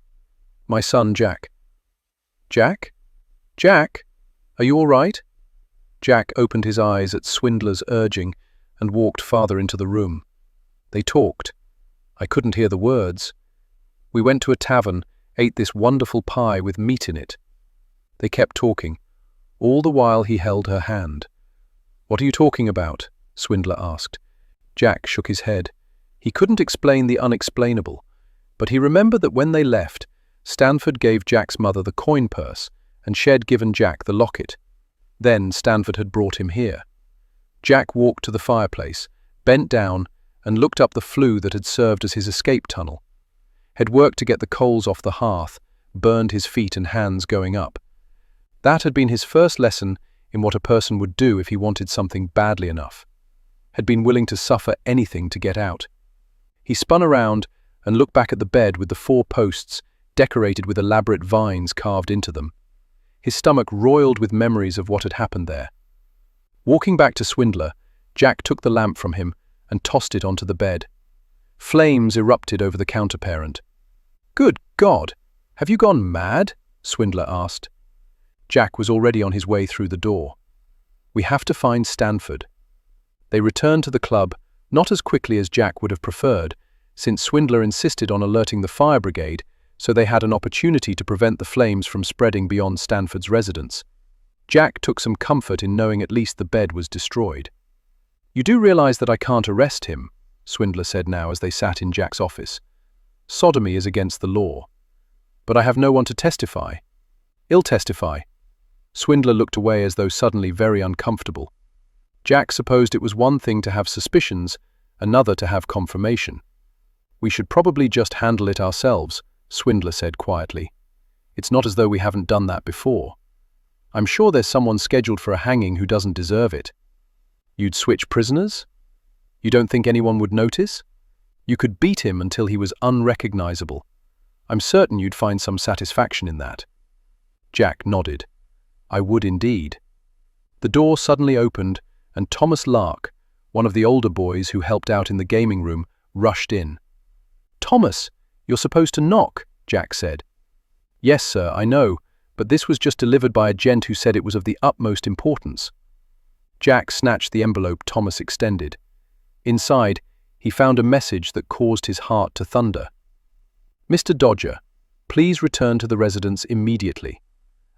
B: "My son, Jack." "Jack? Jack? Are you all right?" Jack opened his eyes at Swindler's urging and walked farther into the room. They talked. I couldn't hear the words. "We went to a tavern, ate this wonderful pie with meat in it." They kept talking. All the while he held her hand. "What are you talking about?" Swindler asked. Jack shook his head. He couldn't explain the unexplainable, but he remembered that when they left, Stanford gave Jack's mother the coin purse and she'd given Jack the locket. Then Stanford had brought him here. Jack walked to the fireplace, bent down, and looked up the flue that had served as his escape tunnel. Had worked to get the coals off the hearth, burned his feet and hands going up. That had been his first lesson in what a person would do if he wanted something badly enough. Had been willing to suffer anything to get out. He spun around and looked back at the bed with the 4 posts decorated with elaborate vines carved into them. His stomach roiled with memories of what had happened there. Walking back to Swindler, Jack took the lamp from him and tossed it onto the bed. Flames erupted over the counterparent. "Good God! Have you gone mad?" Swindler asked. Jack was already on his way through the door. "We have to find Stanford." They returned to the club, not as quickly as Jack would have preferred, since Swindler insisted on alerting the fire brigade so they had an opportunity to prevent the flames from spreading beyond Stanford's residence. Jack took some comfort in knowing at least the bed was destroyed. "You do realize that I can't arrest him," Swindler said now as they sat in Jack's office. "Sodomy is against the law. But I have no one to testify." "I'll testify." Swindler looked away as though suddenly very uncomfortable. Jack supposed it was one thing to have suspicions, another to have confirmation. "We should probably just handle it ourselves," Swindler said quietly. "It's not as though we haven't done that before. I'm sure there's someone scheduled for a hanging who doesn't deserve it." "You'd switch prisoners? You don't think anyone would notice? You could beat him until he was unrecognizable. I'm certain you'd find some satisfaction in that." Jack nodded. "I would indeed." The door suddenly opened, and Thomas Lark, one of the older boys who helped out in the gaming room, rushed in. "Thomas, you're supposed to knock," Jack said. "Yes, sir, I know, but this was just delivered by a gent who said it was of the utmost importance." Jack snatched the envelope Thomas extended. Inside, he found a message that caused his heart to thunder. "Mr. Dodger, please return to the residence immediately.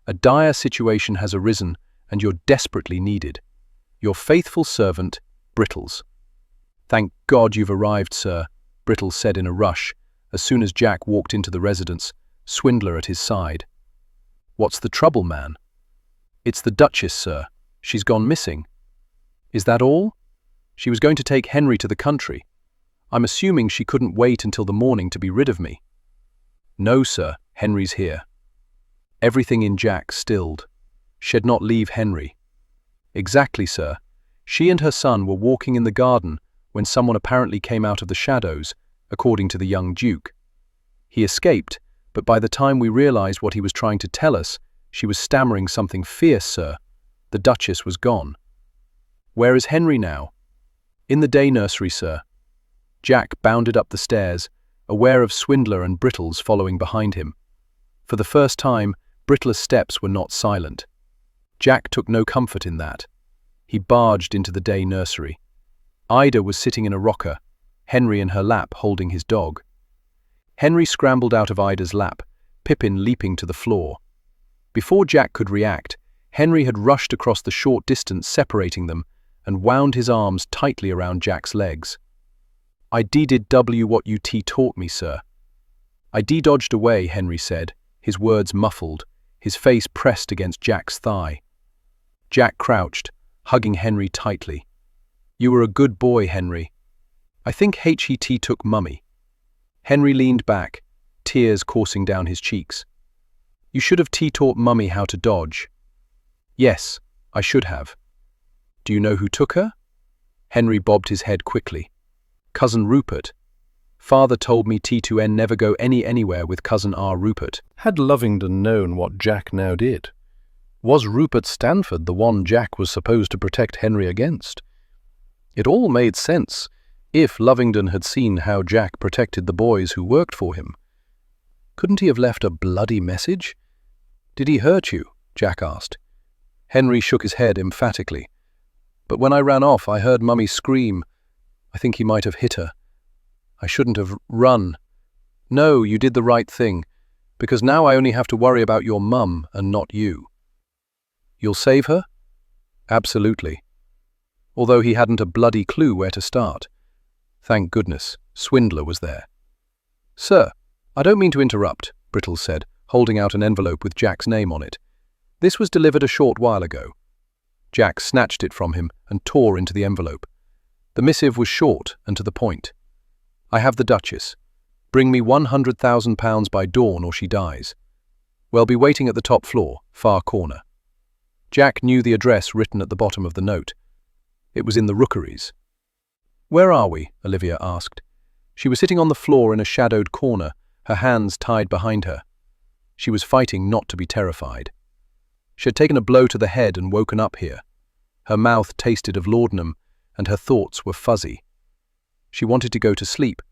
B: A dire situation has arisen and you're desperately needed. Your faithful servant, Brittles." "Thank God you've arrived, sir," Brittles said in a rush, as soon as Jack walked into the residence, Swindler at his side. "What's the trouble, man?" "It's the Duchess, sir. She's gone missing." "Is that all? She was going to take Henry to the country. I'm assuming she couldn't wait until the morning to be rid of me." "No, sir, Henry's here." Everything in Jack stilled. She'd not leave Henry. "Exactly, sir. She and her son were walking in the garden when someone apparently came out of the shadows, according to the young Duke. He escaped, but by the time we realized what he was trying to tell us, she was stammering something fierce, sir. The Duchess was gone." "Where is Henry now?" "In the day nursery, sir." Jack bounded up the stairs, aware of Swindler and Brittles following behind him. For the first time, Brittles' steps were not silent. Jack took no comfort in that. He barged into the day nursery. Ida was sitting in a rocker, Henry in her lap holding his dog. Henry scrambled out of Ida's lap, Pippin leaping to the floor. Before Jack could react, Henry had rushed across the short distance separating them and wound his arms tightly around Jack's legs. "I did what you taught me, sir." "I dodged away," Henry said, his words muffled, his face pressed against Jack's thigh. Jack crouched, hugging Henry tightly. "You were a good boy, Henry. I think Het took Mummy." Henry leaned back, tears coursing down his cheeks. "You should have taught Mummy how to dodge." "Yes, I should have." "Do you know who took her?" Henry bobbed his head quickly. "Cousin Rupert. Father told me T2N never go anywhere with Cousin R. Rupert."
A: Had Lovingdon known what Jack now did? Was Rupert Stanford the one Jack was supposed to protect Henry against? It all made sense if Lovingdon had seen how Jack protected the boys who worked for him. Couldn't he have left a bloody message? "Did he hurt you?" Jack asked. Henry shook his head emphatically. "But when I ran off, I heard Mummy scream. I think he might have hit her. I shouldn't have run. No, you did the right thing, because now I only have to worry about your mum and not you." "You'll save her?" "Absolutely." Although he hadn't a bloody clue where to start. Thank goodness, Swindler was there. "Sir, I don't mean to interrupt," Brittle said, holding out an envelope with Jack's name on it. "This was delivered a short while ago." Jack snatched it from him and tore into the envelope. The missive was short and to the point. "I have the Duchess. Bring me £100,000 by dawn or she dies. We'll be waiting at the top floor, far corner." Jack knew the address written at the bottom of the note. It was in the Rookeries. "Where are we?" Olivia asked. She was sitting on the floor in a shadowed corner, her hands tied behind her. She was fighting not to be terrified. She had taken a blow to the head and woken up here. Her mouth tasted of laudanum, and her thoughts were fuzzy. She wanted to go to sleep,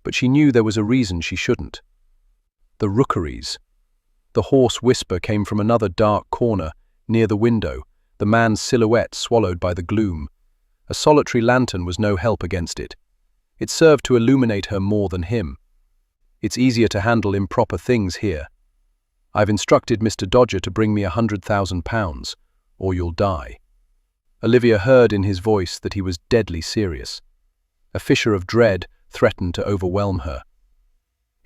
A: but she knew there was a reason she shouldn't. The Rookeries. The hoarse whisper came from another dark corner, near the window, the man's silhouette swallowed by the gloom. A solitary lantern was no help against it. It served to illuminate her more than him. "It's easier to handle improper things here. I've instructed Mr. Dodger to bring me £100,000, or you'll die." Olivia heard in his voice that he was deadly serious. A fissure of dread threatened to overwhelm her.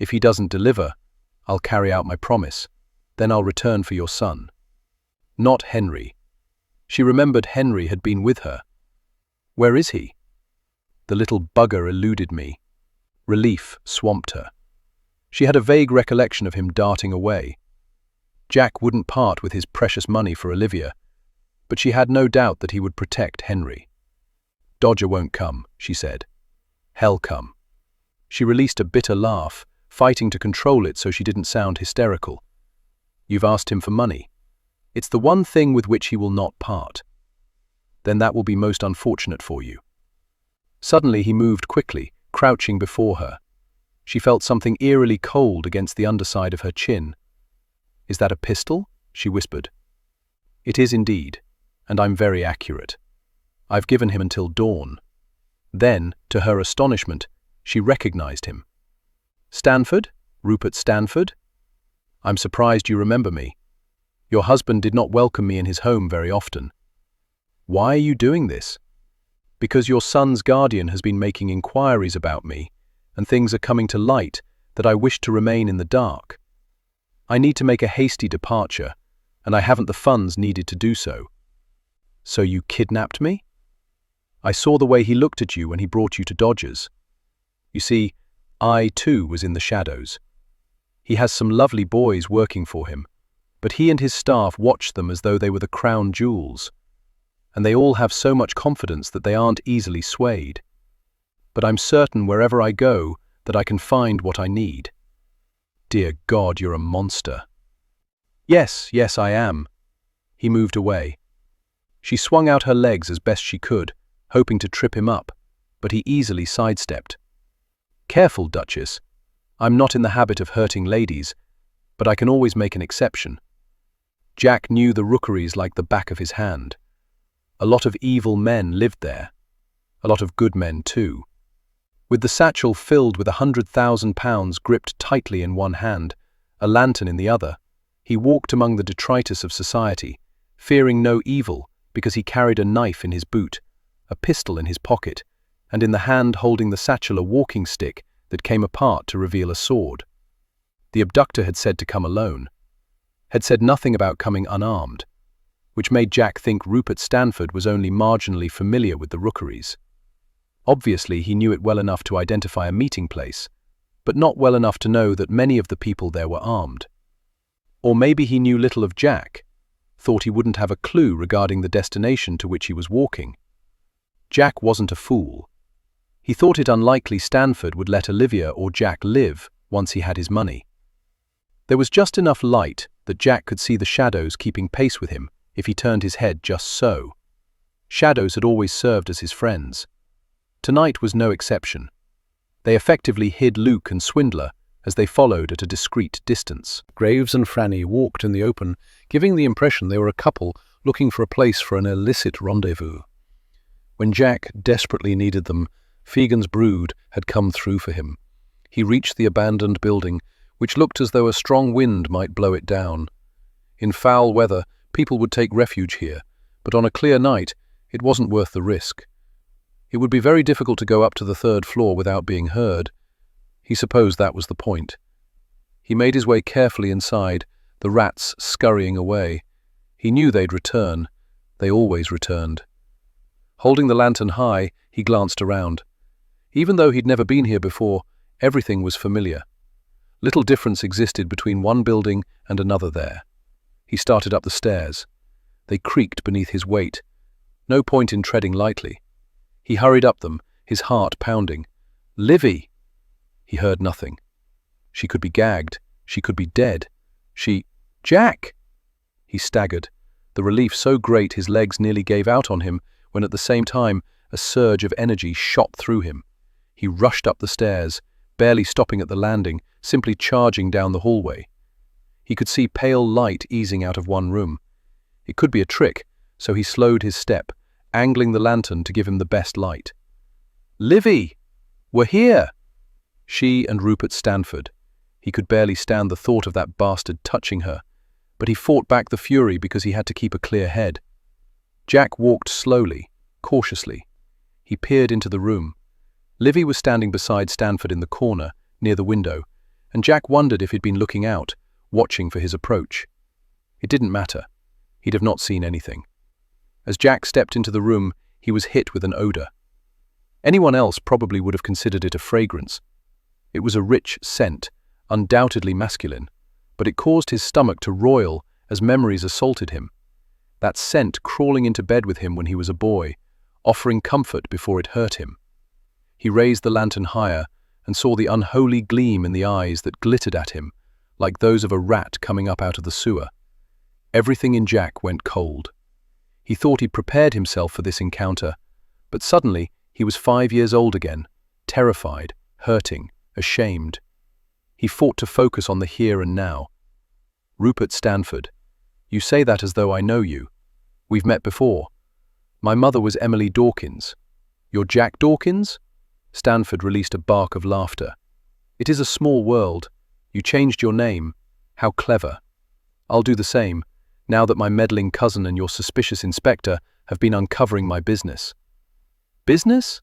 A: "If he doesn't deliver, I'll carry out my promise. Then I'll return for your son." Not Henry. She remembered Henry had been with her. "Where is he?" "The little bugger eluded me." Relief swamped her. She had a vague recollection of him darting away. Jack wouldn't part with his precious money for Olivia, but she had no doubt that he would protect Henry. "Dodger won't come," she said. "Hell come." She released a bitter laugh, fighting to control it so she didn't sound hysterical. "You've asked him for money. It's the one thing with which he will not part. Then that will be most unfortunate for you." Suddenly he moved quickly, crouching before her. She felt something eerily cold against the underside of her chin. "Is that a pistol?" she whispered. "It is indeed, and I'm very accurate. I've given him until dawn." Then, to her astonishment, she recognized him. "Stanford? Rupert Stanford? I'm surprised you remember me. Your husband did not welcome me in his home very often." "Why are you doing this?" "Because your son's guardian has been making inquiries about me, and things are coming to light that I wish to remain in the dark. I need to make a hasty departure, and I haven't the funds needed to do so." "So you kidnapped me?" "I saw the way he looked at you when he brought you to Dodger's. You see, I too was in the shadows. He has some lovely boys working for him, but he and his staff watch them as though they were the crown jewels. And they all have so much confidence that they aren't easily swayed. But I'm certain wherever I go that I can find what I need." "Dear God, you're a monster." Yes, I am." He moved away. She swung out her legs as best she could, hoping to trip him up, but he easily sidestepped. "Careful, Duchess. I'm not in the habit of hurting ladies, but I can always make an exception." Jack knew the Rookeries like the back of his hand. A lot of evil men lived there. A lot of good men too. With the satchel filled with £100,000 gripped tightly in one hand, a lantern in the other, he walked among the detritus of society, fearing no evil because he carried a knife in his boot, a pistol in his pocket, and in the hand holding the satchel a walking stick that came apart to reveal a sword. The abductor had said to come alone, had said nothing about coming unarmed.
B: which made Jack think Rupert Stanford was only marginally familiar with the rookeries. Obviously, he knew it well enough to identify a meeting place, but not well enough to know that many of the people there were armed. Or maybe he knew little of Jack, thought he wouldn't have a clue regarding the destination to which he was walking. Jack wasn't a fool. He thought it unlikely Stanford would let Olivia or Jack live once he had his money. There was just enough light that Jack could see the shadows keeping pace with him if he turned his head just so. Shadows had always served as his friends. Tonight was no exception. They effectively hid Luke and Swindler as they followed at a discreet distance.
A: Graves and Franny walked in the open, giving the impression they were a couple looking for a place for an illicit rendezvous. When Jack desperately needed them, Fegan's brood had come through for him. He reached the abandoned building, which looked as though a strong wind might blow it down. In foul weather, people would take refuge here, but on a clear night, it wasn't worth the risk. It would be very difficult to go up to the third floor without being heard. He supposed that was the point. He made his way carefully inside, the rats scurrying away. He knew they'd return. They always returned. Holding the lantern high, he glanced around. Even though he'd never been here before, everything was familiar. Little difference existed between one building and another there. He started up the stairs. They creaked beneath his weight. No point in treading lightly. He hurried up them, his heart pounding. Livy! He heard nothing. She could be gagged. She could be dead. Jack! He staggered, the relief so great his legs nearly gave out on him when at the same time a surge of energy shot through him. He rushed up the stairs, barely stopping at the landing, simply charging down the hallway. He could see pale light easing out of one room. It could be a trick, so he slowed his step, angling the lantern to give him the best light. Livy! We're here! She and Rupert Stanford. He could barely stand the thought of that bastard touching her, but he fought back the fury because he had to keep a clear head. Jack walked slowly, cautiously. He peered into the room. Livy was standing beside Stanford in the corner, near the window, and Jack wondered if he'd been looking out, watching for his approach. It didn't matter. He'd have not seen anything. As Jack stepped into the room, he was hit with an odor. Anyone else probably would have considered it a fragrance. It was a rich scent, undoubtedly masculine, but it caused his stomach to roil as memories assaulted him. That scent crawling into bed with him when he was a boy, offering comfort before it hurt him. He raised the lantern higher and saw the unholy gleam in the eyes that glittered at him, like those of a rat coming up out of the sewer. Everything in Jack went cold. He thought he'd prepared himself for this encounter, but suddenly he was 5 years old again, terrified, hurting, ashamed. He fought to focus on the here and now. Rupert Stanford, you say that as though I know you. We've met before. My mother was Emily Dawkins. You're Jack Dawkins? Stanford released a bark of laughter. It is a small world. You changed your name. How clever. I'll do the same, now that my meddling cousin and your suspicious inspector have been uncovering my business. Business?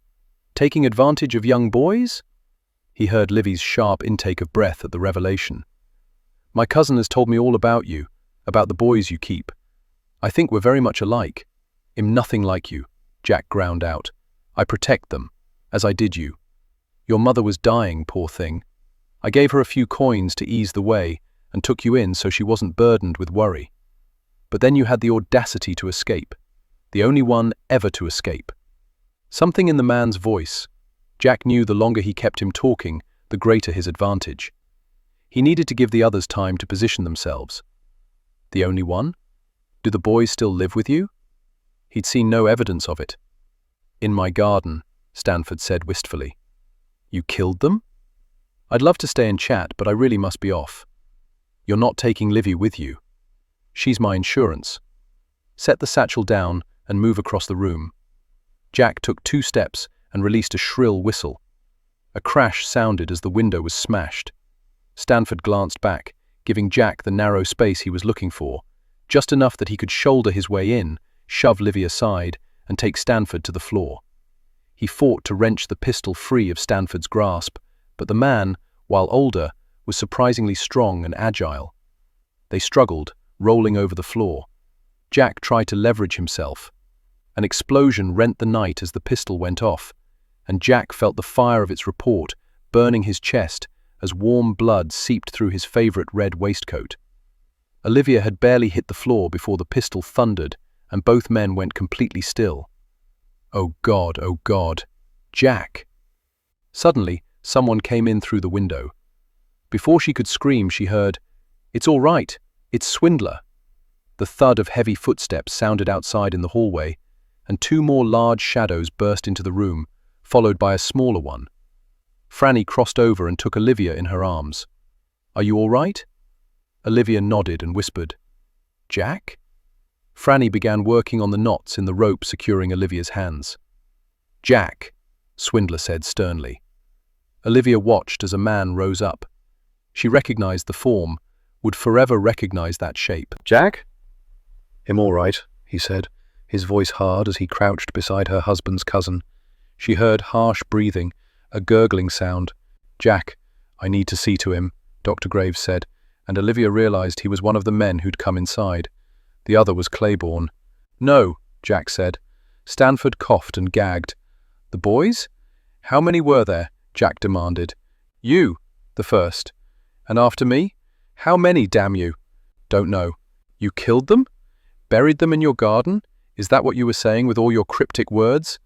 A: Taking advantage of young boys? He heard Livy's sharp intake of breath at the revelation. My cousin has told me all about you, about the boys you keep. I think we're very much alike. I'm nothing like you, Jack ground out. I protect them, as I did you. Your mother was dying, poor thing. I gave her a few coins to ease the way and took you in so she wasn't burdened with worry. But then you had the audacity to escape, the only one ever to escape. Something in the man's voice. Jack knew the longer he kept him talking, the greater his advantage. He needed to give the others time to position themselves. The only one? Do the boys still live with you? He'd seen no evidence of it. In my garden, Stanford said wistfully. You killed them? I'd love to stay and chat, but I really must be off. You're not taking Livy with you. She's my insurance. Set the satchel down and move across the room. Jack took 2 steps and released a shrill whistle. A crash sounded as the window was smashed. Stanford glanced back, giving Jack the narrow space he was looking for, just enough that he could shoulder his way in, shove Livy aside, and take Stanford to the floor. He fought to wrench the pistol free of Stanford's grasp, but the man, while older, was surprisingly strong and agile. They struggled, rolling over the floor.
B: Jack tried to leverage himself. An explosion rent the night as the pistol went off, and Jack felt the fire of its report burning his chest as warm blood seeped through his favorite red waistcoat. Olivia had barely hit the floor before the pistol thundered, and both men went completely still. Oh God, oh God. Jack! Suddenly, someone came in through the window. Before she could scream, she heard, "It's all right, it's Swindler." The thud of heavy footsteps sounded outside in the hallway, and two more large shadows burst into the room, followed by a smaller one. Franny crossed over and took Olivia in her arms. "Are you all right?" Olivia nodded and whispered, "Jack?" Franny began working on the knots in the rope securing Olivia's hands. "Jack," Swindler said sternly. Olivia watched as a man rose up. She recognized the form, would forever recognize that shape.
A: "Jack?" "Him all right," he said, his voice hard as he crouched beside her husband's cousin. She heard harsh breathing, a gurgling sound. "Jack, I need to see to him," Dr. Graves said, and Olivia realized he was one of the men who'd come inside. The other was Claiborne. "No," Jack said. Stanford coughed and gagged. "The boys? How many were there?" Jack demanded. "You, the first. And after me? How many, damn you?" "Don't know." "You killed them? Buried them in your garden? Is that what you were saying with all your cryptic words?"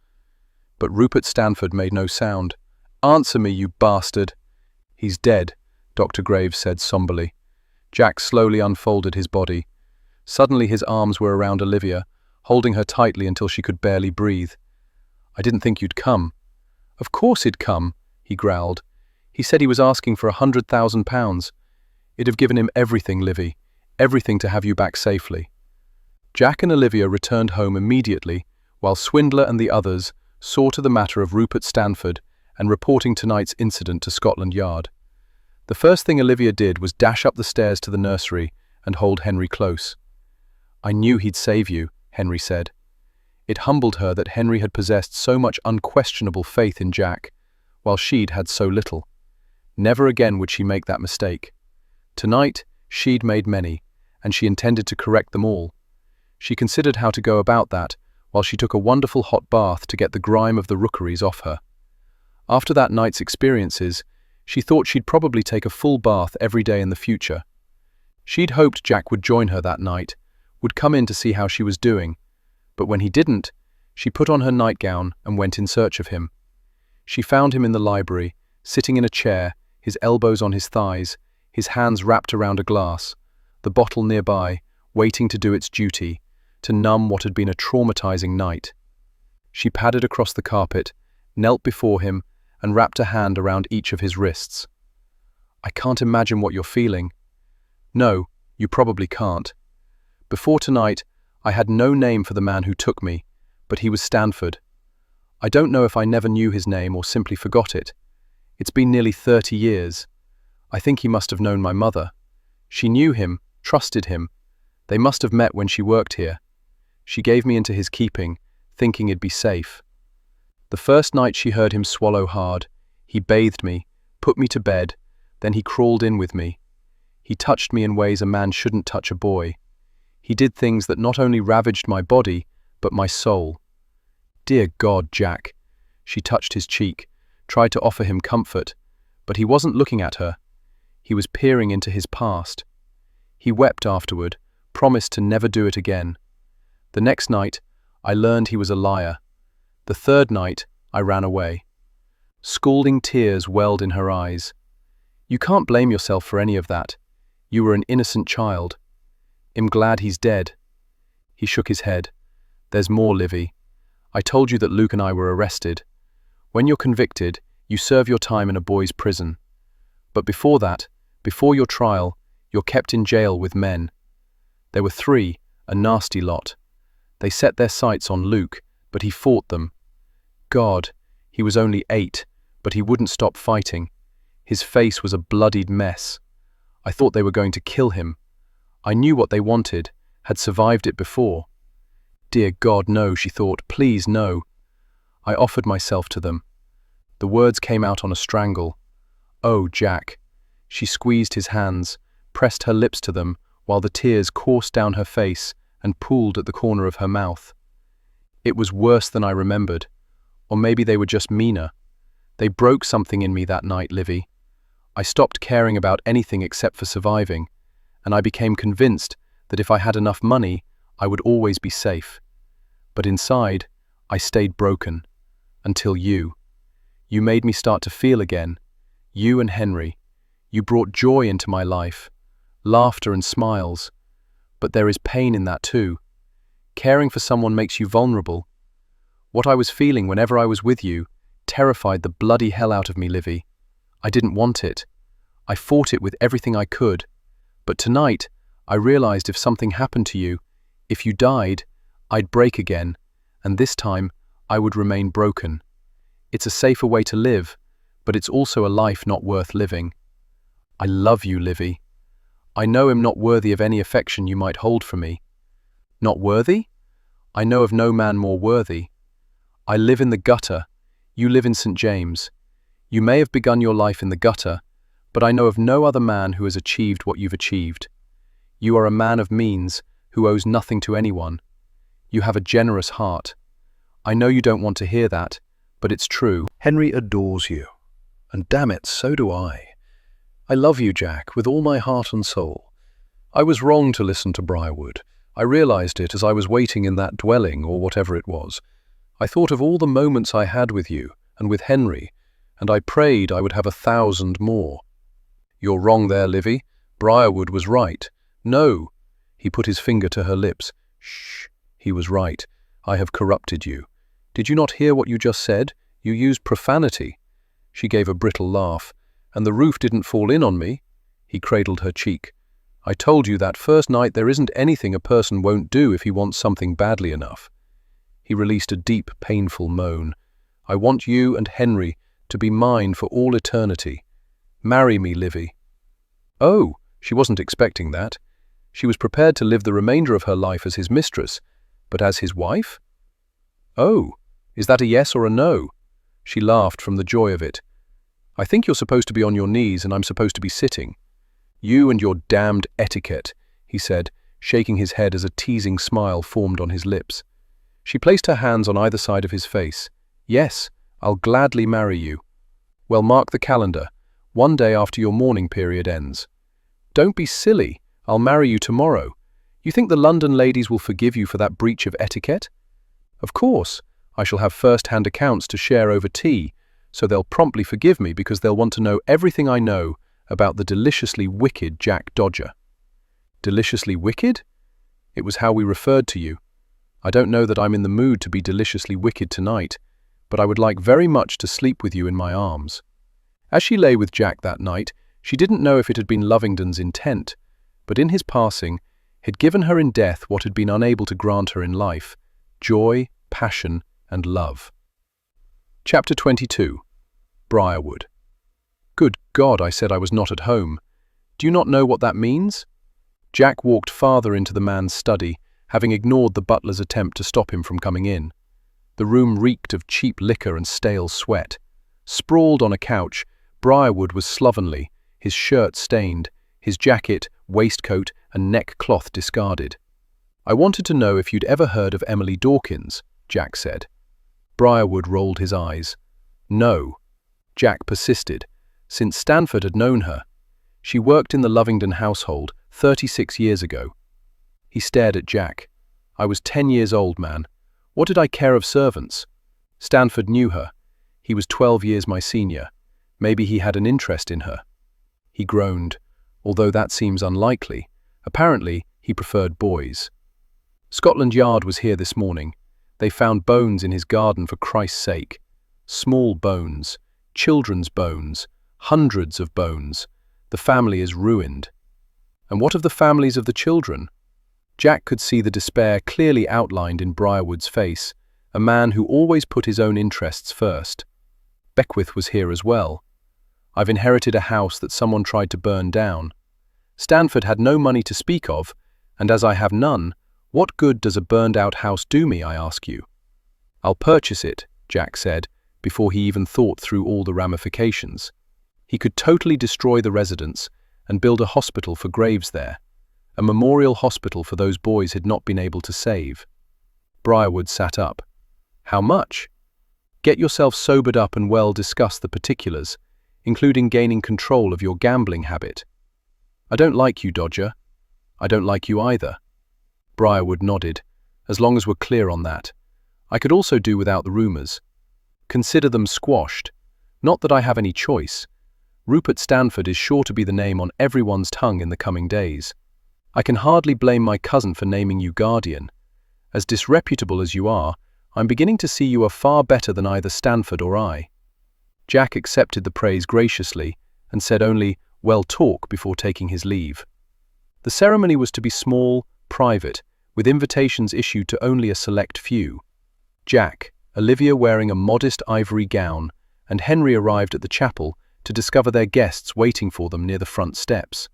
A: But Rupert Stanford made no sound. "Answer me, you bastard." "He's dead," Dr. Graves said somberly. Jack slowly unfolded his body. Suddenly his arms were around Olivia, holding her tightly until she could barely breathe. "I didn't think you'd come." "Of course he'd come," he growled. "He said he was asking for £100,000. It'd have given him everything, Livy, everything to have you back safely." Jack and Olivia returned home immediately, while Swindler and the others saw to the matter of Rupert Stanford and reporting tonight's incident to Scotland Yard. The first thing Olivia did was dash up the stairs to the nursery and hold Henry close. "I knew he'd save you," Henry said. It humbled her that Henry had possessed so much unquestionable faith in Jack, while she'd had so little. Never again would she make that mistake. Tonight, she'd made many, and she intended to correct them all. She considered how to go about that, while she took a wonderful hot bath to get the grime of the rookeries off her. After that night's experiences, she thought she'd probably take a full bath every day in the future. She'd hoped Jack would join her that night, would come in to see how she was doing, but when he didn't, she put on her nightgown and went in search of him. She found him in the library, sitting in a chair, his elbows on his thighs, his hands wrapped around a glass, the bottle nearby, waiting to do its duty, to numb what had been a traumatizing night. She padded across the carpet, knelt before him, and wrapped a hand around each of his wrists. "I can't imagine what you're feeling." "No, you probably can't. Before tonight, I had no name for the man who took me, but he was Stanford. I don't know if I never knew his name or simply forgot it. It's been nearly 30 years. I think he must have known my mother. She knew him, trusted him. They must have met when she worked here. She gave me into his keeping, thinking it'd be safe. The first night she heard him swallow hard, he bathed me, put me to bed, then he crawled in with me. He touched me in ways a man shouldn't touch a boy. He did things that not only ravaged my body, but my soul. Dear God, Jack." She touched his cheek, tried to offer him comfort, but he wasn't looking at her. He was peering into his past. He wept afterward, promised to never do it again. The next night, I learned he was a liar. The third night, I ran away. Scalding tears welled in her eyes. "You can't blame yourself for any of that. You were an innocent child. I'm glad he's dead." He shook his head. "There's more, Livy. I told you that Luke and I were arrested. When you're convicted, you serve your time in a boys' prison. But before that, before your trial, you're kept in jail with men. There were 3, a nasty lot. They set their sights on Luke, but he fought them. God, he was only 8, but he wouldn't stop fighting. His face was a bloodied mess. I thought they were going to kill him. I knew what they wanted, had survived it before. Dear God, no, she thought, please no. I offered myself to them. The words came out on a strangle. Oh, Jack. She squeezed his hands, pressed her lips to them, while the tears coursed down her face
B: and pooled at the corner of her mouth. It was worse than I remembered, or maybe they were just meaner. They broke something in me that night, Livy. I stopped caring about anything except for surviving, and I became convinced that if I had enough money, I would always be safe. But inside, I stayed broken. Until you. You made me start to feel again. You and Henry. You brought joy into my life, laughter and smiles. But there is pain in that too. Caring for someone makes you vulnerable. What I was feeling whenever I was with you terrified the bloody hell out of me, Livy. I didn't want it. I fought it with everything I could. But tonight, I realized if something happened to you, if you died, I'd break again, and this time, I would remain broken. It's a safer way to live, but it's also a life not worth living. I love you, Livy. I know I'm not worthy of any affection you might hold for me. Not worthy? I know of no man more worthy. I live in the gutter. You live in St. James. You may have begun your life in the gutter, but I know of no other man who has achieved what you've achieved. You are a man of means who owes nothing to anyone. You have a generous heart. I know you don't want to hear that, but it's true.
A: Henry adores you. And damn it, so do I. I love you, Jack, with all my heart and soul. I was wrong to listen to Briarwood. I realized it as I was waiting in that dwelling, or whatever it was. I thought of all the moments I had with you, and with Henry, and I prayed I would have 1,000 more. You're wrong there, Livy. Briarwood was right. No. He put his finger to her lips. Shh. He was right. I have corrupted you. Did you not hear what you just said? You used profanity. She gave a brittle laugh. And the roof didn't fall in on me. He cradled her cheek. I told you that first night there isn't anything a person won't do if he wants something badly enough. He released a deep, painful moan. I want you and Henry to be mine for all eternity. Marry me, Livy. Oh, she wasn't expecting that. She was prepared to live the remainder of her life as his mistress, but as his wife? Oh, is that a yes or a no? She laughed from the joy of it. I think you're supposed to be on your knees and I'm supposed to be sitting. You and your damned etiquette, he said, shaking his head as a teasing smile formed on his lips. She placed her hands on either side of his face. Yes, I'll gladly marry you. Well, mark the calendar, one day after your mourning period ends. Don't be silly, I'll marry you tomorrow. You think the London ladies will forgive you for that breach of etiquette? Of course, I shall have first-hand accounts to share over tea, so they'll promptly forgive me because they'll want to know everything I know about the deliciously wicked Jack Dodger. Deliciously wicked? It was how we referred to you. I don't know that I'm in the mood to be deliciously wicked tonight, but I would like very much to sleep with you in my arms. As she lay with Jack that night, she didn't know if it had been Lovington's intent, but in his passing, had given her in death what had been unable to grant her in life, joy, passion, and love. Chapter 22. Briarwood. Good God, I said I was not at home. Do you not know what that means? Jack walked farther into the man's study, having ignored the butler's attempt to stop him from coming in. The room reeked of cheap liquor and stale sweat. Sprawled on a couch, Briarwood was slovenly, his shirt stained, his jacket, waistcoat, and neckcloth discarded. I wanted to know if you'd ever heard of Emily Dawkins, Jack said. Briarwood rolled his eyes. No. Jack persisted. Since Stanford had known her. She worked in the Lovington household 36 years ago. He stared at Jack. I was 10 years old, man. What did I care of servants? Stanford knew her. He was 12 years my senior. Maybe he had an interest in her. He groaned. Although that seems unlikely. Apparently, he preferred boys. Scotland Yard was here this morning. They found bones in his garden for Christ's sake. Small bones. Children's bones. Hundreds of bones. The family is ruined. And what of the families of the children? Jack could see the despair clearly outlined in Briarwood's face, a man who always put his own interests first. Beckwith was here as well. I've inherited a house that someone tried to burn down. Stanford had no money to speak of, and as I have none, what good does a burned-out house do me, I ask you? I'll purchase it, Jack said, before he even thought through all the ramifications. He could totally destroy the residence and build a hospital for graves there.
B: a memorial hospital for those boys had not been able to save. Briarwood sat up. How much? Get yourself sobered up and discuss the particulars, including gaining control of your gambling habit. I don't like you, Dodger. I don't like you either. Briarwood nodded. As long as we're clear on that. I could also do without the rumors. Consider them squashed. Not that I have any choice. Rupert Stanford is sure to be the name on everyone's tongue in the coming days. I can hardly blame my cousin for naming you guardian. As disreputable as you are, I'm beginning to see you are far better than either Stanford or I. Jack accepted the praise graciously and said only, "Well talk," before taking his leave. The ceremony was to be small, private, with invitations issued to only a select few. Jack, Olivia wearing a modest ivory gown, and Henry arrived at the chapel to discover their guests waiting for them near the front steps.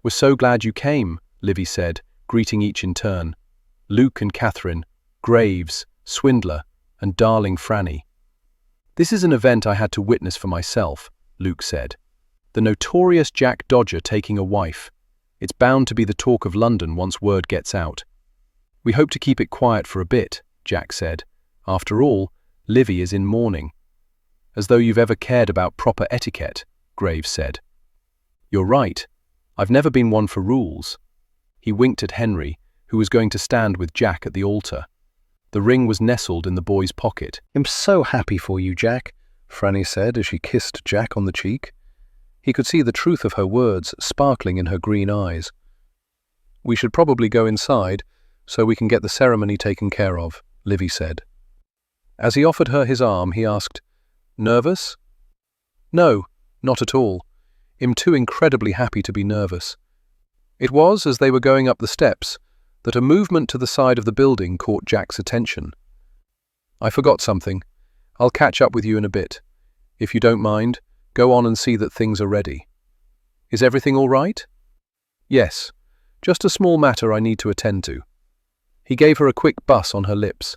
B: "We're so glad you came," Livy said, greeting each in turn. Luke and Catherine, Graves, Swindler, and darling Franny. "This is an event I had to witness for myself," Luke said. "The notorious Jack Dodger taking a wife. It's bound to be the talk of London once word gets out." "We hope to keep it quiet for a bit," Jack said. "After all, Livy is in mourning." "As though you've ever cared about proper etiquette," Graves said. "You're right. I've never been one for rules." He winked at Henry, who was going to stand with Jack at the altar. The ring was nestled in the boy's pocket.
A: "I'm so happy for you, Jack," Franny said as she kissed Jack on the cheek. He could see the truth of her words sparkling in her green eyes. "We should probably go inside so we can get the ceremony taken care of," Livy said. As he offered her his arm, he asked, "Nervous?" "No, not at all. I'm too incredibly happy to be nervous." It was as they were going up the steps that a movement to the side of the building caught Jack's attention. "I forgot something. I'll catch up with you in a bit. If you don't mind, go on and see that things are ready." "Is everything all right?" "Yes, just a small matter I need to attend to." He gave her a quick buss on her lips.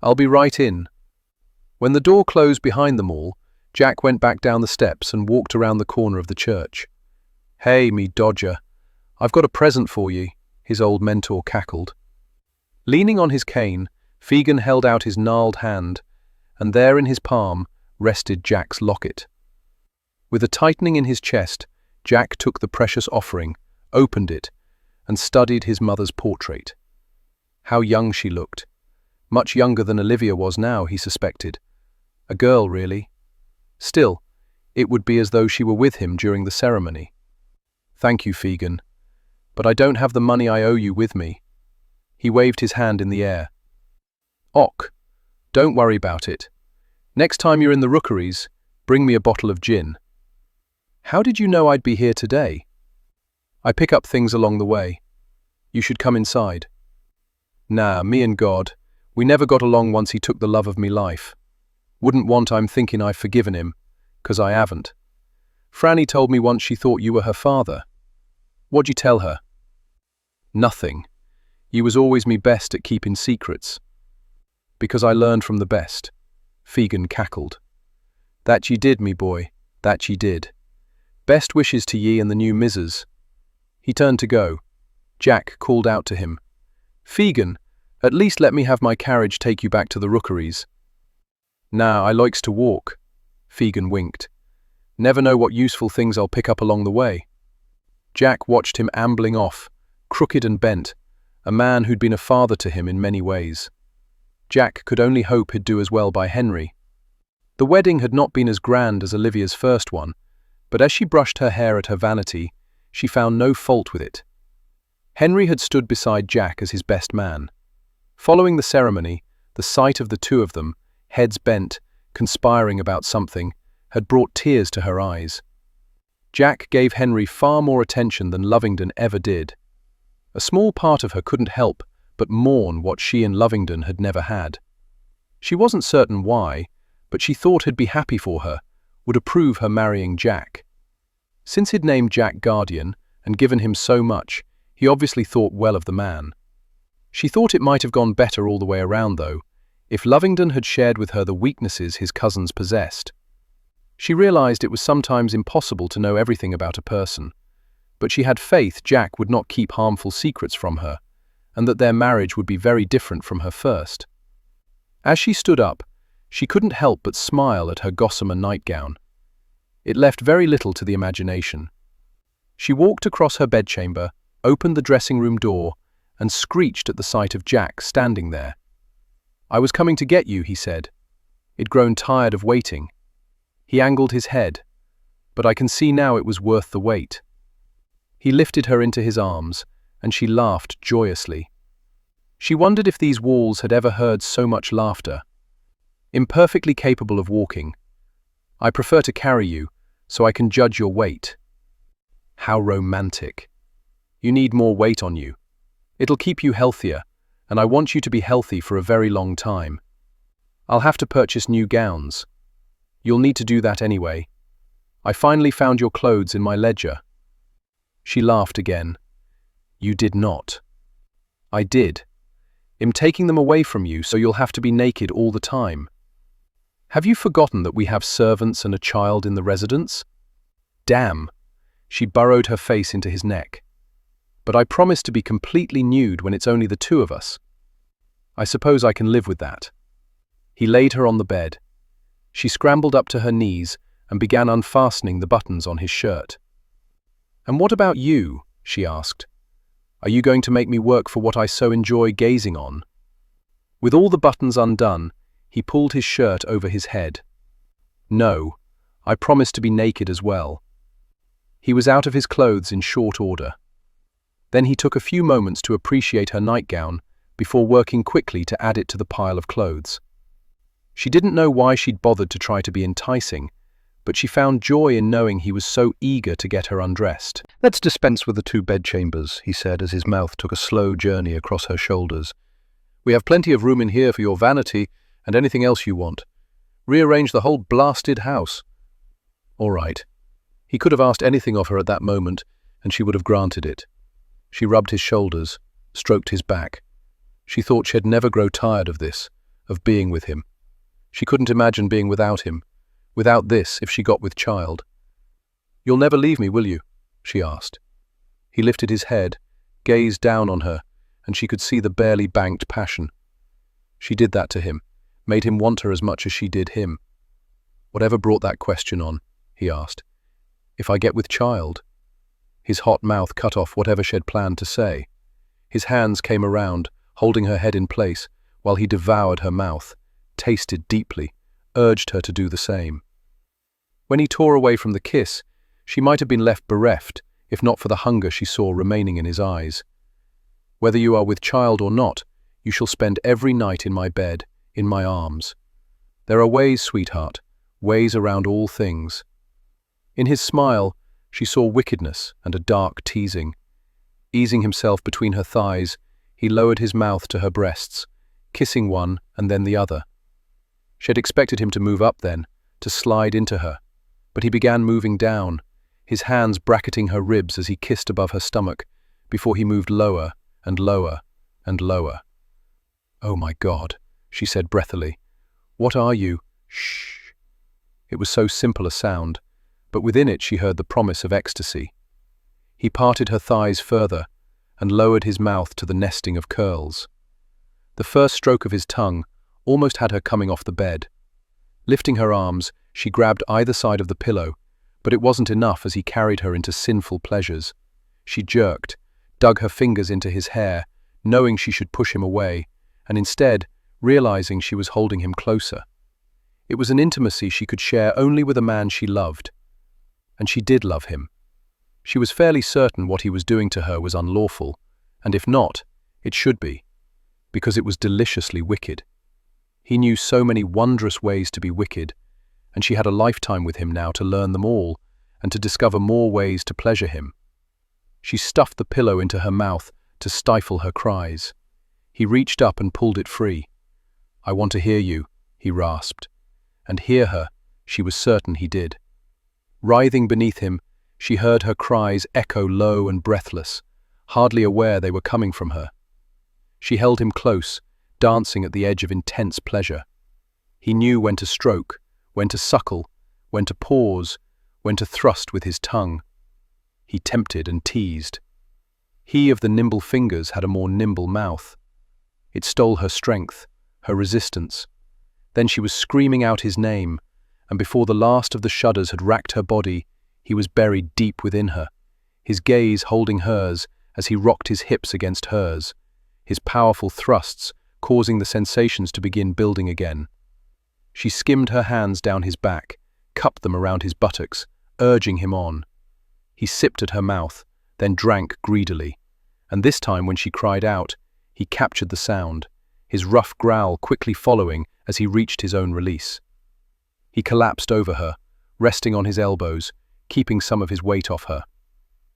A: "I'll be right in." When the door closed behind them all, Jack went back down the steps and walked around the corner of the church. "Hey, me Dodger, I've got a present for ye," his old mentor cackled. Leaning on his cane, Fegan held out his gnarled hand, and there in his palm rested Jack's locket. With a tightening in his chest, Jack took the precious offering, opened it, and studied his mother's portrait. How young she looked. Much younger than Olivia was now, he suspected. A girl, really. Still, it would be as though she were with him during the ceremony. "Thank you, Fegan, but I don't have the money I owe you with me." He waved his hand in the air. "Och, don't worry about it. Next time you're in the Rookeries, bring me a bottle of gin." "How did you know I'd be here today?" "I pick up things along the way. You should come inside." "Nah, me and God, we never got along once he took the love of me life. Wouldn't want I'm thinking I've forgiven him, 'cause I haven't. Franny told me once she thought you were her father. What'd you tell her?" "Nothing. You was always me best at keeping secrets." "Because I learned from the best," Fegan cackled. "That ye did, me boy, that ye did. Best wishes to ye and the new missus." He turned to go. Jack called out to him, "Fegan, at least let me have my carriage take you back to the Rookeries." "Nah, I likes to walk." Fegan winked. "Never know what useful things I'll pick up along the way." Jack watched him ambling off, crooked and bent, a man who'd been a father to him in many ways. Jack could only hope he'd do as well by Henry. The wedding had not been as grand as Olivia's first one, but as she brushed her hair at her vanity, she found no fault with it. Henry had stood beside Jack as his best man. Following the ceremony, the sight of the two of them, heads bent, conspiring about something, had brought tears to her eyes. Jack gave Henry far more attention than Lovingdon ever did. A small part of her couldn't help but mourn what she and Lovingdon had never had. She wasn't certain why, but she thought he'd be happy for her, would approve her marrying Jack. Since he'd named Jack guardian and given him so much, he obviously thought well of the man. She thought it might have gone better all the way around, though, if Lovingdon had shared with her the weaknesses his cousins possessed. She realized it was sometimes impossible to know everything about a person.
B: but she had faith Jack would not keep harmful secrets from her, and that their marriage would be very different from her first. As she stood up, she couldn't help but smile at her gossamer nightgown. It left very little to the imagination. She walked across her bedchamber, opened the dressing room door, and screeched at the sight of Jack standing there. "I was coming to get you," he said. He'd grown tired of waiting. He angled his head, but I can see now it was worth the wait. He lifted her into his arms, and she laughed joyously. She wondered if these walls had ever heard so much laughter. "Imperfectly capable of walking. I prefer to carry you, so I can judge your weight." How romantic. "You need more weight on you. It'll keep you healthier, and I want you to be healthy for a very long time. I'll have to purchase new gowns. You'll need to do that anyway. I finally found your clothes in my ledger." She laughed again. "You did not." "I did. I'm taking them away from you, so you'll have to be naked all the time. Have you forgotten that we have servants and a child in the residence?" "Damn." She burrowed her face into his neck. "But I promise to be completely nude when it's only the two of us. I suppose I can live with that." He laid her on the bed. She scrambled up to her knees and began unfastening the buttons on his shirt. "And what about you?" she asked. "Are you going to make me work for what I so enjoy gazing on?" With all the buttons undone, he pulled his shirt over his head. "No, I promise to be naked as well." He was out of his clothes in short order. Then he took a few moments to appreciate her nightgown before working quickly to add it to the pile of clothes. She didn't know why she'd bothered to try to be enticing, but she found joy in knowing he was so eager to get her undressed.
A: "Let's dispense with the 2 bedchambers," he said as his mouth took a slow journey across her shoulders. "We have plenty of room in here for your vanity and anything else you want. Rearrange the whole blasted house." All right. He could have asked anything of her at that moment, and she would have granted it. She rubbed his shoulders, stroked his back. She thought she'd never grow tired of this, of being with him. She couldn't imagine being without him, without this if she got with child. "You'll never leave me, will you?" she asked. He lifted his head, gazed down on her, and she could see the barely banked passion. She did that to him, made him want her as much as she did him. "Whatever brought that question on?" he asked. "If I get with child?" His hot mouth cut off whatever she'd planned to say. His hands came around, holding her head in place, while he devoured her mouth, tasted deeply, urged her to do the same. When he tore away from the kiss, she might have been left bereft, if not for the hunger she saw remaining in his eyes. "Whether you are with child or not, you shall spend every night in my bed, in my arms. There are ways, sweetheart, ways around all things." In his smile, she saw wickedness and a dark teasing. Easing himself between her thighs, he lowered his mouth to her breasts, kissing one and then the other. She had expected him to move up then, to slide into her, but he began moving down, his hands bracketing her ribs as he kissed above her stomach, before he moved lower and lower and lower. "Oh my God," she said breathily. "What are you?" "Shh." It was so simple a sound, but within it she heard the promise of ecstasy. He parted her thighs further and lowered his mouth to the nesting of curls. The first stroke of his tongue almost had her coming off the bed. Lifting her arms, she grabbed either side of the pillow, but it wasn't enough as he carried her into sinful pleasures. She jerked, dug her fingers into his hair, knowing she should push him away, and instead, realizing she was holding him closer. It was an intimacy she could share only with a man she loved. And she did love him. She was fairly certain what he was doing to her was unlawful, and if not, it should be, because it was deliciously wicked. He knew so many wondrous ways to be wicked, and she had a lifetime with him now to learn them all and to discover more ways to pleasure him. She stuffed the pillow into her mouth to stifle her cries. He reached up and pulled it free. "I want to hear you," he rasped. And hear her, she was certain he did. Writhing beneath him, she heard her cries echo low and breathless, hardly aware they were coming from her. She held him close, dancing at the edge of intense pleasure. He knew when to stroke, when to suckle, when to pause, when to thrust with his tongue.
B: He tempted and teased. He of the nimble fingers had a more nimble mouth. It stole her strength, her resistance. Then she was screaming out his name, and before the last of the shudders had racked her body, he was buried deep within her, his gaze holding hers as he rocked his hips against hers, his powerful thrusts causing the sensations to begin building again. She skimmed her hands down his back, cupped them around his buttocks, urging him on. He sipped at her mouth, then drank greedily, and this time when she cried out, he captured the sound, his rough growl quickly following as he reached his own release. He collapsed over her, resting on his elbows, keeping some of his weight off her.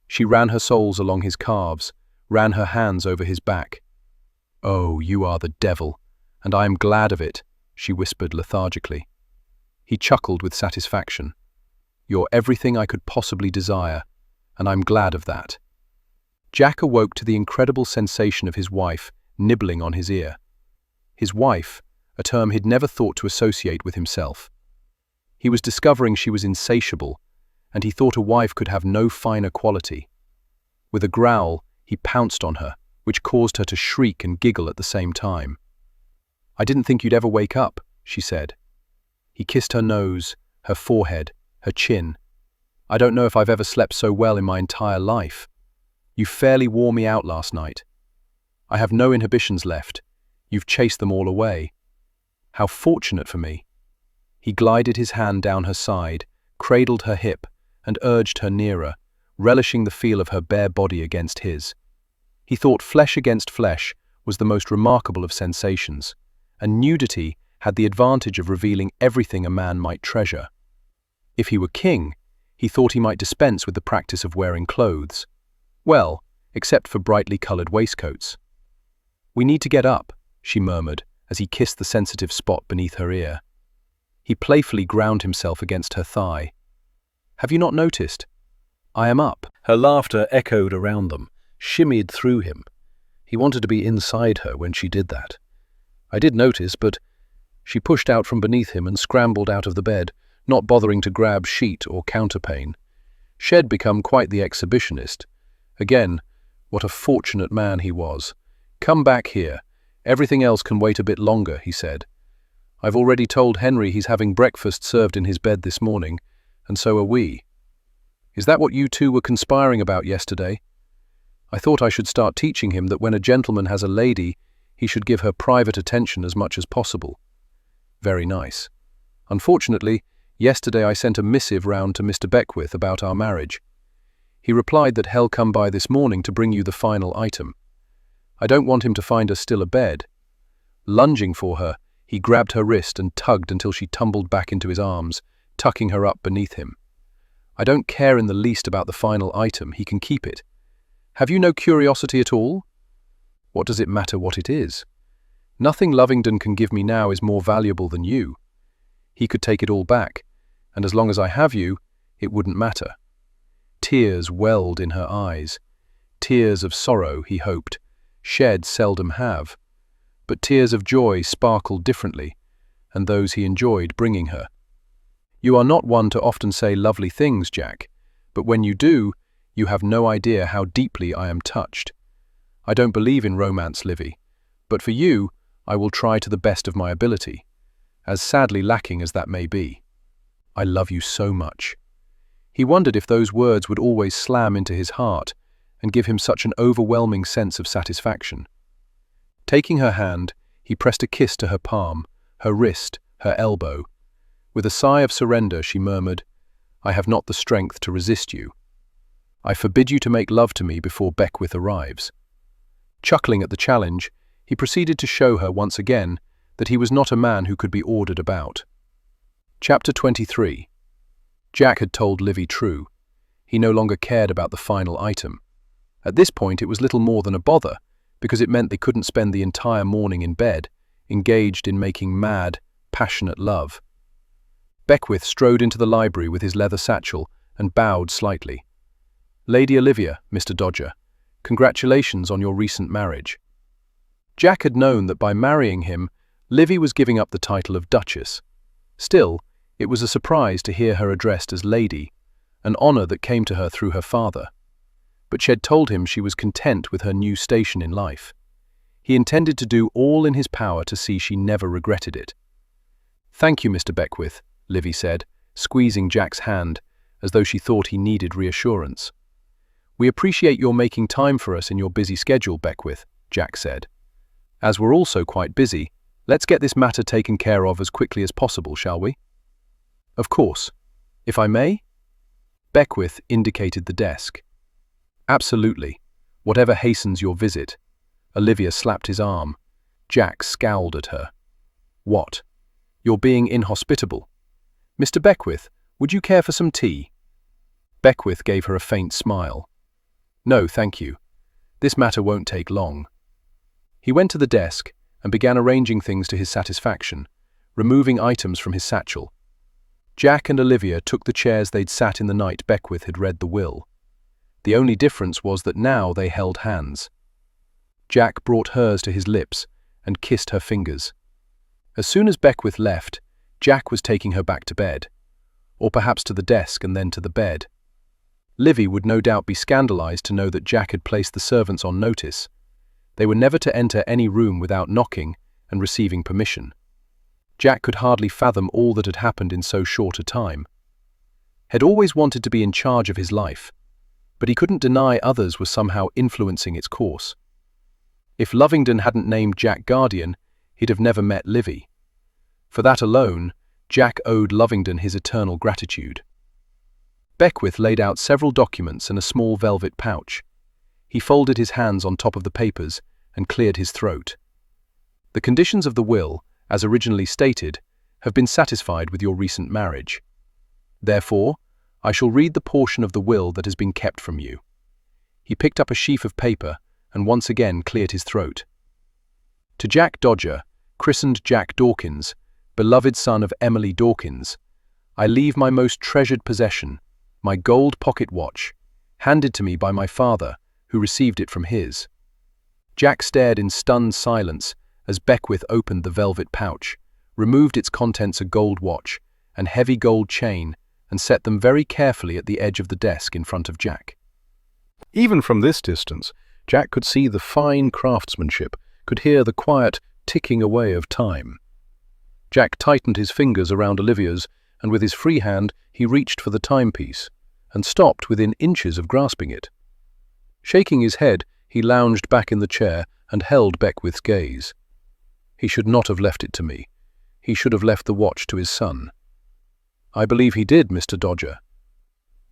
B: She ran her soles along his calves, ran her hands over his back. "Oh, you are the devil, and I am glad of it," she whispered lethargically. He chuckled with satisfaction. "You're everything I could possibly desire, and I'm glad of that." Jack awoke to the incredible sensation of his wife nibbling on his ear. His wife, a term he'd never thought to associate with himself. He was discovering she was insatiable, and he thought a wife could have no finer quality. With a growl, he pounced on her, which caused her to shriek and giggle at the same time. "I didn't think you'd ever wake up," she said. He kissed her nose, her forehead, her chin. "I don't know if I've ever slept so well in my entire life. You fairly wore me out last night. I have no inhibitions left. You've chased them all away. How fortunate for me." He glided his hand down her side, cradled her hip, and urged her nearer, relishing the feel of her bare body against his. He thought flesh against flesh was the most remarkable of sensations, and nudity had the advantage of revealing everything a man might treasure. If he were king, he thought he might dispense with the practice of wearing clothes. Well, except for brightly coloured waistcoats. "We need to get up," she murmured as he kissed the sensitive spot beneath her ear. He playfully ground himself against her thigh. "Have you not noticed? I am up." Her laughter echoed around them, shimmied through him. He wanted to be inside her when she did that. "I did notice, but..." She pushed out from beneath him and scrambled out of the bed, not bothering to grab sheet or counterpane. She'd become quite the exhibitionist. Again, what a fortunate man he was. "Come back here. Everything else can wait a bit longer," he said. "I've already told Henry he's having breakfast served in his bed this morning, and so are we." "Is that what you two were conspiring about yesterday? I thought I should start teaching him that when a gentleman has a lady, he should give her private attention as much as possible." "Very nice. Unfortunately, yesterday I sent a missive round to Mr. Beckwith about our marriage. He replied that he'll come by this morning to bring you the final item. I don't want him to find us still abed." Lunging for her, he grabbed her wrist and tugged until she tumbled back into his arms, tucking her up beneath him. "I don't care in the least about the final item, he can keep it. Have you no curiosity at all?" "What does it matter what it is? Nothing Lovingdon can give me now is more valuable than you. He could take it all back, and as long as I have you, it wouldn't matter." Tears welled in her eyes. Tears of sorrow, he hoped. Shed seldom have. But tears of joy sparkled differently, and those he enjoyed bringing her. "You are not one to often say lovely things, Jack, but when you do, you have no idea how deeply I am touched. I don't believe in romance, Livy, but for you, I will try to the best of my ability, as sadly lacking as that may be. I love you so much." He wondered if those words would always slam into his heart and give him such an overwhelming sense of satisfaction. Taking her hand, he pressed a kiss to her palm, her wrist, her elbow. With a sigh of surrender, she murmured, "I have not the strength to resist you. I forbid you to make love to me before Beckwith arrives." Chuckling at the challenge, he proceeded to show her once again that he was not a man who could be ordered about. Chapter 23. Jack had told Livy true. He no longer cared about the final item. At this point it was little more than a bother, because it meant they couldn't spend the entire morning in bed, engaged in making mad, passionate love. Beckwith strode into the library with his leather satchel and bowed slightly. "Lady Olivia, Mr. Dodger, congratulations on your recent marriage." Jack had known that by marrying him, Livy was giving up the title of Duchess. Still, it was a surprise to hear her addressed as Lady, an honour that came to her through her father. but she had told him she was content with her new station in life. He intended to do all in his power to see she never regretted it. "Thank you, Mr. Beckwith," Livy said, squeezing Jack's hand, as though she thought he needed reassurance. "We appreciate your making time for us in your busy schedule, Beckwith," Jack said. "As we're also quite busy, let's get this matter taken care of as quickly as possible, shall we?" "Of course. If I may?" Beckwith indicated the desk. "Absolutely. Whatever hastens your visit." Olivia slapped his arm. Jack scowled at her. "What? You're being inhospitable. Mr. Beckwith, would you care for some tea?" Beckwith gave her a faint smile. "No, thank you. This matter won't take long." He went to the desk and began arranging things to his satisfaction, removing items from his satchel. Jack and Olivia took the chairs they'd sat in the night Beckwith had read the will. The only difference was that now they held hands. Jack brought hers to his lips and kissed her fingers. As soon as Beckwith left, Jack was taking her back to bed, or perhaps to the desk and then to the bed. Livy would no doubt be scandalized to know that Jack had placed the servants on notice. They were never to enter any room without knocking and receiving permission. Jack could hardly fathom all that had happened in so short a time. Had always wanted to be in charge of his life, but he couldn't deny others were somehow influencing its course. If Lovingdon hadn't named Jack guardian, he'd have never met Livy. For that alone, Jack owed Lovingdon his eternal gratitude. Beckwith laid out several documents in a small velvet pouch. He folded his hands on top of the papers and cleared his throat. "The conditions of the will, as originally stated, have been satisfied with your recent marriage. Therefore, I shall read the portion of the will that has been kept from you." He picked up a sheaf of paper and once again cleared his throat. "To Jack Dodger, christened Jack Dawkins, beloved son of Emily Dawkins, I leave my most treasured possession, my gold pocket watch, handed to me by my father, who received it from his." Jack stared in stunned silence as Beckwith opened the velvet pouch, removed its contents, a gold watch and heavy gold chain, and set them very carefully at the edge of the desk in front of Jack. Even from this distance, Jack could see the fine craftsmanship, could hear the quiet ticking away of time. Jack tightened his fingers around Olivia's, and with his free hand he reached for the timepiece, and stopped within inches of grasping it. Shaking his head, he lounged back in the chair and held Beckwith's gaze. "He should not have left it to me. He should have left the watch to his son." "I believe he did, Mr. Dodger."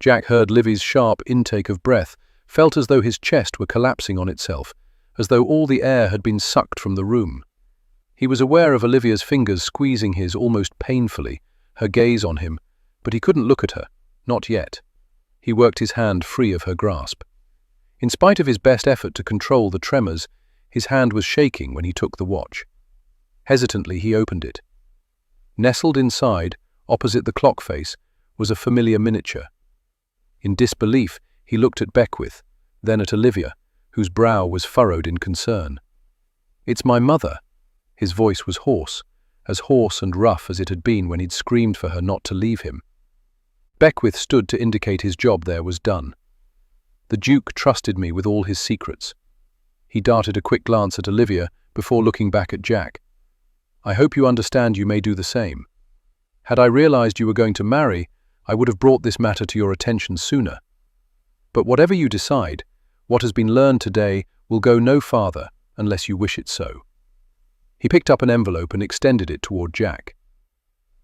B: Jack heard Livy's sharp intake of breath, felt as though his chest were collapsing on itself, as though all the air had been sucked from the room. He was aware of Olivia's fingers squeezing his almost painfully, her gaze on him, but he couldn't look at her, not yet. He worked his hand free of her grasp. In spite of his best effort to control the tremors, his hand was shaking when he took the watch. Hesitantly he opened it. Nestled inside, opposite the clock face, was a familiar miniature. In disbelief, he looked at Beckwith, then at Olivia, whose brow was furrowed in concern. "It's my mother." His voice was hoarse and rough as it had been when he'd screamed for her not to leave him. Beckwith stood to indicate his job there was done. "The Duke trusted me with all his secrets." He darted a quick glance at Olivia before looking back at Jack. "I hope you understand you may do the same. Had I realized you were going to marry, I would have brought this matter to your attention sooner. But whatever you decide, what has been learned today will go no farther unless you wish it so." He picked up an envelope and extended it toward Jack.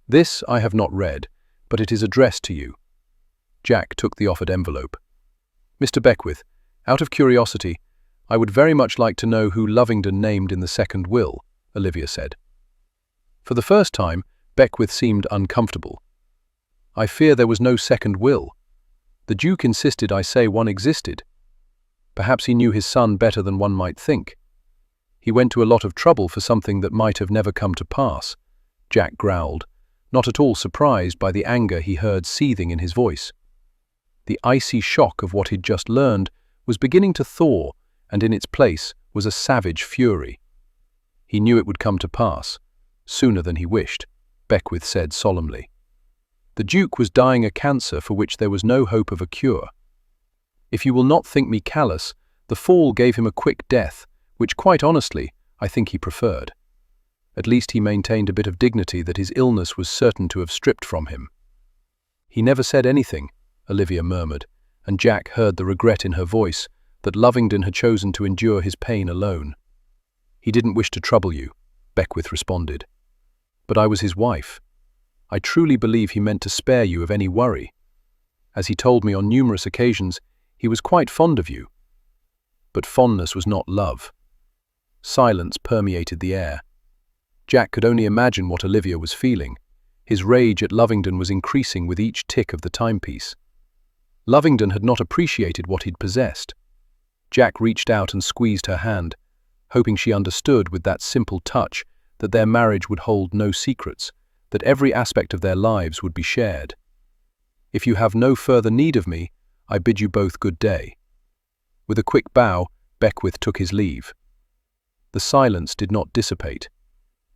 B: "This I have not read, but it is addressed to you." Jack took the offered envelope. "Mr. Beckwith, out of curiosity, I would very much like to know who Lovingdon named in the second will," Olivia said. For the first time, Beckwith seemed uncomfortable. "I fear there was no second will. The Duke insisted I say one existed. Perhaps he knew his son better than one might think. He went to a lot of trouble for something that might have never come to pass," Jack growled, not at all surprised by the anger he heard seething in his voice. The icy shock of what he'd just learned was beginning to thaw, and in its place was a savage fury. He knew it would come to pass, sooner than he wished, Beckwith said solemnly. The Duke was dying a cancer for which there was no hope of a cure. If you will not think me callous, the fall gave him a quick death, which, quite honestly, I think he preferred. At least he maintained a bit of dignity that his illness was certain to have stripped from him. He never said anything, Olivia murmured, and Jack heard the regret in her voice that Lovingdon had chosen to endure his pain alone. He didn't wish to trouble you, Beckwith responded. But I was his wife. I truly believe he meant to spare you of any worry. As he told me on numerous occasions, he was quite fond of you. But fondness was not love. Silence permeated the air. Jack could only imagine what Olivia was feeling. His rage at Lovingdon was increasing with each tick of the timepiece. Lovingdon had not appreciated what he'd possessed. Jack reached out and squeezed her hand, hoping she understood with that simple touch that their marriage would hold no secrets, that every aspect of their lives would be shared. If you have no further need of me, I bid you both good day. With a quick bow, Beckwith took his leave. The silence did not dissipate.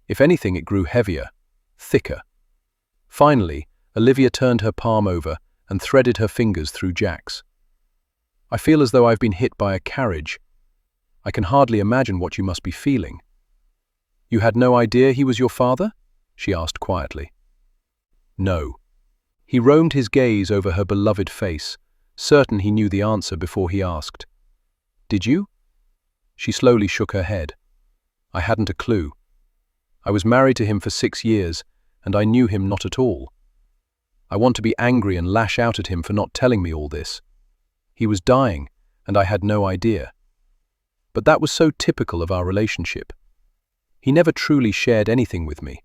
B: If anything, it grew heavier, thicker. Finally, Olivia turned her palm over and threaded her fingers through Jack's. I feel as though I've been hit by a carriage. I can hardly imagine what you must be feeling. You had no idea he was your father? She asked quietly. No. He roamed his gaze over her beloved face, certain he knew the answer before he asked. Did you? She slowly shook her head. I hadn't a clue. I was married to him for 6 years, and I knew him not at all. I want to be angry and lash out at him for not telling me all this. He was dying, and I had no idea. But that was so typical of our relationship. He never truly shared anything with me.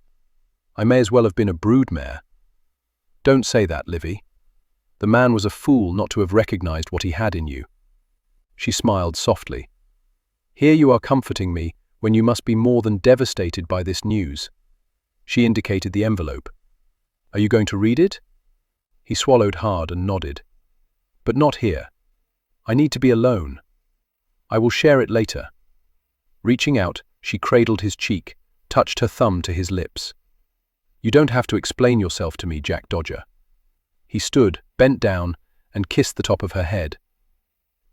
B: I may as well have been a broodmare. Don't say that, Livy. The man was a fool not to have recognized what he had in you. She smiled softly. Here you are comforting me when you must be more than devastated by this news. She indicated the envelope. Are you going to read it? He swallowed hard and nodded. But not here. I need to be alone. I will share it later. Reaching out, she cradled his cheek, touched her thumb to his lips. You don't have to explain yourself to me, Jack Dodger. He stood, bent down, and kissed the top of her head.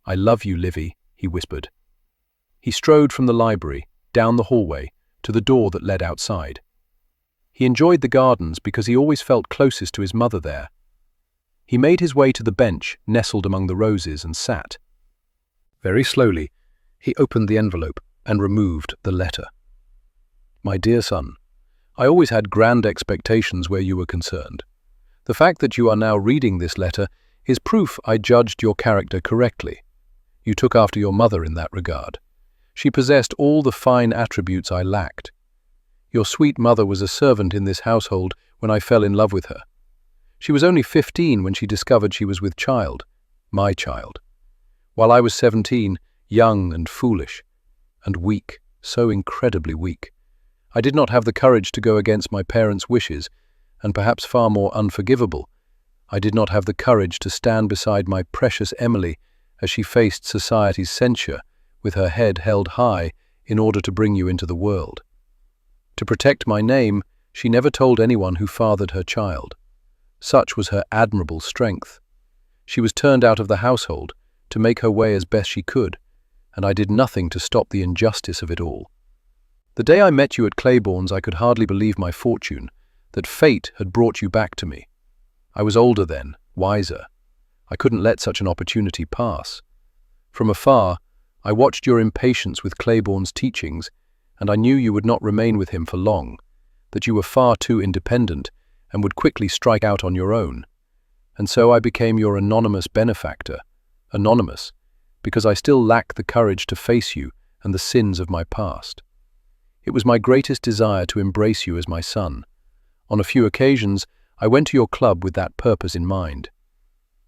B: I love you, Livy, he whispered. He strode from the library, down the hallway, to the door that led outside. He enjoyed the gardens because he always felt closest to his mother there. He made his way to the bench nestled among the roses and sat. Very slowly, he opened the envelope and removed the letter. My dear son, I always had grand expectations where you were concerned. The fact that you are now reading this letter is proof I judged your character correctly. You took after your mother in that regard. She possessed all the fine attributes I lacked. Your sweet mother was a servant in this household when I fell in love with her. She was only 15 when she discovered she was with child, my child. While I was 17, young and foolish, and weak, so incredibly weak. I did not have the courage to go against my parents' wishes, and perhaps far more unforgivable, I did not have the courage to stand beside my precious Emily as she faced society's censure, with her head held high in order to bring you into the world. To protect my name, she never told anyone who fathered her child. Such was her admirable strength. She was turned out of the household to make her way as best she could, and I did nothing to stop the injustice of it all. The day I met you at Claiborne's, I could hardly believe my fortune, that fate had brought you back to me. I was older then, wiser. I couldn't let such an opportunity pass. From afar, I watched your impatience with Claiborne's teachings, and I knew you would not remain with him for long, that you were far too independent and would quickly strike out on your own. And so I became your anonymous benefactor, anonymous, because I still lack the courage to face you and the sins of my past. It was my greatest desire to embrace you as my son. On a few occasions, I went to your club with that purpose in mind.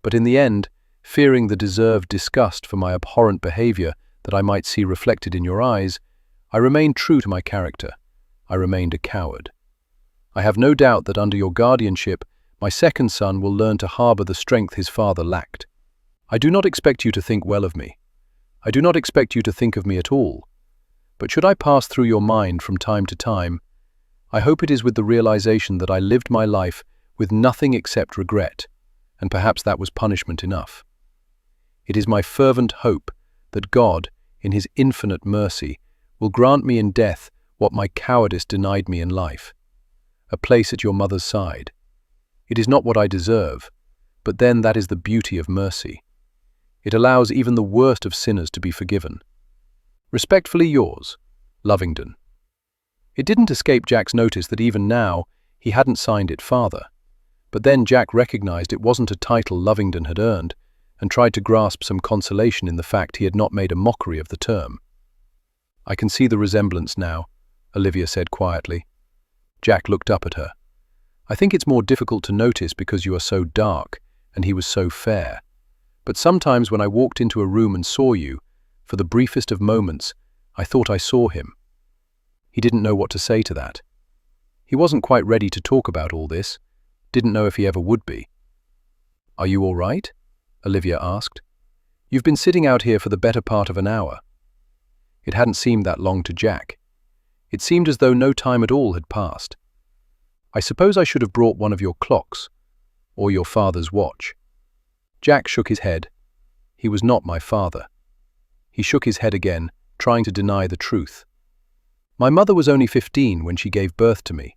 B: But in the end, fearing the deserved disgust for my abhorrent behavior that I might see reflected in your eyes, I remained true to my character. I remained a coward. I have no doubt that under your guardianship, my second son will learn to harbor the strength his father lacked. I do not expect you to think well of me. I do not expect you to think of me at all. But should I pass through your mind from time to time, I hope it is with the realization that I lived my life with nothing except regret, and perhaps that was punishment enough. It is my fervent hope that God, in his infinite mercy, will grant me in death what my cowardice denied me in life, a place at your mother's side. It is not what I deserve, but then that is the beauty of mercy. It allows even the worst of sinners to be forgiven. Respectfully yours, Lovingdon. It didn't escape Jack's notice that even now he hadn't signed it father. But then Jack recognized it wasn't a title Lovingdon had earned, and tried to grasp some consolation in the fact he had not made a mockery of the term. I can see the resemblance now, Olivia said quietly. Jack looked up at her. I think it's more difficult to notice because you are so dark and he was so fair. But sometimes when I walked into a room and saw you, for the briefest of moments, I thought I saw him. He didn't know what to say to that. He wasn't quite ready to talk about all this, didn't know if he ever would be. Are you all right? Olivia asked. You've been sitting out here for the better part of an hour. It hadn't seemed that long to Jack. It seemed as though no time at all had passed. I suppose I should have brought one of your clocks, or your father's watch. Jack shook his head. He was not my father. He shook his head again, trying to deny the truth. My mother was only 15 when she gave birth to me.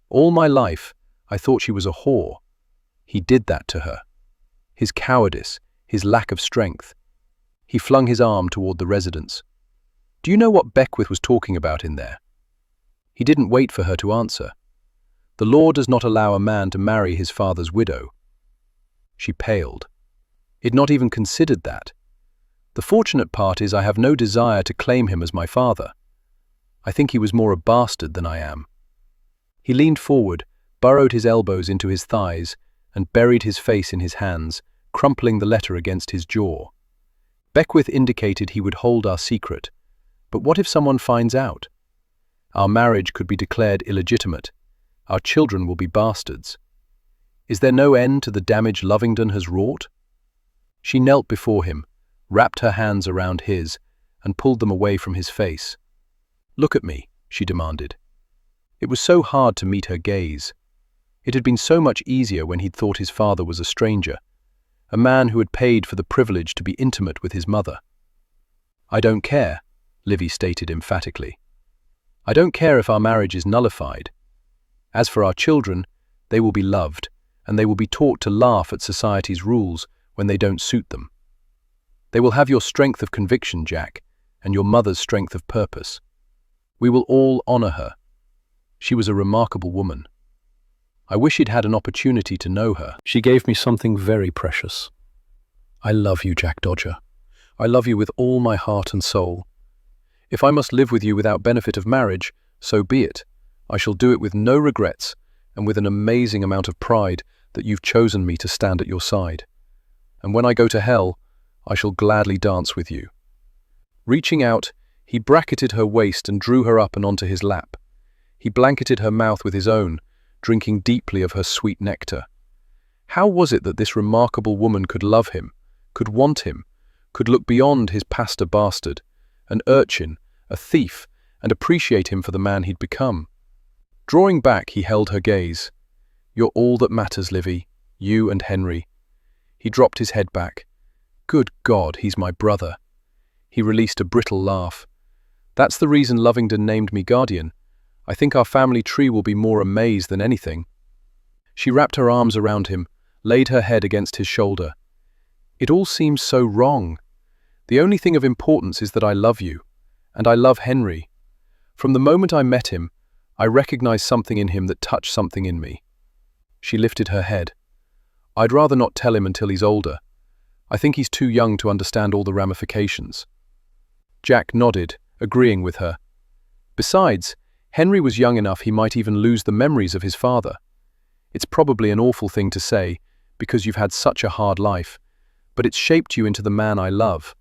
B: All my life, I thought she was a whore. He did that to her. His cowardice, his lack of strength. He flung his arm toward the residence. Do you know what Beckwith was talking about in there? He didn't wait for her to answer. The law does not allow a man to marry his father's widow. She paled. He'd not even considered that. The fortunate part is I have no desire to claim him as my father. I think he was more a bastard than I am. He leaned forward, burrowed his elbows into his thighs, and buried his face in his hands, crumpling the letter against his jaw. Beckwith indicated he would hold our secret. But what if someone finds out? Our marriage could be declared illegitimate. Our children will be bastards. Is there no end to the damage Lovingdon has wrought? She knelt before him, wrapped her hands around his, and pulled them away from his face. Look at me, she demanded. It was so hard to meet her gaze. It had been so much easier when he'd thought his father was a stranger, a man who had paid for the privilege to be intimate with his mother. I don't care, Livy stated emphatically. I don't care if our marriage is nullified. As for our children, they will be loved, and they will be taught to laugh at society's rules when they don't suit them. They will have your strength of conviction, Jack, and your mother's strength of purpose. We will all honor her. She was a remarkable woman. I wish he'd had an opportunity to know her. She gave me something very precious. I love you, Jack Dodger. I love you with all my heart and soul. If I must live with you without benefit of marriage, so be it. I shall do it with no regrets and with an amazing amount of pride that you've chosen me to stand at your side. And when I go to hell, I shall gladly dance with you. Reaching out, he bracketed her waist and drew her up and onto his lap. He blanketed her mouth with his own, drinking deeply of her sweet nectar. How was it that this remarkable woman could love him, could want him, could look beyond his pastor bastard, an urchin, a thief, and appreciate him for the man he'd become? Drawing back, he held her gaze. You're all that matters, Livy, you and Henry. He dropped his head back. Good God, he's my brother. He released a brittle laugh. That's the reason Lovingdon named me guardian. I think our family tree will be more a maze than anything. She wrapped her arms around him, laid her head against his shoulder. It all seems so wrong. The only thing of importance is that I love you, and I love Henry. From the moment I met him, I recognized something in him that touched something in me. She lifted her head. I'd rather not tell him until he's older. I think he's too young to understand all the ramifications. Jack nodded, agreeing with her. Besides, Henry was young enough he might even lose the memories of his father. It's probably an awful thing to say, because you've had such a hard life, but it's shaped you into the man I love.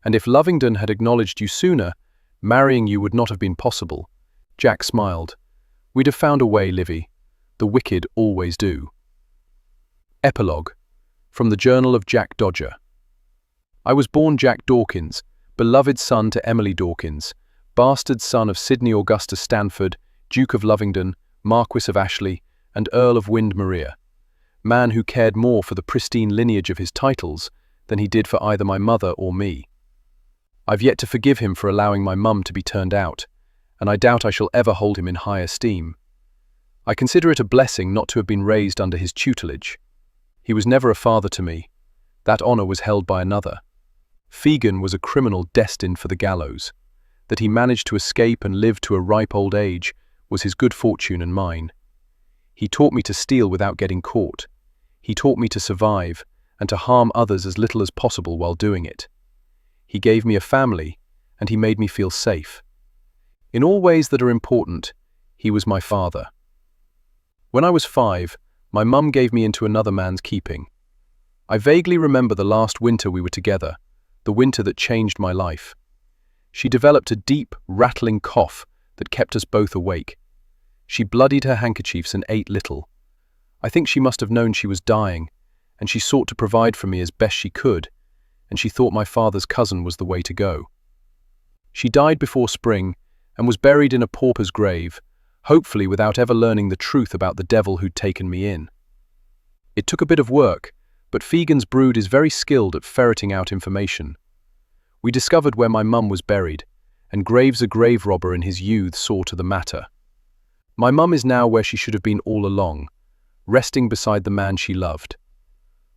B: And if Lovingdon had acknowledged you sooner, marrying you would not have been possible. Jack smiled. We'd have found a way, Livy. The wicked always do. Epilogue. From the Journal of Jack Dodger. I was born Jack Dawkins, beloved son to Emily Dawkins, bastard son of Sidney Augustus Stanford, Duke of Lovingdon, Marquis of Ashley, and Earl of Windermere, man who cared more for the pristine lineage of his titles than he did for either my mother or me. I've yet to forgive him for allowing my mum to be turned out, and I doubt I shall ever hold him in high esteem. I consider it a blessing not to have been raised under his tutelage. He was never a father to me. That honour was held by another. Figan was a criminal destined for the gallows. That he managed to escape and live to a ripe old age was his good fortune and mine. He taught me to steal without getting caught. He taught me to survive and to harm others as little as possible while doing it. He gave me a family, and he made me feel safe. In all ways that are important, he was my father. When I was 5, my mum gave me into another man's keeping. I vaguely remember the last winter we were together, the winter that changed my life. She developed a deep, rattling cough that kept us both awake. She bloodied her handkerchiefs and ate little. I think she must have known she was dying, and she sought to provide for me as best she could, and she thought my father's cousin was the way to go. She died before spring and was buried in a pauper's grave, hopefully without ever learning the truth about the devil who'd taken me in. It took a bit of work, but Figan's brood is very skilled at ferreting out information. We discovered where my mum was buried, and Graves, a grave robber in his youth, saw to the matter. My mum is now where she should have been all along, resting beside the man she loved.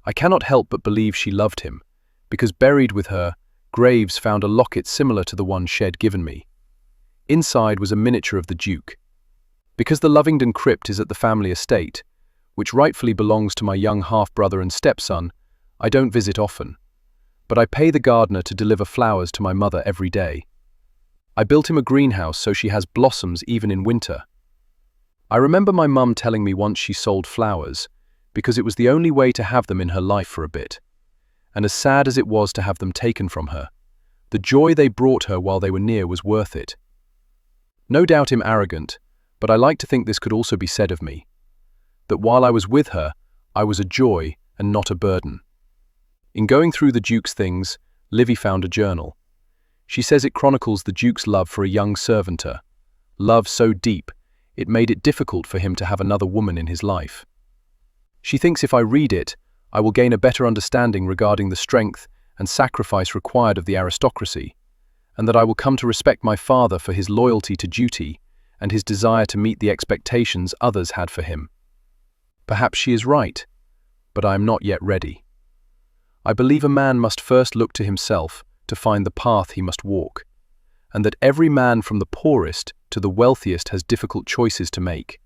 B: I cannot help but believe she loved him, because buried with her, Graves found a locket similar to the one Shed given me. Inside was a miniature of the Duke. Because the Lovingdon crypt is at the family estate, which rightfully belongs to my young half-brother and stepson, I don't visit often. But I pay the gardener to deliver flowers to my mother every day. I built him a greenhouse so she has blossoms even in winter. I remember my mum telling me once she sold flowers, because it was the only way to have them in her life for a bit. And as sad as it was to have them taken from her, the joy they brought her while they were near was worth it. No doubt I'm arrogant, but I like to think this could also be said of me, that while I was with her, I was a joy and not a burden. In going through the Duke's things, Livy found a journal. She says it chronicles the Duke's love for a young servanter, love so deep it made it difficult for him to have another woman in his life. She thinks if I read it, I will gain a better understanding regarding the strength and sacrifice required of the aristocracy, and that I will come to respect my father for his loyalty to duty and his desire to meet the expectations others had for him. Perhaps she is right, but I am not yet ready. I believe a man must first look to himself to find the path he must walk, and that every man from the poorest to the wealthiest has difficult choices to make.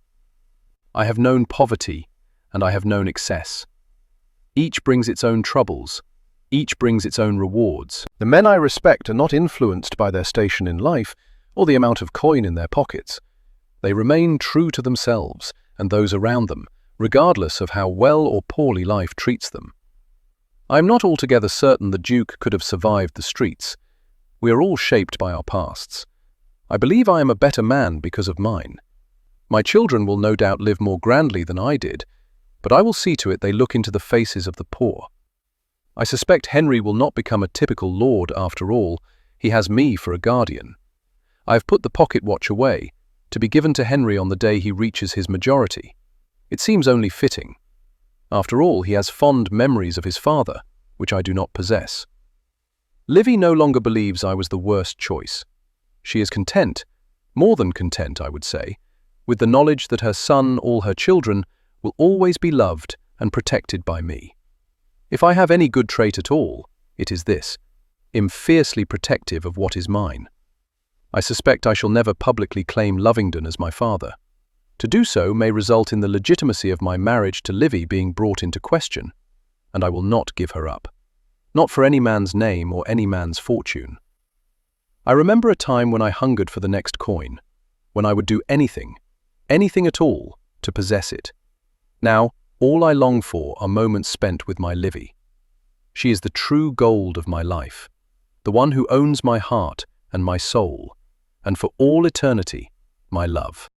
B: I have known poverty, and I have known excess. Each brings its own troubles. Each brings its own rewards.
A: The men I respect are not influenced by their station in life or the amount of coin in their pockets. They remain true to themselves and those around them, regardless of how well or poorly life treats them. I am not altogether certain the Duke could have survived the streets. We are all shaped by our pasts. I believe I am a better man because of mine. My children will no doubt live more grandly than I did, but I will see to it they look into the faces of the poor. I suspect Henry will not become a typical lord after all. He has me for a guardian. I have put the pocket watch away, to be given to Henry on the day he reaches his majority. It seems only fitting. After all, he has fond memories of his father, which I do not possess. Livy no longer believes I was the worst choice. She is content, more than content I would say, with the knowledge that her son, all her children, will always be loved and protected by me. If I have any good trait at all, it is this: am fiercely protective of what is mine. I suspect I shall never publicly claim Lovingdon as my father. To do so may result in the legitimacy of my marriage to Livy being brought into question, and I will not give her up. Not for any man's name or any man's fortune. I remember a time when I hungered for the next coin, when I would do anything at all, to possess it. Now, all I long for are moments spent with my Livy. She is the true gold of my life, the one who owns my heart and my soul, and for all eternity, my love.